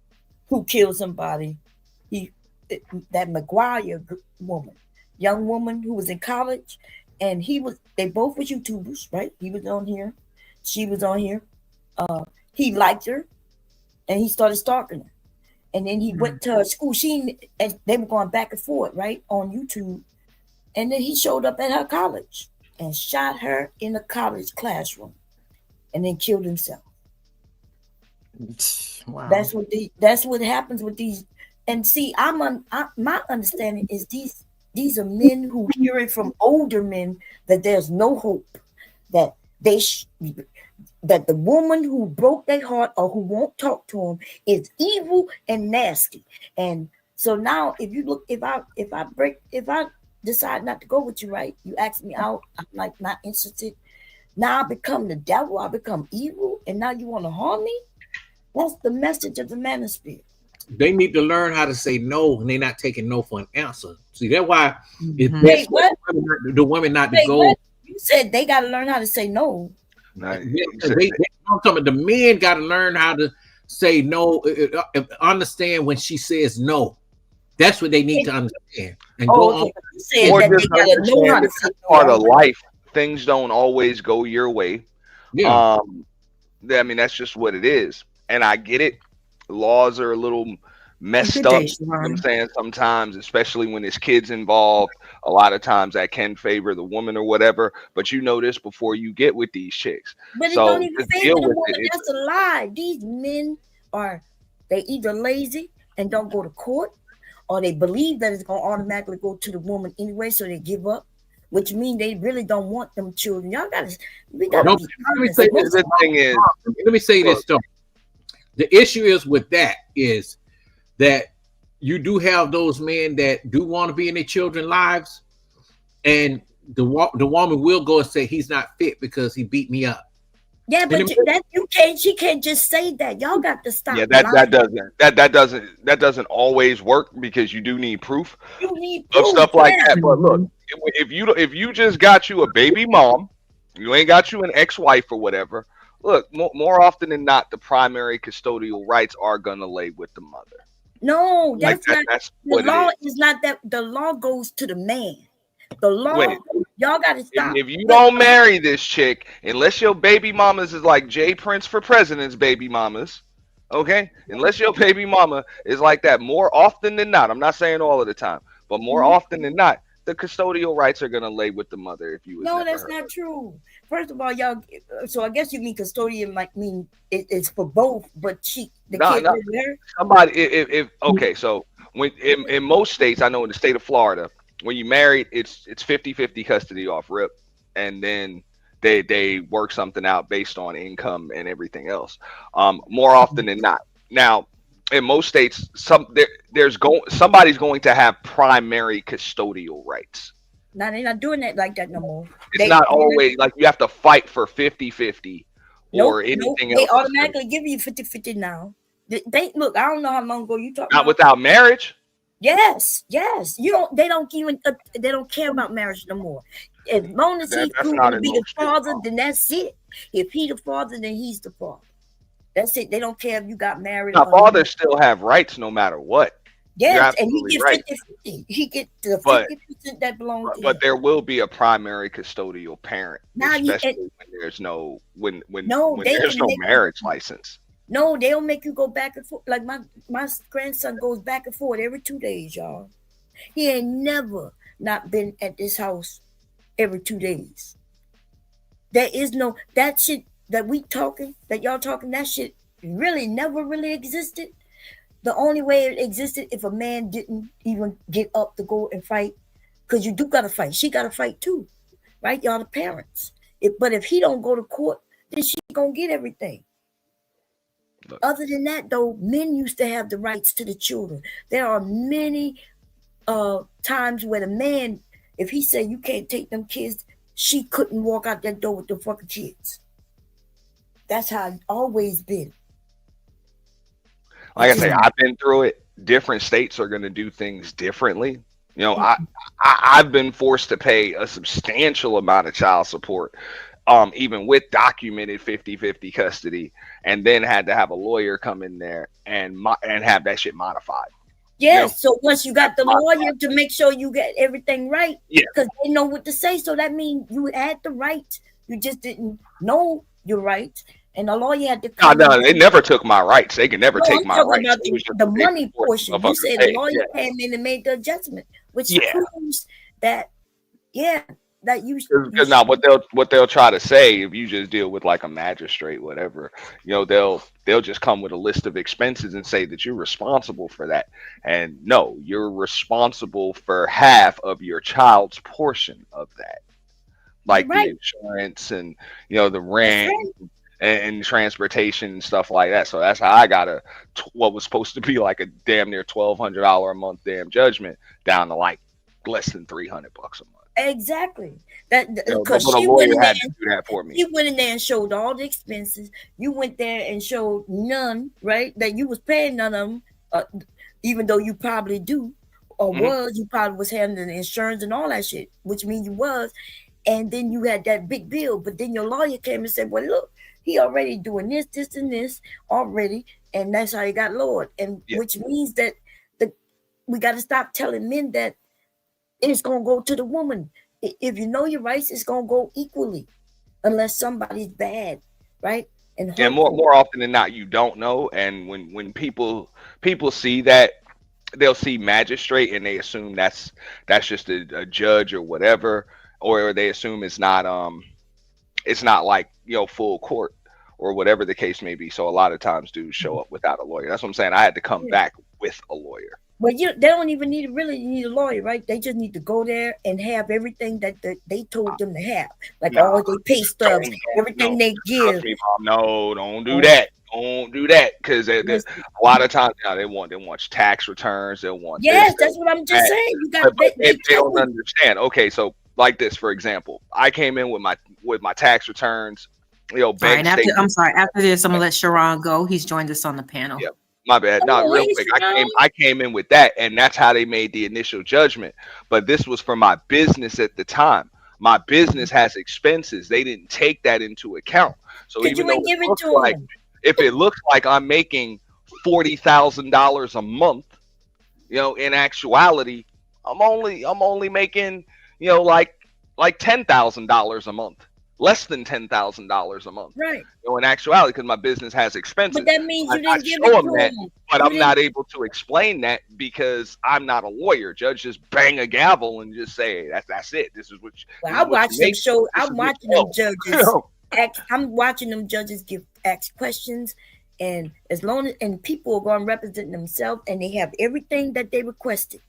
who killed somebody, that McGuire young woman who was in college, and they both were YouTubers, right? He was on here, she was on here. He liked her, and he started stalking her. And then he went to her school. And they were going back and forth, right, on YouTube. And then he showed up at her college and shot her in the college classroom, and then killed himself. Wow. That's what happens with these. And see, my understanding is these are men who hear it from older men that there's no hope, that that the woman who broke their heart or who won't talk to him is evil and nasty. And so now if I decide not to go with you, right, you ask me out, I'm like not interested. Now I become the devil, I become evil, and now you want to harm me? That's the message of the Manosphere. They need to learn how to say no, and they're not taking no for an answer. See, that's why it's best for the women not to go. What? You said they got to learn how to say no. The men got to learn how to say no, understand when she says no. That's what they need to understand and Oh, go okay. on. You saying Or that just they gotta know how understand to that say that's no. part of life. Things don't always go your way. Yeah. I mean, that's just what it is. And I get it. Laws are a little messed Good up. day, You know what I'm Sharon. saying? Sometimes, especially when there's kids involved, a lot of times that can favor the woman or whatever. But you know this before you get with these chicks. But it don't So even just favor deal the with woman. it. That's a lie. These men they either lazy and don't go to court, or they believe that it's gonna automatically go to the woman anyway, so they give up. Which means they really don't want them children. We gotta No, be let me honest. say Most this. The thing is, Let me say this though. The issue is with that is that you do have those men that do want to be in their children's lives, and the woman will go and say he's not fit because he beat me up. Yeah, but that you can't. She can't just say that. Y'all got to stop. yeah, lying. that doesn't always work because you do need proof You need of proof. stuff like Yeah. that. But look, if you just got you a baby mom, you ain't got you an ex-wife or whatever. Look, more often than not, the primary custodial rights are gonna lay with the mother. No, Like that's not. that's The what it law is. is not that. The law goes to the man. The law. Wait, Y'all got to stop. if you don't marry this chick, unless your baby mamas is like Jay Prince for president's baby mamas, okay? Unless your baby mama is like that, more often than not, I'm not saying all of the time, but more often than not, the custodial rights are gonna lay with the mother if you was No, never that's her. not true. First of all, y'all. So I guess you mean custodian, like mean it's for both, but the No, kid no. live with her. Somebody, if okay, so when in most states, I know in the state of Florida, when you married, it's 50-50 custody off rip, and then they work something out based on income and everything else. More often than not. Now, in most states, somebody's going to have primary custodial rights. Now they're not doing that like that no more. It's not always like you have to fight for 50-50 or anything They else. automatically give you 50-50 now. They look. I don't know how long ago you talking Not about. without marriage. Yes. You don't. They don't even. They don't care about marriage no more. As long as he's proven to be the father, then that's it. If he the father, then he's the father. That's it. They don't care if you got married. Now, or fathers still have rights no matter what. Yes, and he absolutely get right. 50-50. He get the But- 50% that belongs to him. But there will be a primary custodial parent, Now you- especially when there's no when No, they there's can no make- marriage license. No, they'll make you go back and forth. Like my grandson goes back and forth every 2 days, y'all. He ain't never not been at this house every 2 days. There is no that shit that y'all talking, that shit really never really existed. The only way it existed if a man didn't even get up to go and fight, because you do gotta fight. She gotta fight too, right? Y'all the parents. But if he don't go to court, then she gonna get everything. Other than that, though, men used to have the rights to the children. There are many times where the man, if he said you can't take them kids, she couldn't walk out that door with the fucking kids. That's how it's always been. Like I say, I've been through it. Different states are going to do things differently. You know, I've been forced to pay a substantial amount of child support, even with documented 50-50 custody, and then had to have a lawyer come in there and have that shit modified. Yes, You know? so once you got the lawyer to make sure you get everything right, Yeah. because they know what to say. So that means you had the right. You just didn't know your rights. And the lawyer had to come. No, they never took my rights. They can never take I'm my talking rights. about It was just the a money big force portion. You motherfucker said paid. the lawyer Yeah. came in and made the adjustment, which Yeah. proves that, that you Because now what they'll try to say, if you just deal with like a magistrate, whatever, you know, they'll just come with a list of expenses and say that you're responsible for that. And no, you're responsible for half of your child's portion of that, like the insurance and the rent and transportation and stuff like that. So that's how I got what was supposed to be like a damn near $1,200 a month damn judgment down to like less than $300 a month. Exactly. That But because a she went lawyer in there, had to do that for me. she went in there and showed all the expenses. You went there and showed none, right? That you was paying none of them, even though you probably do, or you probably was handling the insurance and all that shit, which means you was. And then you had that big bill, but then your lawyer came and said, "Well, look, he already doing this, and this already," and that's how he got lowered. And which means that we got to stop telling men that it's gonna go to the woman. If you know your rights, it's gonna go equally, unless somebody's bad, right? And And more often than not, you don't know. And when people see that, they'll see magistrate and they assume that's just a judge or whatever, or they assume it's not like, you know, full court or whatever the case may be. So a lot of times dudes show up without a lawyer. That's what I'm saying. I had to come back with a lawyer. Well, they don't even really need a lawyer, right? They just need to go there and have everything that they told them to have, like all their pay stubs, everything they give. Trust me, Mom. No, don't do that. Don't do that, because a lot of times now they want tax returns. They want that's what I'm just saying. You got they don't understand. Okay, so like this, for example, I came in with my tax returns. You know, all right, I'm sorry. After this, I'm gonna let Sharon go. He's joined us on the panel. Yeah. My bad. No, real quick. I came in with that, and that's how they made the initial judgment. But this was for my business at the time. My business has expenses. They didn't take that into account. So even though if it looks like I'm making $40,000 a month, you know, in actuality, I'm only making, you know, like $10,000 a month. Less than $10,000 a month, right? You know, in actuality, because my business has expenses. But that means you didn't give it to them. But I'm not able to explain that because I'm not a lawyer. Judge just bang a gavel and just say that's it. This is what. I'm watching them show. I'm watching them judges. I'm watching them judges ask questions, and as long as people are going to represent themselves, and they have everything that they requested,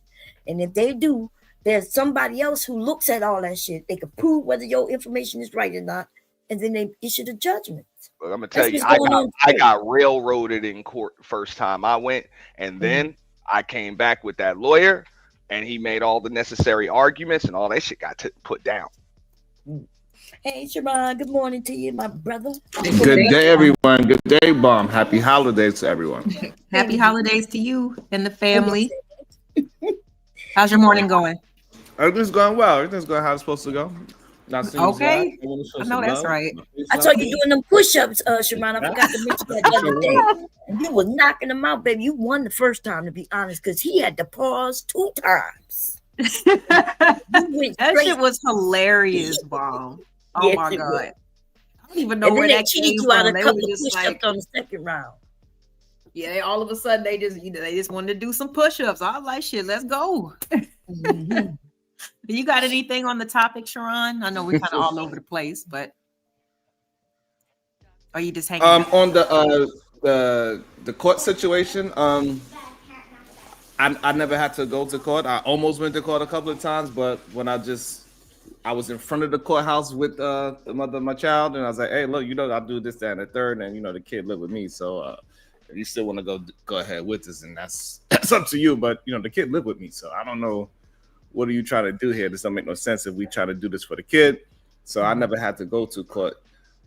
and if they do. There's somebody else who looks at all that shit. They can prove whether your information is right or not, and then they issue the judgment. But I'm gonna tell you, I got railroaded in court first time I went, and then I came back with that lawyer, and he made all the necessary arguments, and all that shit got put down. Hey, Sharon, good morning to you, my brother. Good day, everyone. Good day, Bomb. Happy holidays to everyone. Happy holidays to you and the family. How's your morning going? Everything's going well. Everything's going how it's supposed to go. Okay. I know that's right. I saw you doing them push-ups, Sharon. I forgot to mention that the other day. And you was knocking them out, baby. You won the first time, to be honest, because he had to pause 2 times. That shit was hilarious, Bomb. Oh my God. I don't even know where that came from. Out a couple of push-ups on the second round. Yeah, all of a sudden they just wanted to do some push-ups. I was like, shit, let's go. Mm-hmm. You got anything on the topic, Sharon? I know we're kind of all over the place, but are you just hanging out? On the court situation, I never had to go to court. I almost went to court a couple of times, but when I was in front of the courthouse with the mother of my child, and I was like, hey, look, you know, I'll do this, that, and the third, and you know, the kid lived with me, so if you still want to go ahead with this, and that's up to you. But you know, the kid lived with me, so I don't know what are you trying to do here. This don't make no sense if we try to do this for the kid. So I never had to go to court.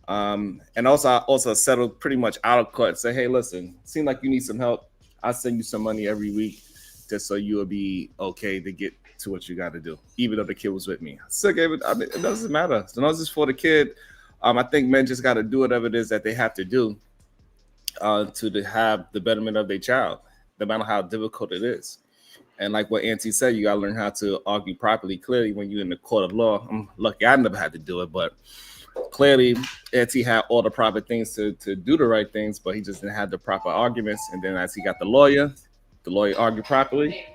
And also I also settled pretty much out of court. Say, hey, listen, seem like you need some help. I'll send you some money every week just so you'll be okay to get to what you got to do, even though the kid was with me. So I mean, it doesn't matter. As long as it's for the kid, I think men just got to do whatever it is that they have to do to have the betterment of their child, no matter how difficult it is. And like what Auntie said, you got to learn how to argue properly. Clearly, when you're in the court of law, I'm lucky I never had to do it, but clearly Auntie had all the proper things to do the right things, but he just didn't have the proper arguments. And then as he got the lawyer argued properly,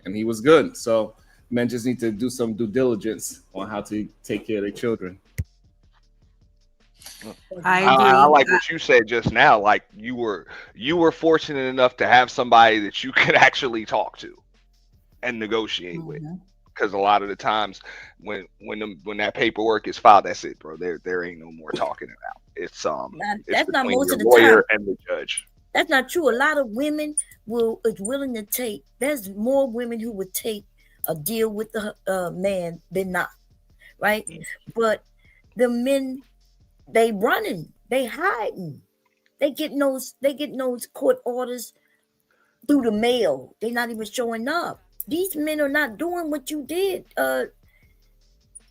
and he was good. So men just need to do some due diligence on how to take care of their children. I like what you said just now. Like you were fortunate enough to have somebody that you could actually talk to and negotiate with, because a lot of the times when that paperwork is filed, that's it, bro. There ain't no more talking about. It's that's not most of the lawyer time. And the judge. That's not true. A lot of women is willing to take. There's more women who would take a deal with the man than not, right? But the men, they running, they hiding, they getting those court orders through the mail. They're not even showing up. These men are not doing what you did.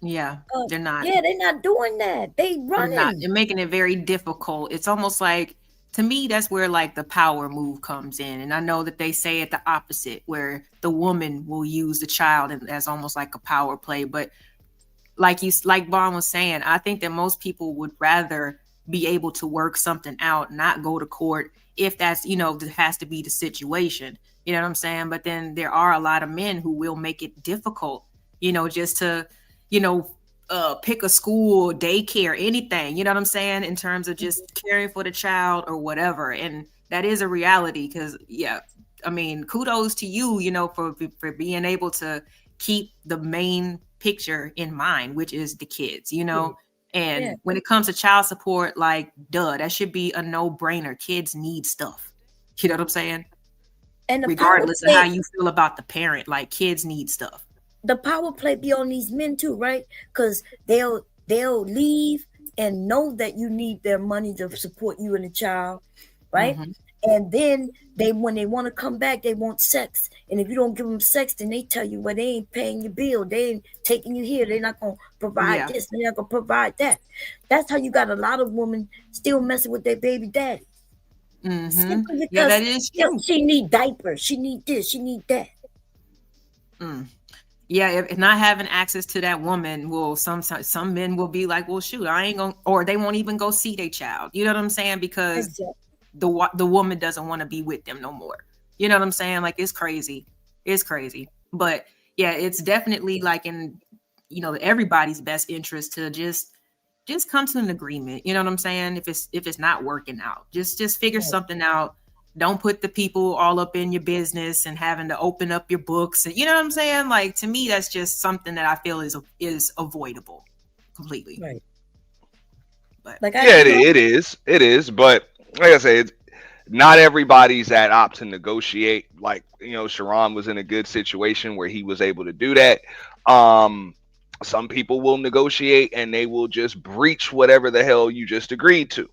Yeah, they're not. Yeah, they're not doing that. They running. They're making it very difficult. It's almost like to me, that's where like the power move comes in. And I know that they say it the opposite, where the woman will use the child as almost like a power play. But like Vaughn was saying, I think that most people would rather be able to work something out, not go to court if that's, that has to be the situation. You know what I'm saying? But then there are a lot of men who will make it difficult, just to, pick a school, daycare, anything, you know what I'm saying? In terms of just caring for the child or whatever. And that is a reality because, I mean, kudos to you, for being able to keep the main picture in mind, which is the kids, and when it comes to child support, like, that should be a no-brainer. Kids need stuff. You know what I'm saying? And regardless of how you feel about the parent, like, kids need stuff. The power play be on these men too, right? Because they'll leave and know that you need their money to support you and the child, right? Mm-hmm. And then when they want to come back, they want sex. And if you don't give them sex, then they tell you, well, they ain't paying your bill. They ain't taking you here. They're not going to provide this. They're not going to provide that. That's how you got a lot of women still messing with their baby daddy. Mm-hmm. Simply because that is true. She need diapers. She need this. She need that. Yeah, if not having access to that woman will some men will be like, well, shoot, I ain't gonna, or they won't even go see their child. You know what I'm saying? Because the woman doesn't want to be with them no more. You know what I'm saying? Like, it's crazy. It's crazy. But yeah, it's definitely like in, everybody's best interest to just come to an agreement. You know what I'm saying? If it's not working out, just figure something out. Don't put the people all up in your business and having to open up your books. And you know what I'm saying? Like, to me, that's just something that I feel is avoidable completely. Right. But it is. But like I said, not everybody's that apt to negotiate. Like, Sharon was in a good situation where he was able to do that. Some people will negotiate and they will just breach whatever the hell you just agreed to.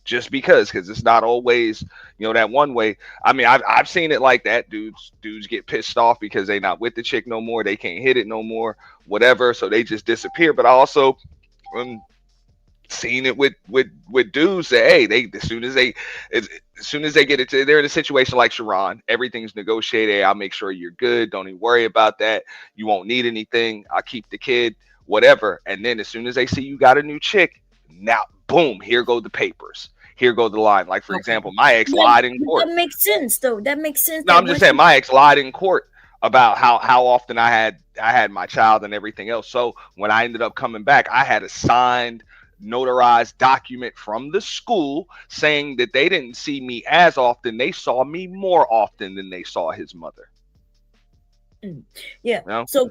Just because it's not always, that one way. I mean, I've seen it like that. Dudes get pissed off because they not with the chick no more. They can't hit it no more, whatever. So they just disappear. But I also seen it with dudes that, hey, as soon as they get it, they're in a situation like Sharon. Everything's negotiated. Hey, I'll make sure you're good. Don't even worry about that. You won't need anything. I'll keep the kid, whatever. And then as soon as they see you got a new chick, now boom, here go the papers. Here go the line. Like, for example, my ex lied in court. That makes sense, though. That makes sense. No, I'm just saying my ex lied in court about how often I had my child and everything else. So when I ended up coming back, I had a signed, notarized document from the school saying that they didn't see me as often. They saw me more often than they saw his mother. Yeah. So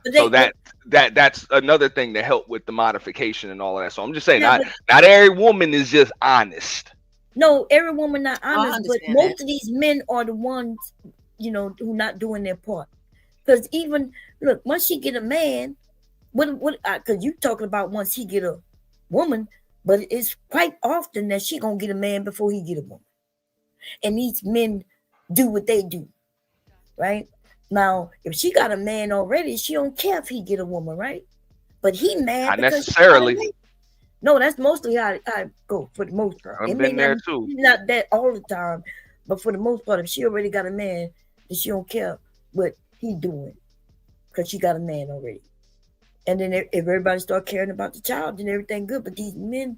that's another thing to help with the modification and all of that. So I'm just saying, not every woman is just honest. No, every woman not honest, but most of these men are the ones, who not doing their part. Because even look, once she get a man, because you talking about once he get a woman, but it's quite often that she gonna get a man before he get a woman, and these men do what they do, right? Now, if she got a man already, she don't care if he get a woman, right? But he mad not because necessarily. No, that's mostly how I go for the most part. I've been there too. Not that all the time, but for the most part, if she already got a man, then she don't care what he doing because she got a man already. And then if everybody start caring about the child, then everything good. But these men,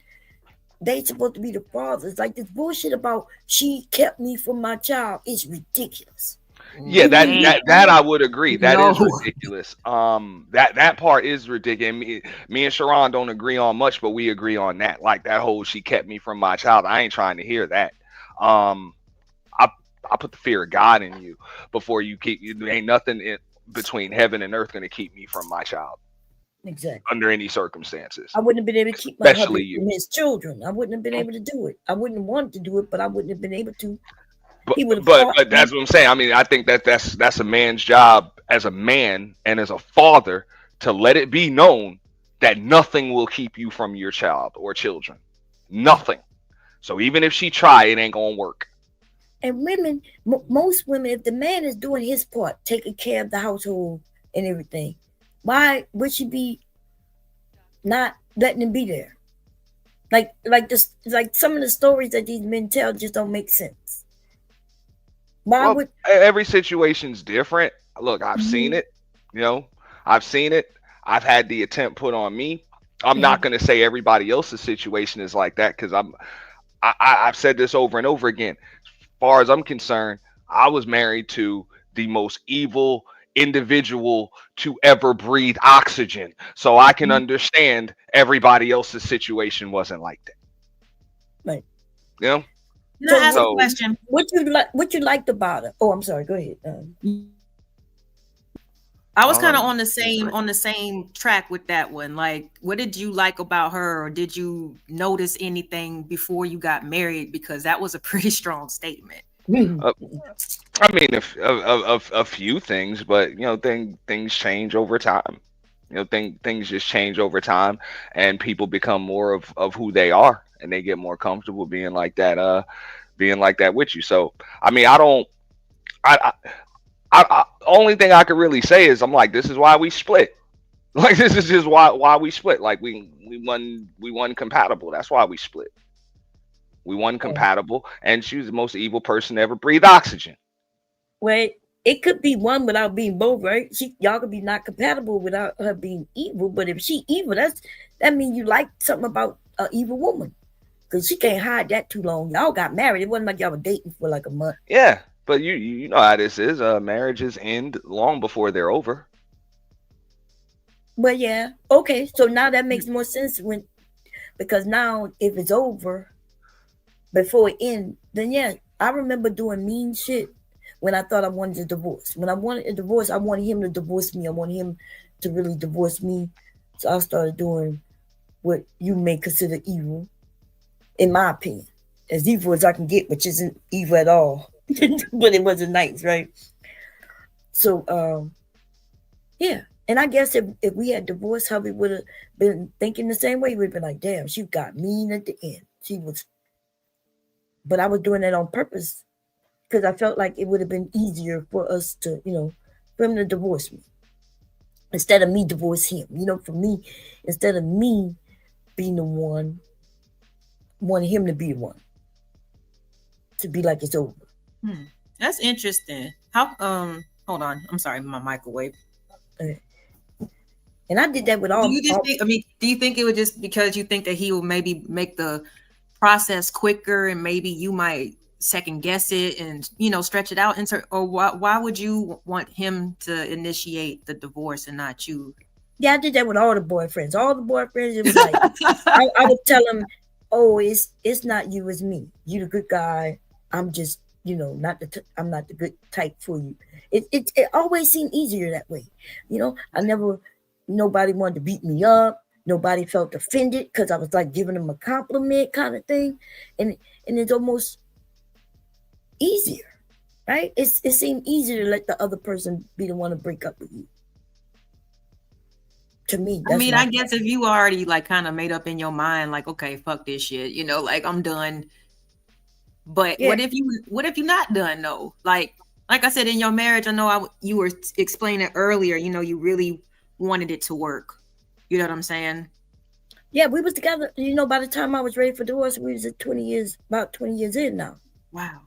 they supposed to be the fathers. Like this bullshit about she kept me from my child is ridiculous. Yeah, that I would agree. That is ridiculous. That part is ridiculous. Me and Sharon don't agree on much, but we agree on that. Like that whole she kept me from my child. I ain't trying to hear that. I put the fear of God in you before you keep. Ain't nothing between heaven and earth gonna keep me from my child. Exactly. Under any circumstances. I wouldn't have been able to keep my husband from his children. I wouldn't have been able to do it. I wouldn't have wanted to do it, but I wouldn't have been able to. But that's what I'm saying. I mean, I think that's a man's job as a man and as a father to let it be known that nothing will keep you from your child or children. Nothing. So even if she try, it ain't gonna work. And women, most women, if the man is doing his part, taking care of the household and everything, why would she be not letting him be there? Like some of the stories that these men tell just don't make sense. Why Well, would every situation's different. Look, I've seen Mhm. it. You know, I've seen it. I've had the attempt put on me. I'm not Mhm. going to say everybody else's situation is like that because I've said this over and over again. As far as I'm concerned, I was married to the most evil individual to ever breathe oxygen. So I can Mhm. understand everybody else's situation wasn't like that. Right. You know? Can I ask a So question? What you liked about it? Oh, I'm sorry. Go ahead. I was kind of um, on the same track with that one. Like, what did you like about her, or did you notice anything before you got married? Because that was a pretty strong statement. uh, I mean, a few things, but you know, things change over time. You know, things just change over time, and people become more of who they are, and they get more comfortable being like that. Being like that with you. So, I mean, I don't. Only thing I could really say is I'm like, this is why we split. Like, this is just why we split. Like, we won compatible. That's why we split. We won compatible, and she was the most evil person to ever breathe oxygen. Well, it could be one without being both, right? Y'all could be not compatible without her being evil. But if she evil, that means you like something about an evil woman. Cause she can't hide that too long. Y'all got married. It wasn't like y'all were dating for like a month. Yeah, but you know how this is. Marriages end long before they're over. But yeah, okay. So now that makes more sense because now if it's over before it ends, then yeah, I remember doing mean shit when I thought I wanted a divorce. When I wanted a divorce, I wanted him to divorce me. I wanted him to really divorce me. So I started doing what you may consider evil, in my opinion, as evil as I can get, which isn't evil at all. But it wasn't nice, right? So yeah. And I guess if we had divorced, how we would have been thinking the same way, we'd been like, damn, she got mean at the end. She was, but I was doing that on purpose because I felt like it would have been easier for us to, for him to divorce me instead of me divorce him. For me, instead of me being the one, wanting him to be the one, to be like it's over. That's interesting. How hold on. I'm sorry, my microwave. And I did that with all. Do you just think? I mean, do you think it would just because you think that he will maybe make the process quicker, and maybe you might second guess it and stretch it out? Or why would you want him to initiate the divorce and not you? Yeah, I did that with all the boyfriends. All the boyfriends, it was like I would tell them, "Oh, it's not you, it's me. You the good guy. I'm just I'm not the good type for you." It always seemed easier that way. Nobody wanted to beat me up. Nobody felt offended because I was like giving them a compliment kind of thing. And it's almost easier, right? It seemed easier to let the other person be the one to break up with you. To me, I mean, I guess if you already like kind of made up in your mind, like, okay, fuck this shit, like I'm done. But Yeah. what if you're not done though? Like I said, in your marriage, I know you were explaining earlier, you really wanted it to work. You know what I'm saying? Yeah, we was together. By the time I was ready for divorce, we was at about 20 years in now. Wow.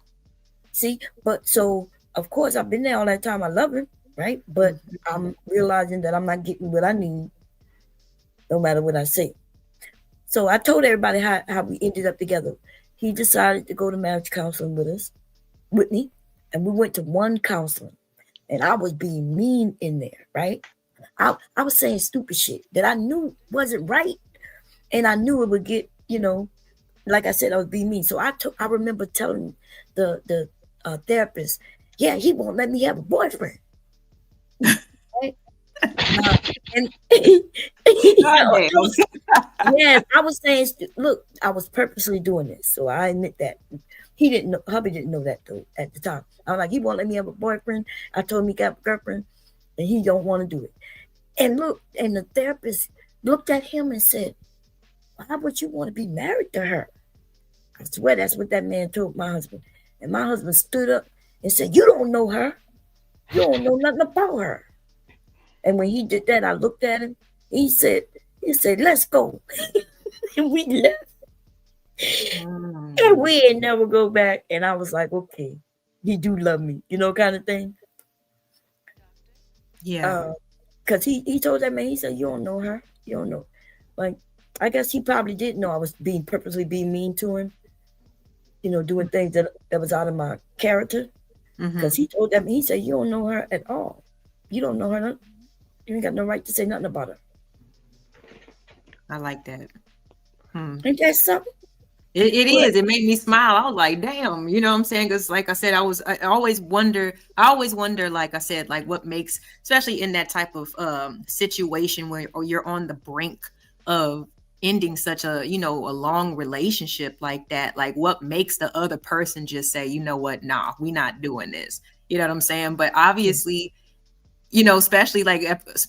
See, but so of course I've been there all that time. I love him, right? But I'm realizing that I'm not getting what I need, no matter what I say. So I told everybody how we ended up together. He decided to go to marriage counseling with me, and we went to one counseling, and I was being mean in there, right? I was saying stupid shit that I knew wasn't right, and I knew it would get, like I said, I was being mean. So I remember telling the therapist, yeah, he won't let me have a boyfriend. Right? And yes, I was saying, look, I was purposely doing this, so I admit that. He didn't know, hubby didn't know that though at the time. I was like, he won't let me have a boyfriend. I told him he got a girlfriend, and he don't want to do it. And look, and the therapist looked at him and said, why would you want to be married to her? I swear that's what that man told my husband. And my husband stood up and said, you don't know her. You don't know nothing about her. And when he did that, I looked at him. He said, let's go. And we left. And we ain't never go back. And I was like, okay, he do love me, kind of thing. Yeah. Because he told that man, he said, you don't know her. You don't know. Like, I guess he probably didn't know I was purposely being mean to him. Doing things that was out of my character. Because he told that man, he said, you don't know her at all. You don't know her. You ain't got no right to say nothing about her. I like that. Ain't that something? It is. It made me smile. I was like, damn, you know what I'm saying? Because like I said, I always wonder, like I said, like what makes, especially in that type of situation where you're on the brink of ending such a, a long relationship like that, like what makes the other person just say, you know what, nah, we not doing this. You know what I'm saying? But obviously, especially like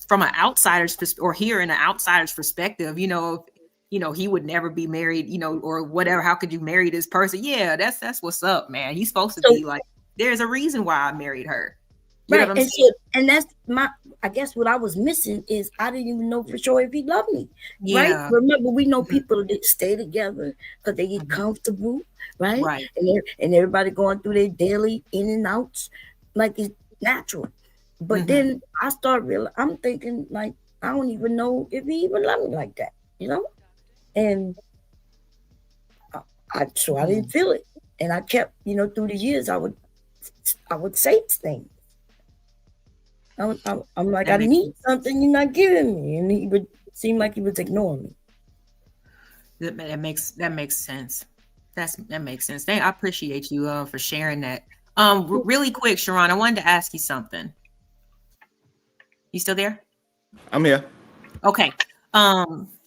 from an outsider's or here in an outsider's perspective, he would never be married, or whatever. How could you marry this person? Yeah, that's what's up, man. He's supposed to be like, there's a reason why I married her. You know what I'm saying? And that's I guess what I was missing is I didn't even know for sure if he loved me. Yeah. Right? Remember, we know people that stay together because they get comfortable, right? Right. And everybody going through their daily in and outs, like it's natural. But then I start I'm thinking like, I don't even know if he even loved me like that, And I didn't feel it. And I kept, through the years, I would say things. I'm like, I need something you're not giving me. And he would seem like he was ignoring me. That makes sense. That makes sense. I appreciate you for sharing that. Really quick, Sharon, I wanted to ask you something. You still there? I'm here. Okay.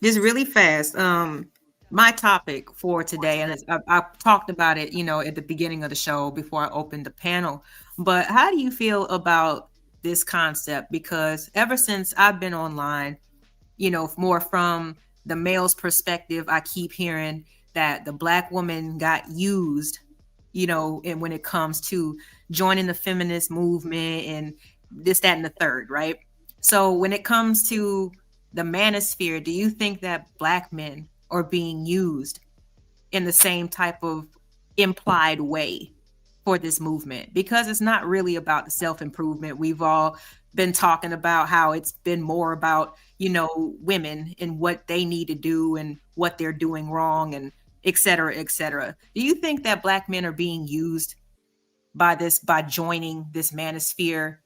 Just really fast. My topic for today, and I talked about it, at the beginning of the show before I opened the panel. But how do you feel about this concept? Because ever since I've been online, more from the male's perspective, I keep hearing that the Black woman got used, and when it comes to joining the feminist movement and this, that, and the third, right? So when it comes to the manosphere, do you think that Black men are being used in the same type of implied way for this movement? Because it's not really about the self-improvement. We've all been talking about how it's been more about, women and what they need to do and what they're doing wrong and et cetera, et cetera. Do you think that Black men are being used by joining this manosphere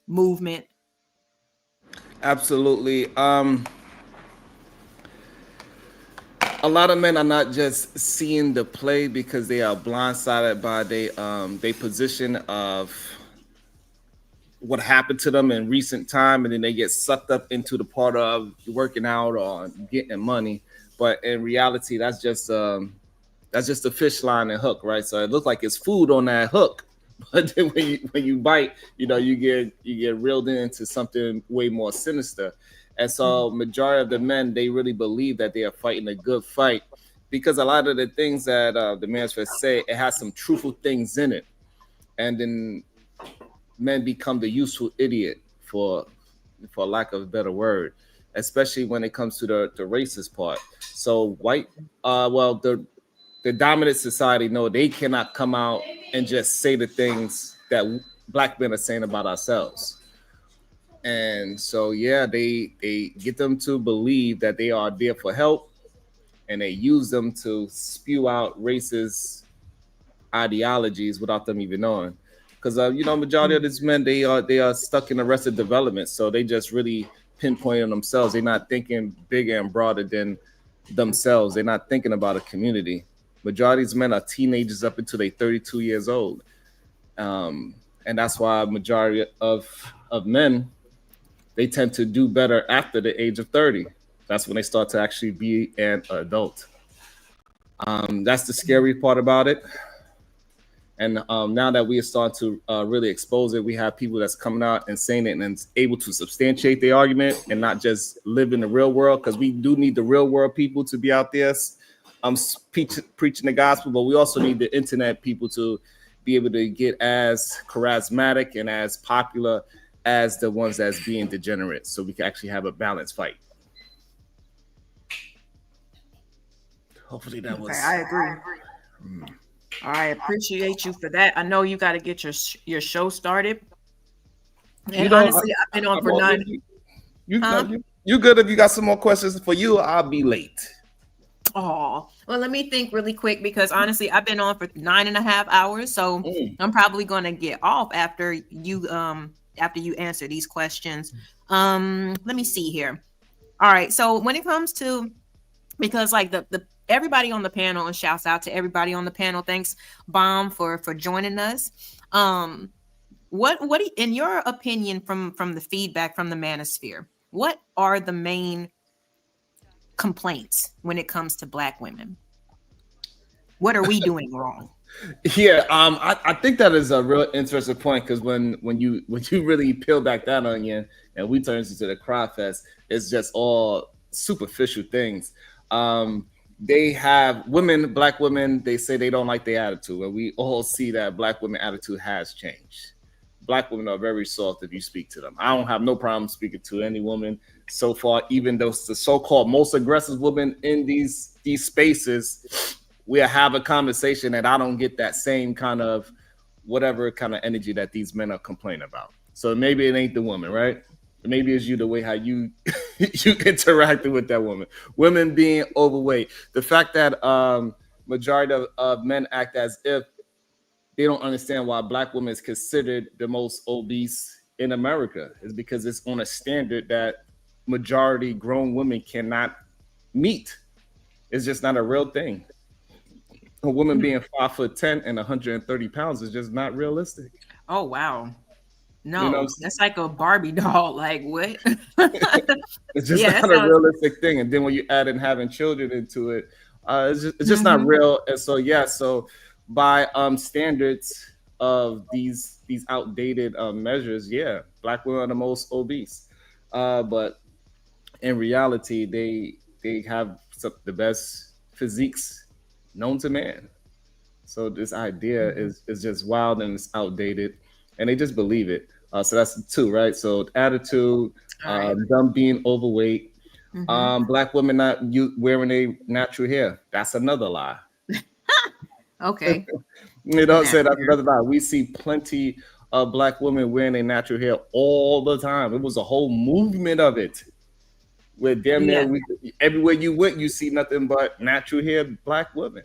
movement? Absolutely. A lot of men are not just seeing the play because they are blindsided by their position of what happened to them in recent time, and then they get sucked up into the part of working out or getting money. But in reality, that's just a fish line and hook, right? So it looks like it's food on that hook, but then when you bite, you get reeled into something way more sinister. And so majority of the men, they really believe that they are fighting a good fight because a lot of the things that the Manosphere say, it has some truthful things in it. And then men become the useful idiot, for lack of a better word, especially when it comes to the racist part. So white, the dominant society, no, they cannot come out and just say the things that Black men are saying about ourselves. And so, yeah, they get them to believe that they are there for help, and they use them to spew out racist ideologies without them even knowing. Because majority of these men, they are stuck in Arrested Development, so they just really pinpoint on themselves. They're not thinking bigger and broader than themselves. They're not thinking about a community. Majority of these men are teenagers up until they're 32 years old, and that's why majority of men, they tend to do better after the age of 30. That's when they start to actually be an adult. That's the scary part about it. And now that we are starting to really expose it, we have people that's coming out and saying it and able to substantiate the argument and not just live in the real world, because we do need the real world people to be out there preaching the gospel, but we also need the internet people to be able to get as charismatic and as popular as the ones that's being degenerate, so we can actually have a balanced fight. Hopefully that was. Okay, I agree. I appreciate you for that. I know you got to get your show started. And honestly, I've been on for 9. You good if you got some more questions for you? I'll be late. Oh, well, let me think really quick because honestly, I've been on for 9.5 hours, so I'm probably going to get off after you answer these questions. Let me see here. All right, so when it comes to, because like the everybody on the panel, and shouts out to everybody on the panel. Thanks, Bomb, for joining us. What in your opinion from the feedback from the Manosphere, what are the main complaints when it comes to Black women? What are we doing wrong? Yeah, I think that is a real interesting point because when you really peel back that onion and we turn into the cry fest, it's just all superficial things. They have women, Black women, they say they don't like their attitude, and we all see that Black women attitude has changed. Black women are very soft if you speak to them. I don't have no problem speaking to any woman so far, even though the so-called most aggressive women in these spaces, we have a conversation and I don't get that same kind of whatever kind of energy that these men are complaining about. So maybe it ain't the woman, right? Maybe it's you, the way how you you interacted with that woman. Women being overweight. The fact that majority of men act as if they don't understand why Black women is considered the most obese in America is because it's on a standard that majority grown women cannot meet. It's just not a real thing. A woman being 5'10" and 130 pounds is just not realistic. Oh wow. No, You know, that's like a Barbie doll. Like what? it's just not a realistic thing. And then when you add in having children into it, it's just not real. And so so by standards of these outdated measures, Black women are the most obese. But in reality, they have the best physiques known to man. So this idea is just wild and it's outdated, and they just believe it. So that's 2, right? So attitude, them being overweight, Black women not wearing a natural hair. That's another lie. Okay. You don't say that's another lie. We see plenty of Black women wearing a natural hair all the time. It was a whole movement of it. Where damn near everywhere you went, you see nothing but natural hair Black women.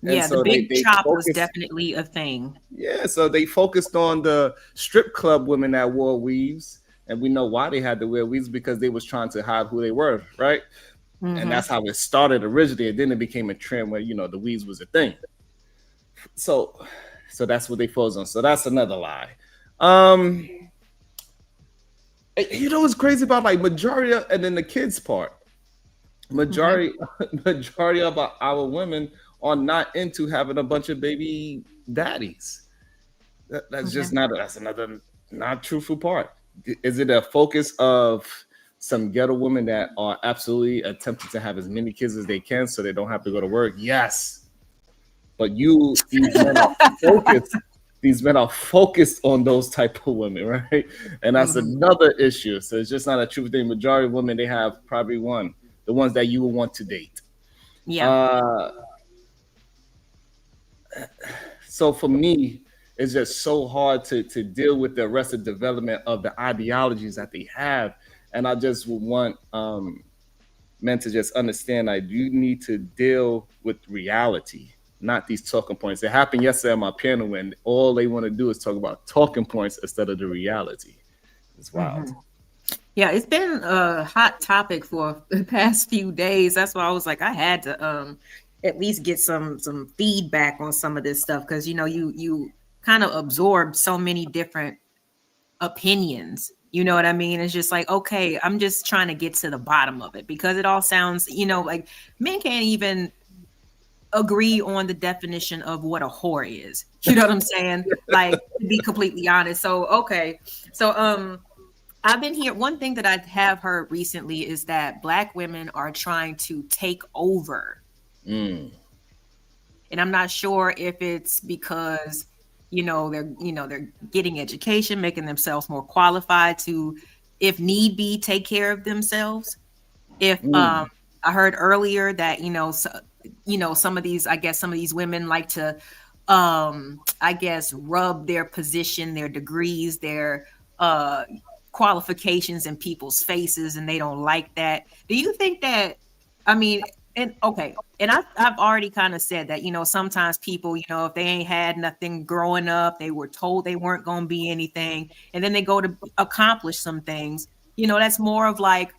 And yeah, so the big chop was focused, definitely a thing. Yeah, so they focused on the strip club women that wore weaves, and we know why they had to wear weaves because they was trying to hide who they were, right? And that's how it started originally, and then it became a trend where the weaves was a thing. So that's what they focused on. So that's another lie. What's crazy about like majority of, and then the kids part. Majority of our women are not into having a bunch of baby daddies. That's just that's another not truthful part. Is it a focus of some ghetto women that are absolutely attempting to have as many kids as they can so they don't have to go to work? Yes. But these men are focused. These men are focused on those type of women, right? And that's another issue. So it's just not a true thing. Majority of women, they have probably one, the ones that you would want to date. Yeah. So for me, it's just so hard to deal with the arrested development of the ideologies that they have. And I just would want men to just understand that you need to deal with reality, not these talking points. It happened yesterday on my panel when all they want to do is talk about talking points instead of the reality. It's wild. Yeah, it's been a hot topic for the past few days. That's why I was like, I had to at least get some feedback on some of this stuff because you kind of absorb so many different opinions. You know what I mean? It's just like, okay, I'm just trying to get to the bottom of it because it all sounds, like men can't even agree on the definition of what a whore is. You know what I'm saying? Like, to be completely honest. So, okay. So, I've been here. One thing that I have heard recently is that Black women are trying to take over. And I'm not sure if it's because, they're getting education, making themselves more qualified to, if need be, take care of themselves. If I heard earlier that, you know, some of these women like to I guess rub their position, their degrees, their qualifications in people's faces, and they don't like that. Do you think that, I mean, and okay, and I've already kind of said that, you know, sometimes people, you know, if they ain't had nothing growing up, they were told they weren't going to be anything, and then they go to accomplish some things, you know, that's more of like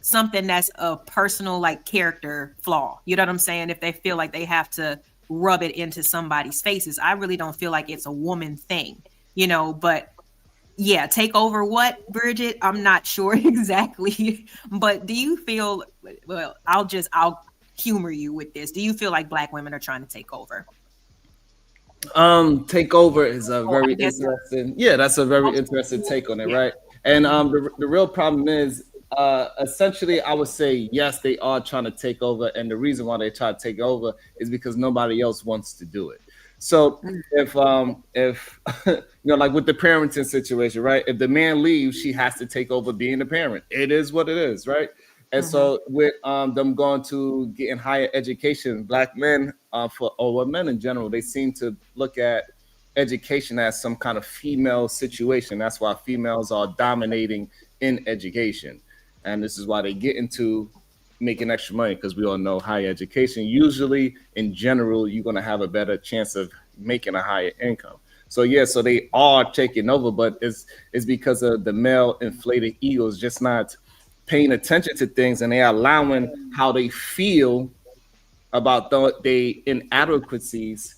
something that's a personal like character flaw. You know what I'm saying? If they feel like they have to rub it into somebody's faces. I really don't feel like it's a woman thing, you know, but yeah, take over what, Bridget? I'm not sure exactly. But do you feel, well, I'll humor you with this. Do you feel like Black women are trying to take over? Take over is a very interesting. Yeah, that's a very interesting take on it, right? And the real problem is, essentially, I would say yes, they are trying to take over, and the reason why they try to take over is because nobody else wants to do it. So if you know, like with the parenting situation, right? If the man leaves, she has to take over being the parent. It is what it is, right? And so with them going to getting higher education, Black men or men in general, they seem to look at education as some kind of female situation. That's why females are dominating in education. And this is why they get into making extra money, because we all know higher education, usually in general, you're going to have a better chance of making a higher income. So yeah, so they are taking over, but it's because of the male inflated egos just not paying attention to things, and they are allowing how they feel about their inadequacies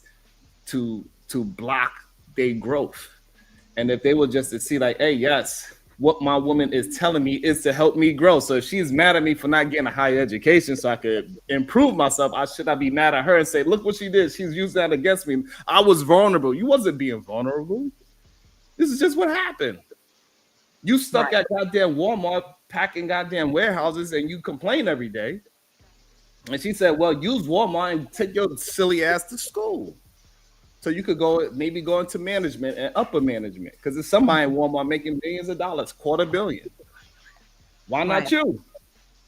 to block their growth. And if they were just to see like, hey, yes, what my woman is telling me is to help me grow. So if she's mad at me for not getting a higher education so I could improve myself, should I be mad at her and say, look what she did? She's used that against me. I was vulnerable. You wasn't being vulnerable. This is just what happened. You stuck at goddamn Walmart packing goddamn warehouses and you complain every day. And she said, well, use Walmart and take your silly ass to school. So you could maybe go into management and upper management, because there's somebody in Walmart making billions of dollars, $250 million. Why not you?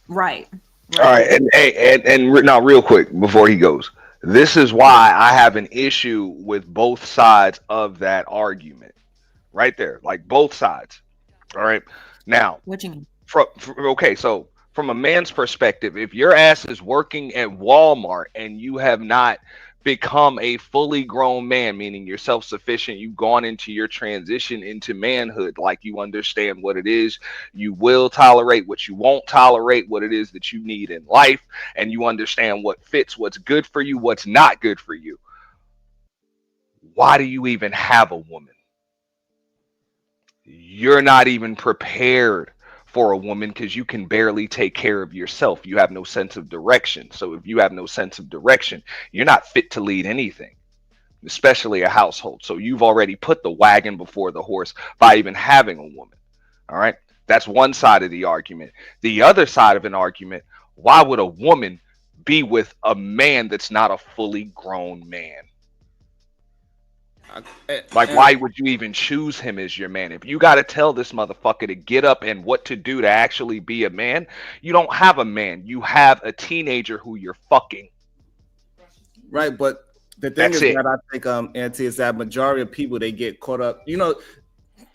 Right. All right, and now real quick before he goes, this is why I have an issue with both sides of that argument, right there, like both sides. All right, now what you mean? Okay, so from a man's perspective, if your ass is working at Walmart and you have not become a fully grown man, meaning you're self-sufficient, you've gone into your transition into manhood, like you understand what it is you will tolerate, what you won't tolerate, what it is that you need in life, and you understand what fits, what's good for you, what's not good for you. Why do you even have a woman? You're not even prepared for a woman because you can barely take care of yourself. You have no sense of direction. So if you have no sense of direction, you're not fit to lead anything, especially a household. So you've already put the wagon before the horse by even having a woman. All right. That's one side of the argument. The other side of an argument, why would a woman be with a man that's not a fully grown man? Like, why would you even choose him as your man? If you got to tell this motherfucker to get up and what to do to actually be a man, you don't have a man. You have a teenager who you're fucking. Right, but the thing is that I think, Auntie, is that majority of people, they get caught up. So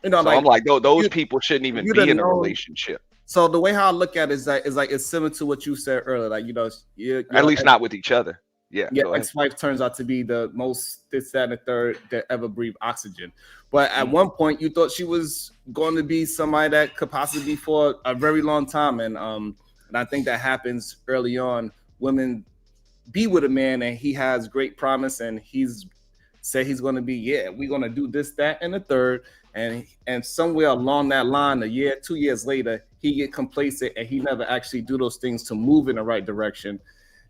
like, I'm like, those people shouldn't even be in a relationship. So the way how I look at it is that it's similar to what you said earlier. Like, at least not with each other. Yeah, ex-wife turns out to be the most this, that, and the third that ever breathed oxygen. But at one point, you thought she was going to be somebody that could possibly be for a very long time. And I think that happens early on. Women be with a man and he has great promise and he's said he's going to be, we're going to do this, that, and the third. And somewhere along that line, a year, 2 years later, he get complacent and he never actually do those things to move in the right direction.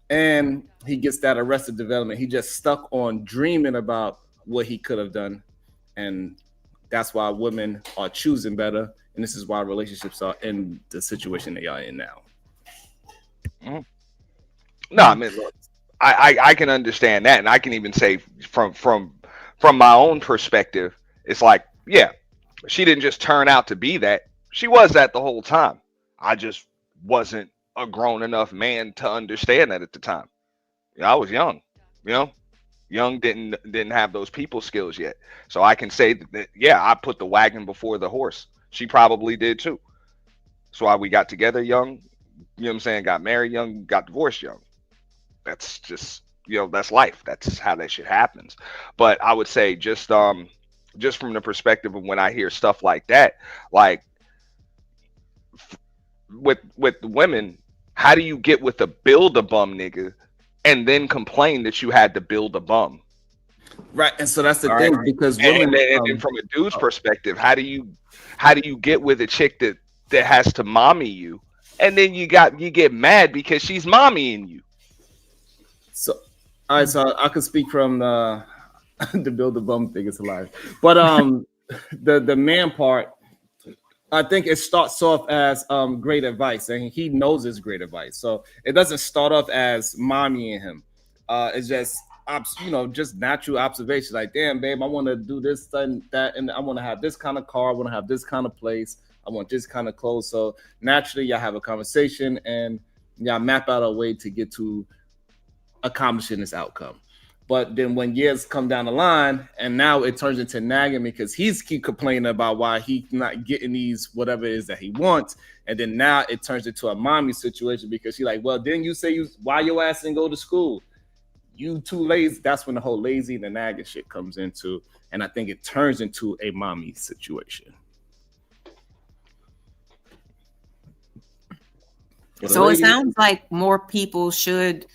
And he gets that arrested development. He just stuck on dreaming about what he could have done. And that's why women are choosing better. And this is why relationships are in the situation they are in now. No, I mean, look, I can understand that. And I can even say from my own perspective, it's like, yeah, she didn't just turn out to be that. She was that the whole time. I just wasn't a grown enough man to understand that at the time. I was young, you know, young didn't have those people skills yet. So I can say that yeah, I put the wagon before the horse. She probably did too. That's why we got together young, you know what I'm saying, got married young, got divorced young. That's just, you know, that's life. That's how that shit happens. But I would say just from the perspective of when I hear stuff like that, like with women, how do you get with a build a bum nigga and then complain that you had to build a bum? Right, and so that's the All thing right. because And women, then from a dude's perspective, how do you get with a chick that has to mommy you, and then you get mad because she's mommying you? So, all right, so I could speak from the the build the bum thing is alive, but the man part, I think it starts off as great advice, and he knows it's great advice. So it doesn't start off as mommying him. It's just just natural observation. Like, damn, babe, I want to do this and that, and I want to have this kind of car. I want to have this kind of place. I want this kind of clothes. So naturally, y'all have a conversation, and y'all map out a way to get to accomplishing this outcome. But then when years come down the line, and now it turns into nagging because he's keep complaining about why he's not getting these whatever it is that he wants, and then now it turns into a mommy situation because she's like, well, didn't you say why your ass didn't go to school? You too lazy. That's when the whole lazy and the nagging shit comes into, and I think it turns into a mommy situation. So it sounds like more people should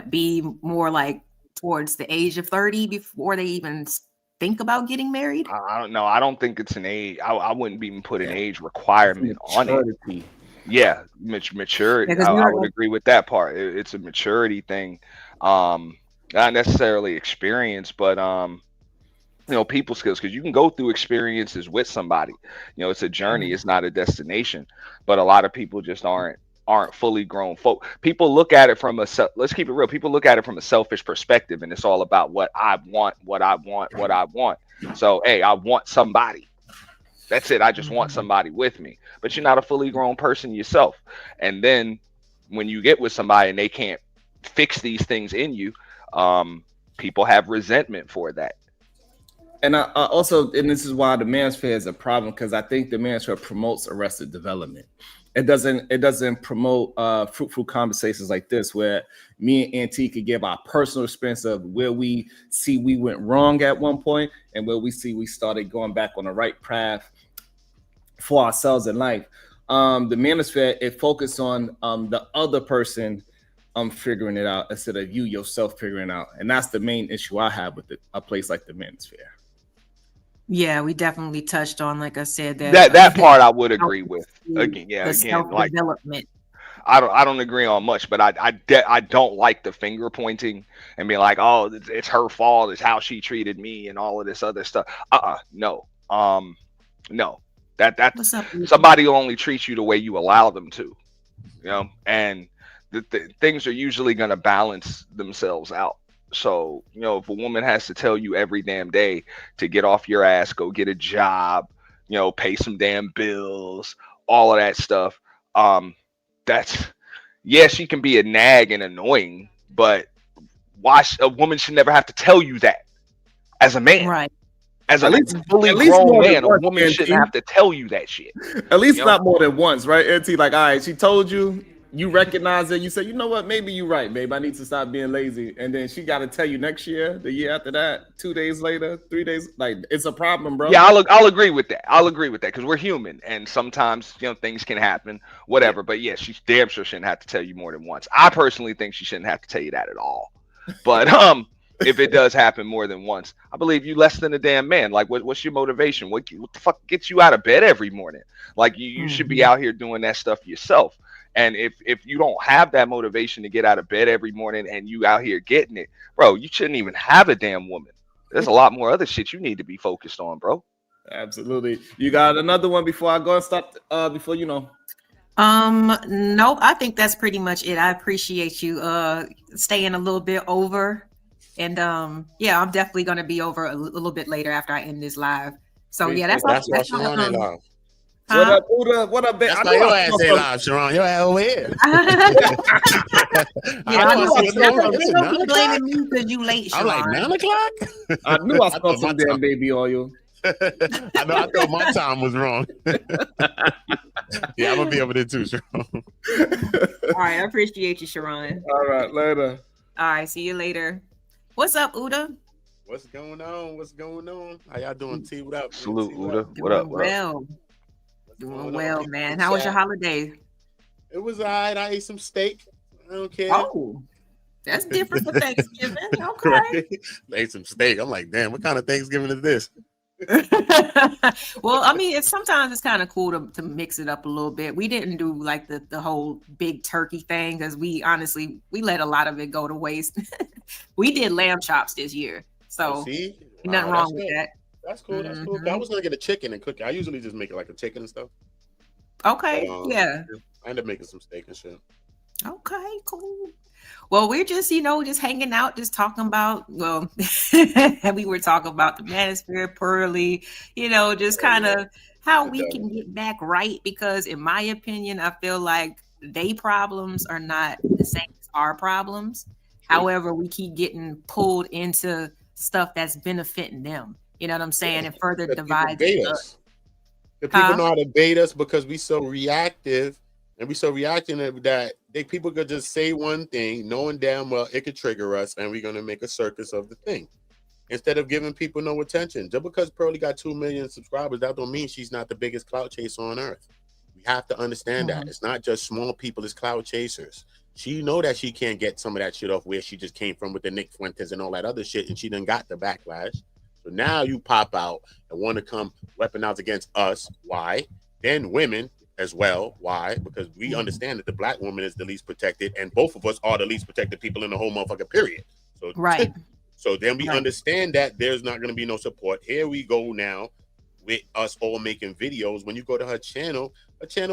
be more like towards the age of 30 before they even think about getting married. I don't know. I don't think it's an age. I wouldn't even put an age requirement on it. Yeah, maturity. Yeah, I would agree with that part. It's a maturity thing, not necessarily experience, but you know, people skills, because you can go through experiences with somebody. You know, it's a journey. It's not a destination. But a lot of people just aren't fully grown folk. People look at it from let's keep it real. People look at it from a selfish perspective, and it's all about what I want, what I want, what I want. So, hey, I want somebody. That's it. I just want somebody with me. But you're not a fully grown person yourself. And then when you get with somebody and they can't fix these things in you, people have resentment for that. And I also, and this is why the Manosphere is a problem, because I think the Manosphere promotes arrested development. It doesn't promote fruitful conversations like this, where me and Auntie could give our personal experience of where we see we went wrong at one point and where we see we started going back on the right path for ourselves in life. The Manosphere, it focused on the other person figuring it out instead of you yourself figuring it out. And that's the main issue I have with a place like the Manosphere. Yeah, we definitely touched on, like I said, that part I would agree with. Again, like development. I don't agree on much, but I don't like the finger pointing and being like, oh, it's her fault, it's how she treated me and all of this other stuff. No. No. That's somebody will only treat you the way you allow them to, you know, and the things are usually going to balance themselves out. So, you know, if a woman has to tell you every damn day to get off your ass, go get a job, you know, pay some damn bills, all of that stuff, she can be a nag and annoying, but a woman should never have to tell you that as a man. Right. As a fully grown man, a woman shouldn't have to tell you that shit. At least not more than once, right, Auntie? Like, all right, she told you, you recognize it, you say, you know what, maybe you're right, babe, I need to stop being lazy. And then she got to tell you next year, the year after that, 2 days later, 3 days, like, it's a problem, bro. Yeah, I'll agree with that. I'll agree with that, because we're human, and sometimes, you know, things can happen, whatever. But yeah, she damn sure shouldn't have to tell you more than once. I personally think she shouldn't have to tell you that at all. But if it does happen more than once, I believe you less than a damn man. Like, what's your motivation? What the fuck gets you out of bed every morning? Like, you should be out here doing that stuff yourself. And if you don't have that motivation to get out of bed every morning and you out here getting it, bro, you shouldn't even have a damn woman. There's a lot more other shit you need to be focused on, bro. Absolutely. You got another one before I go and stop? Before you know. No, I think that's pretty much it. I appreciate you staying a little bit over. And yeah, I'm definitely gonna be over a little bit later after I end this live. So yeah, that's all. What up, Uda? What up, babe? That's why your ass ain't live, Sharon. Your ass over here. Don't be blaming me because you late, I'm like, Sharon. 9 o'clock? I knew I saw thought some my damn time- baby oil. I know. I thought my time was wrong. Yeah, I'm gonna be over there too, Sharon. All right, I appreciate you, Sharon. All right, later. All right, see you later. What's up, Uda? What's going on? What's going on? How y'all doing, T? What up? Salute, T, Uda. What up? What up? Well, doing well, man. How was your holiday? It was all right. I ate some steak. I don't care. Oh, that's different for Thanksgiving. Okay. Right? I ate some steak. I'm like, damn, what kind of Thanksgiving is this? Well, I mean, sometimes it's kind of cool to mix it up a little bit. We didn't do like the whole big turkey thing because we let a lot of it go to waste. We did lamb chops this year, so See? nothing wrong with that. That's cool. That's cool. I was gonna get a chicken and cook it. I usually just make it like a chicken and stuff. Okay, But, yeah. I end up making some steak and shit. Okay, cool. Well, we're just, just hanging out, just talking about, we were talking about the Manosphere, Pearly, just kind of how we can get back right. Because in my opinion, I feel like they problems are not the same as our problems. However, we keep getting pulled into stuff that's benefiting them. You know what I'm saying? And further divides us. The people know how to bait us because we so reactive and we so reactive that people could just say one thing, knowing damn well it could trigger us, and we're gonna make a circus of the thing instead of giving people no attention. Just because Pearly got 2 million subscribers, that don't mean she's not the biggest clout chaser on earth. We have to understand that it's not just small people as clout chasers. She know that she can't get some of that shit off where she just came from with the Nick Fuentes and all that other shit, and she done got the backlash. So now you pop out and want to come weaponize against us. Why? Then women as well. Why? Because we understand that the black woman is the least protected, and both of us are the least protected people in the whole motherfucking period. So right. So then we understand that there's not going to be no support. Here we go now with us all making videos. When you go to her channel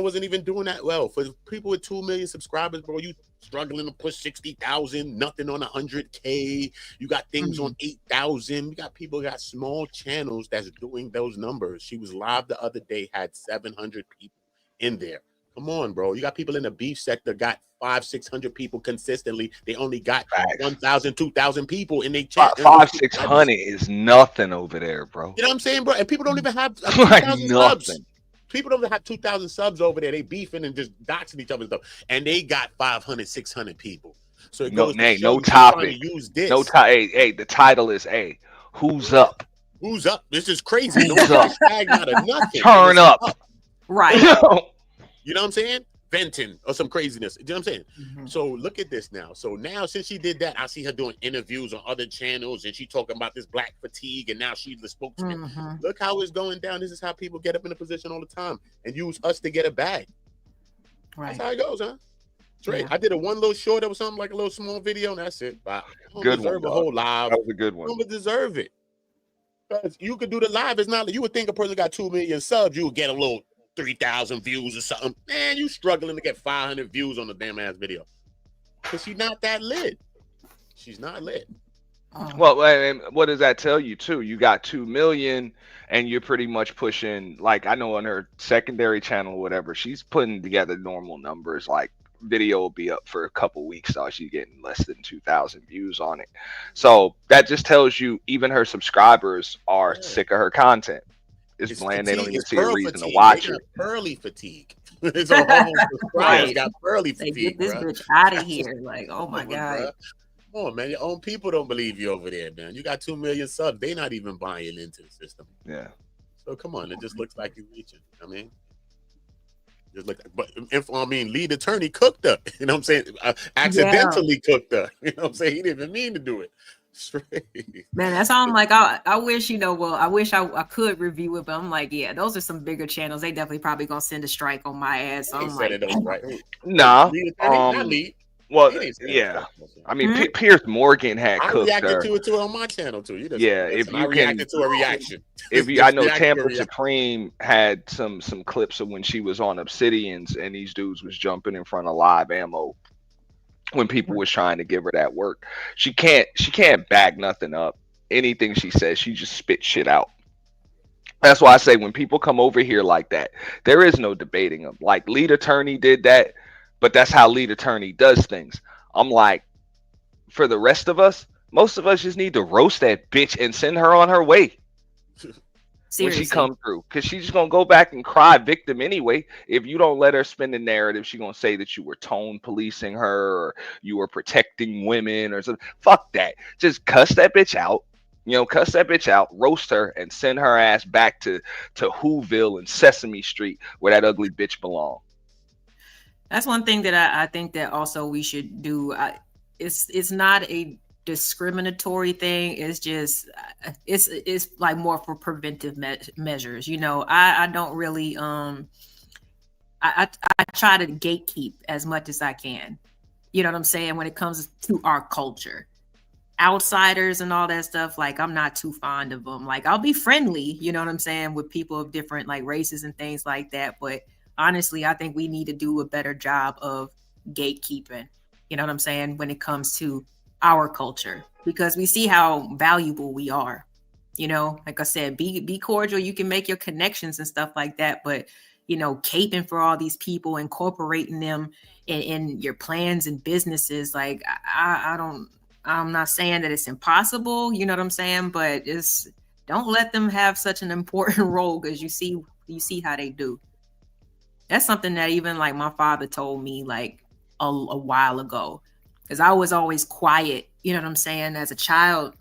wasn't even doing that well. For people with 2 million subscribers, bro, you struggling to push 60,000, nothing on 100K. You got things on 8,000. You got people got small channels that's doing those numbers. She was live the other day, had 700 people in there. Come on, bro. You got people in the beef sector got 500-600 people consistently. They only got 1,000, 2,000 people in their chat. 500-600 is nothing over there, bro. You know what I'm saying, bro? And people don't even have Like 2,000 nothing. subs. People don't have 2,000 subs over there. They beefing and just doxing each other and stuff. And they got 500, 600 people. So it goes to show no you topic. trying to use this. Hey, the title is who's up? Who's up? This is crazy. No Who's up? hashtag, not a nothing. Turn up. Right. You know what I'm saying? Venting or some craziness. You know what I'm saying? So look at this now. So now since she did that, I see her doing interviews on other channels and she talking about this black fatigue, and now she's the spokesman. Look how it's going down. This is how people get up in a position all the time and use us to get a bag. Right. That's how it goes, huh? Straight. Yeah. I did one little short that was something like a little small video, and that's it. But I don't good deserve one, a whole live. That was a good one. You don't deserve it. Because you could do the live. It's not like you would think a person got 2 million subs, you would get a little 3,000 views or something. Man, you struggling to get 500 views on the damn ass video. Because she's not that lit. She's not lit. Well, and what does that tell you too? You got 2 million and you're pretty much pushing, like I know on her secondary channel or whatever, she's putting together normal numbers. Like video will be up for a couple weeks, so she's getting less than 2,000 views on it. So that just tells you even her subscribers are sick of her content. It's bland. They don't even see a reason to watch it. Pearly fatigue. It's a whole subscribers got pearly fatigue. Get this bitch out of here. Like, oh my God. Come on, man. Your own people don't believe you over there, man. You got 2 million subs. They're not even buying into the system. Yeah. So come on. It just looks like you're reaching. I mean, just look. But lead attorney cooked her. You know what I'm saying? Accidentally cooked her. You know what I'm saying? He didn't even mean to do it. Straight. Man, that's all I'm like. I wish, I wish I could review it, but I'm like, yeah, those are some bigger channels. They definitely probably gonna send a strike on my ass. So I'm like, nah. Well, He didn't say yeah. that. I mean, Piers Morgan had I cooked reacted her. to it too on my channel too. You just Yeah, listen, if you I can, reacted to a reaction. if you, Just I know react to a Tampa reaction. Supreme had some clips of when she was on Obsidians and these dudes was jumping in front of live ammo when people was trying to give her that work. She can't back nothing up. Anything she says, she just spit shit out. That's why I say when people come over here like that, there is no debating them. Like lead attorney did that, but that's how lead attorney does things. I'm like, for the rest of us, most of us just need to roast that bitch and send her on her way when she Seriously. come through, because she's just gonna go back and cry victim anyway. If you don't let her spin the narrative, she's gonna say that you were tone policing her or you were protecting women or something. Fuck that. Just cuss that bitch out. Cuss that bitch out, roast her, and send her ass back to Whoville and Sesame Street where that ugly bitch belong. That's one thing that I think that also we should do. It's not a discriminatory thing. It's just it's like more for preventive measures. I don't really I try to gatekeep as much as I can. You know what I'm saying when it comes to our culture. Outsiders and all that stuff, like I'm not too fond of them. Like I'll be friendly, you know what I'm saying, with people of different like races and things like that. But honestly, I think we need to do a better job of gatekeeping, you know what I'm saying, when it comes to our culture, because we see how valuable we are. Like I said, be cordial. You can make your connections and stuff like that, but caping for all these people, incorporating them in your plans and businesses, like I'm not saying that it's impossible, you know what I'm saying, but just don't let them have such an important role, because you see how they do. That's something that even like my father told me like a while ago, because I was always quiet, you know what I'm saying, as a child.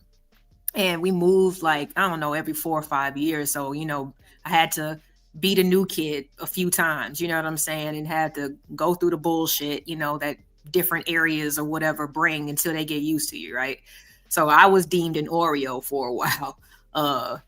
And we moved like, I don't know, every 4 or 5 years. So, I had to be the new kid a few times, you know what I'm saying, and had to go through the bullshit, that different areas or whatever bring until they get used to you, right? So I was deemed an Oreo for a while.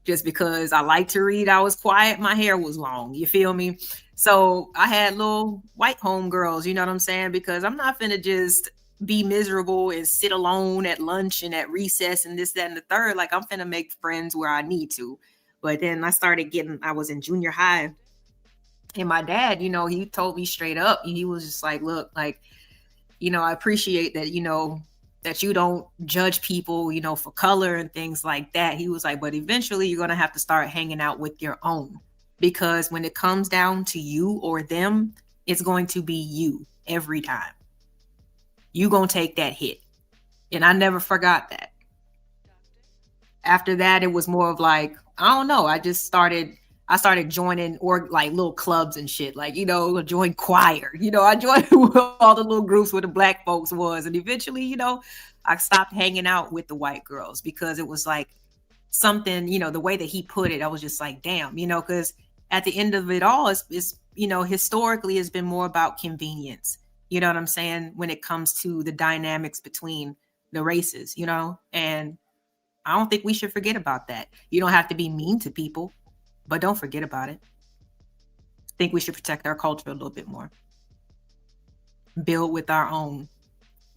Just because I like to read, I was quiet, my hair was long, you feel me? So I had little white homegirls, you know what I'm saying? Because I'm not finna just be miserable and sit alone at lunch and at recess and this, that, and the third. Like I'm finna make friends where I need to. But then I was in junior high, and my dad, he told me straight up, he was just like, look, like, I appreciate that, that you don't judge people, for color and things like that. He was like, but eventually you're going to have to start hanging out with your own, because when it comes down to you or them, it's going to be you every time. You going to take that hit. And I never forgot that. After that, it was more of like, I don't know. I started joining like little clubs and shit, like, join choir, I joined all the little groups where the black folks was. And eventually, I stopped hanging out with the white girls, because it was like something, the way that he put it, I was just like, damn, because at the end of it all, it's historically it's been more about convenience. You know what I'm saying? When it comes to the dynamics between the races, and I don't think we should forget about that. You don't have to be mean to people, but don't forget about it. I think we should protect our culture a little bit more. Build with our own,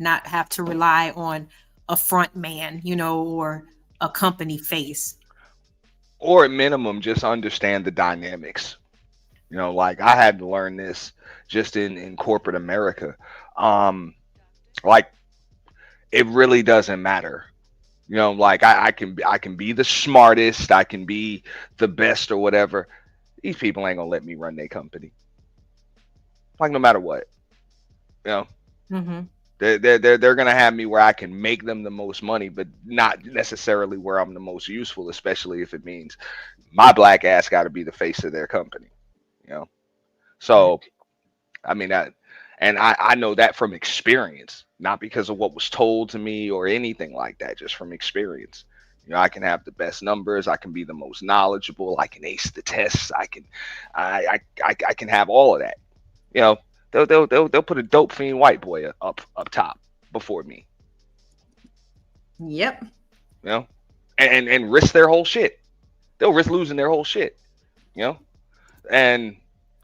not have to rely on a front man, or a company face. Or at minimum, just understand the dynamics. Like I had to learn this just in corporate America. Like it really doesn't matter. Like I can be the smartest, I can be the best or whatever. These people ain't gonna let me run their company. Like no matter what, Mm-hmm. they're gonna have me where I can make them the most money, but not necessarily where I'm the most useful, especially if it means my black ass got to be the face of their company. So I mean that, and I know that from experience, not because of what was told to me or anything like that, just from experience. I can have the best numbers, I can be the most knowledgeable, I can ace the tests, I can have all of that. They'll put a dope fiend white boy up top before me. Yep. And risk their whole shit. They'll risk losing their whole shit. And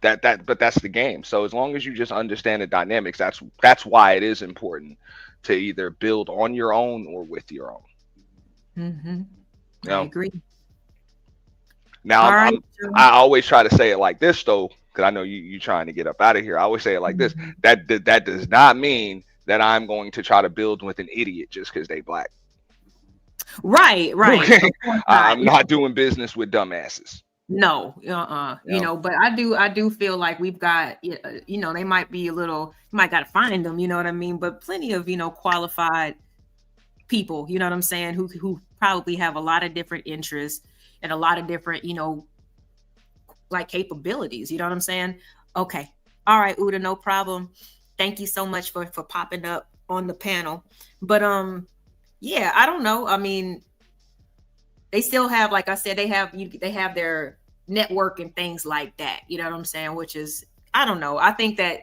but that's the game. So as long as you just understand the dynamics, that's why it is important to either build on your own or with your own. Mm-hmm. I agree. Now I always try to say it like this though, because I know you trying to get up out of here. I always say it like this. That does not mean that I'm going to try to build with an idiot just because they black. Right. Okay? I'm not doing business with dumbasses. No, you know, but I do feel like we've got, you know, they might be a little, you might got to find them, you know what I mean? But plenty of, you know, qualified people, you know what I'm saying, who probably have a lot of different interests and a lot of different, you know, like capabilities, you know what I'm saying? Okay. All right, Uda, no problem. Thank you so much for popping up on the panel. But yeah, I don't know. I mean, they still have, like I said, they have their network and things like that. You know what I'm saying? Which is, I don't know. I think that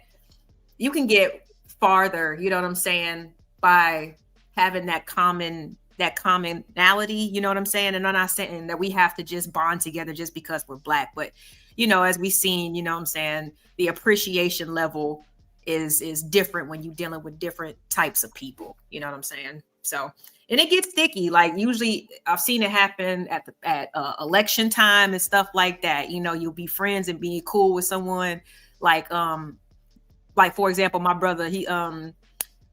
you can get farther, you know what I'm saying, by having that commonality, you know what I'm saying? And I'm not saying that we have to just bond together just because we're Black, but you know, as we've seen, you know what I'm saying, the appreciation level is different when you're dealing with different types of people, you know what I'm saying? So, and it gets sticky. Like usually I've seen it happen at election time and stuff like that. You know, you'll be friends and being cool with someone like for example, my brother, he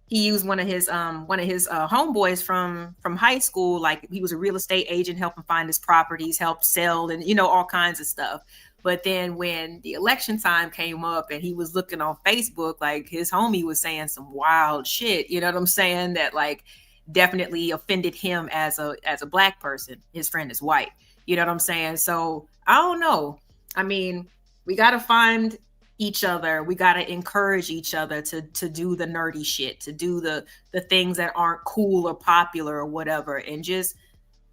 used one of his homeboys from high school. Like he was a real estate agent, helped him find his properties, helped sell, and you know, all kinds of stuff. But then when the election time came up and he was looking on Facebook, like his homie was saying some wild shit, you know what I'm saying, that like definitely offended him as a Black person. His friend is white, you know what I'm saying? So I don't know. I mean, we got to find each other. We got to encourage each other to do the nerdy shit, to do the things that aren't cool or popular or whatever, and just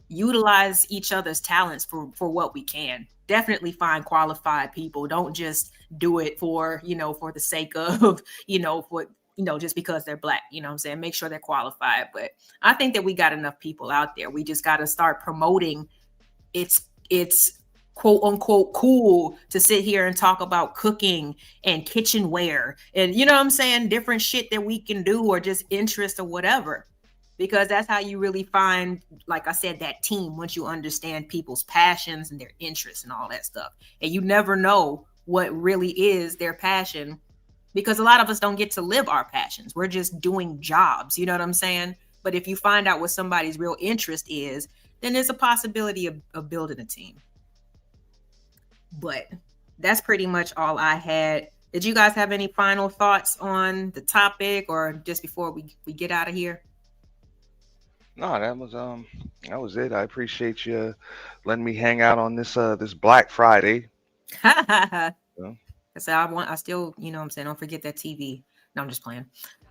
utilize each other's talents for what we can. Definitely find qualified people. Don't just do it for, you know, for the sake of, you know, for, you know, just because they're Black, you know what I'm saying? Make sure they're qualified. But I think that we got enough people out there. We just got to start promoting it's quote unquote cool to sit here and talk about cooking and kitchenware and, you know what I'm saying, different shit that we can do, or just interest or whatever, because that's how you really find, like I said, that team, once you understand people's passions and their interests and all that stuff. And you never know what really is their passion, because a lot of us don't get to live our passions. We're just doing jobs, you know what I'm saying? But if you find out what somebody's real interest is, then there's a possibility of building a team. But that's pretty much all I had. Did you guys have any final thoughts on the topic, or just before we get out of here? No, that was it. I appreciate you letting me hang out on this Black Friday. I said I still, you know what I'm saying, don't forget that TV. No, I'm just playing.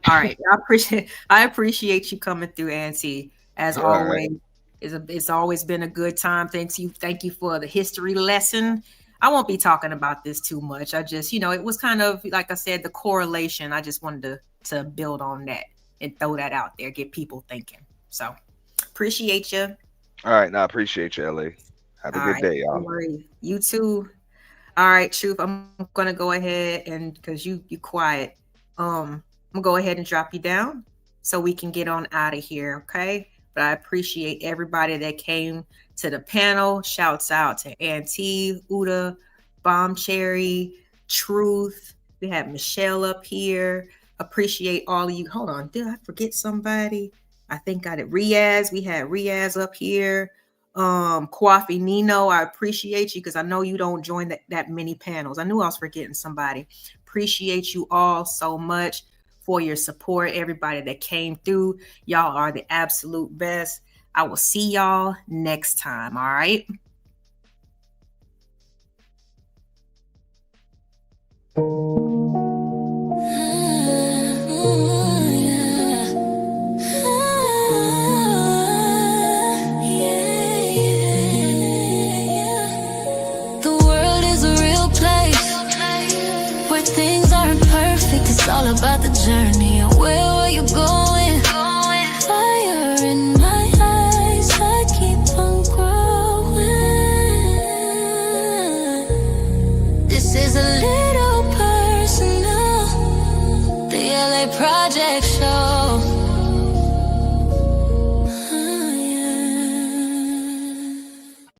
All right. I appreciate you coming through, Auntie. As All always. right. It's always been a good time. Thank you for the history lesson. I won't be talking about this too much. I just, you know, it was kind of, like I said, the correlation. I just wanted to build on that and throw that out there, get people thinking. So appreciate you. All right. No, I appreciate you, LA. Have a good day, y'all. Don't worry. You too. All right, Truth. I'm gonna go ahead and, because you quiet, I'm gonna go ahead and drop you down so we can get on out of here, okay? But I appreciate everybody that came to the panel. Shouts out to Auntie, Uda, Bomb Cherry, Truth. We have Michelle up here. Appreciate all of you. Hold on, did I forget somebody? I think I did. Riaz. We had Riaz up here. Kwafi Nino, I appreciate you, because I know you don't join that many panels. I knew I was forgetting somebody. Appreciate you all so much for your support. Everybody that came through, y'all are the absolute best. I will see y'all next time. All right. It's all about the journey, and where will you go?